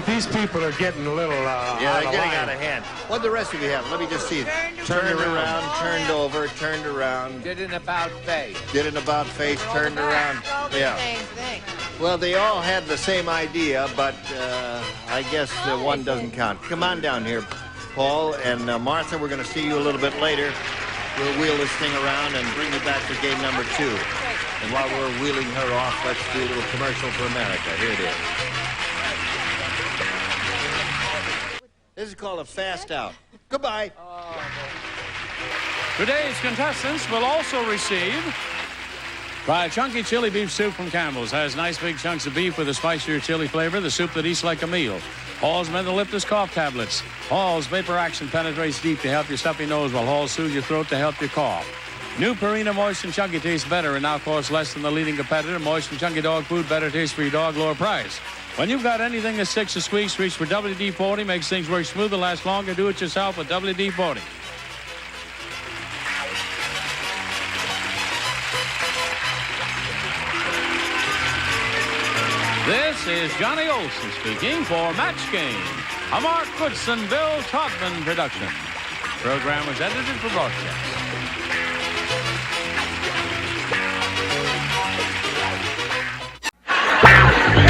These people are getting a little Yeah, they're getting out of hand. What'd the rest of you have? Let me just see. Turned around, turned over, turned around. Did an about face. Did an about face, turned around. Yeah. Same thing. Well, they all had the same idea, but I guess one doesn't count. Come on down here, Paul and Martha. We're going to see you a little bit later. We'll wheel this thing around and bring you back to game number 2. And while we're wheeling her off, let's do a little commercial for America. Here it is. This is called a fast out. Goodbye. Today's contestants will also receive Try Chunky Chili Beef Soup from Campbell's. Has nice big chunks of beef with a spicier chili flavor. The soup that eats like a meal. Hall's Mentholyptus Cough Tablets. Hall's Vapor Action penetrates deep to help your stuffy nose, while Hall soothes your throat to help you cough. New Purina Moist and Chunky tastes better and now costs less than the leading competitor. Moist and Chunky dog food, better taste for your dog, lower price. When you've got anything that sticks or squeaks, reach for WD-40. Makes things work smoother, last longer. Do it yourself with WD-40. This is Johnny Olson speaking for Match Game, a Mark Goodson, Bill Todman production. The program was edited for broadcast.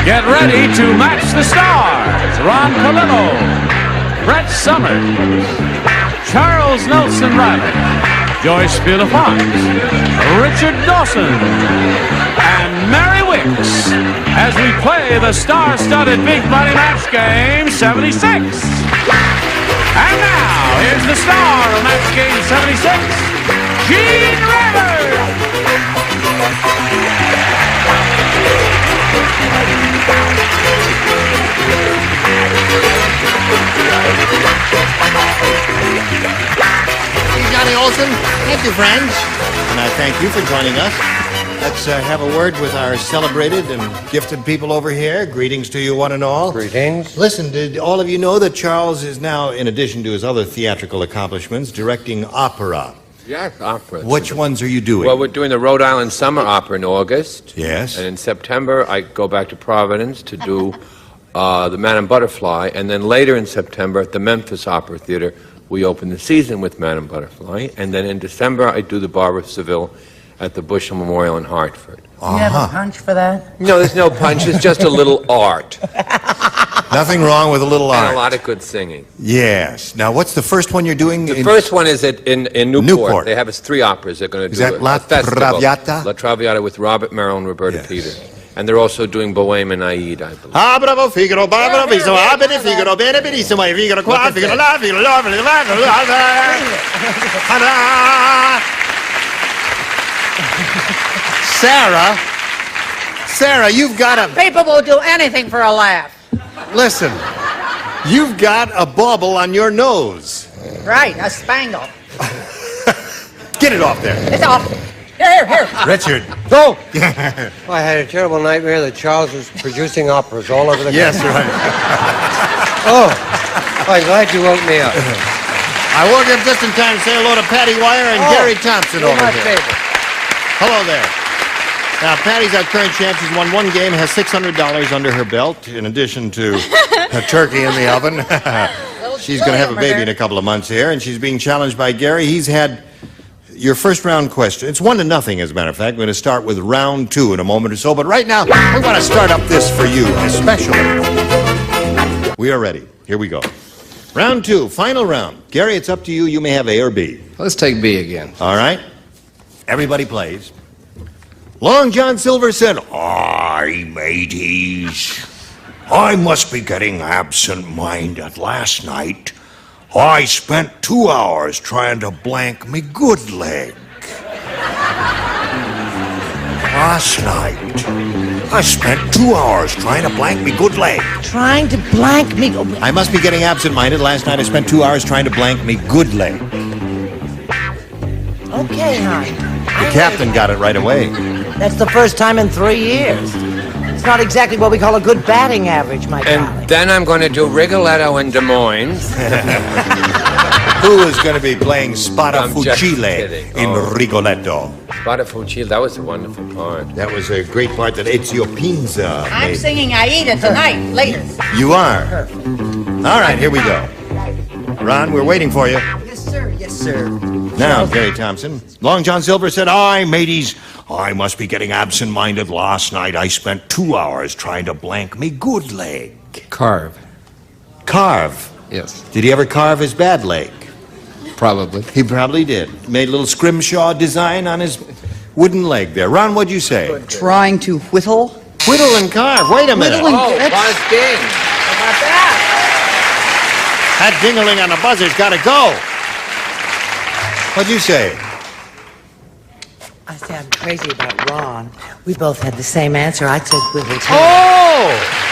Get ready to match the stars. Ron Colillo, Brett Summers, Charles Nelson Riley, Joyce Bueller-Fox, Richard Dawson, and Mary Wicks as we play the star-studded Big Money Match Game 76. And now, here's the star of Match Game 76, Gene Rivers. Johnny Olson. Thank you, friends. And I thank you for joining us. Let's have a word with our celebrated and gifted people over here. Greetings to you, one and all. Greetings. Listen, did all of you know that Charles is now, in addition to his other theatrical accomplishments, directing opera? Yes, opera. Which ones are you doing? Well, we're doing the Rhode Island Summer Opera in August. Yes. And in September, I go back to Providence to do the Madame Butterfly. And then later in September, at the Memphis Opera Theater, we open the season with Madame Butterfly. And then in December, I do the Barber of Seville at the Bushel Memorial in Hartford. Do you have a punch for that? No, there's no punch. It's just a little art. Nothing wrong with a little And art. a lot of good singing. Yes. Now, what's the first one you're doing? The first one is in Newport. They have 3 operas they're going to do. Is that La a festival. Traviata? La Traviata with Robert Merrill and Roberta Peters. And they're also doing Bohème and Aïd, I believe. Ah, bravo, Figaro, bravo, Figaro, ah, bene, Figaro, bene, benissimo, Figaro, qua, Figaro, là, Figaro, là, Figaro, là, Sarah, you've got a... People will do anything for a laugh. Listen, you've got a bauble on your nose. Right, a spangle. Get it off there. It's off. Here. Richard. Go! Well, I had a terrible nightmare that Charles was producing operas all over the country. Yes, right. Oh, I'm glad you woke me up. I woke up just in time to say hello to Patty Wire and Gary Thompson over here. Hello there. Now, Patty's our current champ. She's won 1 game, has $600 under her belt, in addition to a turkey in the oven. She's going to have a baby in a couple of months here, and she's being challenged by Gary. He's had your first round question. It's 1-0, as a matter of fact. We're going to start with round 2 in a moment or so, but right now, we want to start up this for you, especially. We are ready. Here we go. Round 2, final round. Gary, it's up to you. You may have A or B. Let's take B again. All right. Everybody plays. Long John Silver said, "Aye, mateys, I must be getting absent-minded. Last night, I spent 2 hours trying to blank me good leg. Last night, I spent 2 hours trying to blank me good leg. Trying to blank me. I must be getting absent-minded. Last night, I spent 2 hours trying to blank me good leg." Okay, hon. The captain got it right away. That's the first time in 3 years. It's not exactly what we call a good batting average, my darling. And then I'm going to do Rigoletto in Des Moines. Who is going to be playing Spada Fucile in Rigoletto? Spada Fucile, that was a wonderful part. That was a great part that Ezio Pinza I'm made. singing Aida tonight, later. You are? All right, here we go. Ron, we're waiting for you. Yes, sir. Yes, sir. Now, Gary Thompson. Long John Silver said, "Aye, mateys, I must be getting absent-minded. Last night I spent 2 hours trying to blank me good leg." Carve. Carve? Yes. Did he ever carve his bad leg? Probably. He probably did. Made a little scrimshaw design on his wooden leg there. Ron, what'd you say? Trying to whittle? Whittle and carve. Wait a minute. Oh, Buzz Ding. How about that? That dingling on the buzzer's got to go. What'd you say? I say I'm crazy about Ron. We both had the same answer. I said Gwiggle too. Oh!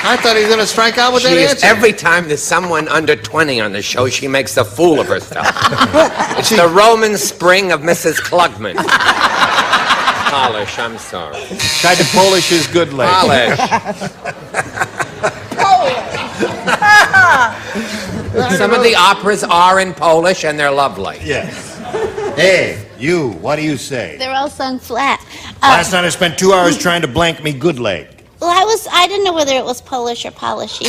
I thought he was going to strike out with that answer. Every time there's someone under 20 on the show, she makes a fool of herself. It's the Roman spring of Mrs. Klugman. Polish, I'm sorry. Tried to Polish his good leg. Polish. Some of the operas are in Polish, and they're lovely. Yes. Hey, you, what do you say? They're all sung flat. Last night I spent 2 hours trying to blank me good leg. Well, I didn't know whether it was Polish or Polishy.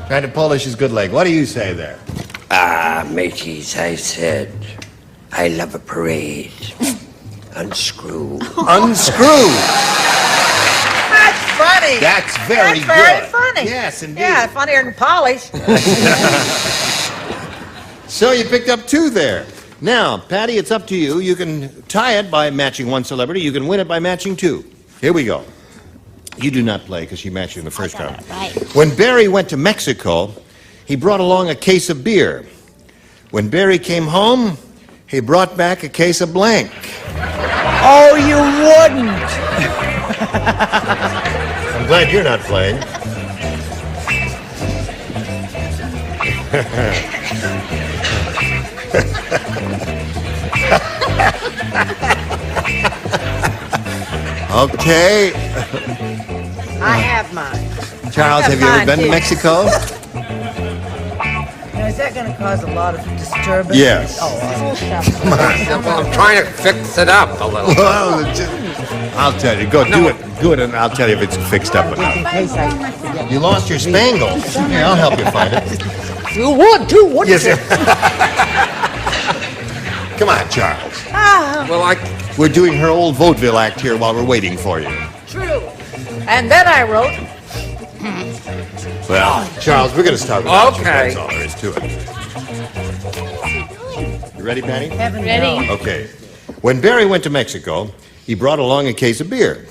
Trying to Polish his good leg. What do you say there? Mateys, I said, I love a parade. Unscrew. Unscrew. That's funny. That's very very good. funny. Yes, indeed. Yeah, funnier than Polish. So you picked up 2 there. Now, Patty, it's up to you. You can tie it by matching 1 celebrity. You can win it by matching 2. Here we go. You do not play because she matched you in the first round. Right. When Barry went to Mexico, he brought along a case of beer. When Barry came home, he brought back a case of blank. Oh, you wouldn't. I'm glad you're not playing. Okay. I have mine. Charles, have you ever been to Mexico? Now, is that going to cause a lot of disturbance? Yes. Come on. Well, I'm trying to fix it up a little. Well, I'll tell you. Go do it. Do it, and I'll tell you if it's fixed up or In not. case I forget. You lost your spangle. Here, I'll help you find it. You would too, wouldn't Yes. you? Come on, Charles. Well, We're doing her old vaudeville act here while we're waiting for you. True. And then I wrote. Well, Charles, we're going to start with Archie. Okay. That's all there is to it. You ready, Patty? Ready? Okay. When Barry went to Mexico, he brought along a case of beer.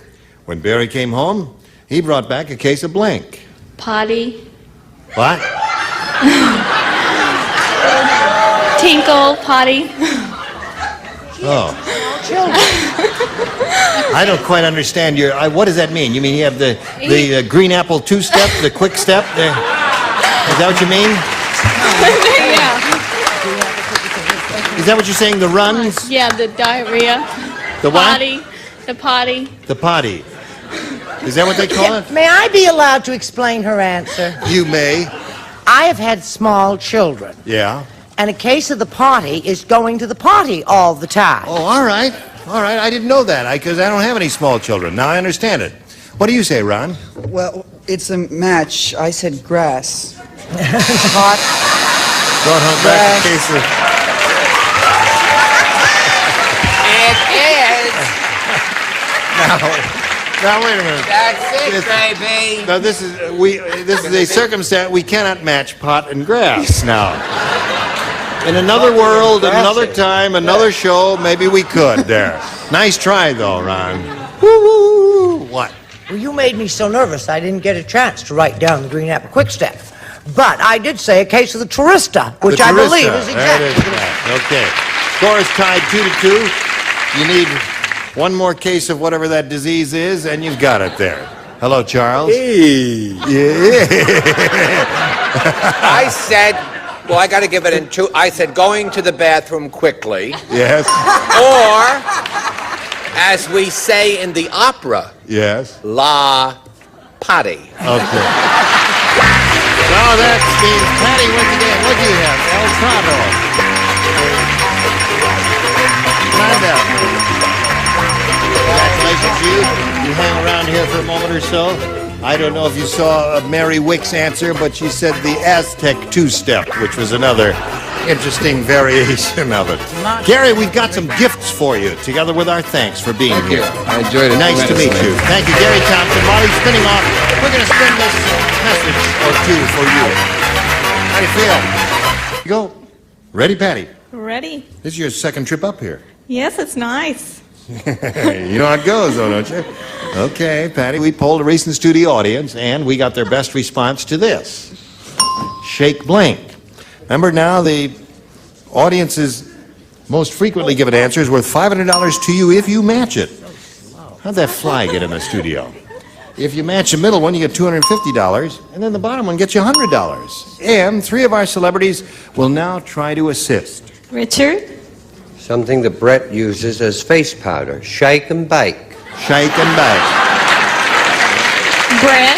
When Barry came home, he brought back a case of blank. Potty. What? Tinkle. Potty. Oh. I don't quite understand your. What does that mean? You mean you have the green apple 2-step, the quick step? Is that what you mean? Yeah. Is that what you're saying? The runs? Yeah, the diarrhea. The what? Potty. The potty. The potty. Is that what they call it? May I be allowed to explain her answer? You may. I have had small children, Yeah. and a case of the potty is going to the potty all the time. Oh, all right. All right. I didn't know that because I don't have any small children. Now I understand it. What do you say, Ron? Well, it's a match. I said grass. Hot. Brought home back a case of. it is. Now wait a minute. That's it, baby. Now this is a circumstance we cannot match pot and grass now. In another world, another time, another show, maybe we could there. Nice try though, Ron. Woo-woo. What? Well, you made me so nervous I didn't get a chance to write down the green apple quick step. But I did say a case of the Tourista, which I believe is exactly. Okay. Score is tied 2-2. You need one more case of whatever that disease is, and you've got it there. Hello, Charles. Hey. Yeah. I said, well, I got to give it in 2. I said going to the bathroom quickly. Yes. Or, as we say in the opera, Yes. la potty. Okay. Now that means Patty once again. What do you have? El Prado. Find out. Congratulations to you. You hang around here for a moment or so. I don't know if you saw Mary Wick's answer, but she said the Aztec 2-step, which was another interesting variation of it. Gary, we've got some gifts for you, together with our thanks for being here. I enjoyed it. Nice to meet you. Thank you, Gary Thompson. While he's spinning off, we're going to spin this message or two for you. How do you feel? You go. Ready, Patty? Ready? This is your second trip up here. Yes, it's nice. You know how it goes, though, don't you? Okay, Patty, we polled a recent studio audience, and we got their best response to this. Shake blank. Remember now the Audience's most frequently given answer is worth $500 to you if you match it. How'd that fly get in the studio? If you match the middle one, you get $250, and then the bottom one gets you $100. And 3 of our celebrities will now try to assist. Richard? Something that Brett uses as face powder. Shake and bake. Shake and bake. Brett?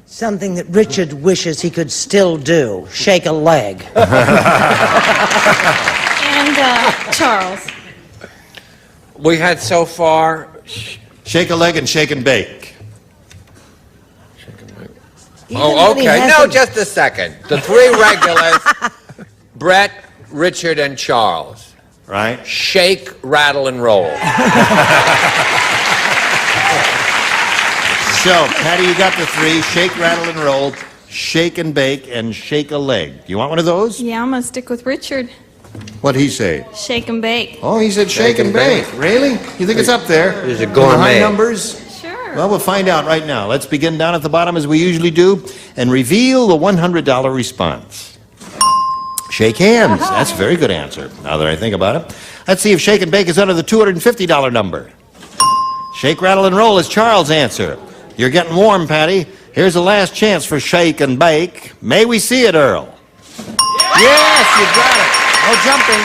Something that Richard wishes he could still do. Shake a leg. And Charles? We had so far... Shake a leg and shake and bake. Oh, okay. No, just a second. The 3 regulars, Brett, Richard, and Charles. Right. Shake, rattle, and roll. So, Patty, you got the 3. Shake, rattle, and roll. Shake and bake and shake a leg. You want one of those? Yeah, I'm going to stick with Richard. What'd he say? Shake and bake. Oh, he said shake and bake. Really? You think it's up there? He's a In the high gourmet. numbers? Sure. Well, we'll find out right now. Let's begin down at the bottom as we usually do and reveal the $100 response. Shake hands. That's a very good answer, now that I think about it. Let's see if shake and bake is under the $250 number. Shake, rattle, and roll is Charles' answer. You're getting warm, Patty. Here's the last chance for shake and bake. May we see it, Earl? Yes, you got it. No jumping.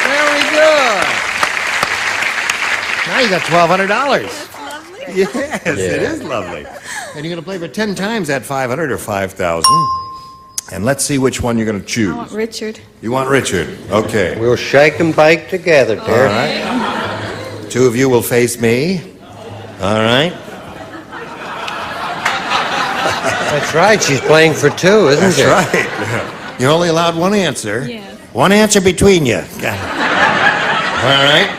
Very good. Now you got $1,200. Yes, it is lovely. And you're going to play for 10 times that 500 or 5,000. And let's see which one you're going to choose. I want Richard. You want Richard? Okay. We'll shake and bake together, dear. All right. 2 of you will face me. All right. That's right. She's playing for 2, isn't she? That's right. You're only allowed 1 answer. Yeah. 1 answer between you. All right.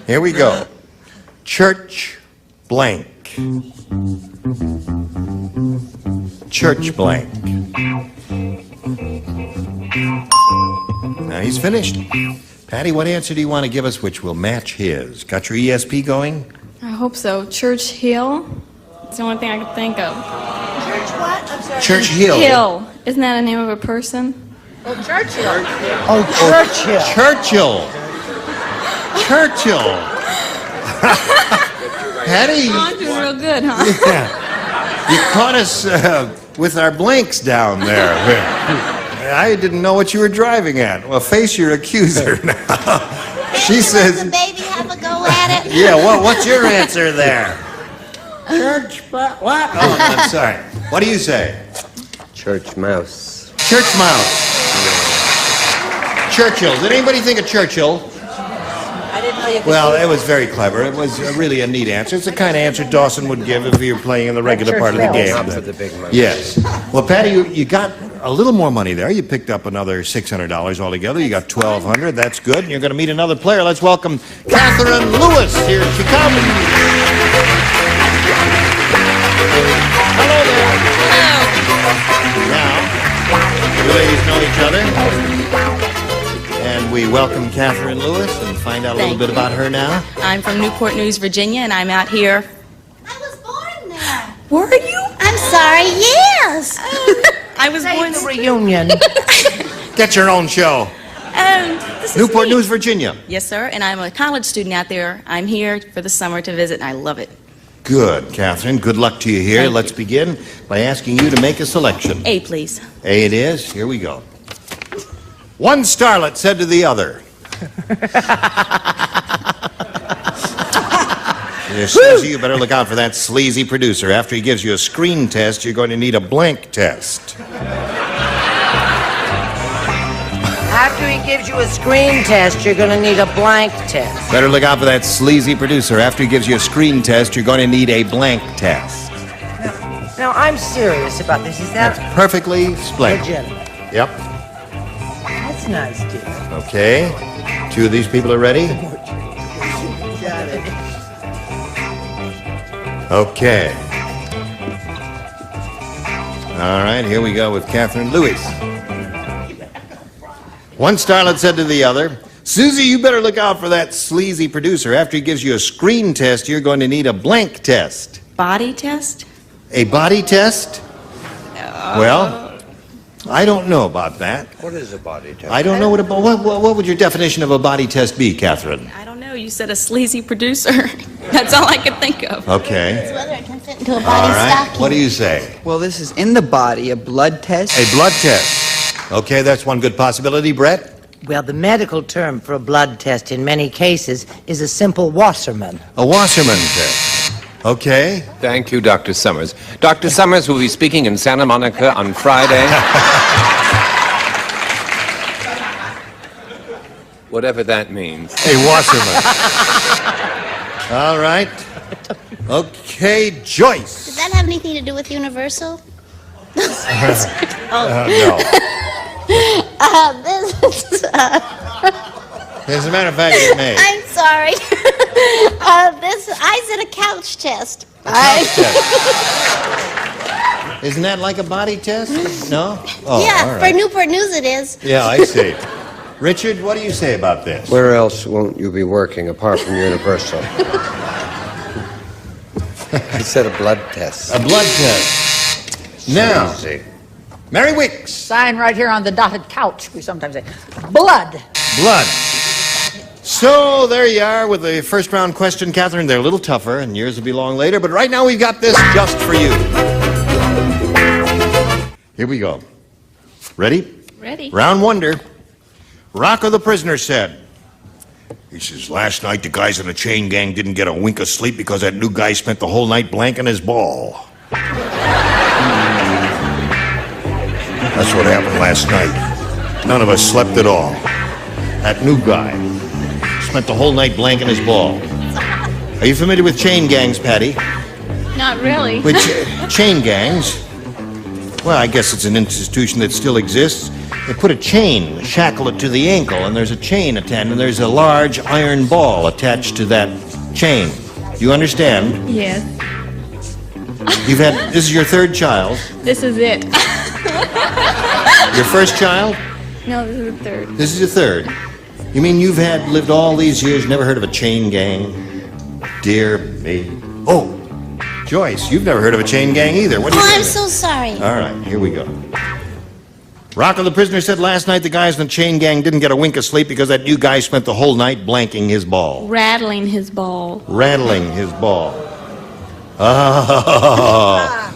Here we go. Church blank. Church blank. Now he's finished. Patty, what answer do you want to give us which will match his? Got your ESP going? I hope so. Church Hill? It's the only thing I could think of. Church what? I'm sorry. Church Hill. Hill. Isn't that a name of a person? Oh, Churchill. Oh, Churchill. Churchill. Churchill. Patty. Oh, I'm doing real good, huh? Yeah. You caught us with our blanks down there. I didn't know what you were driving at. Well, face your accuser now. She says... Let the baby have a go at it. Yeah, what's your answer there? Church, what? Oh, I'm sorry. What do you say? Church mouse. Church mouse. Churchill. Did anybody think of Churchill? I didn't know you could Well, do it was very clever. It was really a neat answer. It's the kind of answer Dawson would give if he were playing in the regular part of the game. Up for the big money. Yes. Well, Patty, you got a little more money there. You picked up another $600 altogether. You got $1,200. That's good. And you're going to meet another player. Let's welcome Catherine Lewis. Here she comes. Hello there. Hello. Now, the ladies know each other. And we welcome Catherine Lewis and find out a little bit about her now. I'm from Newport News, Virginia, and I'm out here. I was born there. Were you? I'm sorry, yes. I was born. the reunion. Get your own show. This is Newport me. News, Virginia. Yes, sir. And I'm a college student out there. I'm here for the summer to visit, and I love it. Good, Catherine. Good luck to you here. Let's begin by asking you to make a selection. A, please. A it is. Here we go. One starlet said to the other. Susie, you better look out for that sleazy producer. After he gives you a screen test, you're going to need a blank test. After he gives you a screen test, you're going to need a blank test. Better look out for that sleazy producer. After he gives you a screen test, you're going to need a blank test. Now, I'm serious about this. Is that That's perfectly splendid. legitimate? Yep. That's nice, dear. Okay. 2 of these people are ready? Got it. Okay. All right, here we go with Catherine Lewis. One starlet said to the other, Susie, you better look out for that sleazy producer. After he gives you a screen test, you're going to need a blank test. Body test? A body test? Well, I don't know about that. What is a body test? I don't know what would your definition of a body test be, Catherine? I don't know. You said a sleazy producer. That's all I could think of. Okay. It's whether it can fit into a All body right. stocking. What do you say? Well, this is in the body, a blood test. A blood test. Okay, that's one good possibility. Brett? Well, the medical term for a blood test in many cases is a simple Wasserman. A Wasserman test. Okay. Thank you, Dr. Summers. Dr. Summers will be speaking in Santa Monica on Friday. Whatever that means. A Wasserman. All right. Okay, Joyce. Does that have anything to do with Universal? No. This is, As a matter of fact, it may. I'm sorry. I said a couch test. Isn't that like a body test? No? Oh, Yeah, all for right. Newport News it is. Yeah, I see. Richard, what do you say about this? Where else won't you be working apart from Universal? I said a blood test. A blood test. Now, Mary Wicks. Sign right here on the dotted couch, we sometimes say. Blood. Blood. So there you are with the first round question, Catherine. They're a little tougher, and yours will be long later, but right now we've got this just for you. Here we go. Ready? Ready. Round wonder. Rocco the prisoner said, he says, last night the guys in the chain gang didn't get a wink of sleep because that new guy spent the whole night blanking his ball. That's what happened last night. None of us slept at all. That new guy spent the whole night blanking his ball. Are you familiar with chain gangs, Patty? Not really. Which chain gangs? Well, I guess it's an institution that still exists. They put a chain, shackle it to the ankle, and there's a chain attached, and there's a large iron ball attached to that chain. Do you understand? Yes. This is your third child. This is it. Your first child? No, this is the third. This is your third. You mean you've lived all these years, never heard of a chain gang? Dear me. Oh, Joyce, you've never heard of a chain gang either. What do you Oh, I'm think? so sorry. All right, here we go. Rocco the prisoner said last night the guys in the chain gang didn't get a wink of sleep because that new guy spent the whole night blanking his ball. Rattling his ball. Rattling his ball. Oh.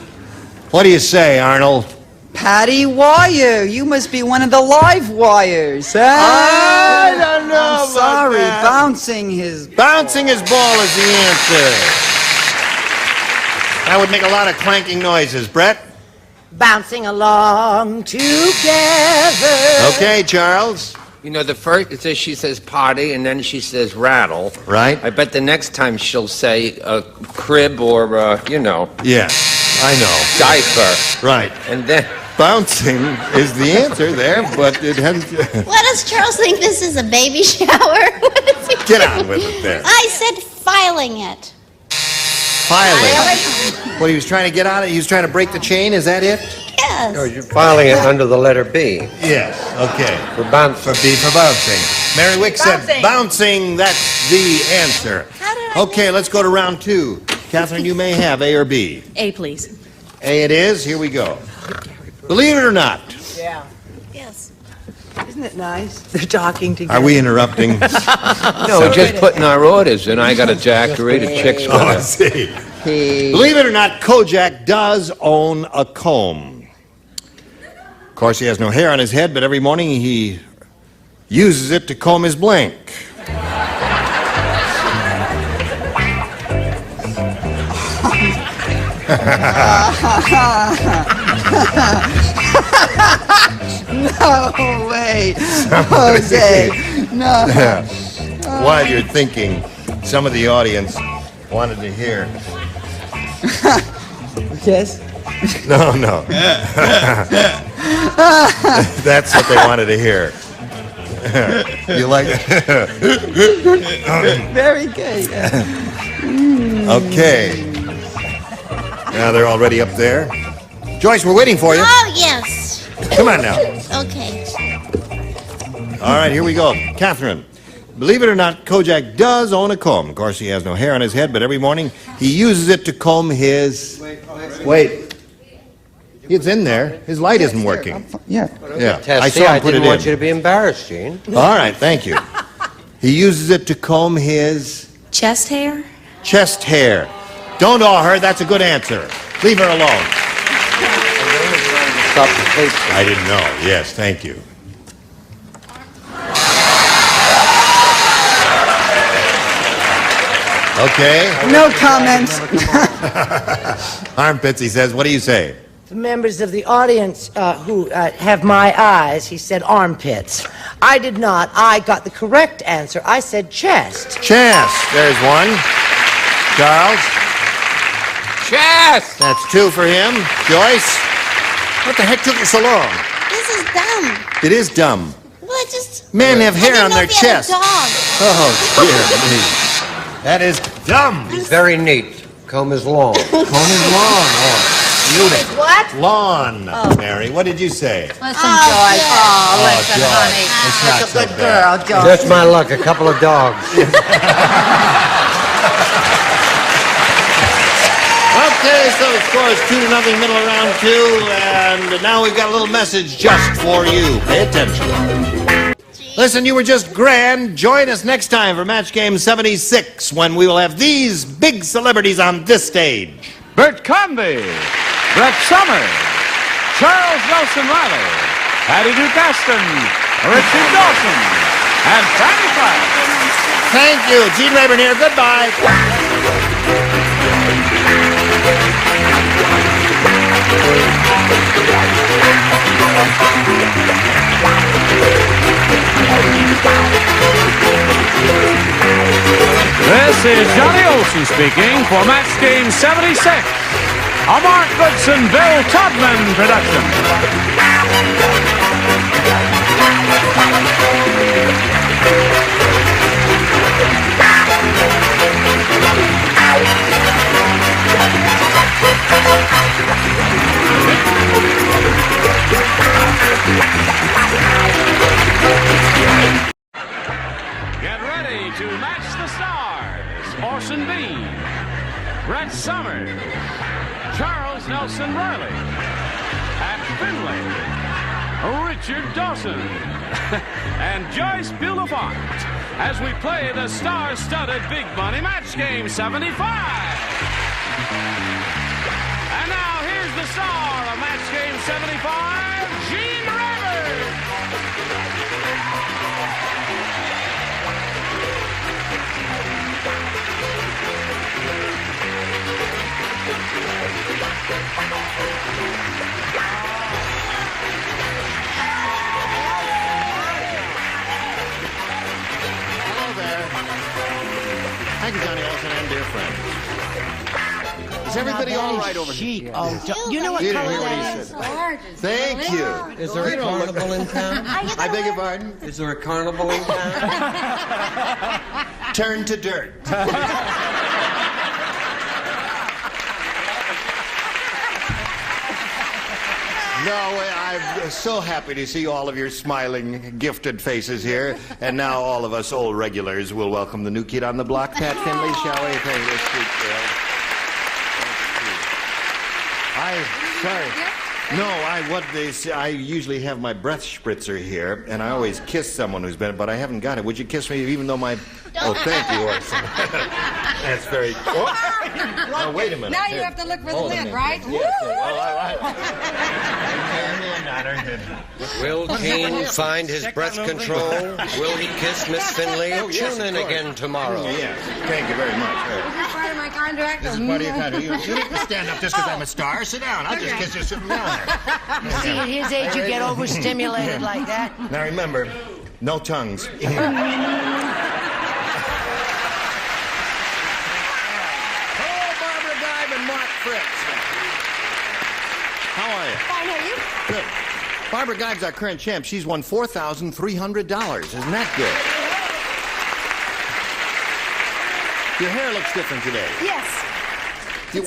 What do you say, Arnold? Patty Wire, you must be one of the live wires. Huh? I don't know I'm about sorry, that. bouncing his ball is the answer. That would make a lot of clanking noises. Brett? Bouncing along together. Okay, Charles. You know, the first, she says potty, and then she says rattle. Right. I bet the next time she'll say crib or, Yes, I know. diaper. Right. And then... Bouncing is the answer there, but it hasn't... What does Charles think this is, a baby shower? What is he Get on with it there. I said filing it. Filing. What he was trying to get out of, he was trying to break the chain, is that it? Yes. No, you're filing it under the letter B. Yes, okay. For bouncing. For B for bouncing. Mary Wick said bouncing, that's the answer. Okay, let's go to round two. Catherine, you may have A or B. A, please. A it is, here we go. Believe it or not. Yeah. Yes. Isn't it nice? They're talking together. Are we interrupting? No, we're just putting our orders in. I got a Jackery, the chick's Oh, I see. Believe it or not, Kojak does own a comb. Of course, he has no hair on his head, but every morning he uses it to comb his blank. No way, Jose. No. While you're thinking, some of the audience wanted to hear. Yes? No. That's what they wanted to hear. You like it? Very good. Okay. Now they're already up there. Joyce, we're waiting for you. Oh, yes. Come on now. Okay. All right, here we go. Catherine, believe it or not, Kojak does own a comb. Of course, he has no hair on his head, but every morning he uses it to comb his... Wait. It's in there. His light isn't working. Yeah. Yeah. Tessie, I didn't want you to be embarrassed, Gene. All right, thank you. He uses it to comb his Chest hair? chest hair. Don't awe her. That's a good answer. Leave her alone. Stop the tape. I didn't know. Yes, thank you. Okay. No comments. Armpits, he says. What do you say? The members of the audience who have my eyes, he said armpits. I did not. I got the correct answer. I said chest. Chest. There's one. Charles? Chest! That's 2 for him. Joyce? What the heck took you so long? This is dumb. It is dumb. Well, it just... Men have hair on their chest. Dog. Oh, dear me. That is dumb. He's very neat. Comb is long. Comb is long. Oh, beautiful. What? Lawn, Mary. What did you say? Listen, Joyce. Oh, listen, Joyce. honey. It's That's not a so good bad. girl, Joyce. Just my luck, a couple of dogs. Okay, so the score is 2-0, middle of round 2, and now we've got a little message just for you. Pay attention. Listen, you were just grand. Join us next time for Match Game 76, when we will have these big celebrities on this stage. Bert Convy, Brett Summers, Charles Nelson Riley, Patty Duke Aston, Richard Dawson, and Fanny Flagg. Thank you. Gene Rayburn here. Goodbye. This is Johnny Olson speaking for Match Game 76, a Mark Goodson, Bill Todman production. Get ready to match the stars. Orson Bean, Brett Summers, Charles Nelson Riley, Pat Finley, Richard Dawson, and Joyce Bulifant as we play the star-studded Big Money Match Game 75. And now here's the star of Match Game 75, Gene Rayburn. Hello there. Thank you, Johnny Olson and dear friends. Is everybody all right over here? Oh, you know what You didn't color hear what he that is? said. Thank you. Is there a carnival in town? I beg your pardon? Is there a carnival in town? Turn to dirt. No, I'm so happy to see all of your smiling, gifted faces here. And now all of us old regulars will welcome the new kid on the block, Pat Finley, shall we? Thank you, sweet girl. I usually have my breath spritzer here, and I always kiss someone who's been, but I haven't got it. Would you kiss me even though my... Oh, thank you, Orson. That's very... Oh, now, wait a minute. Now you have to look for the lid, right? Yes, Will Gene find his breath control? Will he kiss Miss Finley? Tune in again tomorrow. Yes, thank you very much. Is this part of my contract? This is part of your contract. You don't have to stand up just because I'm a star. Sit down. I'll just kiss you sitting down there. You see, at his age, you get overstimulated like that. Now remember, no tongues. Oh, Barbara Dive and Mark Fritz. How are you? Fine, are you? Good. Barbara Gibe's our current champ. She's won $4,300. Isn't that good? Your hair looks different today. Yes,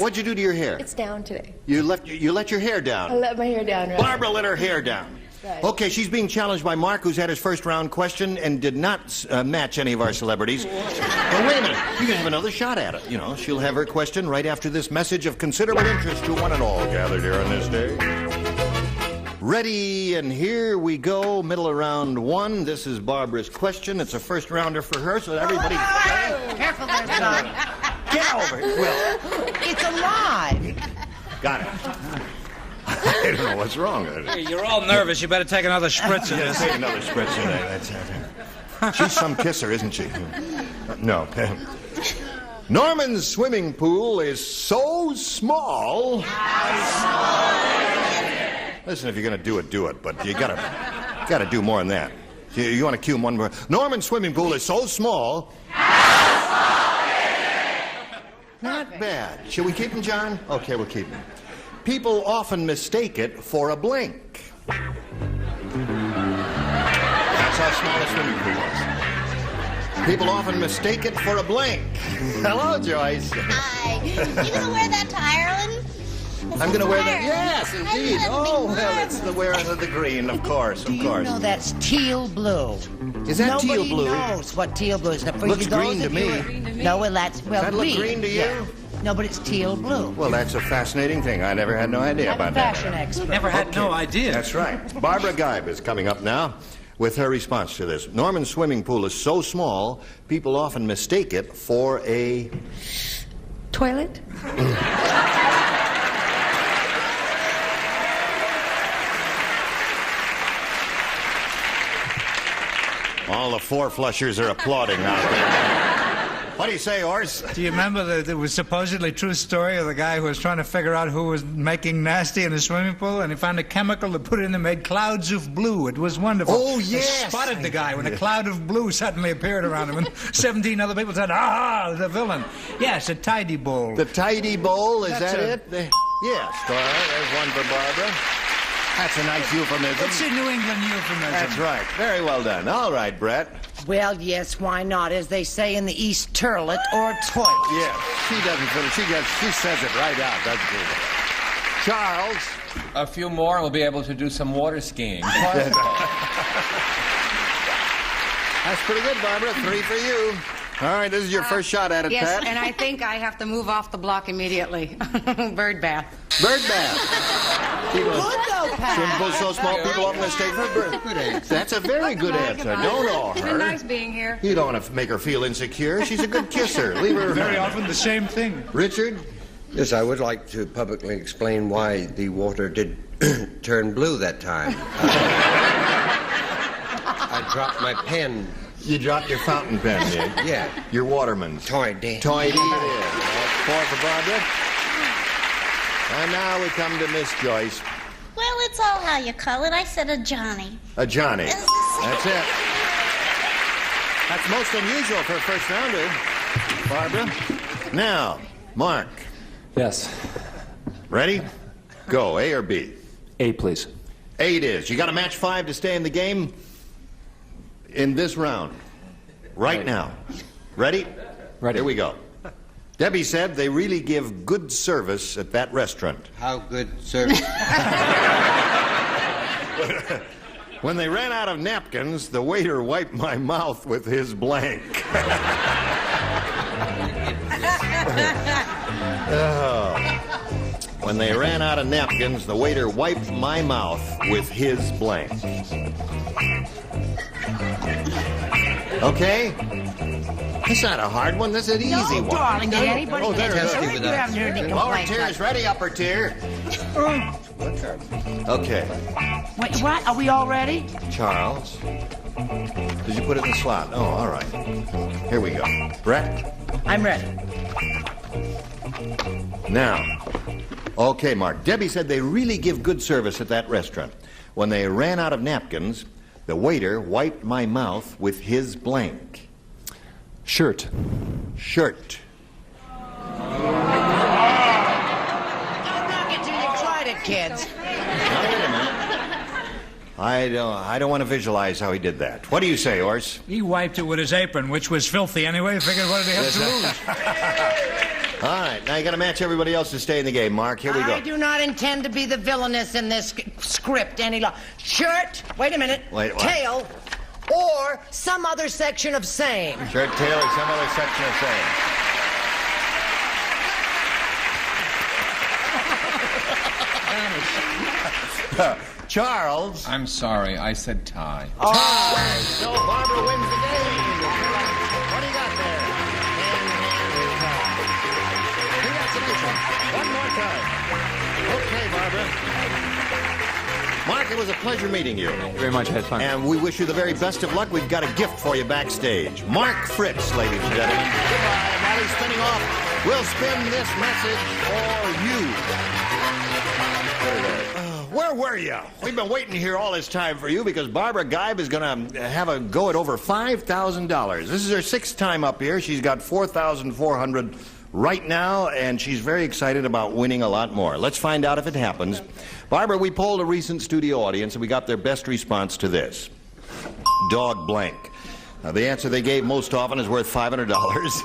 What'd you do to your hair? it's down today. You let your hair I down. let my hair down, right? Barbara let her hair down. Right. Okay, she's being challenged by Mark, who's had his first round question and did not match any of our celebrities. Well, wait a minute. You can have another shot at it. You know, she'll have her question right after this message of considerable interest to one and all gathered here on this day. Ready, and here we go. Middle of round one. This is Barbara's question. It's a first rounder for her, so everybody... Careful there, son. Get over it, Will. It's alive. Got it. I don't know what's wrong with it. Hey, you're all nervous. You better take another spritz of Yeah, this. take another spritz of that. That's it. She's some kisser, isn't she? No. Norman's swimming pool is so small. Listen, if you're going to do it, but you gotta do more than that. You want to cue him one more. Norman's swimming pool is so small. Not bad. Should we keep him, John? Okay, we'll keep him. People often mistake it for a blink. That's how small a swimming pool is. People often mistake it for a blink. Hello, Joyce. Hi. You gonna wear that to Ireland? I'm going to wear that. Yes, indeed. Oh, well, it's the wearing of the green, of course, Do you know that's teal blue? Is that teal blue? Nobody knows what teal blue is. Now, for Looks you, those green to of me. you- No, well, that's... Well, Does that look green to you? Yeah. No, but it's teal blue. Well, that's a fascinating thing. I never had no idea I'm a about that. fashion expert. Never had no idea. That's right. Barbara Geib is coming up now with her response to this. Norman's swimming pool is so small, people often mistake it for a... Toilet? All the four-flushers are applauding out there. What do you say, Ors? Do you remember the was supposedly true story of the guy who was trying to figure out who was making nasty in the swimming pool, and he found a chemical that put in and made clouds of blue. It was wonderful. Oh, They yes. spotted the guy when a cloud of blue suddenly appeared around him, and 17 other people said, "Ah, the villain." Yes, a tidy bowl. The tidy bowl, is That's that it? Yes, all right, there's one for Barbara. That's a nice euphemism. It's a New England euphemism. That's right. Very well done. All right, Brett. Well, yes, why not? As they say in the East, turlet or toilet. Yes, she doesn't finish. She says it right out, doesn't she? Charles. A few more and we'll be able to do some water skiing. That's pretty good, Barbara. 3 for you. All right, this is your first shot at it, Yes, Pat. and I think I have to move off the block immediately. Bird bath. Bird bath. Good though, Pat. Swimming pool's so small, people often mistake for a bird. That's a very good answer. Don't awe It's her. been nice being here. You don't want to make her feel insecure. She's a good kisser. Leave her. Very often the same thing. Richard? Yes, I would like to publicly explain why the water did turn blue that time. I dropped my pen. You dropped your fountain pen, did you? Yeah. Your Waterman's. Toy-D. Toy-D it is. That's 4 for Barbara. And now we come to Miss Joyce. Well, it's all how you call it. I said a Johnny. A Johnny. That's it. That's most unusual for a first rounder, Barbara. Now, Mark. Yes. Ready? Go. A or B? A, please. A it is. You got to match 5 to stay in the game in this round. Right now. Ready? Ready. Here we go. Debbie said they really give good service at that restaurant. How good service? When they ran out of napkins, the waiter wiped my mouth with his blank. Oh. When they ran out of napkins, the waiter wiped my mouth with his blank. Okay? That's not a hard one. That's an easy one. darling, did anybody Oh, there it is. You haven't heard any Lower complaints. tier is ready, upper tier. Okay. Wait, what? Are we all ready? Charles. Did you put it in the slot? Oh, all right. Here we go. Brett? I'm ready. Now. Okay, Mark. Debbie said they really give good service at that restaurant. When they ran out of napkins, the waiter wiped my mouth with his blank. Shirt. Shirt. Don't knock it till you've tried it, kids. Now, wait a minute. I don't want to visualize how he did that. What do you say, Ors? He wiped it with his apron, which was filthy anyway. Figured what did he have to lose? All right, now you got to match everybody else to stay in the game, Mark. Here we go. I do not intend to be the villainess in this script any longer. Shirt, wait a minute, Wait, what? tail, or some other section of same. Shirt, tail, or some other section of same. Charles. I'm sorry, I said tie. Tie. So Barbara wins the game. What do you got there? Congratulations. One more time. Okay, Barbara. Mark, it was a pleasure meeting you. Thank you very much. I had fun. And we wish you the very best of luck. We've got a gift for you backstage. Mark Fritz, ladies and gentlemen. Goodbye. And while he's spinning off, we'll spin this message for you. Where were you? We've been waiting here all this time for you because Barbara Geib is going to have a go at over $5,000. This is her 6th time up here. She's got $4,400 right now, and she's very excited about winning a lot more. Let's find out if it happens. Barbara, we polled a recent studio audience, and we got their best response to this. Dog blank. Now, the answer they gave most often is worth $500.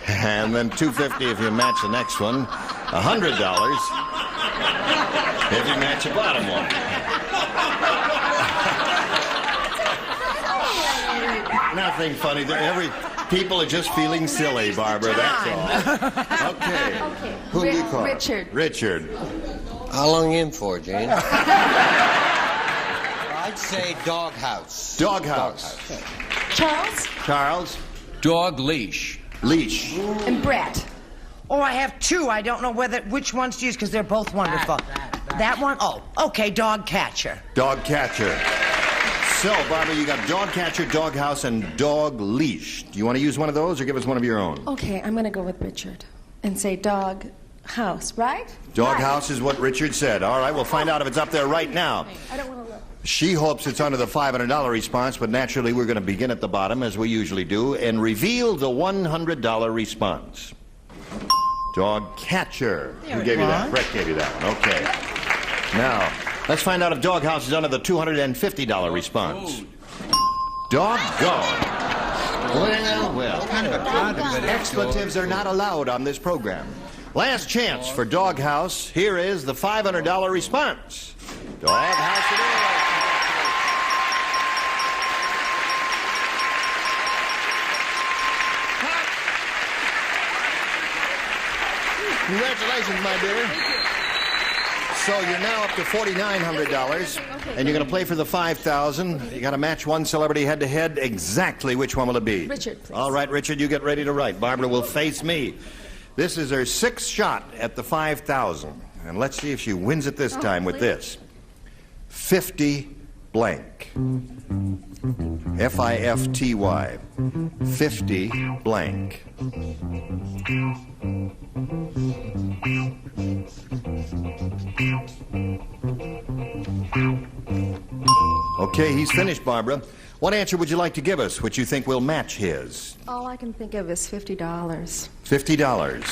And then $250 if you match the next one. $100 if you match the bottom one. Nothing funny there. People are just feeling silly, Barbara, that's all. Okay. Who do you call? Richard. Richard. How long in for, Jane? I'd say doghouse. Doghouse. Charles? Charles. Dog leash. Leash. And Brett. Oh, I have 2. I don't know which ones to use because they're both wonderful. That one? Oh, okay, dog catcher. Dog catcher. So, Barbara, you got dog catcher, doghouse, and dog leash. Do you want to use one of those or give us one of your own? Okay, I'm going to go with Richard and say dog house, right? Doghouse is what Richard said. All right, we'll find out if it's up there right now. I don't want to look. She hopes it's under the $500 response, but naturally we're going to begin at the bottom, as we usually do, and reveal the $100 response. Dog catcher. Who gave you that? Brett gave you that one. Okay. Now, let's find out if doghouse is under the $250 response. Doggone. Well. Expletives are not allowed on this program. Last chance for doghouse. Here is the $500 response. Doghouse it is. Congratulations, my dear. So you're now up to $4,900, and you're going to play for the $5,000. You got to match one celebrity head-to-head. Exactly which one will it be? Richard, please. All right, Richard, you get ready to write. Barbara will face me. This is her 6th shot at the $5,000, and let's see if she wins it this time with this. 50 blank. F-I-F-T-Y. 50 blank. Okay, he's finished, Barbara. What answer would you like to give us, which you think will match his? All I can think of is $50. $50.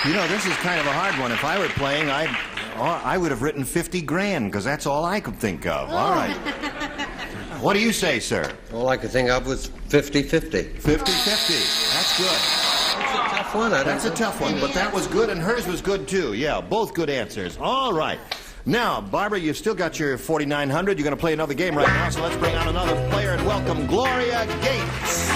You know, this is kind of a hard one. If I were playing, I would have written 50 grand, because that's all I could think of. All right. What do you say, sir? All I could think of was 50-50. 50-50. That's good. That's a tough one. That's a tough one, but that was good, and hers was good, too. Yeah, both good answers. All right. Now, Barbara, you've still got your $4,900. You're going to play another game right now, so let's bring on another player and welcome Gloria Gates.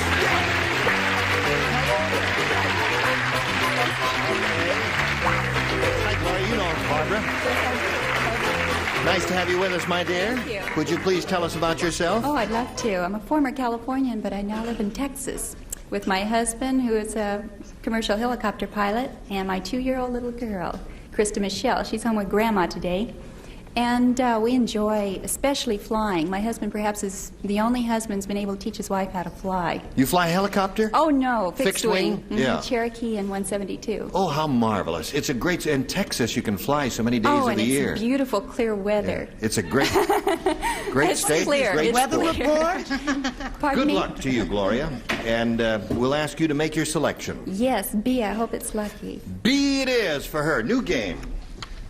Hi, Gloria. You know Barbara. Nice to have you with us, my dear. Thank you. Would you please tell us about yourself? Oh, I'd love to. I'm a former Californian, but I now live in Texas with my husband, who is a commercial helicopter pilot, and my 2-year-old little girl, Krista Michelle. She's home with Grandma today. And we enjoy especially flying. My husband perhaps is the only husband who's been able to teach his wife how to fly. You fly a helicopter? Oh, no, fixed wing. Mm-hmm. Yeah. Cherokee and 172. Oh, how marvelous. It's a great... In Texas, you can fly so many days of the year. Oh, and it's beautiful, clear weather. Yeah. It's a great state. Clear. Great Weather sport. Pardon me? Good luck to you, Gloria. And we'll ask you to make your selection. Yes, B. I hope it's lucky. B it is for her. New game.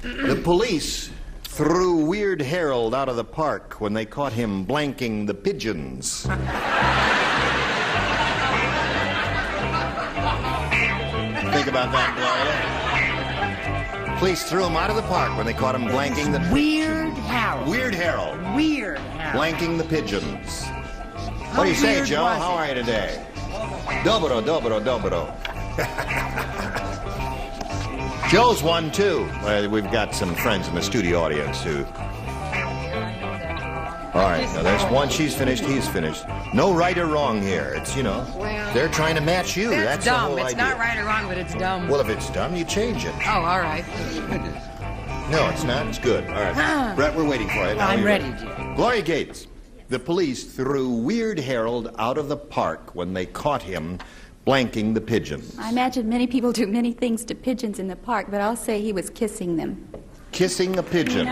The police threw Weird Harold out of the park when they caught him blanking the pigeons. Think about that, Gloria. Police threw him out of the park when they caught him blanking the Weird Harold. Weird Harold. Weird Harold. Blanking the pigeons. What do you say, Joe? How are you today? Dobro, dobro, dobro. Joe's won, too. We've got some friends in the studio audience who... All right, now there's one. She's finished, he's finished. No right or wrong here. It's, you know, they're trying to match you. That's the whole idea. It's not right or wrong, but it's dumb. Well, if it's dumb, you change it. Oh, all right. No, it's not. It's good. All right. Brett, we're waiting for you. Now I'm ready. Gloria Gates. The police threw Weird Harold out of the park when they caught him blanking the pigeons. I imagine many people do many things to pigeons in the park, but I'll say he was kissing them. Kissing a pigeon.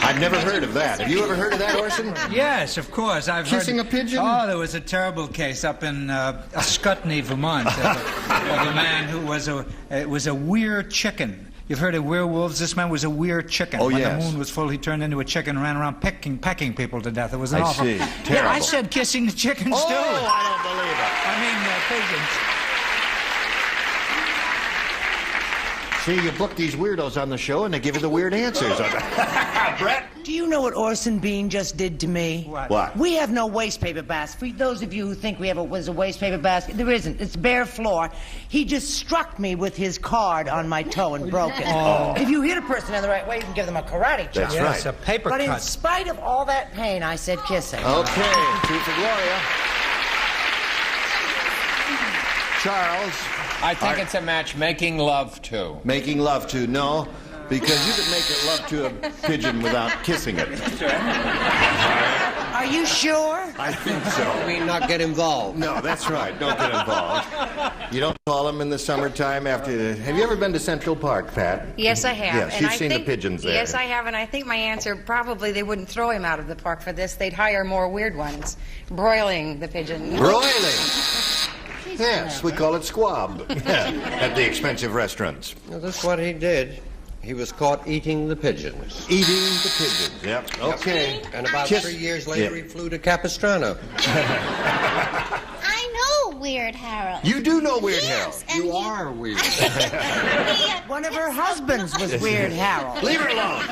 I've never heard of that. Have you ever heard of that, Orson? Yes, of course. I've Kissing heard... a pigeon? Oh, there was a terrible case up in Ascutney, Vermont, of a man who was a weird chicken. You've heard of werewolves? This man was a weird chicken. Oh, when yes. the moon was full, he turned into a chicken and ran around pecking people to death. It was an I awful... see. Yeah, Terrible. I said kissing the chickens, too. Oh, I don't believe it. I mean, pigeons. See, you book these weirdos on the show, and they give you the weird answers. Brett? Do you know what Orson Bean just did to me? What? We have no waste paper basket. For those of you who think we have a waste paper basket, there isn't. It's bare floor. He just struck me with his card on my toe and broke it. Oh. If you hit a person in the right way, you can give them a karate chop. That's Yes, right. a paper But in cut. spite of all that pain, I said kissing. Okay, two for Gloria. Charles. I think it's a match making love to. Making love to, no, because you could make it love to a pigeon without kissing it. Are you sure? I think so. I mean, not get involved. No, that's right. Don't get involved. You don't call them in the summertime after... Have you ever been to Central Park, Pat? Yes, I have. Yes, And you've I seen think, the pigeons there. Yes, I have, and I think my answer, probably they wouldn't throw him out of the park for this. They'd hire more weird ones. Broiling the pigeon. Broiling. Yes, we call it squab at the expensive restaurants. Well, that's what he did. He was caught eating the pigeons. Eating the pigeons, yep. Okay. And about 3 years later, he flew to Capistrano. I know Weird Harold. You do know Weird Harold. And You are weird. One of her husbands was Weird Harold. Leave her alone.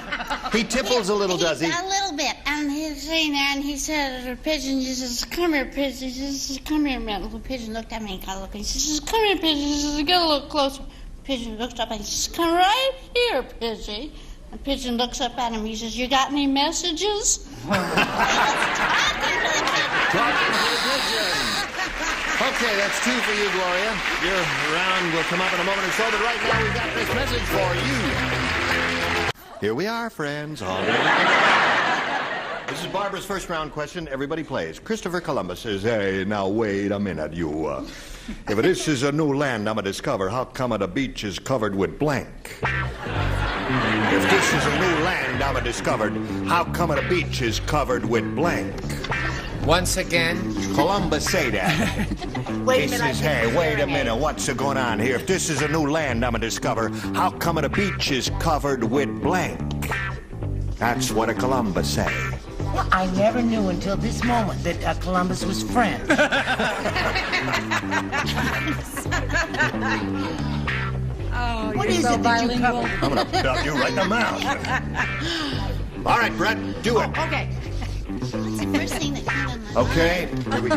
He tipples a little, does he? A little bit. And he's sitting there and he said to the pigeon, he says, come here, pigeon. He says, come here, man. The pigeon looked at me and kind of looked at me. He says, come here, pigeon. He says, get a little closer. Pigeon looks up and he says, come right here, Pigeon. And Pigeon looks up at him. He says, you got any messages? Okay, that's two for you, Gloria. Your round will come up in a moment or so, but right now we've got this message for you. Here we are, friends. All right. This is Barbara's first round question. Everybody plays. Christopher Columbus says, hey, now wait a minute, you. If this is a new land I'm going to discover, how come the beach is covered with blank? If this is a new land I'm discovered, how come the beach is covered with blank? Once again, Columbus say that. Wait a He minute, says, I hey, think wait a you're minute, what's going on here? If this is a new land I'm discover, how come the beach is covered with blank? That's what a Columbus say. Well, I never knew until this moment that Columbus was French. Oh, What you're is so it that you bilingual. cover? I'm going to belt you right in the mouth. All right, Brett, do it. Okay. What's the first thing that came to my Okay, here we go.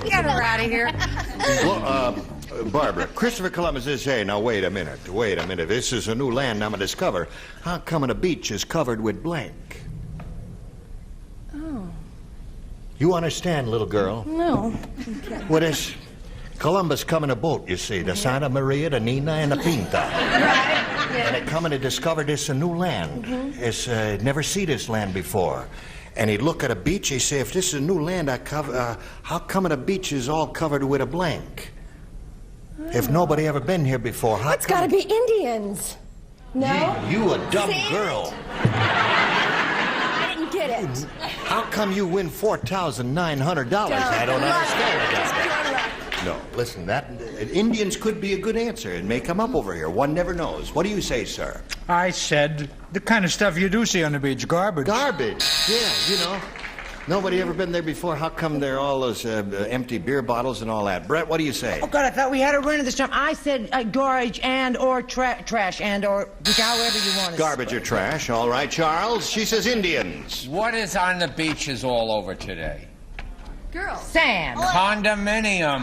Get her out of here. Well, Barbara, Christopher Columbus says, hey, now wait a minute. This is a new land I'm going to discover. How come the beach is covered with blank? Oh, You understand, little girl? no. What is Columbus come in a boat, you see, the Santa Maria, the Nina, and the Pinta. And they come and they discover this a new land. It's never see this land before. And he'd look at a beach, he'd say, if this is a new land I cover, how come the beach is all covered with a blank? If nobody ever been here before, how It's got to be Indians. No? You a dumb See? girl. I didn't get it. How come you win $4,900? I don't understand that. No, listen, that Indians could be a good answer. It may come up over here. One never knows. What do you say, sir? I said the kind of stuff you do see on the beach, garbage. Garbage. Yeah, you know. Nobody ever been there before. How come there are all those empty beer bottles and all that? Brett, what do you say? Oh, God, I thought we had a run of this time. I said garbage and or trash and or however you want to Garbage or trash. All right, Charles. She says Indians. what is on the beaches all over today? Girl. Sam. Condominium.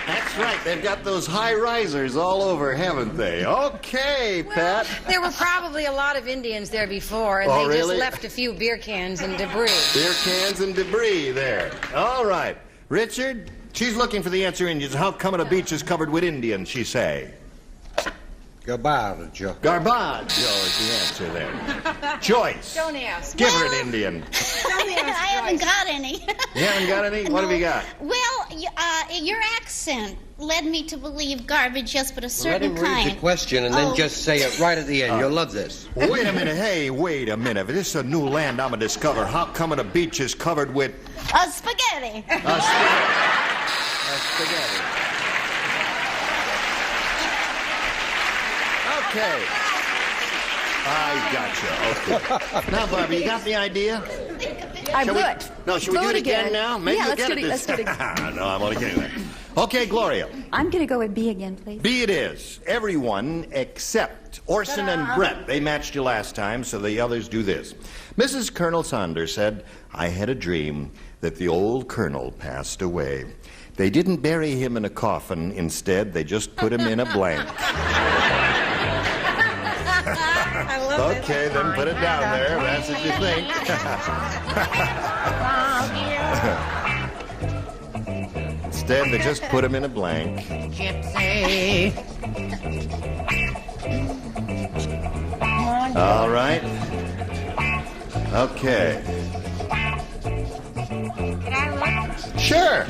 That's right. They've got those high risers all over, haven't they? Okay, Pat. There were probably a lot of Indians there before, and Oh, they really? just left a few beer cans and debris. Beer cans and debris there. All right. Richard, she's looking for the answer, Indians. How come a beach is covered with Indians, she say? Garbaggio. Garbaggio is the answer there. Joyce. Don't ask. Give her an Indian. I haven't got any. You haven't got any? What have you got? Well, your accent led me to believe garbage, yes, but a Let certain him read kind. the question and then just say it right at the end. You'll love this. Wait a minute. Hey, wait a minute. This is a new land I'm going to discover. How come a beach is covered with... Spaghetti. Spaghetti. Okay. I gotcha. Okay. Now, Barbie, you got the idea? I Shall would. Should we do it again now? Maybe yeah, you'll let's get do it. Let's do it again. No, I'm only kidding there. Okay, Gloria. I'm going to go with B again, please. B it is. Everyone except Orson and Brett. They matched you last time, so the others do this. Mrs. Colonel Saunders said, I had a dream that the old colonel passed away. They didn't bury him in a coffin. Instead, they just put him in a blank. I love it. Okay, then put it down there. That's what you think. Instead, they just put him in a blank. Gypsy. All right. Okay. Can I look? Sure.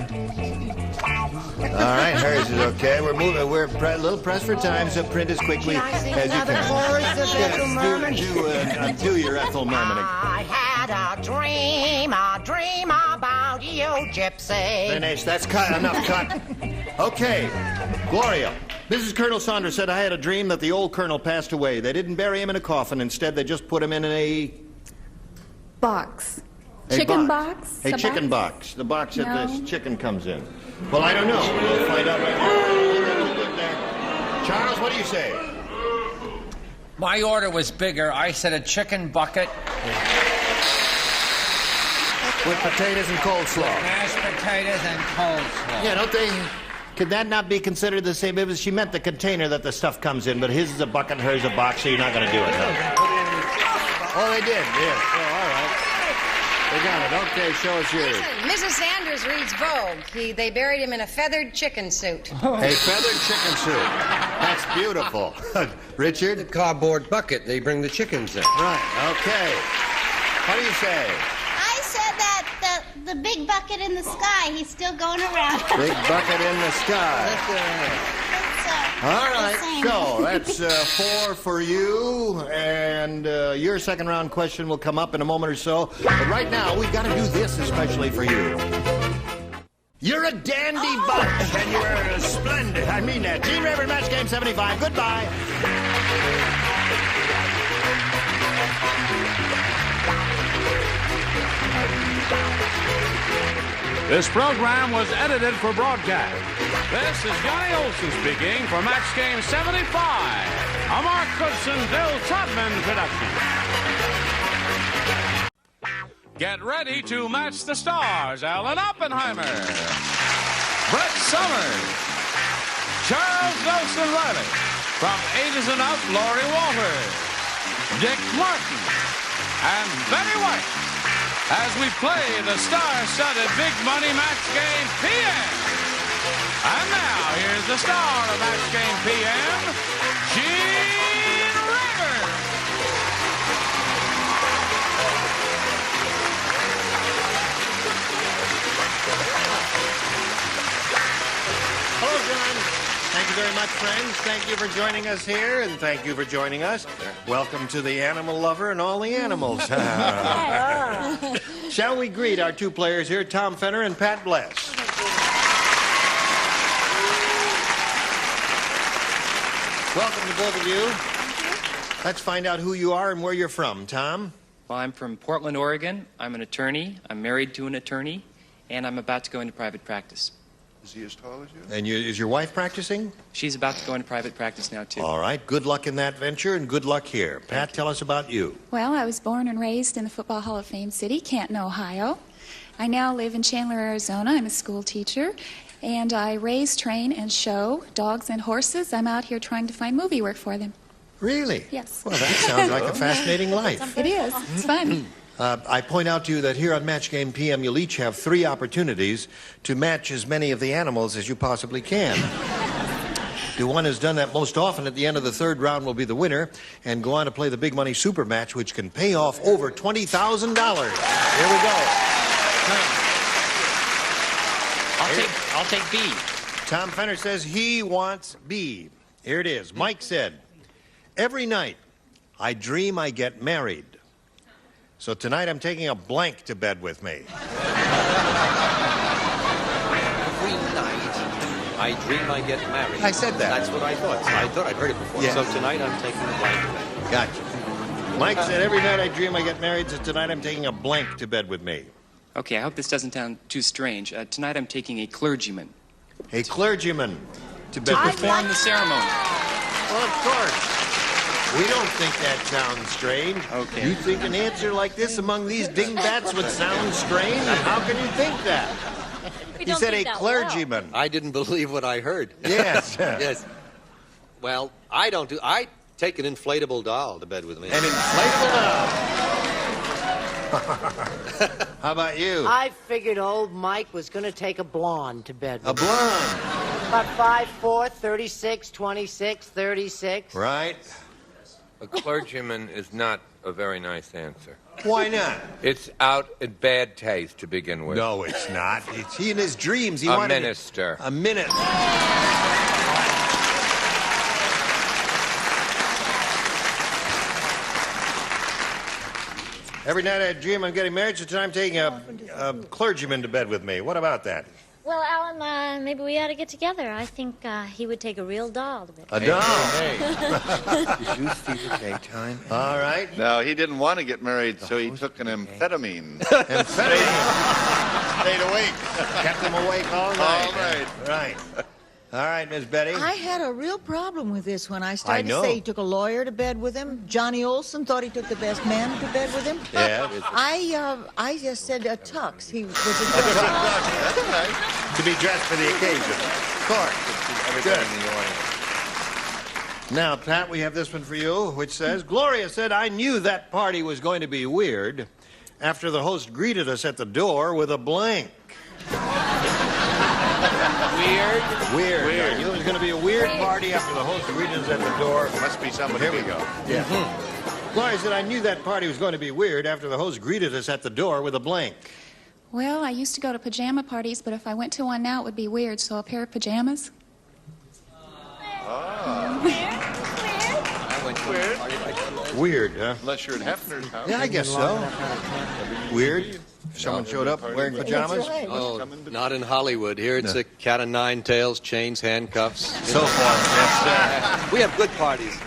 All right, hers is okay. We're moving. We're a little pressed for time, so print as quickly as you another can. chorus of Ethel Merman? Do your Ethel Merman. I had a dream about you, Gypsy. Finish. That's cut. Enough cut. Okay. Gloria. Mrs. Colonel Saunders said, I had a dream that the old colonel passed away. They didn't bury him in a coffin. Instead, they just put him in a... Box. A Chicken box. box? A The chicken box? box. The box that No. the chicken comes in. Well, I don't know. We'll find out right now. Charles, what do you say? My order was bigger. I said a chicken bucket. With potatoes and coleslaw. Mashed potatoes and coleslaw. Yeah, don't they... Could that not be considered the same? She meant the container that the stuff comes in, but his is a bucket, hers a box, so you're not going to do it. No. Oh, they did, yes. Oh, all right. They got it. Okay, show us yours. Listen, Mrs. Sanders reads Vogue. They buried him in a feathered chicken suit. A feathered chicken suit. That's beautiful. Richard? The cardboard bucket they bring the chickens in. Right, okay. What do you say? I said that the big bucket in the sky, he's still going around. Big bucket in the sky. All right, so that's 4 for you, and your second round question will come up in a moment or so. But right now, we've got to do this especially for you. You're a dandy bunch, and you're splendid. I mean that. Gene Rayburn, Match Game 75. Goodbye. This program was edited for broadcast. This is Johnny Olson speaking for Match Game 75, a Mark Goodson, Bill Todman production. Get ready to match the stars. Alan Oppenheimer, Brett Summers, Charles Nelson Riley, from Ages and Up, Laurie Walters, Dick Martin, and Betty White, as we play the star-studded Big Money Match Game PM. And now, here's the star of Match Game PM, Gene Rayburn. Hello, John. Thank you very much, friends. Thank you for joining us here, and thank you for joining us. Welcome to the animal lover and all the animals. Shall we greet our two players here, Tom Fenner and Pat Bless? Welcome to both of you. Let's find out who you are and where you're from. Tom? Well, I'm from Portland, Oregon. I'm an attorney. I'm married to an attorney, and I'm about to go into private practice. Is he as tall as you? And is your wife practicing? She's about to go into private practice now, too. All right. Good luck in that venture, and good luck here. Pat, tell us about you. Well, I was born and raised in the Football Hall of Fame city, Canton, Ohio. I now live in Chandler, Arizona. I'm a school teacher, and I raise, train, and show dogs and horses. I'm out here trying to find movie work for them. Really? Yes. Well, that sounds like a fascinating life. It is. It's fun. I point out to you that here on Match Game PM, you'll each have 3 opportunities to match as many of the animals as you possibly can. The one who's done that most often at the end of the 3rd round will be the winner and go on to play the big money super match, which can pay off over $20,000. Here we go. I'll take B. Tom Fenner says he wants B. Here it is. Mike said, every night I dream I get married. So tonight I'm taking a blank to bed with me. Every night I dream I get married. I said that. That's what I thought. I thought I'd heard it before. Yeah. So tonight I'm taking a blank to bed. Gotcha. Mike said, every night I dream I get married, so tonight I'm taking a blank to bed with me. Okay, I hope this doesn't sound too strange. Tonight I'm taking a clergyman. A clergyman to bed To with me. perform the ceremony. Well, of course. We don't think that sounds strange. Okay. You think an answer like this among these dingbats would sound strange? How can you think that? He said a clergyman. I didn't believe what I heard. Yes. Yes. Well, I don't do. I take an inflatable doll to bed with me. An inflatable doll. How about you? I figured old Mike was going to take a blonde to bed with A blonde. About 5'4", 36, 26, 36. Right. A clergyman is not a very nice answer. Why not? It's out in bad taste to begin with. No, it's not. It's he in his dreams. He A wanted minister. A minute. Every night I dream I'm getting married, so tonight I'm taking a clergyman to bed with me. What about that? Well, Alan, maybe we ought to get together. I think he would take a real doll to bed. A doll. Hey. Did you see the daytime? All right. No, he didn't want to get married, so he took an amphetamine. Amphetamine. Stayed awake. Kept him awake all night. All night. Right. All right, Miss Betty. I had a real problem with this one. I started know. to say he took a lawyer to bed with him. Johnny Olson thought he took the best man to bed with him. Yeah. I just said a tux. He was a To be dressed for the occasion. Of course. Everybody in the audience. Now, Pat, we have this one for you, which says, Gloria said, I knew that party was going to be weird after the host greeted us at the door with a blank. Weird. I knew it was going to be a weird party after the host greeted us at the door. Must be somebody. Here we go. Yeah. Gloria said, I knew that party was going to be weird after the host greeted us at the door with a blank. Well, I used to go to pajama parties, but if I went to one now, it would be weird. So a pair of pajamas. Weird, huh? Unless you're at Hefner's house. Yeah, I guess so. Weird. If someone showed up wearing pajamas. Oh, not in Hollywood. Here it's a cat of nine tails, chains, handcuffs. So far, yes. We have good parties.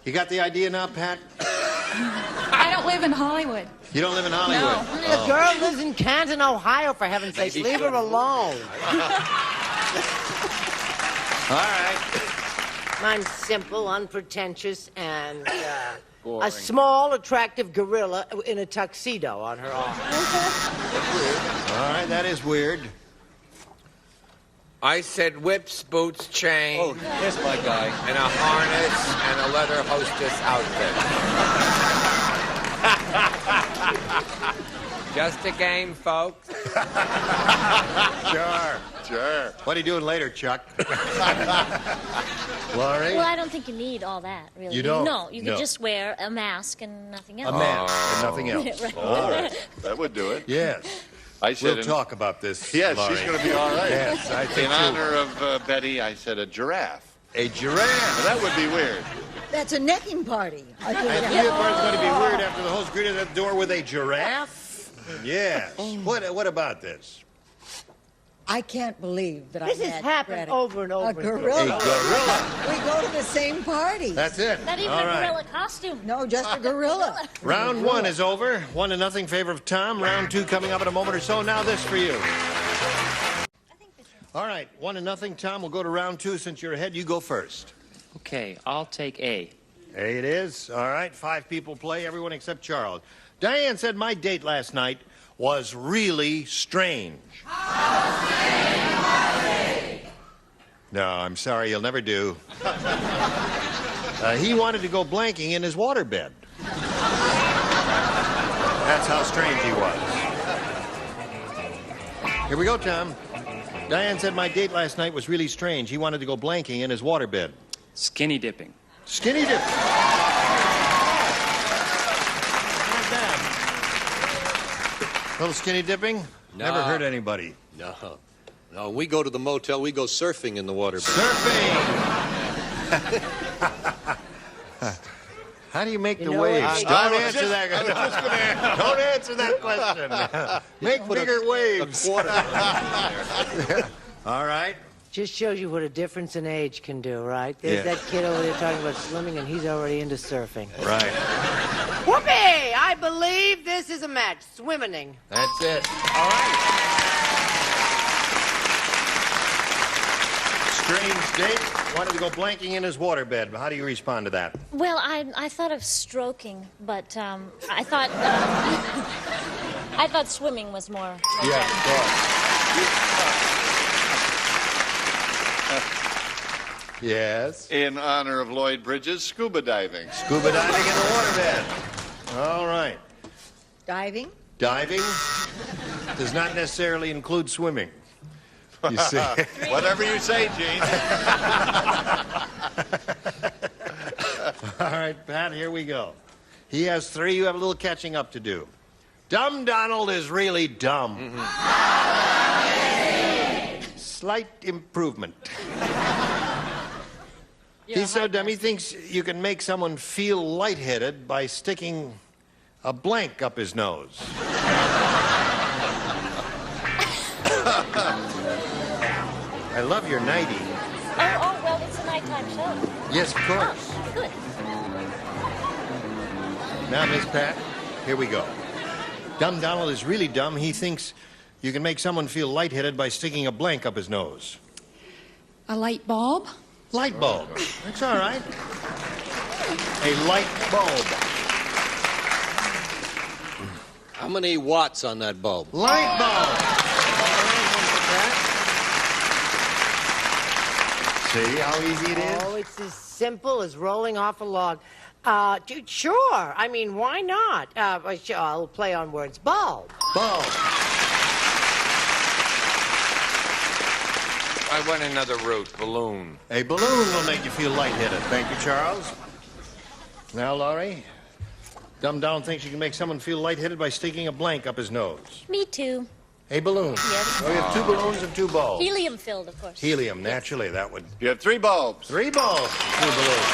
You got the idea now, Pat? I don't live in Hollywood. You don't live in Hollywood? No. The girl lives in Canton, Ohio, for heaven's sakes. Leave her alone. All right. Mine's simple, unpretentious, and a small, attractive gorilla in a tuxedo on her arm. All right, that is weird. I said whips, boots, chain. Oh, here's my guy. And a harness and a leather hostess outfit. Just a game, folks. Sure. What are you doing later, Chuck? Laurie? Well, I don't think you need all that, really. You don't? No, you could No. just wear a mask and nothing else. A mask and nothing else. Right. All right. That would do it. Yes. I said We'll talk about this, Yes, Laurie. she's going to be all right. Yes, I think In so. honor of Betty, I said a giraffe. A giraffe. Now, that would be weird. That's a necking party. I think I that- knew the part's going to be weird after the host greeted at the door with a giraffe. Yes. What about this? I can't believe that This I has had happened Freddy. over and over A again. gorilla. A gorilla. We go to the same party. That's it. Not even All a right. gorilla costume. No, just a gorilla. Round one is over. 1-0 favor of Tom. Round two coming up in a moment or so. Now this for you. All right, 1-0. Tom, we'll go to round 2. Since you're ahead, you go first. Okay, I'll take A. A it is. All right, 5 people play, everyone except Charles. Diane said my date last night was really strange. No, I'm sorry, you'll never do. He wanted to go blanking in his waterbed. That's how strange he was. Here we go, Tom. Diane said my date last night was really strange. He wanted to go blanking in his waterbed. Skinny dipping. Skinny dipping. Not bad. Little skinny dipping? No. Never hurt anybody. No. No, when we go to the motel, we go surfing in the water. Surfing! How do you make the waves? Don't answer that. Don't answer that question. Make bigger waves. All right. Just shows you what a difference in age can do, right? There's that kid over there talking about swimming, and he's already into surfing. Right. Whoopee! I believe this is a match. Swimming. That's it. All right. Strange date. Wanted to go blanking in his waterbed. How do you respond to that? Well, I thought of stroking, but I thought I thought swimming was more. Yeah, of course. Yes. In honor of Lloyd Bridges, scuba diving. Scuba diving in the waterbed. All right. Diving? Diving does not necessarily include swimming. You see? Whatever you say, Gene. All right, Pat, here we go. He has 3. You have a little catching up to do. Dumb Donald is really dumb. Slight improvement. He's so dumb, he thinks you can make someone feel lightheaded by sticking a blank up his nose. I love your nightie. Oh, well, it's a nighttime show. Yes, of course. Oh, good. Now, Miss Pat, here we go. Dumb Donald is really dumb. He thinks you can make someone feel lightheaded by sticking a blank up his nose. A light bulb? Light bulb. That's all right. A light bulb. How many watts on that bulb? Light bulb. See how easy it is? Oh, it's as simple as rolling off a log. Dude, sure. I mean, why not? Sure, I'll play on words. Bulb. Bulb. I went another route. Balloon. A balloon will make you feel lightheaded. Thank you, Charles. Now, Laurie, Dumb Donald thinks you can make someone feel lightheaded by sticking a blank up his nose. Me too. A balloon. Yes. So we have 2 balloons and 2 bulbs. Helium filled, of course. Helium, naturally, that would... You have 3 bulbs. 3 bulbs, 2 balloons.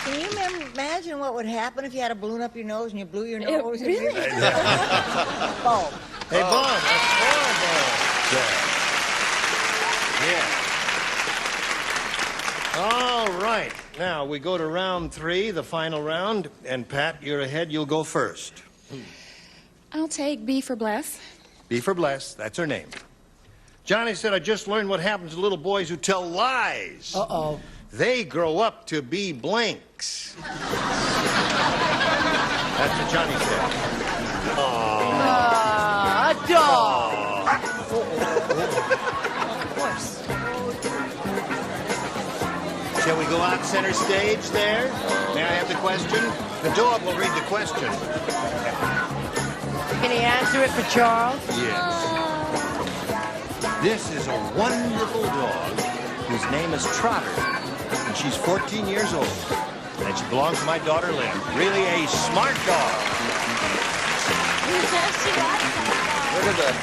Can you imagine what would happen if you had a balloon up your nose and you blew your nose? Really? Bulb. A bulb. That's 4 bulbs. Yeah. All right. Now, we go to round 3, the final round. And, Pat, you're ahead. You'll go first. I'll take B for Bless. B for Bless. That's her name. Johnny said, I just learned what happens to little boys who tell lies. Uh-oh. They grow up to be blanks. That's what Johnny said. A dog. Shall we go out center stage there? May I have the question? The dog will read the question. Can he answer it for Charles? Yes. This is a wonderful dog whose name is Trotter, and she's 14 years old. And she belongs to my daughter, Lynn. Really a smart dog. Look at that.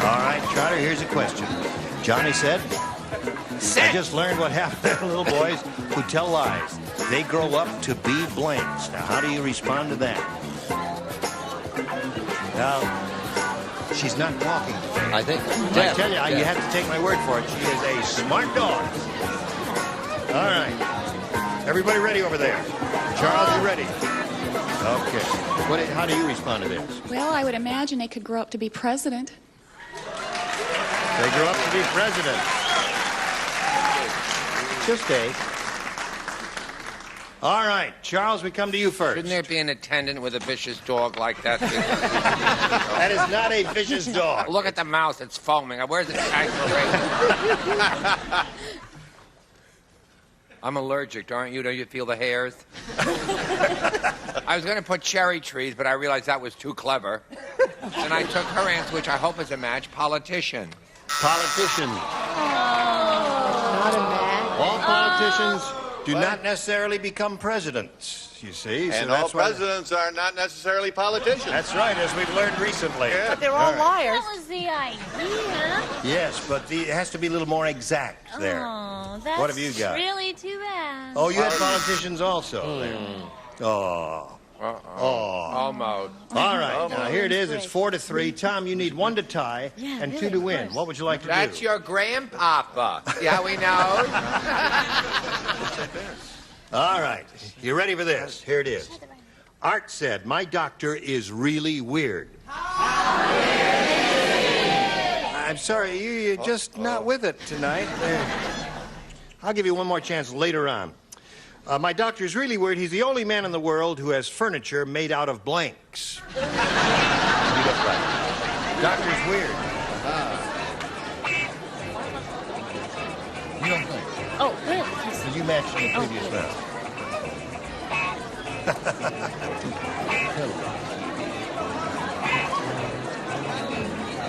All right, Trotter, here's a question. Johnny said, I just learned what happens to little boys who tell lies. They grow up to be blanks. Now, how do you respond to that? Now, she's not talking today. I think. I tell you, you have to take my word for it. She is a smart dog. All right. Everybody ready over there? Charles, you ready? Okay. How do you respond to this? Well, I would imagine they could grow up to be president. They grew up to be president. Just a. All right, Charles, we come to you first. Shouldn't there be an attendant with a vicious dog like that? That is not a vicious dog. Look at the mouth, it's foaming. Where's the tiger? I'm allergic, aren't you? Don't you feel the hairs? I was going to put cherry trees, but I realized that was too clever. And I took her answer, which I hope is a match, politician. Politician. Not a match. All politicians do not necessarily become presidents, you see. And all presidents are not necessarily politicians. That's right, as we've learned recently. Yeah. But they're all liars. That was the idea. Yes, but it has to be a little more exact there. Oh, that's What have you got? really too bad. Oh, you had politicians also there. Oh. Almost. All right, now here it is. It's 4-3. Tom, you need 1 to tie and 2 to win. What would you like to do? That's your grandpapa. See how he knows? All right, you ready for this? Here it is. Art said, my doctor is really weird. I'm sorry, you're just not with it tonight. I'll give you one more chance later on. My doctor's really weird. He's the only man in the world who has furniture made out of blanks. You got right. Doctor's weird. You don't think? Oh, really? Did you match in the previous round?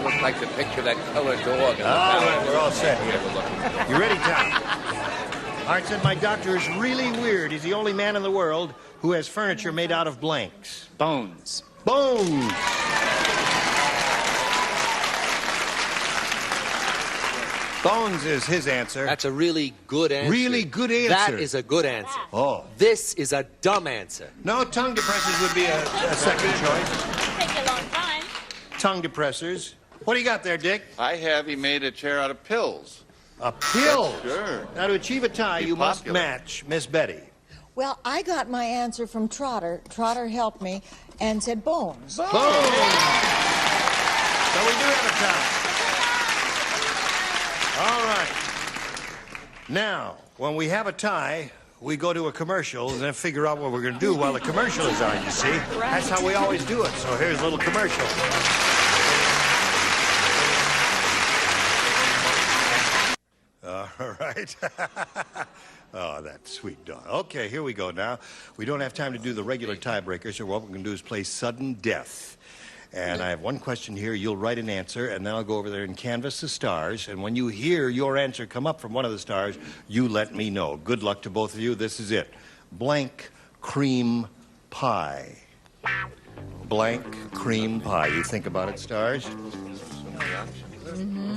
Looks like the picture of that killer dog. All right, we're all set here. You ready, Tom? Art said, my doctor is really weird. He's the only man in the world who has furniture made out of blanks. Bones. Bones! Bones is his answer. That's a really good answer. Really good answer. That is a good answer. Oh. This is a dumb answer. No, tongue depressors would be a second choice. Take a long time. Tongue depressors. What do you got there, Dick? He made a chair out of pills. A pill? Sure. Now, to achieve a tie, you must match Miss Betty. Well, I got my answer from Trotter. Trotter helped me and said bones. Bones! So we do have a tie. All right. Now, when we have a tie, we go to a commercial and then figure out what we're going to do while the commercial is on, you see? That's how we always do it. So here's a little commercial. All right. Oh, that sweet dog. Okay, here we go now. We don't have time to do the regular tiebreaker, so what we're going to do is play sudden death. And I have one question here. You'll write an answer, and then I'll go over there and canvass the stars. And when you hear your answer come up from one of the stars, you let me know. Good luck to both of you. This is it. Blank cream pie. Blank cream pie. You think about it, stars? Mm-hmm.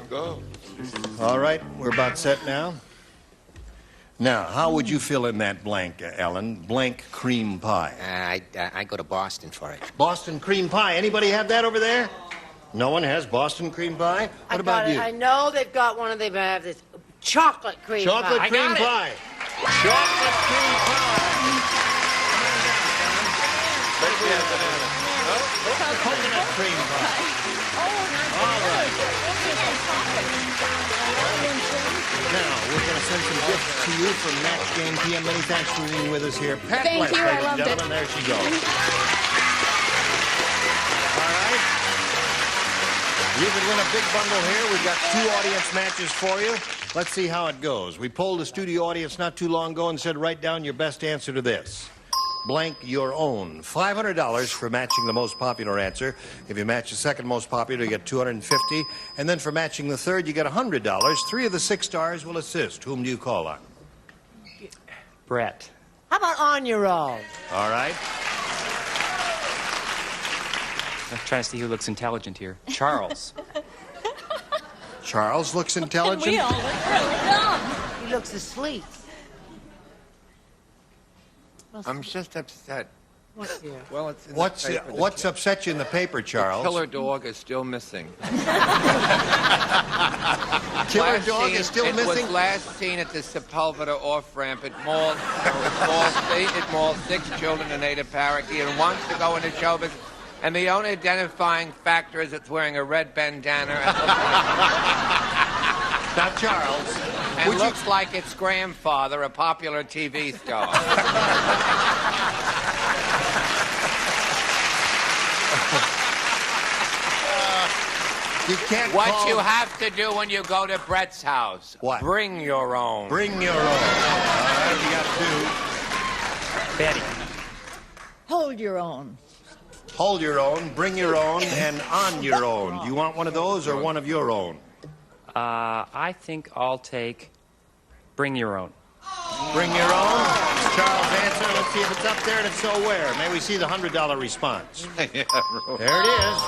Go. All right, we're about set now. Now, how would you fill in that blank, Ellen? Blank cream pie. I go to Boston for it. Boston cream pie. Anybody have that over there? No one has Boston cream pie? What about you? I know they've got one of them. Have this chocolate cream pie. Chocolate cream pie. Chocolate cream pie. Coconut cream pie. All right. Now, we're going to send some gifts to you from Match Game PM. Many thanks for being with us here. Pat Thank Blank, you, I ladies and loved it. gentlemen. There she goes. All right. You can win a big bundle here. We've got 2 audience matches for you. Let's see how it goes. We polled the studio audience not too long ago and said, write down your best answer to this. Blank your own. $500 for matching the most popular answer. If you match the second most popular, you get $250. And then for matching the third, you get $100. 3 of the 6 stars will assist. Whom do you call on? Brett. How about on your own? All right. I'm trying to see who looks intelligent here. Charles. Charles looks intelligent. We all look really dumb. He looks asleep. I'm just upset. What, dear? Well, it's in the What's paper. what's upset you in the paper, Charles? The killer dog is still missing. Killer dog is still missing? It was last seen at the Sepulveda off-ramp. It mauled 6 children and ate a parakeet and wants to go into show business. And the only identifying factor is it's wearing a red bandana. Now, Charles, and looks like its grandfather, a popular TV star. You can't What call... you have to do when you go to Brett's house. What? Bring your own. Bring your own. All right, you got 2. Betty. Hold your own. Hold your own, bring your own, and on your own. Do you want one of those or one of your own? I think I'll take bring your own. Bring your own. Charles' answer. Let's see if it's up there, and if so, where? May we see the $100 response? Yeah, there it is,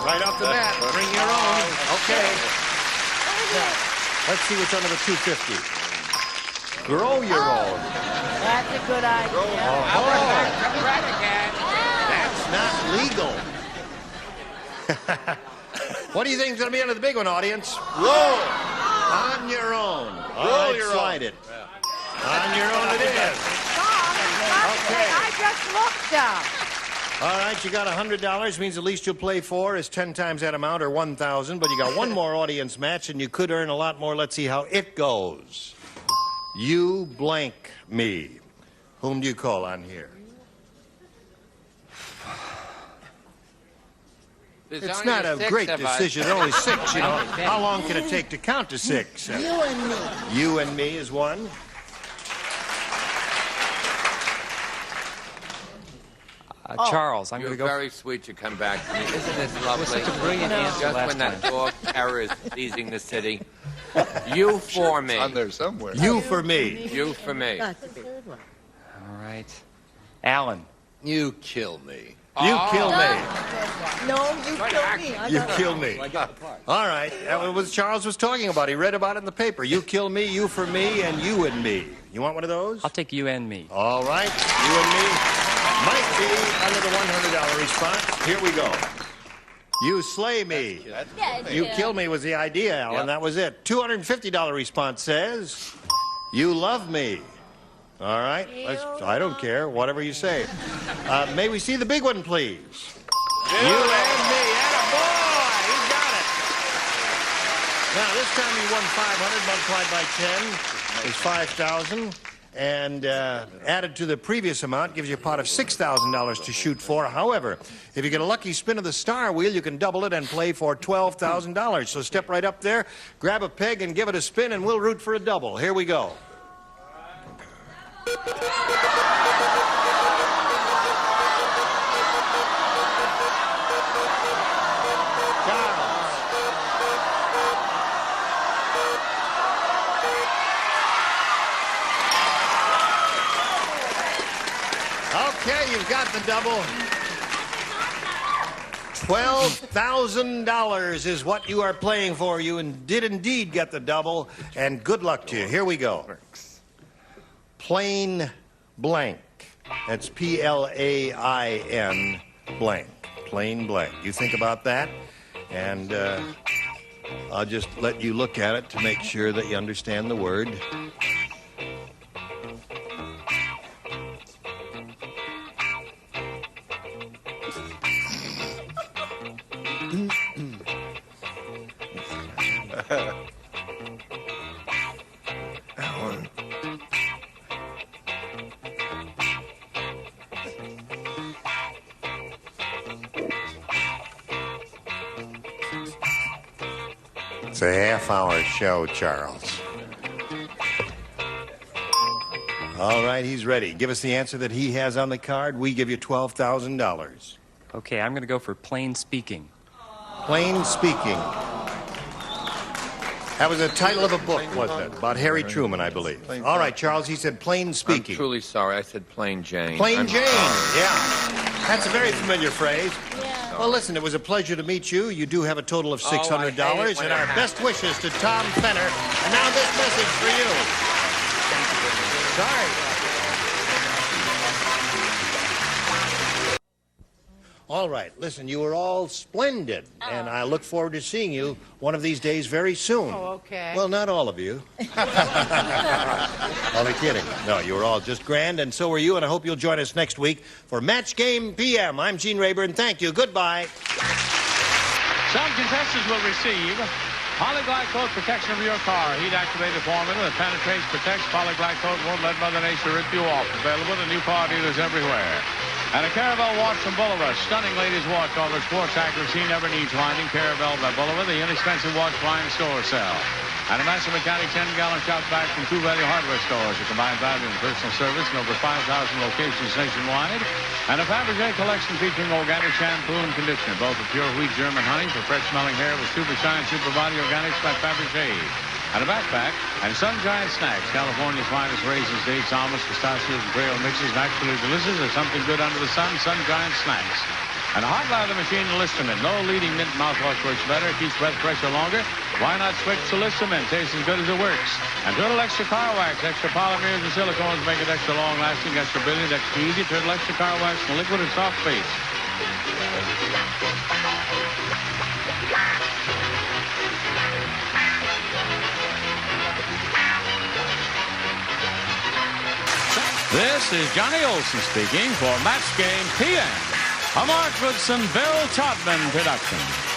right off the bat. Bring your own. Okay. Let's see what's under the $250. Grow your own. That's a good idea. That's not legal. What do you think is going to be under the big one, audience? Roll. On your own. All right, slide it. On your own it is. Okay. I just looked up. All right, you got $100. Means the least you'll play for is 10 times that amount, or 1,000. But you got one more audience match, and you could earn a lot more. Let's see how it goes. You blank me. Whom do you call on here? It's not a great decision. There are only 6, you know. How long can it take to count to 6? You and me. You and me is one. Charles, I'm going to go. You're very sweet to come back to me. Isn't this lovely? such a brilliant answer Just last when that time. dog terror is seizing the city. You for me. On there somewhere. You for me. You for me. That's a good one. All right. Alan. You kill me. You kill me. No, you kill me. You kill me. All right. That was what Charles was talking about. He read about it in the paper. You kill me, you for me, and you and me. You want one of those? I'll take you and me. All right. You and me might be under the $100 response. Here we go. You slay me. You kill me was the idea, Alan. Yep. That was it. $250 response says, you love me. All right. I don't care. Whatever you say. May we see the big one, please? You and me. Attaboy! He got it. Now, this time you won 500 multiplied by 10 is 5,000. And added to the previous amount gives you a pot of $6,000 to shoot for. However, if you get a lucky spin of the star wheel, you can double it and play for $12,000. So step right up there, grab a peg, and give it a spin, and we'll root for a double. Here we go. Okay, you've got the double. $12,000 is what you are playing for. You did indeed get the double, and good luck to you. Here we go. Plain blank. That's Plain blank. Plain blank. You think about that, and I'll just let you look at it to make sure that you understand the word. It's a half-hour show, Charles. All right, he's ready. Give us the answer that he has on the card. We give you $12,000. Okay, I'm going to go for plain speaking. Plain speaking. That was the title of a book, wasn't it? About Harry Truman, I believe. All right, Charles, he said plain speaking. I'm truly sorry. I said plain Jane. Plain Jane, sorry. yeah. That's a very familiar phrase. Yeah. Well, listen, it was a pleasure to meet you. You do have a total of $600, and our best wishes to Tom Fenner. And now this message for you. Sorry. All right, listen, you were all splendid, and I look forward to seeing you one of these days very soon. Oh, okay. Well, not all of you. Only kidding. No, you were all just grand, and so were you, and I hope you'll join us next week for Match Game PM. I'm Gene Rayburn. Thank you. Goodbye. Some contestants will receive Polyglide Coat protection of your car. Heat-activated formula that penetrates, protects. Polyglide Coat won't let Mother Nature rip you off. Available at new car dealers everywhere. And a Caravel watch from Bulova. Stunning ladies' watch offers sports accuracy, never needs winding. Caravel by Bulova, the inexpensive watch buying store sell. And a Master Mechanic 10-gallon shop vac from True Value Hardware stores. A combined value and personal service in over 5,000 locations nationwide. And a Fabergé collection featuring organic shampoo and conditioner, both with pure wheat German honey for fresh-smelling hair with Super Shine Super Body Organics by Fabergé. And a backpack and Sun Giant Snacks, California's finest raisins, dates, almonds, pistachios, and trail mixes, naturally delicious. There's something good under the sun. Sun Giant Snacks. And a hot lather machine in Listerman. No leading mint mouthwash works better, keeps breath fresher longer. Why not switch to Listerman? Tastes as good as it works. And Turtle Extra Car Wax, extra polymers and silicones make it extra long-lasting, extra brilliant, extra easy. Turtle Extra Car Wax in liquid and soft base. This is Johnny Olson speaking for Match Game PM, a Mark Goodson, Bill Todman production.